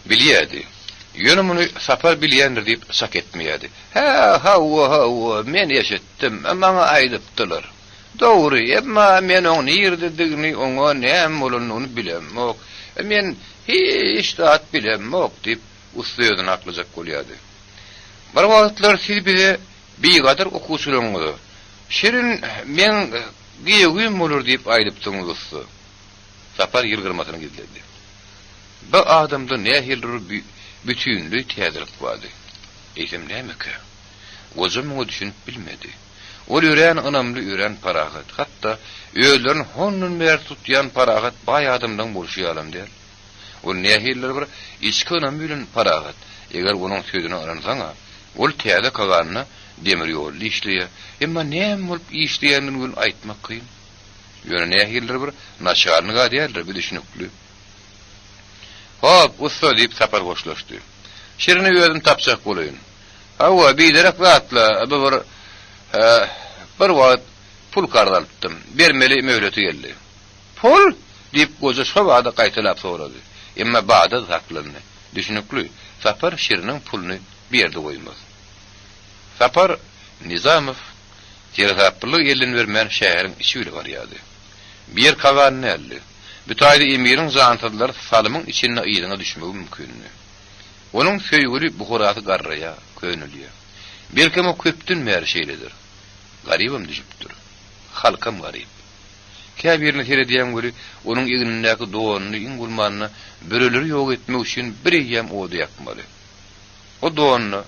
bilýärdi. Ýöne muny Sapar bilýändir diýip sak etmeýärdi. Ha, men ýeşitdim, maňa aýdypdylar. Dogry, emma men oň nirdedigini, oňa näme bolanyny bilemok. Men hiç zat bilemok diýip ustyýdan aklyjak bolýardy. Bir wagtlar siz bize bir gadar okuwçylaryňyz şirin men giýewim bolar diýip aýdypdyňyz. Sapar ýylgyrmasyny gizledi. Bu adamda nähildir bütünlüğü täzelik bardy. Eýsem nämeke? Gözüm muňa düşünüp bilmedi. Ol ýören ynamly ýören parahat, hatda öýlerini honnun mer tutýan parahat baý adamdan bolşy alam der. Ol nähildir bir içki ynam bilen parahat. Eger onuň sözüne aransaňa, ol täze kaganyna demir ýolly işleýär. Emma näme bolup işleýänini gün aýtmak kyn. Ýöne nähildir bir naçarlyga diýerler bir düşünükli. Hop, usta diýip Sapar hoşlaşdy. Şirini özüm tapjak bolaýyn. Hawa biderek zatla bir wagt pul kardalypdym. Bermeli möhleti geldi. Pul diýip goja şowada gaýtalap sorady. Emma bada zaklandy. Düşünükli. Sapar şiriniň pulunu bir ýerde goýmaz. Sapar Nizamow teraplyk elin bermän şäheriň içi barýardy. Bir kaganyny eldi. Bütaýdy emiriň jantylar salymyň içine ýygyna düşmegi mümkin. Onuň söýgüli buhuraty garraya, könülýär. Belki o köpdün mer şeýledir. Garibim düşüpdir. Halkam garip. Käbirini terediýän göri onuň ýygnyndaky doğanyny iňgulmanyny böreleri ýok etmek üçin bir ýem odu ýakmaly. O doğanyny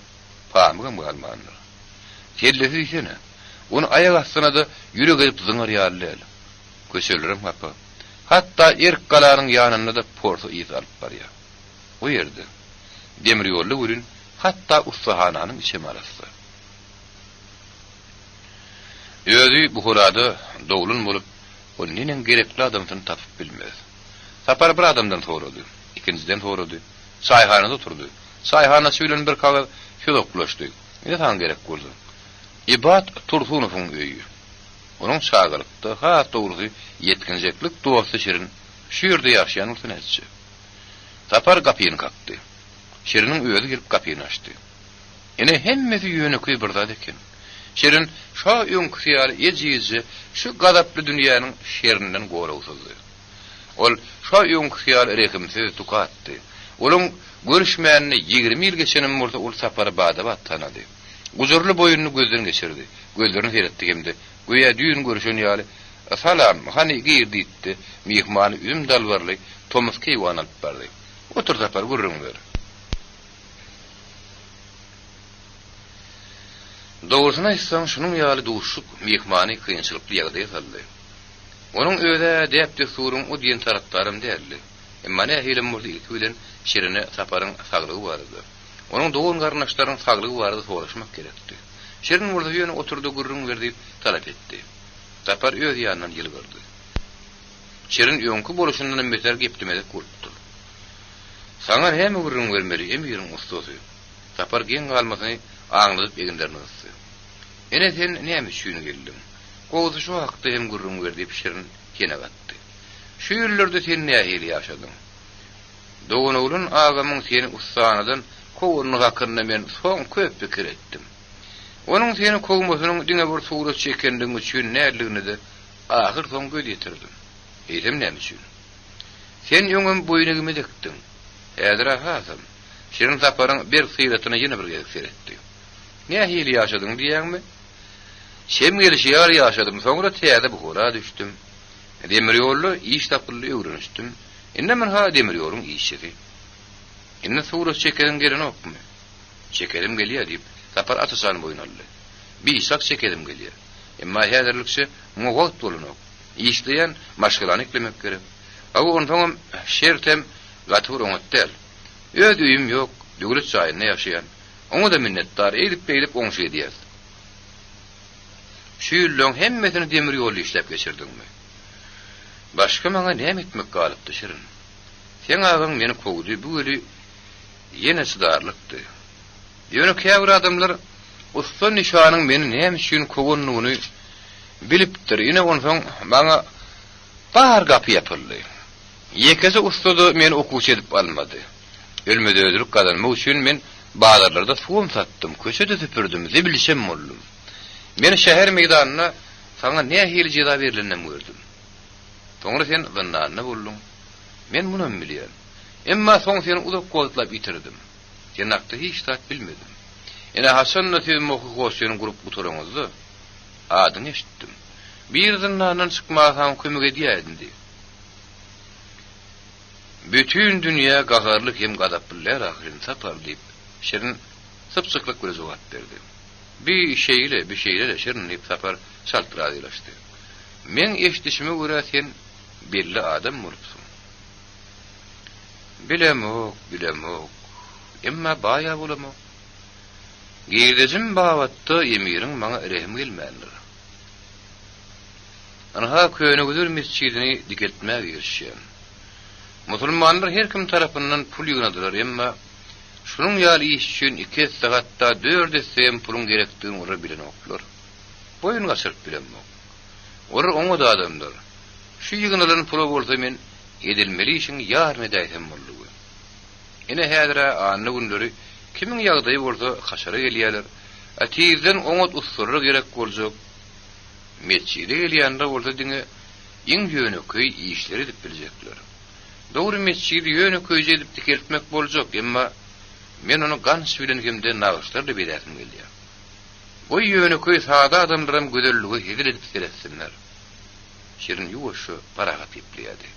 pamygam galmandyr. Kellesi işene. Onu ayak astyna da ýürek edip zyňar ýarlylar. Köşelerim hapa. Hatta erk galaryň ýanynda da porsu ýyz alyp barýar. O ýerde demir ýolly gürün hatta ustahananyň içe marasy. Özü buhurada dowlun bolup, o nenen gerekli adamsyny tapyp bilmez. Sapar bir adamdan sorady, ikinciden sorady. Çaýhanada oturdy. Çaýhana süýlen bir kagaz şoloklaşdy. Ne taň gerek boldy? İbat Tursunowyň öýü. Onuň şagyrtdy, ha dogry ýetkinjeklik dosty şirin şu ýerde ýaşaýan ultynatçy. Sapar gapyny kakdy. Şiriniň öýüne girip gapyny açdy. Ene hemmesi ýöneköý bir zat eken. Şirin şo ýöňküýär ejiji şu gadaply dünýäniň şerininden goragsyzy. Ol şo ýöňküýär rekimsiz tukatdy. Olaň görüşmänini 20 ýyl geçenim bolsa ol Sapary bada tanady. Guzurly boyunny gözden geçirdi. Gözlerini seyretdi hemde. Goýa düýün görüşen ýaly Salam, hani girdi itti, mihmanı üzüm dalvarlı, Thomas Keywan alıp bardı. Otur Sapar, gurrun ver. Doğrusuna issan şunun ýaly duşuk mihmany kynçylykly ýagdaýa saldy. Onun öýde däpde surun o diýen tarapdarym däldi. Emma nähilem boldy ilki bilen şerine Saparyň saglygy bardy. Onun doğun garnaşlaryň saglygy bardy soraşmak gerekdi. Şerin burada ýöne oturdy gurrun berdi talap etdi. Sapar öýde ýanyndan ýyly berdi. Şerin ýöňkü boluşundan beter gepdimede gurtdy. Saňa hem gurrun bermeli, hem ýerin ustasy. Sapar geň galmasyny aňladyp eginderini ýatsy. Ene sen näme üçin geldim? Gowy şu wagtda hem gurrun berdi pişirin kene gatdy. Şu ýerlerde sen nähili ýaşadyň? Doğun oğlun ağamın seni ustanadan kovunun hakkında men son köp pikir etdim. Onun seni kovmasynyň diňe bir surat çekendiň üçin näligini de ahir son göz ýetirdim. Eýsem näme üçin? Sen ýöňüm boýnugymy dikdiň. Häzir ahasam. Şerin Saparyň bir syratyny ýene bir gerekdi. Nähili ýaşadyň diýäňmi? Şem gelişi ýar ýaşadym, soňra täze bu hora düşdüm. Demir ýolly iş tapylly öwrenişdim. Inde men ha demir ýoluň işçisi. Inde surat çekedim gelen okmy? Çekedim gelýär diýip Sapar atasan boýnaldy. Bir sak çekedim gelýär. Emma häzirlikçe mugat bolanok. İşleýän maşgulany eklemek gerek. Aw ondan şertem gatyr oňatdal. Öýde üýüm ýok, döwlet çaýynda ýaşaýan. Oňa da minnetdar edip oňşy edýär. Şu ýyllaryň hemmesini demir ýoly işlep geçirdiňmi? Başka maňa näme etmek galypdy şirin? Sen agaň meni kowdy, bu öli ýene sydarlykdy. Ýöne käbir adamlar usta nişanyň meni näme üçin kowunlygyny bilipdir. Ýene onsoň maňa bar gapy ýapyldy. Ýekesi ustada meni okuwçy edip almady. Ölmede öldürük kazanmak üçin men bazarlarda suwum satdym, köçede süpürdüm, zibilşem boldum. Men şäher meýdanyna saňa nähili jeda berilenden gördüm. Soňra sen zannanyna boldun. Men muny bilýän. Emma soň seni uzak goýutlap ýitirdim. Sen hakda hiç tat bilmedim. Ene Hasanna sen moky goşyny gurup oturaňyzdy. Adyny eşitdim. Bir zannanyň çykmasam kömek edýärdi. Bütün dünýä gagarlyk hem gadaplylar ahyryny Sapar diýip şerin sypçyklyk göz owat berdi. Bir şeyle şerin diýip Sapar şaltyradylaşdy. Men eşdişime görä sen belli adam bolupsyň. Bilemok. Emma baýa bolamok. Girdejim bawatda emiriň maňa rehim gelmändir. Ana köýne güzür mescidini dikeltmäge girişýän. Musulmanlar her kim tarapyndan pul ýygynadylar, emma şunun ýaly iş üçin 2 sagatda 4 sem pulun gerekdigini ora bilen oklar. Boyun gaçyryp bilenmok. Ora oňa da adamlar. Şu ýygynalyň pulu bolsa men edilmeli işin ýarmy daýsam boldy. Ene häzira anny günleri kimiň ýagdaýy bolsa haşara gelýärler. Atizden oňa ussurra gerek boljak. Mescide gelýände bolsa diňe iň ýöneköý işleri dip biljekler. Dogry mescidi ýöneköýje edip dikeltmek boljak, emma men onu gans bilen kimde nagşlardy beräsim gelýär. Bu ýöneköý sada adamlarym gödelligi hezir edip seretsinler. Şirin ýuwaşy paragat ýeplýärdi.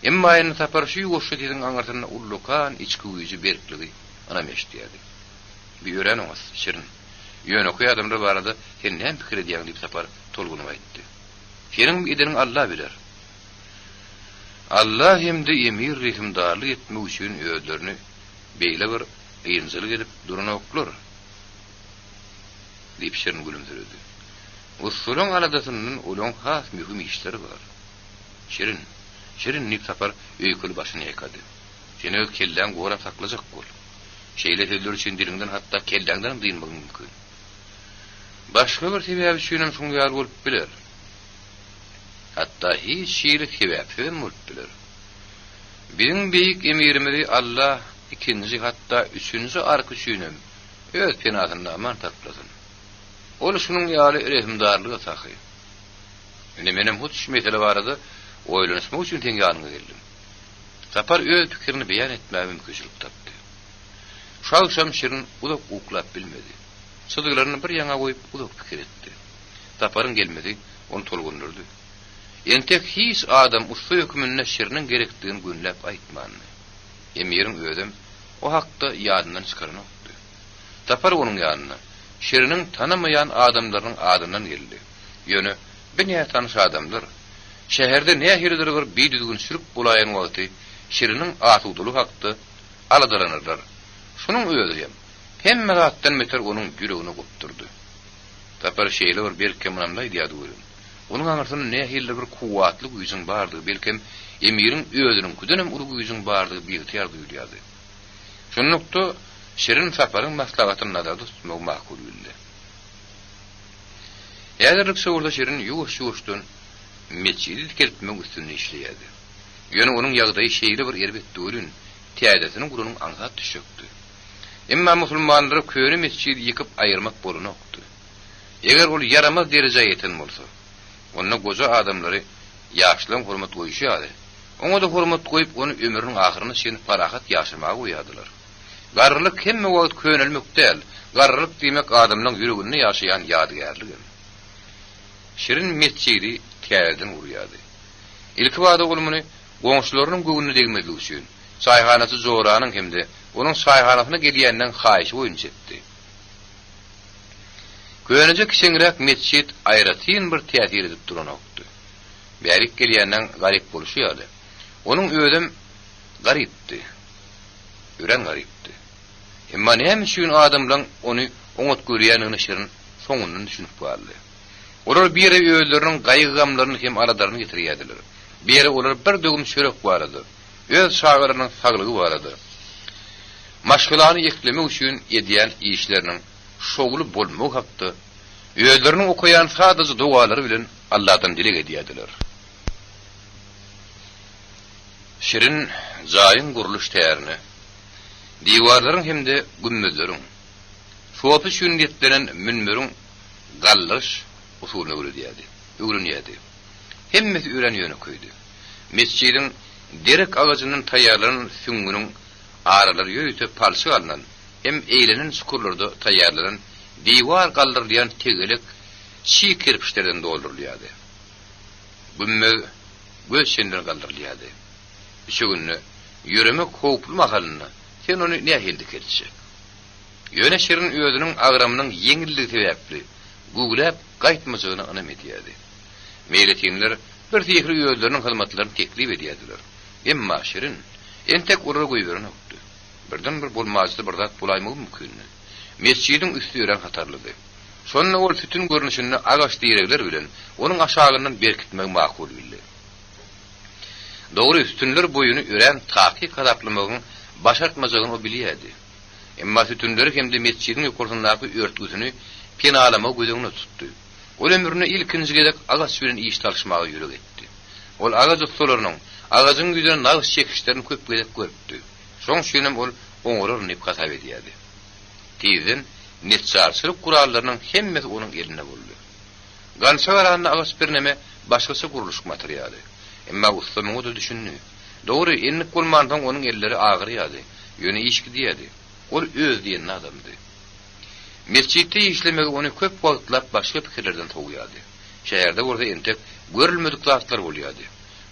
Emma ýene Sapar şu ýuwaşy diýen aňartyna ullukan içki uýuju berkligi ana meşdiýärdi. Bir ýören oňas şirin. Ýöneköý adamlar barada sen näme pikir edýäň diýip Sapar tolgunyp aýtdy. Senin edeniň Allah biler. Allah hemde emir rehimdarlyk etmek üçin öýlerini beýle bir ýynjylyk edip duranoklar. Diýip şerin gülümsirdi. Usulun aladasynyň ulun has mühim işleri bar. Şerin nip Sapar öýküli başyny ýekady. Seni öz kelläň gora saklajak bol. Şeýle sözler üçin diliňden hatda kelläňden dynmak mümkin. Başga bir sebäp üçin şuň ýar bolup biler. Hatta hiç şiirik sebäpsiz bolup biler. Biziň beýik emirimizi Allah ikinji hatta üçüncü arky üçinem öz penasyna aman taplasyn. Ol şunun ýaly rehimdarlygy sahy. Ene menem huç mesele barada oýlanyşmak üçin teň ýanyňa geldim. Sapar öz pikirini beýan etmäge mümkinçilik tapdy. Şaýşam şirin uzak uklap bilmedi. Çydyklaryny bir ýaňa goýup uzak pikir etdi. Saparyň gelmedi, onu tolgundurdy. Entek hiç adam usta hükümünne şerinin gerektiğini günläp aýtmandy. Emirin özüm o hakda ýadyndan çykarnokdy. Tapar onuň ýanyna şerinin tanamayan adamlaryň adından geldi. Ýöne bir näme tanış adamlar şäherde nähirdir bir biýdügün sürüp bulaýan wagty şerinin atydylyk hakda aladalanırlar. Şunun özü hemme zatdan meter onuň ýüregine gopturdy. Tapar şeýle bir kemnamda ýa-da görün. Onun anarsyny nähirli bir kuwatly güýjüň bardygy belkem emirin özüniň küdenem uly güýjüň bardygy bilýär duýulýardy. Şonlukda şerin saparyň maslahatyny nazarda tutmak makul bildi. Ýa-da şeýle şerin ýuwuş-ýuwuşdan meçidi kelpmek üstünde işleýärdi. Ýöne onuň ýagdaýy şeýle bir erbet döwrün täzesyni gurunyň aňa düşükdi. Emma musulmanlary köýre meçidi ýykyp aýyrmak bolanokdy. Eger ol yaramaz derejeye ýeten bolsa, onda goza adamlary ýaşlyň hormat goýuşýardy. Oňa da hormat goýup onu ömrüniň ahyryna şeň parahat ýaşamagy goýadylar. Garrylyk hemme wagt könelmek däl, garrylyk diýmek adamnyň ýüreginde ýaşaýan ýadygärligi. Şirin meçidi täzeden urýardy. Ilki wada bolmany goňşularynyň göwünde degmeli üçin saýhanasy Zoranyň hemde onun saýhanasyna gelýänden haýyş boýunça etdi. Köýnejek kişiňrek meçid aýratyn bir täsir edip duranokdy. Bärik gelýänden garyp boluşýardy. Onuň özüm garypdy. Ören garypdy. Emma näme üçin adamlaryň ony oňat görýänini şerin soňundan düşünüp bardy. Olar bir öýleriniň gaýgamlaryny hem aradaryny getirýärdiler. Bir olar bir dögüm çörek barady. Öz şagyrynyň saglygy barady. Maşgulany ýeklemek üçin edýän işleriniň şogly bolmak hakda öýlerini okuyan sadaja dualary bilen Allahdan dilek edýärdiler. Şirin zaýyn guruluş tärini, diwarlaryň hemde gümmüzleriň, şoapy sünnetlenen münmeriň gallaş usulyny öwrenýärdi. Hemmesi öwrenýän köýdi. Mescidin derek agajynyň taýýarlanan süngüniň aralary ýöýtüp palçy alynan, hem eýlenen sukurlarda taýýarlanan diwar galdyrylýan tegelik çiğ kirpişlerden doldurulýardy. Gümme göçenden galdyrylýardy. Şu günni ýüremek howply mahalyna sen onu nähildi ketçi. Ýöne şerin özüniň agramynyň ýeňilligi sebäpli gugulap gaýtmajagyny anam edýärdi. Meýletinler bir tehri özleriniň hyzmatlaryny teklip edýärdiler. Emma şerin entek urar goýberýärdi. Birden bir bolmazdy bir zat bulaýmagy mümkin. Mescidin üstü ýören hatarlydy. Şonda ol bütün görnüşini agaç diýerekler bilen onuň aşagyndan berkitmek makul bildi. Dogry üstünler boyuny ören taky kadaplamagyň başartmajagyny o bilýärdi. Emma üstünleri hemde mescidin ýokursundaky örtgüsini penalama gözüňe tutdy. Ol ömrüne ilkinji gedek agaç bilen iş talşmagy ýürek etdi. Ol agaç ustalarynyň agacyň güýden nagys çekişlerini köp gedek görüpdi. Şoň şenem ol oňurar nip hasap edýärdi. Tiýden netçarçylyk gurallarynyň hemmesi onuň eline boldy. Gançagaranyň agaç birneme başgasy guruluş materialy. Emma ustamyň da düşündi. Dogry enlik bolmandan onuň elleri agyrýardy. Ýöne işki diýärdi. Ol öz diýen adamdy. Mescidde işlemek onu köp wagtlap başga pikirlerden toýýardy. Şäherde orada entek görülmedik zatlar bolýardy.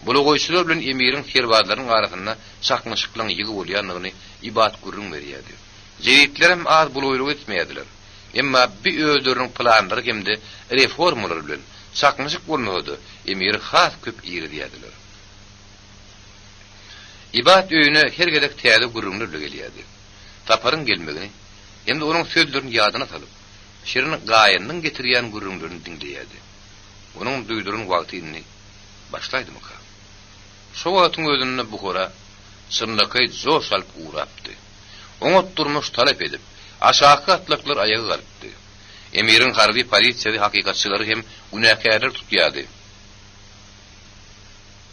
Bulu goýşular bilen emirin herbadlaryň arasynda çakmışyklaryň ýygy bolýanlygyny ibat gurrun berýärdi. Jeritlerim az buluýluk etmeýärdiler. Emma bir özleriniň planlary hemde reformalar bilen çakmışyk bolmady. Emir has köp ýeri diýärdiler. İbat öýüne her gedek täze gurrunlar gelýärdi. Taparyň gelmegini hem de onuň sözlerini ýadyna salyp, şerin gaýanyň getirýän gurrunlaryny dinleýärdi. Onuň duýduryň wagtyny başlaýdymy ka? Şo wagtyň özünde Buhara sırnakay joş alyp uğrapdy. Oňa durmuş talep edip, aşağı atlaklar ayağı galypdy. Emirin harbi polisiýasy hakykatçylary hem günäkärler tutýardy.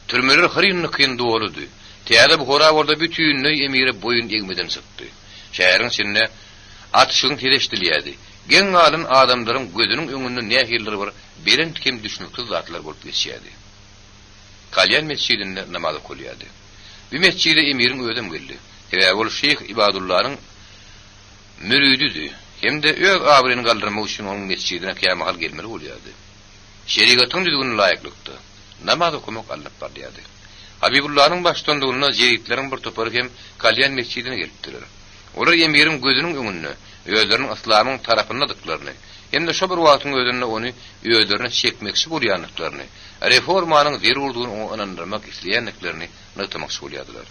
Türmeler hyrynly kyn doludy. Täze Buhara orada bütünni emire boyun egmeden çykdy. Şäheriň içinde atışyň teleşdilýärdi. Geň alyn adamlaryň gözüniň öňünde nähirleri bir beren kim düşünükli zatlar bolup geçýärdi. Kalyan mescidinde namaz okuyardı. Bir mescide emirin ödem geldi. Tevavul Şeyh İbadullah'ın müridiydi. Hem de öz abrini kaldırmak için onun mescidine kıyamahal gelmeli oluyordu. Şeriatın düzgünü layıklıktı. namaz okumak alınıp barýardy. Habibullah'ın başlandygyna jeýitlerin bir topary hem Kalyan mescidine gelipdiler. Olar Emir'in gözünün öňünde, öýleriniň islamyň tarapyndadyklaryny, hem de şo bir wagtyň özünde onu öýlerine çekmekçi bolýanlyklaryny, reformanyň zerurlygyny onandyrmak isleýänliklerini nytmakçy bolýardylar.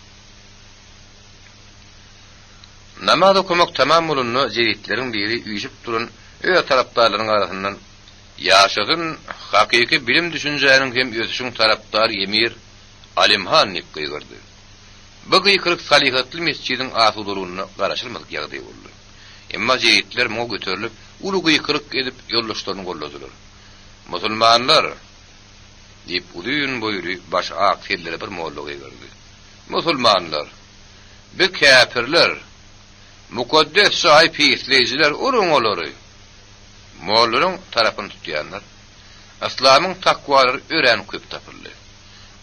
Namaz okumak tamam bolunny jeýitlerin biri üýjüp duran öýe tarapdarlaryň arasyndan ýaşadyn hakyky bilim düşünjäniň hem öýüşüň tarapdary Emir Alimhan nipgyrdy. Bu gyýkyrık salihatly mescidin asudulygyny garaşylmadyk ýagdaý boldy. Emma jeýitler moň göterilip, ulu gyýkyrık edip ýollaşlaryny golladylar. Musulmanlar diýip uzun boýry baş ak sellere bir mollagy ýerdi. Musulmanlar, bu käpirler, mukaddes sahip isleýijiler urun olary. Mollaryň tarapyny tutýanlar, islamyň takwalary ören köp tapyldy.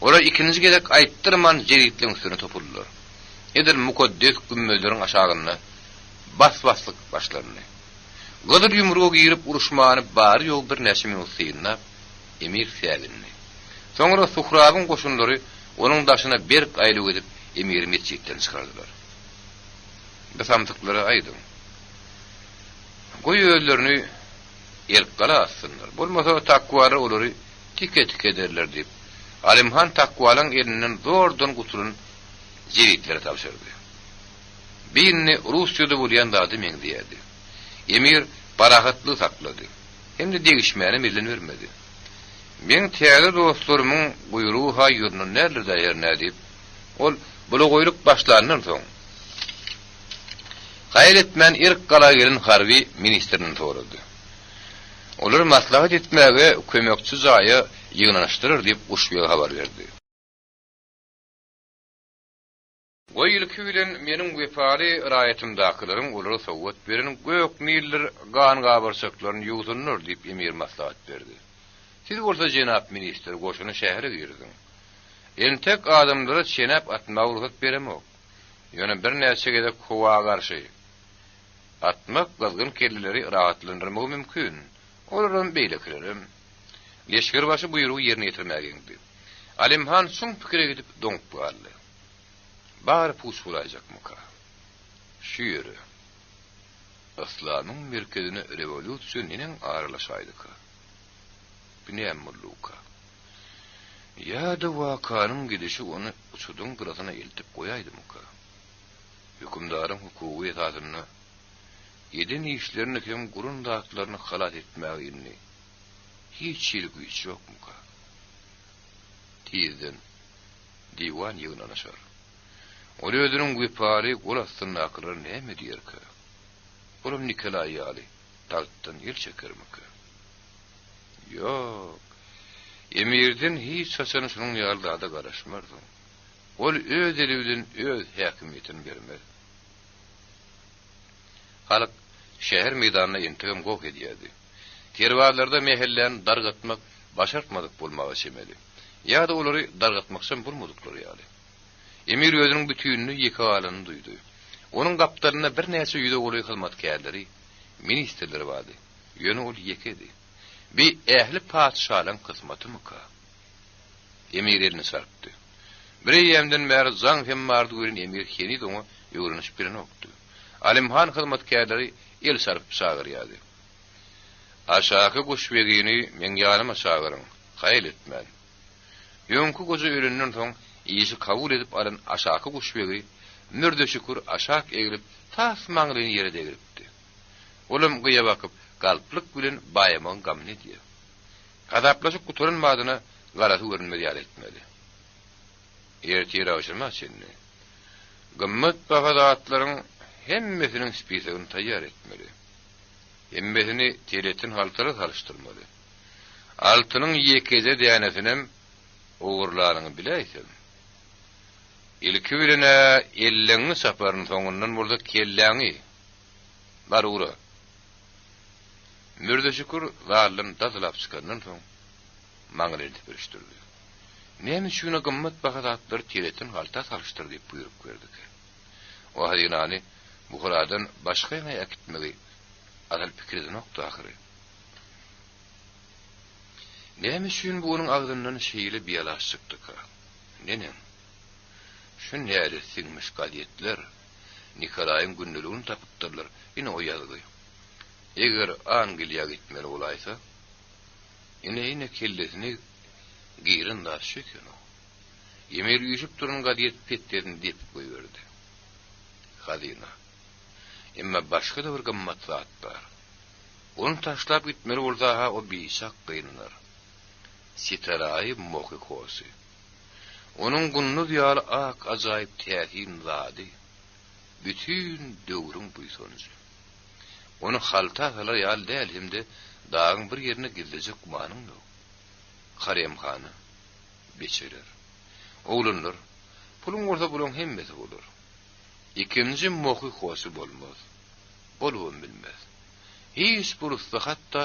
Olar ikinji gerek aýtdyrman jeýitliň üstüne topuldylar. Edil mukaddes gümmezleriň aşagyna bas-baslyk başlaryny. Godur yumrugy girip uruşmany bary ýol bir näçe minut syýynap Emir sägindi. Soňra Suhrabyň goşunlary onuň daşyna berk aýlyp edip Emir mescidden çykardylar. Besamtyklary aýdym. Goý öýlerini elk gala atsynlar. Bolmasa takwary olary tike ederler diýip Alimhan takwalyň elinden zordan guturun jeýitlere tapşyrdy. Birini Russiýada bolýan zady meň diýerdi. Emir barahatly saklady. Hem de degişmäne bilen vermedi. Men täze dostlarymyň buyrugy haýyrny nerede ýerine diýip, ol bula goýulyp başlanýan soň gaýretmän irk gala gelen harby ministrini sorady. Olar maslahat etmäge kömekçi zaýy ýygnanyşdyryr diýip uşbiýe habar berdi. Goýylky bilen meniň wefary raýatymdakylaryň olary sowgat beren gök niller gan gabarsaklaryny ýuwdunur diýip Emir maslahat berdi. Siz bolsa jenap minister goşuny şähere girdiň. Entek adamlara çenap atma ruhsat beremok. Ýöne bir näçe gedek howa garşy atmak gazgyn kellileri rahatlandyrmak mümkin. Olaryň beýlekilerim. Leşger başı buyruğu yerine getirmägendi. Alimhan şoň pikire gidip doňup galdy. Bar puş bolajak muka. Şüýeri. Islamyň merkezine revolýusiýanyň aralaşaýdyk. Binem mulluka. Ya da wakanyň gidişi onu uçudyň gırasyna eltip goýaýdy muka. Hükümdaryň hukuky esasyny edin işlerini hem gurun dağıtlarını halat etmeğini hiç ilgi yok muka. Tizden divan yığınanışar. Olu ödünün güpari gulasının akırır ne mi diyer ki? Olum Nikolay yali talttan yıl çeker muka. Yok. Emirden hiç saçanı şunun yalda da karışmardı. Ol öz elivden öz hakimiyetini vermez. Halk şehir meydanına intikam gok ediydi. Tervarlarda mehellerini dargatmak başartmadık bulmağa çemeli. Ya da onları dargatmaksan bulmadıkları yali. Emir özünün bütününü yıkavalını duydu. Onun kaptanına bir neyse yüde oluyor hizmetkarları, ministerleri vardı. Yönü ol yekedi. Bir ehli padişahın kısmatı mı ka? Emir elini sarptı. Bir yemden beri zang hem vardı gören emir henid onu yoğurmuş birini oktu. Alimhan hizmetkarları el sarıp sağır yadı. Aşağı kuşbegini men yanıma sağırın, hayal etmen. Yönkü gözü ölünden son iyisi kabul edip aran aşağı kuşbegi, mürde şükür aşağı eğilip tas mağlini yere degripti. Olum gıya bakıp galplık bilen bayaman gamni diye. Kadaplaşıp kuturunmadığına garası görünmedi yal etmedi. Ertiyere aşırma senni. Gımmet bakadatların hemmesinin spisagını tayyar etmeli. Hemmesini teletin haltara salıştırmalı. Altının yekeze diyanesinin uğurlarını bileysen. İlki bilene elleğini saparın sonundan burada kelleğini var uğra. Mürde şükür varlığını dazılap çıkarından son mağıl edip bölüştürdü. Neymiş şuna gımmet bakadatları teletin halta salıştır deyip buyurup verdik. O hadinani buhuradan başka yana yakitmeli adal pikirden oktu ahiri. Näme üçin bu onun agdyndan şeýle biýalaş çykdyka? Nenen? Şu näde siňmiş gazetler, Nikolaýyň gündeligini tapypdyrlar. Ine o ýazdy. Eger Angliýa gitmeli bolaysa, ine kellesini girin da şükün o. Emir ýüşüp duran gazet petlerini depip goýberdi. Hazina. Emma başga da bir gymmat zat bar. Onu taşlap gitmeli bolsa o biýşak gynanyr. Sitaraýy mokykosy. Onun gunnu ýaly ak ajaýyp täsin zady. Bütün döwrüň buýsonjy. Onu haltalar ýal däl hemde dağın bir yerine gidecek manyň ýok. Karemhana, beçeler, oğlanlar, pulun bolsa bulan hemmesi bolar. İkinci mokykosy bolmaz. Bolwam bilmez. Hiç bir usta hatta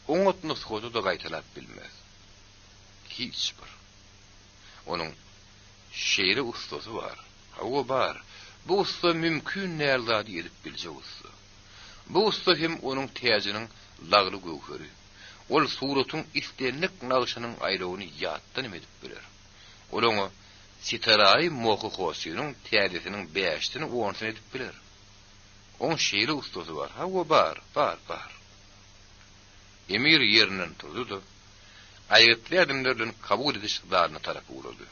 oňatny soňda da gaýtalap bilmez. Hiç bir. Onun şeýle ustasy bar. Hawa bar. Bu usta mümkün nälerdi edip biljek usta. Bu usta hem onun täzinin lagly göwheri. Ol suratyň istenlik nagşynyň aýrygyny ýatdan edip biler. Olaňa sitaraýy mokykosynyň täzesiniň beýeşdini oňsyn edip biler. On şeýle ustasy bar. Hawa bar. Emir ýerinden turdy. Aýyply adamlardan kabul ediş daryna tarapy boldy.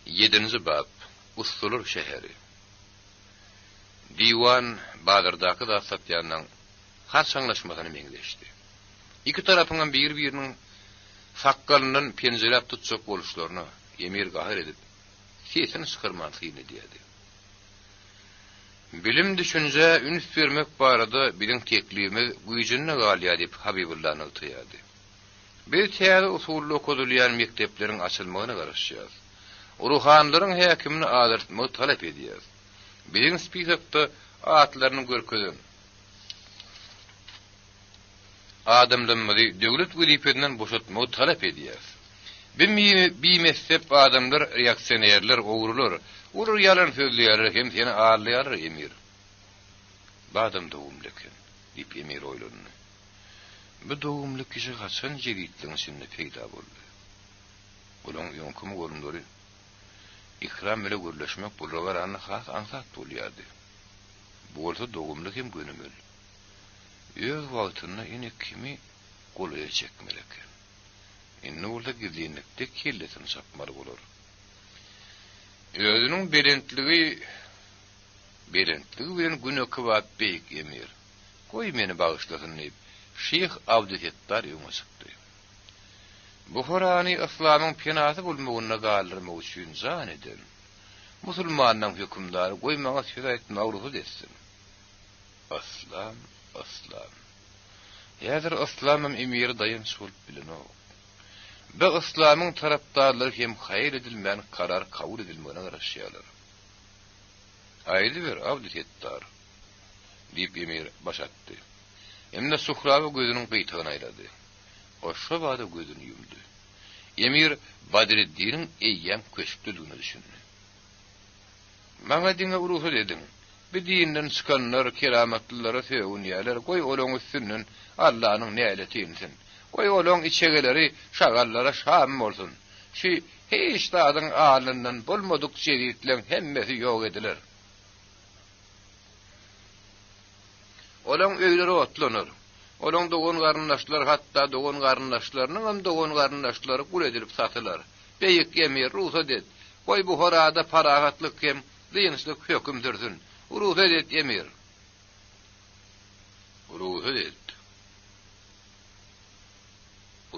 7-nji bab Ustalar şäheri. Diwan Badyrdaky da satýanyň har saňlaşmasyny meňzeşdi. İki tarapyň bir-biriniň fakkalyndan penjerep tutjak boluşlaryny Emir gahyr edip sesini çykyrmansyny diýdi. Bilim düşünje üns bermek barada bilen teklimi güýjüne galýa dip Habibullah'ny ýaýdy. Bir täze usully okudylýan mektepleriň açylmagyna garaşýar. Ruhanlaryň häkimini adartmagy talap edýär. Bilen spisakda atlaryny görkezden adamlary döwlet wezipetinden boşaltmagy talap edýär. Bir mezhep adamlar reaksionerler, ogrular, urur yalan sözlüyor, hem seni ağırlıyor Emir. Badam doğumluken, deyip Emir oylanını. Bu doğumluk kişi kaçan ceritliğin sinne peyda boldu. Ulan yonkumu gorunları, ikram ile görleşmek bulravar anı khas ansat bolýardy. Bu olsa doğumluk hem gönümül. Öz vaktinde yine kimi kolaya çekmeleken. Inne olsa gizliynlikde kellesini sapmaly bolar. Özüniň belentligi bilen günöki wagt beýik Emir. Goý meni bagyşlasyn diýip Şeyh Abdüsettar ýöňe çykdy. Buharany islamyň penasy bolmagyna galdyrmak üçin zan eden. Musulmanyň hökümdary goý maňa söz aýtmagy dessin. Aslam. Ýa-da islamym Emir daýyn şol bilen o. Bu islamyň tarapdarlary hem haýr edilmän karar kabul edilmegine garaşýarlar. Aýdy bir Abdüsettar diýip Emir başatdy. Emne Suhrawy gözüniň gyýtygyny aýlady. O şo wagtda gözüni ýumdy. Emir Badreddiniň eýýäm köşkdüligini düşündi. Maňa diňe uruhy dedim. Bir dinden çykanlar keramatlylara söýünýärler. Goý olaň üstünden Allahyň näleti insin. Goý olaň içegeleri şagallara şam bolsun. Şu hiç dadyň alyndan bolmadyk şeritleň hemmesi ýok ediler. Olaň öýleri otlanır. Olaň dogan garyndaşlar hatda dogan garyndaşlarynyň hem dogan garyndaşlary gul edilip satylar. Beýik Emir ruhsa det. Goý bu horada paragatlyk hem dynçlyk höküm dürdün. Ruhsa det Emir.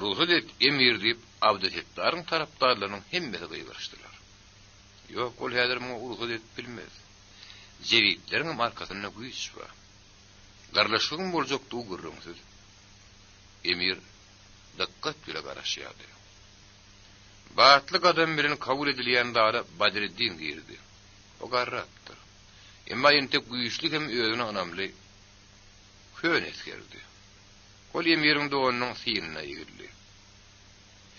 Ruhsa det Emir diýip Abdüsettaryň tarapdarlarynyň hemmesi gyýgyrşdylar. Ýok, ol häzir muňa ruhsa det bilmez. Jeritleriň markasyna güýç bar. Garlaşygyň boljakdygy görüňsiz. Emir dikkat bilen garaşýardy. Batlyk adam bilen kabul edilýän dara Badreddin girdi. O garratdyr. Emma ente güýçlik hem özüne anamly kön eskerdi. Ol Emir'iň doganynyň synyna ýigildi.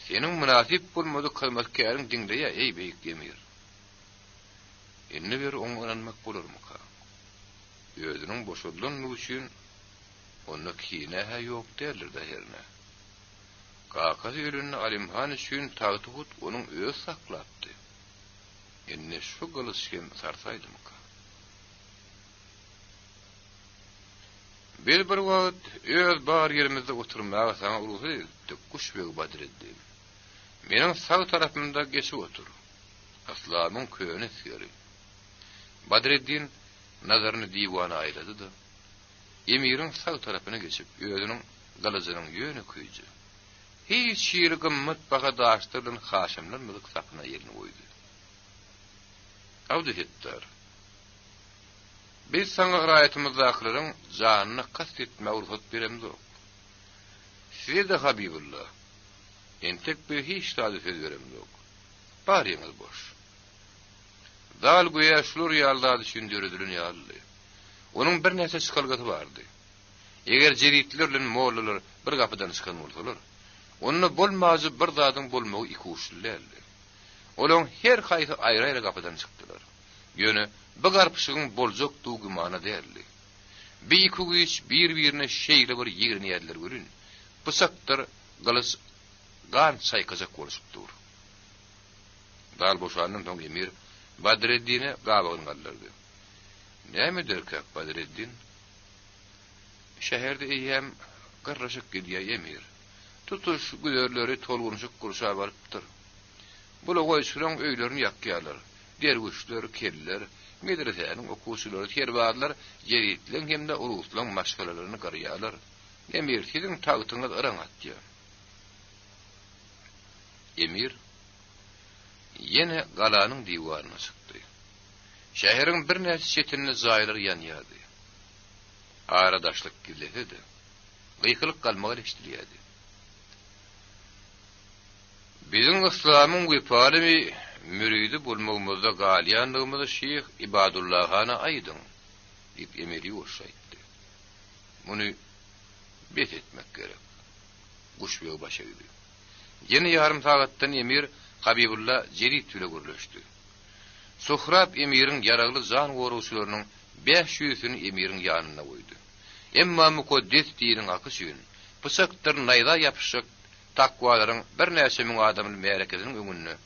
Seniň münasip bolmady kılmatkäriň diňleýä ey beýik Emir. Enne bir oňlanmak bolarmy ka? Özüniň boşadylanyny üçin onu kine ha yok derler de herine. Kakaz ölünü Alimhan üçün tağıtıbut onun öz saklaptı. Enne şu kılışken sarsaydım ka. Bir vakit öz bar yerimizde oturmaya sana uruhu edip kuş ve Badreddin. Menin sağ tarafımda geçip otur. Aslamın köyüne siyari. Badreddin nazarını divana ayladı da emirin sağ tarafına geçip özünün galıcının yönü kuyucu. Hiç şiiri gımmet baka daştırın haşimlenmedik sapına yerini koydu. Avdu hittar. Biz sana rayetimizdakların canına kastetme urfat biremiz yok. Size de Habibullah. Entek bir hiç tadif ediveremiz yok. Bariyeniz boş. Dal güya şulur yalda düşündürüdülün yallı. Onun bir nese çıkalgatı vardı. Eğer ceritlerle moğlular bir kapıdan çıkan olsalar, onunla bolmazı bir dadın bolmağı iki uçlulerdi. Olan her kaytı ayrı ayrı kapıdan çıktılar. Yönü bir garpışığın bolcok duğumana değerli. Bir iki güç birbirine şeyle bir yerini yerler görün. Pısaktar galıs gan saykacak oluşup dur. Dal boşanın ton emir Badreddin'e gabağını kallardı. Ne midir ki Badreddin? Şehirde eyyem karışık gidiyor emir. Tutuş güdörleri tolgunuşuk kuruşa varıptır. Bula koysulan öylerini yakyalar. Dervişler, kelliler, medresenin okusuları, terbadlar, ceritlen hem de uruslan maşgalalarını karıyalar. Emir sizin tağıtınız ıran atya. Emir yine galanın divarına çıktı. Şehrin bir nesi çetinli zaylar yanyadı. Aradaşlık gizledi. Gıykılık kalmağı eleştiriyedi. Bizim İslam'ın vifalimi müridi bulmamızda galiyanlığımızda Şeyh İbadullah Han'a aydın deyip emeli olsaydı. Bunu bet etmek gerek. Kuş ve başaydı. Yine yarım saatten emir Habibullah Cerit tüle görülüştü. Suhrab emirin yaraglı zan korusularının 500'ünü emirin yanına koydu. Emma mukaddes dinin akışın pısıktır nayda yapışık takvaların bir näsemin adamın mereketinin öňünde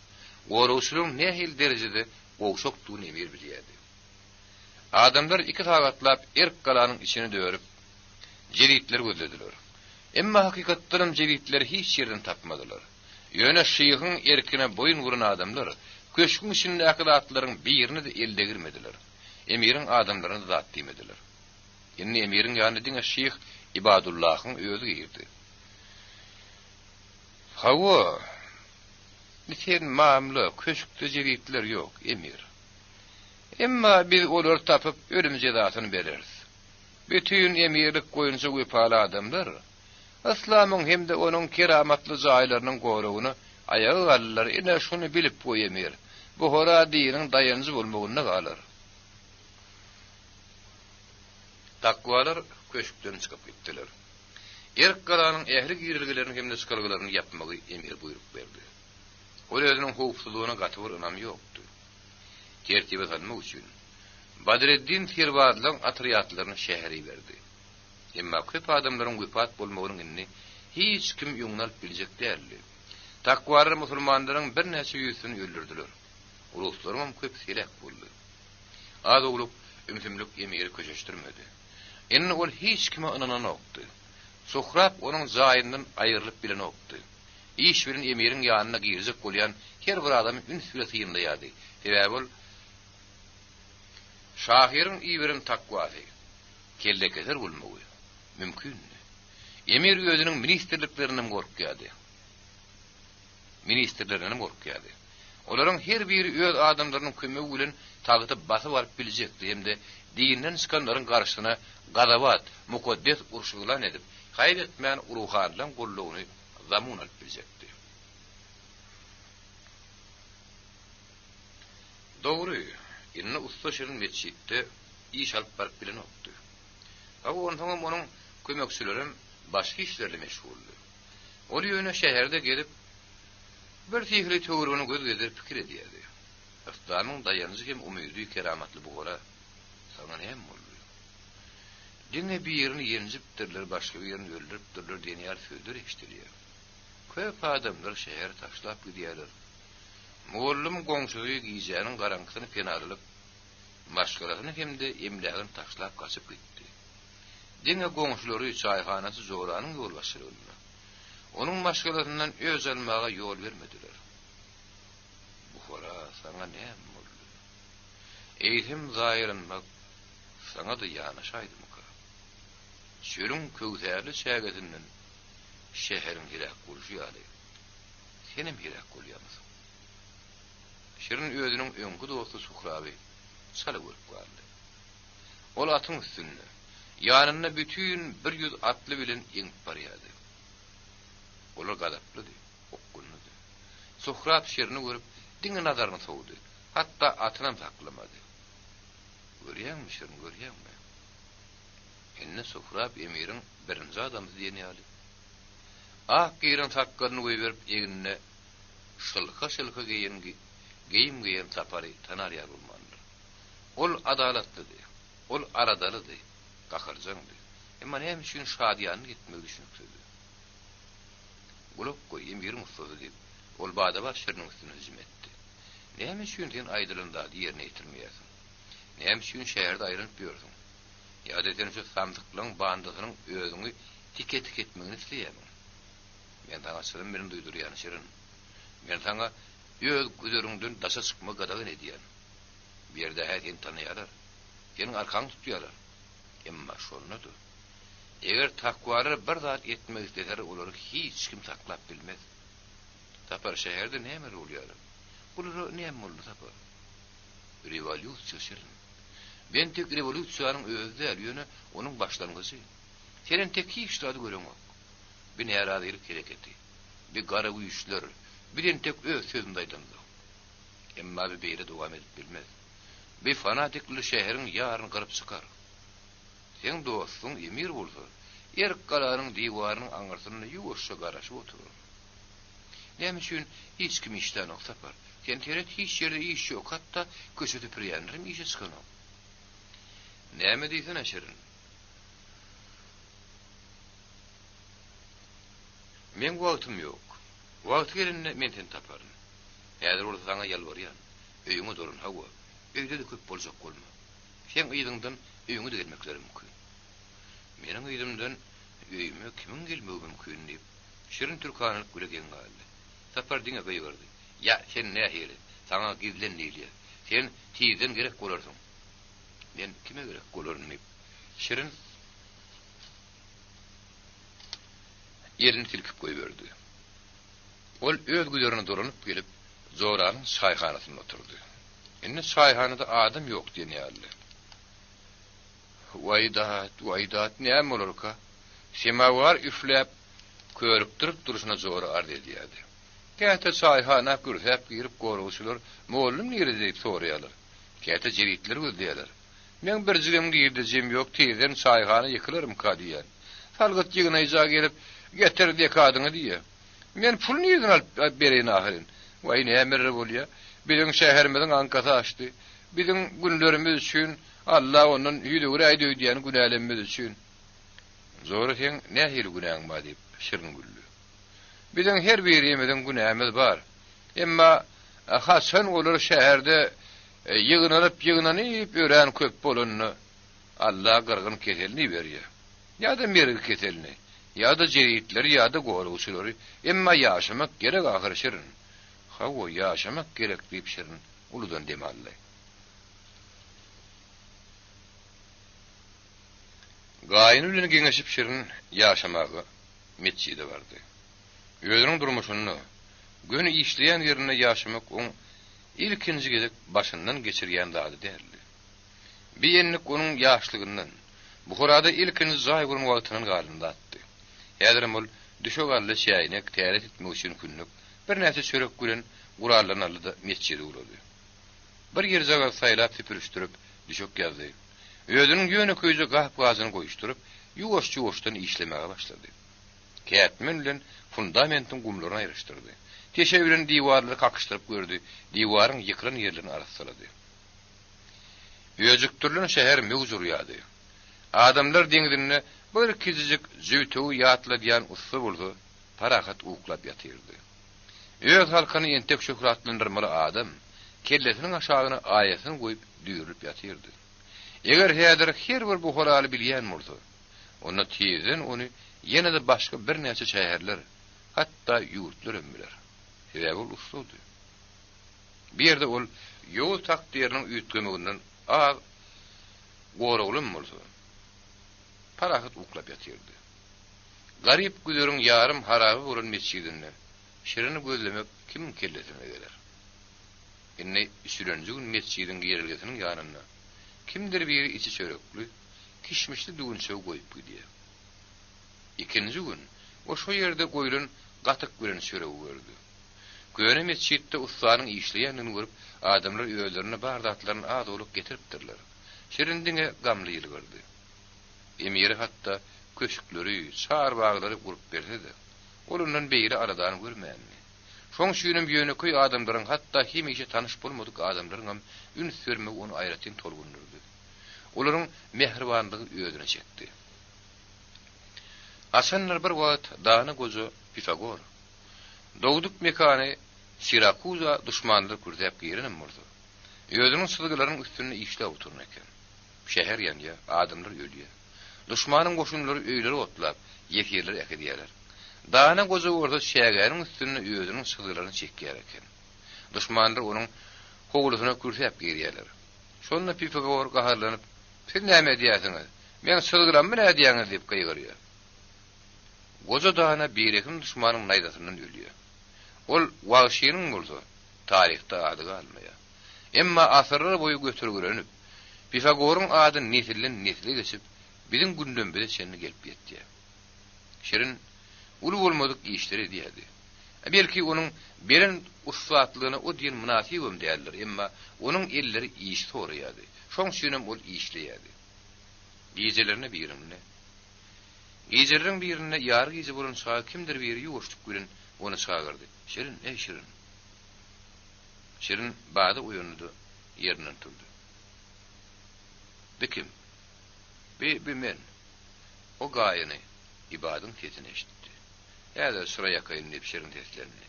gorusulun nähil derecede goşoktuğunu emir bilýärdi. Adamlar iki tagatlap erk galanyň içine dörüp jeritler gözlediler. Emma hakykatdan jeritler hiç yerden tapmadylar. Ýöne şyhyň erkine boyun vuran adamlar köşkün içinde akılatlaryň birini de elde girmediler. Emirin adamlaryny da atdymediler. Indi emirin ýanyna diňe Şeyh İbadullah'ın özü girdi. Hawa niten mamla köşkde jeritler yok emir. Emma biz olar tapıp ölüm cezasyny bereriz. Bütün emirlik goýunça göpaly adamlar İslam'ın hem de onun keramatly jaýlarynyň gorugyny ayagy allar. Ine şunu bilip goý emir. Bu hora dinin dayanıcı bolmagyna galar. Takvalar köşkden çıkıp gittiler. Erk galanyň ehli girilgilerini hem de çıkargylaryny yapmagy emir buyruk berdi. O özüniň howpsuzlygyna gatyr ynam ýokdy. Tertibe salmak üçin Badreddin Tirwadlyň atriyatlaryny şäheri berdi. Emma köp adamlaryň güpat bolmagynyň inni hiç kim ýoňlap biljek däldi. Takwalar musulmanlaryň bir näçe ýüzüni öldürdiler. Uruslarym köp selek boldy. Az olup ümsümlük emiri köşeştirmedi. Enne ol hiç kime inanan okdy. Suhrab onun zaýyndan aýrylyp bilen okdy. İş bilen emirin ýanyna girizek bolýan her bir adam ünsüre ýady. Sebäbi şahirin iýbirin takwasy. Kelle keser bolmagy mümkin. Emir özüniň ministrliklerinden gorkýady. Ministrlerinden gorkýady. Olaryň her biri öz adamlarynyň kömegi bilen tagytyp basyp alyp biljekdi hem de dinden çykanlaryň garşyna gadabat, mukaddes urşuglan edip, haýretmän uruhanlaryň gollugyny zamun alyp biljekdi. Dogry, inne usta şerin mesçitde iş alyp baryp bilen okdy. Awa onuň kömekçilerim başga işlerle meşguldy. Ol ýöne şäherde gelip bir tihri töwrüni göz gezdirip pikir edýärdi. İslamyň dayanıcı hem umydy keramatly bugara sana näme boldy? Diňe bir ýerini ýenjipdirler, başga bir ýerini öldüripdirler diýen ýar söýler eşdiliýär. Köp adamlar şäher taşlap gidýärler. Mollum goňşuly giýjäniň garankysyny penalyp, maşgalaryny hemde emlägini taşlap gaçyp gitdi. Diňe goňşulary çaýhanasy Zoranyň ýolbaşçylygy boldy. Onuň maşgalaryndan öz almaga ýol bermediler. Bu hora saňa näme boldy? Eýtim zaýrynmak saňa da ýanaşaýdymy? Şürün köwtäli şägetinden şäherin hirak bolýary. Senem hirak bolýarmyň? Şirin özüniň öňkü dosty Suhraby çaly görüp galdy. Ol atyň üstünde ýanyna bütün 100 atly bilen iňip barýardy. Olar gadaplydy, okkundy. Suhrab şirini görüp diňe nazaryny sowdy. Hatda atyny taklamady. Görýärmi şirin, görýärmi? Enne Suhrab emirin birinci adamı diýeni ýaly. Ah giýirin takkaryny goýup eginne şylka geýim tapary tanar ýar bolmandyr. Ol adalatlydy. Ol aradalydy. Gahyrjaňdy. Emma näme üçin şadyany gitmek düşünýärdi? Gulup goý emirin ustady diýip, ol bada başlarynyň üstüne hüjüm etdi. Näme üçin sen aýdylynda ýerine ýetirmeýärsiň? Näme üçin şäherde aýrylyp ýörsiň? Ýa-da sen şu samdyklaryň bandysynyň özüňi tiket etmegini isleýärmi? Men taňa şirin bilen duýdurýan şirin. Men taňa öz güzeriňden daşa çykma gadagy edýän. Bir ýerde häzin tanýarlar. Seniň arkaň tutýarlar. Emma şolnady. Eger takwary bir zat etmek isteler, olary hiç kim taklap bilmez. Tapar şäherde näme bolýar? Bular näme boldy tapar? Revolýusiýa şirin. Ben tek revolüsiýanyň özde ýöne onuň başlangyjy. Senen tek hiç şady göreňok. Bir näradylyk hereketi, bir gara güýçler, bilen tek öz sözünde aýdymdy. Emma bir beýle dowam edip bilmez. Bir fanatikli şäheriň ýaryny gyryp çykar. Sen dostuň emir bolsa, erk galaryň diwarynyň aňyrsyny ýuwaşça garaşyp oturur. Näme üçin hiç kim işden oksapar? Sen teret hiç ýerde iş ýok, hatda köşede pirýänlerim işe çykanok. Näme diýsen şirin? Men wagtym ýok. Wagt gelende men sen taparyn. Häzir ol saňa ýalbarýan. Öýüňe durun hawa. Öýde de köp boljak bolma. Sen ýygyňdan öýüňe de gelmekleri mümkin. Meniň ýygyňdan öýüme kimin gelmegi mümkin diýip şirin türkanylyk gülegen galdy. Tapar diňe beýgerdi. Ya sen nähili? Saňa gizlen diýilýär. Sen tiýden gerek bolarsyň. Men kime gerek bolaryn diýip şirin yerini tilkip goýberdi. Ol öz güýlerini duranyp gelip Zoranyň çaýhanasyna oturdy. Enne çaýhanada adam ýok diýen ýaly. Waydat näme bolarka? Semawar üfläp körüp duruşuna Zora ard edýärdi. Käte çaýhana gürsäp girip gorugçylar mollum nerede diýip soraýarlar. Käte jeritler gözleýärler. Men bir jigim giýdirjem ýok, teýden çaýhana ýykylarym ka diýen. Salgyt ýygyna ýa gelip getir dekadyňy diýe. Men pul nereden alyp bereýin ahyrin? Way näme bolýar? Biziň şäherimiziň ankasy açdy. Biziň günlerimiz üçin Allah onuň ýüregine aýdy diýen günälerimiz üçin. Zora sen nähir günäň bar diýip şirin güldü. Biziň her birimiziň günämiz bar. Emma hasan olar şäherde ýygnanyp ören köp bolanyny Allah gyrgyn keselini berýär. Ýa-da mergi keselini, ýa-da jeritleri, ýa-da gorugçylary, emma ýaşamak gerek ahyr şirin. Hawa ýaşamak gerek diýip şirin uludan demally. Gaýyny bilen geňeşip şirin ýaşamagy meçhide bardy. Özüniň durmuşyny, göni işleýän ýerine ýaşamak oň ilkinji gezek başyndan geçirýän zady derli. Bir ýenlik onuň ýaşlygyndan, Buharada ilkinji zaý gurun wagtynyň galynda atdy. Häzir ol düşogally şäýnek täret etmek üçin künnük bir näse çörek gülen gurallanaldy meçhide boldy. Bir ýer zaga saýlap süpürüşdirip düşök ýazdy. Özüniň ýöne köýje gahp-gazyny goýuşdurup, ýuwaş-ýuwaşdan işlemege başlady. Kätmen bilen fundamentyň gumlaryny aýryşdyrdy. Teşe bilen diwarlary kakışdyryp gördü. Diwaryň ýykylan ýerlerini araşdyrdy. Ýöjükdirlen şäher mögzur ýady. Adamlar deňizine bir kizicik züýtügi ýatla diýen ussy boldy, parahat uklap ýatyrdy. Öz halkyny entek şöhratlandyrmaly adam kellesiniň aşagyna aýasyny goýup düýrüp ýatyrdy. Eger häzir her bir bu halaly bilýän bolsa, onda tiýden ony ýene-de başga bir näçe şäherler, hatda ýurtlar biler. Sebäbi ol ussudy. Bir ýerde ol ýol takdiriniň üýtgemeginden goragulym bolsa, parahat uklap ýatyrdy. Garyp güzeriň ýarym haraby bolan mesçidinde şerini gözlemek kim kellesine geler? Indi üçüncü gün mescidin girilgesiniň ýanyna kimdir biri içi çörekli, kişmişli düğünçöw goýup gidiýär. İkinji gün oşo ýerde goýulan gatyk bilen çöregi gördü. Göne mescidde ustanyň işleýänini görüp adamlar öýlerine bardatlaryny az olup getiripdirler. Şerindine gamlyly gördü. Emiri hatta köşükleri, çar bağları kurup berdi. Olundan beyri aradan görmänmi. Şoň şüýnüm ýöneköy adamlaryň hatta hemişe tanyş bolmadyk adamlaryň hem ün sürme onu aýratyn tolgundurdy. Olaryň mehribanlygy öýüne çekdi. Hasanlar bir wagt daňy gozu Pifagor. Dowduk mekany Sirakuza düşmanlyk kurzap girenim boldy. Öýüniň sylgylaryň üstüne işläp oturun eken. Şäher ýanýa adamlar ölýär. Düşmanyň goşunlary öýleri otlap, ýekirler ekediýärler. Daňy gozu orda şägäriň üstüne öýüniň sylgylaryny çekýär eken. Düşmanlar onuň howlusyna kurzap girýärler. Şonda Pifagor gaharlanyp, "Siz näme diýäsiňiz? Men sylgylamy näme diýäňiz?" diýip gaýgyrýar. Gozo daňa berekim düşmanyň naýdasyndan ölýär. Ol wagşynyň bolsa, taryhda ady galmaýar. Emma asyrlar boyu götürgülenip, Pifagoryň ady nesilden nesile geçip, bizim gündemde şeni gelip ýetdi. Şerin ulu bolmadyk işleri diýdi. Belki onuň beren uslatlygyna o diýen münasibem diýerler, emma onuň elleri iş soraýady. Şoň şünem ol işleýärdi. Gecelerine birimle. Gecelerin birine ýar gece bolan şaha kimdir biri ýuwaşdyk gülen onu çağırdy. Şerin, ey Şerin. Şerin bada uyandı, yerinden turdu. Bikim? Bi men. O gaýyny ibadyň sesini eşitdi. Ýa-da şura ýakaýyn diýip Şerin seslendi.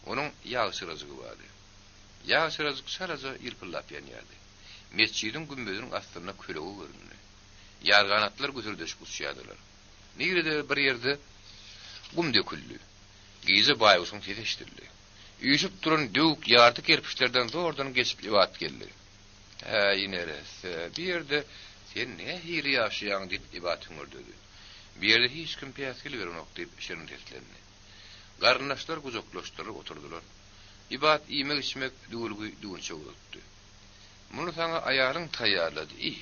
Onuň ýağ sırazygy bardy. Ýağ sırazyk saraza ýylpylap ýanýardy. Mescidin gümbüziniň astyna köregi göründü. Ýarganatlar götürdeş gusýadylar. Nirede bir ýerde gum döküldü. Gize baýusyň sesi eşidildi. Üýüşüp duran döwük ýarty kerpiçlerden zordan geçip ýewat geldi. Ýeneres, bir ýerde sen ne hiri ýaşaýaň diýip ibat hüngürdüdi. Bir ýerde hiç kim piýasgyly berenok diýip Şerin teslendi. Garnaşlar guzoklaşdyryp oturdular. İbat iýmek içmek düwünçe bolupdy. Muny saňa aýaryň taýýarlady.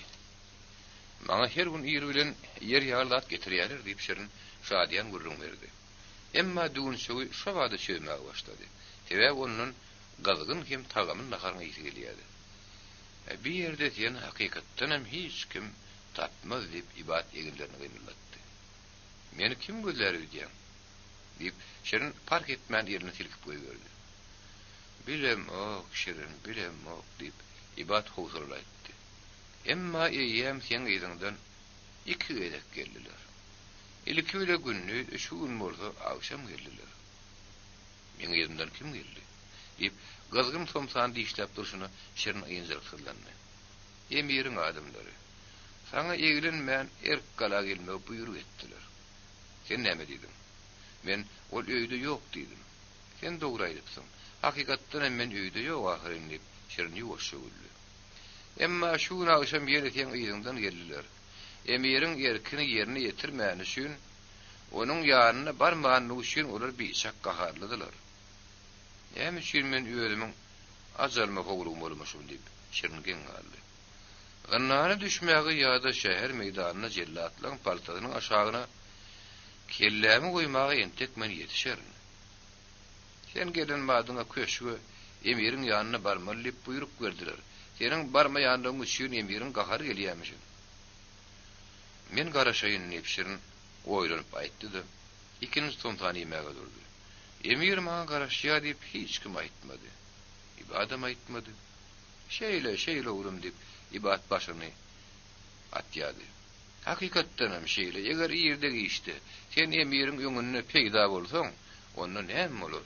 Maňa her gün ýer bilen ýer ýarlat getirýärler diýip Şerin şadýan gurrun berdi. Emma düwünçeği şu wagtda şöýmäge başlady. Sebäbi onuň gazygyn hem tagamyn naharyna ýeti gelýärdi. Bir ýerde sen hakykatdan hem hiç kim tapmaz diýip ibat egillerini gymylatdy. Meni kim gözleri diýen? Diýip Şerin park etmän ýerine silkip goýberdi. Bilem ok Şerin, bilem ok diýip ibat howsalaýdy. Emma eýem sen ýyzyňdan iki gedek geldiler. İlki öyle günlü şu gün bolsa akşam geldiler. Men ýerden kim geldi? Diýip gazgym somsan diýişläp durşuny Şerin aýynjylyk syllandy. Emiriň adamlary saňa egilenmän erkala gelmek buýrup etdiler. Sen näme diýdin? Men ol öýde ýok diýdim. Sen dogry aýdypsyň. Hakykatdan men öýde ýok ahyryn diýip Şerin ýuwaşdy. Emma şu gün akşam ýere sen aýyndan geldiler. Emiriň erkini ýerine ýetirmäni üçin onuň ýanyna barmagany üçin olar biçak gaharladylar. Näme üçin men öýdümiň ajalma howlugum bolmaşym diýip Şerin geňaldy. Gannany düşmäge ýa-da şäher meýdanyna jellatlaň paltadynyň aşagyna kellämi goýmagy entek men ýetişer. Sen gelen madyňa köşüge emiriň ýanyna barmaly diýip buýruk berdiler. Senin barmaýandyň üçin emiriň gahary gelýärmişin. Men garaşaýyn diýip Şerin oýlanyp aýtdy-da, ikinji somsany ýemäge durdy. Emir maňa garaşýar diýip hiç kim aýtmady. İbadam aýtmady. Şeýle urum diýip ibat başyny atýady. Hakykatdan hem şeýle. Eger ýerde geçdi, sen emiriň öňüne peýda bolsaň, onda näme bolar?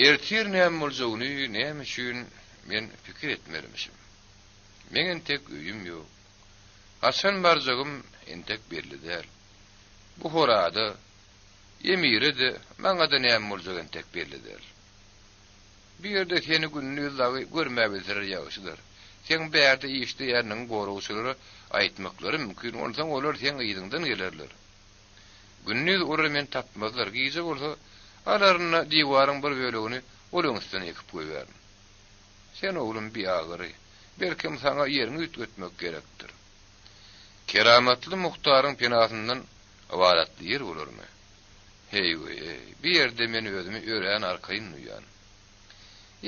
Ertir näme boljagyny, näme üçin men pikir etmermişim. Meňin tek öýüm ýok. Hasan barzagym entek belli däl. Bu horada emiri de maňa da näme boljak entek belli däl. Bir ýerde seni günnüzlagy görmäbizler ýaşylar. Sen bäýerde ýeşdi ýeriniň gorugçylary aýtmaklary mümkin. Ondan olar sen ýygyňdan gelerler. Günnüz urar men tapmazlar. Gize bolsa araryna diwaryň bir bölegini olaň üstüne ekip goýberdim. Sen oglum bir agyry. Belkim sana ýerini ütgetmek gerekdir. Keramatly muhtaryň penasyndan awalatly ýer bolarmy? Hey, bir ýerde meni özümi ören arkaýyn duýan.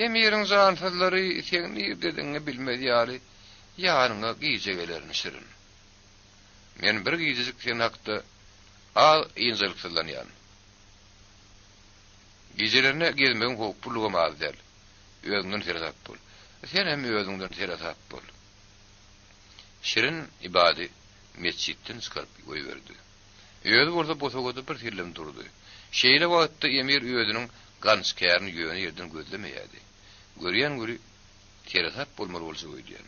Emiriň zanfylary sen nirdeňi bilmedi ýaly ýanyňa gize gelermişirin. Men bir gizejik sen hakda al ýynjylyklanýan. Gizelerine gezmegiň hok pulugam az däl. Özüňden terazat bol. Sen hem özüňden terazat bol. Şirin ibadi mescitten çıkarıp goýberdi. Öýde bolsa bosagoda bir film durdy. Şeýle wagtda emir öýdüniň ganskärini ýöne ýerden gözlemeýärdi. Görýän göri terazat bolmaly bolsa goýdyan.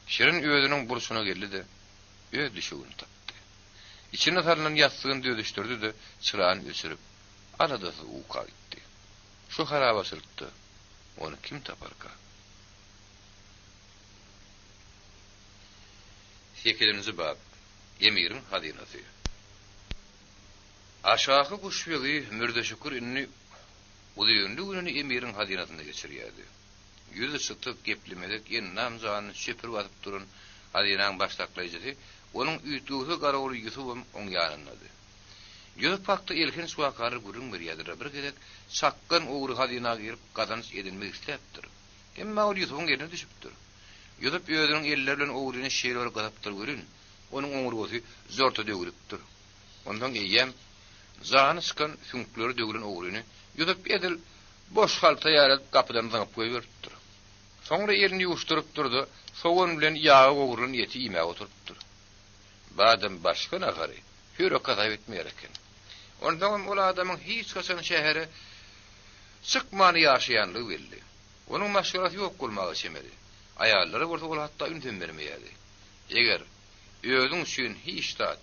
Şirin öýdüniň burşuna geldi de öýd düşügini tapdy. İçine salynan ýastygyny dödüşdirdi de çyrağını öçürüp aladasy uka gitdi. Şu haraba sırtdy. Onu kim taparka? 8-nji bab. Emiriň hadynasy. Aşağı kuşbegi mürde şükür inni udyýandy gününi emiriň hadynasynda geçirýärdi. Ýüzi çytyp geplemedek en namzany şepir batyp duran hadynaň başlaklaýjy onuň üýtgüsi garagoly Ýusufum oň ýanyndadı. Ýusuf pakty elkin suwakary gurun bir ýadyra bir gedek çakkan ogry hadyna girip gazanç edilmek isläpdir. Emma ol Ýusufyň ýerine düşüpdir. Ýusuf ýödüniň eller bilen ogryny şeýler gazapdyr görün. Onuň oňurgosy zorta dögülipdir. Ondan eýem zany çykan süňkleri dögülen ogryny Ýusuf edil boş halta ýarat kapydan zaňyp goýberipdir. Soňra ýerini ýuwuşdyryp durdy. Soğun bilen ýagy ogryny ýeti ýeme oturypdyr. Badam başga nagary hürek gazap etmeýärken. Ondan ol adamyň hiç kaçan şähere çykmany ýaşaýanlygy belli. Onuň maşgaraty ýok bolmagy şemeli. Aýallary bolsa ol hatda ünten bermeýärdi. Eger öýüň üçin hiç tat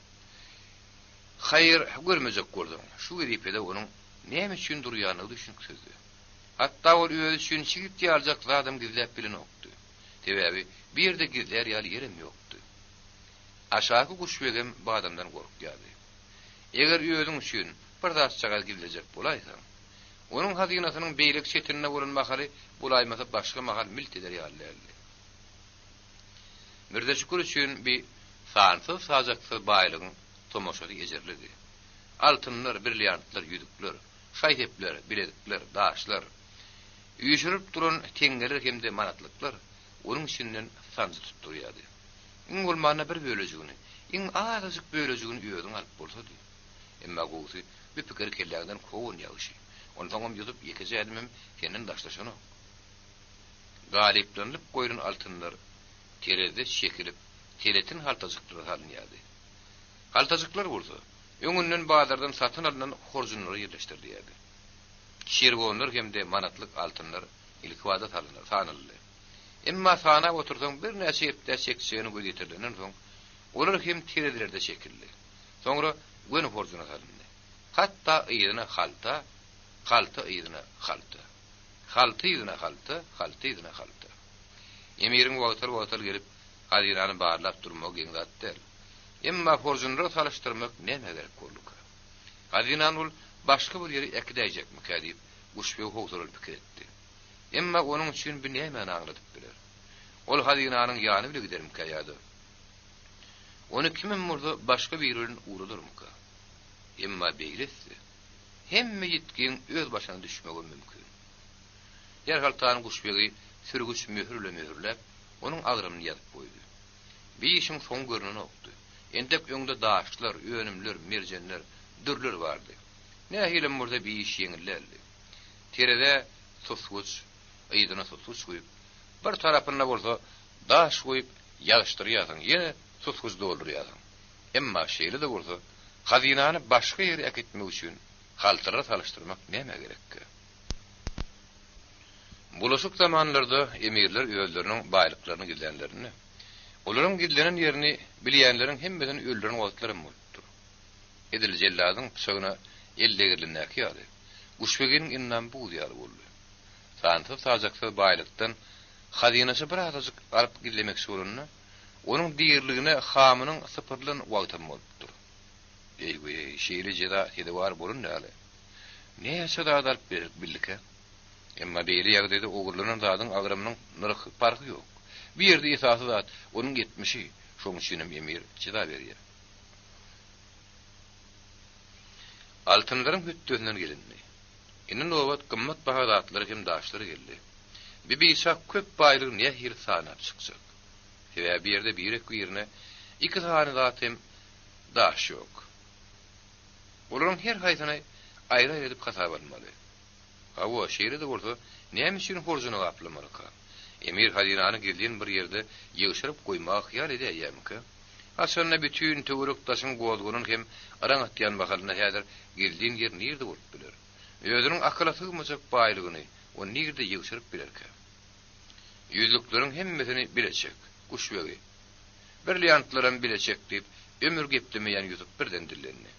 hayır görmejek bolsaň, şu gidipede onuň näme üçin durýanyny düşünksizdi. Hatta ol öýü üçin çigip ýaljak adam gizläp bilen okdy. Tebebi bir ýerde gizler ýaly ýerim ýokdy. Aşağı kuşbegem bu adamdan gorkýardy. Eger öýüň üçin bir zat çagal gizlejek bolaýsaň, onuň hadynasynyň beýlik çetinine bolan mahary bulaýmasa başga mahal milt eder ýaly. Mürde şükür üçin bir sansız sajaksız baýlygyň tomoşady ejerlidi. Altynlar, birliýantlar, ýüdükler, şaýtepler, bilezikler, daşlar, üýşürüp duran teňgeler hemde manatlyklar onuň içinden sanjy tutdurýardy. Iň bolmana bir bölejigini, iň azyjyk bölejigini ýödüň alyp bolsady. Emma gowy bir pikir kellägden kowun ýaşy. Ondan ýyzyp iki jadymym kenen daşlaşany. Galiplenip goýrun altynlar terede şekilip teletin haltazyklara salynýardy. Haltazyklar bolsa öňünden bazardan satyn alynan horjunlary ýerleşdirýärdi. Şergonlar hemde manatlyk altynlar ilkwada sanyldy. Emma sana otursaň bir näçe ýerde çekçeni göýetirlenen soň olar hem terelerde şekilli. Soňra gönü horjuna salyndy. Hatda ýyna halta, halta ýyna halta. Halta ýyna halta, halta ýyna halta. Emiriň wagtar gelip hadyrany barlap durmak ýeňdatdyr. Emma horjunlara salışdyrmak näme gerek bolduka? Hadynan ol başga bir ýere ekidäjekmi kädip guşbeg howsaryl pikir etdi. Emma onuň üçin bir näme agladyp biler. Ol hadynanyň ýany bile giderim käýýärdi. Onu kimin murda başga bir ýerden uğradyrmyka? Emma beýlesi hemme ýetgen öz başyna düşmegi mümkin. Ýerhaltany guşbegi sürgüç möhürlep onuň agryny ýazyp goýdy. Bir işin soň görünen okdy. Entek öňde daşlar, öýünimler, merjenler, dürler bardy. Nähilem murda bir iş ýeňillerdi. Terede susguç, ýydyna susguç goýup, bir tarapyna bolsa daş goýup ýalyşdyrýarsyň, ýene tutkuz dolur ýadyň. Emma şeýle de bolsa, hazynany başga ýere ekitmek üçin haltyra salışdyrmak näme gerekki? Bulaşık zamanlarda emirler öýleriniň baýlyklaryny gizlenlerini, olaryň gizlenen ýerini bilýänleriň hemmeden öldüren wagtlaryň bolupdyr. Edil jelladyň pyşagyna ellegilinäki ýaly. Guşbeginiň innan bu diýar boldy. Santy tajaksa baýlykdan hazynasy bir azajyk alyp gizlemek sorunna, onun diýerligine hamynyň sypyrlyň wagty bolupdyr. Eýwe, şeýle jeda hedewar bolun näle. Näçe da alyp bildike? Emma beýle ýagdaýda ogurlanan zadyň agrymynyň nyrky farky ýok. Bir ýerde esasy zat onuň gitmişi, şoň üçin emir jeda berýär. Altynlaryň hüttünden gelindi. Inin nowat gymmat baha zatlary hem daşlary geldi. Bibisa köp baýlyk nähir sanap çykjak. Sebäbi bir ýerde bir iki ýerine iki tane zat hem daş ýok. Olaryň her haýsyny aýra edip hasap almaly. Hawa şeýle de bolsa, näme üçin horjuny gaplamalyka? Emir hazynany geldiň bir ýerde ýygyşyryp goýmak ýaly edýärmi? Aslynda bütün töwerekdaşyň gowdugynyň hem araň atýan bahalyna häzir geldiň ýer nirde bolup biler. Özüniň akla sygmajak baýlygyny o nirde ýygyşyryp bilerkä? Ýüzlükleriň hemmesini bileçek, guşbegi. Birliýantlaryň bileçek diýip ömür geplemeýän Ýusup birden dillendi.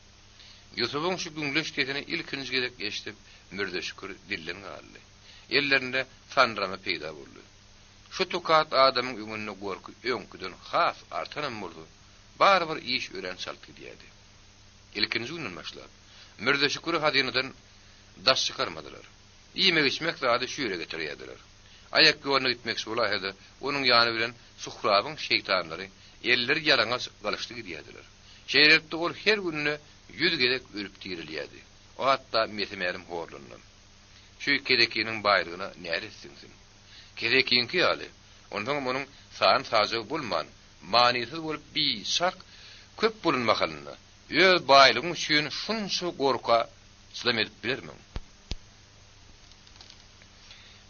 Ýusupuň şu güňleş kesini ilkinji gezek eşitip mürde şükür dillen galdy. Ellerinde sanrama peýda boldy. Şu tukat adamyň öňünde gorky öňküden has artanan boldy. Bar iş ören çalty diýdi. İlkinji günden başlap mürde şükür hadynydan daş çykarmadylar. Ýemek içmek zady şu ýere getirýärdiler. Ayak ýoluna gitmek bolýardy. Onuň ýany bilen Suhrabyň şeytanlary eller ýalaňaç galyşdy diýdiler. Şeýrekde ol her günne 100 gedek ölüp dirilýärdi. O hatda mesemerim horlandy. Şu kedekiniň baýrygyna näre etsinsin. Kedekinki ýaly. Onuň sağan sajagy bolman, maniýetsiz bolup bir şak köp bulunmakalyny. Öz baýlygyň üçin şunça gorka çydam edip bilermi?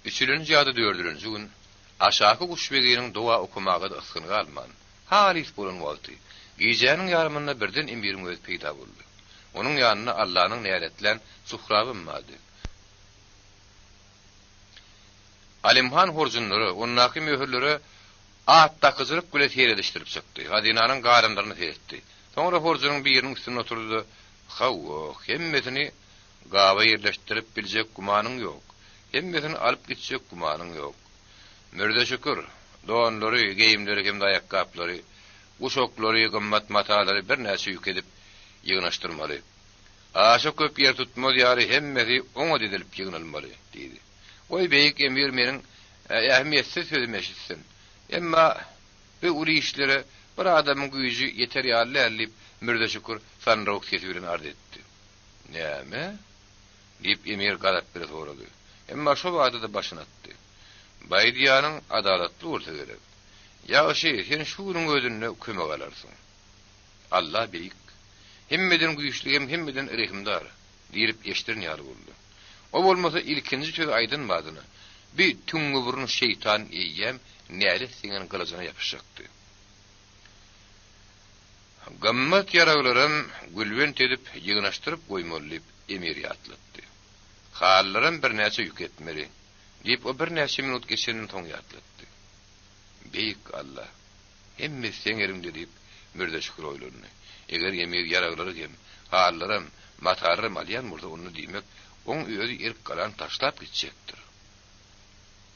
Üçüncü ýa-da 4-nji gün aşaky guşbeginiň dua okumagy da ysgyny alman. Halis bolan wagty. Gijäniň ýarymynda birden emirin öz peýda boldy. Onuň ýanyna Allahyň näretlen Suhraby mady. Alimhan horjunlary, onnaky möhürleri atda kyzyryp güle seredişdirip çykdy. Hazynanyň garynlaryny seretdi. Soňra horjunyň biriniň üstüne oturdy. Hawa, hemmesini gawa ýerleşdirip biljek gumanyň ýok. Hemmesini alyp gitjek gumanyň ýok. Mürde şükür, donlary, geyimleri hem dayak gaplary, uşoklary, gymmat matalary bir näçe ýük edip ýygnaşdyrmaly. Aşa köp ýer tutmaz ýary hemmesi oňa edilip ýygnalmaly diýdi. Oý beýik emir meniň ähmiýetsiz sözümi eşitsin. Emma bu uly işlere bir adamyň güýji ýeter ýaly mürde şükür sanrak sesi bilen ard etdi. Näme? Diýip emir galap bir sorady. Emma şu wagtda da başyny atdy. Baýdýanyň adalatly bolsa gerek. Ýa-şy, sen şunyň özüne kömek alarsyň. Allah beýik. Hemmeden güýçli hem hemmeden rehimdar diýip eşdirin ýaly boldy. O bolmasa ilkinji söz aýdynmadyny. Bir tüňňe burun şeytan eýýem näle seňin gylyjyna ýapyşakdy. Gammat ýaraglarym gülwen tedip ýygnaşdyryp goýmaly emir ýatlatdy. Hallarym bir näçe ýük etmeli diýip o bir näçe minut geçenden soň ýatlatdy. Beýik Allah, hemme seňerimde diýip mürde şükür oýlandy. Eger emir ýaraglary hem hallarym matarym alýan bolsa onu diýmek oň öýü erk galan taşlap gitjekdir.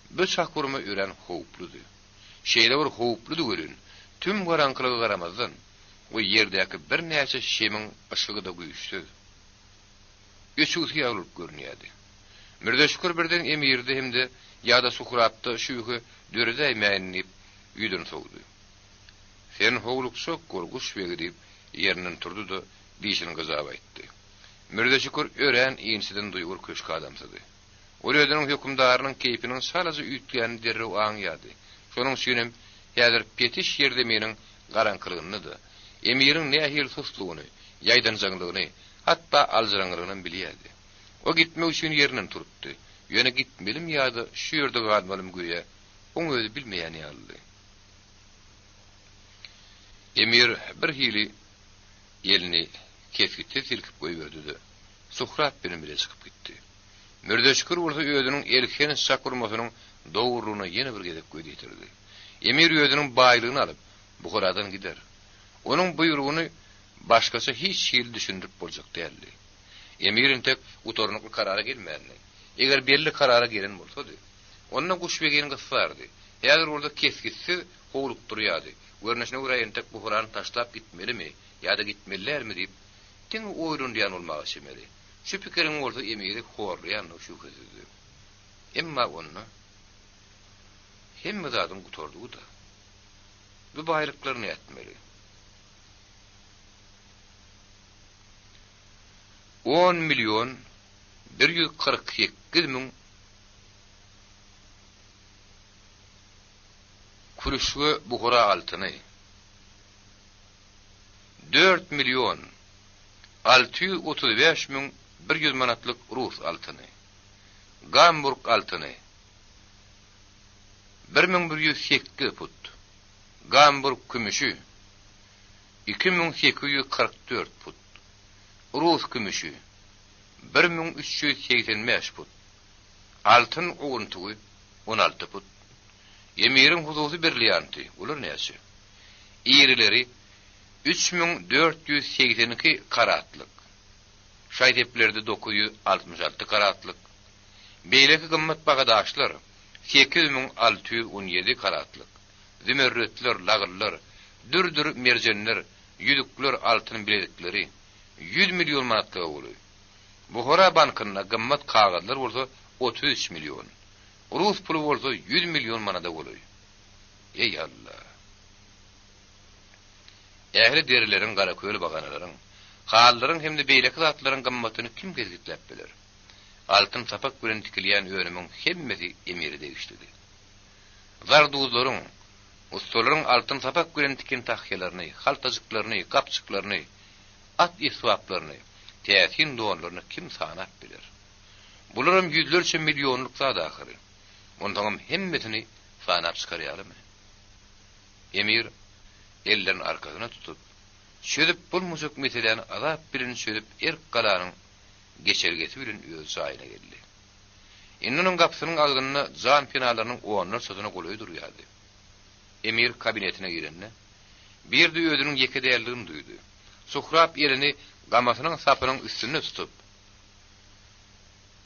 Bu çakurma ören howpludy. Şeýle bir howpludy görün. Tüm garankylyga garamazdan o ýerdäki bir näçe şemiň ışıgy da güýçli. Üçüňki ýalyp görünýärdi. Mürde şükür birden emirdi hemde ýa-da Suhrapdy şuýgy döredeýmänip ýüdün sowdy. Sen howluk şok gorguş diýip ýerinden turdy da diýişini gazap aýtdy. Mürde şükür ören iňsiden duýgur köşke adamsydy. Olýadynyň hökümdarynyň keypiniň salazy üýtgän derrew aňýady. Şonuň üçin häzir petiş ýerde meniň garankylygyny da, emiriň nähil suslugyny, ýaýdan jaňlygyny, hatda aljaranlygyny bilýärdi. O gitmek üçin ýerinden turupdy. Ýöne gitmelim ýa-da şu ýerde galmalym goýa, oň özü bilmeýän ýaly. Emir bir hili elini kefkitte silkip koyuverdi. Suhrap benim bile çıkıp gitti. Mürdeşkür urdu ödünün elken sakurmasının doğurluğuna yine bir gedip koyditirdi. Emir ödünün baylığını alıp Bukharadan gider. Onun buyruğunu başkası hiç şiil düşündürüp bolacak değerli. Emirin tek utorunuklu karara gelmeyeni. Eğer belli karara gelen bolsaydı, onunla kuş begenin kısardı. Eğer orada keskisi kovulup duruyordu. Görünüşüne uğrayan tek Bukhara'nı taşlap gitmeli mi, ya da gitmeliler mi deyip, den oyrun diyen olmağı şemeli. Şu pikirin orada emiri horlayan o şu kızıdı. Emma onunla, hem mızadın kutorduğu da, bu baylıklarını etmeli. 10.148.000 kuruşlu Bukhara altını, 4.635.100 manatlık Rus altını, Gamburg altını, 1.108 put, Gamburg kümüşü, 2.844 put, Rus kümüşü, 1.385 put, altın oğuntuğu 16 put, emirin huzusu birliyantı, olur neyse. İğrileri 3.482 karatlık, şayteplerde 966 karatlık, beyleki gımmat bagadaşlar 8.617 karatlık, zümrütler, lağırlar, dürdür mercenler, yüdükler, altın bilezikleri 100 milyon manatlığa oluyor. Bukhara bankına gımmat kağıtlar olsa 33 milyon. Rus pulu olsa 100 milyon manada oluyor. Ey Allah! Ehli derilerin, Karaköy baganaların, halların hem de beyleki zatların gımmatını kim gezgitlep bilir? Altın sapak bilen tikilyen öğrümün hemmesi emiri değiştirdi. Zarduzların, ustaların altın sapak bilen tikin tahyelerini, haltacıklarını, kapçıklarını, at isvaplarını, tesin doğanlarını kim sanat bilir? Bularım yüzlerce milyonluk zada ahırı. Ondan hemmesini sanat çıkarıyalım mı? Emir, ellerin arkasına tutup, şödüp bulmuşuk meseleğini azap birini şödüp kalanın geçergesi birin öz sahine geldi. İnnunun kapısının ağzına zan finalarının oğanlar sözüne koluyu duruyordu. Emir kabinetine girenle, bir de ödünün yeke değerliğini duydu. Suhrap elini gamasının sapının üstüne tutup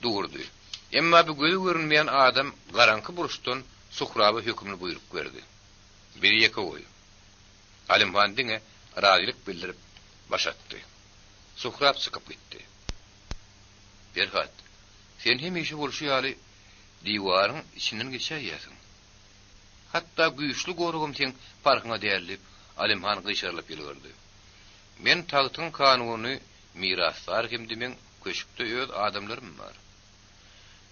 durdu. Emma bu gözü görünmeyen adam garankı buruştan Suhrap'a hükümlü buyruk verdi. Biri yeke oyu. Alimhan dine razılık bildirip başattı. Suhrap sıkıp gitti. Berhat, sen hem işi oluşu yali divarın içinden geçeyyasın. Hatta güçlü korugum sen farkına değerlip Alimhan kıyşarılıp yılgırdı. Men tağıtın kanunu miraslar kimdi men köşükte öz adamlarım var.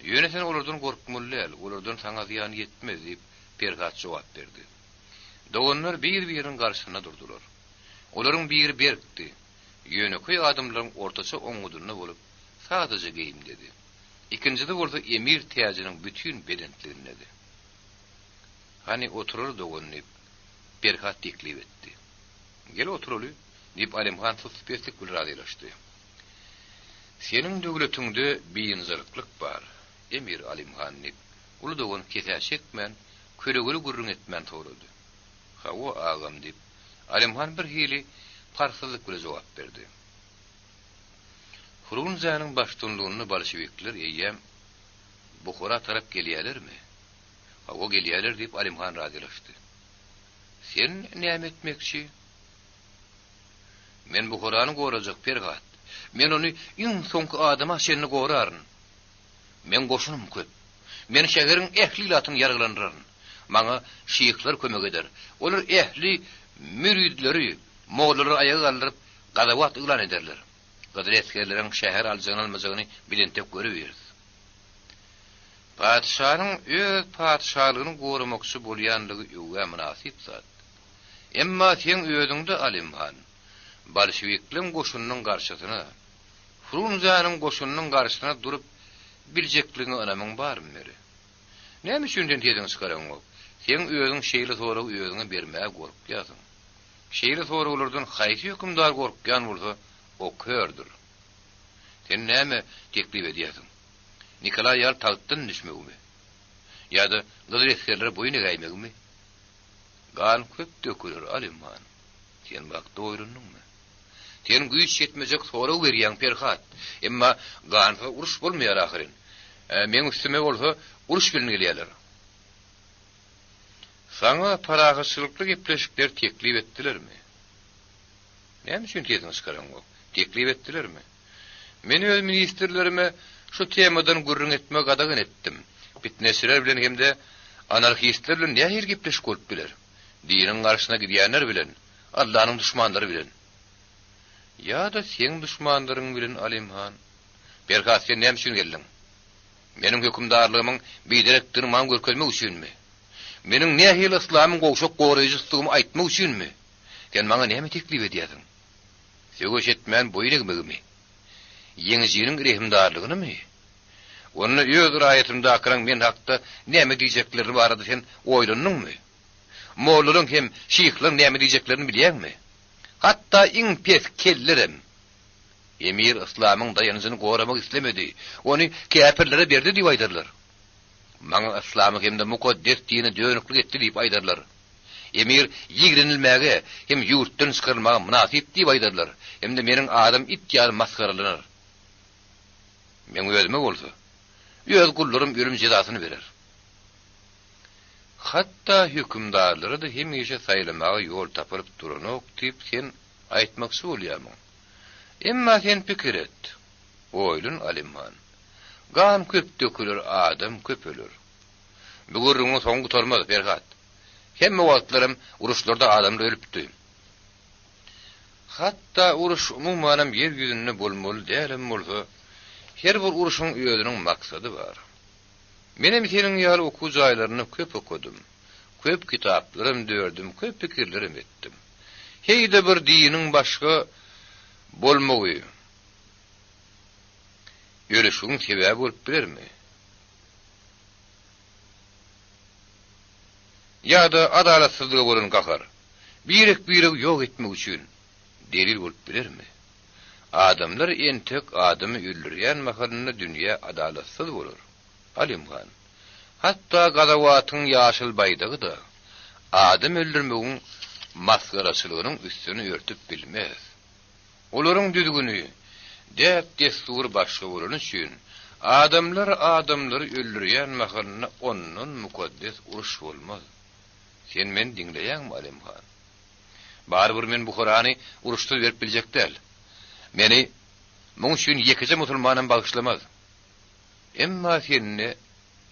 Yöneten olurdan korkmullel, olurdan sana ziyan yetmez deyip Berhat cevap verdi. Doğanlar bir-birinin karşısına durdular. Onların bir berkti. Yönököy adamların ortası oňuduna bolup sadece geyim dedi. İkincide orada emir tiyacının bütün bedentlerini dedi. Hani oturur doğanlayıp Berhat teklif etti. Gel oturulu deyip Alimhan susperslik bir razılaştı. Senin döwletinde biýinziriklik bar. Emir Alimhan deyip ulu doğan kesäşekmen, kölegülü gurrun etmen toğladı. Hawa ağam deyip Alimhan bir hili parsızlık bilen cevap berdi. Frunzanyň başçylygyny bolşewikler eýem Bukhara tarap gelýärlermi? Hawa gelýärler deyip Alimhan razılaşdy. Sen näme etmekçi? Men Bukharany gorajak Berhat. Men onu iň soňky adama seni goraryn. Men goşunum köp. Men şäheriň ehlilatyny ýargılandyraryn. Maňa şeýhler kömek eder. Olar ehli müridleri, moğulları ayağa kaldırıp gadavat ilan ederler. Gadretkerlerin şäher aljygyny almajagyny bilentep görüberdi. Padşahyň öz padşalygyny goramakçy bolýanlygy öwä münasip zat. Emma sen özüňde Alimhan, bolşevikliň goşunynyň garşysyna, Frunzanyň goşunynyň garşysyna durup biljekligiň önemiň barmy meri? Näme üçin tediň çıkaraň? Sen özüň şeýle soraw özüňe bermäge gorupýasyň. Şeýle sorulardan haýsy hökümdar gorkýan bolsa, o kördür. Sen näme teklip edýärsiň? Nikolay ýar tagtdan düşmegmi? Ýa-da gazretlerlere boyun eýmegmi? Gan köp dökülür Alimhan. Sen bak doýrunmy? Sen güýç ýetmejek soraw berýän Ferhat. Emma ganfa uruş bolmaýar ahyryn. Men üstüme bolsa uruş bilen gelýärler. Sana paragyçylykly gepleşikler teklip etdilermi? Näme üçin teziniz karango? Teklip etdilermi? Men öz ministrlerime şu temadan gurrun etmek adagyn etdim. Bitnesler bilen hemde anarchistler bilen näher gepleşik bolup biler. Dinin karşısına gidýänler bilen, Allah'ın düşmanları bilen. Ya da sen düşmanlaryň bilen Alimhan. Berkat sen näme üçin geldin? Meniň hökümdarlygymyň biderek dyrman görkezmek üçinmi? Meniň nähil islamyň gowşak goraýjystygymy aýtmak üçinmi? Sen maňa näme teklip edýärsiň? Söwüş etmän boýun egmegimi? Ýeňijiniň rehimdarlygynymy? Onu öz raýatymda akran men hakda näme diýjekleri barady sen oýlanyňmy? Mollaryň hem şeýhlaryň näme diýjeklerini bilýärmi? Hatta iň pes kellerim. Emir islamyň daýanyjyny goramak islemedi. Onu käpirlere berdi diýip aýdarlar. Maňa islamy hemde mukaddes dini dönüklik etdi diýip aýdarlar. Emir ýigrenilmäge hem ýurtdan çykyrmaga münasip diýip aýdarlar. Hemde meniň adam it ýaly maskaralanır. Men özüme bolsa, öz gullarym ölüm jezasyny berer. Hatta hükümdarları da hemişe saylamağa yol tapırıp duranok tip sen aýtmakçy bolýarmyň. Emma sen pikir et. Oýlun Alimhan. Gan köp dökülür, adam köp ölür. Bu gurrunň soňgy tormaz Ferhat. Hemme wagtlarym uruşlarda adamlar ölüpdi. Hatta uruş umumyň yer ýüzünde bolmaly dälim bolsa, her bir uruşyň özüniň maksady bar. Menem senin ýaly okuw jaýlaryny köp okudum. Köp kitaplarym dördüm, köp pikirlerim etdim. Heýde bir diniň başga bolmagy. Ýörüşüň sebäbi bolup bilermi? Ýa-da adalatsyzlyga bolan gahar. Birek ýok etmek üçin delil bolup bilermi? Adamlar entek adamy öldürýän mahalynda dünýä adalatsyz bolar. Alimhan. Hatta gadawatyň ýaşyl baýdagy da adam öldürmegiň maskaraçylygynyň üstüni örtüp bilmez. Olaryň düzgünü dep destur başga bolan üçin adamlar öldürýän mahalynda onun mukaddes uruş bolmaz. Sen men diňleýäňmi Alimhan? Barbyr men bu Kur'any uruşda berip biljekdir. Meni muň üçin ýekije musulmanan bagyşlamaz. Emma seni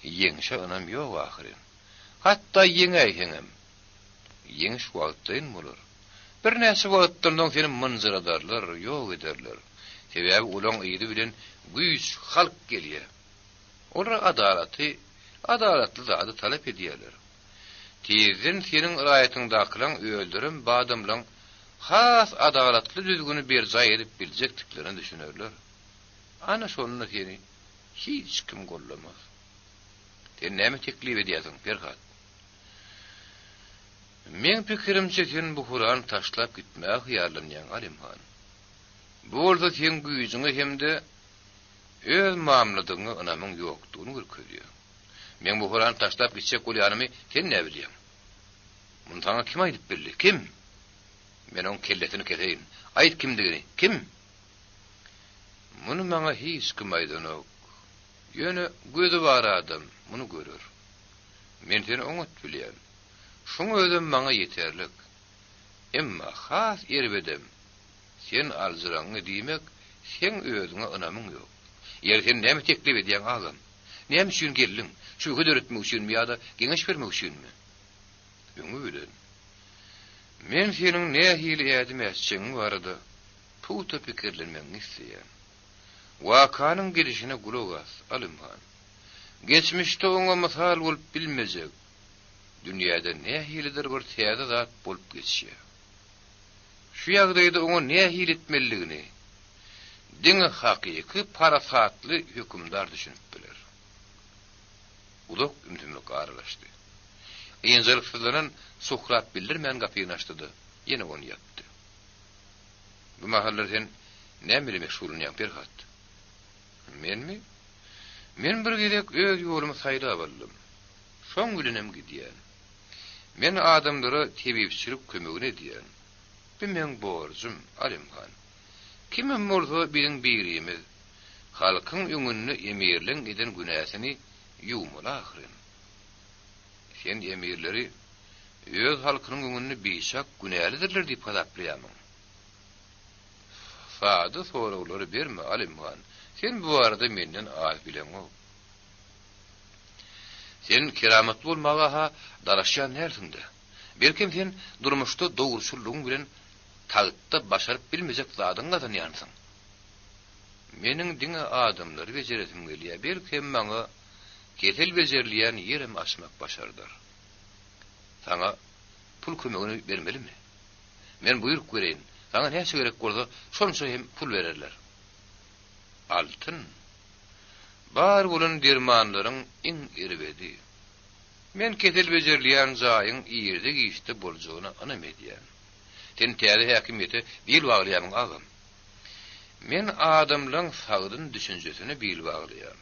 ýeňşe anam ýok ahyryn. Hatta ýeňäýheňem. Ýeňiş wagtyn bolar. Bir näse wagtdan soň seni mınjyradarlar, ýok ederler. Sebäbi olaň ýydy bilen güýç halk gelýär. Olar adalatly zady talap edýärler. Tezden seniň raýatyňdakylaň öldürüm badamlaň has adalatly düzgünü bir jaý edip biljekdiklerini düşünerler. Ana şonu seni hiç kim gollamaz. Sen näme teklip edýärsiň Ferhat? Men pikirimçe sen bu Kur'an taşlap gitmäge hyýarlanýan Alimhan. Bu bolsa sen güýjüňi hemde öz mamladyňy anamyň ýokdugyny görkezýär. Men bu Kur'an taşlap gitjek bolýanymy sen näme bilýän? Muny taňa kim aýdyp berdi? Kim? Men oň kelletini keseýin. Aýt kimdigini? Kim? Muny maňa hiç kim aýdanok. Ýöne gözü bar adam muny görür. Men seni oňat bilýän. Şoňa özüm maňa ýeterlik. Emma has erbedem. Sen alzyraňy diýmek, sen özüňe anamyň ýok. Ýer sen näme teklip edýän agam? Näme üçin geldiň? Şuňa döretmek üçinmi ýa-da geňeş bermek üçinmi? Öňe bilen. Men seniň nähili ädim äsçiň barada. Puta pikirlenmeňi isleýän. Wakanyň gelişine gulak as, Alimhan. Geçmişde oňa mysal bolup bilmejek. Dünýäde nähilidir bir täze zat bolup geçýär. Şu ýagdaýda oňa nähil etmeligini diňe hakyky parasatly hökümdar düşünüp biler. Uluk ümtümlik aralaşdy. Ýenjelik sözlenen Sokrat bildirmän gapyny açdy. Yine onu yaptı. Bu mahallar sen näme meşgulun ýalyp berhat? Menmi? Men bir gelek öz ýolumy saýlap aldym. Şoň bilenem gidýän. Men adamlara tebipçilik kömegine edýän. Bu men borjum, Alimhan. Kimem bolsa biziň birimiz, halkyň öňünde emirlen eden günäsini ýuwmaly ahyryn. Sen emirleri öz halkynyň öňünde beýşak günälidirler diýip hadaplaýarmyň. Sady soraglary berme, Alimhan. Sen bu arada menden az bileňok. Sen keramatly bolmaga ha daraşýan närsinde. Belkim sen durmuşda dogurçulugyň bilen taýtda başaryp bilmejek zadyň gadanýarsyň. Meniň diňe adamlary bejeretim gelýär. Belkim maňa ketel bejerilýän ýerim aşmak başardyr. Sana pul kömegini bermelimi? Men buyruk bereýin. Sana näçe gerek bolsa, şonça hem pul bererler. Altın. Bar bolan dermanlaryň iň iribedi. Men ketel bejerilýän zaýyň ýerde giýişde boljagyna anam edýän. Sen täze häkimeti bil baglaýamyň agam. Men adamlaryň sagdyn düşünjesini bil baglaýam.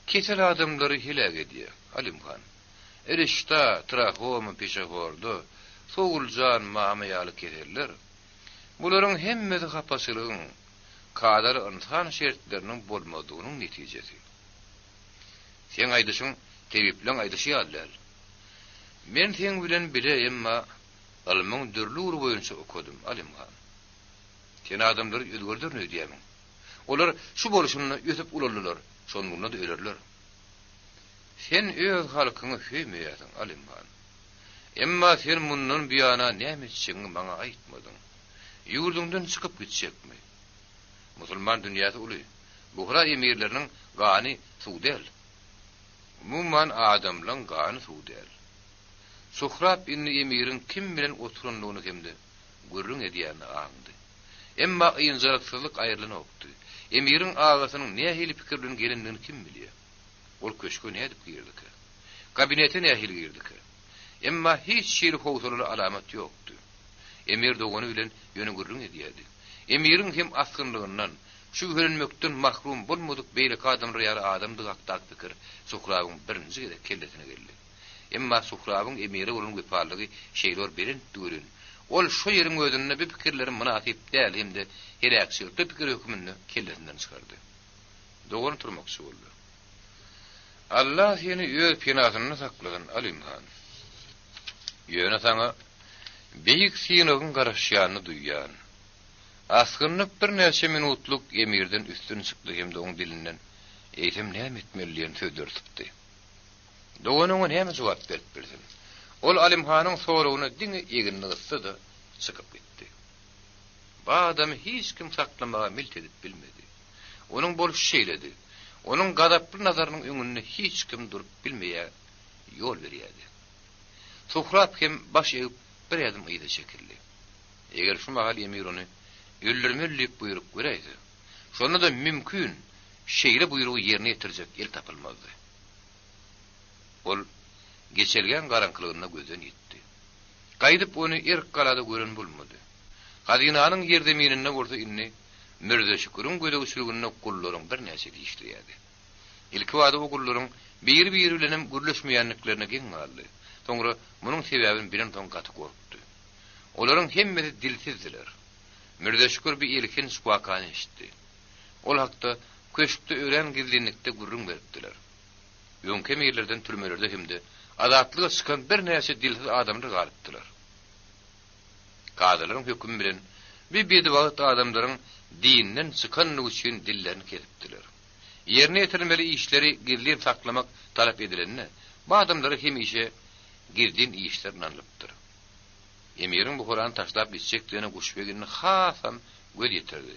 Ketel adamlary hilak edýär, Alimhan. Erişta, trahoma, peşahorda, soğulcan mamayalı keteller. Bularyň hemmesi hapasylygyň, kadar insan şertleriniň bolmadygynyň netijesi. Sen aýdyşyň, tebipleň aýdyşýarlar. Men sen bilen bileýimma, almyň dürlüğü boýunça okudum, Alimhan. Sen adamlary öldürdiň diýämiň. Olar şu boluşyny ýetip ularlar, şonunda da ölerler. Sen öz halkyňy höýmeýärsiň, Alimhan. Emma sen mundan biyana näme içiňi maňa aýtmadyň. Ýurdundan çykyp gitjekmi? Musulman dünýäsi uly. Buhra emirleriniň gany suwdel. Mumman adamlaryň gany suwdel. Suhrab inni emirin kim bilen oturunluğunu hemde görüň edýäni aňdy. Emma ýynjylyksızlyk aýrylanypdy. Emirin ağasynyň nähili pikirlen gelendigini kim bilýär? Ol köşkü nädip girdik? Kabinete nähili girdik? Emma hiç şeýle howsaly alamat ýokdy. Emir dogany bilen ýöne görüň edýärdi. Emirin hem askynlygyndan şu görünmekden mahrum bolmadyk beýle adamlar ýa adamdyk hakda pikir Suhrabyň birinji gede kelletine geldi. Emma Suhrabyň emiri bolan wepalygy şeýler beren dürün. Ol şu ýeriň özünde bir pikirleri münasip däl hemde helakçylykda pikir hökmünde kelletinden çykardy. Dogany turmakçy boldy. Allah seni öz pinasyny saklasyn, Alimhan. Ýöne sana beýik synygyň garaşýany duýýan. Askynlyk bir näçe minutluk emirden üstün çykdy hemde oň dilinden eýtem näme etmeliýän söýler tutdy. Doganyň näme jogap berdi. Ol Alimhanyň soragyna diňe eginni gysdy, çykyp gitdi. Bu adamy hiç kim saklamaga milt edip bilmedi. Onuň boluş şeýledi. Onuň gadaply nazarynyň öňünde hiç kim durup bilmeýär ýol berýärdi. Suhrab hem baş eýip bir ýadym ýyda çekildi. Eger şu mahal emir ony öldürmelik buyruk berýärdi, şonda da mümkün şeýle buyrugy ýerine ýetirjek el tapylmazdy. Ol geçelgen garanklygyna gözden ýetdi. Gaýdyp ony erk galada gören bolmady. Hadinanyň ýerdeminine bolsa inni Mirza Şükürüň göde usulgyna gullaryň bir näçe diýişdirýärdi. Ilki wada o gullaryň bir-biri bilen gürleşmeýänliklerine giň aldy. Soňra munyň sebäbini bilen soň gaty gorkdy. Olaryň hemmesi dilsizdiler. Mirza Şükür bir ilkin suwakany eşitdi. Ol hakda köşkde ören gizlinlikde gurrun beripdiler. Ýöňke emirlerden türmelerde hemde azatlyga çykan bir näçe dilsiz adamlar galypdylar. Kadylaryň höküm bilen bir bedewagt adamlaryň dinden çykanlygy üçin dillerini kesipdiler. Ýerine ýetirmeli işleri gizlip saklamak talap edilenine bu adamlary hemişe girdin işlerini alypdyr. Emirin bu Kur'an taşlap bitjekdigine guşbegini hasan göz ýetirdi.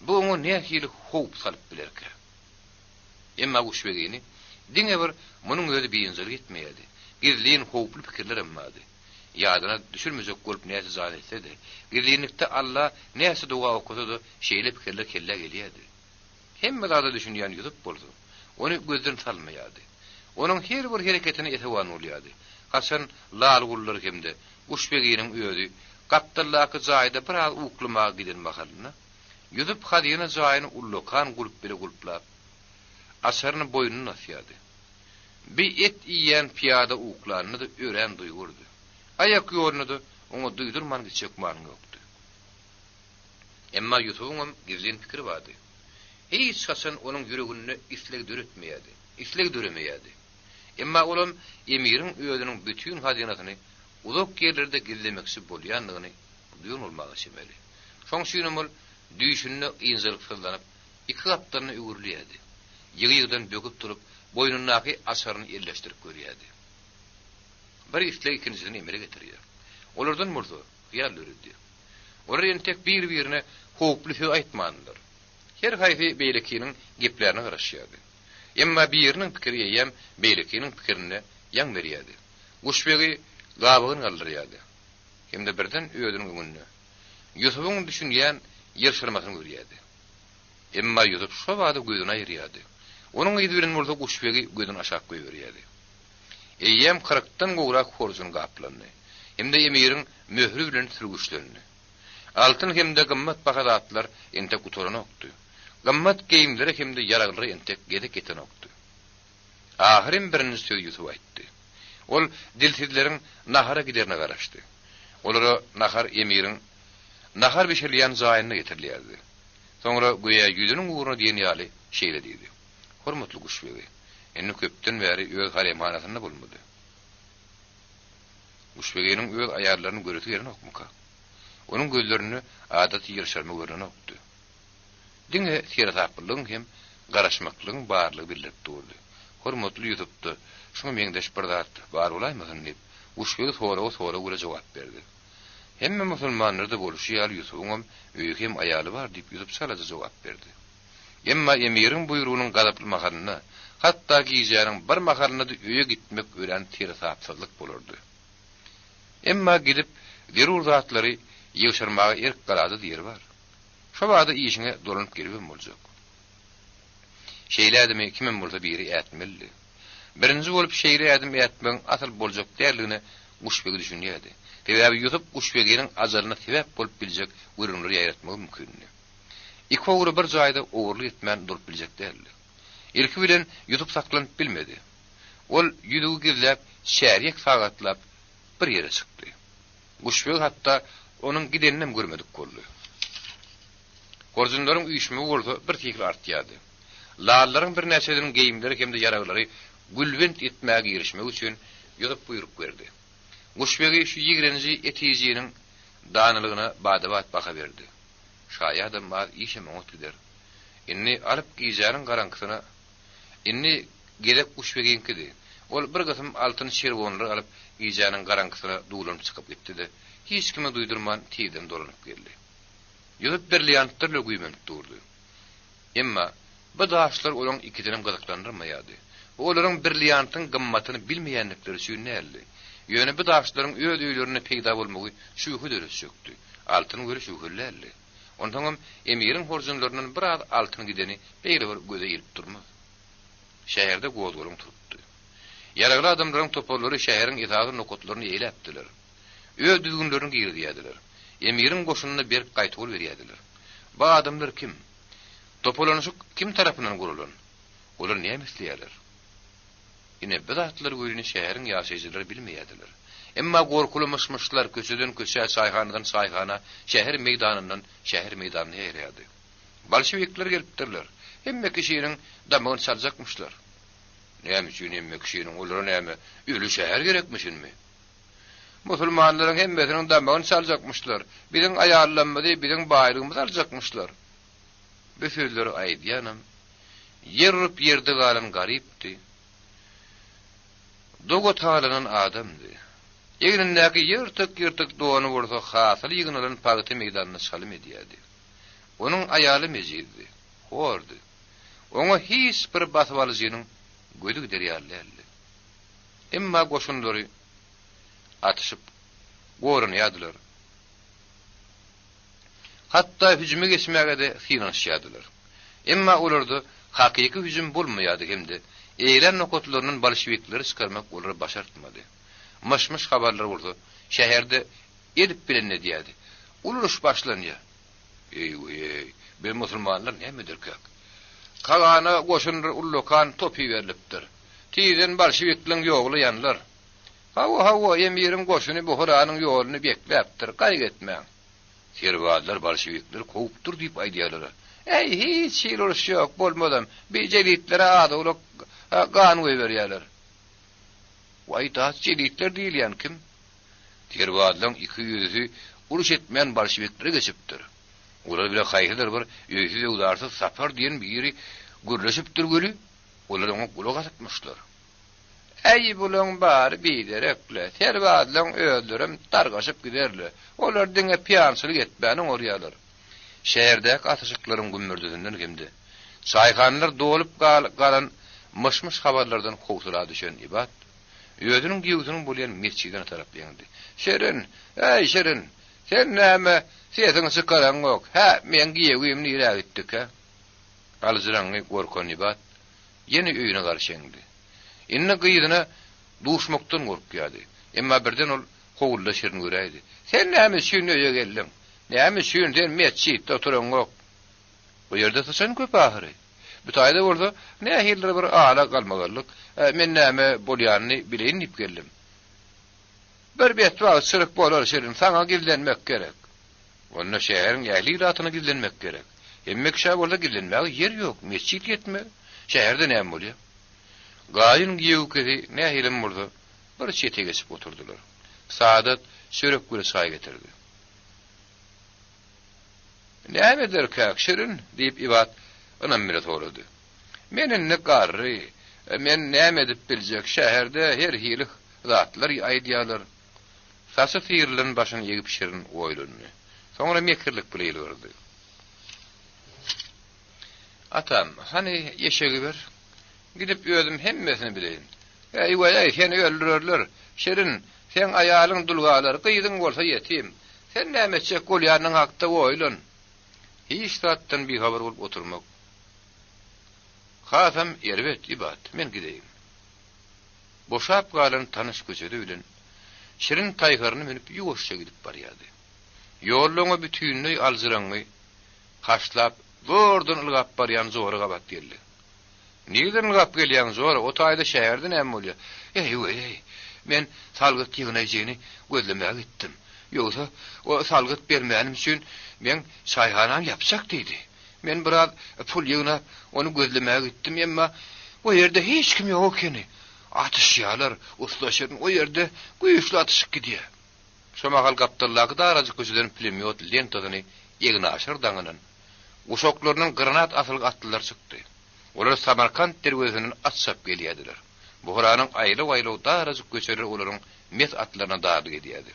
Bu oňa nähili howp salyp bilerke. Emma guşbegini diňe bir munyň özi beýinjil gitmeýärdi. Gizliň howply pikirler emmady. Ýadyna düşürmejek bolup näse zat etse-de, gizliňlikde Allah näse duga okudy, şeýle pikirler kelle gelýärdi. Hemme zada düşünýän ýutup boldy. Ony gözden salmaýardy. Onuň her bir hereketini etewan bolýardy. Hasan lal gullar hemde guşbeginiň özi Gapdallaki jaýda bir az uklama giden mahallyna. Ýüzüp hadyna jaýyny ullokan gulup bile guluplap. Asaryny boynuna asýady. Bir et iýen piyada uklanyny da ören duýgurdy. Ayak ýoluny da oňa duýdurman geçek manyň ýokdy. Emma Ýusufuň gizlin pikiri bardy. Hiç hasan onuň ýüregini isleg döretmeýärdi. Isleg döremeýärdi. Emma olam emiriň öýüniň bütün hadynatyny uzak yerlerde gizlemekçi bolýanlygyny duýun bolmagy şemeli. Şoň şuňam ol düýşünni ýyňjylyksızlanyp iki gapdaryny öwürleýärdi. Ýygy-ýygydan böküp turup boýnundaky asaryny elleşdirip görýärdi. Bir isleg ikincisini emere getirýär. Olardan murdu, ýarlyrdy. Olar entek bir-birine howply söz aýtmandyr. Her haýsy beýlekiniň geplerini garaşýardy. Emma biriniň pikiri ýem beýlekiniň pikirine ýaň berýärdi. Guşbegi gabyny galdyrýardy. Hemde birden öýdüň öňünde. Ýusufuň düşünýän ýerşirmasyny görýärdi. Emma Ýusuf şo wagda göýüni aýyrýardy. Onuň ýüzünden murda guşbegi göýüni aşak goýberýärdi. Eýem 40-dan gowrak horjun gaplandy. Hemde emiriň möhrü bilen sürgüşlendi. Altın hemde gymmat bahadatlar entek utoranokdy. Gymmat geyimleri hemde yaraglary entek gedek etenokdy. Ahirem birinji söz Ýusuf aýtdy. Ol dilsizleriň nahara giderine garaşdy. Olara nahar emiriň nahar bişirýän jaýyna getirilýärdi. Soňra goýa ýüzüniň uğruna diýen ýaly şeýle diýdi. Hormatly guşbegi, indi köpden bäri öz haremhanasyna bolmady. Guşbeginiň öz aýarlaryny göreti ýerine okmuka. Onun gözlerini adat ýerşerme görünen okdy. Diňe sirataplygyň hem garaşmaklygyň barlygy bildirip durdy. Hormatly ýutupdy. Şoňa meňdeş bir zat bar bolaýmysyň diýip, uşbegi soraw göre jogap berdi. Hemme musulmanlar da boluşýar Ýusufuň öýüm aýaly bar diýip ýutup salaja jogap berdi. Emma emiriň buýrugynyň gadaply mahalyna, hatda giýjäniň bir mahalyna da öýe gitmek ören siratapsyzlyk bolardy. Emma gidip derur zatlary ýeşirmagy erk galady diýer bar. Şo wagda işine dolanyp gelip boljak. Şeýle adamy kimem bolsa biri ätmeli. Birinji bolup şeýle adam ätmeň asyl boljak därligini guşbegi düşünýärdi. Täze ýutup guşbeginiň ajalyna sebäp bolup biljek görünleri ýaratmak mümkin. İki owry bir jaýda owurlyk etmän durup biljek därli. Ilki bilen ýutup saklanyp bilmedi. Ol ýüdügi gizläp, şäherýek sagatlap bir ýere çykdy. Guşbegi hatda onuň gidenini görmedik boldy. Gorjunlaryň üýüşme bolsa bir tikli artýardy. Lallaryň bir näçeden geyimleri hemde ýaraglary gülwent etmäge girişmek üçin ýutup buýrup berdi. Guşbegi şu ýigrenji etijiniň danylygyna badabat baka berdi. Şaýada mar işe moňut gider. Inni alyp giýjäniň garankysyna, inni gerek guşbegiňkidi. Ol bir gysym altyn şerwonlary alyp giýjäniň garankysyna duýlanyp çykyp gitdi. Hiç kime duýdurman tiýden dolanyp geldi. Ýutup berliýantlar güýmen durdy. Emma bu daşlar olaň ikidinem gazaklandyrmaýardy. Olaryň berliýantyň gymmatyny bilmeýänlikleri üçin näli. Ýöne bu daşlaryň öz öýlerine peýda bolmagy şuhy döresjekdi. Altyn göre şuhullerli. Ondan emiriň horjunlarynyň bir az altyn gideni beýle bir göze ýelip durmy. Şäherde gowdgoluň turupdy. Ýaragly adamlaryň topallary şäheriň ýazagy nokotlaryny eýlepdiler. Öz düzgünlerini giýdirýärdiler. Emiriň goşunyna bir gaýtol berýärdiler. Bu adamlar kim? Topolanyşyk kim tarapyndan gurulan? Olar näme isleýärler? Ine bidatlar göýüni şäheriň ýaşaýjylary bilmeýärdiler. Emma gorkulu myşmyşlar köçeden köçe, saýhanadan saýhana, şäher meýdanyndan şäher meýdanyna ýerýärdi. Bolşewikler gelipdirler. Hemme kişiniň damagyny saljakmyşlar. Näme üçin hemme kişiniň olara näme ölü şäher gerekmişinmi? Musulmanlaryň hemmesiniň damagyny saljakmyşlar. Biziň aýarlanmady, biziň baýrygymyzy aljakmyşlar. Bu sözleri aýdýanam. Ýerup ýerde galan garypdy. Dogo taýlanan adamdy. Egnindäki ýyrtyk dowany bolsa hasyl ýygynalan paýty meýdanyna çalym edýärdi. Onuň aýaly mejidi, hordy. Oňa hiç bir basywalyjynyň gödü giderýärlerdi. Emma goşunlary atyşyp gorunýardylar. Hatda hüjüme geçmäge de finansiýardylar. Emma olary hakyky hüjüm bolmaýardy hemde. Eýlen nokotlarynyň bolşewikleri çykarmak olary başartmady. Myşmyş habarlar boldy. Şäherde edip bilen ne diýdi. Uruş başlanýar. Ey, ben musulmanlar nämedir kak? Kagana goşunlar ullukan topi berilipdir. Tiýden bolşevikliň ýogly ýanlar. Hawa emirim goşuny buhranyň ýolunu bekläpdir. Gaýgetmäň. Serwadlar bolşevikler kowupdyr diýip aýdýarlar. Ey, hiç uruş ýok bolmadym. Bejelitleri ady uly gan goýberýärler. Vay da jelitler diýil ýan kim? Serwadlaryň iki ýüzü uruş etmeýän bolşeviklere geçipdir. Olar bile haýhydyr bir ýöýsüz udarsyz sapar diýen biri gürleşipdir göli. Olar oňa gulak atmışlar. Ey bulan bar biderekle, serwadlaryň öldürüm targaşyp giderler. Olar diňe piýançylyk etmäni orýarlar. Şäherdäki atyşyklaryň gümmürdüzinden kimdi? Çaýhanlar dolup galan mışmış habarlardan howsula düşen ibat. Ýödüniň giýüsiniň bolýan mesçiden taraplandy. Şerin, ey Şerin, sen näme sesiňi çykaraň ok? Ha, men giýewim nirä gitdik ha? Alzyraňy gorkan ibat. Ýene öýüne garşyňdy. Inne gyýdyna duşmakdan gorkýady. Emma birden ol howulda Şerin göräýdi. Sen näme şüň öýe geldiň? Näme şüň sen mesçitde oturaň ok? Bu ýerde sen köp ahyry. Bu taýda bolsa, nähildir bir ala galmagarlyk, men näme bolýanyny bileýin diýip geldim. Bir betwa çyryk bolar Şerin, saňa gizlenmek gerek. Onda şäheriň ýaly ratyna gizlenmek gerek. Emmek şä bolsa gizlenmäge ýer ýok, mesçit ýetme. Şäherde näme bolýar? Gaýyn giýewkesi nähilim bolsa, bir çete geçip oturdular. Saadat çörek gürü çay getirdi. Nämedir kak Şerin diýip ibat onam mire sorady. Menen ne garry, men näme edip biljek şäherde her hilik zatlar aýdýarlar. Sasy fiýrlen başyny ýegip Şerin oýlandy. Soňra mekirlik bilen berdi. Atam, hani ýeşegi ber? Gidip özüm hemmesini bileýin. Ey, seni öldürürler. Şerin, sen aýalyň dulgalary gyýdyň bolsa ýetim. Sen näme etjek bolýanyň hakda oýlan. Hiç zatdan bir haber bolup oturmak. Hasam erbet ibat, men gideyim. Boşap galan tanış köçede bilen Şerin taýgaryny minip ýuwaşça gidip barýardy. Ýolluňa bütünlüği alzyraňy haşlap, gordan ılgap barýan zory gabat geldi. Nirden ılgap gelýän zory, o taýda şäherde näme bolýar? Ey, men salgyt ýygynyjyny gözlemäge gitdim. Ýogsa, o salgyt bermänim üçin men çaýhanam ýapsak diýdi. Men biraz pul ýygnap, onu gözlemäge gitdim, emma o ýerde hiç kim ýok ekeni. Atışýarlar, uslaşyr, o ýerde güýçli atışyp gidýär. Şomagal gapdallaky da arajy köçeden pulemyot lentasyny ýegine aşyr daňynan. Uşoklarynyň granat asylyk atlylar çykdy. Olar Samarkand derweziniň atşap gelýärdiler. Buhranyň aýly-aýly da arajy köçeler olaryň mes atlaryna daýdy gedýärdi.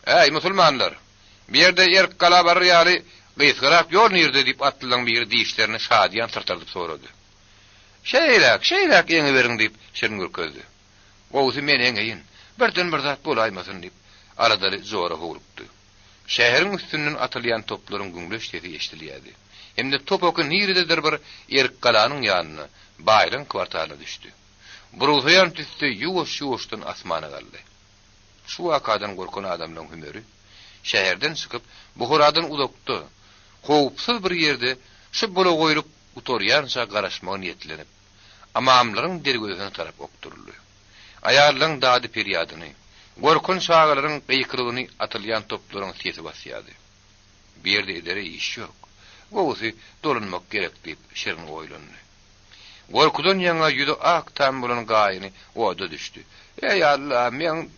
Ey musulmanlar, bir ýerde ýerk galabar ýaly gyýsgyrap ýol nirde diýip atlylaryň bir diýişlerini şadyan tartardyp sorady. Şeýlek ýeňe beriň diýip Şerin gürkezdi. Gowsy men eňeýin, birden bir zat bolaýmasyn diýip aradary zora howlupdy. Şäheriň üstünden atylýan toplaryň güňleş sesi eşdilýärdi. Hemde top oky nirdedir bir ýerk galanyň ýanyna, baýryň kwartalyna düşdi. Burulýan tüsde ýuwaş-ýuwaşdan asmana galdy. Şu wakadan gorkan adamlaryň hümeri şäherden çykyp Buharadan uzakda, howpsuz bir ýerde şu bola goýurup utorýança garaşmagy niýetlenip, amamlaryň dergözüne tarap okturuldy. Aýarlaryň dady perýadyny, gorkan şagalaryň gyýkyrygyny atylýan toplaryň sesi basýardy. Bir ýerde edere iş ýok. Gowsy dolanmak gerek diýip Şerin oýlandy. Gorkudan ýaňa ýüde ak tam bolan gaýyny oda düşdi. Ey Allah, men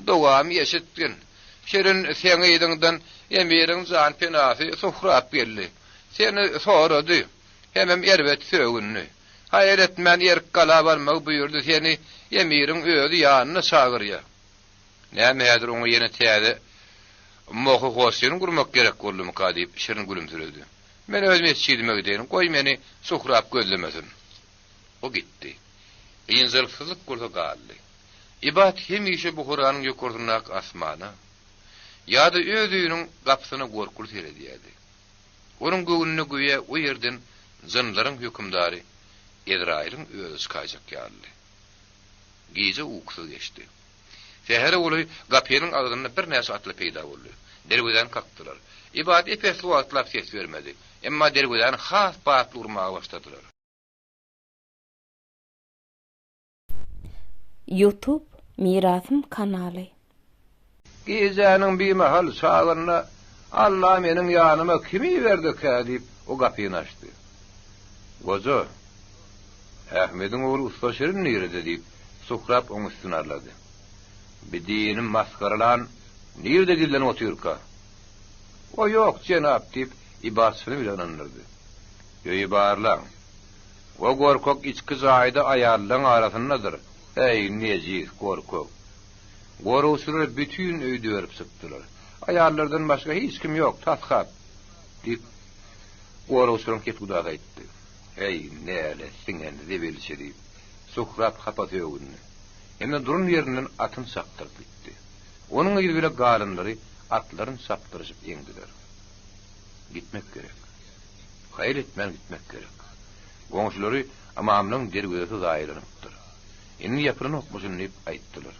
dowam ýeşitdim. Şerin seni ýediňden emiriň jan penasy suhrap geldi. Seni sorady. Hemem erbet sögünni. Hayret men ýerk gala barmak buyurdy seni emiriň öýdi ýanyna çagyrýar. Näme häzir oňa ýene täze mohu goşyny gurmak gerek boldy diýip Şerin gülümsirdi. Men özüm etçidime giderim, koy meni suhrap gözlemesin. O gitti. Ýynjylsyzlyk gursa galdy. İbat hemişe Buhranyň ýokurdynak asmana, ýa-da öz üýüniň gapsyna gorkul seredýärdi. Onuň göwnüne güýe o ýerden jynlaryň hökümdary Ezraýlyň özü kaýjak ýaly. Gece uyksu geçti. Şäher oly gapynyň agdyna bir näse atly peýda boldy. Dergeden kakdylar. İbad epes wagtlap ses bermedi. Emma dergeden has batly urmaga başladylar. YouTube Mirasym kanaly. Gizäniň bir mahal sağgyna Allah meniň ýanyma kimi berdi diýip o gapyny açdy. Gozo Ahmediň oğlu usta şerin nerede diýip Suhrap oň üstüne arlady. Bidinim maskaralan nerede gilden oturka? O yok cenap diýip ibasyny bilen anlady. Ýöý barlaň. O gorkok içki zaýda aýallaryň arasyndadyr. Ey nejiz gorkok. Goruslar bütün öýde berip sıktılar. Ayarlardan başka hiç kim yok. Tatkap. Dip. Goruslar ketguda gaýtdy. Ey näle siňendi de belçeri. Suhrap kapaty öwünni. Emme durun ýerinden atyn saptyrıp gitdi. Onuň gibi bile garynlary atlaryň saptyrjyp eňdiler. Gitmek gerek. Hayır etmen gitmek gerek. Goňşulary amamyň dergözi zaýranypdyr. Indi ýapyryny okmuşyn diýip aýtdylar.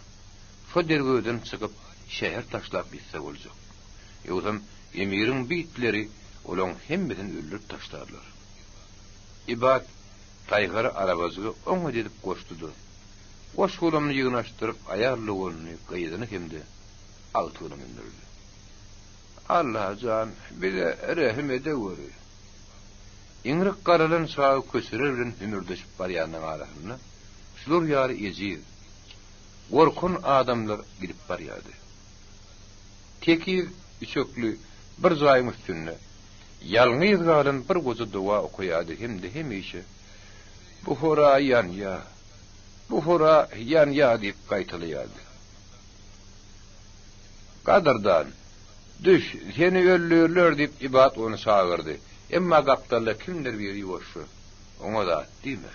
Şo dergöden çykyp şäher taşlap bitse boljak. Ýogam emiriň bitleri olaň hemmeden öldürip taşlarlar. İbad taýgara arabazygy oňa edip goşdudy. Oş golumny ýygnaşdyryp aýarlygyny gaýdyny hemde altyny mindirdi. Allah can bize rahim edeweri. İňrik garalan sağı kösürer bilen hümürdeşip barýanyň arasyna şular ýary ejir. Gorkun adamlar gidip barýady. Teki üçöklü bir zaýym üstünde ýalňyz galan bir gozy dua okuýady hemde hemişe bu hora yan ya. Bu hora yan ya diýip gaýtylýardy. Kadardan düş seni öldürürler diýip ibad onu çağırdı. Emma gapdalla kimler bir ýoşu. Oňa da diýme.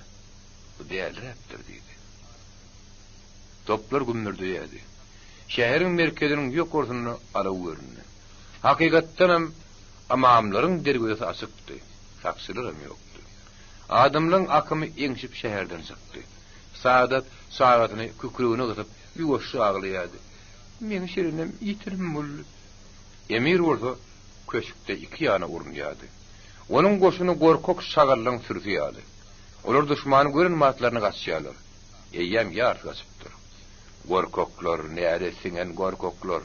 Bu diýerlerdir diýdi. Toplar gümürdi ýedi. Şäheriň merkeziniň ýok ortuny ala görünni. Hakykatdanam amamlaryň dergözi açykdy. Taksilerim ýokdy. Adamlaryň akymy eňşip şäherden çykdy. Saadat saagatyny kükrügüne gytyp ýoşu aglaýady. Men şerinim ýitirim boldy. Emir bolsa köşükde iki ýana urunýady. Onuň goşuny gorkok şagarlaryň sürüýärdi. Olar düşmany görün matlaryny gaçýarlar. Eýem ýar gaçypdyr. Gorkoklar, näde siňen gorkoklar.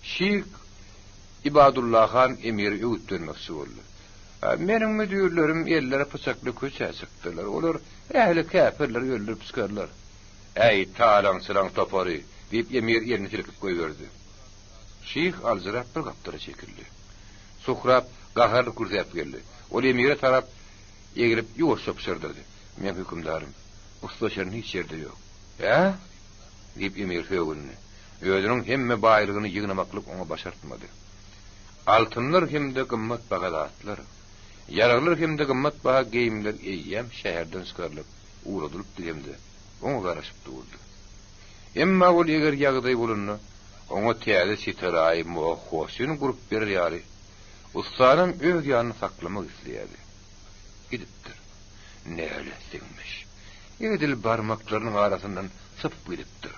Şik İbadullah han emir öwütdirmekçi boldy. Meniň müdürlerim ellere pıçakly köçe çykdylar. Olar ähli käpirler öldürüp çykarlar. Ey taalaň sıraň topary diýip emir ýerini silkip goýberdi. Şih alzırap bir gapdyra çekildi. Suhrap gaharly kurzap geldi. O emire tarap ýegirip ýuwaş çöpşürdirdi. Men hükümdarym, usta şerin hiç ýerde ýok. Ha? Diýip emir söwünni. Öýdüniň hemme baýlygyny ýygnamaklyk oňa başartmady. Altynlar hemde gymmat bagatlar. Yaraglar hemde gymmat baga geýimler eýýäm şäherden çykarylyp uğradylyp diýemde. Oňa garaşyp durdy. Emma ol eger ýagdaý bolunna oňa täze sitaraý mo hoşyn gurup berer ýary. Ustanyň öz ýanyny saklamak isleýärdi. Gidipdir. Näle siňmiş. Edil barmaklarynyň arasyndan sypyp gidipdir.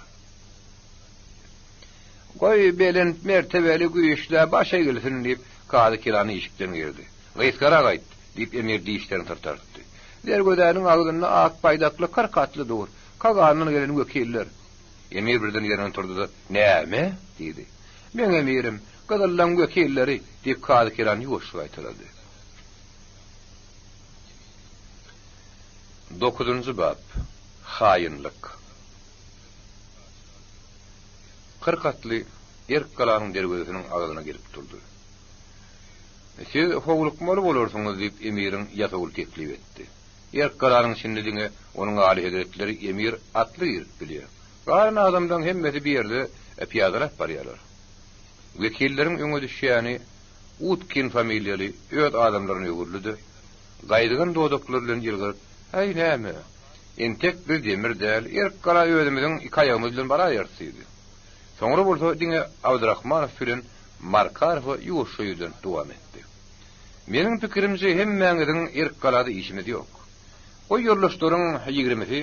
Goý belen mertebeli güýçle başa gelsin diýip kady kirany işikden girdi. Gaýskara gaýt diýip emir diýişlerini tartardy. Dergödäniň agyna ak paýdakly 40 atly dur. Kaganyny gelen wekiller. Emir birden ýerinden turdy da "Näme?" diýdi. "Men emirim, gadallan wekilleri" diýip kady kirany ýoşup aýtylady. 9-njy bab. Haýynlyk. 40 atly erkalanyň dergöziniň agyna girip durdy. "Siz howlukmaly bolarsyňyz" diýip emiriň ýasagyl teklip etdi. Erkalanyň şindiňe onuň aly hezretleri emir atly girip bilýär. Garyn adamdan hemmeti bir ýerde piýadalar barýarlar. Wekilleriň öňe düşýäni Utkin familýaly öýt adamlaryny ýögürlüdi. Gaýdygan dodoklar bilen ýylgyp, "Hey näme? Entek bir demir däl, erkala öýdümiň iki aýagy bilen baraýarsydy." Soňra bolsa diňe Abdurrahmanow bilen Markarow ýoşuýdan dowam etdi. "Meniň pikirimçe hemmäňiziň erkalada işimiz ýok. O ýurlaşlaryň 20-si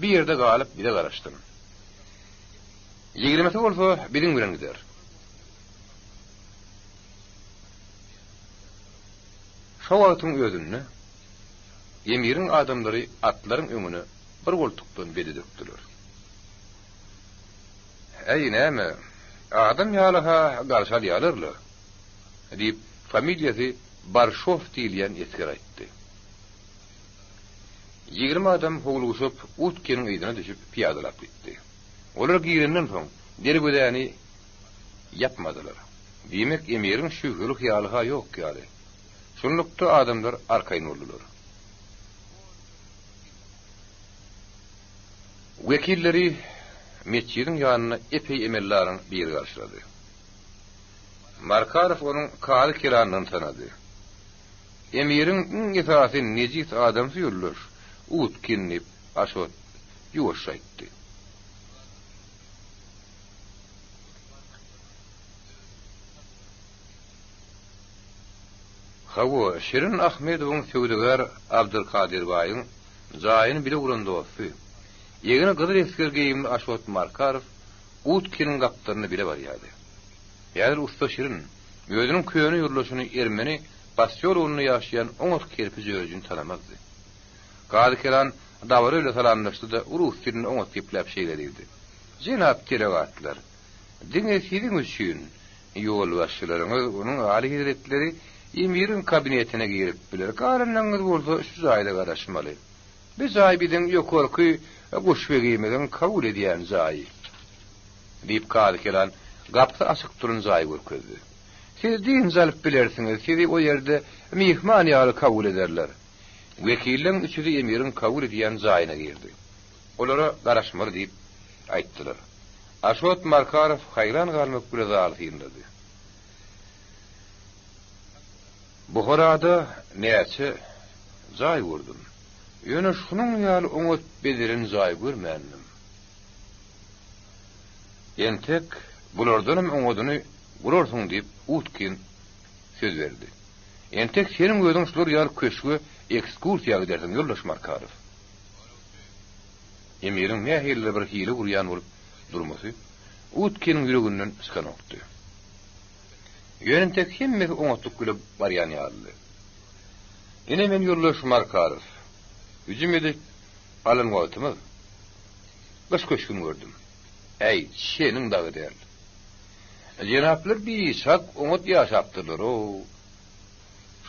bir ýerde galyp bir garaşdyr. 20 bolsa bilen bilen gider. Şo wagtyň özünde Emir'in adamlary atlaryň öňüne bir goltukdan bedi döktüler. Ey näme? Adam ýalyha garşal ýalyrlar. Diýip familiýasy Barşov diýilýän esker aýtdy. 20 adam howlugyşyp Utkeniň ýygyna düşüp piýadalap gitdi. Olar girenden soň dergödäni yapmadylar. Diýmek Emir'in şügürlük ýalyha ýok ýaly. Şunlukda adamlar arkaýyn boldular. Wekilleri meçhidin ýanyna epey emellaryň bir garşylady. Markarov onuň kaly kiranyny tanady. Emir'in ýetasy nejit adam süýürler. Utkinip aşot ýuwaşaýtdy. Hawa Şirin Ahmedowyň söwdegar Abdulkadir baýyň jaýyny bile uranda bolsy. Ýegine gyzyr esker geýimli Aşot Markarov Utkiniň gapdaryny bile barýady. Ýa-da usta Şirin özüniň köýüne ýurlaşyny Ermeni Basyorowyny ýaşaýan oňur kerpiç özüni tanamazdy. Gady kelan dawry ile salamlaşdy da urus dilini oňa tipläp şeýler edi. Jenap telegatlar. Diňe siziň üçin ýol başçylaryňyz onuň aly hiretleri Emir'in kabinetine girip bilir. Karınlarınız bolsa şu zayda garaşmaly. Biz zayibidin yokorky guş begimeden kabul edýän zayi. Diýip kady kelan gapda açyk durun zayi görkezdi. Siz diň zalyp bilersiňiz, sizi o ýerde mihman ýaly kabul ederler. Wekilliň üçüňi Emir'in kabul edýän zaýyna girdi. Olara garaşmaly diýip aýtdylar. Aşot Markarov haýran galmak bilen zalypyndy. Buharada näçe zaý gördüm. Ýöne şunuň ýaly oňat bediren zaý görmändim. Entek bulardanam oňadyny gurarsyň diýip Utkin söz berdi. Entek seniň özüň şular ýaly köşge ekskursiýa gidersiň ýoldaş Markarov. Emir'in nähille bir hile gurýan bolup durmasy Utkiniň ýüreginden çykan okdy. Yöntek hemme oňatyp gülüp barýan ýaly. Ene men ýoldaş Markarov. Üzüm edip alın wagtymyz. Baş köşkün gördüm. Ey, şeniň dagy der. Jenaplar bir şak oňat ýaşapdylar o.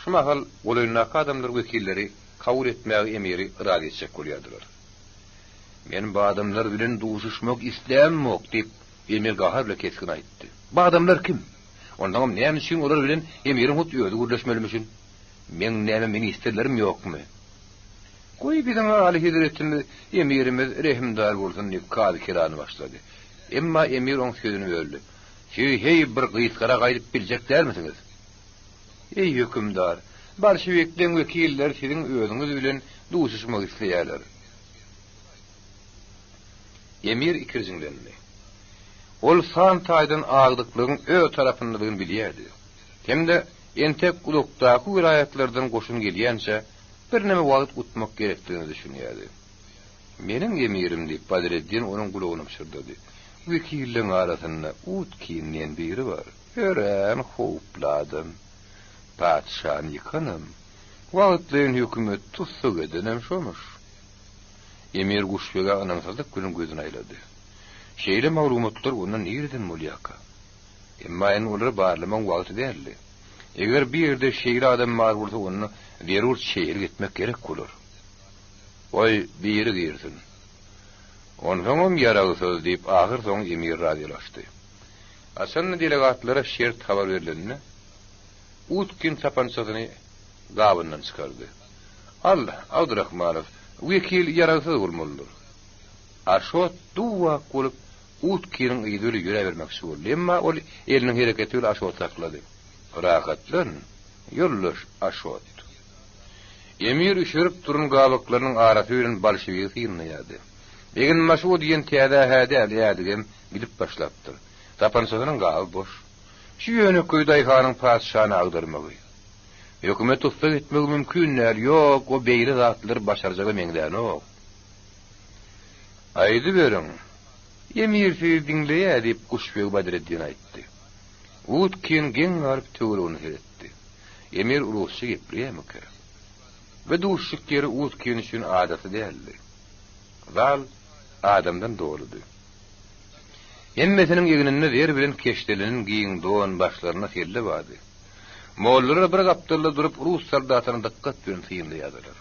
Şu mahal golyna adamlar wekilleri kabul etmäge Emir'i iraga etjek bolýardylar. Men bu adamlar bilen duşuşmak islämok diýip Emir gahar bilen keskin aýtdy. Bu adamlar kim? Ondan näme üçin olar bilen Emir'in hut ýözi gurleşmelimişin? Men näme ministrlerim ýokmy? Goý biziň aly hiziretimiz Emirimiz rehimdar bolsun diýip kady kirany başlady. Emma Emir oň sözüni böldi. Hey bir gysgara gaýdyp biljek dälmisiňiz? Ey hökümdar, Bolşewikden wekiller siziň özüňiz bilen duşuşmak isleýärler. Emir ikirjiňlendi. Ol san taýdan agdyklygyň ö tarapyndalygyny bilýärdi. Hemde entek ulukdaky vilayetlerden goşun gelýänçe bir näme wagt utmak gerekdigini düşünýärdi. Meniň emirim diýip Badreddin onuň gulagyny şyrdydy. Wekilliň arasynda Utkinň biri bar. Ören hopladym. Padşahny ýykanam. Wagtlaryň hökümet tutsa gedenem şomuş. Emir guşbega anamsadyk günün gözüni aýlady. Şeýle maglumatlar ondan nereden bolýaka? Emma en olar barlaman wagty däldi. Eger bir ýerde şeýle adam bar bolsa onu derur şeýle gitmek gerek bolar. Oy bir ýere girsin. Ondan ýaragy söz diýip ahyr soň Emir radiolaşdy. Asanny delegatlara şert habar berilende Utkin sapançasyny gabyndan çykardy. Allah, Abdurrahmanov, wekil ýaragsy bolmalydyr. Aşot duwa bolup Utkinň ýüzüne ýüre bermekçi boldy. Emma ol eliniň hereketi bilen Aşot saklady. Rahatlan, ýoldaş Aşot. Emir üşürip durun galyklarynyň arasy bilen Bolşewik ýynaýady. Begin Masud diýen täze häde ýadygem gidip başlapdyr. Tapançasynyň galy boş. Şu ýöne Köýdaýhanyň padşahyny agdyrmagy. Hökümet tutsa gitmek mümkin näl ýok, o beýle zatlar başarjagy meňden ok. Aýdy beriň. Emir siz dinleýä diýip Guşbeg Badreddin aýtdy. Utkin geň garp töwrüni etti. Emir urusy gepleýärmiki? Ve duşşuk ýeri Utkin üçin adaty däldi. Zal adamdan doludy. Emmesiniň ýegininde wer bilen keşdelinin giýin doğan başlaryna selde bady. Mollary bir gapdyrla durup rus soldatyny dikkat bilen synlaýardylar.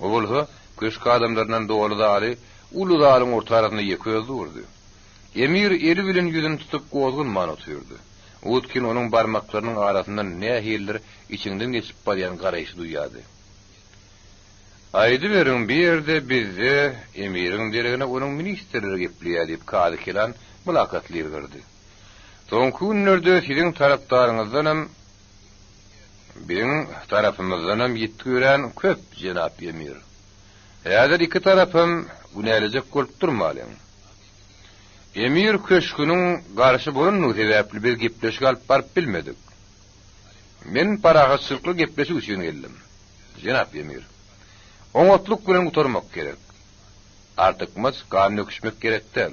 Owulha köşk adamlaryndan doludy aly ulu dalyň ortarasyna ýeköz durdy. Emir eri bilen ýüzüni tutup gozgun man otyrdy. Utkin onuň barmaklarynyň arasyndan nähildir içinden geçip barýan garaýşy duýýady. Aýdy beriň bir ýerde bizde emiriň deregine onuň ministrleri gepleýär diýip kady kelan mülakatlyr girdi. Soňky günlerde siziň tarapdaryňyzdan hem biziň tarapymyzdan hem ýetgüren köp jenap emir. Häzir iki tarapym günälecek bolup durmaly. Emir köşkünün garşy bolunmagy sebäpli bir gepleşik alyp baryp bilmedik. Men paragatçylykly gepleşik üçin geldim. Jenap emir. Oňatluk bilen gutarmak gerek. Artykmaz kan öküşmek gerek däl.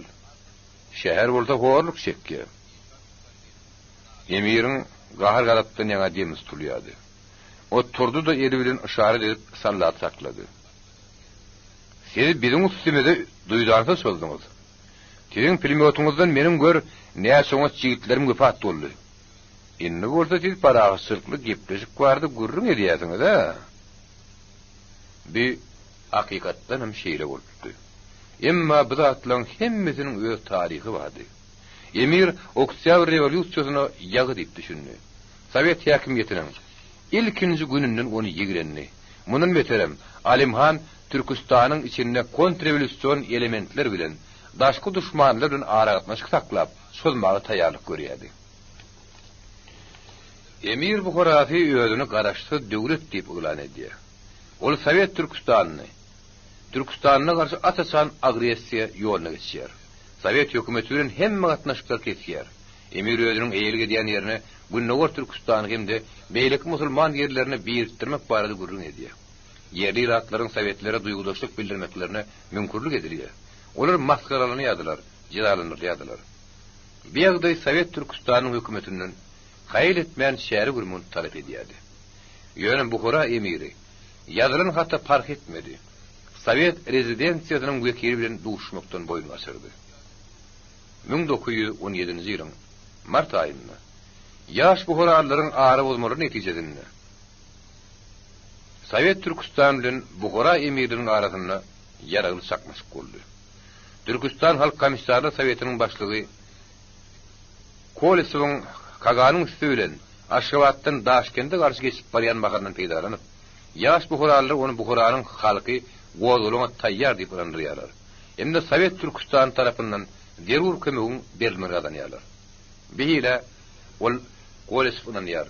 Şäher bolsa horluk çekki. Emiriň gahar garatdan ýa demiz tulýady. O turdy da eli bilen işara edip sallat saklady. Siz biziň üstümizde duýdarsa soldyňyz. Siziň pilmotuňyzdan meniň gör näçe soňat jigitlerim göpat boldy. Indi bolsa siz paragatçylykly gepleşik bardy gurrun edýärsiňiz ha. Bir hakikatdan hem şeýle bolupdy. Emma bu zatlaryň hemmesiniň öz taryhy bardy. Emir Oktyabr rewolýusiýasyna ýagy diýip düşündi. Sowet häkimiýetiniň ilkinji gününden onu ýigrenni. Munun beterem Alimhan Türkistanyň içinde kontrrewolýusiýon elementler bilen daşky düşmanlar bilen aragatmaşyk saklap sözmagy taýýarlyk görýärdi. Emir bu horafy özüni garaşdy döwlet diýip ulan edýär. Ol Sowet Türkistanyna garşy atasan agressiýa ýoluna geçýär. Sowet hökümetiniň hemme gatnaşyklar kesýär. Emir özüniň eýilge diýen ýerine Günnowar Türkistany hemde beýlik musulman ýerlerini birikdirmek barada gurrun edýär. Yerli iratlaryň Sowetlere duýgudaşlyk bildirmeklerine mümkinlik edilýär. Olar maskaralanyýardylar, jiralanýardylar. Bir ýagdaý Sowet Türkistanyň hökümetiniň haýyl etmän şäheri gurmunu talap edýärdi. Ýöne Buhara emiri ýazylan hatda fark etmedi. Sowet rezidensiýasynyň wekili bilen duşmakdan boýun açyrdy. 1917-nji ýylyň mart aýynda ýaş Buharalaryň ara bozmaly netijesinde Sowet Türkistan bilen Buhara emiriniň arasynda ýaraly çakmaşyk boldy. Türkistan Halk Komissarlygy Sowetiniň başlygy Kolesowyň Kaganyň üstünden Aşgabatdan Daşkentde garşy geçip barýan magardan peýdalanyp, ýaş Buharalaryň onu Buharanyň halky gozuluna taýýar diýip öňdürýärler. Emde Sowet Türkistan tarapyndan derur kömegi berilmeli adanýarlar. Beýle ol Kolesowyň ýar.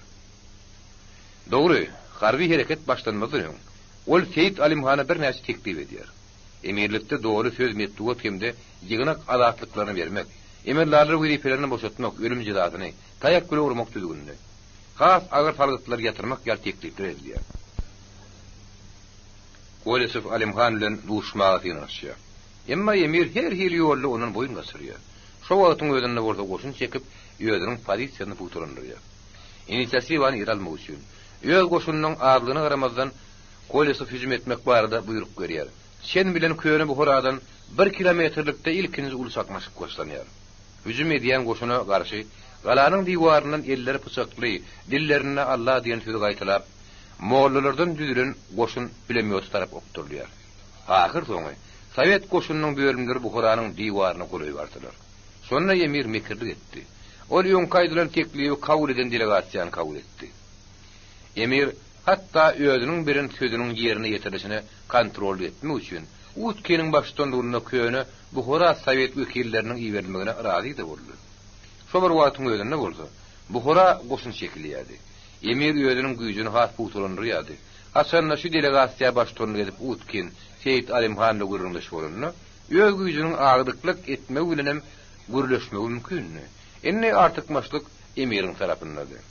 Dogry, harby hereket başlanmadyň. Ol Seyit Alimhana bir näçe teklip edýär. Emirlikde dogry söz metdugat hemde ýygynak adatlyklaryny bermek, emirlärleri wezipelerini boşaltmak, ölüm jazasyny taýak göre urmak düzgünde. Has agar falgatlar ýatyrmak ýar teklipler edilýär. Kolesow Alimhan bilen duşmaga ýanaşýar. Emma emir her hili ýolda onuň boyun gasyrýar. Şo wagtyň özünde bolsa goşun çekip ýödüniň pozisiýasyny puturandyrýar. Inisiatywany ýeralmak üçin öz goşunyň arlygyna garamazdan Kolesow hüjüm etmek barada buyruk berýär. Şen bilen köýüne bu horadan 1 kilometrlikde ilkinji uly çakmaşyk başlanýar. Hüjüm edýän goşuna garşy galanyň diwaryndan elleri pıçakly, dillerine Allah diýen sözi gaýtylap, mollalardan düzülen goşun bilemýos tarap okturulýar. Ahir soňy Sowet goşunyň bölümleri bu horanyň diwaryna goýup bardylar. Sonra emir mekirlik etdi. Ol ýonkaýdylan teklibi kabul eden delegasiýany kabul etdi. Emir hatta özüniň birin sözüniň ýerine ýetirilişine kontrol etmek üçin Utkeniň başlandygyna köýüne bu hora Sowet wekilleriniň iýermegine razy boldy. Şo bir wagtyň özünde bolsa, bu hora goşun çekilýärdi. Emir özüniň güýjüni has puturandyrýardy. Hasanna şu delegasiýa başlandyk edip Utkin, Seyit Alimhanla gurrundaş bolanyny, öz güýjüniň agdyklyk etmek bilen gurleşmek mümkin. Enne artykmaşlyk emiriň tarapyndadyr.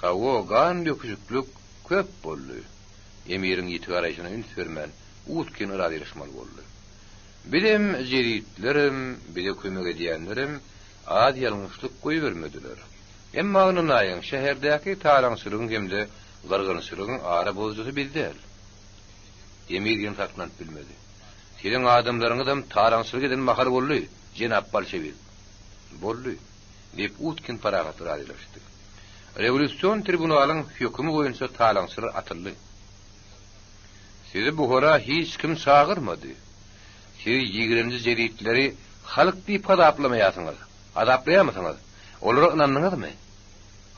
Hawa gan ýokuşukluk köp boldy. Emiriň ýetgaraýyşyna üns bermän Utkin radylaşmaly boldy. Bilim jeritlerim, bide kömek ediyenlerim ad yalmışlyk goý bermediler. Emma onuň aýyň şäherdäki talaňçylygyň hemde garganyçylygyň ara bozdugy bildiler. Emir ýen taklanyp bilmedi. Senin adamlaryňyzam talaňçylyk eden mahar bolly, jenap bolşewik. Bolly diýip utkin paragat radylaşdy. Revolüsiýon tribunalyň hökümi boýunça talaňçylar atyldy. Sizi bu hora hiç kim çağırmadı. Siz 20. jeritleri halyk diýip adaplamaýasyňyz. Adaplaýamysyňyz? Olara inandыңyzmy?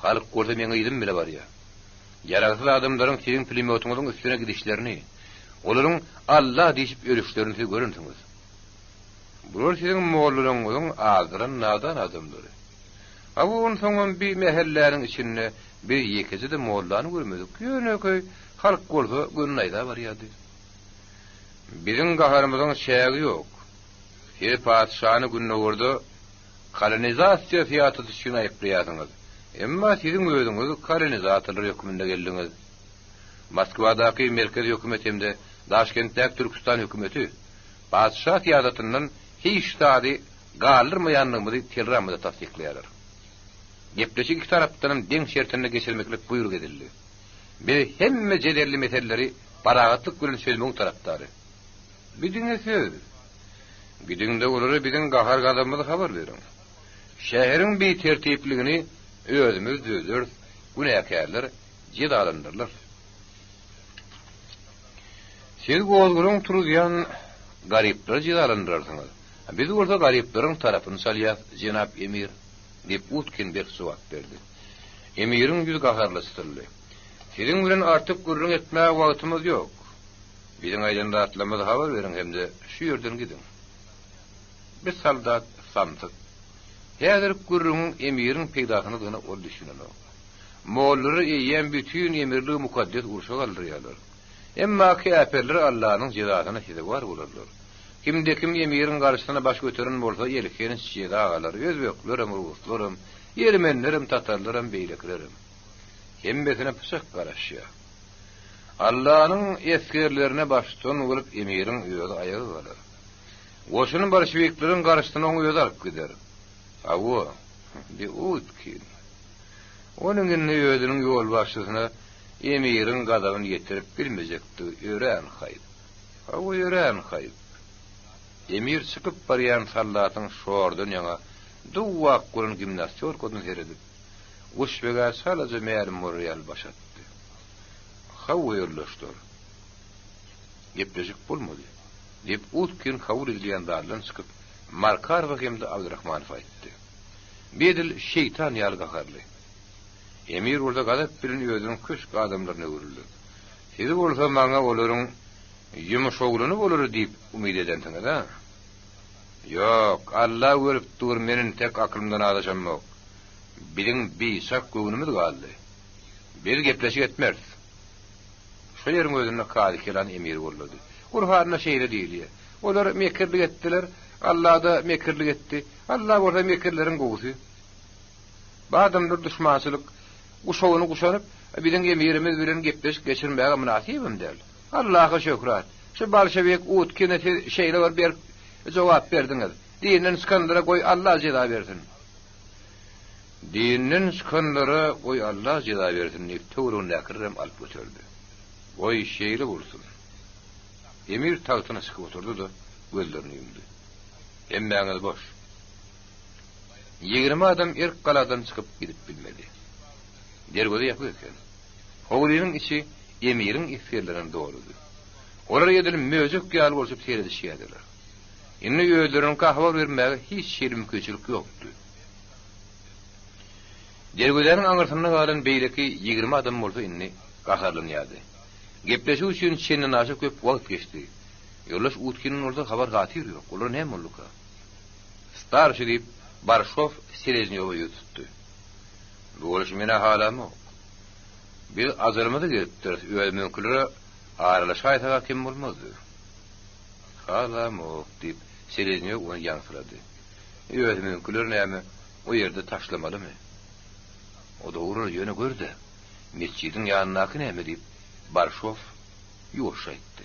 Halyk görse meňe ýydım bile bar ya. Yaragsız adamlaryň sizin pulemyotyňyzyň üstüne gidişlerini, olaryň Allah diýip ölüşlerini siz görünsiniz. Bular sizin mollaryňyzyň azdyran nadan adamlary. Awun soňam bir mehelläriň içinde bir ýekesi de mollany görmedik. Ýöneköy halyk bolsa görünýär bar ýady. Bizim gaharymyzyň şägi ýok. Her padşahny günnäwerde kolonizasiýa fiýaty düşün aýyplaýasyňyz. Emma sizin özüňiz kolonizatorlar höküminde geldiňiz. Moskwadaky merkez hökümet hemde Daşkentdäki Türkistan hökümeti padşah fiýatyndan hiç täze galyrmaýanlygyny telramda tasdiklaýarlar. Gepleşik iki tarapdan deň şertine geçirmeklik buyruk edildi. Bir hemme jederli meselleri baragatlyk bilen söýmeň tarapdary. Bidiňe söz. Bidiňde olary biziň gahar gadamyzy habar beriň. Şäheriň bir tertipligini özümüz düzür, günäkärler jedalandyrlar. Siz golguruň turýan garyplar jedalandyrarsyňyz. Biz orada garyplaryň tarapyny salýar, jenap emir diýip utkin bir suwat berdi. Emiriň ýüzi gaharlaşdyrly. Siziň bilen artyk gurrun etmäge wagtymyz ýok. Biziň aýdan ratlamyzy habar beriň hemde şu ýerden gidin. Bir saldat santyk. Häzir gurrun emiriň peýdasyny gana ol düşünýär. Mollary eýen bütün emirli mukaddes urşa galdyrýarlar. Emma käperler Allahyň jezasyna hede bar bolarlar. Kimde kim emiriň garşysyna baş götüren bolsa ýelkenin şeýle agalary, özbeklerim, ruslarym, ýermenlerim, tatarlarym, beýleklerim. Hembesine pyşak garaşýar. Allahyň eskerlerine başdan bolup emiriň öýüne aýagy galar. Oşunyň bolşewikleriň garşysyna oň öýüne alyp gider. Awo, bir utkin. Onuň öýüniň ýol başçysyna emiriň gadabyny ýetirip bilmejekdi, öýren haýyp. Awo öýren haýyp. Emir çıkıp baryan sallatyň şordan ýaňa duwak gurun gimnastiýor kodun heredip. Uşbega salaja märim morýal başatdy. Hawa ýerleşdir. Gepleşik bolmady. Dep utkin hawur edilýän dardan çykyp Markar we hemde Abdurrahmanow aýtdy. Bedil şeytan ýalga garly. Emir orada gadap bilen özüniň köşk adamlaryna öwrüldi. Sizi bolsa maňa olaryň ýumuşaglyny bolar diýip umyt edensiňiz ha? Ýok, Allah görüp dur meniň tek aklymdan adaşamok. Biziň bisak göwnümüz galdy. Bir gepleşik etmez. Şu ýeriň özüne kady kelan emir boldy. Kur'an'da şeýle diýilýär. Olar mekirlik etdiler, Allah da mekirlik etdi. Allah orada mekirleriň gowsy. Badamlar düşmançylyk uşagyny kuşanyp, biziň emirimiz bilen gepleşik geçirmäge münasibim däl. Allah'a şükran. Şu bolşewik utkineti şeýle bir jogap berdiňiz. Diniň skandara goý Allah jeda bersin. Diniň skandara goý Allah jeda bersin. Nefturun nakirem alyp götürdi. Goý şeýle bolsun. Emir tagtyna çykyp oturdy da gözlerini ýumdy. Emmäňiz boş. 20 adam erk galadan çykyp gidip bilmedi. Dergöde ýapyp eken. Howlynyň içi emiriň iskerleriň doludy. Olar ýedil möjük ýaly bolsup seredişýärler. Inni öýlerin kahwa bermäge hiç şeýle köçülik ýokdy. Dergödeniň aňyrsyna galan beýleki 20 adam bolsa inni gaharlanýardy. Gepleşik üçin çenden aşyp köp wagt geçdi. Ýolaş utkinin orada habar gatyr ýok. Olar näme bolduka? Starşy diýip Barşov Selezňowy ýutdy. Bu oluş mena halamy. Bir azalmada gelipdir. Öýmünkileri aralaşaýtaga kim bolmazdy. Halamy diýip Selezňow onu ýaňsyrady. Öýmünkiler näme? O ýerde taşlamalymy? O da urar ýöne gördi. Mescidiň ýanynaky näme diýip Barşov ýoş aýtdy.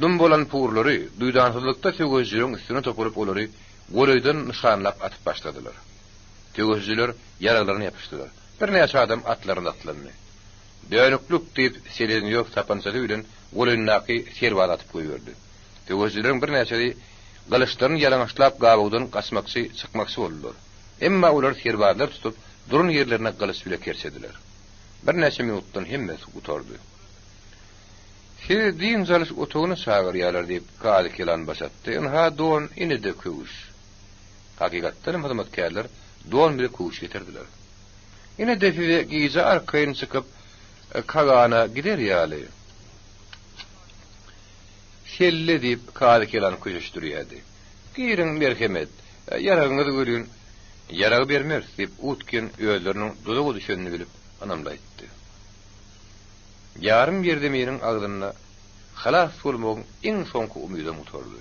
Dum bolan puurlary duýdansızlykda tögözjülerin üstüne topulyp olary goraýdan nişanlap atyp başladylar. Tögözjüler yaralaryny yapyşdylar. Bir näçe adam atlaryny atlandy. Döňüklük diýip selen ýok tapansady bilen goraýnaky serwat atyp goýberdi. Tögözjülerin bir näçe galyşlaryny yalaňaçlap gabawdan gaçmakçy çykmakçy boldular. Emma olar serwatlar tutup durun ýerlerine galyş bile kersediler. Bir näçe minutdan hemmesi utardy. Siz diň zalyş otugyny çağırýarlar diýip galy kelan başatdy. Ha don ine de köwüş. Hakykatdan hyzmatkarlar don bile köwüş getirdiler. Ine de fize gize arkaýyn çykyp kagana gider ýaly. Şelle diýip galy kelan köşüşdirýärdi. Girin merhemet, yaragyňyzy görýän, yaragy bermer diýip utken öýleriniň dodagy düşenini bilip anamlaýtdy. Yarım yerde meniň agdyna halas bolmagyň iň soňky umydym utardy.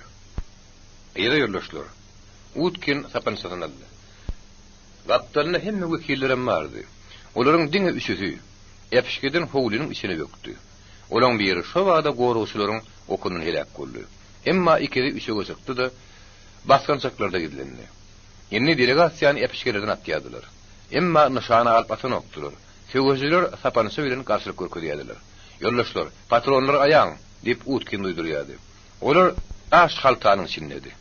Ýa-da ýoldaşlar. Utkin sapansadan aldy. Gaptalyna hemme wekillerim bardy. Olaryň diňe üçüsi ýapyşgeden howlynyň içine bökdi. Olaň biri şo wagda gorusularyň okunyny helak boldy. Emma ikide üçe gözükdi da baskançaklarda gidilendi. Ýeni delegasiýany ýapyşgerden atýadylar. Emma nişana alyp atan okdular. Tögözjüler sapansy bilen garşylyk görkezýärdiler. Ýoldaşlar, patronlar aýaň diýip utkin duýdurýardy. Olar taş haltanyň içindedi.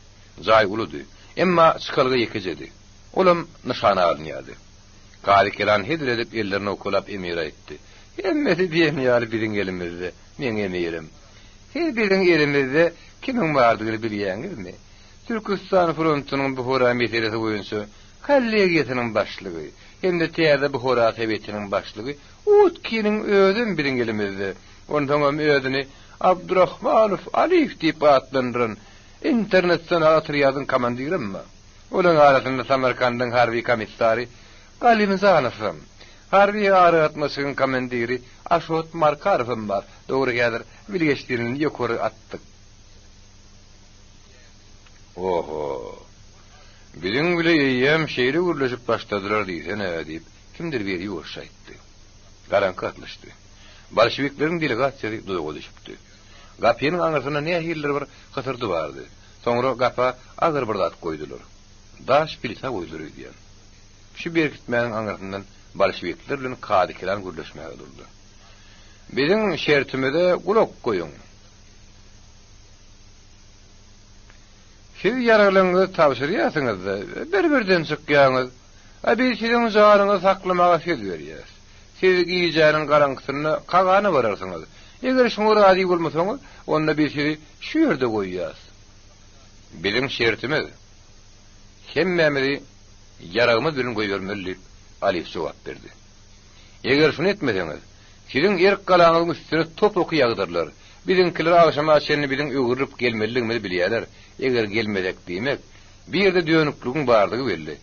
Jaý uludy. Emma çykalga ýekejedi. Olam nişana alynýardy. Galy kelan hedil edip ellerini okulap emir etdi. Emmeti diýenýär biziň elimizde, men emirim. Her biriň elimizde kimiň bardygyny bilýäňizmi? Türkistan frontunyň bu hora meselesi boýunça kollegiyetiniň başlygy, hem de täze bu hora tebetiniň başlygy Utkiniň özüm biriň elimizde. Ondan öňüni Abdurrahmanov Aliýew diýip atlandyran internasional atryýadyň komandirimmi? Olaň arasynda Samarkandyň harby komissary Galimzanow, harby aratmasynyň komandiri Aşot Markarow bar. Dogry gelir, bilgeçlerini ýokary atdyk. Oho. Biziň bile ýem şeýle gürleşip başladylar diýsen diýip kimdir biri ýoşaýtdy. Garanky atlyşdy. Bolşevikleriň delegasiýasy doýga düşüpdi. Gapynyň aňyrsynda näme hiller bir gysyrdy bardy. Soňra gapa agyr bir zat goýdular. Daş pilisa goýdular diýen. Şu berkitmäniň aňyrsyndan bolşevikler bilen kady kelan gürleşmäge durdy. Biziň şertimize gulak goýun. Siz yaralaňyzy tapşyrýarsyňyz, bir-birden çykýaňyz. Biz siziň janyňyzy saklamaga söz berýäs. Siz giýjäniň garaňkysyny kagany bararsyňyz. Eger şoňa razy bolmasaňyz, onda biz sizi şu ýerde goýýas. Biziň şertimiz hemmemizi yaragymyz bilen goýbermeli diýip Aliýew jogap berdi. Eger şunu etmeseňiz, siziň erk galaňyzyň üstüne top okýagdyrlar. Biziňkiler agşama şeni biziň öwürüp gelmeliligini bilýärler. Eger gelmedek diýmek, bir ýerde döňüklügiň bardygy belli.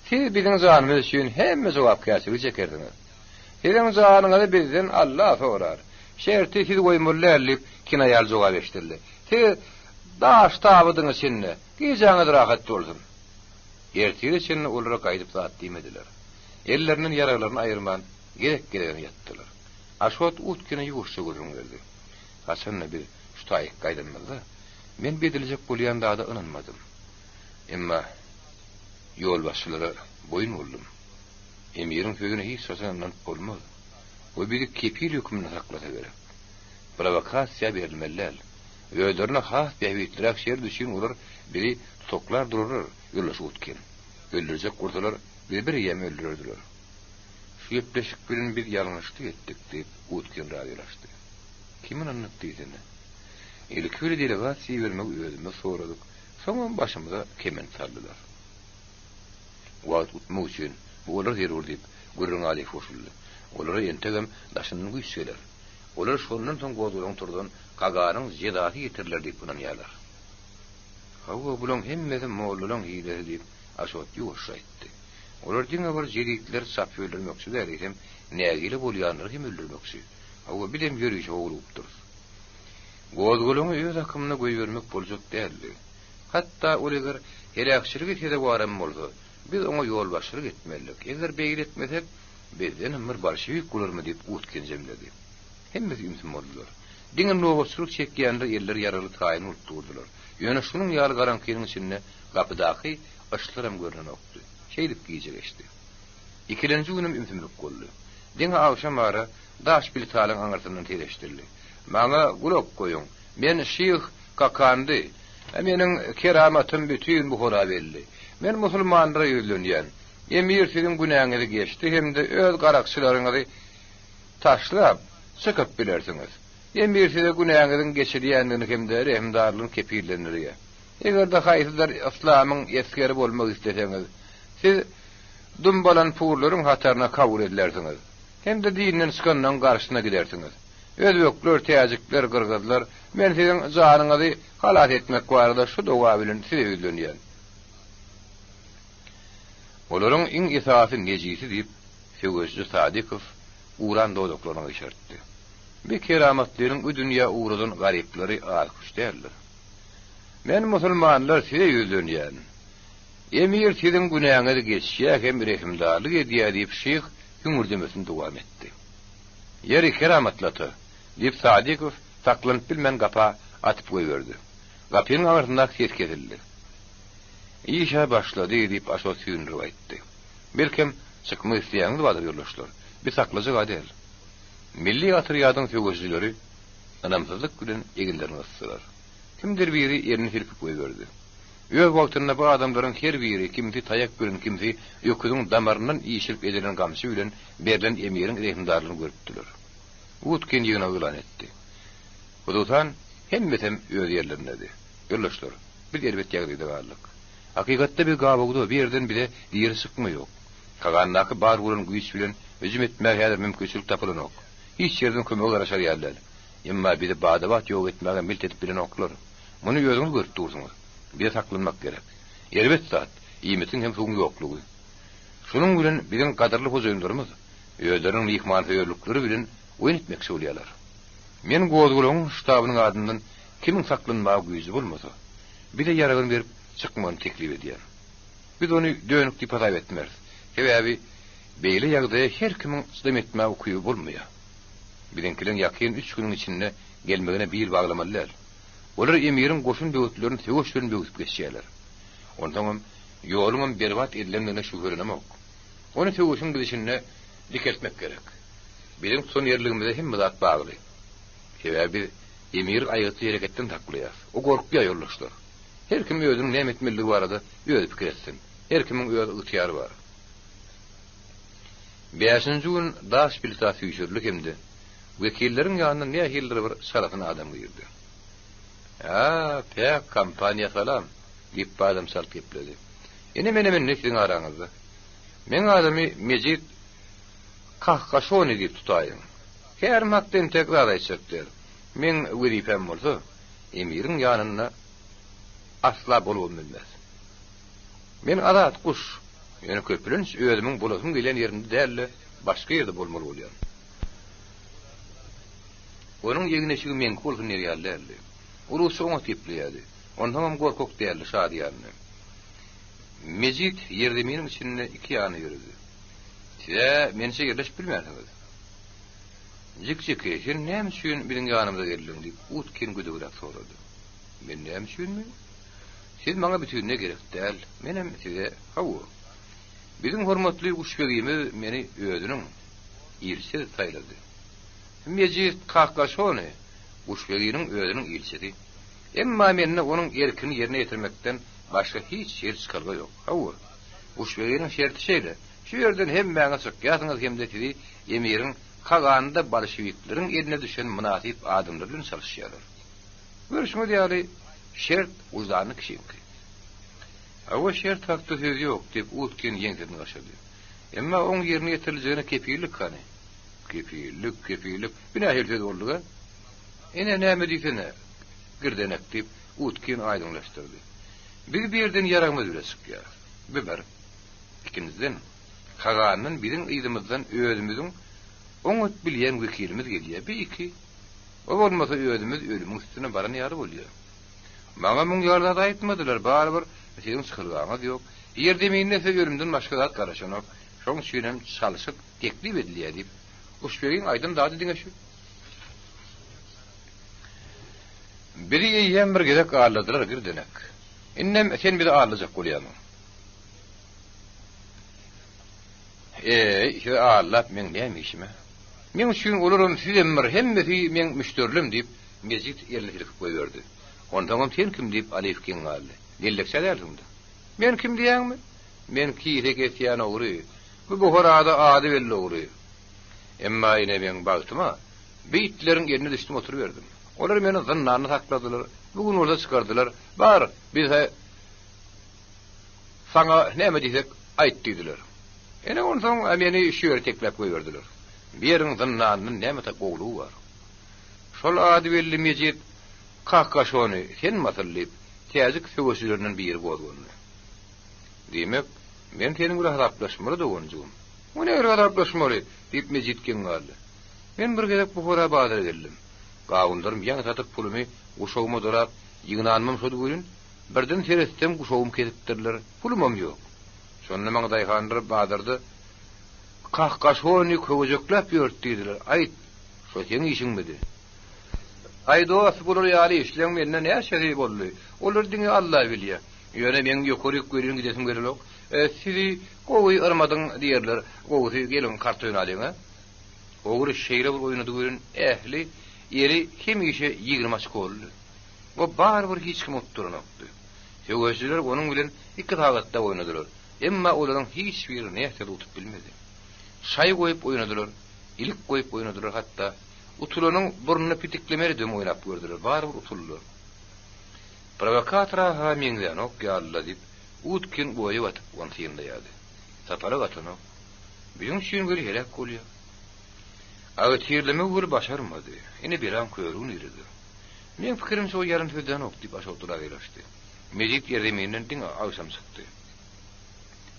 Siz biziň janymyz üçin hemme jogapkärçiligi çekerdiňiz. Siziň janyňyzy bizden Allah sorar. Şerti siz goýmurlarlyp kinaýal jogap eşdirdi. Siz daş tabydyňyz şinne, giýjaňyz rahat bolsun. Ertigi üçin olara gaýdyp zat diýmediler. Elleriniň yaralaryny aýyrman, gerek-geregini ýatdylar. Aşot utkina ýuwuşça görünýärdi. Hasanna bir şutaýyk gaýdymyzda, men bediljek bolýan dağda ynanmadym. Emma ýol başçylary boyun boldum. Emiriň sözüne hiç sasandan bolmaz. O bizi kepil hükmüne saklasa gerek. Provokasiýa berilmeliler. Öýlerine has beýitlerek şer düşün olar, biri soklar durur, ýolaş utkin. Öldürecek kurtalar, bir ýem öldürürdiler. Şu ýepleşik bilen biz ýalňyşlyk etdik diýip utkin radiolaşdy. Kimin anlatdyýsyny? Ilkiri delegasiýa bermek özüme soradyk. Soňra başymyza kemen saldylar. Wagt utmak üçin bu olar zerur diýip gürrüň aly koşuldy. Olara entegem daşynyň güýçeler. Olar şondan soň goýdulan turdan kaganyň jedasy ýetirler diýip ynanýarlar. Hawa bulan hemmesi mollaryň hileri diýip aşot ýoşaýtdy. Olar diňe bir jedikler sapýörlemekçi därisem, nägili bolýanlar hem öldürmekçi. Hawa bilem ýörüýüşe ogulupdyr. Goýdularyň öz akymyna goýbermek boljak däldi. Hatda oleger helakçylyk etse waram bolsa, biz oňa ýol başçylyk etmelilik. Eger beýil etmesek, bizden bir bolşewik bolarmy diýip utken jemledi. Hemmesi ümsin boldular. Diňe nowatçylyk çekýänler eller yaraly taýyn urtdurdylar. Ýöne şunyň ýaly garankynyň içinde gapydaky aşlaram görünen okdy. Şeýdip giýjegişdi. İkilenji günüm ümsümlik boldy. Diňe awşam ara daş bilitalyň aňartyndan tereşdirdi. Maňa gulak goýun. Men şyh kakandy. Meniň keramatym bütün bu hora belli. Men musulmanlara ýölenýän. Emir sizin günäňizi geçdi hem de öz garakçylaryňyzy taşlap çykyp bilersiňiz. Emir size günäňiziň geçirýändigini hem de rehmdarlygyny kepillendirýär. Eger-de haýsylar islamyň eskeri bolmak isteseňiz, siz dumbalan purlaryň hataryna kabul edilersiňiz. Hem de diniň çykandan garşyna gidersiňiz. Özbekler, täjikler, gyrgyzlar, men siziň janyňyzy halat etmek barada şu doga bilen size ýölenýän. Olaryň iň esasy nejisi diýip Söwüşçü Sadikow uran dodoklaryny işaretdi. Bir keramatlaryň bu dünýä uğradan garypleri arkuş därler. Men musulmanlar size ýölenýän. Emir siziň günäňizi geçýär hem rehimdarlyk edýär diýip şyh ýumurdymysyny dowam etdi. Ýeri keramatlaty diýip Sadikow taklanyp bilmän gapa atyp goýberdi. Gapynyň arasynda ses kesildi. İşe başladı diýip aşo süýünri aýtdy. Belkim çykmy isleýäňiz bardyr ýoldaşlar. Bir saklaja gadel. Milli ýatyryýadyň söwüşçileri anamsızlyk bilen eginlerini ıssylar. Kimdir biri ýerini silpip goýberdi. Öz wagtynda bu adamlaryň her biri kimdi taýak bilen kimdi ýöküdiň damaryndan ýeşilip edilen gamçy bilen berilen emiriň rehimdarlygyny görüpdiler. Utkin ýygyna ulan etdi. Hudutan hemmetem öz ýerlerinde. Ýoldaşlar, bir elbet ýagdaýda barlyk. Hakykatda bir gabagdy bir ýerden bile diýeri çykmy ýok. Kagannaky bar bolan güýç bilen özüm etmäge häzir mümkinçilik tapylanok. Hiç ýerden kömek garaşar ýerler. Emma biri badabat ýok etmäge milt edip bilen oklar. Muny ýöňüz görüp dursuňyz. Bir saklanmak gerek. Elbet zat, iýmetiň hem suňy ýoklugy. Şunuň bilen biziň gadarly hojaýynlarymyz özleriň mehmanhöýerlikleri bilen oýun etmekçi bolýarlar. Men gowdularyň ştabynyň adyndan kimiň saklanmagy güýji bolmasa, bir de ýaragyn berip çykmany teklip edýär. Biz ony dönük diýip hatap etmez. Sebäbi beýle ýagdaýa her kimiň çydam etmäge okuýy bolmaýar. Biziňkileň ýakyn 3 güniň içinde gelmegine bir baglamalylar. Olar emiriň goşun döwletlerini söwüş bilen böwüp geçýärler. Ondan ýolunyň berbat edilendigine şüphelenmek. Ony söwüşiň gidişine diketmek gerek. Biziň son ýerligimizde hem zat bagly. Sebäbi emir aýaty hereketden taklýar. O gorkýar ýoldaşlar. Her kim özüniň näme etmeligi barada öz pikir etsin. Her kimiň öz ýytyary bar. 5-nji gün daş bilta süýşürlik hemde wekilleriň ýanyna ne hilleri bir şarafyn adam girdi. Pek kampanya salam diýip adam sal kepledi. Ene men näsiň araňyzda? Men adamy Mejid Kahkaşony diýip tutaýyn. Her makden tekrar aýtjakdyr. Men weripem bolsa, emiriň ýanyna asla bolmam bilmez. Men adat kuş, ýöne köpülünç özümiň bolasym gelen ýerinde dälle, başga ýerde bolmaly bolýar. Onuň ýegneşigi men bolsun ýerlerle. Urusy oňa tepleýärdi. Ondan gorkok dälle şadýarny. Mejid ýerde meniň içinde iki ýany ýürüdi. Size mençe ýerleşip bilmäňiz. Jik-jik, sen näme üçin bilen ýanymda geldiň diýip Utkin güdügrak sorady. Men näme üçinmi? Siz maňa bütünne gerek däl. Menem size hawa. Biziň hormatly uşbegimiz meni özüniň ýerçi saýlady. Mejid Kahkaşony uşbeginiň özüniň ýerçisi. Emma menne onuň erkini ýerine ýetirmekden başga hiç ýer çykarga ýok. Hawa. Uşbeginiň şerti şeýle. Şu ýerden hemmäňe çykýasyňyz hemde sizi emiriň Kaganda bolşewikleriň eline düşen münasip adamlar bilen çalışýarlar. Görüşme diýäli şert uzany kişiňki. Hawa şert hakda söz ýok diýip Utkin ýeňden gaşady. Emma oň ýerine ýetirilýäne kepillik kany. Kepillik. Bina helbet bolduga. Ene näme diýsene? Girdenek diýip Utkin aýdynlaşdyrdy. Bir birden ýaragmaz üresik. Biber. İkinciden Kaganyň biziň ýydymyzdan özümiziň oňat bilýän wekilimiz gelýär. Bir iki. O bolmasa özümiz ölümiň üstüne baran ýary bolýar. Maňa muň ýarda aýtmadylar, barbyr seň çykyrgaňyz ýok. Ýerde menne ölümden başga zat garaşanak. Şoň üçin hem çalyşyp teklip edilýär diýip Uşbegin aýdyn dady diňe şu. Biri ýem bir gezek ağladylar girdenek. Innem sen bir ağlayacak bolýarmy? Şu ağlap men nämişime? Men şuň olurum sizemmer hemmesi men müşterilim diýip mezit yerleşdirip goýberdi. Ondan sen kim diýip Alifkin galdy. Dillekse derdim. Men kim diýäňmi? Men kiýrek etýän ogry. Bu horada ady belli ogry. Emma ine men bagtyma beýtlerin ýerine düşdüm oturup berdim. Olar meni zynnyny sakladylar. Bugün orada çıkardylar. Bar bize sana näme diýsek aýt diýdiler. Ene ondan meni şöýre teklep goýberdiler. Bir ýeriň zynnynyň näme ta gowlugy bar. Şol ady belli mejit kakkaşony sen masallyp täzik söwüşlerinden biri boldy. Demek men senin bilen hataplaşmaly dogunjum. O ne hataplaşmaly diýip mejitken galdy. Men bir gezek bu hora badyr geldim. Gawundarym ýa satyp pulumy uşagıma dorap ýygnanmam şol görün. Birden terestem uşagym ketipdirler. Pulumam ýok. Şonu maňa daýgandyryp badyrdy. Kakkaşony köwüjeklep ýörtdiler. Aýt, şo seň işiňmidi? Aýdos bular ýaly işleň menden näşeri boldy. Olar diňe Allah bilýär. Ýöne men ýokuryk görüň gidesim gelýär. Sizi gowy armadyň diýerler. Gowy gelin kart oýnadyň ha. Ogry şeýle bir oýnady görün. Ähli ýeri kim işe 20 açyk boldy. Bu barbyr hiç kim otturmakdy. Söwüşler onuň bilen iki tagatda oýnadylar. Emma olaryň hiç bir näse tutup bilmedi. Şaý goýup oýnadylar, ilik goýup oýnadylar, hatda utulanyň burnuny pitiklemeli dem oýnap gördüler. Barbyr utullar. Provokatora ha meňden ok ýaly diýip utkin goýup atyp ontyňda ýady. Satara gatany. Biň şuň bir helak bolýar. Awtyrlamy bir başarmady. Ine bir an körün ýerdi. Men pikirim şo ýarym türden ok diýip aşawdyra geleşdi. Mejit ýerde menden diň awsam çykdy.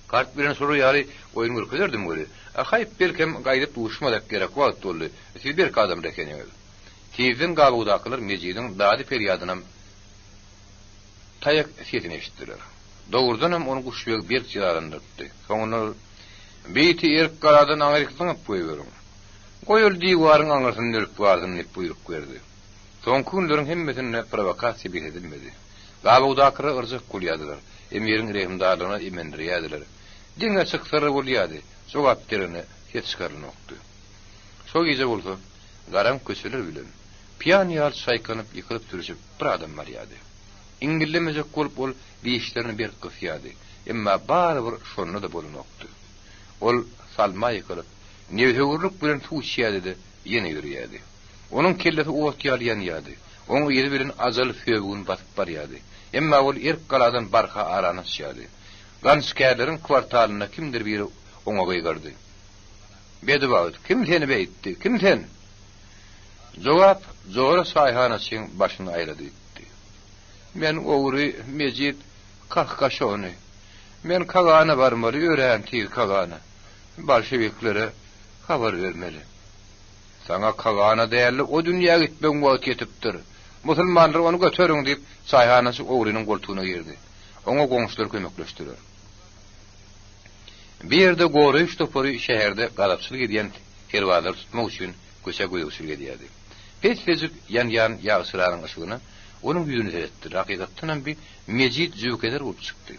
Kart bilen soru ýaly oýun görkezerdim göre. Ahyp belkem gaýdyp duşmadak gerek wagt boldy. Siz bir kadam rekeniňiz. Sizin gawudakylar mejidin dady periýadynam taýak setini eşitdiler. Dogurdanam onu guşbek bir çyarandyrdy. Soňra beýti erk garadan aňyrykdyň goýberim. Goýul diýwaryň aňyrsyn nölüp bardyň diýip buyruk berdi. Soňky günleriň hemmesine provokasiýa edilmedi. Gawudaklara ırjak bolýadylar. Emirin rehimdarlygyna imendirýärdiler. Diňe çykdyry bolýady. Jogap berini hiç çıkarılmakdy. Şo gece bolsa, garam köşeler bilen piýan ýal şaýkanyp ýykylyp düşüp bir adam barýady. İngillemejek bolup ol biýişlerini bir gyfýady. Emma barbyr şonu da bolmakdy. Ol salma ýykylyp, newhegurlyk bilen tuýşýady, ýene ýürýärdi. Onuň kellesi owat ýalýanýady. Onuň ýeri bilen azal föwgün batyp barýady. Emma ol erk galadan barha aranaşýady. Ganskärleriň kwartalyna kimdir biri oňa goýgardy. Bedibawt, kim seni beýtdi? Kim sen? Jogap, zora saýhanasyň başyny aýrady etdi. Men ogry mejit kakkaşony. Men kagana barmaly, öğrenti kagana. Bolşeviklere habar vermeli. Sana kagana däli o dünýä gitmeň wagt ketipdir. Musulmanlar onu götürün diýip saýhanasy ogrynyň goltugyna girdi. Oňa goňşular kömekleşdiler. Bir yerde goýruş topary şäherde galapçylyk edýän herwalar tutmak üçin köçe goýuşyr edýärdi. Peçlezik yan ýaşylaryň ışygyna onuň ýüzüne seretdi. Hakykatdan bir mejit jüwkeler bolup çykdy.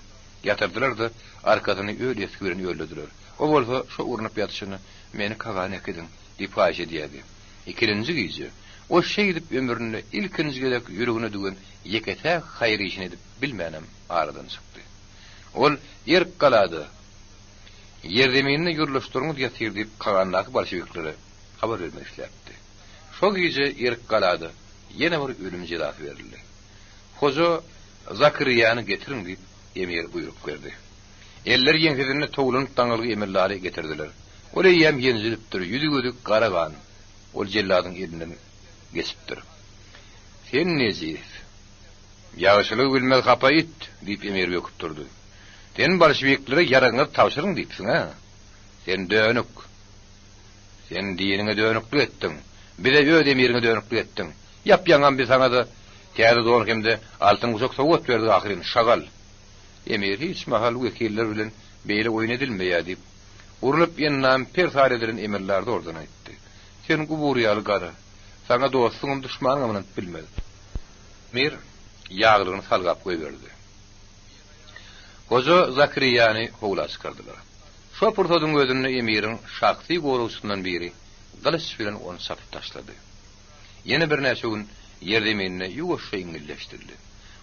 Ýatyrdylar da arkasyny öýle esküren ýöllediler. O bolsa şo urnup ýatyşyny meni kagana ekidin diýip haýy edýärdi. Ikinji gece o şey edip ömründe ilkinci gelek yüreğine dügen yekete hayır işin edip bilmenem aradan çıktı. Ol yer kaladı. Yer demeğini yürülüştürünü getirdi kalanlaki bolşeviklere haber vermişlerdi. Şo gece yer kaladı. Yine bir ölüm cezası verildi. Hoca Zakariyanı getirin deyip emir buyruk verdi. Eller yengizini toğulun tanılgı emirleri getirdiler. Olay yem yenziliptir, yüdük karagan. Ol celladın elinden geçipdir. Sen nezif? Yağışılığı bilmez kapa it, deyip emir böküp durdu. Sen bolşeviklere yarağını tavşırın deyipsin ha? Sen dönük. Sen dinine dönüklü ettin. Bir de öd emirine dönüklü ettin. Yap yanan bir sana da kârı doğru hem de altın kuşak soğut verdi ahirin, şagal. Emir hiç mahal vekiller bilen beyle oyun edilmeye deyip, urulup yeniden persar edilen emirler de oradan etti. Sen kuburiyalı gara, sana dostunum düşmanım bilmez. Emir yağlığını salgap koyverdi. Hoca Zakriyani howla çıkardılar. Şo purtodun gözünü Emir'in şahsi gorusundan biri gılış bilen onu sapıp taşladı. Yeni bir näçe gün yerdemenine ýuwaşça iňilleşdirdi.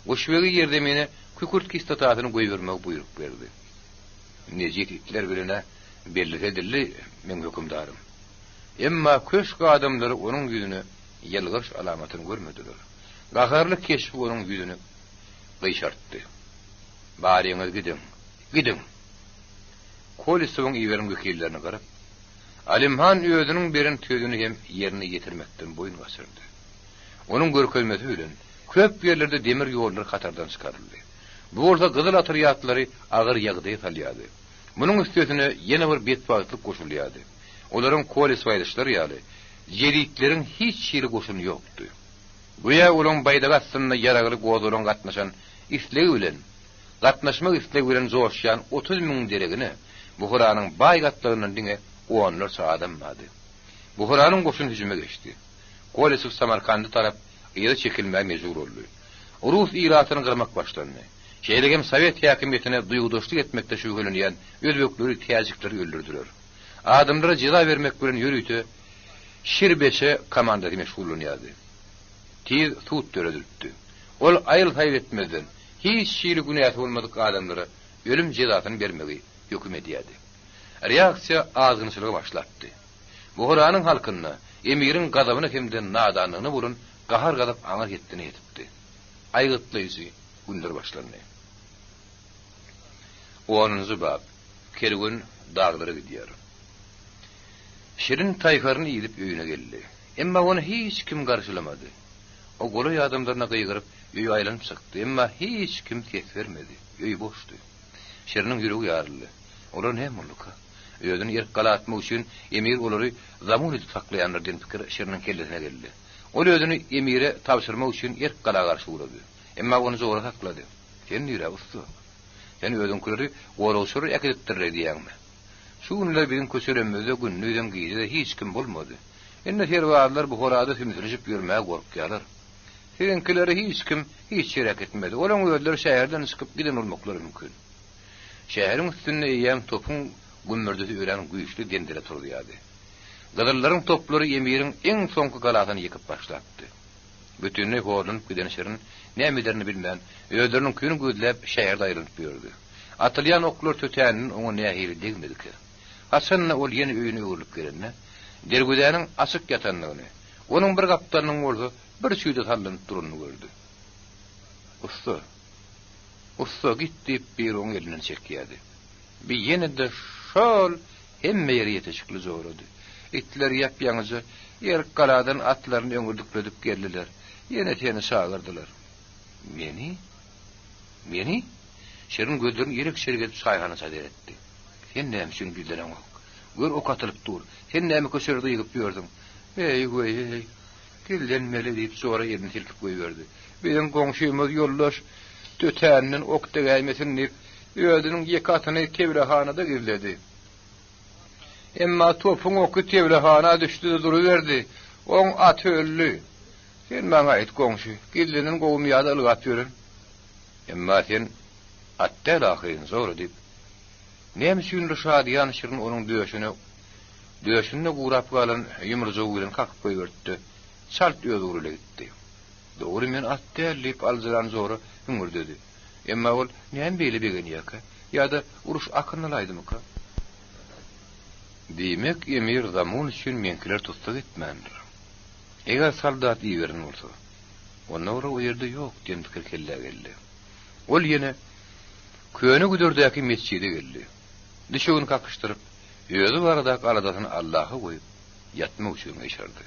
Goşbegi yerdemine kükürt istatatyny goýbermek buyruk berdi. Nejit itler birine belli edildi men hökümdarym. Emma köşk adamlary onun ýüzüne ýylgyş alamatyny görmediler. Gaharly keşif onun ýüzüne gyşartdy. Baryňyz gidin, gidin. Kolisowyň iwerin wekillerini garap, Alimhan özüniň berin tözüni hem ýerine getirmekden boyun gasyrdy. Onun görkezmesi bilen köp ýerlerde demir ýollar katardan çykaryldy. Bu orta gyzyl atyryýatlary agyr ýagdaý salýady. Munyň üstüne ýene bir betbaýtlyk goşulýady. Olaryň kolis waýdaşlary ýaly, jeditleriň hiç şeýle goşuny ýokdy. Goýa olaň baýdagasyna ýaragly gozalan gatnaşan isleg bilen, gatnaşmak isleg bilen joşýan 30.000 deregini Buhuranyň baýgatlygynyň diňe onlarça adam vardı. Buhuranyň goşun hüjüme geçdi. Kolis Samarkandy tarap ýere çekilmäge mejbur boldy. Rus iratyny gyrmak başlandy. Şeýlegem Sowet häkimetine duýgudaşlyk etmekde şügülenýän özbekleri täzikleri öldürdiler. Adamlara ceza vermek bilen ýürüýti Şirbeşe komandasy meşgullanýardy. Tiz tut töredildi. Ol aýyl haýretmeden hiç şeýle günäsi bolmadyk adamlara ölüm cezasyny bermegi höküm edýärdi. Reaksiýa azgynçylygy başlatdy. Buhuranyň halkyna Emir'in gazabyny hemde nadanlygyny bolun gahar gazap aňa ýetdini ýetipdi. Aýgytlyjy gündür başlandy. 10-njy bab. Kergün dağlara gidýär. Şirin taýharyny ýedip öýüne geldi. Emma onu hiç kim garşylamady. O goly adamlaryna gyýgyryp öýe aýlanyp çykdy, emma hiç kim ses bermedi. Öýü boşdy. Şiriniň ýüregi ýaryldy. Olar näme bolduka? Özüni ýerk galatmak üçin Emir olary zaman edip saklaýanlardan pikir Şiriniň kellesine geldi. Ol özüni Emir'e tapşyrmak üçin ýerk gala garşy boldy. Emma onu zora saklady. Sen ýüre usta. Sen özüňkileri goruşur ekletdirdi diýäňmi? Şu günler bizim köçüremizde günnüden giyde hiç kim bolmady. Enne terwalar bu horada simdirjip ýürmäge gorkýarlar. Seninkileri hiç kim hiç şerak etmedi. Olaň öýler şäherden çykyp giden bolmaklary mümkin. Şäheriň üstünde ýem topun gümmürdesi öýren güýçli dendire turýardy. Gadyrlaryň toplary Emir'iň eň soňky galatyny ýykyp başlatdy. Bütünni hordan giden şerin nämelerini bilmän, öýleriniň küni gözläp şäherde aýrylyp ýördi. Atylýan oklar tötäniň oňa nähili degmediki. Hasanna ol ýene öýüne öwrülip gelende, dergüdäniň açyk ýatanlygyny, onuň bir gapdanyň bolsa bir şüýde sallanyp duranyny gördü. Usta gitti bir oň elinden çekýärdi. Bir ýene de şol hemme ýere ýetişikli zorady. Itler ýap-ýaňyjy ýer galadan atlaryny öňürdükledip geldiler. Ýene teni sagyrdylar. Meni? Şerin gözlerini ýerek şergetip saýhana sadar etdi. Sen näme üçin bildiren ok? Gör ok atylyp dur. Sen näme köşerde ýygyp ýördüň? Hey. Killenmeli diýip sonra ýerini silkip goýberdi. Benim goňşymyz ýollaş tötäniň ok degäýmesin diýip öýdüniň ýekatyny tewlehanada girledi. Emma topuň oky tewlehana düşdi duruverdi. Oň at öldü. Sen maňa aýt goňşy, killenin gowum ýa-da ylgat ýörün. Emma sen attel ahyryn zor diýip näme üçin Şadiýan Şirin onuň döşüne gurap galan ýumurjy bilen kakyp goýberdi. Şalt ýödürle gitdi. Dogry men attel diýip aljaran zory hüngür dedi. Emma ol näme beýle begen ýaka? Ýa-da uruş akynlaýdymy-ka? Diýmek Emir zaman üçin menkiler tutsak etmändir. Eger saldat iýerin bolsa, onora o ýerde ýok diýen pikir keldi. Ol ýene köne güdürdäki mesçide geldi. Düşügini kakıştırıp, özü barada aladasyny Allaha goýup ýatmak üçin eşardy.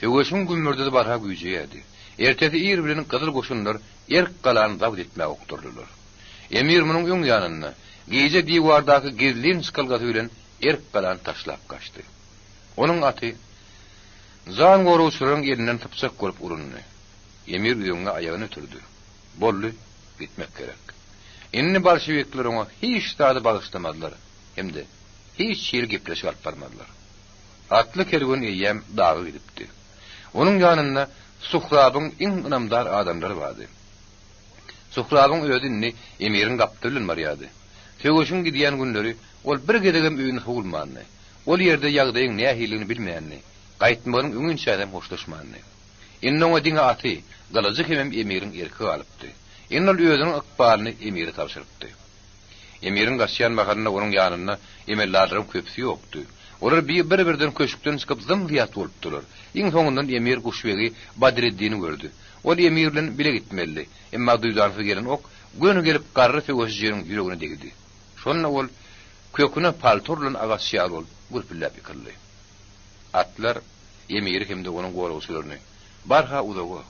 Töweşiň gümmürde barha güýjedi. Ertesi ýer bilen gyzyl goşunlar erk galany zabit etmäge okturdylar. Emir munyň öň ýanyna gece diwardaky gizlin skalgaty bilen erk galany taşlap kaçdy. Onuň aty zan goruşyryň ýerinden typsak görüp urundy. Emir öňe aýagyny türdi. Bolly, gitmek gerek. Inni bolşewikler oňa hiç taýda bagyşlamadylar. Hemde hiç şeýle gepleşip alp barmadylar. Atly kergün eýem dagy gidipdi. Onuň ýanyna Suhrabın iň ynamdar adamlary bardy. Suhrabın öýdini emirin gapdyrlyň barýady. Töweşiň gidýän günleri ol bir gedegem öýüni howulmandy. Ol ýerde ýagdaýyň nähilini bilmeýänni, gaýtmagyň öňünçe adam hoşlaşmandy. Innoň diňe aty, galazyk hem emirin erki alypdy. Innol öýüniň ykbalyny emiri tapşyrypdy. Emirin gaçýan magadyna onuň ýanyna emellarlaryň köpsi ýokdy. Olar bir-birden köşükden çykyp zymdyýat bolupdylar. Iň soňundan emir Guşbegi Badreddini gördü. Ol emir bilen bile gitmeli. Emma duýdanfy gelen ok gönü gelip garry fegoşjyryň ýüregine degdi. Şonda ol köküne paltorlan agaçýar bolup gurpillap ýykyldy. Atlar emir hemde onuň goragçylaryny barha udaga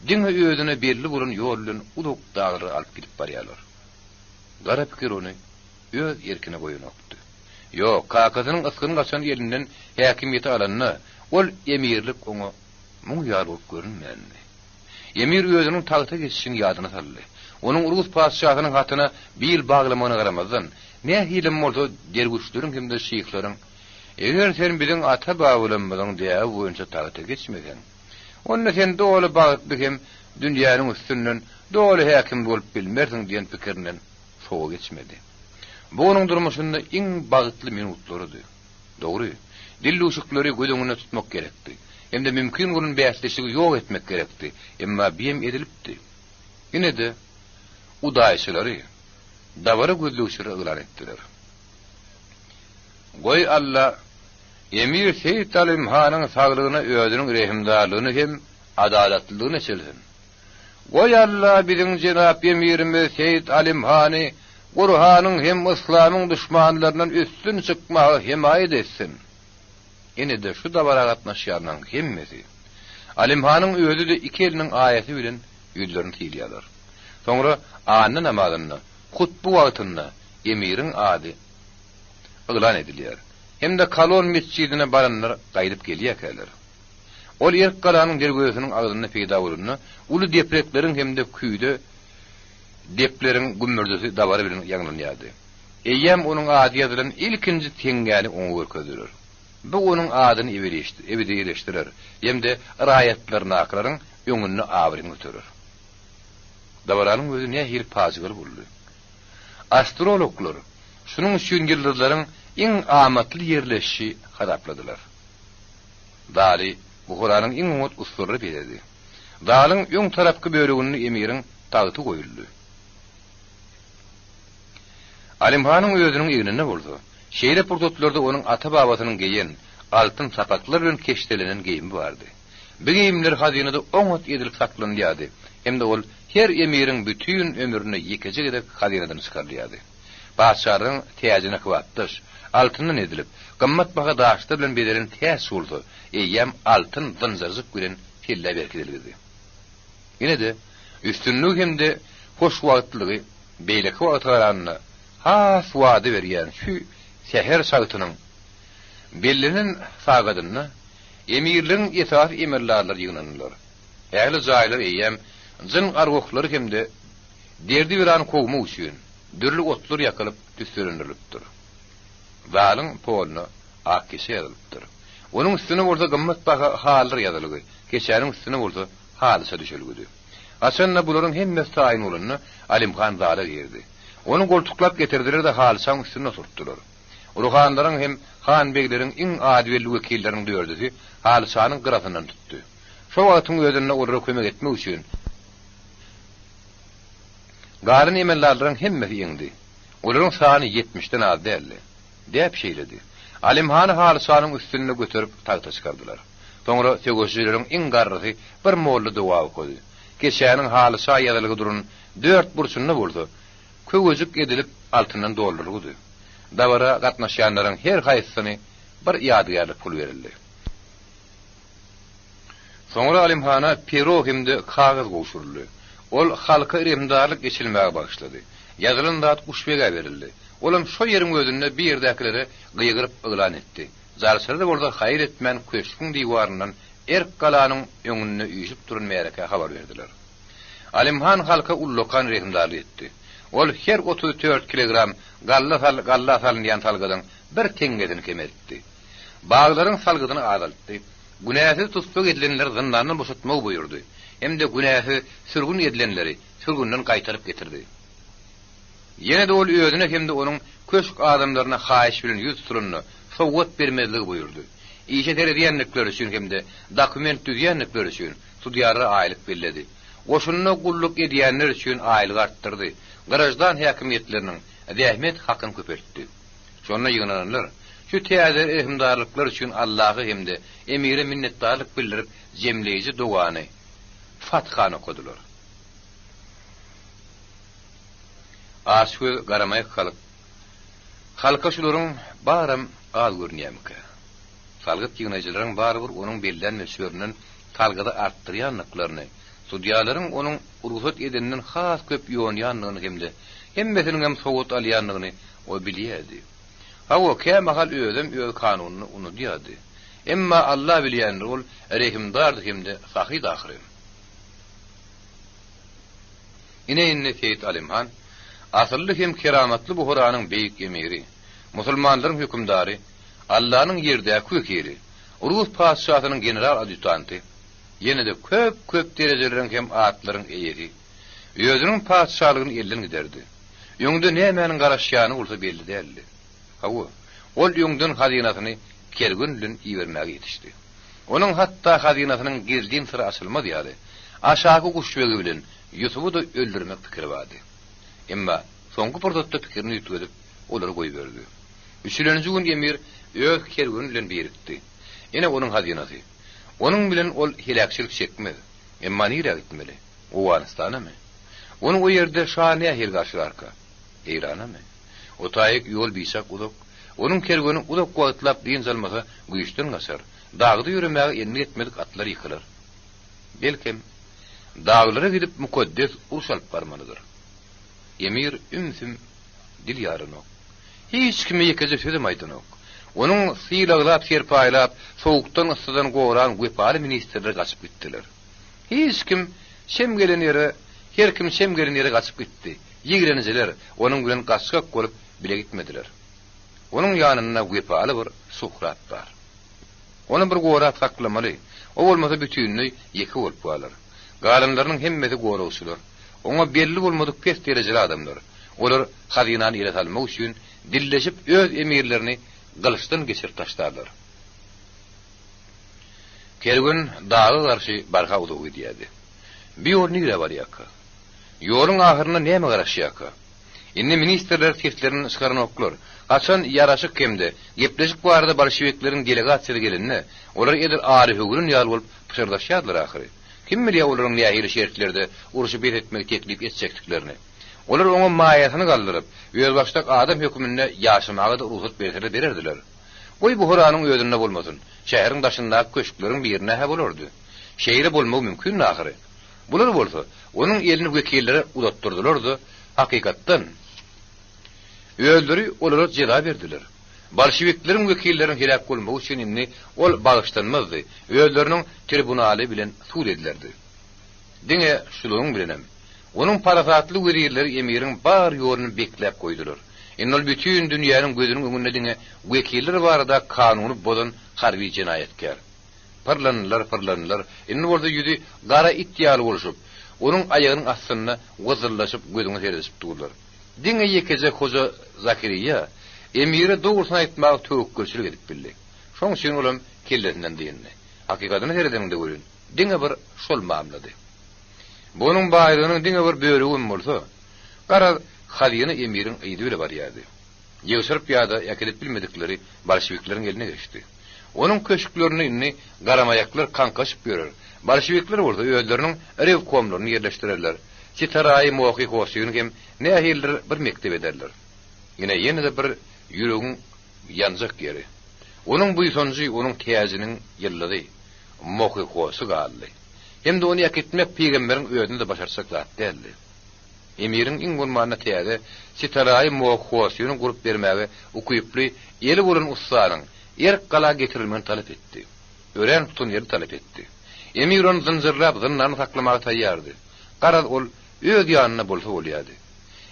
diňe öýüne belli burun ýol bilen uduk dagry alyp gidip barýarlar. Gara pikir ony öz erkine goýunokdy. Ýok, kakasynyň yskyny gaçan ýerinden häkimiýeti alanyna ol emirlik oňa muň ýar bolup görünmeýändi. Emir özüniň tagta geçişini ýadyna saldy. Onuň Urus paşahynyň hatyna bir baglamagyna garamazdan nähilim bolsa dergüşleriň hemde şeýhlaryň eger sen biziň ata baglamagyň diýe boýunça tagta geçmegen. Onda sen dogly bagtly hem dünýäniň üstünden dogly häkim bolup bilmersiň diýen pikirinden sowa geçmedi. Bu onuň durmuşynda iň bagtly minutlarydy. Dogry. Dil uşuklary gödüňüne tutmak gerekdi. Hemde mümkin bolun bäsleşigi ýok etmek gerekdi. Emma biem edilipdi. Ine de udaýçylary dawara gözlüçleri ıglar etdiler. Goý Allah Emir Seyit Alim Hanyň saglygyna özüniň rehimdarlygyny hem adalatlygyny çelsin. Goý Allah biziň jenap emirimiz Seyit Alim Hany Gurhanyň hem islamyň düşmanlaryndan üstün çykmagy himayet etsin. Ine de şu dawara gatnaşýarlaryň hemmesi Alim Hanyň özü de iki eliniň aýaty bilen ýüzlerini tiýýärler. Soňra anyň namazyna, hutbu wagtyna emiriň ady ıglan edilýär. Hemde Kalon mescidine baranlar gaýdyp gelýärler. Ol ýerk galanyň dergöýsiniň agzyna peýda bolanyna, uly deprekleriň hemde küýde depleriň gümmürdesi dawara bilen ýaňlanýardy. Eýem onuň ady ýazylan ilkinji teňgäli oňa görkezdiler. Bu onuň adyny ebedileşdirer. Hemde raýatlaryny aklaryň öňüne awryň götürer. Dawaranyň özü nähil pazygal boldy. Astrologlar şunun üçin ýyldızlaryň iň amatly ýerleşi harapladylar. Dali bu Kuranyň iň umut usulry berdi. Dalyň öň tarapky bölügini emiriň tagty goýuldy. Alim Hanyň özüniň ýerine boldy. Şeýle purtotlarda onuň ata babasynyň geýen altyn sapaklar bilen keştelenen geyimi bardy. Bu geyimler hazinada oňat edilip saklanýardy. Hemde ol her emiriň bütün ömrüne ýekejek edip hazinadan çykarýardy. Paşaryň täjine kwatdyş, altyndan edilip, gymmat baha daşlar bilen bedelen täs boldy. Eýem altyn zynjyrjyk bilen pille berkidildi. Ýene de üstünlük hemde hoş wagtlygy beýleki wagtlaranyna has wady berýän şu seher sagtynyň bellinin sagadyna emirliň itaat emirlerler ýygnanlar. Ähli jaýlar eýem jyn argoklary hemde derdi biran kowmak üçin dürli otlar ýakylyp düstörenilipdir. Zalyň poluna ak geçerilipdir. Onuň üstüne bolsa gymmat baha hallar ýazylygy, geçäniň üstüne bolsa halysa düşelgüdi. Aşanna bularyň hemmesi taýin bolanyny Alim Han zala berdi. Onu goltuklap getirdiler de halsaň üstüne oturtdylar. Ruhanlaryň hem han begleriň iň adilli wekillerini dördüsi halsanyň gyrafyndan tutdy. Şo wagtyň özüne olara kömek etmek üçin garyn emellarlaryň hemmesi ýeňdi. Olaryň sany 70den az däldi. Dep şeýledi. Alim Han halsanyň üstüne götürüp tagta çykardylar. Soňra tegoşjylaryň iň garrysy bir molly dua okudy. Geçäniň halsa ýazylygy durun 4 burçunna boldy. Köwejik edilip altyndan dolduruldy. Dawara gatnaşýanlaryň her haýsyny bir ýadygarlyk pul berildi. Soňra Alim Hana pero hemde kagaz goşuruldy. Ol halka iremdarlyk geçilmäge başlady. Ýazylan zat Guşbege berildi. Olam şo ýeriň özünde bir ýerdäkilere gyýgyryp yglan etdi. Zarsyrda bolsa haýr etmän köşküň diwaryndan erk galanyň öňünde üýşüp duran mereke habar berdiler. Alim Han halka ullokan rehimdarlyk etdi. Ol her 34 kilogram galla salynýan salgydan bir teňgeden kemetdi. Baglaryň salgydyny azaltdy. Günähsiz tutsak edilenler zındandan boşatmagy buyurdy. Hem de günähsi sürgün edilenleri sürgünden gaýtaryp getirdi. Ýene de ol özüne hem de onuň köşk adamlaryna haýyş bilen ýüz tuturyny sowgat bermezligi buyurdy. İşe terediýänlikler üçin hem de dokument düzýänlikler üçin sudyara aýlyk bellädi. Goşunyna gulluk edýänler üçin aýlyk artdyrdy. Garajdan häkimetleriniň zähmet hakyny köpeltdi. Şonda ýygynanlar şu täze ehimdarlyklar üçin Allahy hem de emire minnetdarlyk bildirip jemleýici dogany Fathan okudular. Aşwy garamay halyk. Halka şularyň baram az görnýärmike. Salgyt ýygnajylaryň barbyr onuň belden mesürünün salgyda artdyrýanlyklaryny, sudyalaryň onuň urusat edeninden has köp ýonýanlygyny hemmesiniň hem sowut alýanlygyny o bilýärdi. Hawa kämahal özüm öz kanunyny unutýardy. Emma Allah bilýändir ol rehimdardyr hemde sahih dahyry. Ine Seyit Alimhan asylly hem keramatly bu Horanyň beýik emiri, musulmanlaryň hükümdary, Allah'ın yerdäki wekili, Rus padşahynyň general adjutanty, ýene de köp derejeleriň hem atlaryň eýeri, özüniň padşahlygyny elden giderdi. Ýöňde nämenin garaşýany bolsa belli däldi. Hawa, ol ýöňden hazinasyny kergünlün iýermäge ýetişdi. Onuň hatda hazinasynyň gizlin syry açylmady ýaly. Aşaky guşbegi bilen Yusuf'u da öldürmek fikri vardı. Emma soňky portatda pikirini ýitip olary goýberdi. Üçüncü gün emir öz kergün bilen beripdi. Ene onuň hazinasy. Onuň bilen ol hilakçylyk çekmedi. Emma nire gitmeli? Owanistanamy? Onuň o ýerde şahane her garşylarka. Eýranamy? O taýyk ýol bisak udak. Onuň kergüni udak goýutlap diýen zalmasa güýçden gaçar. Dagdy ýüremäge enni etmedik atlar ýykylar. Belkem dağlara gidip mukaddes uruş alıp barmalıdır. Emir ümsüm dil yarını. Hiç kimi yekece sözüm aydın ok. Onun sıylaglap, serpaylap, soğuktan ısıdan qoğuran güpari ministerler kaçıp gittiler. Hiç kim her kim şem gelen yere kaçıp gitti. Yigreniciler onun bilen kaçkak olup bile gitmediler. Onun yanına güpari bir suhrat var. Onu bir qoğurat saklamalı. O olmasa bütününü yeki olup bağlar. Galimlarynyň hemmesi gorawçylar. Oňa belli bolmadyk pes derejeli adamlar. Olar hazinany ile salmak üçin dilleşip öz emirlerini gylyçdan geçirip taşlarlar. Kergün dağı garşy barha udugy diýdi. Bir ýol nire bar ýaka. Ýoluň ahyryna näme garaşýaka? Indi ministerler teflerini çykaran oklar. Açan yaraşyk kemde, gepleşik bu arada bolşevikleriň delegasiýasy gelende, olar edil Arif Ögürün ýaly bolup pışırdaşýardylar ahyry. Kim bilýär olaryň nähili şertlerde uruşy beretmek teklip etjekdiklerini. Olar oňa maýasyny galdyryp, öz başdak adam hökümine ýaşamagy da ruhsat bererdiler. Oý bu Horanyň özünde bolmasyn, şäheriň daşyndaky köşkleriň birine he bolardy. Şeýre bolmagy mümkin ahyry. Bular bolsa, onuň elini wekilleri uzattyrdylar-da, hakykatdan öldüri olara jeda berdiler. Bolşevikleriň wekilleriň helak bolmagy üçin inni ol bagyşlanmazdy. Özleriniň tribunaly bilen sul edilerdi. Diňe şuluň bilenem. Onuň parasatly werileri emiriň bar ýoluny beklep goýdular. Ol bütün dünýäniň gözüniň öňünde diňe wekiller barada kanuny bozan harby jinayatkar. Parlanlar. Inni bolsa ýüzi gara itýaly bolşup, onuň aýagynyň astyna gozurlaşyp gözüňe seredip durdular. Diňe ýekece Hoja Zakiriýa emire dogrusyny aýtmak töwekkülçilik edip bildi. Şoň üçin olam kellesinden diýenni. Hakykatny seredende görün. Diňe bir şol mamlady. Bunyň baýrygynyň diňe bir böregim bolsa, gara hazyny emiriň ýydy bile bar ýady. Ýegsirip ýa-da ýakylip bilmedikleri bolşevikleriň eline geçdi. Onuň köşklerini inni garamaýaklar kankaşyp görer. Bolşevikler bolsa özleriniň rew komlaryny ýerleşdirerler. Çitaray moqi hoşyny hem nähiller bir mektep ederler. Ýene de bir ýüregiň ýanjak ýeri. Onuň bu ýsonjy onuň täziniň ýyllary moqi hoşy galdy. Hem de onu ýaketmek peýgamberiň özünde de başarsak zat däldi. Emiriň iň gurmanyna täze Çitaray moqi hoşyny gurup bermäge ukuyply ýeli bolan ustanyň erk gala getirilmeni talep etdi. Ören tutun ýeri talep etdi. Emir onu zynjyrlap zynnyny saklamaga taýýardy. Garaz ol öz ýanyna bolsa bolýardy.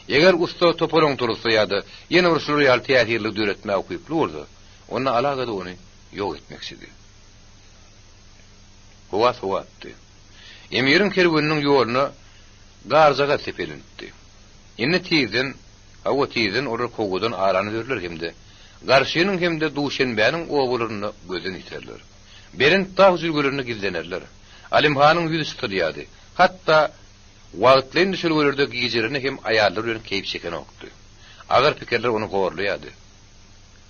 Eger usta topoloň tursa ýa-da ýene bir şurýal täsirli döretmäge ukuyply bolsa, onda alagada ony ýok etmeksidi. Hova attı. Emirin kerweninin yoluna garzaga tepelintti. Enne tiyden, hava tiyden orur kogudan aranı verirler hemde. Garşının hemde Duşenbe'nin oğullarını gözden iterler. Berin dağ zülgülerini gizlenerler. Alimhanın yüzü sıtıryadı. Hatta wagtlayn düşürgülerde giyicilerini hem ayarlarıyla keyif çeken oktu. Agar pikerler onu horlayadı.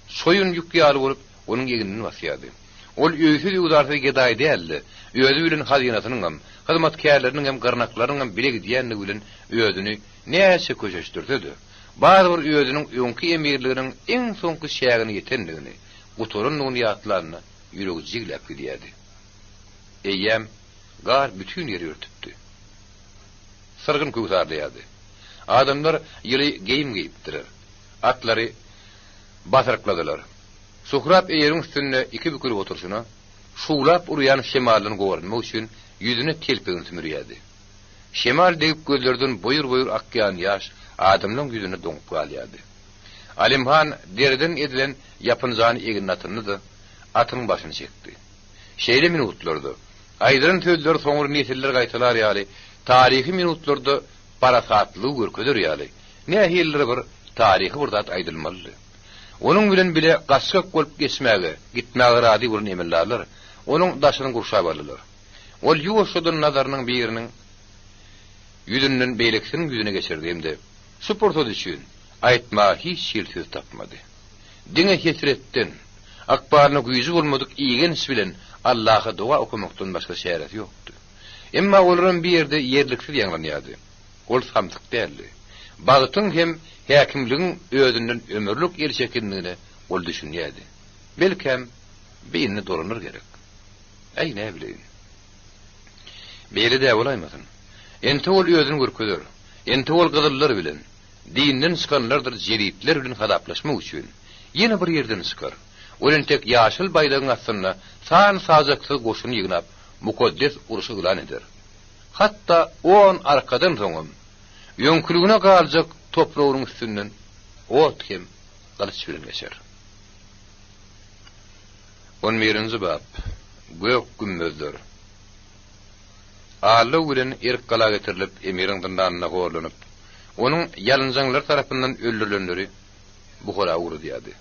Soyun yükü alıp olup onun eginini vasyadı. Ol öýsüz udarsa geday däldi. Öýüzi bilen hazinatynyň hem, hyzmatkarlarynyň hem garnaklarynyň hem bile gidiýänligi bilen öýüdüni näçe köçeşdirdi. Bazı bir öýüdüniň öňki emirleriniň en soňky şägini ýetendigini, guturun nuniýatlaryny ýüregi jiglap gidýärdi. Eýem gar bütün ýeri örtüpdi. Sırgın köýsarlaýardy. Adamlar ýyly geyim giyipdiler. Atlary basarkladylar. Suhrap eýeriň üstünde iki bükülip oturşuna, şuwlap urýan şemalyny görmek üçin ýüzüne telpegin tümürýärdi. Şemal deyip gözlerden boyur akýan ýaş adamlyň ýüzüne doňup galýardy. Alimhan derden edilen ýapynjany eginnatyny da atyň başyny çekdi. Şeýle minutlarda, aýdyryn sözler soňry nesiller gaýtalar ýaly, tarihi minutlarda parasatlyk görkezler ýaly. Nähilleri bir tarihi bir zat aýdylmaly. Onun bilen bile gaskak bolup geçmäge, gitmäge rady bolan emellerler, onun daşyny gurşap aldylar. Ol ýuwaşdyň nazarının birinin ýüzünden beýleksiniň ýüzüne geçirdi hemde. Suportod üçin aýtma hiç şeýle tapmady. Diňe hesretden, akbaryny güýji bolmadyk iýgen bilen Allaha dua okumakdan başga şeýret ýokdy. Emma olaryň bir ýerde ýerliksiz ýanglanýardy. Ol samsyk däldi. Bagtyň hem häkimligiň özünden ömürlük erçekinligine ol düşünýärdi. Belkem beýnine dolanır gerek. Aý ne bileýin. Beýle de bolaýmasyn. Ente ol özüni görkezler. Ente ol gyzyllar bilen dinden çykanlardyr jeritler bilen hadaplaşmak üçin ýene bir ýerden çykar. Olen tek ýaşyl baýlagyň astyna san sajakly goşuny ýygnap mukaddes uruşy ilan eder. Hatta on arkadan soňam ýönkülügine galjak toprağının üstünden ot hem galyç bilen geçer. 11-nji bab. Gök gümmözler. Allah bilen erk gala getirilip emirin dyndanına gorlanyp, onun ýalynjaňlar tarapyndan öldürilenleri Buhara uğradyady.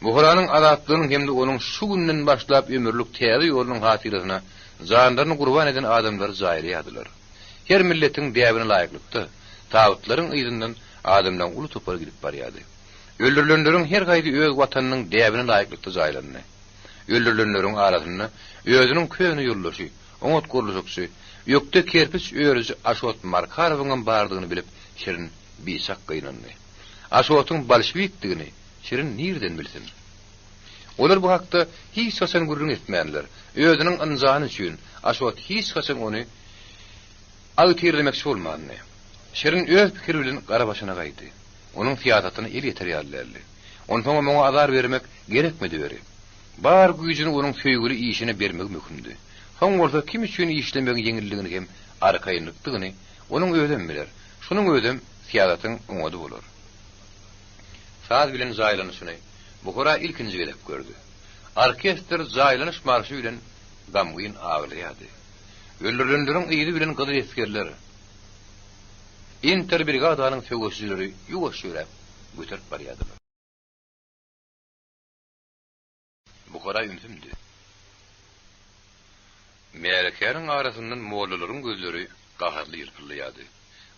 Buharanyň azatlygynyň hem de onun şu günden başlap ömürlük täze ýolunyň hatyryna janlaryny gurban eden adamlar zaýryadylar. Her milletiň diýabine laýyklykda tağutlaryň ýyzyndan adamdan ulu topar gidip barýady. Öldürilenleriň her gaýdy öz watanynyň diýabine laýyklykda jaýlandy. Öldürilenleriň arasyna özüniň köýüni ýurlaşy, oňat gorluşy, ýokda kerpiç öýrüji Aşot Markarowyň bardygyny bilip şerin bisak gynandy. Aşotyň bolşewikdigini şerin nirden bilsin? Olar bu hakda hiç hasan gurrun etmeýärler. Özüniň ynjany üçin Aşot hiç hasan ony agtyrlemekçi bolmady. Şerin öz pikiri bilen gara başyna gaýdy. Onuň fiýatatyny el ýeterýärlerdi. Ondan moňa azar bermek gerekmedi beri. Bar güýjüni onuň söýgüli işine bermek mümkündü. Soň bolsa kim üçin işlemek ýeňilligini hem arkaýynlykdygyny onuň özem biler. Şunuň özem fiýatatyň oňady bolar. Saat bilen zaýlanyşyny Buhara ilkinji gelip gördü. Orkestr zaýlanyş marşy bilen gamgyn aglaýady. Öldürilenleriň ýygy bilen gyzy eskerler Inter brigadanyň söwüşçileri ýuwaşýarap göterip barýadylar. Buhara ümsündi. Märekäniň arasyndan mollalaryň gözleri gaharly ýyrpylýady.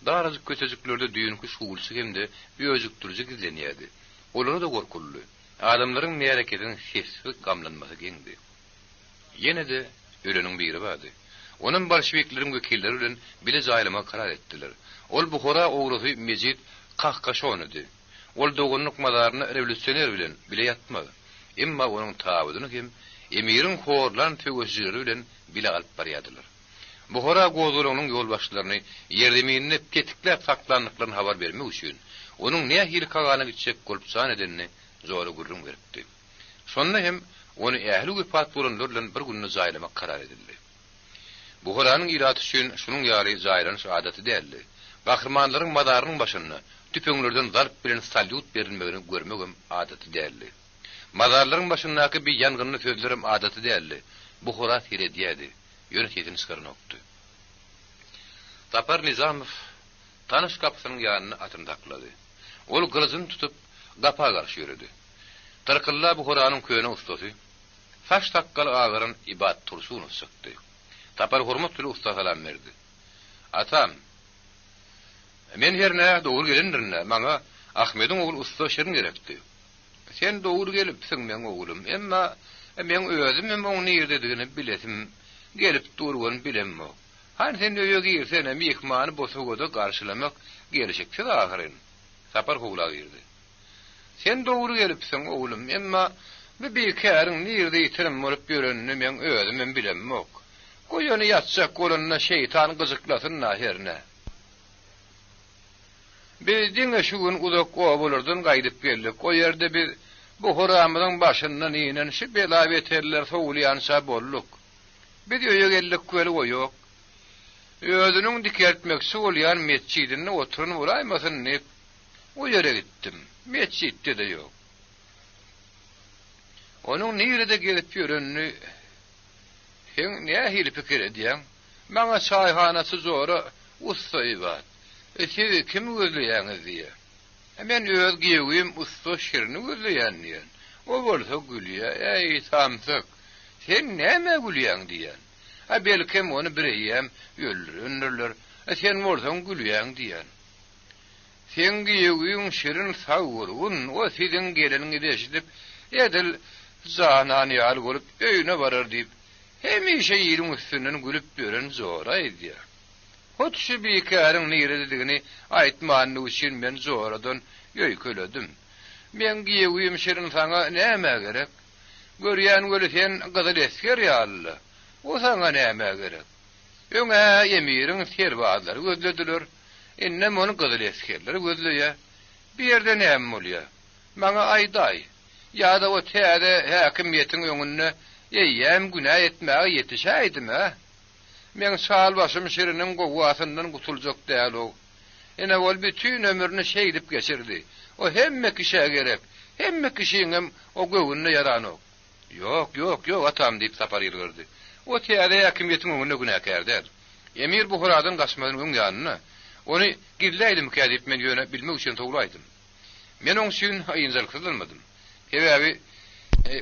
Darazyk köçejiklerde düýünki şuwulçy hemde öýjükdirji gizlenýärdi. Olary da gorkully. Adamlaryň märeketiniň sessiz gamlanmasy geňdi. Ýene de öleniň biri bardy. Onun bolşewikleriň wekilleri bilen bile zaýlama karar etdiler. Ol Buhara oğrusy Mejid Kahkaşonydy. Ol dogunluk madaryny rewolýusioner bilen bile ýatmady. Emma onuň tawadyny hem emirin horlan töwüşçileri bilen bile alyp barýadylar. Buhara gozulanyň ýolbaşçylaryny ýerdeminine tetikläp saklandyklaryny habar bermek üçin onuň nähili kagany gitjek bolup san edenini zory gurrun beripdi. Şonda hem onu ähli güpat bolanlar bilen bir günni zaýlamak karar edildi. Buharanyň iraty üçin şunuň ýaly zaýranyş adaty däldi. Gahrmanlaryň madarynyň başyna tüpeňlerden zarp bilen salyut berilmegini görmegem adaty däldi. Madarlaryň başyndaky bir ýangynny sözlerim adaty däldi. Buhara hiredýärdi. yönetiyetini skarnoktu. Tapar Nizamov tanış kapısının yanına atındakladı. Ol kılıcını tutup gapa karşı yürüdü. Tarkılla bu Kur'an'ın köyüne ustası. Faş takkalı ağırın ibadet tursunu sıktı. Tapar hurmatlı usta salam verdi. Atam, men yerine doğru gelindirine, mana Ahmet'in oğul usta şirin gerekti. Sen doğru gelipsin men oğlum, emma men özüm men onu nerede biletim, gelip durgun bilemmem. Hani sen öyle girsen hem ihmanı bosugoda karşılamak gelecekti de ahirin. Tapar kovula girdi. Sen doğru gelipsin oğlum, emma bir kârin nerede yitirim olup görününü men özüm men bilemmem. Koyunu yatsak kolunna şeytan kızıklasın nahirine. Biz dine şu gün uzak oğulurdun gaydıp geldik. O yerde biz bu huramızın başından inen şu bela beterler soğulayansa bolluk. Biz öye geldik köle o yok. Özünün dikertmeksi olayan mescidine oturun vuraymasın ne? O yere gittim. Mescidde de yok. Onun nerede gelip görününü sen ne hili fikir ediyen? Bana çayhanası zora ustayı var. Siz kim gözleyen diye. Hemen öz giyeyim usta şirini gözleyen diyen. O bolsa gülüyor. Ey samsak. Sen neme gülüyen diyen. Belki onu bireyem öldürürler. Sen morsan gülüyen diyen. Sen giyeyim şirin savurun. O sizin gelini deşidip edil zanani al olup öyüne varar deyip hemişe yerin üstünden gülüp gören zoraydı ya. Hotşu bir hikayenin nerediğini aytmanı için ben zoradan yöyküledim. Ben giyeyim şirin sana neme gerek? Görüyen gülü sen kızıl esker ya Allah. O sana neme gerek? Öne yemirin serbazları gözlediler. İnnem onu kızıl eskerleri gözlüyor. Bir yerde neme oluyor? Bana ayday. Ya da o teyade hakimiyetin önüne yem günah etmeye yetişeydim ha. Men sağal başım şirinin kovuasından kutulacak değil o. Yine ol bütün ömrünü şeydip geçirdi. O hemme kişiye gerek. Hemme kişinin o kovununa yaran o. Yok atam deyip sapar yılgırdı. O teyade hakimiyetin önüne günahkar der. Emir bu huradan kaçmadın ön yanına. Onu gilleydim kedip men yöne bilmek için toğlaydım. Men onun için ayıncal kızılmadım. Hebebi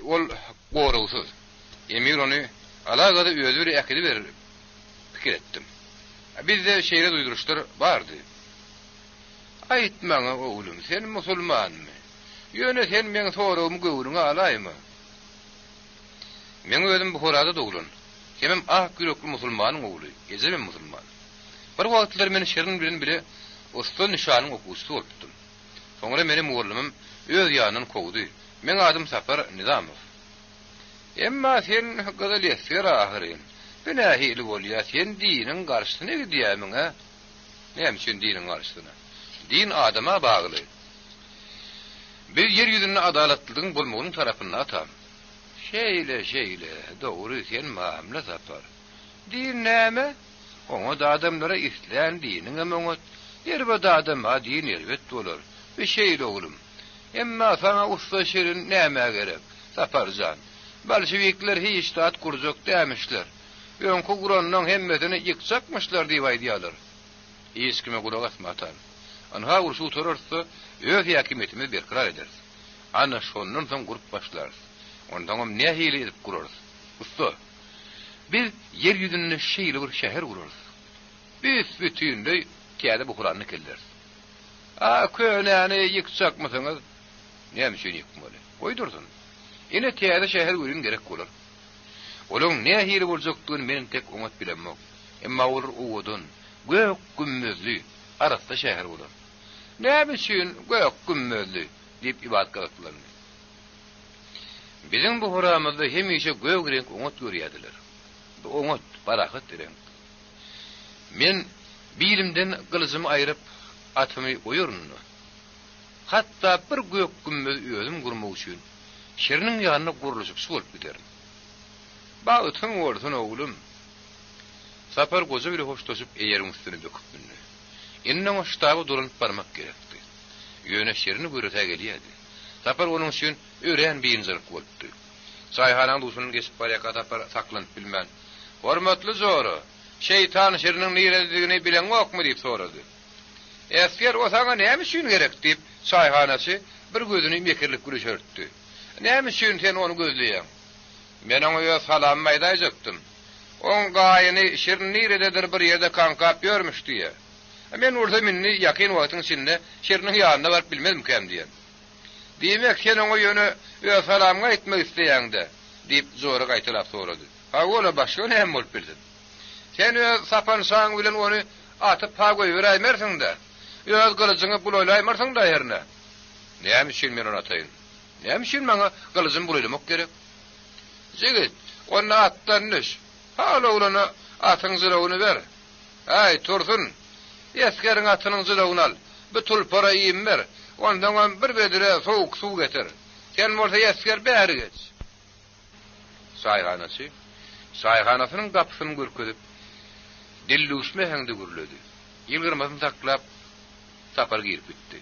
ol qoruğsuz. Emir onu alaqada özür ekidi verir. Fikir ettim. Bizde şeyle duyduruşlar vardı. Aytmağa oğlum, sen musulman mı? Yöne sen men soruğumu gövürüne alay mı? Men özüm bu horada doğulun. Hemem güroklu musulmanın oğlu. Gezemem musulman. Bir vakitler meni şerin bilen bile usta nişanın okusu olptum. Sonra benim oğlumum öz yanın kovdu. Men adım Sapar Nizamov. Emma sen kızıl esker ahirin. Binahili bolya sen dinin karşısına gidiyemin ha? Neyem için dinin karşısına? Din adama bağlı. Bir yeryüzünde adalatlılığın bulmağının tarafına atam. Şeyle, doğru sen mamle Sapar. Din neyme? Onu da adamlara isteyen dinin emenet. Yerbede adama din elbet olur. Bir şeyle oğlum. Emma sana usta şirin neyme gerek? Saparcan. Bolşevikler hiç taat kuracak demişler. Önkü Kur'an'ın hemmetini yıkacakmışlar diye aydiyalar. İskime kulak asma atan. Anha ursu oturursa öz hakimiyetimiz berkrar ederiz. Ana şondan son grup başlarız. Ondan ne hile edip kurarız. Usta, biz yeryüzünde şeyli bir şehir kurarız. Biz bütünde kâde bu Kur'an'ı kelleriz. Köylerini yıkacak mısınız? Neymiş yıkmalı? Koydursun. Yine kâde şehir kurun gerek olur. Olun ne hile olacaktığını benim tek umut bilemem. Emma olur uğudun, gök gümmözlü, arasında şehir olur. Ne biçin gök gümmözlü deyip ibadet kılıklarını. Bizim bu huramızda hemişe gök renk umut görüyediler. Bu umut, barakıt renk. Men bilimden kılıcımı ayırıp atımı uyurunu. Hatta bir gök gümmöz özüm kurmak için şirinin yanına kuruluşup su olup giderim. Bağıtın orsun oğlum. Sapar koca bile hoşlaşıp eyerin üstüne döküp bünlü. İnnen o ştabı dolanıp barmak gerekti. Yöne şerini buyruta geliyedi. Sapar onun için öğren bir inzarık oluptu. Sayhanan duşunun geçip bariyaka tapar saklanıp bilmen. "Hormatly zora, şeytan şerinin nirediğini bilen okmy?" diýip sorady. Esker o sana näme üçin gerek diýip çayhanasy bir gözüni mekirlik gürüşürtdi. "Näme üçin sen onu gözleýän?" "Men oňa salam maýdaýaktym. On gaýyny şerin nirededir bir ýerde kankap görmüş diýe. Men urda minni ýakyn wagtyň içinde şeriniň ýanyna baryp bilmezmikem diýen. Diýmek sen oňa ýöne salamga etmek isleýäňde diýip zora gaýtylap sorady. "Ha ola başga näme bolup bildin? Sen sapan saň bilen onu atyp pa goýberýärsiň-de. Öz gylyjyňy bulaylaýmarsyň da ýerine. Näme üçin men onu ataýyn? Näme üçin maňa gylyjymy bulaylamak gerek? Jigit, onu atdan düş. Hala ulana atyň zylawuny ber. Ay tursun. Eskeriň atynyň zylawuny al. Bir tulpara ýyym ber. Ondan bir bedire soğuk suw getir. Sen bolsa esker bäri geç." Saýhanasynyň gapysyny görkezip dillüsme heňde gürledi. Ýylgyrmasyny taklap tapar girip bitdi.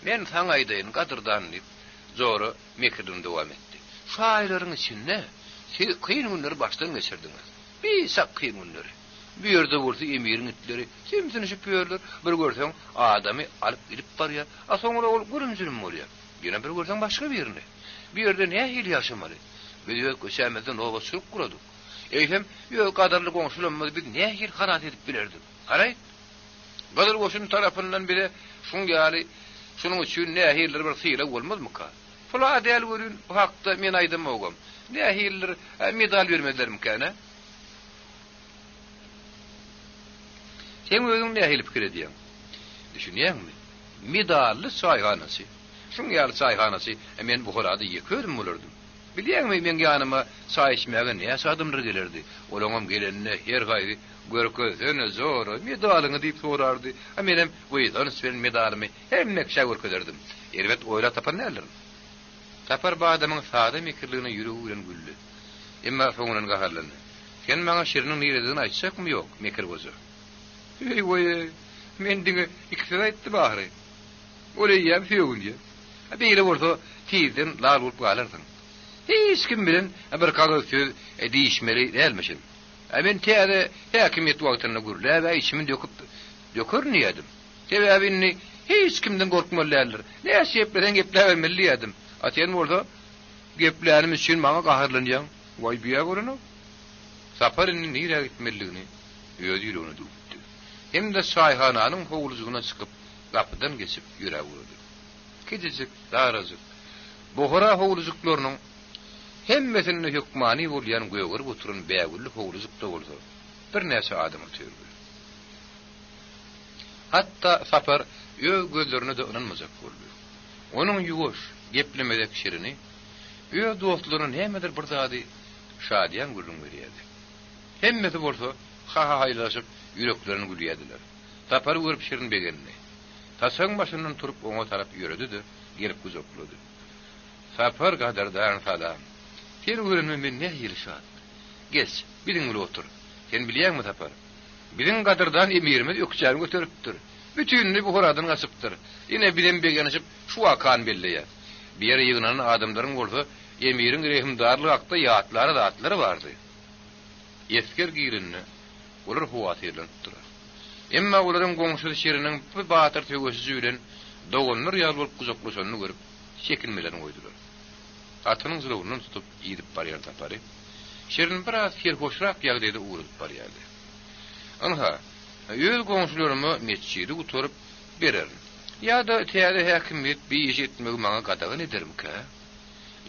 "Men saňa aýdaýyn gadyrdan" diýip zora mekirden dowam etdi. "Şaýlaryň içinde kıyın günleri baştan geçirdiňiz. Bir sak kıyın günleri. Bir yerde bolsa emiriň itleri kimsini şüpýärler. Bir görseň adamy alyp gidip barýar. Soňra ol gürümjülüm bolýar. Ýene bir görseň başga bir ýerine. Bir ýerde näme hil ýaşamaly? Biz ýok köşämizden oba sürüp guradyk. Eýsem ýok gadarly goňşularymyz biz näme hil harat edip bilerdik. Garaý. Gadar goşun tarapyndan biri şuň ýaly şunuň üçin näme hildir bir syýra bolmazmy ka? Fula adel görün bu hakda men aýdamagam. Ne hiller medal vermediler mükana. Sen özüň ne hil pikir edýäň? Düşünýärmi? Medally çaýhanasy. Şuň ýaly çaýhanasy men bu horada ýekerim bolardym. Bilýärmi men ýanyma çaý içmäge näçe adamlar gelerdi. Olaňam gelenine her gaýry görkezene zor medalyny diýip sorardy. Menem bu ýydan sen medalymy hemmek şäwürkezerdim. Elbet oýla tapan nälerim? Tapar bu adamın sade mekirliğine yürüğü bilen güllü. Emma soňundan gaharlandy. Sen maňa şeriniň nirediğini aýtjakmy ýok, mekir gözü. "Ey oy, men diňe ikisini aýtdy bahary. Oly ýa feýün diýe. Beýle bolsa tiýden lal bolup galarsyň. Hiç kim bilen bir kagaz söz diýişmeli dälmişin. Men täze häkimiýet wagtyna gürläp içimi dökür niýedim. Sebäbini hiç kimden gorkmalylar. Näçe ýeplerden gepler bermeli diýedim. Atyen bolsa geplerim üçin maňa gaharlanýan. Vay biýa görünü. Saparyny nire gitmeligini öýdüýür onu dupdy. Hem de çaýhananyň howluzygyna çykyp gapydan geçip ýüre boldy. Gecejik, darazyk. Bohara howluzyklarynyň hemmesini hükmani bolýan göýgür oturun bägüli howluzykda bolsa bir näçe adam ötürdi. Hatta sapar gözlerini de inanmazak boldy. Onun ýuwaş geplemedek şerini dostlarynyň hemedir bir zady şadyan gülüm berýärdi. Hemmeti bolsa ha haýlaşyp ýüreklerini gülýärdiler. Tapar görüp şerin begenini. Tasaň başyndan turup oňa tarap ýöredi-de, gelip gözoklady. Sapar gadardan salam. "Sen görünme men ne ýerişat? Geç, biziň bilen otur. Sen bilýärmi tapar? Biziň gadardan emirimiz ökçäni göteripdir. Bütünni bu horadan gaçypdyr. Ine bilen begenişip şu akan belleýär. Bir ýere ýygynan adamlaryň bolsa, emiriň rehimdarlygy hakda ýatlary da atlary bardy. Esker girinni olar huwat edilip durar. Emma olaryň goňşy şeriniň bir batyr tögesi bilen dogonlar ýal bolup guzaklaşanyny görüp çekinmelerini goýdular. Atynyň zylawyndan tutup ýedip barýar tapary. Şerin biraz ferhoşrak ýagdaýda urup barýardy. Anha, öz goňşularymy meçhidi uturup berer. Ya da täze häkimiýet bir iş etmegi maňa gadagan edermika?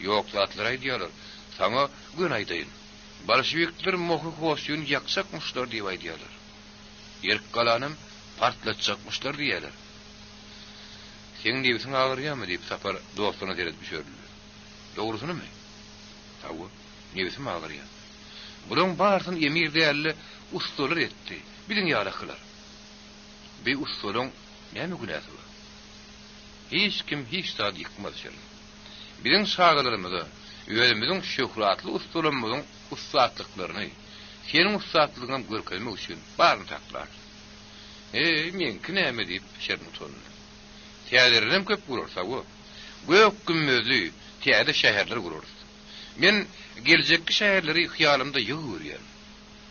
Ýok, zatlar aýdýarlar. Saňa gün aýdaýyn. Bolşewikler mohu hoşyň ýaksakmyşlar diýip aýdýarlar. Ýerk galanym partlatjakmyşlar diýerler. Sen diýipsiň agyrýarmy diýip sapar dostuny derip düşürdi. Dogrusynymy? Tawa, diýipsiň agyrýar. Bulan barsyn emir däli ustalar etdi. Biziň ýalaklar. Bir ustalaryň näme günäsi bar? Hiç kim hiç saat yıkmaz şerin. Biziň şagylarymyza, özümiziň şöhratly ustalarymyzyň ustatlyklaryny, senin ustatlygyňy görkezmek üçin barny taklar. Menki näme diýip şerin tondy. Täzelerem köp gurursa bu. Gök gümmözli täze şäherler gurursa. Men gelecekki şäherleri hyýalymda ýygyrýar.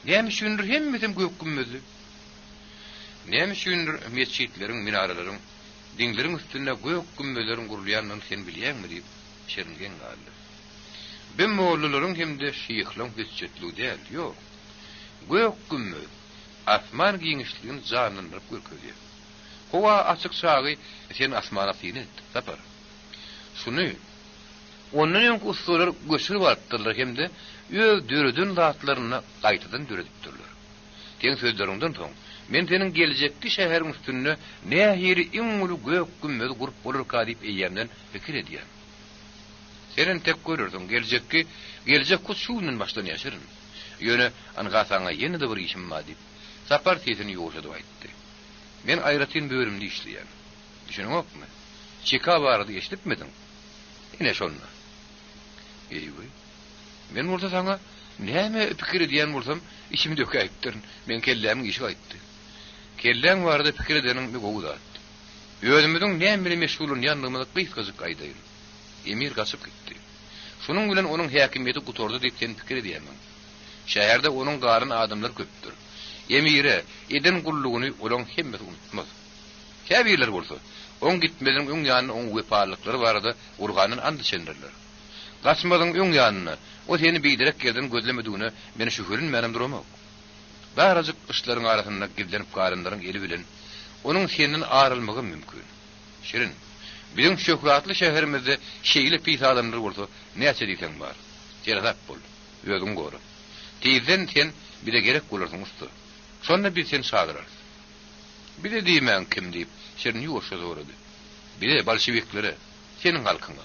Näme üçindir hemmetem gökgümmezli? Näme üçindir mescitleriň, minaralaryň, dinleriň üstünde gökgümmezlerin gurulýanyny sen bilýärmi diýip şerilgen galdy. Ben mollularyň hemde şeýhlaň mescitli däl, ýok. Gökgümmez asman giňişligini janlandyryp görkezýär. Howa açyk sagy sen asmana synyt, tapar. Şunu onun ýok usullar göçürip alypdyrlar hemde öz döredin zatlaryny gaýtadan döredipdirler. Teň sözleriňden soň men senin geljekki şäheriň üstünde nähiri iň uly gökgümmez gurup bolurka diýip eýýärden pikir edýär. Senin tek görürdün geljek kutsuyundan başlan ýaşaryn. Ýöne angasaňa ýene de bir işim bar diýip sapar tesini ýoşadyp aýtdy. Men aýratyn bölümde işleýän. Düşünýärmi? Çeka bardy eşitipmedin? Ine şonna. Eýwe. Men bolsa saňa näme pikir edýän bolsam, işimi dökäýipdir. Men kellämiň işi aýtdy. Kelläň barada pikir edenim bir gowudat. Özümüziň näme meşgulun ýanlygymyza gysgazyk aýdayyn. Emir gaçyp gitdi. Şunun bilen onuň häkimiýeti gutordy diýip sen pikir edýärmiň. Şäherde onuň garyn adamlar köpdür. Emire eden gullugyny olaň hemme unutmaz. Käbirler bolsa, on gitmeden öň ýanyna on wepalyklary barada urganyny andy çendirler. Gaçmadyň öň ýanyna, o seni biderek gelden gözlemediğine meni şühürün menem duramok. Barajyk işleriň arasynda gizlenip garynlaryň eli bilen onuň senden ayrylmagy mümkin. Şirin, bizim şöhratly şäherimizde şeýle pis adamlar bolsa, näçe diýsen bar. Terap bol, özüň gory. Teyzen sen bir de gerek bolarsyň usta. Şonda bir sen şagyrar. Bir de diýmän kim diýip şerin ýoşa zorady. Bir de bolşeviklere, senin halkyňa.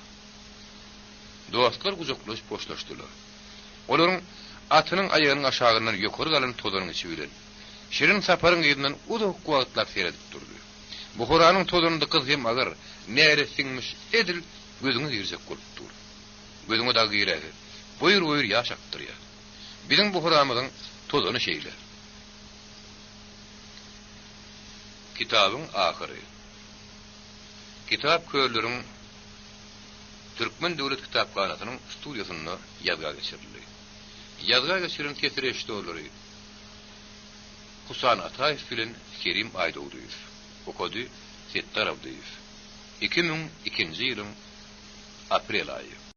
Dostlar gujaklaşyp boşlaşdylar. Olaryň atynyň aýagynyň aşagyndan ýokary galan tozanyň içi bilen şirin saparyň ýerininden uzak wagtlar seredip durdy. Buhuranyň tozanynda kız hem agar näre siňmiş edil gözüňe girecek bolup dur. Gözüňe da girýär. Boýur ýaş akdyrýar. Bizim buhuramyzyň tozany şeýler. Kitabyň ahyry. Kitap körleriň Türkmen Döwlet Kitapxanasynyň studiýasyna ýazga geçirildi. Ýazga geçiren kesreşdi olary. Husan Ataýew bilen Kerim Aýdowdyýew. Okudy Settar Abduýew. 2002-nji ýylyň aprel aýy.